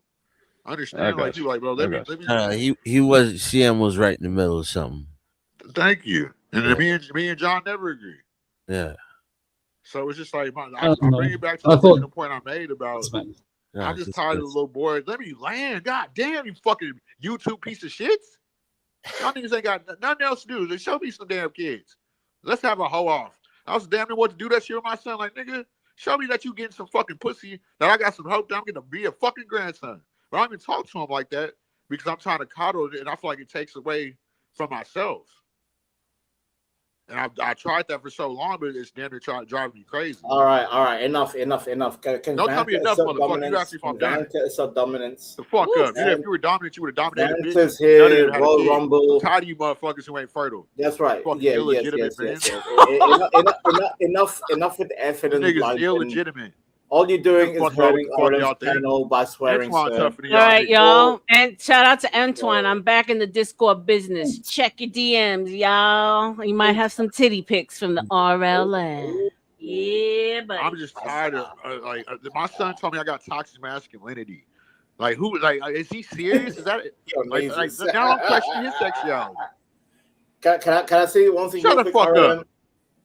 Understand? Like you, like bro. Let me. CM was right in the middle of something. Thank you. And me and John never agree. Yeah. So it's just like I bring it back to the original point I made about. I'm just tired of the little boy. Let me land. God damn, you fucking YouTube piece of shit. Y'all niggas ain't got nothing else to do. Just show me some damn kids. Let's have a hoe off. I was damn near what to do that shit with my son. Like, nigga, show me that you getting some fucking pussy, that I got some hope that I'm gonna be a fucking grandson. But I don't even talk to him like that because I'm trying to coddle it and I feel like it takes away from myself. And I tried that for so long, but it's damn near driving me crazy. All right. Enough. Can Don't tell me enough, motherfucker. You asked me if I'm dominant. Assert dominance. The fuck up. If you were dominant, you would have dominated. Vanta's here, Royal Rumble. I'm tired of you motherfuckers who ain't fertile. That's right. Fucking Yes. Enough with the effort and niggas illegitimate. All you're doing is hurting our channel by swearing. All right, y'all. And shout out to Antoine. I'm back in the Discord business. Check your DMs, y'all. You might have some titty pics from the R.L.M. Yeah, but I'm just tired of my son told me I got toxic masculinity. Like who? Like is he serious? Is that it? Now I'm questioning his sexuality. Can I say one thing? Shut the fuck up.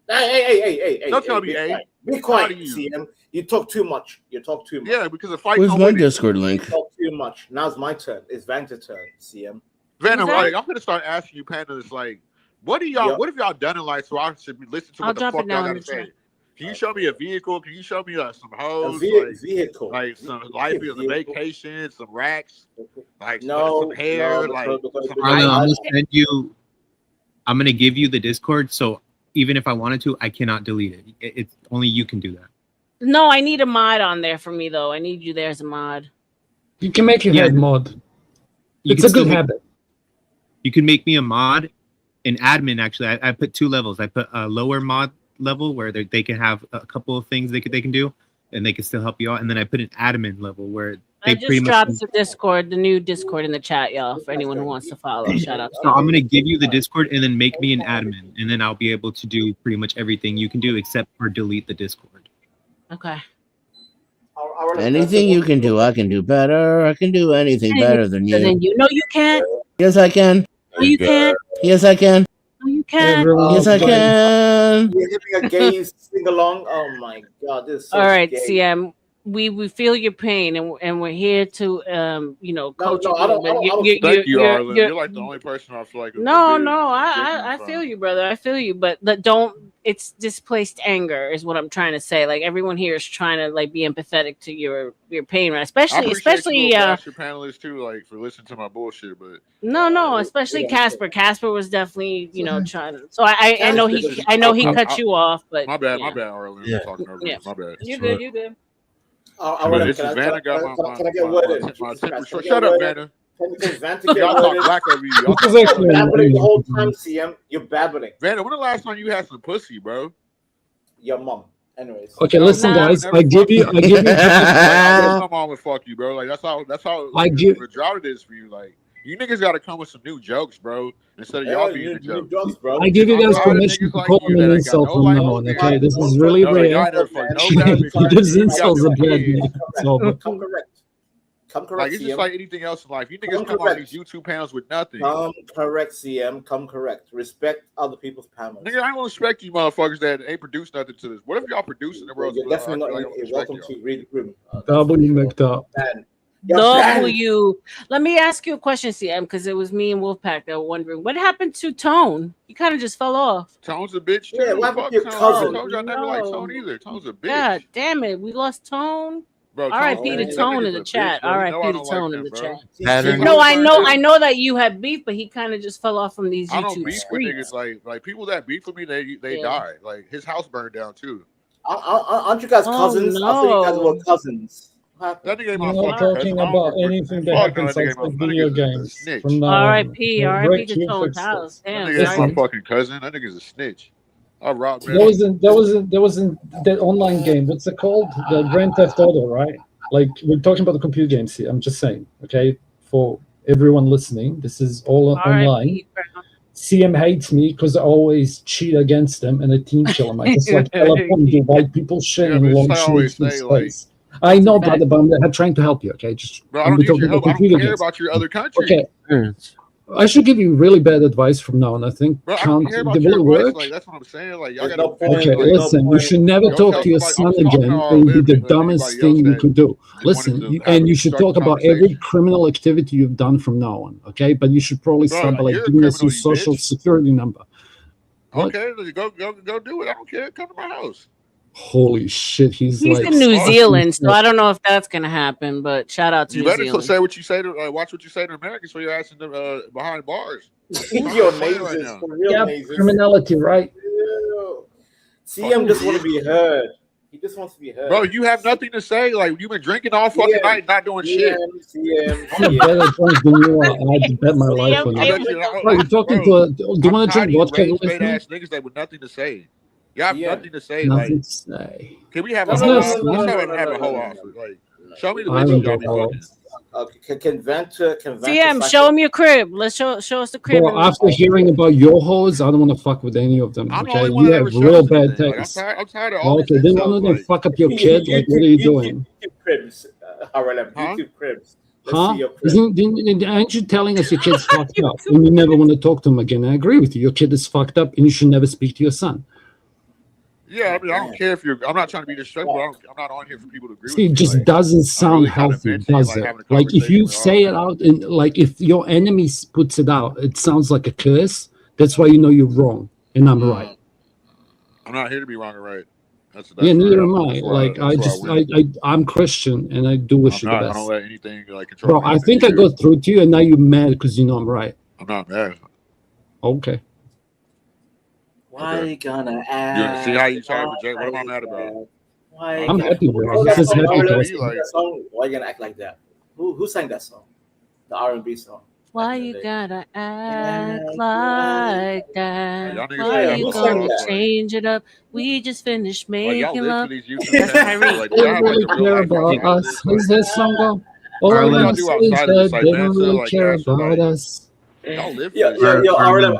Hey! Don't tell me, hey. Be quiet, CM. You talk too much. Yeah, because the fight. Where's my Discord link? You talk too much. Now it's my turn. It's Vanta's turn, CM. Vanna, like, I'm gonna start asking you panelists, like, what have y'all done in life so I should listen to what the fuck y'all gotta say? Can you show me a vehicle? Can you show me some hoes? Vehicle. Like some life, a vacation, some racks, like some hair, I'm gonna give you the Discord, so even if I wanted to, I cannot delete it. It's only you can do that. no, I need a mod on there for me though. I need you there as a mod. You can make your head mod. It's a good habit. You can make me a mod, an admin. Actually, I put 2 levels. I put a lower mod level where they can have a couple of things they can do, and they can still help you out. And then I put an admin level where I just dropped the Discord, the new Discord in the chat, y'all. For anyone who wants to follow, shout out. So I'm gonna give you the Discord and then make me an admin, and then I'll be able to do pretty much everything you can do except for delete the Discord. Okay. Anything you can do, I can do better. I can do anything better than you. Then you know you can't. Yes, I can. No, you can't. Yes, I can. No, you can't. Yes, I can. You're giving a gay sing along. Oh my god, this is so All right, gay. CM. We feel your pain, and we're here to coach you. I don't Thank you, R.L.M. You're like the only person I feel like. No, I feel you, brother. I feel you, but don't. It's displaced anger, is what I'm trying to say. Like everyone here is trying to like be empathetic to your pain, right? Especially your panelists too, like for listening to my bullshit. But no, especially Casper. Casper was definitely trying to. So I know he cut you off, but my bad, R.L.M. Yeah. Talking over Yeah. you. My bad. You good? You good? This is Vanna got my temperature. Shut up, Vanna. Can Vanta get Y'all talk black over you. Y'all You're babbling the whole time, CM. You're babbling. Vanna, when the last time you had some pussy, bro? Your mom. Anyways. Okay, listen, guys. I give you. My mom would fuck you, bro. Like that's how. The drought it is for you. Like you niggas got to come with some new jokes, bro. Instead of y'all being the jokes, bro. I give you guys permission to call him an insult from now on. Okay, this is really rare. He gives insults a bad name. Come correct. Come correct. Like it's just like anything else in life. You niggas come on these YouTube panels with nothing. Come correct, CM. Come correct. Respect other people's panels. Nigga, I don't respect you motherfuckers that ain't produced nothing to this. What if y'all producing the world? You're definitely not welcome to read the room. W mixed up. W. Let me ask you a question, CM, because it was me and Wolfpack that were wondering what happened to Tone. You kind of just fell off. Tone's a bitch too. Yeah, what happened to your cousin? I told you I never liked Tone either. Tone's a bitch. God damn it, we lost Tone. Bro, R.I.P. to Tone in the chat. R.I.P. to Tone in the chat. No, I know that you had beef, but he kind of just fell off from these YouTube I don't beef with streets. niggas like people that beef with me. They die. Like his house burned down too. Aren't you guys cousins? I thought you guys were cousins. That nigga ain't We're my not fucking talking cousin. about anything that happens outside video games. From now on. R.I.P. R.I.P. to Tone's house. That Damn, nigga ain't my sorry. fucking cousin. That nigga's a snitch. I robbed There wasn't that online game. What's it called? The Grand Theft Auto, right? Like we're talking about the computer games here. I'm just saying, okay, for everyone listening, this is all online. CM hates me because I always cheat against them and I team kill him. I just like do white people shit and long shoots in space. I know, brother, but I'm trying to help you. Okay, just bro, I don't need your help. I don't care about your other country. Okay. I should give you really bad advice from now on. I think bro, I don't care about your advice. Like that's what I'm saying. Like y'all gotta. Okay, listen. You should never talk to your son again. It would be the dumbest thing you could do. Listen, and you should talk about every criminal activity you've done from now on. Okay, but you should probably start by like giving us your social security number. Okay, go do it. I don't care. Come to my house. Holy shit, he's like in New Zealand, so I don't know if that's gonna happen. But shout out to you. New Better Zealand. say what you say to watch what you say to Americans for your ass in the behind bars. Your mazes, for real mazes. Criminality, right? CM just want to be heard. He just wants to be heard. Bro, you have nothing to say. Like you've been drinking all fucking night, not doing shit. I'm better drunk than you are. I bet my life on you. Bro, you're talking to do you want to drink vodka with me? Ass niggas that with nothing to say. You have nothing to say. Nothing like, to say. Can we have a whole offer? Let's have a whole offer. Like, show me the bitches y'all be fucking. Can Vanta CM, show him your crib. Let's show us the crib. Well, after hearing about your hoes, I don't want to fuck with any of them. Okay, you have real bad taste. I'm tired of all okay, then why don't they fuck up your kid? Like, what are you doing? YouTube cribs, R.L.M. YouTube cribs. Huh? Aren't you telling us your kid's fucked up and you never want to talk to him again? I agree with you. Your kid is fucked up and you should never speak to your son. Yeah, I mean, I don't care if you're. I'm not trying to be disrespectful. I'm not on here for people to agree with me. It just doesn't sound healthy, does it? Like if you say it out, and like if your enemy puts it out, it sounds like a curse. That's why you know you're wrong and I'm right. I'm not here to be wrong or right. That's neither am I. Like I'm Christian and I do wish you the best. I don't let anything like control. Bro, I think I got through to you, and now you're mad because you know I'm right. I'm not mad. Okay. Why you gonna act? You see how you try to project? What am I mad about? I'm happy, bro. This is happy. Why you gonna act like that? Who sang that song? The R&B song. Why you gotta act like that? Why you gonna change it up? We just finished making love. They don't really care about us. Who's that song go? All I want to say is that they don't really care about us. Yo, R.L.M.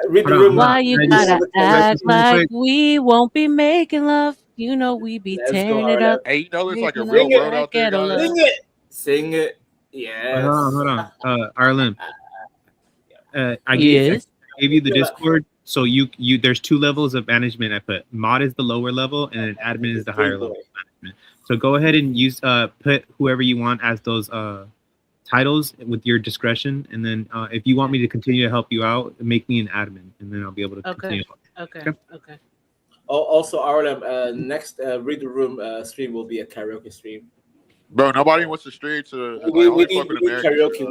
Read the room. Why you gotta act like we won't be making love? You know we be Let's tearing go, it up. Hey, you know there's like a Making real up world that out there, ghetto guys. love. Sing it. Yes. Hold on. R.L.M. I Yes. gave you the Discord. So you there's 2 levels of management. I put mod is the lower level and then admin is the higher level of management. So go ahead and use put whoever you want as those titles with your discretion, and then if you want me to continue to help you out, make me an admin, and then I'll be able to continue. Okay. Also, R.L.M. Next Read the Room stream will be a karaoke stream. Bro, nobody wants to stream to. We only need fucking Americans, karaoke.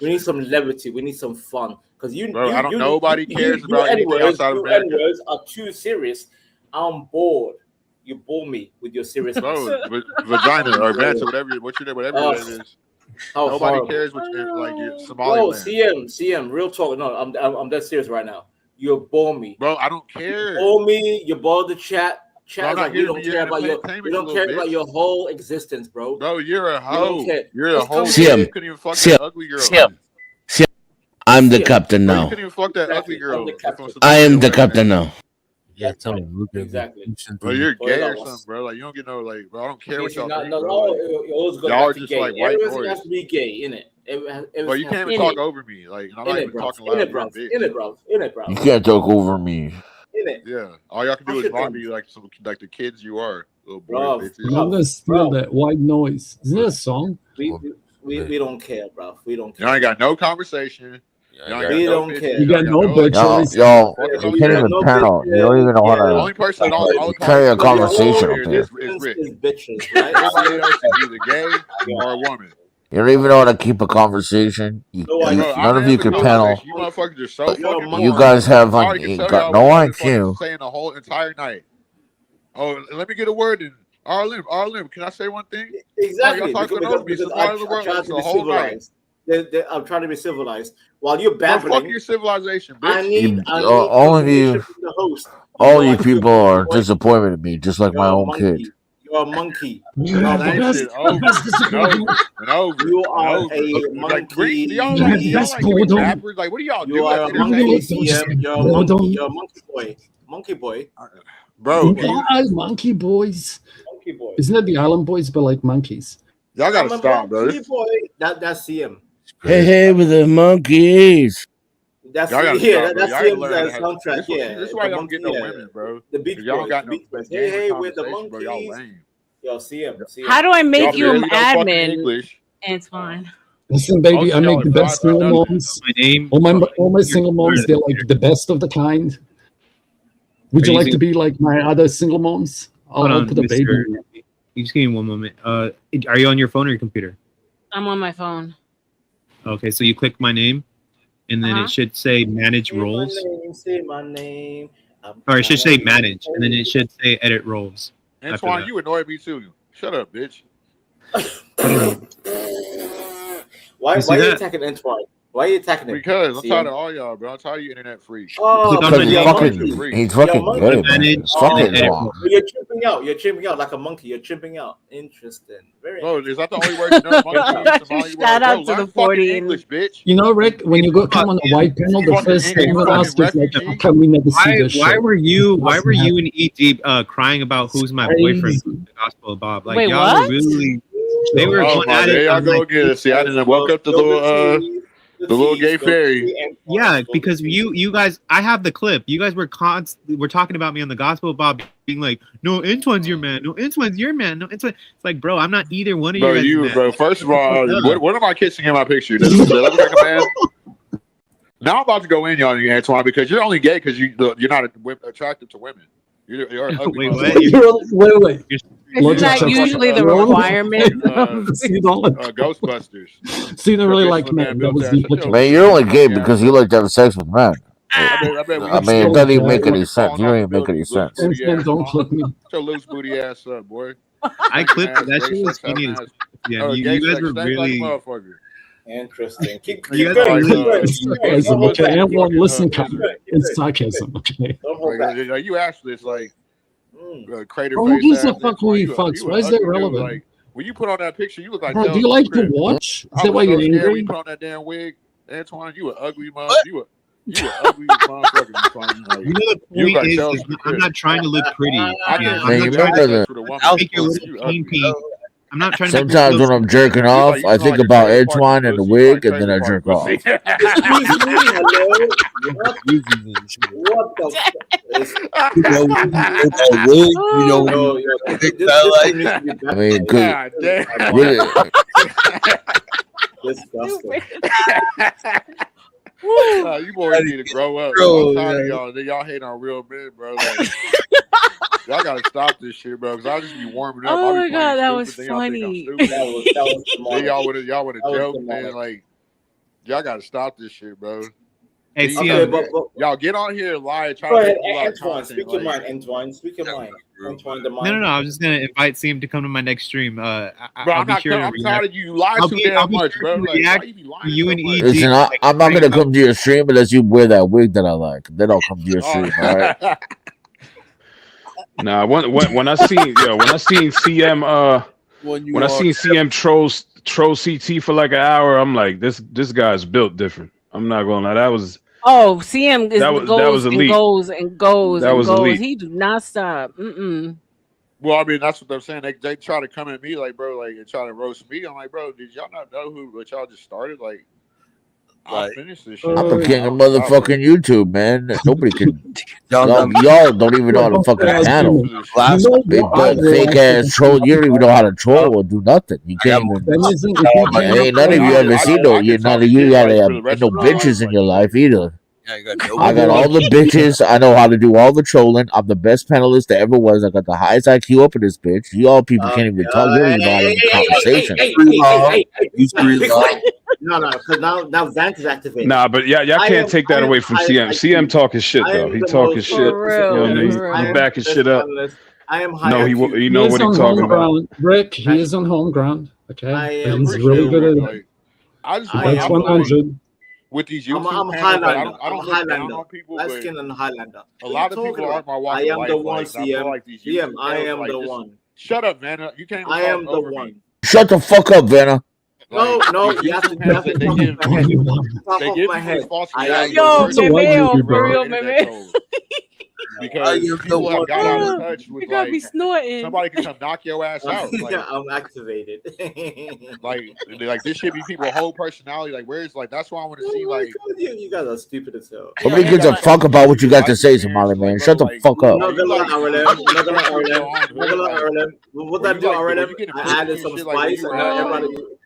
We need some levity. We need some fun. Because nobody cares about anything outside of America. N-words are too serious. I'm bored. You bore me with your seriousness. Bro, vagina or vanta, whatever your name is. Nobody horrible. cares what you're Bro, Somaliland. CM, real talk. No, I'm dead serious right now. You bore me. Bro, I don't care. You bore me. You bore the chat. Chat is like, we don't care about your whole existence, bro. Bro, you're a hoe. You're a hoe. CM. Couldn't even fuck that ugly girl. CM. I'm the captain Bro, you now. couldn't even fuck that ugly girl. I am the captain now. Yeah, tell me. Exactly. Bro, you're gay or something, bro. Like you don't get no bro. I don't care what y'all think, bro. Y'all are just gay. like white Everything boys. has to be gay, innit? Bro, you can't even talk over me. Like I'm not even talking loud. In it, bro. You can't talk over me. Yeah, all y'all can do is mock me like the kids you are, little boy bitches. I'm gonna steal that white noise. Isn't that a song? We don't care, bro. We don't care. Y'all ain't got no conversation. We don't care. You got no bitches. Y'all, you can't even panel. You don't even know how The only person that carry a conversation up is here. Rick. Bitches, right? Everybody else is either gay or a woman. You don't even know how to keep a conversation. None of you can panel. You motherfuckers are so fucking You guys have got no IQ. Saying the whole entire night. Oh, let me get a word in. R.L.M, can I say one thing? Exactly. Y'all talking over me. I'm trying to be civilized. While you're babbling, fuck your civilization, bitch. I need all of you, the host. all you people are disappointed in me, just like my own kid. You're a monkey. You are a monkey. Like, what do y'all do? You're a monkey. You're a monkey boy. Monkey boy. Bro, monkey boys. Isn't that the Island Boys, but like monkeys? Y'all gotta stop, bro. That's CM. Hey, with the monkeys. That's CM's soundtrack. Yeah, this is why y'all don't get no women, bro. The beach y'all don't got no. Hey, with the monkeys. Bro, y'all lame. Yo, CM. How do I make you an admin, English. Antoine? Listen, baby, I make the best single moms. All my single moms, they're like the best of the kind. Would you like to be like my other single moms? I'll put a baby. You just give me one moment. Are you on your phone or your computer? I'm on my phone. Okay, so you click my name, and then it should say manage roles. Say my name. Or it should say manage, and then it should say edit roles. Antoine, you annoy me too. Shut up, bitch. Why are you attacking Antoine? Why are you attacking him? Because I'm tired of all y'all, bro. I'm tired of you internet freaks. Oh, he's fucking gay, man. He's fucking wrong. You're chimping out. You're chimping out like a monkey. You're chimping out. Interesting. Very is that the only word you know? Shout out to the 40 English, bitch. You know, Rick, when you come on the white panel, the first thing you ask is like, how come we never see this Why shit? were you and E.G. crying about who's my boyfriend in the Gospel of Bob? Like, wait, y'all what? were really... They were going at there it. y'all go again. See, I didn't woke up the little gay fairy. Yeah, because you guys, I have the clip. You guys were talking about me on the Gospel of Bob, being like, "No, Antoine's your man. No, Antoine's your man. No, Antoine." It's like, bro, I'm not either one of you guys. Bro. First of all, what am I kissing in my picture? Does it look like a man? Now I'm about to go in on you, Antoine, because you're only gay because you're not attractive to women. You're an ugly. Wait. Isn't that usually the requirement? Ghostbusters. So you don't really like men. That was the Man, you're only gay because you like to have sex with men. I mean, it doesn't even make any sense. You don't even make any sense. Don't click me. Your loose booty ass up, boy. I clipped that shit was funny. Yeah, you guys were really interesting. Keep Okay, everyone listen, it's sarcasm. Okay. You asked this like crater who face. gives a fuck who he fucks? Why is that relevant? Like, when you put on that picture, you look like. Bro, do you like to watch? Is that why you're angry? You put on that damn wig, Antoine. You an ugly mug. You were ugly as motherfucker. You know the point is I'm not trying to look pretty. I Yeah, can't I'm not trying have to sex with a woman. make your little pinky. I'm not trying to make Sometimes when I'm jerking off, I think about Antoine and the wig, and then I jerk off. Excuse me, hello. What the I mean, good. Disgusting. Nah, you boys need to grow up. Bro. I'm tired of y'all. Y'all hate on real men, bro. Like, y'all gotta stop this shit, bro. Because I'll just be warming up. Oh I'll my be god, that playing was stupid, then y'all funny. think I'm stupid. That was Then y'all would have That was joked, man. demonic. Like, y'all gotta stop this shit, bro. Hey, Then CM. y'all get on here and lie and try Go to ahead, make a lot of Antoine. content. Speak your mind, Antoine. Speak your mind. Antoine, the mind. No. I was just gonna invite CM to come to my next stream. Bro, I'll I'm be not sure to I'm react. tired of you lying too damn much, bro. Like, why you be lying you so and much? EG. Listen, I'm not gonna come to your stream unless you wear that wig that I like. Then I'll come to your stream. All right. Nah, when I seen CM when I seen CM troll CT for like an hour, I'm like, this guy's built different. I'm not gonna lie, that was CM is that was goes and elite. goes and goes That and was goes. elite. He do not stop. Mm-mm. Well, I mean, that's what they're saying. They try to come at me like, bro, like, and try to roast me. I'm like, bro, did y'all not know what y'all just started? Like, I'll finish this shit. I'm the Like, king of I'll stop, like, motherfucking YouTube, man. Nobody can. Y'all y'all don't even know how to fucking paddle. Big butt, fake ass troll. You don't even know how to troll or do nothing. You can't even. Ain't none of you ever seen no. None of you got ain't no bitches in your life either. I got all the bitches. I know how to do all the trolling. I'm the best panelist there ever was. I got the highest IQ up in this bitch. You all people can't even talk. You don't even know how to have a conversation. No, because now Vance is activated. Nah, but y'all can't take that away from CM. CM talking shit though. He talking shit. You know what I mean? He backing shit up. I am high No, IQ. you know what he's talking about. Rick, he is on home ground. Okay, I but he's appreciate really it, good at like, it. I just That's 100. with these I'm YouTube panels, Highlander. I don't I'm look down Highlander. on people, Light but skin and Highlander. a lot of people aren't my walk I of am life. the one, Like, I feel CM. like these CM, YouTube I panels, am like, the just one. shut up, man. You can't even I talk am the over one. me. Shut the fuck up, Vanna. No, you have to talk off my head. Talk They off give my people head. this false I reality. am Yo, the one. Memeo, for real, Memeo. Because people have got out of touch with, You gotta be like, snorting. somebody can come knock your ass out. Like, I'm activated. like this should be people's whole personality. Like, where's, like, that's why I want to see, like, you guys are stupid as hell. Nobody gives a fuck about what you got to say, Somali man. Shut the fuck up. Not gonna lie, R.L.M. Not gonna lie, R.L.M. What I do, R.L.M. I added some spice and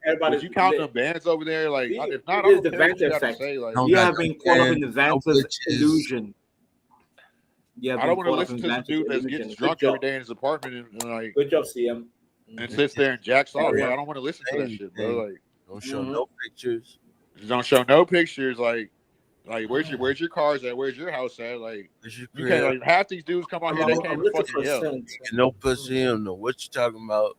everybody. Was you counting the bands over there? Like, if not, It I is don't the care what Vance you got to effect. say. Like, You have been caught up in the Vance's illusion. I don't want to listen to some dude that's getting drunk every day in his apartment and like. Good job, CM. And sits there and jacks off. Like, I don't want to listen to that shit, bro. Like, don't show no pictures. Don't show no pictures. Like where's your cars at? Where's your house at? Like, you can't. Like, half these dudes come out here, they can't even fucking yell. No pussy. You don't know what you talking about.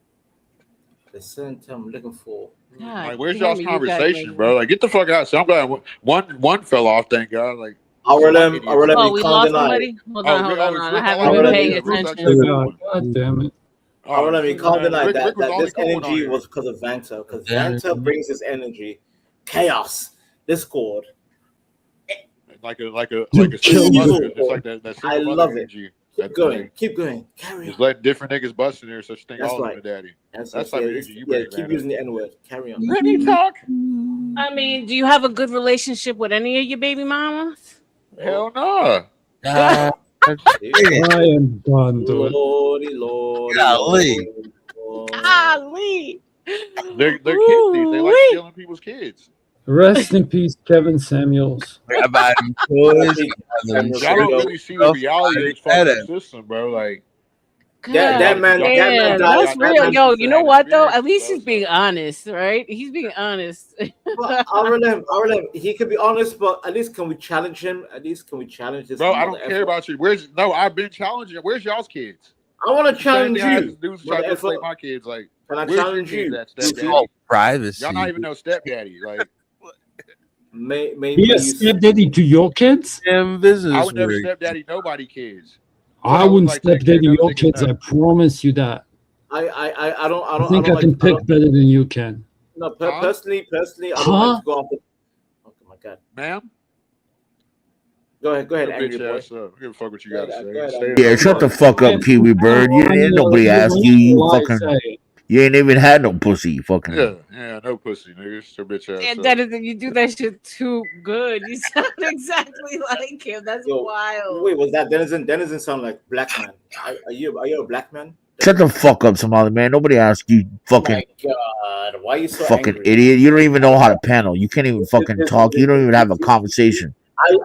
The center I'm looking for. Like, where's y'all's conversation, bro? Like, get the fuck out. So I'm glad one fell off. Thank God. Like, R.L.M. Oh, we lost somebody? Hold on. I haven't been paying attention. God damn it. R.L.M. You can't deny Rick that was only this cool on energy here. was because of Vanta. Because Vanta brings this energy, chaos, discord. Like a single mother. It's like that I single love mother it. energy. Keep going. Carry on. Just letting different niggas bust in there, so she think That's all right. of them are daddy. That's type of energy you yeah, bring, keep man. using the N-word. Carry on. Let me talk. I mean, do you have a good relationship with any of your baby mamas? Hell no. I am done, dude. Lordy. Golly. They're kids. They like stealing people's kids. Rest in peace, Kevin Samuels. Y'all don't really see the reality of this fucking system, bro. Like, that man died. That's real. Yo, you know what though? At least he's being honest, right? He's being honest. But R.L.M. He could be honest, but at least can we challenge him? At least can we challenge this? Bro, I don't care about you. I've been challenging. Where's y'all's kids? I want to challenge you. Dudes try to play my kids. Like, can I where's challenge your you? kids at, stepdaddy? Oh, privacy. Y'all not even know stepdaddy. Like, Be a stepdaddy to your kids? Business. I would never stepdaddy nobody kids. I wouldn't stepdaddy your kids. I promise you that. I don't. I think I can pick better than you can. No, personally, I don't like to go off the. Oh my god, ma'am. Go ahead, Your angry bitch boy. ass up. Give a fuck what you gotta say. Go ahead, Stay angry in boy. the Shut the fuck. fuck up, Kiwi Bird. You ain't nobody asked you. You fucking. You ain't even had no pussy. You fucking. Yeah, no pussy, nigga. Shut your bitch ass And up. Denizen, you do that shit too good. You sound exactly like him. That's wild. Wait, was that Denizen? Denizen sound like black man. Are you a black man? Shut the fuck up, Somali man. Nobody asked you. Fucking. My God, why are you so Fucking angry? idiot. You don't even know how to panel. You can't even fucking talk. You don't even have a conversation.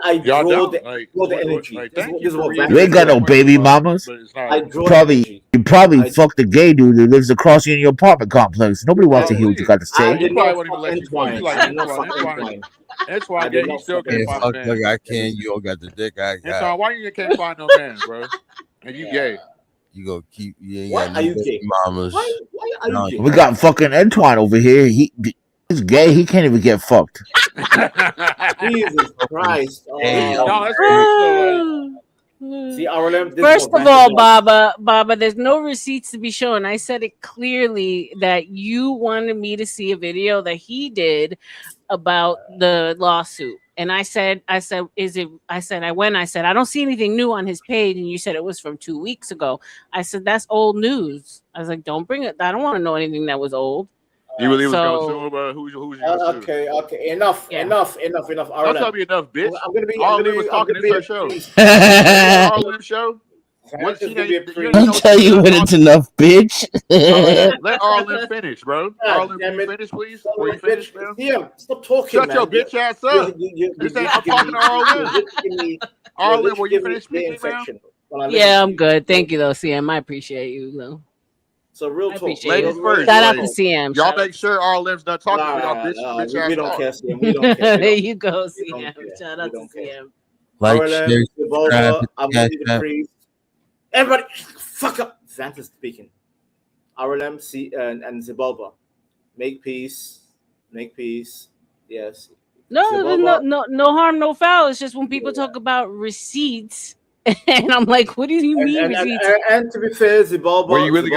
I Y'all draw don't the like energy. like. This Thank is you for what You Vantage ain't got does. no baby mamas. But it's not. I You draw probably energy. fucked the gay dude that lives across in your apartment complex. Nobody wants to hear what you got to I say. did He probably not wouldn't even fuck let you fuck. You Entwine. like I did not Entwine. fuck Entwine. Entwine I gay. did He not still fuck can't Yeah, find fuck a like man. I can. You don't got the dick I got. Entwine, why you can't find no man, bro? And you gay. You go keep. You ain't Why got are no you baby gay? mamas. Why are you gay? We got fucking Antoine over here. He's gay. He can't even get fucked. Jesus Christ! No, that's facts though. Like, See, R.L.M. This is First what of Vantage all, does. Baba, there's no receipts to be shown. I said it clearly that you wanted me to see a video that he did about the lawsuit. And I said, I don't see anything new on his page. And you said it was from 2 weeks ago. I said, that's old news. I was like, don't bring it. I don't want to know anything that was old. you really was gonna sue him, but who's you gonna sue? Okay. Enough. Don't R.L.M. tell me enough, bitch. I'm gonna be. R.L.M was talking. It's her show. This R.L.M show. What she ain't? You ain't I'll know tell you when it's enough, bitch. Let R.L.M finish, bro. R.L.M, can you finish, please? Before you finish, man. Stop talking, Shut man. your bitch ass up. I'm talking to R.L.M. R.L.M, will you finish speaking, man? Yeah, I'm good. Thank you, though, CM. I appreciate you, though. So real I talk. appreciate Ladies it. first. Shout out Like, to CM. y'all Shout make sure R.L.M's done talking for y'all bitch ass we don't talk. care, CM. We don't care. There you go, CM. Shout out to CM. Like, R.L.M. share, subscribe, Revolver. I'm cash gonna be the app. priest. Everybody, fuck up. Vantage speaking. R.L.M. and Zibalba. Make peace. Yes. No harm, no foul. It's just when people talk about receipts, and I'm like, what do you mean receipts? And to be fair, Zibalba.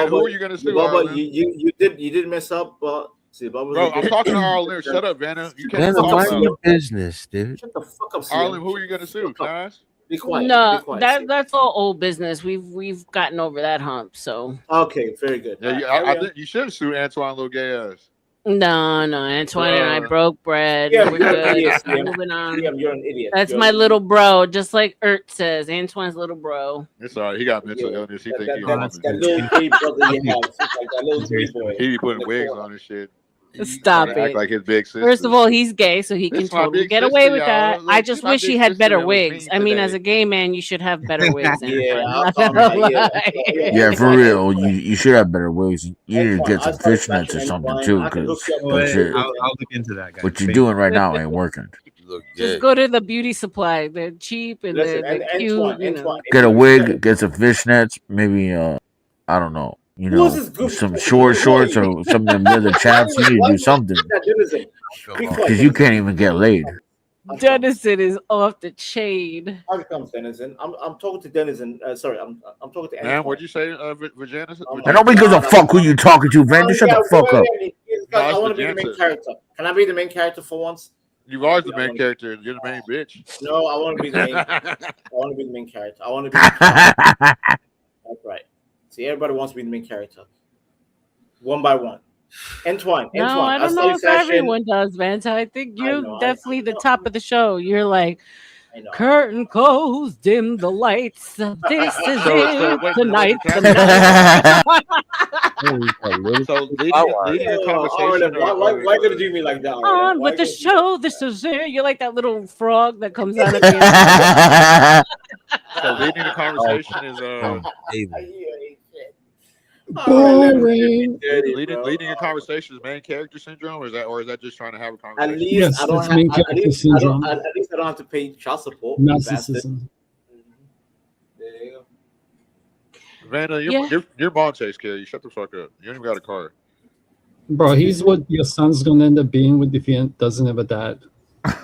Who are you gonna sue, Zibalba, R.L.M? you did mess up, but Zibalba's Bro, I'm talking to R.L.M. Shut up, Vanna. You can't Vanna, talk mind about your business, dude. Shut the fuck up, CM. R.L.M. Who are you gonna sue? Can I ask? Be quiet. No, Be quiet. that's all old business. We've gotten over that hump. So Okay, very good. Yeah, I think you should sue Antoine, little gay ass. no, Antoine and I broke bread. Yeah, We're you're good. an idiot, Moving on. you're an idiot. That's You're my an little bro, just like Ert says. Antoine's little bro. It's all right. He got mental illness. He think he a woman. that little gay brother you have. It's like that little gay boy. He be putting wigs on and shit. Stop Act it. like his big sister. First of all, he's gay, so he This can is my totally big get sister, away with y'all. that. Look, I this just my wish he big had sister better that was wigs. mean I mean, as today. a gay man, you should have better wigs. Yeah, for real. You should have better wigs. You need to get some fishnets or something too, because that shit. I'll look into that, guys. What you're doing right now ain't working. Just go to the beauty supply. They're cheap and they're cute. Get a wig, get some fishnets, maybe I don't know, some shorts or some of them leather chaps. You need to do something because you can't even get laid. Denizen is off the chain. How comes Denizen? I'm talking to Denizen. Sorry, I'm talking to. Man, what'd you say, Virginia? And nobody gives a fuck who you talking to, Van. Just shut the fuck up. I want to be the main character. Can I be the main character for once? You've always the main character. You're the main bitch. No, I want to be the main. I want to be the main character. I want to be. That's right. See, everybody wants to be the main character. One by one. Antoine. No, I don't know if everyone does, Vanta. I think you're definitely the top of the show. You're like, curtain close, dim the lights. This is it tonight. So leading a conversation. Why gonna do me like that? On with the show. This is it. You're like that little frog that comes out at the end. So leading the conversation is leading a conversation is main character syndrome, or is that just trying to have a conversation? At least I don't have. At least I don't have to pay child support. Narcissism. There you go. Vanna, your mom takes care of you. Shut the fuck up. You don't even got a car. Bro, he's what your son's gonna end up being with if he doesn't have a dad.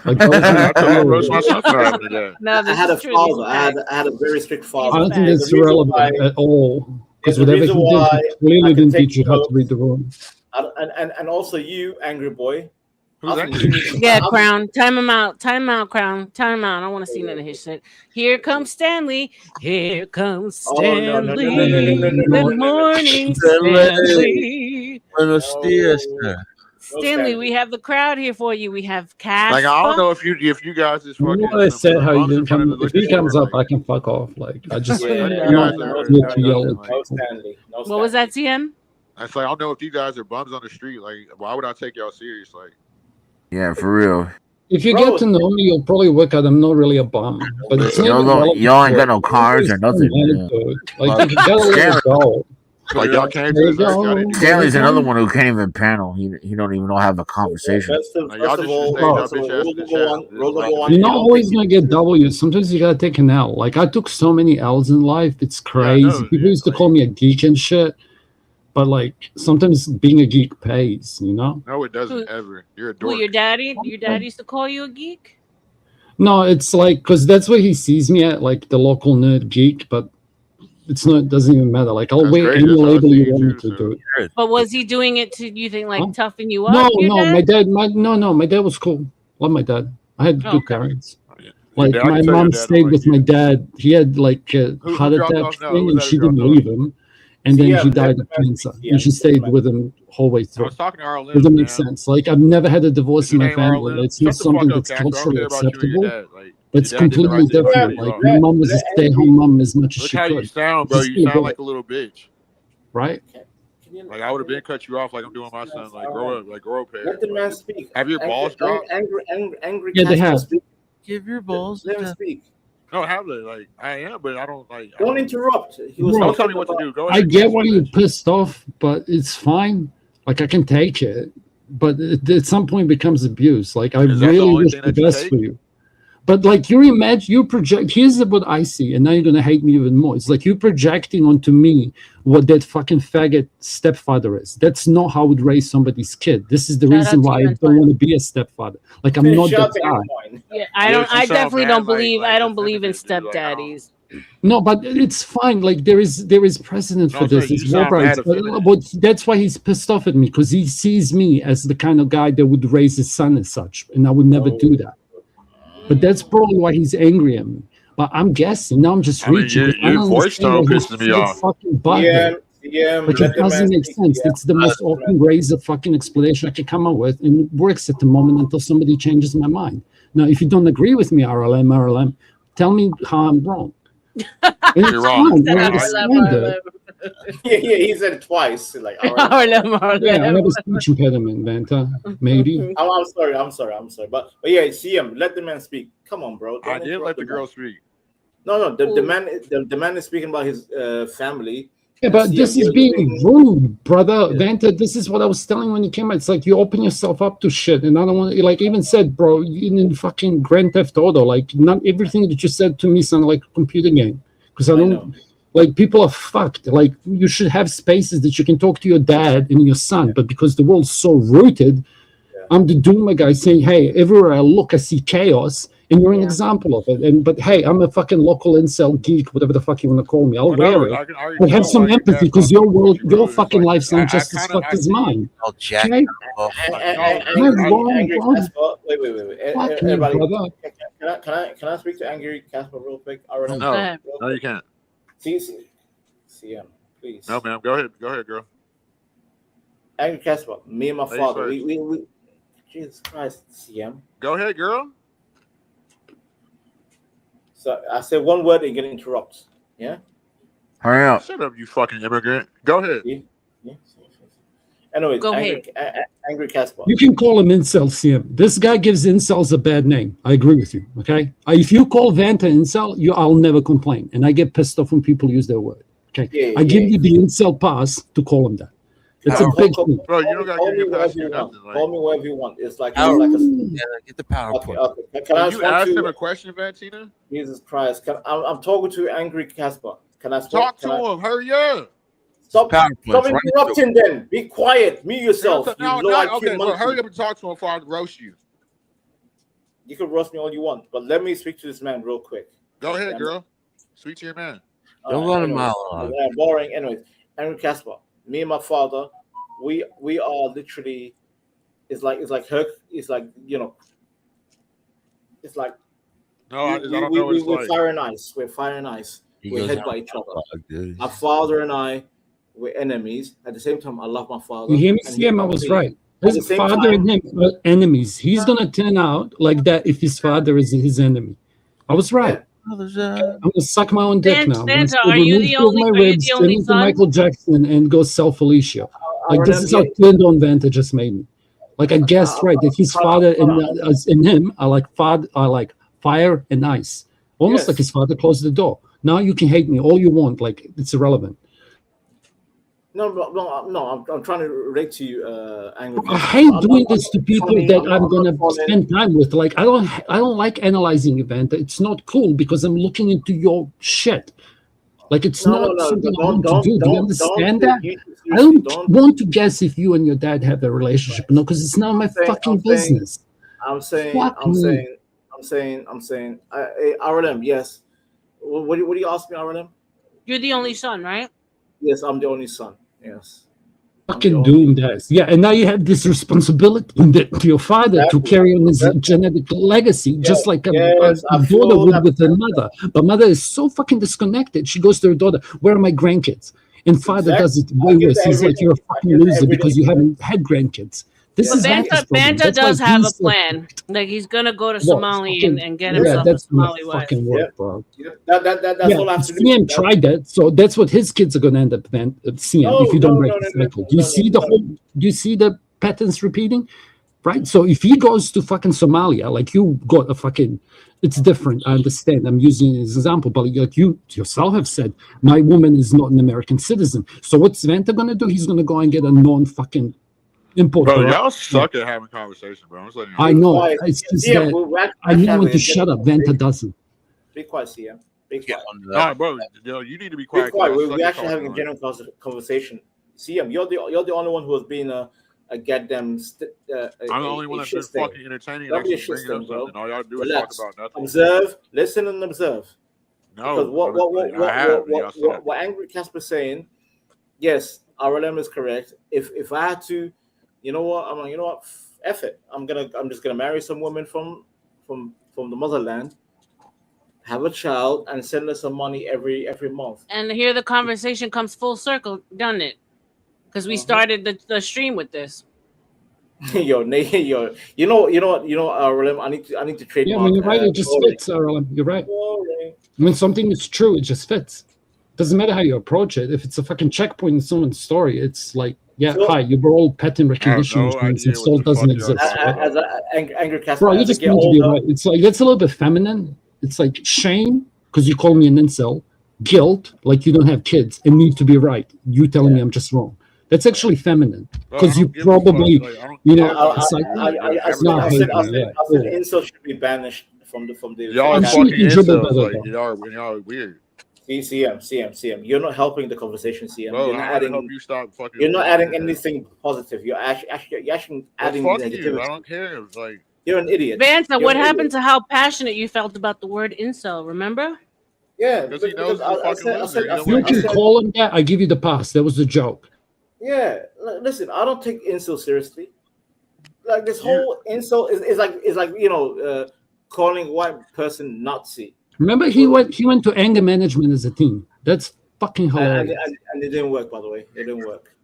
Like, I told my son not having a dad. No, I had a father. I had a very strict father. I don't think that's relevant at all. Because There's a whatever he reason did, why he clearly I can didn't take teach you how to read the room. And also you, angry boy, Yeah, Crown. Time him out. Time him out, Crown. Time him out. I don't want to see none of his shit. Here comes Stanley. Here comes Stanley. Good morning, Stanley. Buenos dias. Stanley, we have the crowd here for you. We have Like, I don't Casper. know if you guys is You fucking know, I said some how you bums in didn't front of come. the If he liquor comes store. up, I can fuck off. Like, I just None of you I'm not guys are here to yell at No people. Stanley. No What was that, TM? It's like, I don't know if you guys are bums on the street. Like, why would I take y'all serious? Like, Yeah, for real. If you get to know me, you'll probably work out I'm not really a bum. But it's not even relevant. Y'all ain't got no cars or nothing. Yeah. Like, you gotta let it go. like y'all came to There you this earth, y'all go. didn't do Stanley's nothing. another one who can't even panel. He don't even know how to have a conversation. Like, y'all just should stay y'all bitch ass in the chat. You're not always gonna get W's. Sometimes you gotta take an L. Like, I took so many L's in life, it's crazy. People used to call me a geek and shit. But like, sometimes being a geek pays, you know? No, it doesn't ever. You're a dork. Who, your daddy? Your dad used to call you a geek? No, it's like, because that's where he sees me at, like the local nerd geek, but it's not, it doesn't even matter. Like, I'll wear any label you want me to do it. But was he doing it to, you think, like, toughen you No, up? your dad? my dad was cool. Love my dad. I had good parents. Like, dad- I my can tell your mom dad don't stayed like with my dad. He had like a Who heart dropped attack off now? thing, Who's and that she who dropped didn't leave him. And then he died of cancer, and she stayed with him the whole way I through. was talking to R.L.M. Does that make man. sense? Like, I've never had a divorce in my name family. R.L.M.? It's not Shut the something fuck up, that's Casper. I don't culturally care about you and your acceptable. dad. Like, It's your dad did the completely right thing by different. cutting you Like, off. my mom was a stay-at-home mom as much as Look she how could. you sound, bro. She's You still sound good, like a little bitch. right? Like, I would have been cut you off like I'm doing my son. Like, grow up. Like, grow up here. Let the man speak. Have your balls dropped? Angry Yeah, they Casper, have. speak. Give your balls. Let him speak. No, have they? Like, I am, but I don't like. Don't interrupt. He was Bro, Don't tell me what to do. Go I ahead. get why you're pissed off, but it's fine. Like, I can take it, but at some point it becomes abuse. Like, I Is that the really only wish thing the that you best take? for you. But like, you project. Here's what I see, and now you're gonna hate me even more. It's like you're projecting onto me what that fucking faggot stepfather is. That's not how I would raise somebody's kid. This is the Shout reason out to why you, I don't want to be a stepfather. Like, I'm not Shout that out guy. to Yeah, I definitely don't believe. I don't believe in stepdaddies. No, but it's fine. Like, there is precedent No, for I'm saying this. you It's war sound mad rights. But, effeminate. that's why he's pissed off at me, because he sees me as the kind of guy that would raise his son as such, and I would never do that. But that's probably why he's angry at me. But I'm guessing now. I'm just I mean, reaching. I your don't voice understand tone why he's pisses me so off. fucking butthurt. Like, let it the man doesn't make speak. sense. It's the most open razor fucking explanation I can come up with, and it works at the moment until somebody changes my mind. Now, if you don't agree with me, RLM, tell me how I'm wrong. And You're it's wrong. fine. I understand it. Yeah, he said it twice. Like, R.L.M. Yeah, I have a speech impediment, Vanta. Maybe. I'm sorry. But yeah, CM, let the man speak. Come on, bro. I did let the girl speak. No. The man is speaking about his family. Yeah, but this is being rude, brother. Vanta, this is what I was telling when you came out. It's like you open yourself up to shit. And I don't want to, like, even said, bro, in fucking Grand Theft Auto, like, not everything that you said to me sounded like a computer game. Because I don't, like, people are fucked. Like, you should have spaces that you can talk to your dad and your son. But because the world's so rooted, I'm the doomer guy saying, hey, everywhere I look, I see chaos. And you're an example of it. But hey, I'm a fucking local incel geek, whatever the fuck you want to call me. I'll wear it. But have some empathy, because your world, your fucking life's not just as fucked as mine. Jack. Okay? Angry Casper. Wait. Fuck me, Everybody, brother. can I speak to Angry Casper real quick? No, you can't. CM, please. No, ma'am. Go ahead, girl. Angry Casper, me and my Ladies father, first. we Jesus Christ, CM. Go ahead, girl. So I say one word and get interrupted. Yeah. Hurry up. Shut up, you fucking immigrant. Go ahead. Yeah. Anyways, Go Angry Casper. You can call him incel, CM. This guy gives incels a bad name. I agree with you. Okay. If you call Vanta incel, I'll never complain. And I get pissed off when people use their word. Okay. I give you the incel pass to call him that. It's a big thing. Bro, you don't gotta give me a pass for nothing. Call me whatever you want. It's like Get the PowerPoint. Okay. Can I you ask him a question, Valentina? Jesus Christ! I'm talking to Angry Casper. Can I talk to him? Hurry up! Stop interrupting. Then be quiet. Mute yourself. Okay, well, hurry up and talk to him before I roast you. You can roast me all you want, but let me speak to this man real quick. Go ahead, girl. Speak to your man. Don't run a mile. Boring. Anyways, Angry Casper. Me and my father, we are literally. it's like her. It's like it's like No, I don't know what it's we're like. fire and ice. We're fire and ice. He We goes head out by each other. dude. My father and I were enemies. At the same time, I love my father. You hear me, and he CM? I loved was me. right. At the His same father time, and him are enemies. He's gonna turn out like that if his father is his enemy. I was right. I'm gonna suck my own dick now. I'm gonna Santa, are you remove the two of only? my Are you ribs, the turn only into son? Michael Jackson, and go sell Felicia. Like this R.L.M, is how turned on Vanta just made me. Like I guessed right that his father and him are like fire and ice, almost like his father closed the door. Now you can hate me all you want, like it's irrelevant. No. I'm trying to relate to you, Angry. I hate doing this to people that I'm gonna spend time with. Like I don't like analyzing event. It's not cool because I'm looking into your shit. Like it's not something I want to do. Do you understand that? I don't want to guess if you and your dad have a relationship, no, because it's not my fucking business. I'm saying, R.L.M, yes. What do you ask me, R.L.M? You're the only son, right? Yes, I'm the only son. Yes. Fucking doomed ass. Yeah, and now you have this responsibility to your father to carry on his genetic legacy, just like a daughter would with her mother. But mother is so fucking disconnected. She goes to her daughter, "Where are my grandkids?" And father does it way worse. He's like, "You're a fucking loser because you haven't had grandkids." This is Vanta's problem. Banta That's does why have a he's plan. Like he's gonna go to well, Somalia fucking- and get yeah, himself that's a not Somali wife. fucking work, bro. That's all I have to do. CM tried that, so that's what his kids are going to end up seeing if you don't break the cycle. Do you see the whole? Do you see the patterns repeating? Right. So if he goes to fucking Somalia, like you got a fucking, it's different. I understand. I'm using it as an example, but like you yourself have said, my woman is not an American citizen. So what's Vanta going to do? He's going to go and get a non-fucking import. Bro, y'all suck at having conversation, bro. I'm just letting you know. I know. It's just that I know when to shut up. Vanta doesn't. Be quiet, CM. Be quiet. Nah, bro, you need to be Be quiet. quiet. We're actually having a genuine conversation. CM, you're the only one who has been a goddamn. I'm the only one that's been fucking entertaining and Don't be a actually shit bringing up stain, bro. something. All y'all do is Relax. talk about nothing. Observe, listen, and observe. No, Because what Angry Casper's saying, yes, R.L.M is correct. If I had to, you know what? I'm like, you know what? F it. I'm just gonna marry some woman from the motherland, have a child, and send her some money every month. And here the conversation comes full circle, doesn't it? Because we started the stream with this. You know what, R.L.M, I need to trademark. Yeah, when you're right, it just fits, R.L.M. You're right. When something is true, it just fits. Doesn't matter how you approach it. If it's a fucking checkpoint in someone's story, it's like, hi, you were all pattern recognition machines, and soul doesn't exist. As Angry Casper, Bro, you just need to be right. It's like that's a little bit feminine. It's like shame because you call me an incel, guilt like you don't have kids, and need to be right. You telling me I'm just wrong. That's actually feminine because you probably, it's like I said incel should be banished from the. Y'all are fucking incels. Like y'all are weird. CM. You're not helping the conversation, CM. Bro, you're not I'm adding. help you stop fucking. You're not adding anything positive. You're actually adding negativity. You. I don't care. Like you're an idiot. Vanta, what happened to how passionate you felt about the word incel? Remember? Yeah, because he knows he's a fucking loser. You can call him that. I give you the pass. That was a joke. Yeah, listen, I don't take incel seriously. Like this whole incel is like calling white person Nazi. Remember, he went to anger management as a team. That's fucking hilarious. And it didn't work, by the way. It didn't work.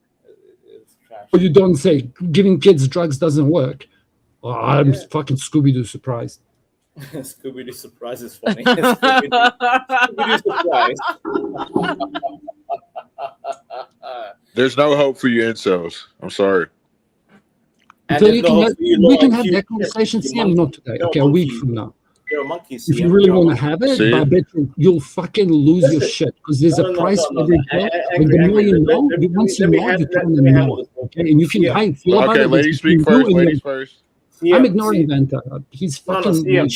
It's trash. But you don't say giving kids drugs doesn't work. Oh, I'm fucking Scooby-Doo surprised. Scooby-Doo surprise is funny. Scooby-Doo surprise. There's no hope for you incels. I'm sorry. Until we can have that conversation, CM, not today. Okay, a week from now. You're a monkey, CM. If you really want to have it, I bet you'll fucking lose your shit because there's a price for every pill. And the more you know, once you know, you tell them no. Okay, and you can feel about it. Okay, ladies speak first. Ladies first. I'm ignoring Vanta. He's fucking. CM.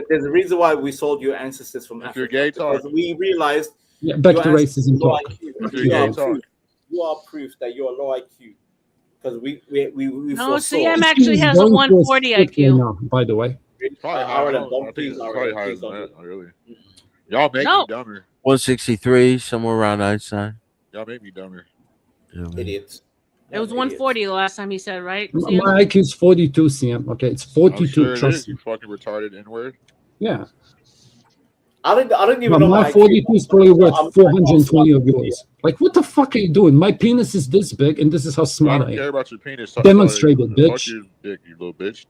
There's a reason why we sold your ancestors from Africa. You're gay, talk. We realized. Yeah, back to racism talk. You are proof that you're low IQ. Because we no, CM actually has a 140 IQ. Now, by the way. Probably higher than that, really. Y'all make me dumber. 163, somewhere around Einstein. Y'all make me dumber. Idiots. It was 140 the last time he said, right? My IQ is 42, CM. Okay, it's 42. Sure Trust you me. fucking retarded N-word. Yeah. I don't even But know my 42 is probably worth 420 of yours. Like, what the fuck are you doing? My penis is this big, and this is how I smart don't I care am. about your penis. Demonstrate it, Fuck bitch. your dick, you little bitch.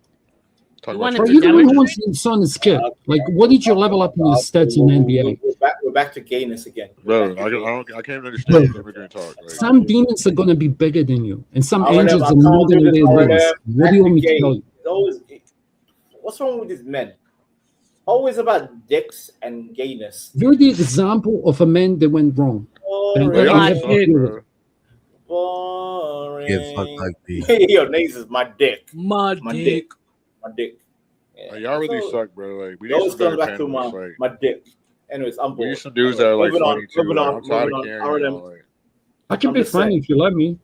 Talk You about wanted your Bro, to you're the one who demonstrate? wants to son his kid. Like, what did you level up in your stats in the NBA? We're back to gayness again. Bro, I can't understand immigrant talk. Like, Some demons are gonna be bigger than you, and some R.L.M, angels I are not can't do gonna this, wear wings. R.L.M. What do you want me to tell you? It's always, what's wrong with these men? Always about dicks and gayness. You're the example of a man that went wrong. And Boring. I have to deal with it. Boring. Get fucked like me. Yo, Naze is my dick. My dick. My dick. Yeah. y'all really So, suck, bro. Like, we it need always some better comes back to panelists. my dick. Anyways, I'm We bored. need some dudes that are like Moving on, funny too. moving Like, on, I'm tired of moving on. carrying R.L.M. y'all. Like, I can I'm be just funny saying. if you let me.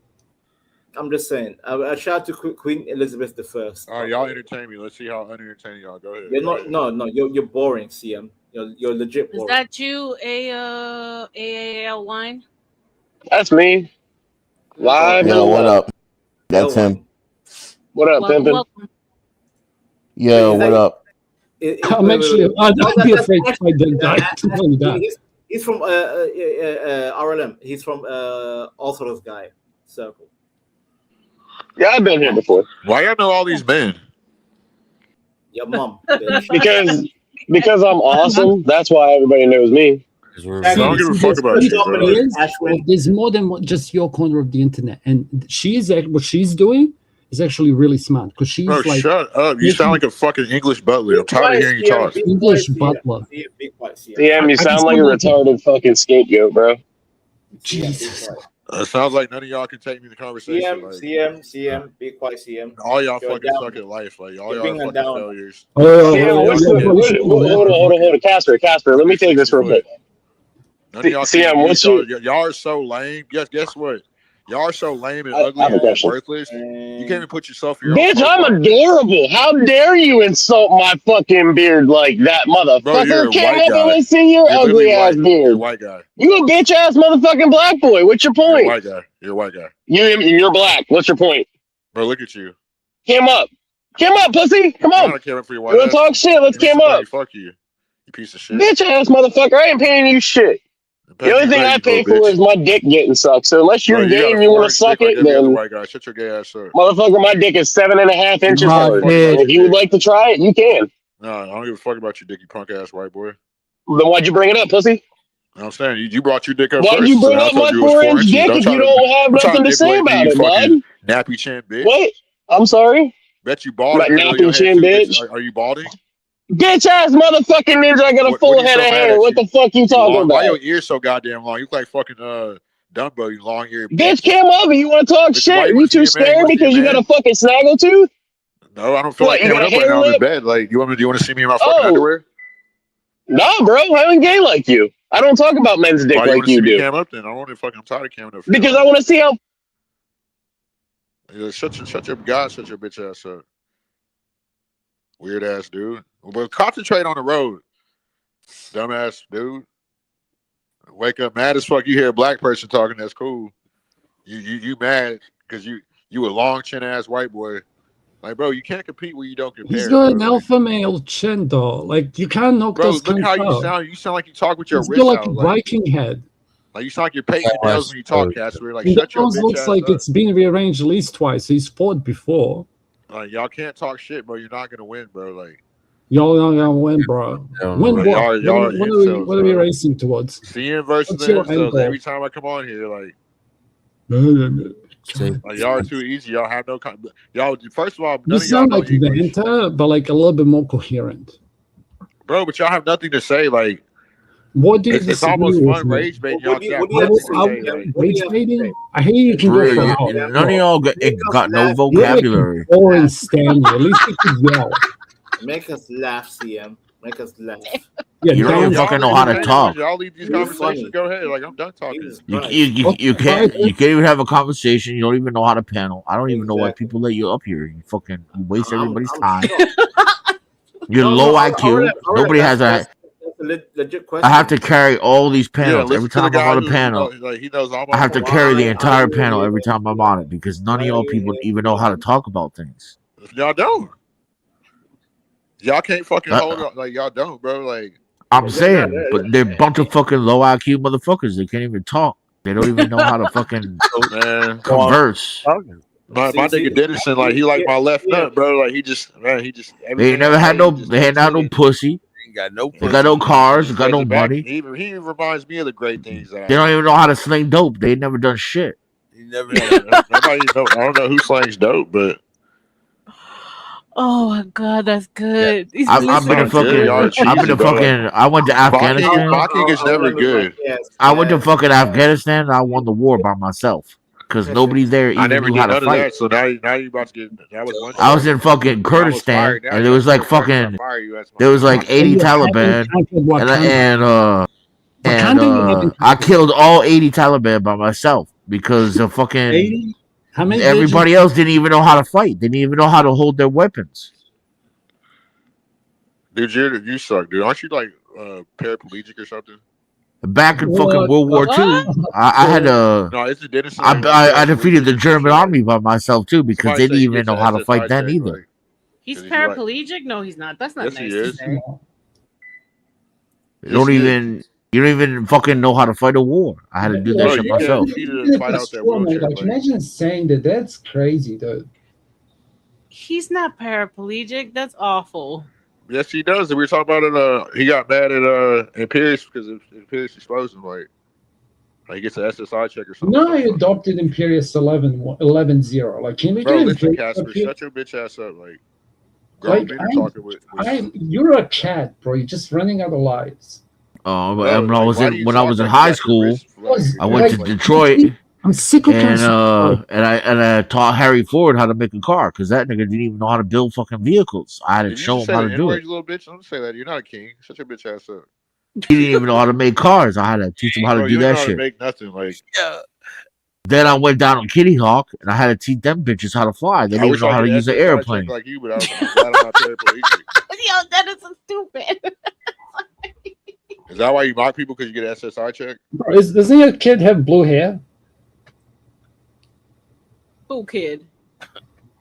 I'm just saying. A shout out to Queen Elizabeth I. all right, y'all entertain me. Let's see how unentertaining y'all. Go ahead. You're Go not. ahead. No. You're boring, CM. You're legit Is boring. that you, AAL wine? That's me. Live Yo, and what low. up? That's him. What up, Welcome, pimpin'? welcome. Yo, what up? I'm actually, I'd be afraid to fight that guy. To tell you that. He's from R.L.M. He's from Orthodox guy circle. Yeah, I've been here before. Why y'all know all these men? Your mom. because I'm awesome. That's why everybody knows me. I don't give a fuck about you, bro. There's more than just your corner of the internet, and what she's doing is actually really smart because she's Bro, like, shut up. You sound like a fucking English butler. I'm tired of hearing you talk. English butler. CM, you sound like a retarded fucking scapegoat, bro. Jesus. It sounds like none of y'all can take me in the conversation. CM, be quiet, CM. All y'all You're fucking down. suck at life. Like, all You're y'all being are fucking down. failures. CM, hold on, Casper. Let me take this real quick. None of y'all CM, can what's y'all are so lame. Guess what? Y'all are so lame and ugly have a and question. worthless. You can't even put yourself in your own Bitch, I'm profile. adorable. How dare you insult my fucking beard like that, motherfucker? Bro, you're a Can't white wait to guy. see your You're ugly literally ass white. beard. You're a white guy. You a bitch ass motherfucking black boy. What's your You're a point? white guy. You're a white guy. You're black. What's your point? Bro, look at you. Cam up, pussy. Come I'm on. not caring for your You white wanna ass. talk shit? Let's Give me cam some up. money. Fuck you. You piece of shit. Bitch ass motherfucker. I ain't paying you shit. The only thing I pay for is my dick getting sucked. So unless you're Bro, you gay got and a you want 4-inch to suck dick like it, every other then white guy. Shut your gay ass up. motherfucker, my dick is 7.5 inches My hard. dick. And if you would like to try it, you can. No, I don't give a fuck about your dick, you punk ass white boy. Then why'd you bring it up, pussy? I'm saying you brought your dick up Why'd first. you So bring I up told my you it was 4 4-inch inches. dick if you don't have nothing to say manipulate me, about you it, fucking bud? nappy chin bitch. What? I'm sorry? Bet you bald Like in the middle of nappy your head chin, too, bitch. Are you balding? Bitch ass motherfucking ninja, I got a What full are you head so of mad hair. at? What the fuck you talking Long, why your about? ears so goddamn long? You look like fucking Dumbo, you long eared Bitch, cam over. You want to talk Bitch, why shit? you You want to see too a man? You scared want to see a because you got man? a fucking snaggle tooth? No, I don't feel like You got camming a up right hair now in the lip? bed. Like, do you want to see me in my fucking Oh, underwear? nah, bro. I ain't gay like you. I don't talk about men's dick Why you like want to see you me do. cam up then? I want to fucking. I'm tired of camming up. Because I want to see how. Yeah, shut your bitch ass up. Weird ass dude. But concentrate on the road, dumbass dude. Wake up mad as fuck. You hear a black person talking. That's cool. You mad because you a long chin ass white boy. Like, bro, you can't compete where you don't compare. He's got an bro. alpha male chin, though. Like, you can't knock Bro, those look cunts how you out. sound. You sound like you talk with your He's got wrist like out. a Like Viking head. you sound like you're painting your nails when you talk, Casper. Like, And shut that your nose bitch looks ass like up. it's been rearranged at least twice. He's fought before. Like, y'all can't talk shit, bro. You're not gonna win, bro. Like, Y'all not gonna win, bro. Win like, what? y'all are incels, What are we bro. racing towards? CM versus What's the your end incels. goal? Every time I come on here, like y'all are too easy. Y'all have no. Y'all, first of all, You none of y'all sound know like English, Vanta, but like a little bit more coherent. bro. But y'all have nothing to say. Like, What do you it's disagree almost with fun me? rage baiting. Y'all got I nothing to will say. Like, rage baiting. I hear you It's can go real. for hours. None of y'all got no vocabulary. You're like boring Stanley. At least you can yell. Make us laugh, CM. Make us laugh. Yeah, You don't even fucking know how to talk. Y'all leave these conversations. Go ahead. Like, I'm done talking. You can't even have a conversation. You don't even know how to panel. I don't even know why people let you up here. You waste everybody's time. You're low IQ. Nobody has a. legit question. I have to carry all these panels every listen to the time I'm guy on a who panel. like he knows all I my have to points. carry the entire panel every time I'm on it because none of y'all people even know how to talk about things. Y'all don't. Y'all can't fucking hold it like y'all don't, bro. Like I'm saying, but they're a bunch of fucking low IQ motherfuckers. They can't even talk. They don't even know how to fucking converse. My nigga Dennison, like he like my left nut, bro. Like he just They ain't never had no. They ain't had no pussy. Ain't got no They got no cars. They got no money. He reminds me of the great things that They don't even know how to sling dope. They ain't never done shit. He never. Nobody know. I don't know who slings dope, but Oh my god, that's good. He's I've been to fucking. I've been to fucking. I went to Afghanistan. Mocking is never good. I went to fucking Afghanistan. And I won the war by myself because nobody there I even never knew did how to none of fight. that. So now you about to get that was one. I was in fucking Kurdistan, and there was like fucking. There was like 80 Taliban, and I killed all 80 Taliban by myself because the fucking 80? How many did everybody else didn't even know how to fight. They didn't even know how to hold their weapons. Dude, you suck, dude. Aren't you like paraplegic or something? Back in fucking World War II, I had a. No, it's the Dennison. I defeated the German army by myself too because Somebody they say didn't he even gets know an how to SSI fight then check, either. like, He's he like- paraplegic? No, he's not. That's not Yes, nice he to is. say. You don't even. You don't even fucking know how to fight a war. I had to do that Bro, shit you myself. need to fight out that wheelchair. Like, imagine saying that. That's crazy, dude. He's not paraplegic. That's awful. Yes, he does. We were talking about it. He got mad at Imperius because of Imperius explosion. Like he gets an SSI check or something. No, I adopted Imperius 11.0. Like, can we Bro, do listen, Imperius Casper, up here? shut your bitch ass up. Like grown men are talking with. You're a cat, bro. You're just running out of lives. Oh, Bro, when I like, was why do you when I talk was in like you high got your school, wrist I went to like, Detroit I'm sick of and Casper. I taught Harry Ford how to make a car because that nigga didn't even know how to build fucking vehicles. I had to Did you show just him say how the to do N-word, it. you little bitch? Don't say that. You're not a king. Shut your bitch ass up. He didn't even know how to make cars. I had to teach him how to Bro, do you ain't that know how to shit. make nothing. Like Then I went down on Kitty Hawk and I had to teach them bitches how to fly. They I didn't even wish know I how to could use an SSI check airplane. like you, but I'm glad I'm not paraplegic. Yo, that is so stupid. Is that why you mock people because you get an SSI check? Bro, doesn't your kid have blue hair? Who kid?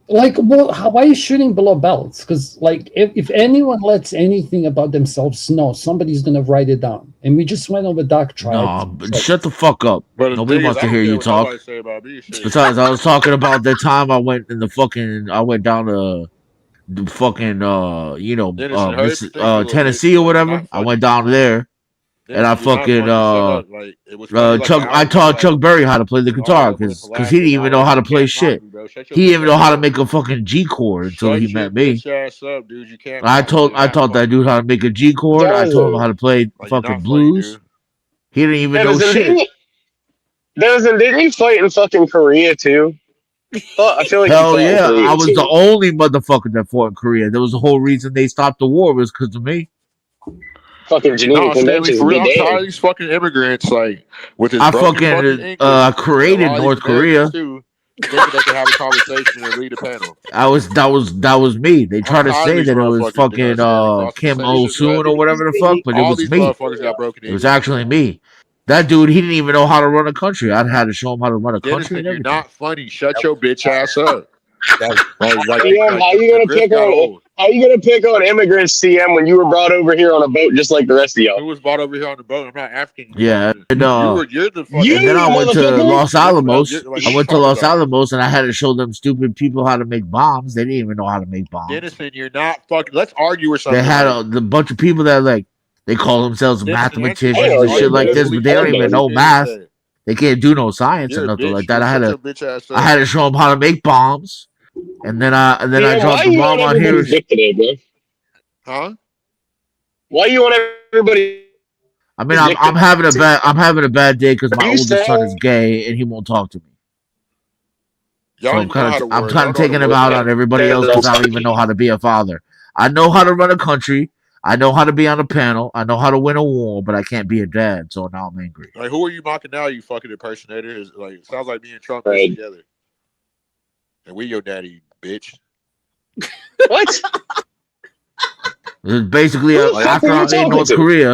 Like, well, why are you shooting below belts? Because, like, if anyone lets anything about themselves know, somebody's gonna write it down. And we just went over dark tribes. No, shut the fuck up. But the Nobody thing is, wants I to don't hear care you what talk. nobody say about me. Shit. Besides, I was talking about the time I went in the fucking. I went down to the fucking Dennison, hurry up and think, you little Tennessee bitch. or Like, you're whatever. not I funny. went down there and I Dennison, you're not fucking funny. Shut up. Like it was funny like an hour I ago. taught Like Chuck Berry how to play the all right, guitar over the because last he didn't an even hour, know how to you play can't mock shit. me, bro. Shut your He bitch didn't even know ass how to up. make a fucking G chord until he Shut your met me. bitch ass up, dude. You can't I mock me. You're not taught that funny. dude how to make a G chord. I told him how to play Like you're fucking not funny, blues. dude. He didn't even know Didn't shit. he fight in fucking Korea too? I feel like he Hell fought in yeah, I Korea was the too. only motherfucker that fought in Korea. That was the whole reason they stopped the war was because of me. Fucking Geneva No, Stanley, Convention for would real, be I'm tired of damned. these fucking immigrants, like, with his I broken fucking fucking English, and a created lot of these North Americans, Korea. too, thinking they can have a conversation and lead a panel. That was me. They I'm tried to tired of say these that it was motherfuckers, fucking Stanley Cross. The Kim same Il shit you had Sung to or do. whatever the fuck, but it All was these me. motherfuckers got broken It was English. actually me. That dude, he didn't even know how to run a country. I had to show him how to run a country Dennison, and you're everything. not funny. Shut your bitch ass up. Like CM, how you the gonna grip pick got on old. immigrants, CM, when you were brought over here on a boat just like the rest of y'all? Who was brought over here on the boat? I'm not African. Yeah, and You're the fucking. and then I went to Los Alamos. Like, I you went to talking Los about? Alamos and I had to show them stupid people how to make bombs. They didn't even know how to make bombs. Dennison, you're not fucking. Let's argue or something. They had the bunch of people that like they call themselves Dennison, mathematicians and shit like this, but they don't even know math. They can't do no science You're or a nothing bitch. like that. Shut your bitch ass up. I had to show them how to make bombs, and then I CM, dropped why the you bomb on on here. everybody's dick today, bro? Huh? Why you on everybody? I mean, I'm having a bad day because my oldest son is gay and he won't talk to me. Y'all So don't even know how to I'm word. kind of taking him out on everybody else because I don't even know how to be a father. I know how to run a country. I know how to be on a panel. I know how to win a war, but I can't be a dad. So now I'm angry. Like, who are you mocking now? You fucking impersonator. Is like it sounds like me and Trump mixed together. And we your daddy, bitch. What? This is basically Who the fuck after are you I made talking North to? Korea.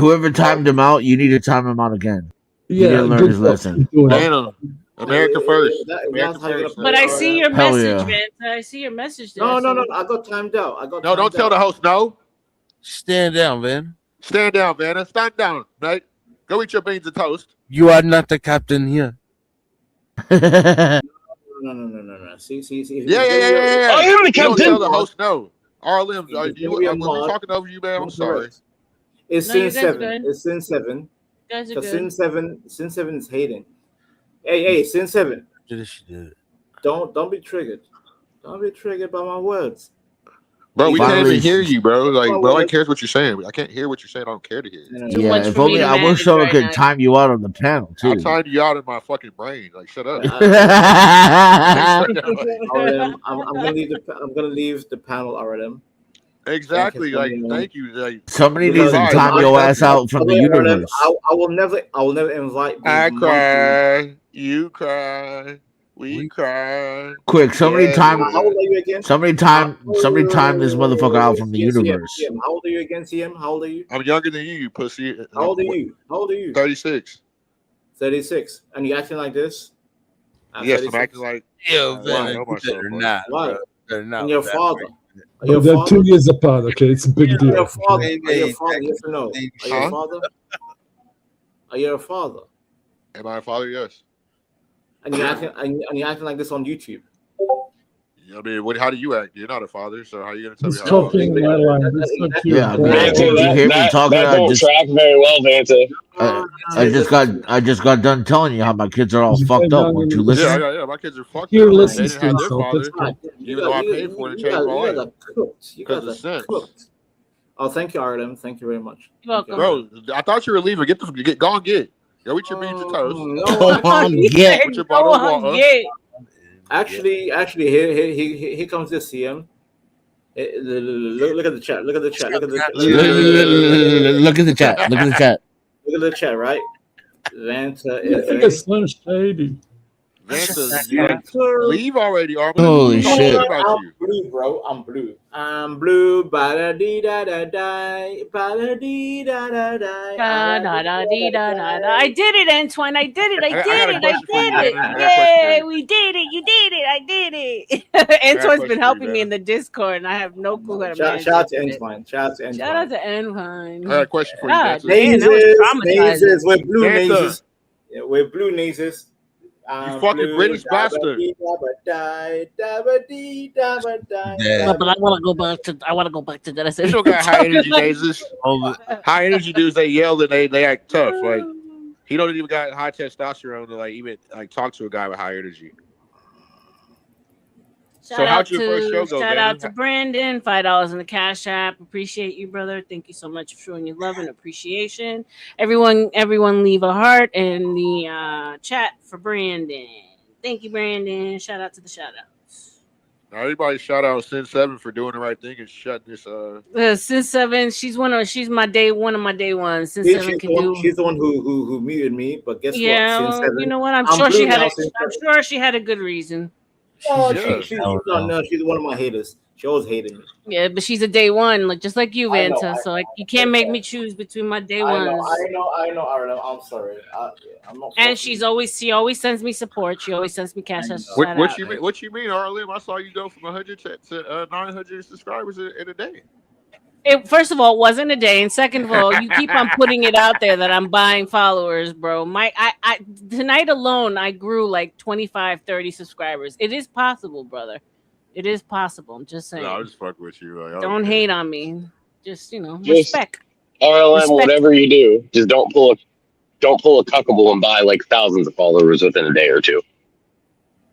whoever timed him out, you need to time him out again. He Yeah, didn't learn good his job. lesson. Dana, America first. America That's how you're first. gonna But play I it, see right? your Hell message, yeah. Vince. I see your message there. No, no, so- no. I got timed out. No, don't tell the host no. Stand down, man. Stand down, Vanna. Stand down, mate. Go eat your beans and toast. You are not the captain here. No. See. If Yeah. I am the You don't captain. tell the host no. R.L.M. It's You gonna be a when we're mod. talking over you, man, I'm sorry. Correct. It's No, sin you guys are 7. good. It's sin 7. You guys are So good. sin 7 is Hayden. Hey, sin 7. She did. Don't be triggered. Don't be triggered by my words. Bro, we can't Finally, even hear you, bro. Like, bro, I cares what you're saying. I can't hear what you're saying. I don't care to hear it. yeah. If only I wish someone could time you out on the panel I too. timed you out in my fucking brain. Like, shut up. R.L.M, I'm gonna leave the panel, R.L.M. Exactly. Like, thank you. Like, Somebody needs to time your ass out from the universe. I will never invite. I cry, you cry, we cry. Quick, somebody time. How old are you again? Somebody time this motherfucker out from the universe. CM, how old are you again, CM? How old are you? I'm younger than you pussy. How old are you? How old are you? 36. 36. And you acting like this? Yes, I'm acting like. Yo, man, man, they're not. Why? They're not. And your father. Oh, they're 2 years apart. Okay, it's a big deal. Are your father? Yes or no? Are you a father? Are you a father? Am I a father? Yes. And you're acting like this on YouTube. I mean, how do you act? You're not a father, so how are you gonna tell me He's how? talking my language. Yeah, That don't track very well, Vanta. I just got done telling you how my kids are all fucked up. Weren't you listening? Yeah. My kids are fucked Here up. They listens didn't to have their himself. father, even though I paid for it and changed my life. You guys are cooked. Oh, thank you, R.L.M. Thank you very much. You're welcome. Bro, I thought you were leaving. Go on, get. Go eat your beans and toast. Go on, get. With your bottle of water. Actually, here comes this CM. Look at the chat. Look at the chat. Look at the chat. Look at the chat. Look at the chat. Look at the chat. Right. Vanta Look at Slim Shady. Vanta, leave already, Armin. Holy shit! I'm blue, bro. I'm blue. I'm blue. Ba da dee da da die. Ba da dee da da die. I did it, Antoine. I did it. Yay, we did it. You did it. I did it. Antoine's been helping me in the Discord, and I have no clue how to manage it. Shout out to Antoine. Shout out to Antoine. I had a question for you, God, Vanta. man, that was traumatizing. We're blue Vanta. mazes. Yeah, we're blue mazes. You fucking British bastard. But I want to go back to that. I said, You don't got high energy mazes. High energy dudes, they yell and they act tough. Like he don't even got high testosterone to even talk to a guy with high energy. Shout out to Brandon, $5 in the Cash App. Appreciate you, brother. Thank you so much for showing your love and appreciation. Everyone, leave a heart in the chat for Brandon. Thank you, Brandon. Shout out to the shout outs. Everybody shout out Sin 7 for doing the right thing and shutting this. Sin 7, she's one of my day ones. Sin 7 She's the one who muted me, but guess what? Yeah, Sin 7, you know what? I'm sure she had a good reason. Oh, she's one of my haters. She always hated me. Yeah, but she's a day one, just like you, Vanta. So you can't make me choose between my day ones. I know, R.L.M. I'm sorry. I'm not. And she always sends me support. She always sends me cash. What you mean, R.L.M? I saw you go from 100 to 900 subscribers in a day. First of all, it wasn't a day, and second of all, you keep on putting it out there that I'm buying followers, bro. I tonight alone, I grew like 25, 30 subscribers. It is possible, brother. It is possible. I'm just saying. No, I just fuck with you. Don't hate on me. Just respect. R.L.M, whatever you do, just don't pull a cuckable and buy like thousands of followers within a day or two.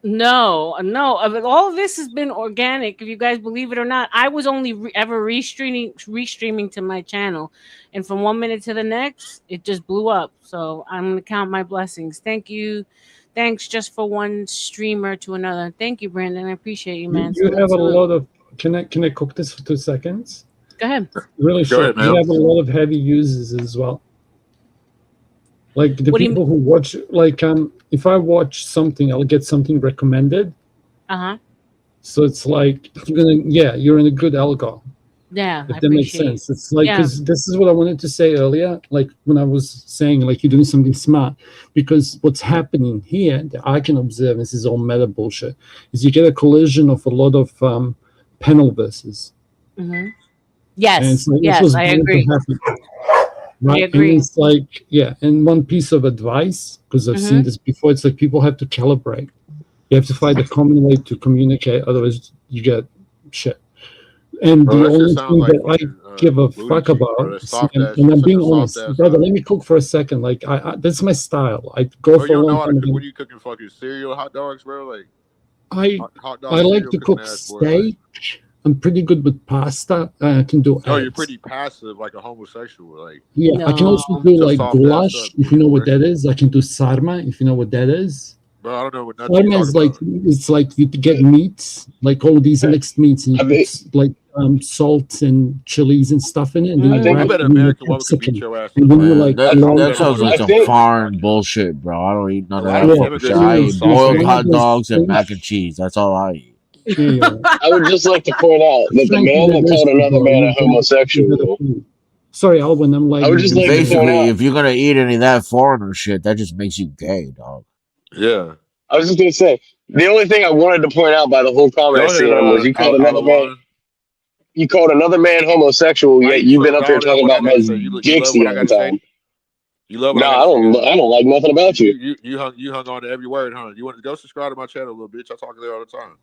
No. All of this has been organic. If you guys believe it or not, I was only ever restreaming to my channel, and from 1 minute to the next, it just blew up. So I'm gonna count my blessings. Thank you. Thanks just for one streamer to another. Thank you, Brandon. I appreciate you, man. You have a lot of. Can I cook this for 2 seconds? Go ahead. Really short. You have a lot of heavy users as well. Like the people who watch, if I watch something, I'll get something recommended. So it's like you're in a good algo. Yeah, if that makes sense. It's like, because this is what I wanted to say earlier, like when I was saying like you're doing something smart, because what's happening here that I can observe, this is all meta bullshit, is you get a collision of a lot of panel verses. Yes, I agree. Right? I agree. And it's like, and one piece of advice, because I've seen this before, it's like people have to calibrate. You have to find a common way to communicate, otherwise you get shit. And the only thing that I give a fuck about, and I'm being honest, brother, let me cook for a second. Like, that's my style. I go for a long time. What are you cooking? Fucking cereal, hot dogs, bro? Like, I like to cook steak. I'm pretty good with pasta. I can do Oh, you're eggs. pretty passive, like a homosexual. Like Yeah, I can also do like goulash, if you know what that is. I can do sarma, if you know what that is. Bro, I don't know what nothing you're Sarma is talking like about. it's like you get meats, like all these mixed meats, and you put like salt and chilies and stuff in it, and then you I wrap bet it an in American woman could beat capsicum, your ass. and then you Man, like that sounds like some foreign bullshit, bro. I don't eat none of that fucking shit. I eat boiled hot dogs and mac and cheese. That's all I eat. I would just like to point out that the man that called another man a homosexual. Sorry, Alwyn, I'm like. I would just like to point Basically, out. if you're gonna eat any of that foreigner shit, that just makes you gay, dog. Yeah. I was just gonna say the only thing I wanted to point out by the whole comment Go ahead, CM was you called another man. Alawan. You called another man homosexual, Why yet you you've so been up here down on talking what I about gotta men's say? You dicks love the what I other gotta say? time. You love what No, I I gotta don't. say? I don't like nothing about you. You hung on to every word, huh? You want to go subscribe to my channel, little bitch? I talk there all the time.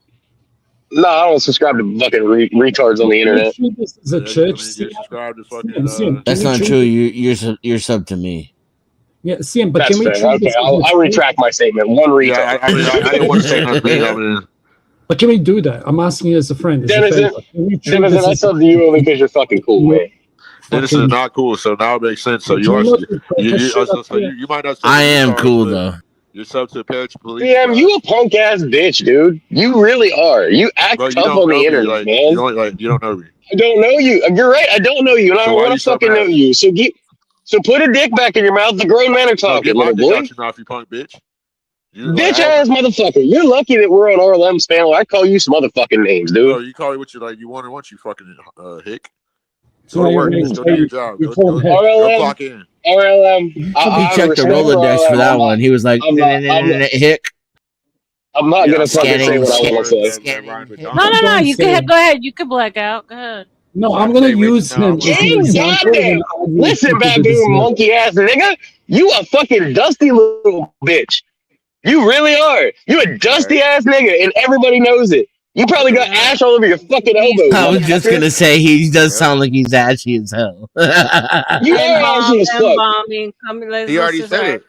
No, I don't subscribe to fucking retards on the internet. This is a church. You're subscribed to fucking. That's not true. You're sub to me. Yeah, CM, but That's can we fair. treat Okay, this as I'll a retract my statement. One retard. Yeah, I mean, I didn't want to say nothing. I mean, But can we do that? I'm asking you as a friend. As a Denizen, favor. Can we treat this I as sub to you only because you're fucking cool, man. this is not cool. So now it makes sense. So Can you we are. not do shit up So here? you might not. I am cool though. You're sub to police. CM, you a punk ass bitch, dude. You really are. You act Bro, you tough don't on know the me. internet, Like man. you don't know me. I don't know you. You're right. I don't know you, and I So don't why want you to so fucking know mad? you. So put a dick back in your mouth. The grown men are No, talking, get my little dick boy. out your mouth, you punk bitch. Bitch ass motherfucker. You're lucky that we're on R.L.M's panel. I call you some motherfucking names, dude. Bro, you call me what you like. You want you fucking hick. So Go to you're work. gonna Just go say do your job. you Go call him Hick. clock in. R.L.M. He I have checked the respect for Rolodex for R.L.M. that one. He was like, hick. I'm not gonna fucking say what I want to say. No. You can go ahead. You can black out. Go ahead. No, I'm gonna use him as an James, example. goddamn! Listen, baboon monkey ass nigga, you a fucking dusty little bitch. You really are. You a dusty ass nigga, and everybody knows it. You probably got ash all over your fucking elbows. I was just motherfucker. gonna say he does sound like he's ashy as hell. You are ashy as fuck. Embalming. He already said it.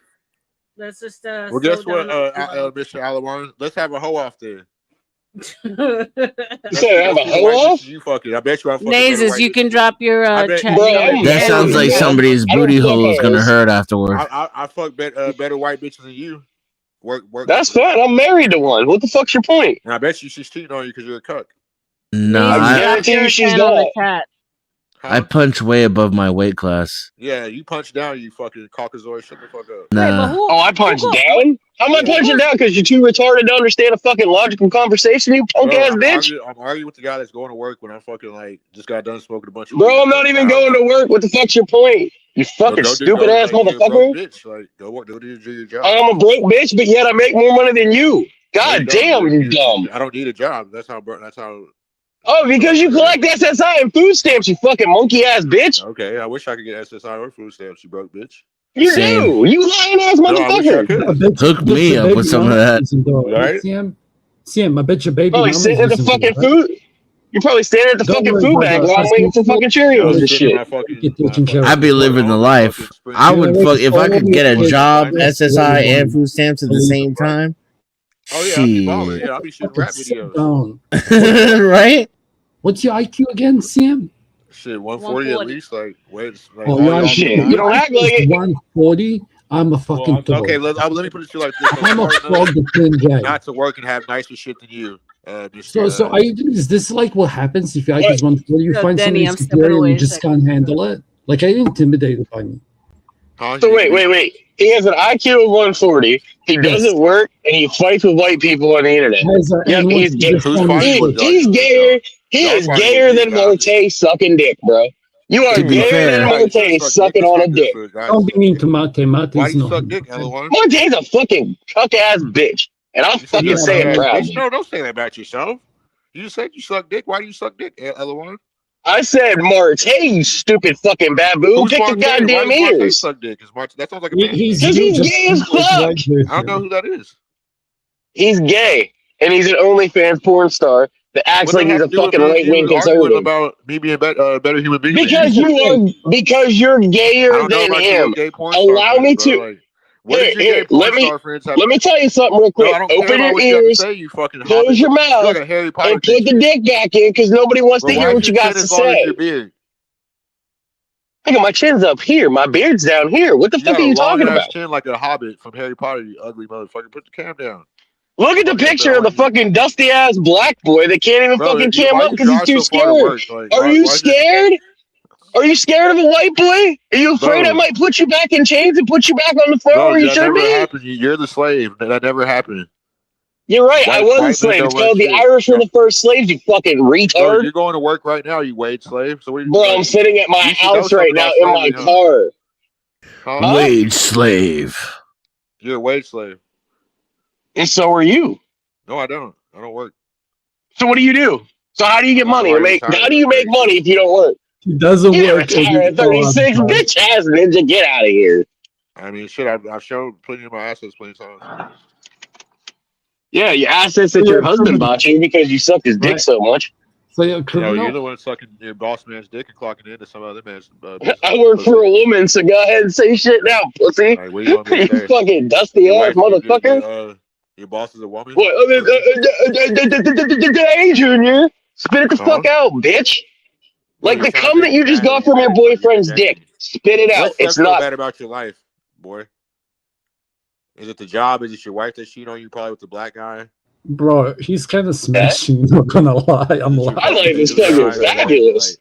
Let's just Well, guess what, Mr. Alawan? Let's have a hoe off there. You said have a hoe off? You fucking. I bet you I fucking. Nazes, you can drop your chat. That sounds like somebody's booty hole is gonna hurt afterward. I fuck better white bitches than you. Work. That's fine. I'm married to one. What the fuck's your point? And I bet you she's cheating on you because you're a cuck. No, I guarantee you she's not. I punch way above my weight class. Yeah, you punch down, you fucking Caucasoid. Shut the fuck up. Nah. Oh, I punched down? How am I punching down? Because you're too retarded to understand a fucking logical conversation, you punk ass bitch? I'm arguing with the guy that's going to work when I fucking just got done smoking a bunch of Bro, weed. I'm not even going to work. What the fuck's your point? You fucking stupid ass motherfucker. Bitch. Like, go work, do your job. I'm a broke bitch, but yet I make more money than you. God damn, you dumb. I don't need a job. That's how. Oh, because you collect SSI and food stamps, you fucking monkey ass bitch. Okay, I wish I could get SSI or food stamps, you broke bitch. You do. You lying ass motherfucker. Hook me up with some of that. Right? CM, I bet your baby. Oh, he's sitting at the fucking food. You're probably standing at the fucking food bank while I'm waiting for fucking Cheerios and shit. I'd be living the life. I would fuck if I could get a job, SSI, and food stamps at the same time. Oh yeah, I'll be balling. Yeah, I'll be shooting rap videos. Right? What's your IQ again, CM? Shit, 140 at least. Like, wait. Oh, yeah, shit. You don't act like it. 140. I'm a fucking dog. Okay, let me put it to you like this. I'm a frog between guys. Not to work and have nicer shit than you. Is this like what happens if your IQ is 140? You find Denny, somebody superior and you just can't handle it? Like, I get intimidated by me. So wait. He has an IQ of 140. He doesn't work, and he fights with white people on the internet. He's gay. He's gayer. He is gayer than Marte sucking dick, bro. You are gayer than Marte sucking on a dick. Don't be mean to Mate. Why do you suck dick, L1? Marte's a fucking cuck ass bitch, and I'll fucking say it proud. No, don't say that about yourself. You just said you suck dick. Why do you suck dick, L1? I said Marte, you stupid fucking baboon. Kick your goddamn ears. Suck dick? That sounds like a man. He's gay as fuck. I don't know who that is. He's gay, and he's an OnlyFans porn star that acts like he's a fucking right-wing conservative. About me being a better human being. Because you're gayer than him. Allow me to. What does your gay porn star friends have? Let me tell you something real quick. No, I don't care Open about your what you have to ears, say, you fucking close hobbit. your You're mouth, like a Harry Potter and put the picture. dick back in because nobody wants Bro, to why hear is what your you got chin to as long as your say. beard? Nigga, my chin's up here. My beard's down here. What the You fuck got are a you long talking ass about? chin like a hobbit from Harry Potter, you ugly motherfucker. Put the cam down. Look at the picture of the fucking dusty ass black boy that can't even Bro, fucking cam why up you because he's drive too so far to scared. work? Like, Are you scared? Are you scared of a white boy? Are you afraid I Bro. might put you back in chains and put you back on the floor Bro, where you that should never be? happened. You're the slave. That never happened. You're right. I was a White men slave. It's don't run called the shit. Irish were the first slaves, you fucking Bro, retard. you're going to work right now, you wage slave. So what? Bro, I'm sitting at my you should know house something right now about in my slavery, huh? car. Huh? Wage slave. You're a wage slave. And so are you. No, I don't. I don't work. So what do you do? So how do you get money to make? How do you make money if you don't work? He doesn't You work. retire at 36, bitch ass ninja. Get out of here. I mean, shit, I've shown plenty of my assets plenty of times. Yeah, your assets that your husband bought you because you sucked his dick so much. So you're You're the one sucking your boss man's dick and clocking into some other man's business. I work for a woman, so go ahead and say shit now, pussy. Right, what do you want me to say? Fucking dusty ass motherfucker. Your boss is a woman? What? Hey, Junior. Spit it the fuck out, bitch. Like the cum that you just got from your boyfriend's dick. Spit it out. What It's sucks so not. bad about your life, boy? Is it the job? Is it your wife that cheated on you probably with the black guy? Bro, he's kind of smashing, not gonna lie. I'm lying. My life is fucking fabulous.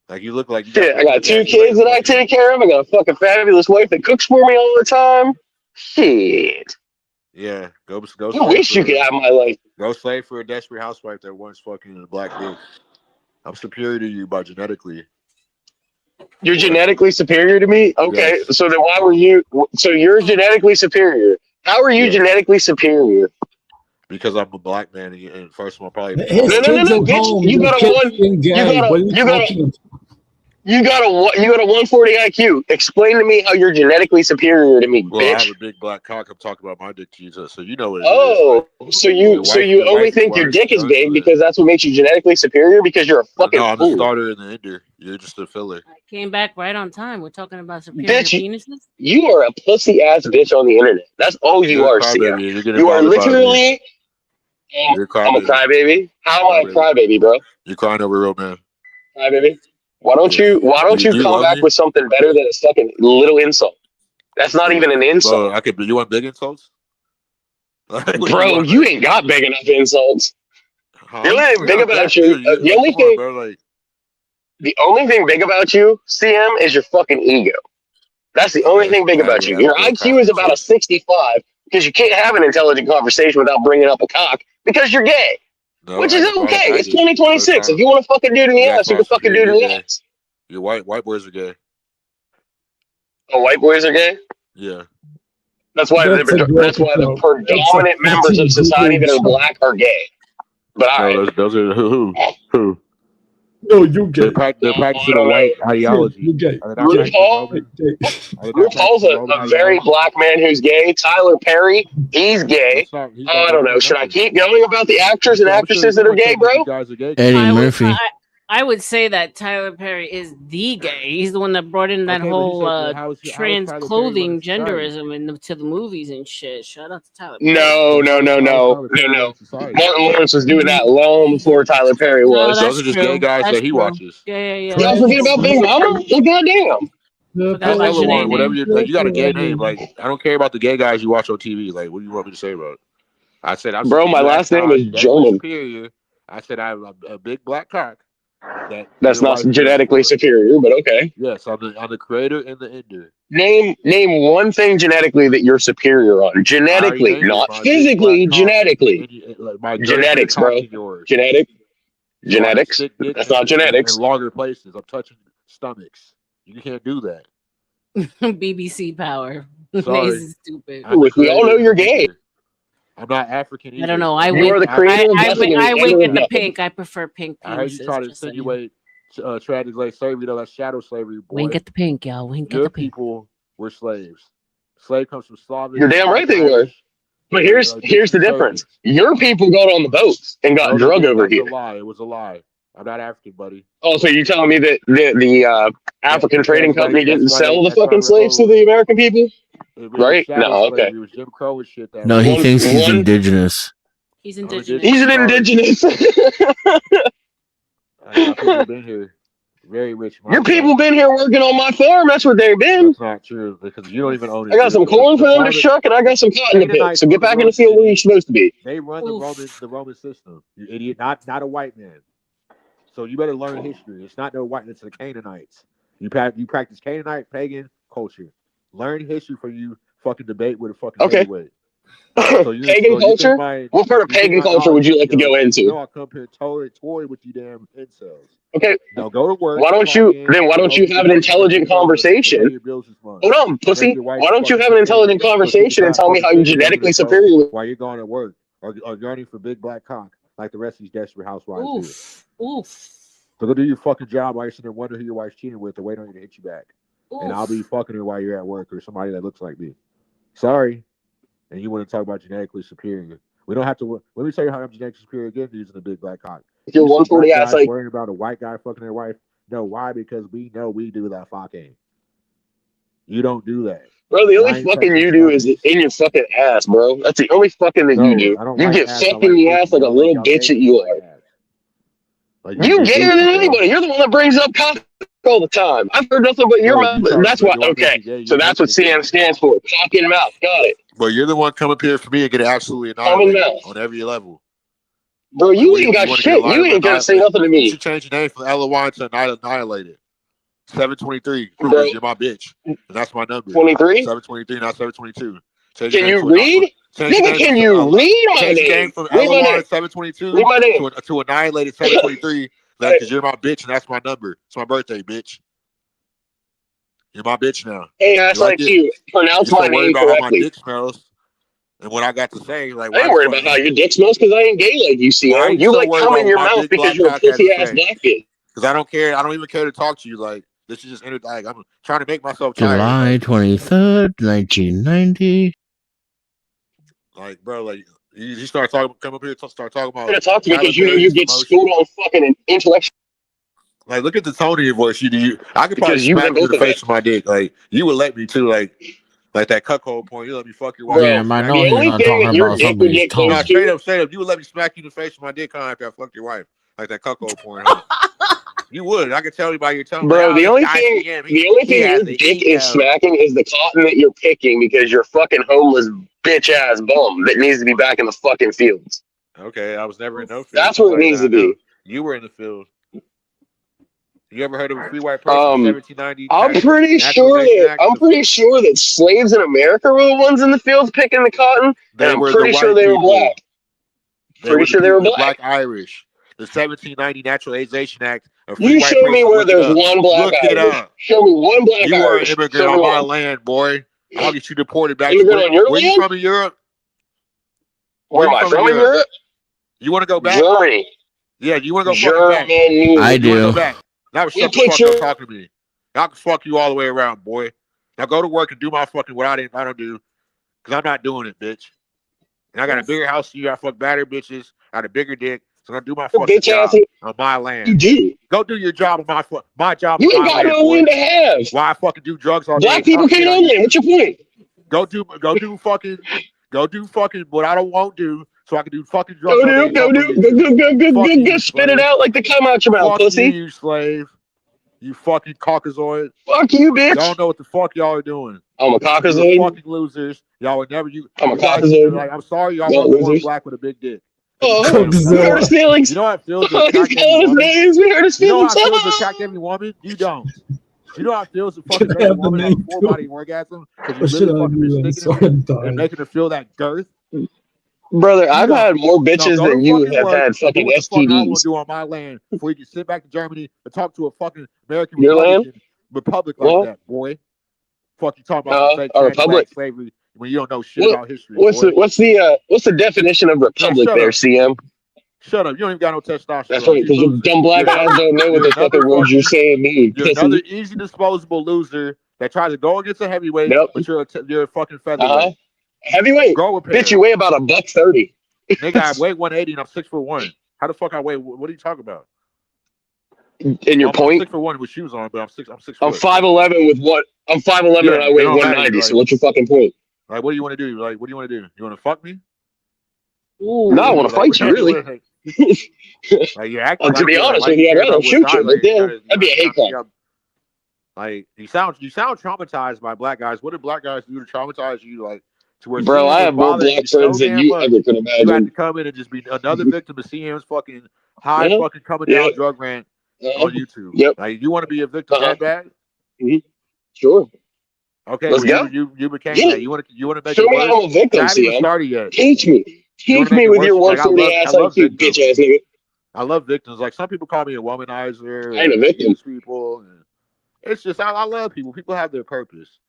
Like you look like you Shit, I got 2 kids that I take care of. I got a fucking fabulous wife that cooks for me all the time. Shit. Yeah, go. I wish you could have my life. Go slave for a desperate housewife that wants fucking a black dick. I'm superior to you by genetically. You're genetically superior to me? Okay, Yes. so then why were you? So you're genetically superior. How are you genetically superior? Because I'm a black man, and first of all, probably No, bitch. You got a 140 IQ. Explain to me how you're genetically superior to me, Well, I bitch. have a big black cock. I'm talking about my dick, Jesus. So you know what it is. So you only think your dick is big because that's what makes you genetically superior because you're a fucking No, I'm fool. the starter and the ender. You're just a filler. Came back right on time. We're talking about superior Bitch, penises. you are a pussy ass bitch on the internet. That's all you You're are, a crybaby. CM. You're getting You are bothered by me. literally. You're a I'm a crybaby. How am I a crybaby, bro? You're crying over a real man. Crybaby. Why don't you Do you come love back me? with something better than a fucking little insult? That's not even an insult. Bro, you want big insults? Bro, you ain't got big enough insults. Huh? The only thing big about you, Dude, the only come on, thing, bro, like, the only thing big about you, CM, is your fucking ego. That's the only thing big about you. Your IQ is about a 65 because you can't have an intelligent conversation without bringing up a cock because you're gay. no, Which is I okay. It's did. 2026. If you want to fucking do it in the ass, you can fucking do it in the ass. Your white boys are gay. Oh, white boys are gay? Yeah. That's why the predominant members of society that are black are gay. But those are who? No, you gay. They're practicing a white ideology. You gay. RuPaul's a very black man who's gay. Tyler Perry, he's gay. I don't know. Should I keep going about the actors and actresses that are gay, bro? Eddie Murphy. I would say that Tyler Perry is the gay. He's the one that brought in that whole trans clothing genderism into the movies and shit. Shout out to Tyler Perry. No. Martin Lawrence was doing that long before Tyler Perry was. No, those are just gay guys that he watches. Yeah. Y'all forget about Big Mama? Well, goddamn. Whatever you got a gay name. Like, I don't care about the gay guys you watch on TV. Like, what do you want me to say about it? I said, Bro, my last name is German. Superior. I said I have a big black cock. That's not genetically superior, but okay. Yes, I'm the creator and the ender. Name one thing genetically that you're superior on. Genetically, not physically. Genetically. Genetics, bro. Genetics. That's not genetics. In longer places. I'm touching stomachs. You can't do that. BBC power. Sorry. This is stupid. We all know you're gay. I'm not African either. I don't know. I are the creator of wink at the pink. I prefer pink penises. I heard you try to insinuate translate slavery. That's shadow slavery, boy. Wink at the pink, y'all. Wink Your at the pink. people were slaves. Slave comes from Slavic. You're damn right they were. But here's the difference. Your people got on the boats and got drug over here. It was a lie. It was a lie. I'm not African, buddy. Oh, so you're telling me that the African trading company didn't sell the fucking slaves to the American people? It was right? shadow No, slavery. okay. It was Jim Crow and shit. That No, he was thinks he's One- indigenous. He's I'm indigenous. He's an Sorry. indigenous. I got people been here, very rich. Your people been here working on my farm. That's what they've been. That's not true because you don't even own it. I got some corn for them to farmers- shuck, and I got some cotton to pick. Canaanites So get run the back in the Roman- field where you're supposed to be. They run the Roman system. You idiot! Not a white man. So you better learn history. It's not no white. It's the Canaanites. You practice Canaanite pagan culture. Learn history for you. Fucking debate with a fucking heavyweight. So Pagan culture? What part of pagan culture would you like to go into? You know, I'll come here toy with you damn incels. Okay. Now go to work. Why don't you have an intelligent conversation? Hold on, pussy. Why don't you have an intelligent conversation and tell me how you're genetically superior? While you're going to work or yearning for big black cock like the rest of these desperate housewives do. Oof. So go do your fucking job while you're sitting there wondering who your wife's cheating with and waiting on you to hit you back. And I'll be fucking her while you're at work or somebody that looks like me. Sorry. And you want to talk about genetically superior. We don't have to. Let me tell you how I'm genetically superior again using the big black cock. If you're 140 ass like worrying about a white guy fucking their wife. No, why? Because we know we do that fucking. You don't do that. Bro, the only fucking you do is in your fucking ass, bro. That's the only fucking that you do. You get fucked in the ass like a little bitch that you are. You gayer than anybody. You're the one that brings up cock all the time. I've heard nothing but your mouth. That's why. Okay, so that's what CM stands for. Cock in mouth. Got it. But you're the one come up here for me and get absolutely annihilated on every level. Bro, you ain't got shit. You ain't gonna say nothing to me. You should change your name from LOY to Annihilated. 723 because you're my bitch. And that's my number. 23? 723, not 722. Can you read? Nigga, can you read my name? From Read my LOY name. 722 Read my name. to Annihilated 723 because you're my bitch and that's my number. It's my birthday, bitch. You're my bitch now. Hey, that's like you. Pronounce my name about how my correctly. dick smells and what I got to say. Like, I ain't worried about how your dick smells because I ain't gay like you, CM. You like cum in your mouth because you're a pussy ass black kid. Because I don't care. I don't even care to talk to you. Like, this is just like I'm trying to make myself July tired. 23rd, 1990. Like, bro, like you start talking, come up here, start talking about. I'm gonna talk to you because you know you get schooled on fucking intellectual. Like, look at the tone of your voice. I could probably Because you've smack been you in the both of face with my dick. Like, you would let me too. Like that cuckold point. You let me fuck your wife. Bro, Damn, I the know he's only not thing that talking your about dick would somebody's get tone. close to. Straight up. You would let me smack you in the face with my dick on after I fucked your wife. Like that cuckold point. Huh? You would. I can tell you by your tone. Bro, Like, the only this guy thing CM, your has dick the is smacking is the cotton that you're picking because you're fucking homeless bitch ass bum that needs to be back in the fucking fields. Okay, I was never in no field. That's where it needs to be. You were in the field. You ever heard of a free white person in 1790? I'm pretty sure that slaves in America were the ones in the fields picking the cotton, and I'm pretty sure they were black. Pretty sure they were black. Irish. The 1790 Naturalization Act. You show me where there's one black Irish. Show me one black Irish. You are an immigrant on my land, boy. I'll get you deported back. Immigrant on your land? Where you from in Europe? Where am I from in Europe? You want to go back? Germany. Yeah, you want to go Germany. back? I do. Now shut the fuck up talking to me. I can fuck you all the way around, boy. Now go to work and do my fucking what I don't do. Because I'm not doing it, bitch. And I got a bigger house than you. I fuck better bitches. I got a bigger dick. So I'm going to do my fucking job on my land. You do. Go do your job on my job You on ain't my got land, no boy. land to have. Why I fucking do drugs all day? Black people can't own land. What's your point? Go do fucking what I don't want to do so I can do fucking drugs all day. Go spit it out like the cum out your mouth, pussy. You slave. You fucking Caucasoid. Fuck you, bitch. Y'all don't know what the fuck y'all are doing. I'm a Caucasoid. You're fucking losers. Y'all would never I'm a Caucasoid. Like, I'm sorry y'all weren't born black with a big dick. Oh, we heard his feelings. You know how it feels to He's attract calling every his woman? names. We heard his You know feelings. how it feels to attract every woman? You don't. You know how it feels to fucking make a woman have a full body orgasm? Because you're really fucking sticking her and making her feel that girth? Brother, I've had more bitches than you have had fucking what the fuck I want STDs. to do on my land before you can sit back to Germany and talk to a fucking American Your land? Republic like that, boy. Fuck you talking about some fake a republic slavery when you don't know shit about history. What's the definition of republic there, CM? Shut up. You don't even got no testosterone. That's right, because your dumb black ass don't know what the fucking words you're saying mean. You're another easy disposable loser that tries to go against a heavyweight, but you're a fucking featherweight. Heavyweight? Bitch, you weigh about $130. Nigga, I weigh 180 and I'm 6'1". How the fuck I weigh? What are you talking about? in your point. I'm 6'1" with shoes on, but I'm 6. I'm 5'11" with what? I'm 5'11" and I weigh 190. So what's your fucking point? Like, what do you want to do? Like, what do you want to do? You want to fuck me? Ooh. No, I want to fight you, really. Like, you're acting to be honest with you, I'd rather shoot you. But that'd be a hate crime. Like, you sound traumatized by black guys. What did black guys do to traumatize you? Like, to where bro, I have more black friends than you ever could imagine. You had to come in and just be another victim of CM's fucking fucking coming down drug rant on YouTube. Yep. Like, you want to be a victim that bad? Mm-hmm. Sure. Okay, let's go. You became that. You want to make Show it me worse? how I'm a victim, I haven't even CM. started yet. Teach me with your 140 ass IQ, bitch ass nigga. I love victims. Like, some people call me a womanizer. I ain't a victim. People. And it's just I love people. People have their purpose.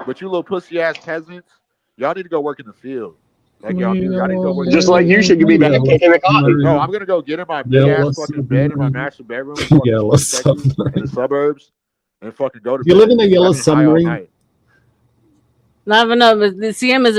But you little pussy ass peasants, y'all need to go work in the field. Like y'all need to go work. Just like you should be back kicking the cotton. No, I'm gonna go get in my big ass fucking bed in my master bedroom in the suburbs and fucking go to bed. You live in a yellow submarine. Not enough. The CM is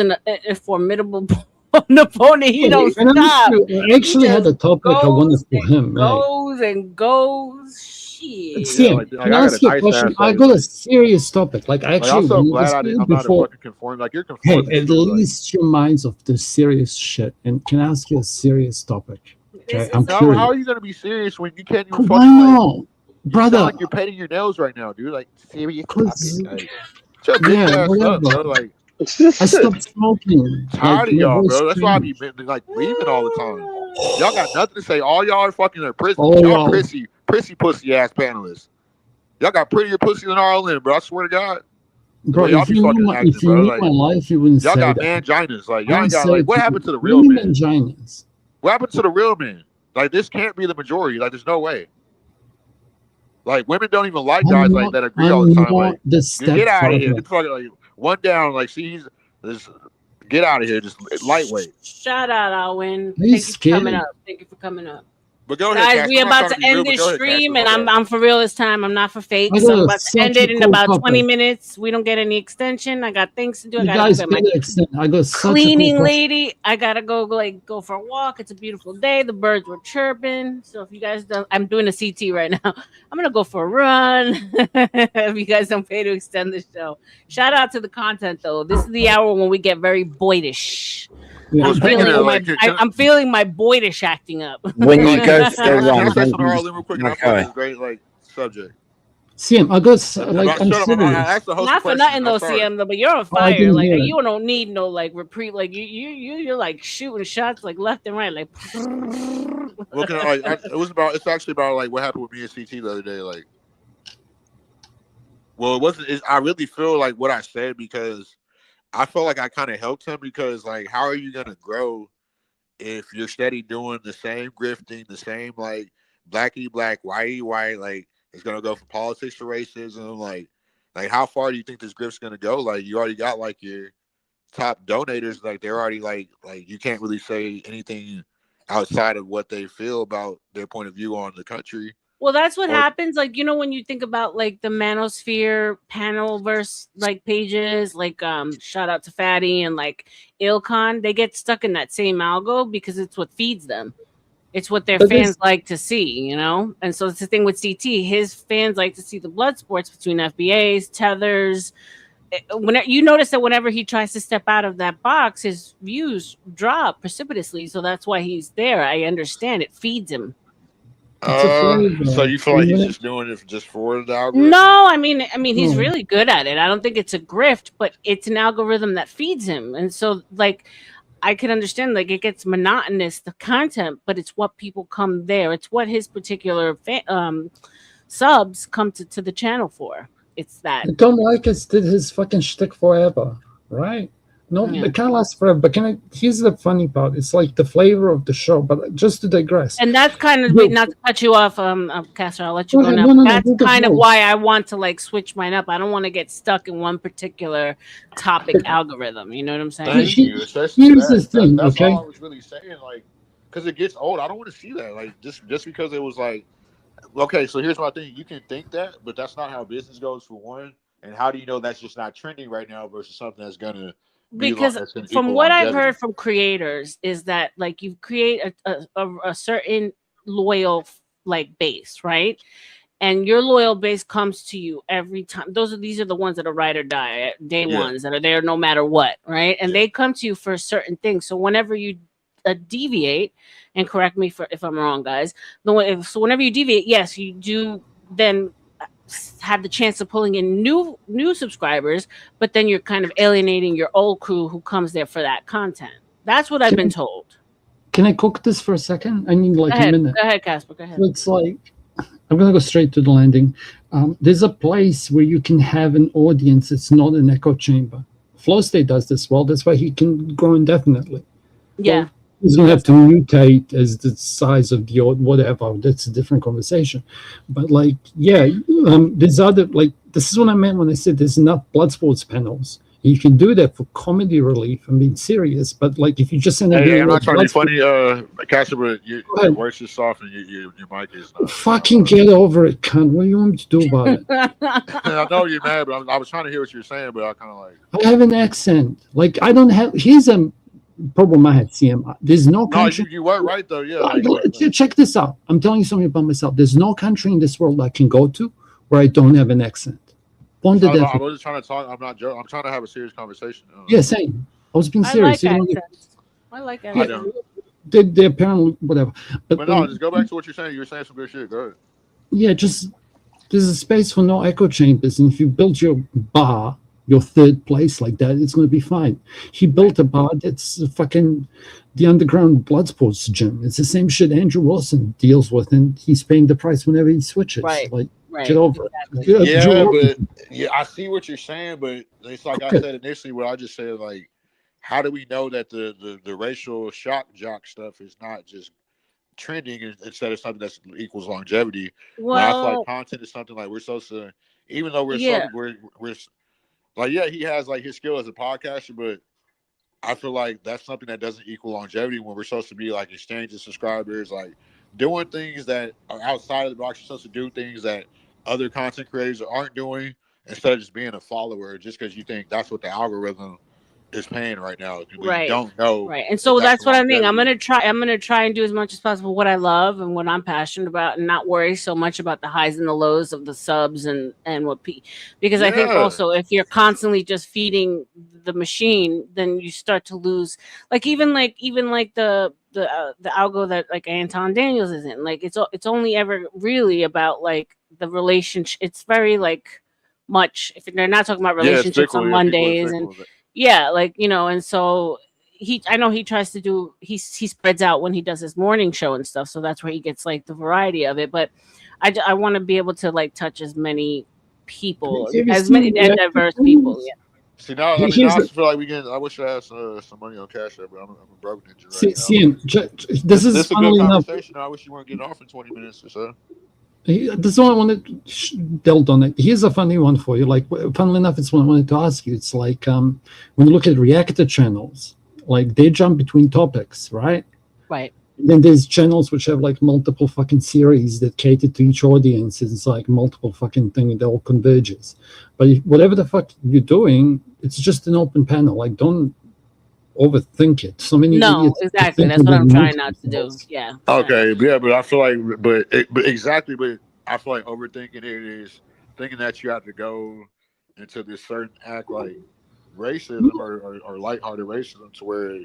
a formidable opponent. He don't stop. I actually had a topic I wanted for him. Goes and goes. Shit. CM, can I ask you a question? I got a serious topic. Like, I actually I'm glad I'm not a fucking conforming. Like, you're conforming. Hey, at least your minds of the serious shit. And can I ask you a serious topic? Okay, I'm curious. How are you gonna be serious when you can't even fucking know, brother? Like you're painting your nails right now, dude. Like, serious topic. Like, shut your bitch ass up, bro. Like, I stopped smoking. Tired of y'all, bro. That's why I be like leaving all the time. Y'all got nothing to say. All y'all are fucking in prison. Y'all prissy pussy ass panelists. Y'all got prettier pussy than R.L.M, bro. I swear to God. Bro, if you knew my life, you wouldn't say that. Y'all got manginas. Like, y'all ain't got, like, what happened to the real men? Manginas. What happened to the real men? Like, this can't be the majority. Like, there's no way. Like, women don't even like guys like that agree all the time. Like, get out of here. Get fucking, like, one down. Like, see, get out of here. Just lightweight. Shout out, Alwyn. Thank you for coming up. Thank you for coming up. But go ahead, guys. We about to end this stream, and I'm for real this time. I'm not for fake. So I'm about to end it in about 20 minutes. We don't get any extension. I got things to do. I gotta go cleaning lady. I gotta go for a walk. It's a beautiful day. The birds were chirping. So if you guys don't, I'm doing a CT right now. I'm gonna go for a run. If you guys don't pay to extend the show. Shout out to the content though. This is the hour when we get very boyish. Yeah. I'm feeling my boyish acting up. When you go to real quick, and great like subject. CM, I got like I'm serious. Not for nothing though, CM, but you're on fire. Like you don't need no like reprieve. Like you're like shooting shots like left and right. Like. Well, it's actually about like what happened with me and CT the other day. Like, well, it wasn't. I really feel like what I said because I felt like I kind of helped him because, like, how are you going to grow if you're steady doing the same grifting, the same, like, blacky black, whitey white, like, it's going to go from politics to racism, like, how far do you think this grift's going to go? Like, you already got, like, your top donators, like, they're already, like, you can't really say anything outside of what they feel about their point of view on the country. Well, that's what happens. Like, when you think about like the Manosphere panel verse like pages, like shout out to Fatty and like Ilcon, they get stuck in that same algo because it's what feeds them. It's what their fans like to see, And so it's the thing with CT. His fans like to see the blood sports between FBAs, tethers. Whenever you notice that whenever he tries to step out of that box, his views drop precipitously. So that's why he's there. I understand it feeds him. So you feel like he's just doing it just for the algorithm? No, I mean, he's really good at it. I don't think it's a grift, but it's an algorithm that feeds him. And so, like, I can understand, like, it gets monotonous, the content, but it's what people come there. It's what his particular subs come to the channel for. It's that. Tom Likas did his fucking shtick forever, right? No, it kind of lasts forever. But here's the funny part. It's like the flavor of the show. But just to digress. And that's kind of, not to cut you off, Castro, I'll let you go now. That's kind of why I want to, like, switch mine up. I don't want to get stuck in one particular topic algorithm. You know what I'm saying? Thank you. Here's the thing, that's okay? all I was really saying, like, because it gets old. I don't want to see that. Like, just because it was like, okay, so here's my thing. You can think that, but that's not how business goes, for one. And how do you know that's just not trending right now versus something that's going to because from what I've heard from creators is that, like, you create a certain loyal like base, right? And your loyal base comes to you every time. These are the ones that are ride or die, day ones that are there no matter what, right? And they come to you for certain things. So whenever you deviate, and correct me if I'm wrong, guys. So whenever you deviate, yes, you do then have the chance of pulling in new subscribers, but then you're kind of alienating your old crew who comes there for that content. That's what I've been told. Can I cook this for a second? I need like a minute. Go ahead, Casper. Go ahead. So it's like, I'm going to go straight to the landing. There's a place where you can have an audience. It's not an echo chamber. Flow State does this well. That's why he can grow indefinitely. Yeah. Well, he's going to have to mutate as the size of the whatever. That's a different conversation. But like, yeah, there's other, like, this is what I meant when I said there's enough blood sports panels. You can do that for comedy relief and being serious, but like if you just send Hey, I'm not trying to be funny, Casper, but your voice is soft and your mic is not. Fucking get over it, cunt. What do you want me to do about it? I know you're mad, but I was trying to hear what you're saying, but I kind of like. I have an accent. Like I don't have. Here's a problem I had, CM. There's no country. No, you were right though. Yeah. Check this out. I'm telling you something about myself. There's no country in this world I can go to where I don't have an accent. I was just trying to talk. I'm not joking. I'm trying to have a serious conversation. Yeah, same. I was being serious. I like accents. They apparently whatever. But no, just go back to what you're saying. You were saying some good shit. Go ahead. Yeah, just there's a space for no echo chambers, and if you build your bar, your third place like that, it's going to be fine. He built a bar that's fucking the underground blood sports gym. It's the same shit Andrew Wilson deals with, and he's paying the price whenever he switches. Right. Like, right. Get over exactly. it. Yeah, I see what you're saying, but it's like I said initially, what I just said, like, how do we know that the racial shock jock stuff is not just trending instead of something that equals longevity? Well, I feel like content is something like we're supposed to, even though we're like, yeah, he has like his skill as a podcaster, but I feel like that's something that doesn't equal longevity when we're supposed to be like exchanging subscribers, like doing things that are outside of the box. You're supposed to do things that other content creators aren't doing instead of just being a follower just because you think that's what the algorithm is paying right now. Right. Don't know. Right. And so that's what I mean. I'm gonna try and do as much as possible what I love and what I'm passionate about, and not worry so much about the highs and the lows of the subs and what because I think also if you're constantly just feeding the machine, then you start to lose even like the algo that like Anton Daniels is in. Like it's only ever really about like the relationship. It's very like much if they're not talking about relationships on Mondays and and so I know he tries to do he spreads out when he does his morning show and stuff, so that's where he gets like the variety of it. But I want to be able to like touch as many people, as many diverse people. Yeah. See now, I just feel like I wish I had some money on Cash App, but I'm a broke ninja right now. This is a good conversation. I wish you weren't getting off in 20 minutes or so. This is what I wanted to delve on it. Here's a funny one for you. Like, funnily enough, it's what I wanted to ask you. It's like when you look at reactor channels, like they jump between topics, right? Right. And then there's channels which have like multiple fucking series that cater to each audience. It's like multiple fucking thing that all converges. But whatever the fuck you're doing, it's just an open panel. Like, don't overthink it. So many idiots exactly. That's what I'm trying not to do. Yeah. Okay, yeah, but I feel like, but I feel like overthinking it is thinking that you have to go into this certain act like racism or lighthearted racism to where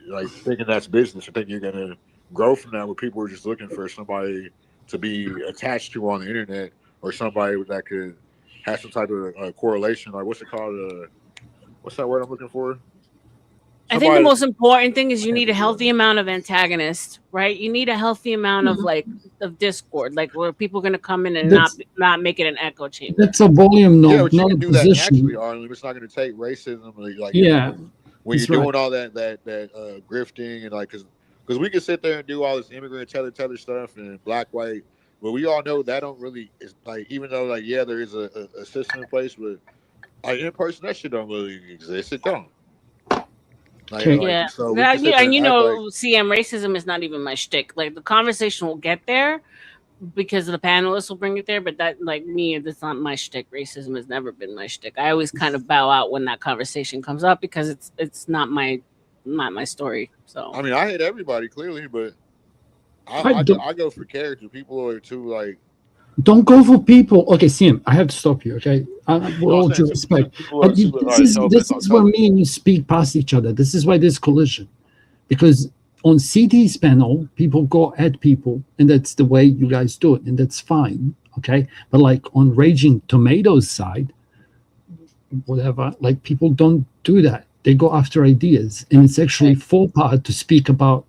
like thinking that's business or thinking you're gonna grow from that, where people are just looking for somebody to be attached to on the internet or somebody that could have some type of correlation. Like what's it called? What's that word I'm looking for? I think the most important thing is you need a healthy amount of antagonists, right? You need a healthy amount of of discord, like where people are going to come in and not make it an echo chamber. That's a volume note, yeah, but not you a can do position. that naturally, Arlen. It's not going to take racism, like when you're doing all that grifting and like because we can sit there and do all this immigrant tether stuff and black white, but we all know that don't really is like even though like there is a system in place, but like in person that shit don't really exist. It don't. So and CM racism is not even my shtick. Like the conversation will get there because the panelists will bring it there, but that like me, that's not my shtick. Racism has never been my shtick. I always kind of bow out when that conversation comes up because it's not my story. So I mean, I hate everybody clearly, but I go for character. People are too like. Don't go for people. Okay, Sam, I have to stop you. Okay, with all due respect, this is where me and you speak past each other. This is why there's collision, because on CT's panel, people go at people, and that's the way you guys do it, and that's fine. Okay, but like on Raging Tomatoes side, whatever, like people don't do that. They go after ideas, and it's actually faux pas to speak about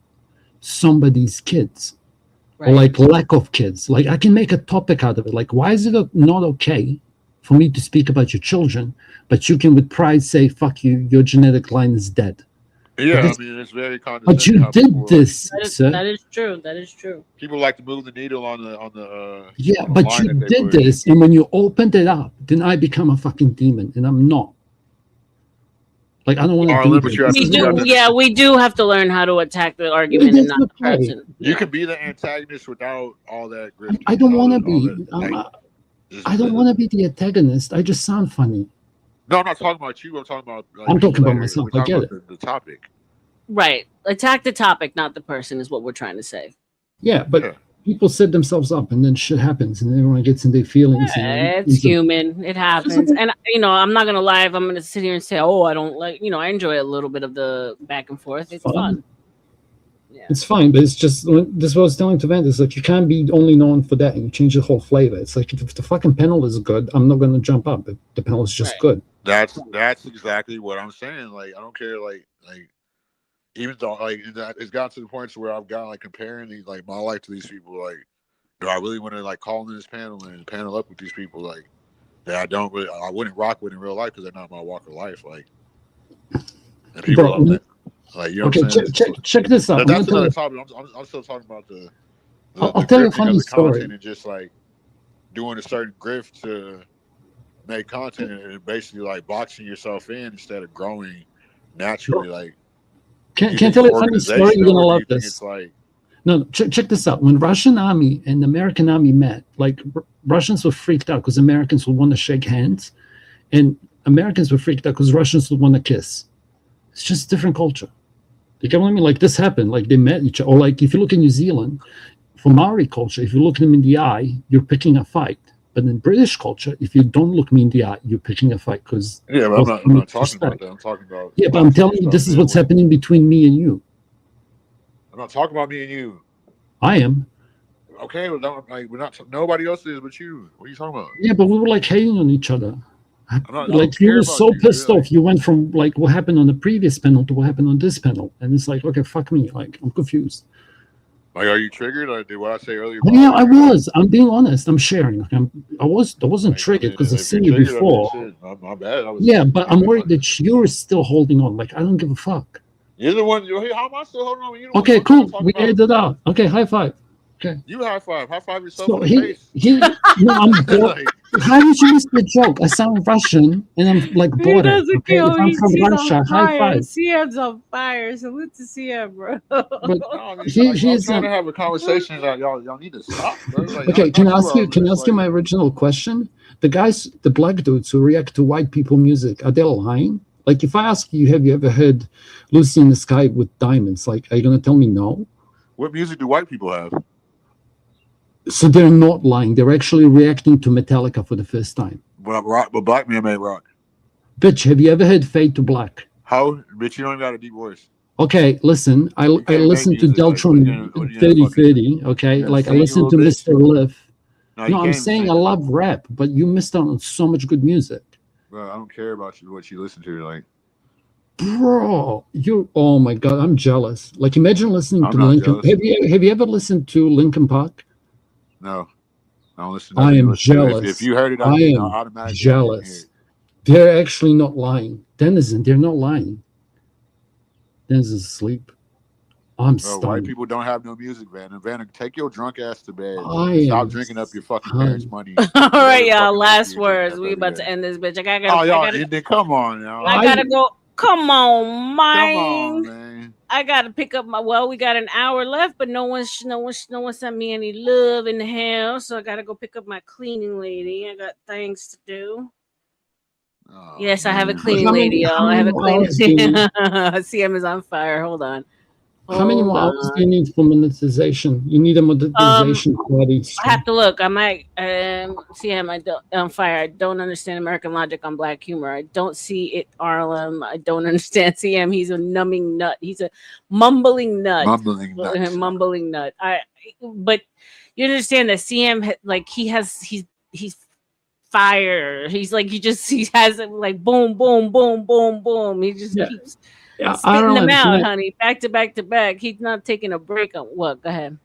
somebody's kids. Or like lack of kids. Like I can make a topic out of it. Like, why is it not okay for me to speak about your children, but you can with pride say, "Fuck you, your genetic line is dead." Yeah, I mean it's very condescending. But you did this, sir. That is true. That is true. People like to move the needle on the. Yeah, but you did this, and when you opened it up, then I become a fucking demon, and I'm not. Like I don't want to do this. We do have to learn how to attack the argument and not the person. You can be the antagonist without all that grifting. I don't want to be. I don't want to be the antagonist. I just sound funny. No, I'm not talking about you. I'm talking about. Like, I'm talking about myself. I get it. The topic. Right. Attack the topic, not the person, is what we're trying to say. Yeah, but people set themselves up, and then shit happens, and everyone gets in their feelings. It's human. It happens. And, I'm not going to lie. If I'm going to sit here and say, oh, I don't like, I enjoy a little bit of the back and forth. It's fun. Yeah. It's fine, but it's just, this is what I was telling to Vandis, like, you can't be only known for that, and you change the whole flavor. It's like, if the fucking panel is good, I'm not going to jump up. If the panel is just good. That's exactly what I'm saying. Like, I don't care, like even though like it's gotten to the point where I've got like comparing these like my life to these people. Like, do I really want to like call in this panel and panel up with these people like that I wouldn't rock with in real life because they're not my walk of life. Like, and people like you know okay, what I'm saying? Check this out. That's another topic. I'm still talking about the I'll tell you a funny story. And just like doing a certain grift to make content and basically like boxing yourself in instead of growing naturally. Like. Can't tell you a funny story. You're gonna love this. No, check this out. When Russian army and American army met, like Russians were freaked out because Americans would want to shake hands, and Americans were freaked out because Russians would want to kiss. It's just different culture. You get what I mean? Like this happened. Like they met each other. Or like if you look in New Zealand, for Maori culture, if you look them in the eye, you're picking a fight. But in British culture, if you don't look me in the eye, you're picking a fight because but I'm not talking about that. I'm talking about but I'm telling you, this is what's happening between me and you. I'm not talking about me and you. I am. Okay, well, we're not. Nobody else is but you. What are you talking about? Yeah, but we were like hating on each other. Like you were so pissed off. You went from like what happened on the previous panel to what happened on this panel, and it's like, okay, fuck me. Like I'm confused. Like, are you triggered? Or did what I say earlier? Yeah, I was. I'm being honest. I'm sharing. I wasn't triggered because I've seen you before. My bad. Yeah, but I'm worried that you're still holding on. Like I don't give a fuck. You're the one. How am I still holding on? You okay, cool. We aired it out. Okay, high five. Okay. You high five. High five yourself So in the face. no, I'm bored. How did you miss the joke? I sound Russian and I'm like bored. Okay? If I'm from Russia, high five. CM's on fire. Salute to CM, bro. But I'm trying to have a conversation that y'all need to stop. Bro. Like, okay, can I ask you? Can I ask you my original question? The guys, the black dudes who react to white people music, are they lying? Like, if I ask you, have you ever heard "Lucy in the Sky with Diamonds"? Like, are you gonna tell me no? What music do white people have? So they're not lying. They're actually reacting to Metallica for the first time. But black men may rock. Bitch, have you ever heard "Fade to Black"? How? Bitch, you don't even got a deep voice. Okay, listen. I listen to Deltron 3030. Okay, like I listen to Mr. Liff. No, I'm saying I love rap, but you missed out on so much good music. Bro, I don't care about what you listen to. Like, bro, oh my god, I'm jealous. Like, imagine listening to Linkin. Have you ever listened to Linkin Park? No, I don't listen to I am jealous. If you heard it, I am automatically jealous. They're actually not lying. Denizen, they're not lying. Denizen's asleep. I'm stunned. White people don't have no music, Vanna. Vanna, take your drunk ass to bed. Stop drinking up your fucking parents' money. All right, y'all. Last words. We about to end this bitch. Come on, y'all. I gotta go. Come on, man. Come on, man. I gotta pick up my. Well, we got an hour left, but no one sent me any love in the house, so I gotta go pick up my cleaning lady. I got things to do. Oh, yes, I have a cleaning lady, y'all. I have a cleaning. CM is on fire. Hold on. How many more hours do you need for monetization? You need a monetization party. I have to look. I might CM. I don't on fire. I don't understand American logic on black humor. I don't see it. R.L.M. I don't understand CM. He's a numbing nut. He's a mumbling nut. Mumbling nut. But you understand that CM like he's fire. He's like he has like boom, boom, boom, boom, boom. He just keeps spitting them out, honey, back to back to back. He's not taking a break on what. Go ahead.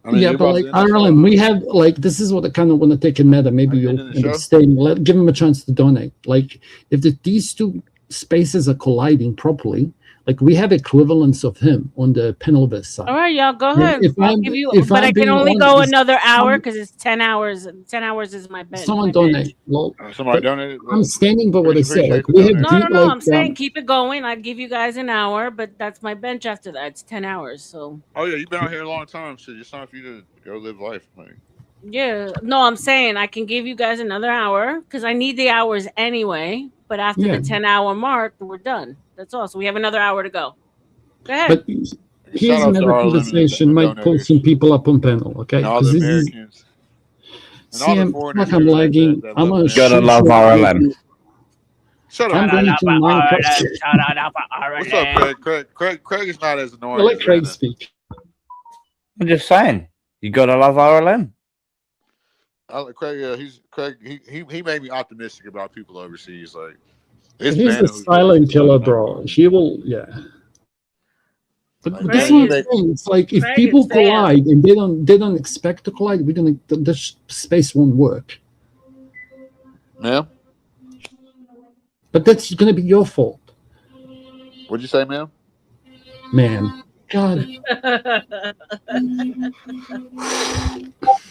I mean, but like R.L.M, we have like this is what I kind of want to take in meta. Maybe you'll end up staying. Give him a chance to donate. Like if these two spaces are colliding properly, like we have equivalents of him on the Penelvis side. All right, y'all go ahead. I'll give you, but I can only go another hour because it's 10 hours. 10 hours is my bench. Someone donate. Well, somebody donated. I'm standing by what I said. Like we have no. I'm saying keep it going. I give you guys an hour, but that's my bench after that. It's 10 hours. So. Oh yeah, you've been out here a long time, so it's time for you to go live life. Like. Yeah, no, I'm saying I can give you guys another hour because I need the hours anyway. But after the 10-hour mark, we're done. That's all. So we have another hour to go. Go ahead. But here's another conversation. Might pull some people up on panel, okay? All the Americans. See, I'm lagging. I'm gonna gotta love R.L.M. Shut up. I'm going to What's up, Craig? Craig is not as annoying. Let Craig speak. I'm just saying, you gotta love R.L.M. Craig. He made me optimistic about people overseas. Like he's a silent killer, bro. He will, yeah. But this is what I'm saying. It's like if people collide and they don't expect to collide, this space won't work. Ma'am? But that's gonna be your fault. What'd you say, ma'am? Man. God. It's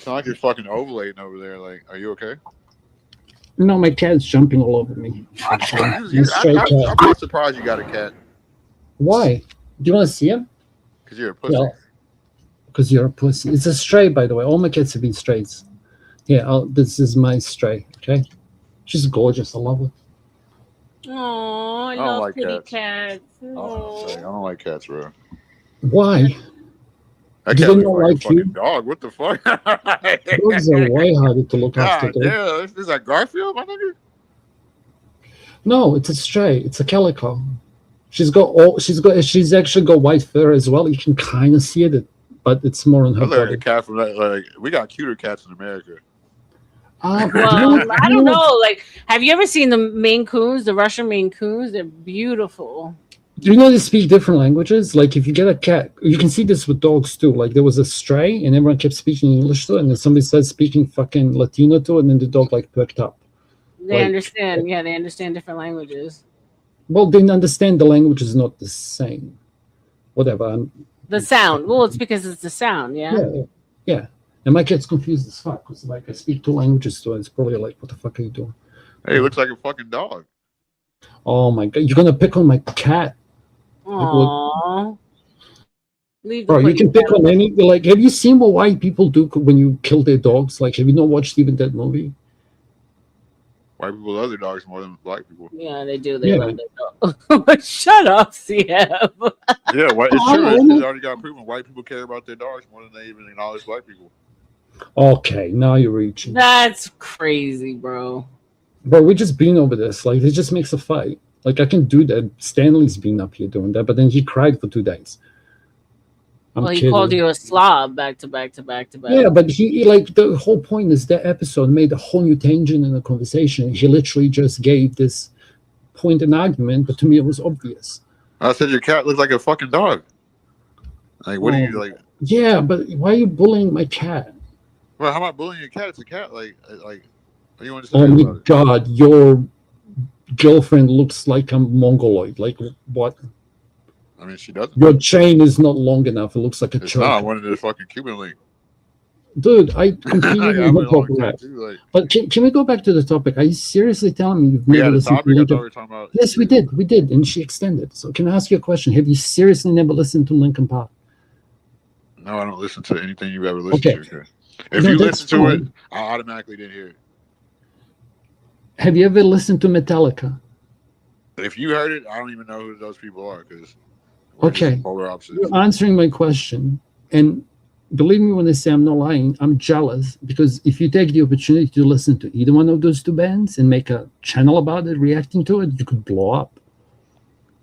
not like you're fucking ovulating over there. Like, are you okay? No, my cat's jumping all over me. I'm not surprised you got a cat. Why? Do you want to see him? Because you're a pussy. Because you're a pussy. It's a stray, by the way. All my cats have been strays. Yeah, this is my stray. Okay, she's gorgeous. I love her. Oh, I love like kitty cats. I don't like cats, bro. Why? I can't like you. Dog, what the fuck? Dogs are way harder to look after. Yeah, is that Garfield, my nigga? No, it's a stray. It's a calico. She's actually got white fur as well. You can kind of see it, but it's more on her body. A cat from that. Like we got cuter cats in America. Well, I don't know. Like, have you ever seen the Maine Coons, the Russian Maine Coons? They're beautiful. Do you know they speak different languages? Like, if you get a cat, you can see this with dogs too. Like, there was a stray, and everyone kept speaking English to it, and then somebody started speaking fucking Latino to it, and then the dog like perked up. They understand. Yeah, they understand different languages. Well, they understand the language is not the same. Whatever. The sound. Well, it's because it's the sound. Yeah. And my cat's confused as fuck because like I speak two languages to it. It's probably like, what the fuck are you doing? Hey, it looks like a fucking dog. Oh my god, you're gonna pick on my cat. Aww. Bro, you can pick on any. Like, have you seen what white people do when you kill their dogs? Like, have you not watched even that movie? White people love their dogs more than black people. Yeah, they do. They love their dogs. Shut up, CF. Yeah, it's true. It's already got proven. White people care about their dogs more than they even acknowledge black people. Okay, now you're reaching. That's crazy, bro. Bro, we're just being over this. Like, it just makes a fight. Like, I can do that. Stanley's been up here doing that, but then he cried for 2 days. He called you a slob back to back to back to back. Yeah, but he like the whole point is that episode made a whole new tangent in the conversation. He literally just gave this point and argument, but to me it was obvious. I said your cat looks like a fucking dog. Like, what are you like? Yeah, but why are you bullying my cat? Well, how am I bullying your cat? It's a cat. Like, what do you want to say? Oh my god, your girlfriend looks like a mongoloid. Like what? I mean, she doesn't. Your chain is not long enough. It looks like a choke. I wanted the fucking Cuban link. Dude, I completely that. But can we go back to the topic? Are you seriously telling me you've never listened to Linkin Park? Yes, we did, and she extended. So can I ask you a question? Have you seriously never listened to Linkin Park? No, I don't listen to anything you've ever listened to. If you listen to it, I automatically didn't hear it. Have you ever listened to Metallica? If you heard it, I don't even know who those people are because just polar opposites. You're answering my question, and believe me when I say I'm not lying. I'm jealous because if you take the opportunity to listen to either one of those two bands and make a channel about it, reacting to it, you could blow up.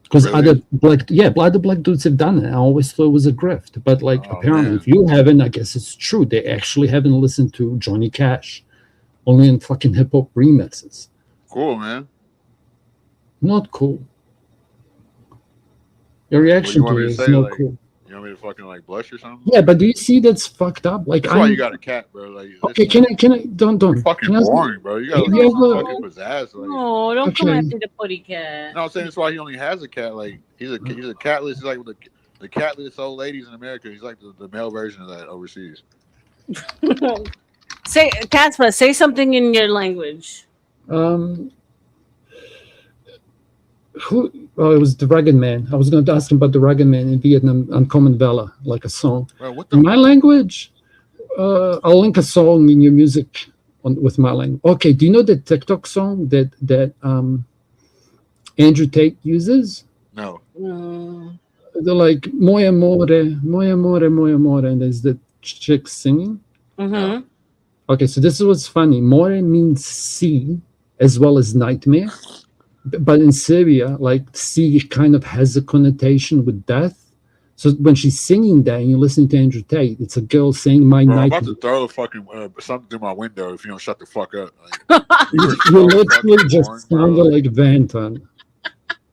Because other black dudes have done it. I always thought it was a grift, but like apparently, if you haven't, I guess it's true. They actually haven't listened to Johnny Cash, only in fucking hip hop remixes. Cool, man. Not cool. Your reaction to it is not cool. You want me to fucking like blush or something? Yeah, but do you see that's fucked up? Like, that's why you got a cat, bro. Like, okay, can I? Don't. Fucking boring, bro. You got like, fucking pizzazz. Like, no, don't come after the putty cat. No, I'm saying that's why he only has a cat. Like, he's a catless. He's like the catless old ladies in America. He's like the male version of that overseas. Say, Casper, say something in your language. It was the Ragged Man. I was going to ask him about the Ragged Man in Vietnam, Uncommon Valor, like a song. Bro, in my language, I'll link a song in your music with my language. Okay, do you know the TikTok song that Andrew Tate uses? No. They're like, Moi amore, and there's the chick singing. Mm-hmm. Okay, so this is what's funny. More means sea as well as nightmare. But in Syria, like sea kind of has a connotation with death. So when she's singing that and you're listening to Andrew Tate, it's a girl saying my bro, nightmare. I'm about to throw a fucking something through my window if you don't shut the fuck up. Like, you literally just sounded like Vanton.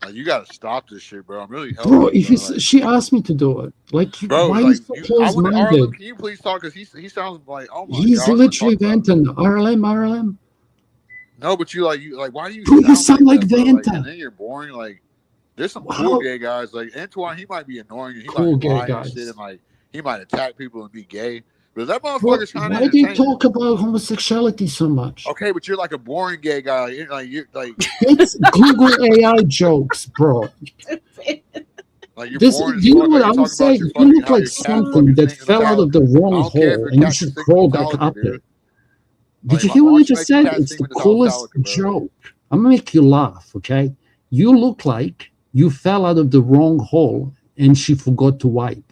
Like, you gotta stop this shit, bro. I'm really helping. Bro, if you, like, she asked me to do it. Like, bro, why like, are you so close-minded? Can you please talk? Because he sounds like, oh my He's God, literally Vanton. R.L.M. No, but you like why do you? Bro, you sound like that, Vanton. Like, and then you're boring. Like, there's some cool gay guys. Like Antoine, he might be annoying. He Cool might gay lie guys. and shit, and like he might attack people and be gay. But that motherfucker's trying to Why do you entertain. talk about homosexuality so much? Okay, but you're like a boring gay guy. You're like It's Google AI jokes, bro. Like you're This, boring as you know fuck. what Like, I you're would talking about say? your You fucking- look how like your cat something fucking that sings fell out of the I wrong don't care if hole, your and you cat should can sing crawl back Metallica, up dude. it. Did Like, you why hear what don't I you just make your said? cat It's sing the Metallica, coolest bro? joke. I'm gonna make you laugh, okay? You look like you fell out of the wrong hole and she forgot to wipe.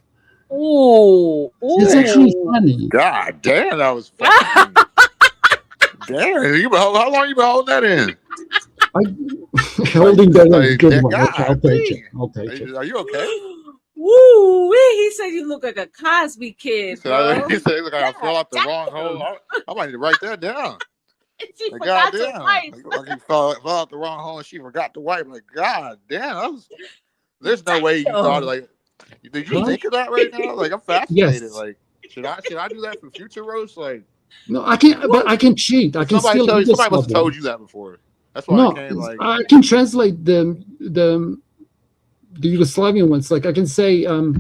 Ooh, It's actually funny. God damn, that was fucking. Damn, how long you been holding that in? Holding that was a Like, good that one. Okay, I'll God, take it. dang. I'll take it. Are you okay? Woo! He said you look like a Cosby kid, bro. He said, look, I fell out the wrong hole. I might need to write that down. She Like, forgot to goddamn. wipe. Like he fell out the wrong hole and she forgot to wipe. Like, God damn, there's no way you thought of, like, did you think of that right now? Like, I'm fascinated. Yes. Like, should I do that for future roasts? Like, No, I can't. But I can cheat. I can still. somebody do must have this told you that before. That's why No, I came. Like, I can translate the Yugoslavian ones. Like I can say, how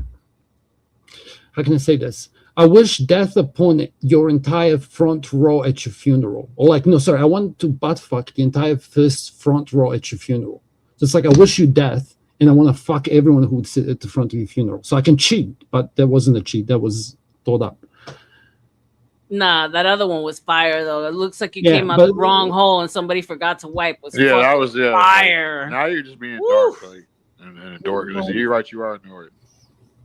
can I say this? I wish death upon your entire front row at your funeral. Or like, no, sorry, I want to butt fuck the entire first front row at your funeral. So it's like I wish you death, and I want to fuck everyone who would sit at the front of your funeral. So I can cheat, but that wasn't a cheat. That was thought up. Nah, that other one was fire though. It looks like you Yeah, came out but- the wrong hole and somebody forgot to wipe. Was yeah, that fucking was fire. Like, now you're just being dark, like, and a dork. You're right, you are a dork.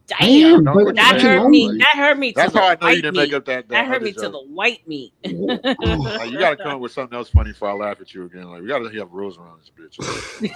Damn, Don't put that your hurt hands me. up, like- That hurt me. That's to how the I know you white didn't meat. make up that That hurt other me to joke. the white meat. Like, you gotta come up with something else funny before I laugh at you again. Like, we gotta have rules around this bitch.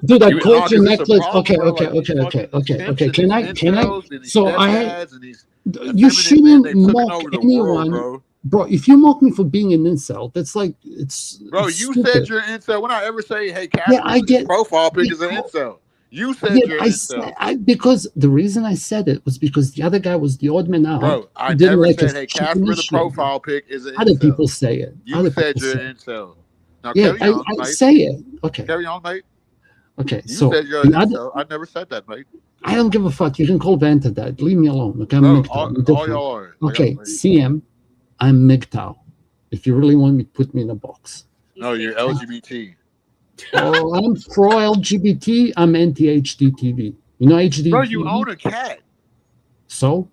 Dude, I You- called your nah, 'cause it's a necklace. problem, Okay, bro. okay, Like, these okay, fucking okay. simps and Can these I? incels and these So I, stepdads and these you effeminate men, shouldn't they've taken mock over the anyone, world, bro. If you mock me for being an incel, that's like it's. bro. it's You stupid. said you're an incel. When I ever say, hey, Yeah, I Casper's get. profile pic is an incel. You said Yeah, you're I an said incel. because the reason I said it was because the other guy was the odd man out. Bro, I He didn't never like said, his hey, shiny Casper, the shit. profile pic is an Other incel. people say it. You Other said people you're say an it. incel. Now, Yeah, carry on, I mate. say it. Okay. Carry on, mate. Okay. You So said you're an the other, incel. I never said that, mate. I don't give a fuck. You can call Vanta that. Leave me alone. Okay, I'm No, MGTOW. all I'm different. y'all are. Like, Okay, CM, I'm MGTOW. If you really want me to put me in a box. no, you're LGBT. Oh, I'm pro LGBT. I'm anti HDTV. You know HDTV? Bro, you own a cat. So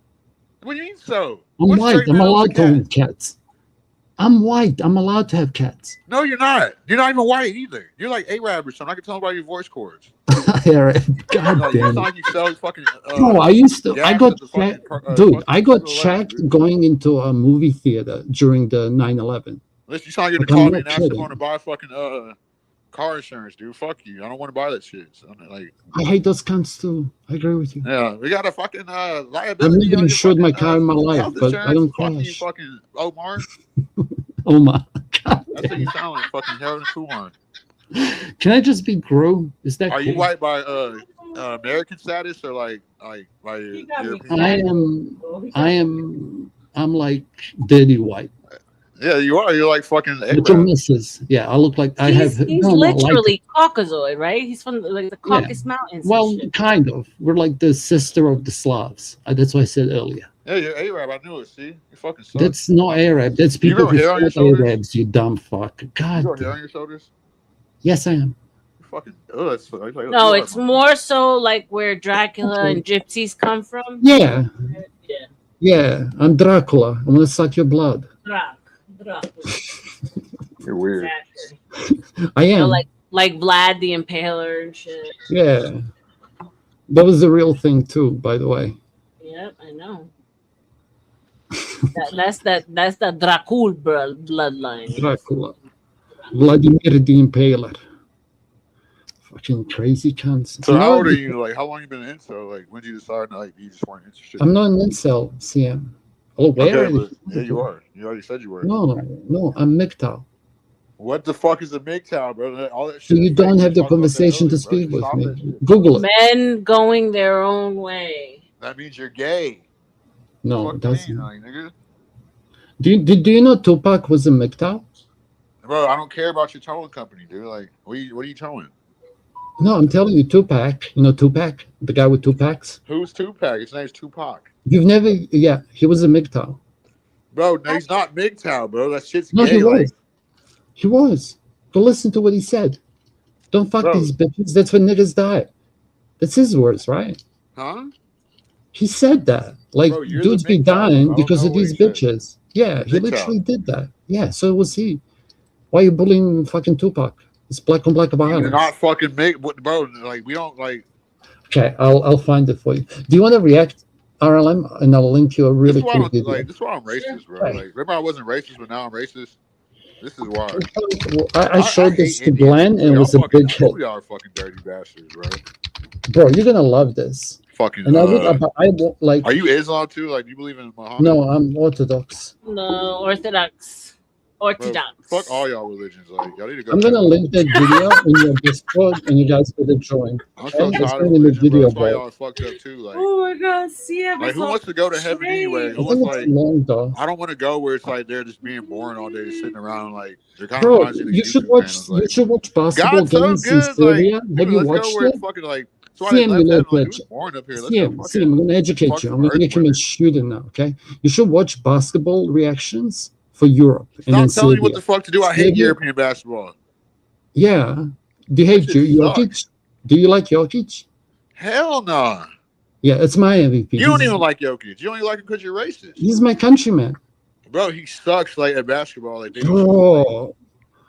What do you mean so? I'm What white. straight I'm man owns a allowed to cat? own cats. I'm white. I'm allowed to have cats. No, you're not. You're not even white either. You're like Arab or something. I can tell by your voice chords. God Like, you damn sound it. like you sell fucking. Bro, I got fucking, dude, I got 7-Eleven, checked dude. going into a movie theater during the 9/11. Listen, you sound like you're Like, gonna I'm call me not and ask if I kidding. want to buy fucking car insurance, dude. Fuck you. I don't want to buy that shit. So, like, I hate those cunts too. I agree with you. yeah, we got a fucking I've liability never on your insured fucking my car in my life, health but I insurance. don't Fuck you, crash. fucking Omar. Oh my God. That's what you sound like, fucking Harold Kumar. Can I just be Gru? Is that Are cool? you white by American status or like European? I'm like dirty white. Yeah, you are. You're like fucking Little Arab. misses. Yeah, I look like I He's have. he's no, not like literally Caucasoid, right? He's from like the Caucasus Mountains. Well, and shit. kind of. We're like the sister of the Slavs. That's what I said earlier. Yeah, you're Arab. I knew it. See, you fucking suck. That's not Arab. That's You people got who hair on your fought shoulders? Arabs. You dumb fuck. You God. got hair on your shoulders? Yes, I am. You fucking. Oh, that's like, No, it's more so like where Dracula and gypsies come from. Yeah. Yeah. Yeah. I'm Dracula. I'm gonna suck your blood. Dracula. You're weird. I am. Like Vlad the Impaler and shit. Yeah. That was the real thing too, by the way. Yep, I know. That's the Dracul bloodline. Dracula. Vladimir the Impaler. Fucking crazy cunts. So You how know, old are you? Like, how long you been in? So, like, when did you decide like you just weren't interested? I'm not an incel, CM. Oh, where? Okay, but yeah, you are. You already said you were. No, I'm MGTOW. What the fuck is a MGTOW, bro? All that So shit you is don't fake. have We the talked about that conversation to earlier, bro. speak with Stop me. that shit. Google it. Men going their own way. That means you're gay. No, Fuck it doesn't. me, like, nigga. Do you know Tupac was a MGTOW? Bro, I don't care about your towing company, dude. Like, what are you towing? No, I'm telling you, Tupac. You know Tupac, the guy with two packs. Who's Tupac? His name's Tupac. You've never, yeah, he was a MGTOW. Bro, no, he's not MGTOW, bro. That shit's No, gay. he Like, was. He was. Go listen to what he said. Don't fuck Bro. these bitches. That's when niggas die. That's his words, right? huh? He said that. Like, Bro, you're dudes the be MGTOW. I dying don't because know of what these he said. bitches. Yeah, he MGTOW. literally did that. Yeah, so was he. Why are you bullying fucking Tupac? It's black on black He's violence. not fucking bro. Like, we don't like. Okay, I'll find it for you. Do you want to react, R.L.M? And I'll link you a really This is why cool I'm video. like. This is why I'm racist, bro. Like, remember I wasn't racist, but now I'm racist. This is why. I showed this hate to Indians, Glenn, and it y'all was a fucking, big hit. all y'all are fucking dirty bastards, bro. Bro, you're gonna love this. Fucking. And I would like. Are you Islam too? Like, do you believe in Muhammad? No, I'm Orthodox. No, Orthodox. Bro, fuck all y'all religions. Like, y'all need to go. I'm gonna link that video in your Discord, and you guys better join. I'm so It's tired of in the religion, bro. video, That's why bro. y'all are fucked up too. Like, Oh my god, CM. like, who wants to go to heaven anyway? I Who think wants it's like? long though. I don't want to go where it's like they're just being boring all day, just sitting around. Like, they're kind of Bro, reminds you of you should YouTube watch. channels. You Like, should watch basketball God's so games in good. Like, Serbia. dude, Have you let's go watched where it? it's fucking like. That's why they CM, left you heaven. like Like, watch. it's boring up here. Let's go CM, fucking. I'm gonna educate fuck you. some I'm gonna earth make him a women. shooter now. Okay, you should watch basketball reactions for Europe and then Stop telling me what Serbia. the fuck to do. I hate Serbia- European basketball. Yeah. Do you hate shit Jokic? Do you like Jokic? Hell nah. Yeah, it's my MVP. You don't even like Jokic. You only like him because you're racist. He's my countryman. Bro, he sucks like at basketball. Like, they don't Bro,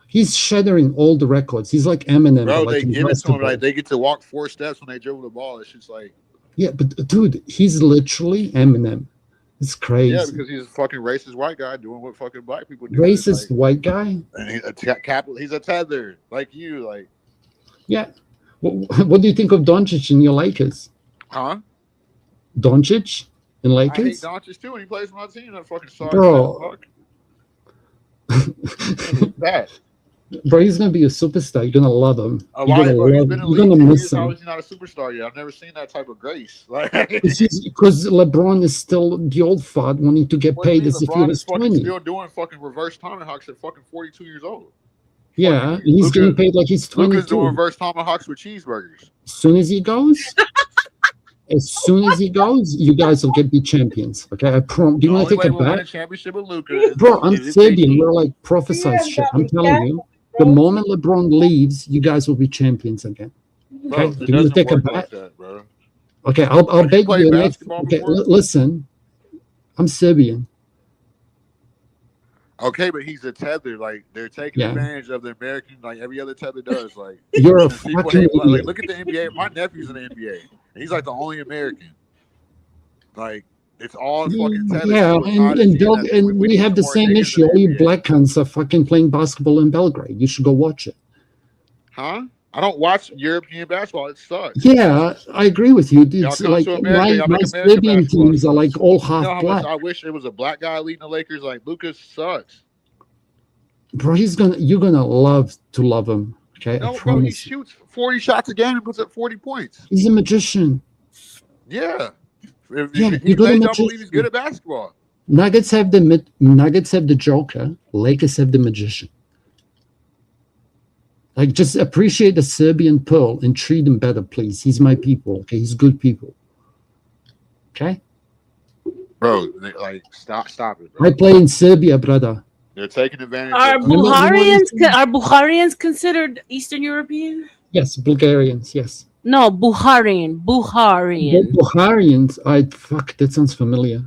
he's shattering all the records. He's like Eminem. Bro, but like they in give it to him. basketball. Like, they get to walk 4 steps when they dribble the ball. It's just like, Yeah, but dude, he's literally Eminem. It's crazy. yeah, because he's a fucking racist white guy doing what fucking black people do. Racist Like, white guy. and he's a tether like you. Like, Yeah. What do you think of Doncic in your Lakers? huh? Doncic in I hate Lakers? Doncic too, and he plays for my team. That fucking sorry. Bro. That. Bro, he's gonna be a superstar. You're gonna love him. Oh, You're why, gonna bro? He's love been him. in the You're league gonna 10 miss years. How him. is he not a superstar yet? I've never seen that type of grace. Like, Because LeBron is still the old fart wanting to get what do you paid mean? as if he LeBron was is fucking 20. still doing fucking reverse tomahawks at fucking 42 years old. Yeah, and he's Luka- getting paid like he's Luka's 22. doing reverse tomahawks with cheeseburgers. As soon as he goes, you guys will be champions. Okay, I promise. Do you The want to only take way a we'll win a bet? championship with Luka is Bro, I'm if Serbian. they- We're like prophesized shit. I'm telling you, the moment LeBron leaves, you guys will be champions again. Bro, Okay, it do you want to doesn't take a work bet? like that, bro. Okay, I'll Have you bet played you the next. basketball Okay, before? listen, I'm Serbian. Okay, but he's a tether. Like they're taking Yeah. advantage of the American, like every other tether does. Like You're a since people fucking hate, like idiot. look at the NBA. My nephew's in the NBA, and he's like the only American. Like it's all fucking tethers. Yeah, People are tired of seeing that. and we need have some the more same niggas issue. in All the you NBA. black cunts are fucking playing basketball in Belgrade. You should go watch it. Huh? I don't watch European basketball. It sucks. Yeah, I agree with you. Y'all It's come like to America. Y'all my make American Serbian basketball. teams are like all You half know how black. much I wish it was a black guy leading the Lakers. Like Lucas sucks. Bro, you're gonna love him. Okay, No, I bro, he promise. shoots 40 shots a game and puts up 40 points. He's a magician. Yeah. Yeah, He you got a made y'all believe he's magician. good at basketball. Nuggets have the Joker. Lakers have the magician. Like, just appreciate the Serbian Pearl and treat him better, please. He's my people. Okay, he's good people. Okay. Bro, like stop it, bro. I play in Serbia, brother. They're taking advantage Are of Bukharians considered Eastern European? Yes, Bulgarians. Yes. No, Bukharian. Bukharians. Fuck. That sounds familiar.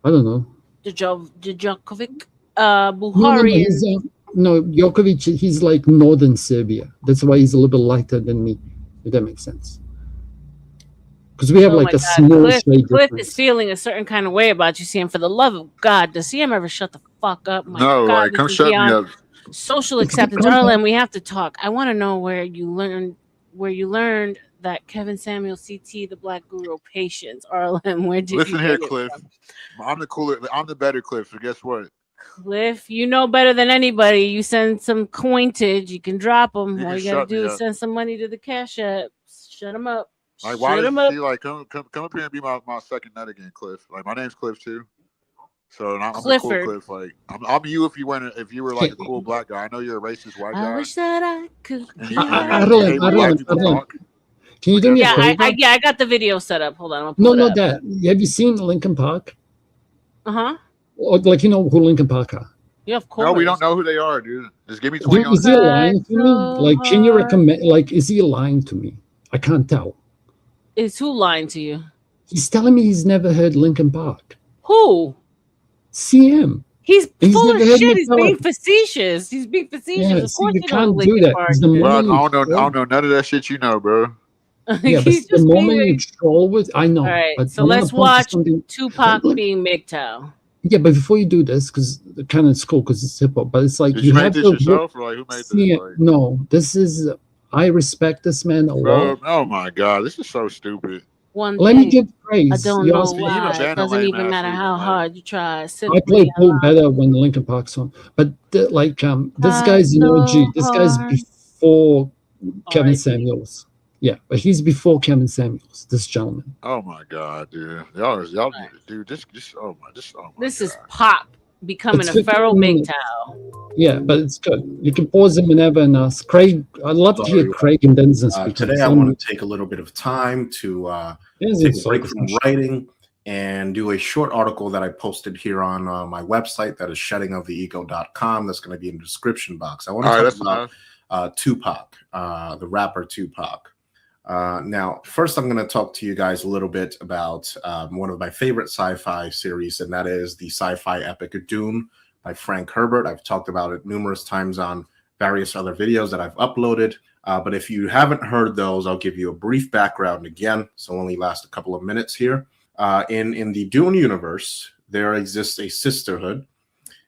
I don't know. Djokovic. Bukharian. No, Djokovic. He's like northern Serbia. That's why he's a little bit lighter than me. If that makes sense. Because we have Oh like my a God, small Cliff shade is difference. feeling a certain kind of way about you, CM. For the love of God, does CM ever shut the fuck up? My No, God, like this come is shut me beyond up. social acceptance. R.L.M, we have to talk. I want to know where you learned that Kevin Samuel, CT, the Black Guru, patience. R.L.M, where did Listen you here, get it Cliff. from? I'm the better Cliff. So guess what? Cliff, you know better than anybody. You send some coinage, you can drop them. You All can you gotta shut me do is up. send some money to the Cash App. Shut them up. Like why Shut does them up. he like come up here and be my second nut again, Cliff? Like my name's Cliff too. So I'm the cool Clifford. Cliff. Like I'm you if you were like a cool black guy. I know you're a racist white I guy. wish that I could. And you hate when black people talk. Can you do me a Yeah, favor? I got the video set up. Hold on, I'm No, gonna pull not it up. that. Have you seen Linkin Park? Uh-huh. Or, like, you know who Linkin Park are? Yeah, of course. No, we don't know who they are, dude. Just give me 20 Dude, on is he lying to me? Like, can you recommend? Like, is he lying to me? I can't tell. Is who lying to you? He's telling me he's never heard Linkin Park. Who? CM. He's full of never heard shit. He's Metallica. being facetious. He's being facetious. Yeah, Of see, course you you know who can't do Linkin that. Park It's the is. Bro, I moment don't know none of that shit you know, bro. Yeah, but He's the just moment being you troll with, I know. All right, But so I wanna let's point to watch something- Tupac being MGTOW. Yeah, but before you do this, because kind of it's cool because it's hip hop, but it's like Did you have make this to yourself, or like who made see this? it. Like, No, this is. I respect this man a bro, lot. oh my god, this is so stupid. One Let me thing, give I praise. don't You know asked me- why. It doesn't even matter how hard you try. I Simply played pool better when Linkin Park song, but this guy's an OG. This guy's before Kevin Samuels. Yeah, but he's before Kevin Samuels. This gentleman. Oh my god, dude, y'all, dude, this, oh my This is Pop becoming It's a feral 15 minutes. MGTOW. Yeah, but it's good. You can pause him whenever and ask. Craig, I'd love to hear Craig and Denison speak. Today, I want to take a little bit of time to take a break from writing and do a short article that I posted here on my website. That is sheddingoftheego.com. That's going to be in the description box. I want to talk about Tupac, the rapper Tupac. Now, first, I'm going to talk to you guys a little bit about one of my favorite sci-fi series, and that is the sci-fi epic Dune by Frank Herbert. I've talked about it numerous times on various other videos that I've uploaded. But if you haven't heard those, I'll give you a brief background again. So only last a couple of minutes here. In the Dune universe, there exists a sisterhood,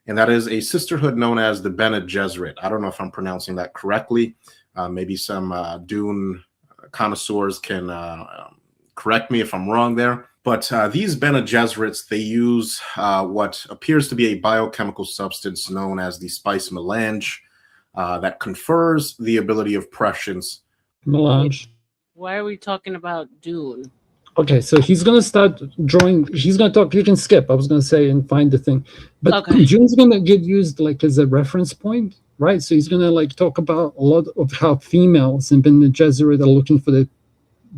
and that is a sisterhood known as the Bene Gesserit. I don't know if I'm pronouncing that correctly. Maybe some Dune connoisseurs can correct me if I'm wrong there. But these Bene Gesserits, they use what appears to be a biochemical substance known as the spice melange that confers the ability of prescience. Melange. Why are we talking about Dune? Okay, so he's gonna start drawing. He's gonna talk. You can skip. I was gonna say and find the thing, but June's gonna get used like as a reference point, right? So he's gonna like talk about a lot of how females in Bene Gesserit are looking for the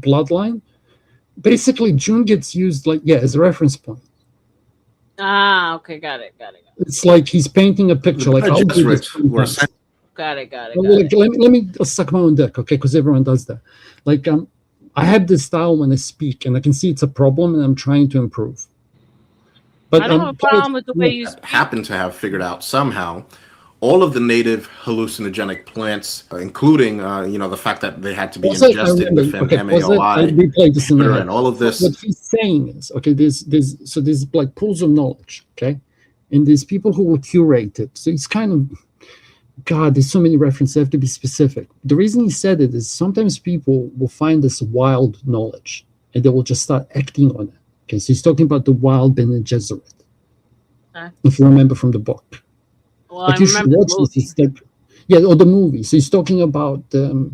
bloodline. Basically, June gets used like as a reference point. Ah, okay, got it. It's like he's painting a picture. Like I'll do this sometimes. Got it. Like, let me suck my own dick, okay? Because everyone does that. Like I have this style when I speak, and I can see it's a problem, and I'm trying to improve. I don't have a problem with the way you speak. Happen to have figured out somehow all of the native hallucinogenic plants, including the fact that they had to be ingested within MAOI, and all of this. What he's saying is, okay, there's like pools of knowledge, okay, and there's people who will curate it. So it's kind of, God, there's so many references. I have to be specific. The reason he said it is sometimes people will find this wild knowledge and they will just start acting on it. Okay, so he's talking about the wild Bene Gesserit, if you remember from the book. Well, I remember the movie. Yeah, or the movie. So he's talking about the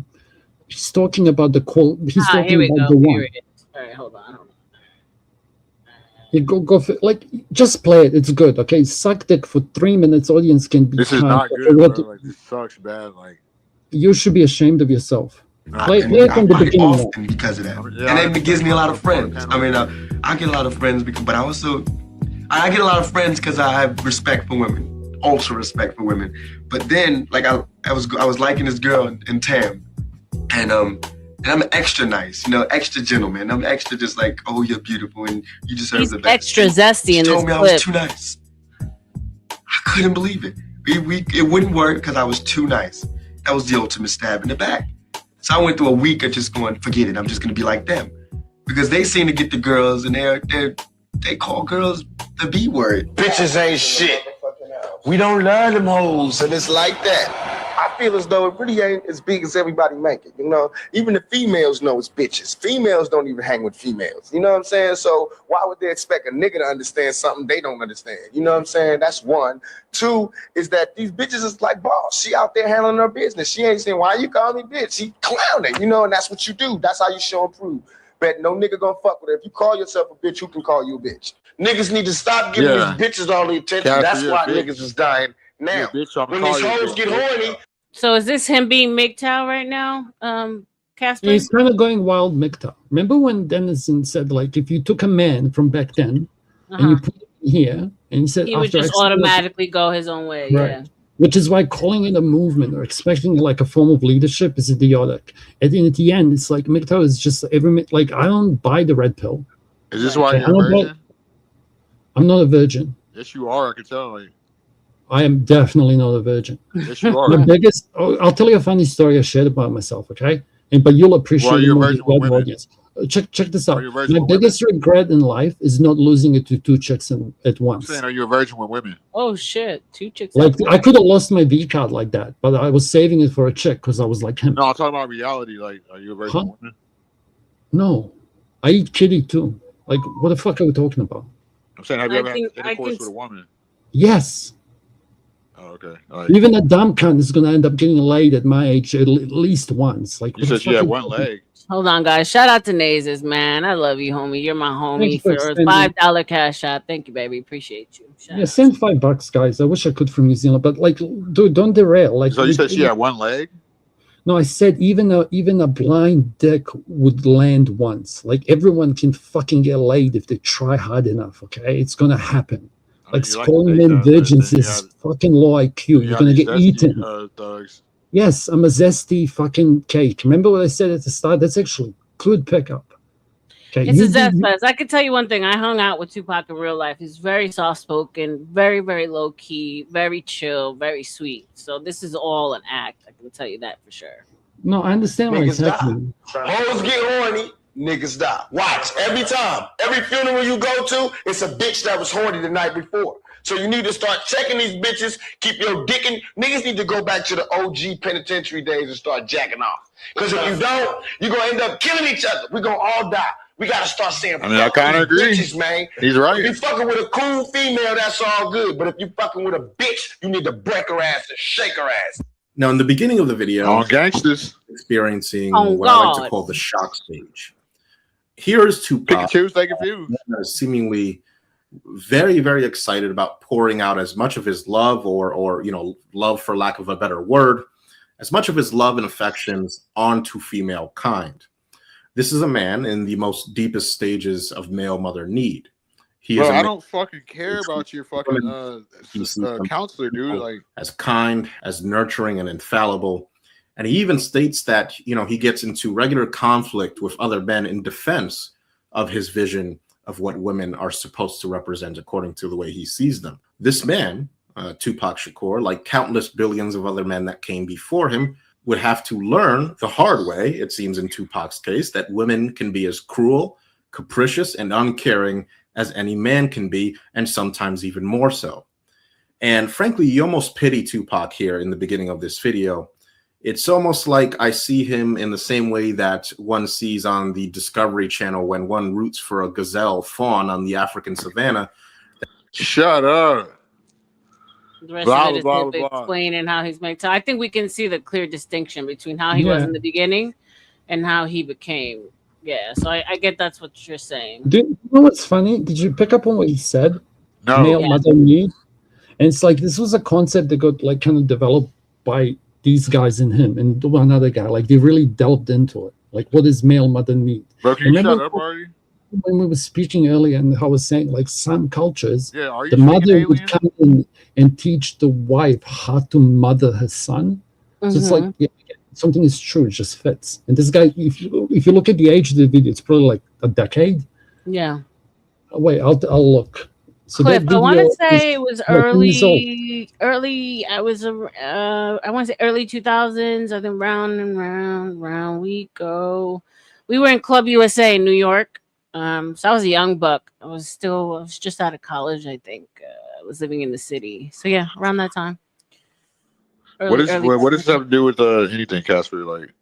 quote. He's talking here we about go. the Here one. it is. All right, hold on. You go for, like, just play it. It's good. Okay, suck dick for 3 minutes. Audience can be. This is kind, not but good, what- bro. Like, this sucks bad. Like, You should be ashamed of yourself. Play it from the beginning. Often because of that, and it gives me a lot of friends. I mean, I get a lot of friends but I get a lot of friends because I have respect for women, also respect for women. But then, like I was liking this girl in Tam, and I'm extra nice, extra gentleman. I'm extra just like, oh, you're beautiful and you deserve the best. Extra zesty in this told me clip. I was too nice. I couldn't believe it. It wouldn't work because I was too nice. That was the ultimate stab in the back. So I went through a week of just going, forget it, I'm just gonna be like them. Because they seem to get the girls and they call girls the B word. Bitches ain't shit. We don't learn them hoes, and it's like that. I feel as though it really ain't as big as everybody make it, Even the females know it's bitches. Females don't even hang with females, you know what I'm saying? So why would they expect a nigga to understand something they don't understand? You know what I'm saying? That's one. Two is that these bitches is like boss. She out there handling her business. She ain't saying, why you call me bitch? She clowning, and that's what you do. That's how you show and prove. Bet no nigga gonna fuck with her. If you call yourself a bitch, who can call you a bitch? Niggas need to stop giving these bitches all the attention. That's why niggas is dying now. When these hoes get horny. So is this him being MGTOW right now, Casper? He's kind of going wild MGTOW. Remember when Dennison said, like, if you took a man from back then and you put him here, and he said He would after just explosion- automatically go his own way. Right. Yeah. Which is why calling it a movement or expecting like a form of leadership is idiotic. And then at the end, it's like MGTOW is just like, I don't buy the red pill. is this why Okay, you're a virgin? I'm not a virgin. Yes, you are. I can tell. Like, I am definitely not a virgin. yes, you are. My biggest, I'll tell you a funny story I shared about myself, okay? But you'll appreciate Well, it you're a more virgin than with the women. audience. Check this out. Are you a virgin My with women? biggest regret in life is not losing it to two chicks at I'm once. saying, are you a virgin with women? Oh shit! 2 chicks. Like, I could have lost my V card like that, but I was saving it for a chick because I was like him. No, I'm talking about reality. Like, are you a virgin Huh? with women? No, I eat kitty too. Like, what the fuck are we talking about? I'm saying, have you I ever think- had I intercourse can- with a woman? Yes. Oh, okay. All right. Even a dumb cunt is going to end up getting laid at my age at least once. Like, You what the said she had fuck one is- leg. Hold on, guys. Shout out to Nazes, man. I love you, homie. You're my homie. Thank you for For a extending- $5 cash out. Thank you, baby. Appreciate you. Shout Yeah, out. send $5, guys. I wish I could from New Zealand, but like, dude, don't derail. Like, So you said she had one leg? No, I said even a blind dick would land once. Like, everyone can fucking get laid if they try hard enough. Okay, it's gonna happen. Like, you like calling to date men that, but virgins then you is fucking low IQ. You You're got gonna these get zesty, eaten. thugs. Yes, I'm a zesty fucking cake. Remember what I said at the start? That's actually good pickup. Okay, It's a you- zest you- fest. I can tell you one thing. I hung out with Tupac in real life. He's very soft spoken, very, very low key, very chill, very sweet. So this is all an act. I can tell you that for sure. No, I understand what Niggas it's die. happening. Hoes get horny, niggas die. Watch, every time. Every funeral you go to, it's a bitch that was horny the night before. So you need to start checking these bitches, keep your dick in. Niggas need to go back to the OG penitentiary days and start jacking off. Because if you don't, you're going to end up killing each other. We're going to all die. We got to start saying, I mean, I fuck kinda these agree. bitches, man. He's right. If you fucking with a cool female, that's all good. But if you fucking with a bitch, you need to break her ass and shake her ass. Now, in the beginning of the video, On gangsters. experiencing Oh, what I like to God. call the shock stage. Here is Tupac, Pikachu's they confused. seemingly very, very excited about pouring out as much of his love, or love for lack of a better word, as much of his love and affections onto female kind. This is a man in the most deepest stages of male mother need. He Bro, is a I man don't fucking care about your fucking counselor, dude. Like, as kind, as nurturing, and infallible. And he even states that, he gets into regular conflict with other men in defense of his vision of what women are supposed to represent according to the way he sees them. This man, Tupac Shakur, like countless billions of other men that came before him, would have to learn the hard way, it seems in Tupac's case, that women can be as cruel, capricious, and uncaring as any man can be, and sometimes even more so. And frankly, you almost pity Tupac here in the beginning of this video. It's almost like I see him in the same way that one sees on the Discovery Channel when one roots for a gazelle fawn on the African savannah. Shut up. The rest of it is him explaining how he's made. So I think we can see the clear distinction between how he was in the beginning and how he became. Yeah, so I get that's what you're saying. You know what's funny? Did you pick up on what he said? No. Male mother need. And it's like this was a concept that got like kind of developed by these guys and him and one other guy. Like they really delved into it. Like what is male mother need? Bro, can you shut up already? When we were speaking earlier, and I was saying, like some cultures, are you the mother would come in and teach the wife how to mother her son. So it's like something is true; it just fits. And this guy, if you look at the age of the video, it's probably like a decade. Yeah. Oh, wait, I'll look. So Clip. I want to say it was early. I was I want to say early 2000s. I think round and round we go. We were in Club USA in New York. So I was a young buck. I was just out of college, I think. I was living in the city. So yeah, around that time. What does this have to do with anything, Casper? Like,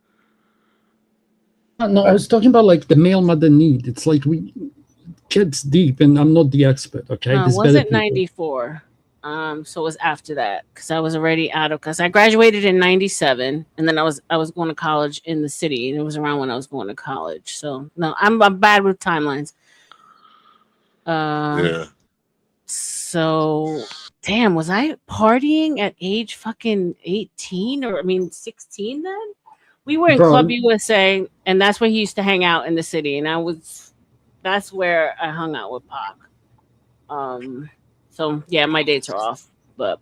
no, I was talking about like the male mother need. It's like we kids deep, and I'm not the expert. Okay, it wasn't 94. So it was after that because I was already out of because I graduated in 97, and then I was going to college in the city, and it was around when I was going to college. So no, I'm bad with timelines. Yeah. So damn, was I partying at age fucking 18 or 16 then? We were in Club USA, and that's where he used to hang out in the city, and that's where I hung out with Pac. So yeah, my dates are off, but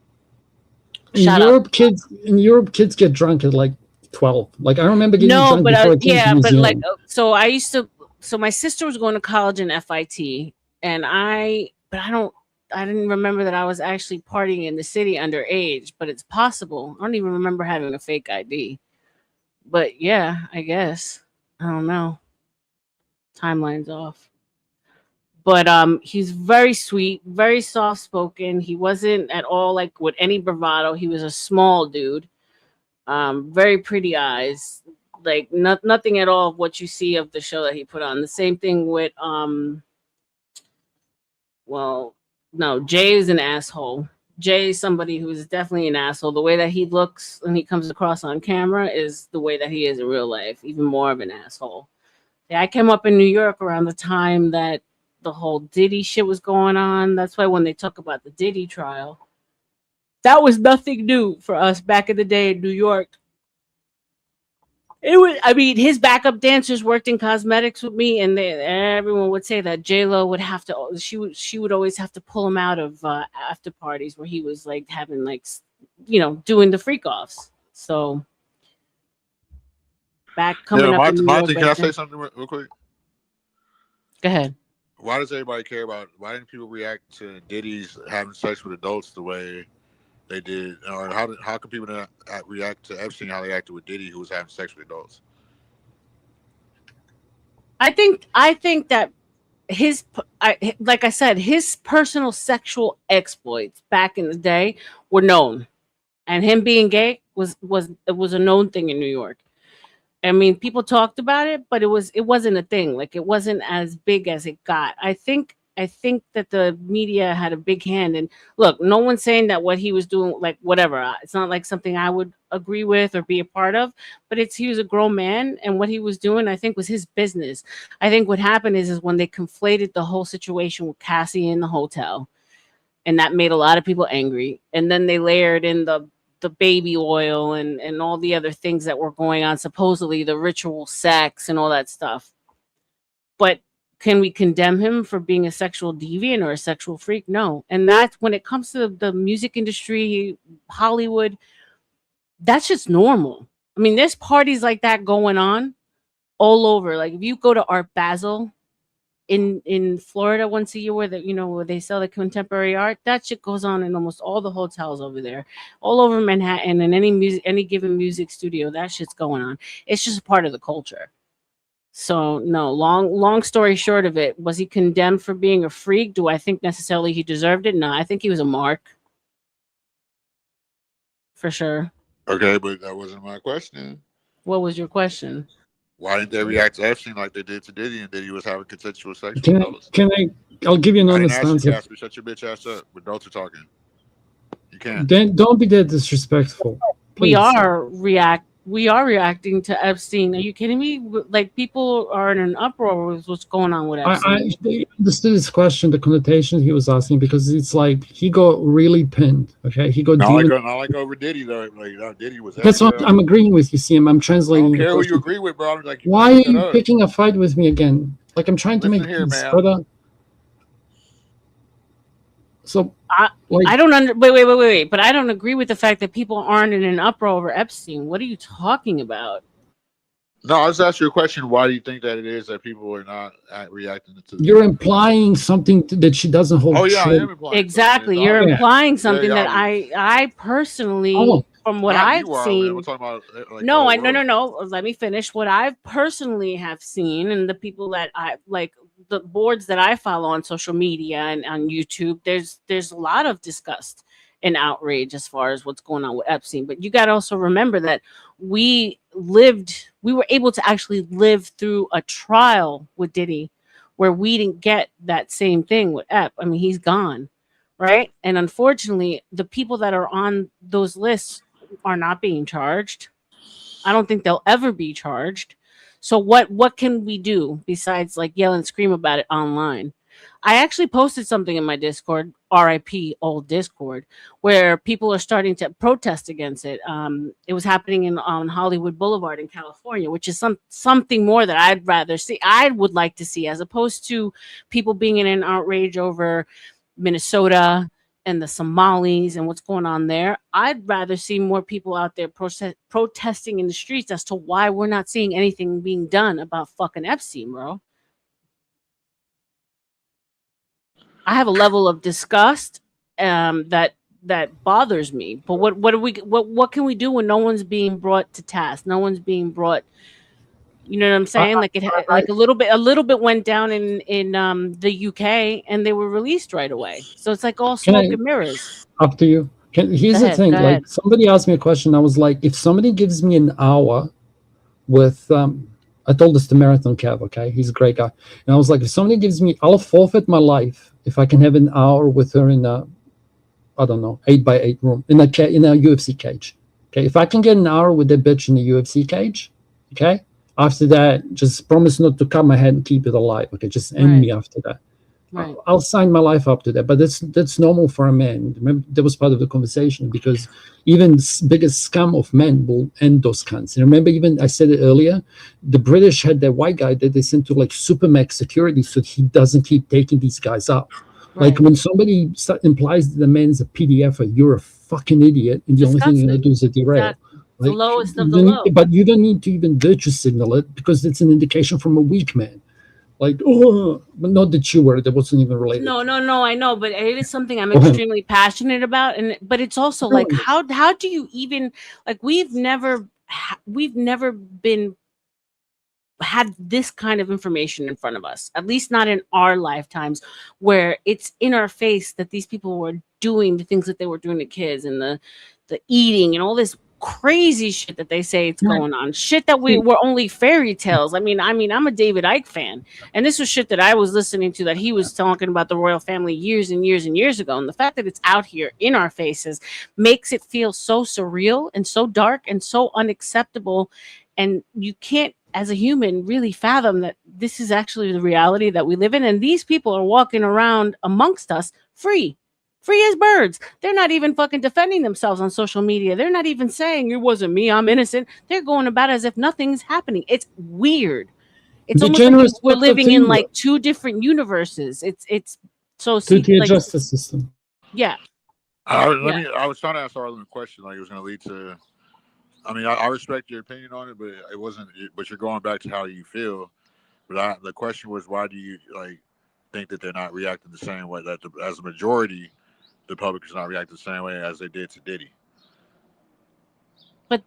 in Europe, kids get drunk at like 12. Like I remember getting drunk before I came to New Zealand. So I used to. So my sister was going to college in FIT, and I didn't remember that I was actually partying in the city underage, but it's possible. I don't even remember having a fake ID. But yeah, I guess I don't know. Timeline's off. But he's very sweet, very soft spoken. He wasn't at all like with any bravado. He was a small dude, very pretty eyes, like nothing at all of what you see of the show that he put on. The same thing with Jay is an asshole. Jay is somebody who is definitely an asshole. The way that he looks when he comes across on camera is the way that he is in real life, even more of an asshole. Yeah, I came up in New York around the time that the whole Diddy shit was going on. That's why when they talk about the Diddy trial, that was nothing new for us back in the day in New York. It was, his backup dancers worked in cosmetics with me, and everyone would say that J-Lo would have to. She would always have to pull him out of after parties where he was like having doing the freak offs. So coming up in New York. Can I say something real quick? Go ahead. Why does everybody care about? Why didn't people react to Diddy's having sex with adults the way they did? Or how can people not react to Epstein how they acted with Diddy, who was having sex with adults? I think that like I said, his personal sexual exploits back in the day were known, and him being gay was a known thing in New York. I mean, people talked about it, but it wasn't a thing. Like it wasn't as big as it got. I think that the media had a big hand. And look, no one's saying that what he was doing, like whatever, it's not like something I would agree with or be a part of. But he was a grown man, and what he was doing, I think, was his business. I think what happened is when they conflated the whole situation with Cassie in the hotel, and that made a lot of people angry. And then they layered in the baby oil and all the other things that were going on, supposedly the ritual sex and all that stuff. But can we condemn him for being a sexual deviant or a sexual freak? No. And that's when it comes to the music industry, Hollywood, that's just normal. I mean, there's parties like that going on all over. Like if you go to Art Basel, in Florida once a year where where they sell the contemporary art. That shit goes on in almost all the hotels over there, all over Manhattan, and any given music studio. That shit's going on. It's just a part of the culture. So no, long story short of it, was he condemned for being a freak? Do I think necessarily he deserved it? No, I think he was a mark for sure. Okay, but that wasn't my question. What was your question? Why didn't they react to Epstein like they did to Diddy, and Diddy was having consensual sex with Can adults? I'll give you an I didn't honest ask you, answer. Casper. Shut your bitch ass up. Adults are talking. You can't. Then don't be that disrespectful. We Please. are reacting to Epstein. Are you kidding me? Like, people are in an uproar with what's going on with Epstein. I understood his question, the connotation he was asking, because it's like he got really pinned. Okay, he got Not like over Diddy though. Like Diddy was. That's what I'm agreeing with you, CM. I'm I translating. don't care the who question. you agree with, bro. I'm like, Why are you picking a fight with me again? Like, I'm trying to Listen make here, peace, man. brother. So I don't wait. But I don't agree with the fact that people aren't in an uproar over Epstein. What are you talking about? No, I just asked you a question. Why do you think that it is that people are not reacting to the you're implying something that she doesn't hold Oh yeah, true. I am implying Exactly. something. You're It's implying obvious. something Very that obvious. I personally, Oh. from what Not I've you, Arlen. seen. We're talking about like No, the whole world. no. Let me finish. What I personally have seen, and the people that I like, the boards that I follow on social media and on YouTube, there's a lot of disgust and outrage as far as what's going on with Epstein. But you got to also remember that we were able to actually live through a trial with Diddy, where we didn't get that same thing with Ep. I mean, he's gone, right? And unfortunately, the people that are on those lists are not being charged. I don't think they'll ever be charged. So what can we do besides like yell and scream about it online? I actually posted something in my Discord, RIP old Discord, where people are starting to protest against it. It was happening on Hollywood Boulevard in California, which is something more that I'd rather see. I would like to see, as opposed to people being in an outrage over Minnesota and the Somalis and what's going on there. I'd rather see more people out there protesting in the streets as to why we're not seeing anything being done about fucking Epstein, bro. I have a level of disgust that bothers me. But what can we do when no one's being brought to task? No one's being brought. You know what I'm saying? Like a little bit went down in the UK, and they were released right away. So it's like all smoke and mirrors. Up to you. Here's the thing. Go Like, ahead. somebody asked me a question. I was like, if somebody gives me an hour with I told this to Marathon Cav, okay? He's a great guy. And I was like, if somebody gives me, I'll forfeit my life if I can have an hour with her in a, I don't know, 8x8 room, in a UFC cage. Okay, if I can get an hour with that bitch in the UFC cage, okay? After that, just promise not to cut my head and keep it alive. Okay, just end me after that. Right. I'll sign my life up to that, but that's normal for a man. Remember, that was part of the conversation, because even biggest scum of men will end those cunts. And remember, even I said it earlier, the British had that white guy that they sent to like supermax security so he doesn't keep taking these guys out. Like, when somebody implies that the man's a PDF, you're a fucking idiot, and the only thing you're gonna do is a derail. Exactly. The Like, lowest of the low. but you don't need to even virtue signal it, because it's an indication from a weak man. Like, oh, but not that you were. That wasn't even related. No, I know, but it is something I'm Go ahead. extremely passionate about, but it's also like, how do you even, like, we've never been had this kind of information in front of us, at least not in our lifetimes, where it's in our face that these people were doing the things that they were doing to kids, and the eating and all this crazy shit that they say it's going on, shit that were only fairy tales. I mean, I'm a David Icke fan, and this was shit that I was listening to, that he was talking about the royal family years and years and years ago, and the fact that it's out here in our faces makes it feel so surreal and so dark and so unacceptable, and you can't, as a human, really fathom that this is actually the reality that we live in, and these people are walking around amongst us free as birds. They're not even fucking defending themselves on social media. They're not even saying it wasn't me, I'm innocent. They're going about as if nothing's happening. It's weird. It's almost like we're living in like two different universes. It's so Two-tier justice system. Yeah. I was trying to ask Arlen a question, like it was going to lead to. I mean, I respect your opinion on it, but it wasn't. But you're going back to how you feel. But the question was, why do you think that they're not reacting the same way that as a majority, the public is not reacting the same way as they did to Diddy?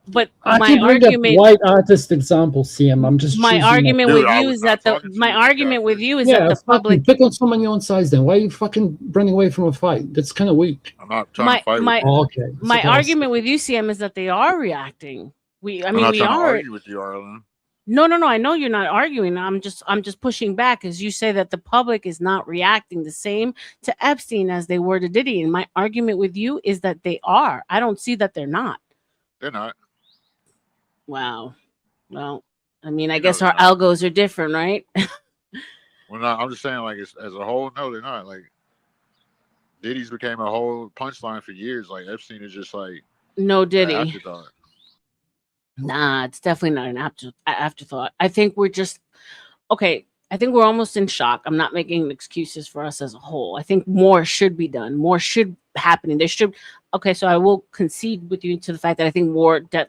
But I my can bring up argument, white artist example, CM. I'm just my choosing argument that. with you is that the public. Pick on someone your own size. Then why are you fucking running away from a fight? That's kind of weak. I'm not trying to fight with you. Oh, okay. My argument with you, CM, is that they are reacting. I'm not trying to argue with you, R.L.M. No. I know you're not arguing. I'm just pushing back, as you say that the public is not reacting the same to Epstein as they were to Diddy. And my argument with you is that they are. I don't see that they're not. They're not. Wow. Well, I mean, I guess our algos are different, right? Well, no, I'm just saying, as a whole, no, they're not. Diddy's became a whole punchline for years. Epstein is just no Diddy. Afterthought. Nah, it's definitely not an afterthought. I think we're just okay. I think we're almost in shock. I'm not making excuses for us as a whole. I think more should be done. More should happen. And there should. Okay, so I will concede with you to the fact that I think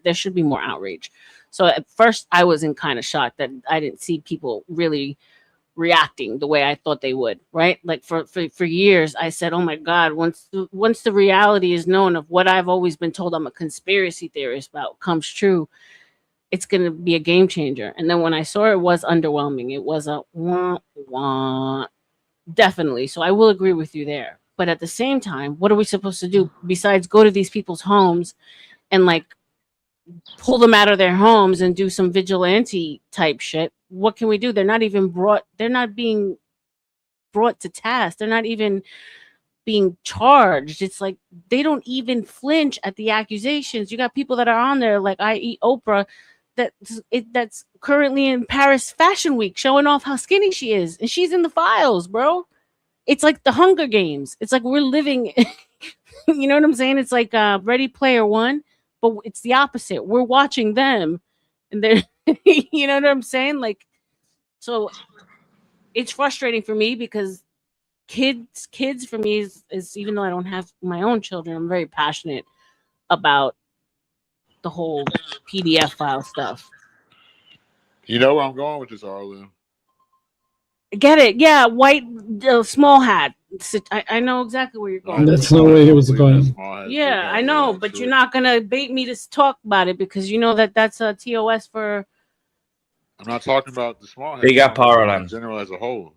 there should be more outrage. So at first, I was in kind of shock that I didn't see people really reacting the way I thought they would. Right? For years, I said, "Oh my God!" Once the reality is known of what I've always been told I'm a conspiracy theorist about comes true, it's going to be a game changer. And then when I saw it was underwhelming. It was a wah, definitely. So I will agree with you there. But at the same time, what are we supposed to do besides go to these people's homes and pull them out of their homes and do some vigilante type shit? What can we do? They're not being brought to task. They're not even being charged. It's they don't even flinch at the accusations. You got people that are on there, i.e. Oprah, that's currently in Paris Fashion Week showing off how skinny she is, and she's in the files, bro. It's like the Hunger Games. It's like we're living you know what I'm saying? It's like Ready Player One, but it's the opposite. We're watching them and they're you know what I'm saying? So it's frustrating for me because kids for me is even though I don't have my own children, I'm very passionate about the whole PDF file stuff. You know where I'm going with this, R.L.M. Get it? Yeah, white small hat. I know exactly where you're going. That's not where he was going. Yeah, I know, but you're not gonna bait me to talk about it because you know that's a TOS for. I'm not talking about the small hat. Big up R.L.M. In general, as a whole,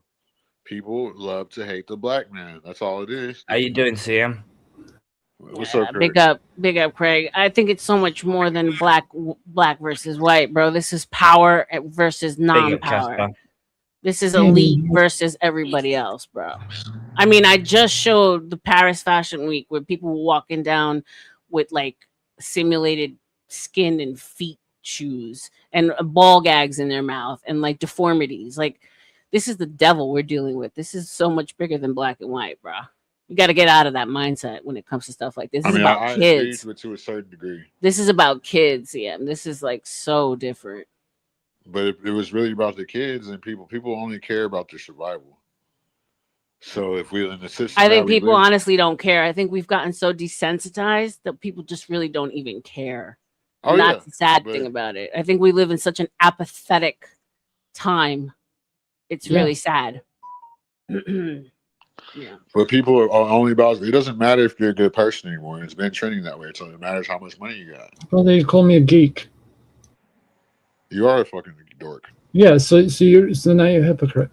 people love to hate the black man. That's all it is. How you doing, CM? What's up, Craig? Big up, Craig. I think it's so much more than black versus white, bro. This is power versus non-power. This is elite versus everybody else, bro. I mean, I just showed the Paris Fashion Week where people were walking down with simulated skin and feet shoes and ball gags in their mouth and deformities. This is the devil we're dealing with. This is so much bigger than black and white, bro. You got to get out of that mindset when it comes to stuff like this. This is about kids. I agree to a certain degree. This is about kids, yeah. This is so different. But it was really about the kids and people only care about their survival. So if we're in the system, I think people honestly don't care. I think we've gotten so desensitized that people just really don't even care. And that's the sad thing about it. I think we live in such an apathetic time. It's really sad. Yeah. But people are only about it. Doesn't matter if you're a good person anymore. It's been trending that way. So it matters how much money you got. Well, they call me a geek. You are a fucking dork. Yeah, so now you're a hypocrite.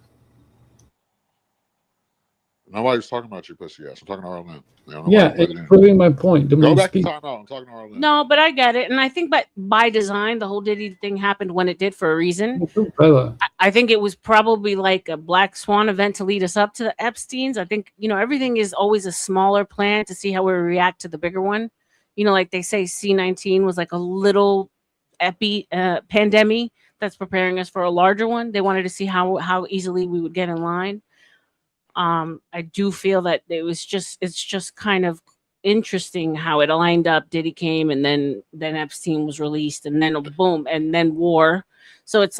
Nobody's talking about your pussy ass. I'm talking to R.L.M. Yeah, it's proving my point. Go back to time out. I'm talking to R.L.M. No, but I get it. And I think by design, the whole Diddy thing happened when it did for a reason. I think it was probably a black swan event to lead us up to the Epsteins. I think, everything is always a smaller plan to see how we react to the bigger one. Like they say C-19 was a little pandemic that's preparing us for a larger one. They wanted to see how easily we would get in line. I do feel that it's just kind of interesting how it lined up. Diddy came and then Epstein was released and then boom and then war. So it's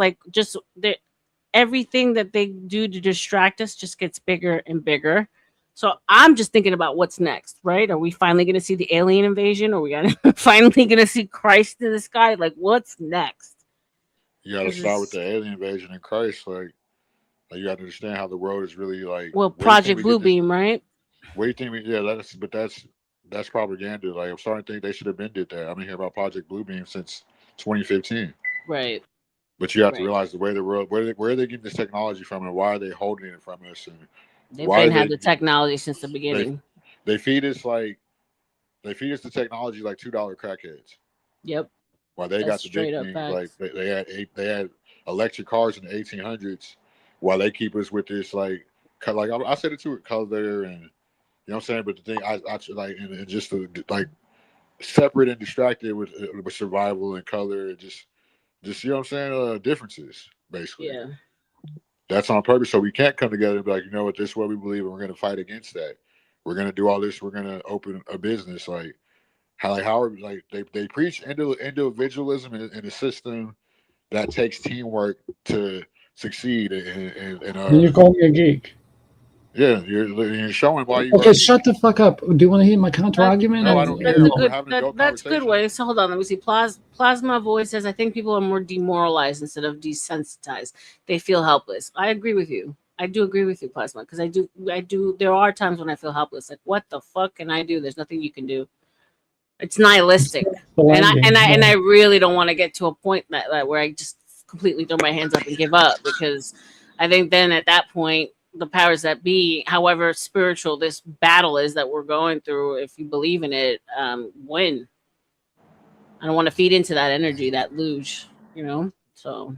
everything that they do to distract us just gets bigger and bigger. So I'm just thinking about what's next, right? Are we finally going to see the alien invasion? Are we finally going to see Christ in the sky? What's next? You got to start with the alien invasion and Christ. Like you have to understand how the world is really like. Well, Project Bluebeam, right? Where do you think? That's propaganda. Like I'm starting to think they should have been did that. I've been hearing about Project Bluebeam since 2015. Right. But you have to realize the way the world, where are they getting this technology from, and why are they holding it from us, and They've been had the technology since the beginning. They feed us the technology like $2 crackheads. Yep. While they got the big things, like they had electric cars in the 1800s, while they keep us with this like I said it too, color and you know what I'm saying. But the thing I like and just like separate and distracted with survival and color and just you know what I'm saying, differences basically. Yeah. That's on purpose, so we can't come together and be like, you know what, this is what we believe, and we're going to fight against that. We're going to do all this. We're going to open a business. Like how they preach individualism in a system that takes teamwork to succeed. And you call me a geek. Yeah, you're showing why you. Okay, shut the fuck up. Do you want to hear my counter argument? No, I don't care. That's a good way. So hold on, let me see. Plasma Voice says, I think people are more demoralized instead of desensitized. They feel helpless. I agree with you. I do agree with you, Plasma, because I do. There are times when I feel helpless. Like, what the fuck can I do? There's nothing you can do. It's nihilistic, and I really don't want to get to a point that where I just completely throw my hands up and give up, because I think then at that point, the powers that be, however spiritual this battle is that we're going through, if you believe in it, win. I don't want to feed into that energy, that luge, So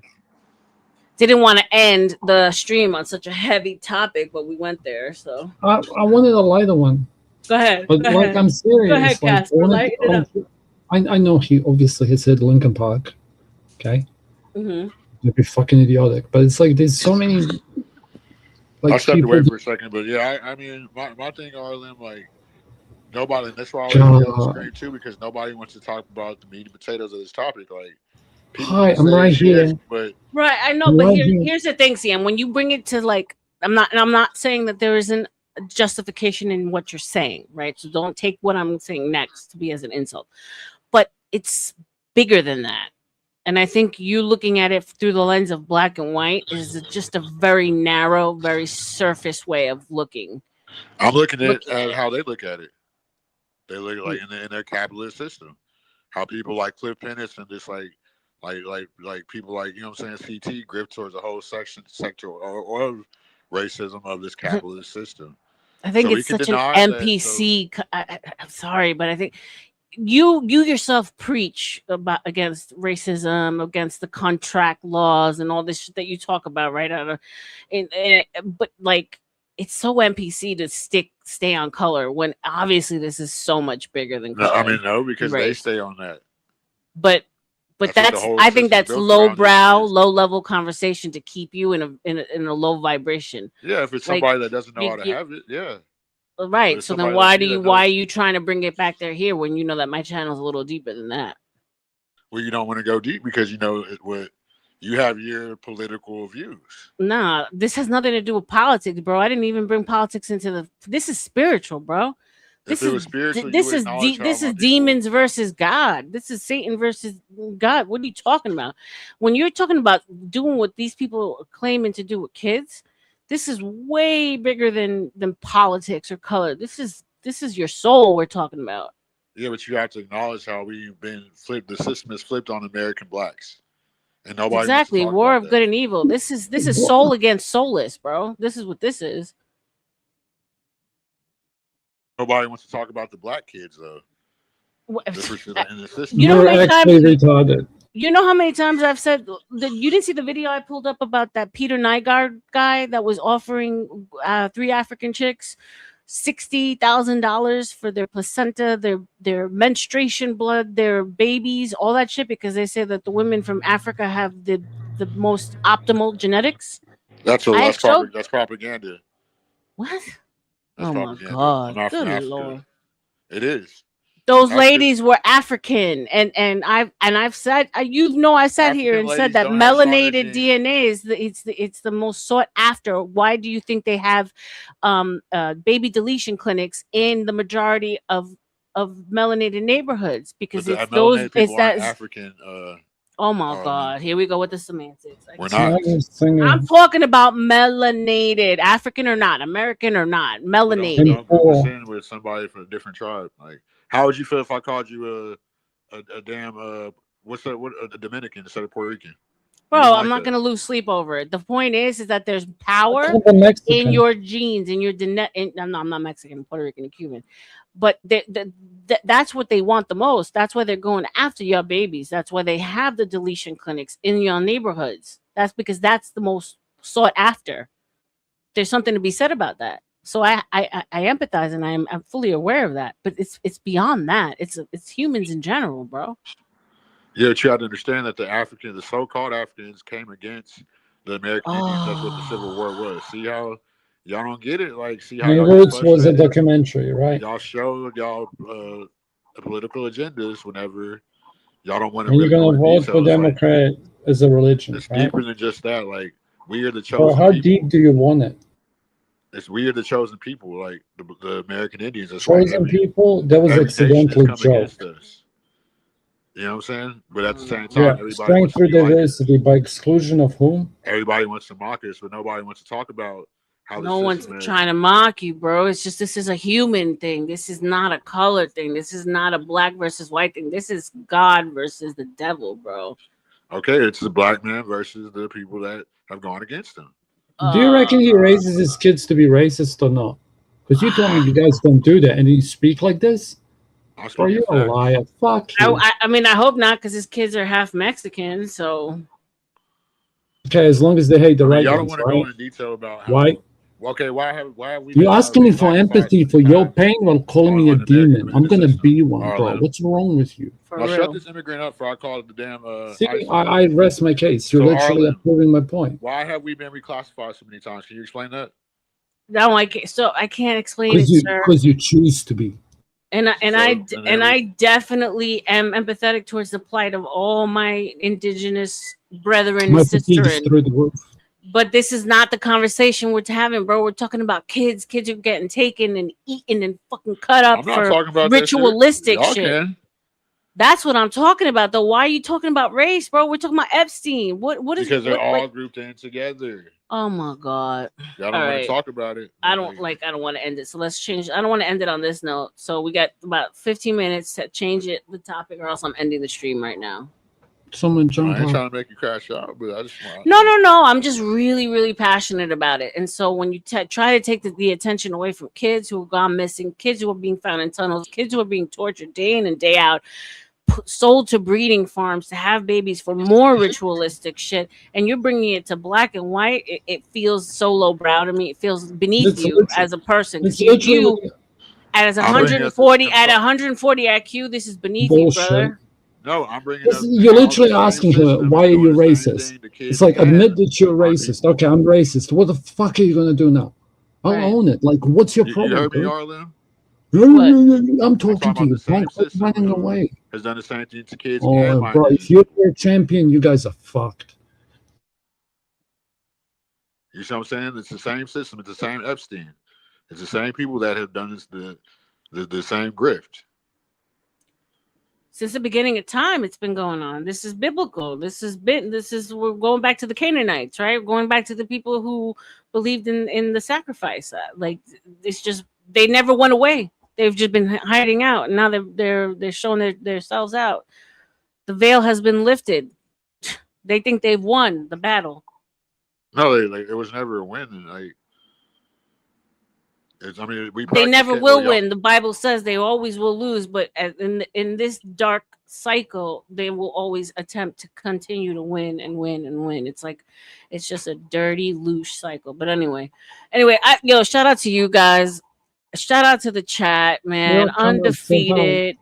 didn't want to end the stream on such a heavy topic, but we went there. So I wanted a lighter one. Go ahead. But go like ahead. I'm serious. Go ahead, like, Casper. Light it up. I know he obviously has said Linkin Park. Okay. Mm-hmm. It'd be fucking idiotic, but it's like there's so many. Like I stepped away for a second, but yeah, I mean, my thing, R.L.M, like nobody. That's why I always yell and scream too, because nobody wants to talk about the meat and potatoes of this topic. Like, hi, I'm right here. But right, I know, but here's the thing, Sam. When you bring it to like, I'm not saying that there isn't a justification in what you're saying, right? So don't take what I'm saying next to be as an insult, but it's bigger than that. And I think you looking at it through the lens of black and white is just a very narrow, very surface way of looking. I'm looking at how they look at it. They look like in their capitalist system, how people like Cliff Pennis and just like people like, you know what I'm saying, CT grip towards a whole sector or racism of this capitalist system. I think it's such an NPC. I'm sorry, but I think you yourself preach against racism, against the contract laws and all this shit that you talk about, right? But like, it's so NPC to stay on color when obviously this is so much bigger than color. I mean, no, because they stay on that. But that's I think that's lowbrow, low level conversation to keep you in a low vibration. Yeah, if it's somebody that doesn't know how to have it, yeah. Right. So then why are you trying to bring it back there here when you know that my channel is a little deeper than that? Well, you don't want to go deep because you know what you have your political views. Nah, this has nothing to do with politics, bro. I didn't even bring politics into this is spiritual, bro. This is spiritual. This is demons versus God. This is Satan versus God. What are you talking about? When you're talking about doing what these people are claiming to do with kids, this is way bigger than politics or color. This is your soul we're talking about. Yeah, but you have to acknowledge how we've been flipped. The system is flipped on American blacks, and nobody exactly war of good and evil. This is soul against soulless, bro. This is what this is. Nobody wants to talk about the black kids though. You're actually retarded. You know how many times I've said that you didn't see the video I pulled up about that Peter Nygaard guy that was offering 3 African chicks $60,000 for their placenta, their menstruation blood, their babies, all that shit, because they say that the women from Africa have the most optimal genetics. That's propaganda. What? That's my God! Good Lord! It is. Those ladies were African, and I've said I sat here and said that melanated DNA is it's the most sought after. Why do you think they have baby deletion clinics in the majority of melanated neighborhoods? Because it's those African. Oh my God! Here we go with the semantics. We're not. I'm talking about melanated, African or not, American or not, melanated. Don't group us in with somebody from a different tribe. Like, how would you feel if I called you a damn what's that? What a Dominican instead of Puerto Rican? Bro, I'm not gonna lose sleep over it. The point is that there's power in your genes, in your I'm not Mexican, Puerto Rican, and Cuban, but that's what they want the most. That's why they're going after your babies. That's why they have the deletion clinics in your neighborhoods. That's because that's the most sought after. There's something to be said about that. So I empathize and I'm fully aware of that. But it's beyond that. It's humans in general, bro. Yeah, but you have to understand that the so-called Africans came against the American Indians. That's what the Civil War was. See how y'all don't get it? Like, see how y'all Roots was a documentary, right? Y'all show y'all political agendas whenever y'all don't want to. And you're gonna vote for Democrat as a religion. It's right? deeper than just that. Like, we are the chosen. Well, how people. deep do you want it? We are the chosen people, like the American Indians. Chosen people? That was accidentally joke. You know what I'm saying? But at the same time, everybody strength wants through to be diversity by exclusion of whom? Everybody wants to mock us, but nobody wants to talk about how no one's trying to mock you, bro. It's just this is a human thing. This is not a color thing. This is not a black versus white thing. This is God versus the devil, bro. Okay, it's the black man versus the people that have gone against him. Do you reckon he raises his kids to be racist or not? Because you told me you guys don't do that, and you speak like this. Or you're a liar. Fuck you. I mean, I hope not, because his kids are half Mexican. So okay, as long as they hate the right y'all ones, don't want to go into detail about how, why? Okay, why have we? You're asking me for empathy for your pain while calling me a demon. I'm gonna be one, bro. What's wrong with you? Now shut this immigrant up before I call it the damn. See, I rest my case. You're literally proving my point. Why have we been reclassified so many times? Can you explain that? No, I can't explain it, sir. Because you choose to be. And I definitely am empathetic towards the plight of all my indigenous brethren and sisters. But this is not the conversation we're having, bro. We're talking about kids. Kids are getting taken and eaten and fucking cut up for ritualistic shit. That's what I'm talking about, though. Why are you talking about race, bro? We're talking about Epstein. What is because they're all grouped in together. Oh my God. Y'all don't want to talk about it. I don't want to end it. So let's change. I don't want to end it on this note. So we got about 15 minutes to change the topic, or else I'm ending the stream right now. Someone jump I ain't trying to make you crash out, but I just want. No. I'm just really, really passionate about it. And so when you try to take the attention away from kids who have gone missing, kids who are being found in tunnels, kids who are being tortured day in and day out, sold to breeding farms to have babies for more ritualistic shit, and you're bringing it to black and white, it feels so lowbrow to me. It feels beneath you as a person. You as 140 at 140 IQ, this is beneath you, brother. No, I'm bringing up. You're literally asking her, why are you racist? It's like, admit that you're racist. Okay, I'm racist. What the fuck are you going to do now? I'll own it. Like, what's your problem? You heard me, R.L.M? I'm talking to you. Don't quit running away. Has done the same thing to kids. Oh, bro, if you're a champion, you guys are fucked. You see what I'm saying? It's the same system. It's the same Epstein. It's the same people that have done this, the same grift. Since the beginning of time, it's been going on. This is biblical. We're going back to the Canaanites, right? We're going back to the people who believed in the sacrifice. Like, it's just, they never went away. They've just been hiding out. And now they're showing themselves out. The veil has been lifted. They think they've won the battle. No, it was never a win. They never will win. The Bible says they always will lose, but in this dark cycle, they will always attempt to continue to win and win and win. It's like, it's just a dirty, loose cycle. But anyway, shout out to you guys. Shout out to the chat, man. Undefeated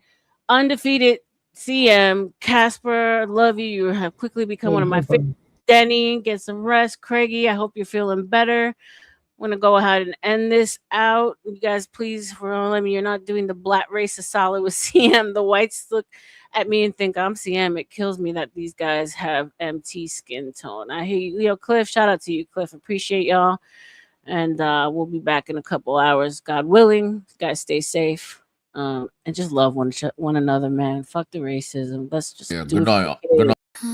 CM Casper. Love you. You have quickly become one of my favorites. Denny, get some rest. Craigie, I hope you're feeling better. I'm going to go ahead and end this out. You guys, please, for R.L.M, you're not doing the black race a solid with CM. The whites look at me and think I'm CM. It kills me that these guys have MT skin tone. I hear you. Yo, Cliff, shout out to you, Cliff. Appreciate y'all. And we'll be back in a couple hours, God willing. You guys stay safe. And just love one another, man. Fuck the racism. Let's just do it. Good night. Late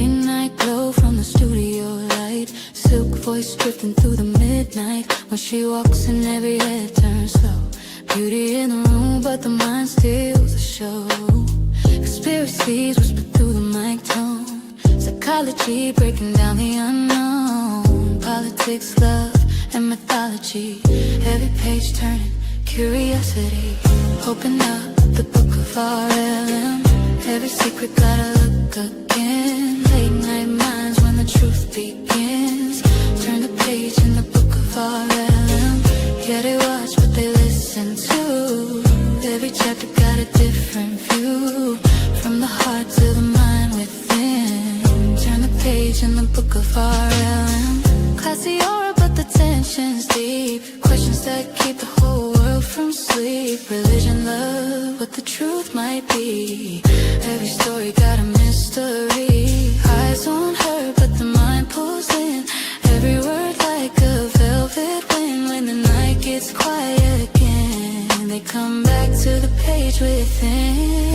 night glow from the studio light, silk voice drifting through the midnight. When she walks and every head turns slow. Beauty in the room, but the mind steals the show. Conspiracies whisper through the mic tone. Psychology breaking down the unknown. Politics, love, and mythology. Every page turning curiosity. Open up the book of R.L.M. Every secret gotta look again. Late night minds when the truth begins. Turn the page in the book of R.L.M. Yeah, they watch what they listen to. Every chapter got a different view. From the heart to the mind within. Turn the page in the book of R.L.M. Classy aura, but the tension's deep. Questions that keep the whole world from sleep. Religion, love, what the truth might be. Every story got a mystery. Eyes on her, but the mind pulls in. Every word like a velvet wind. When the night gets quiet again, they come back to the page within.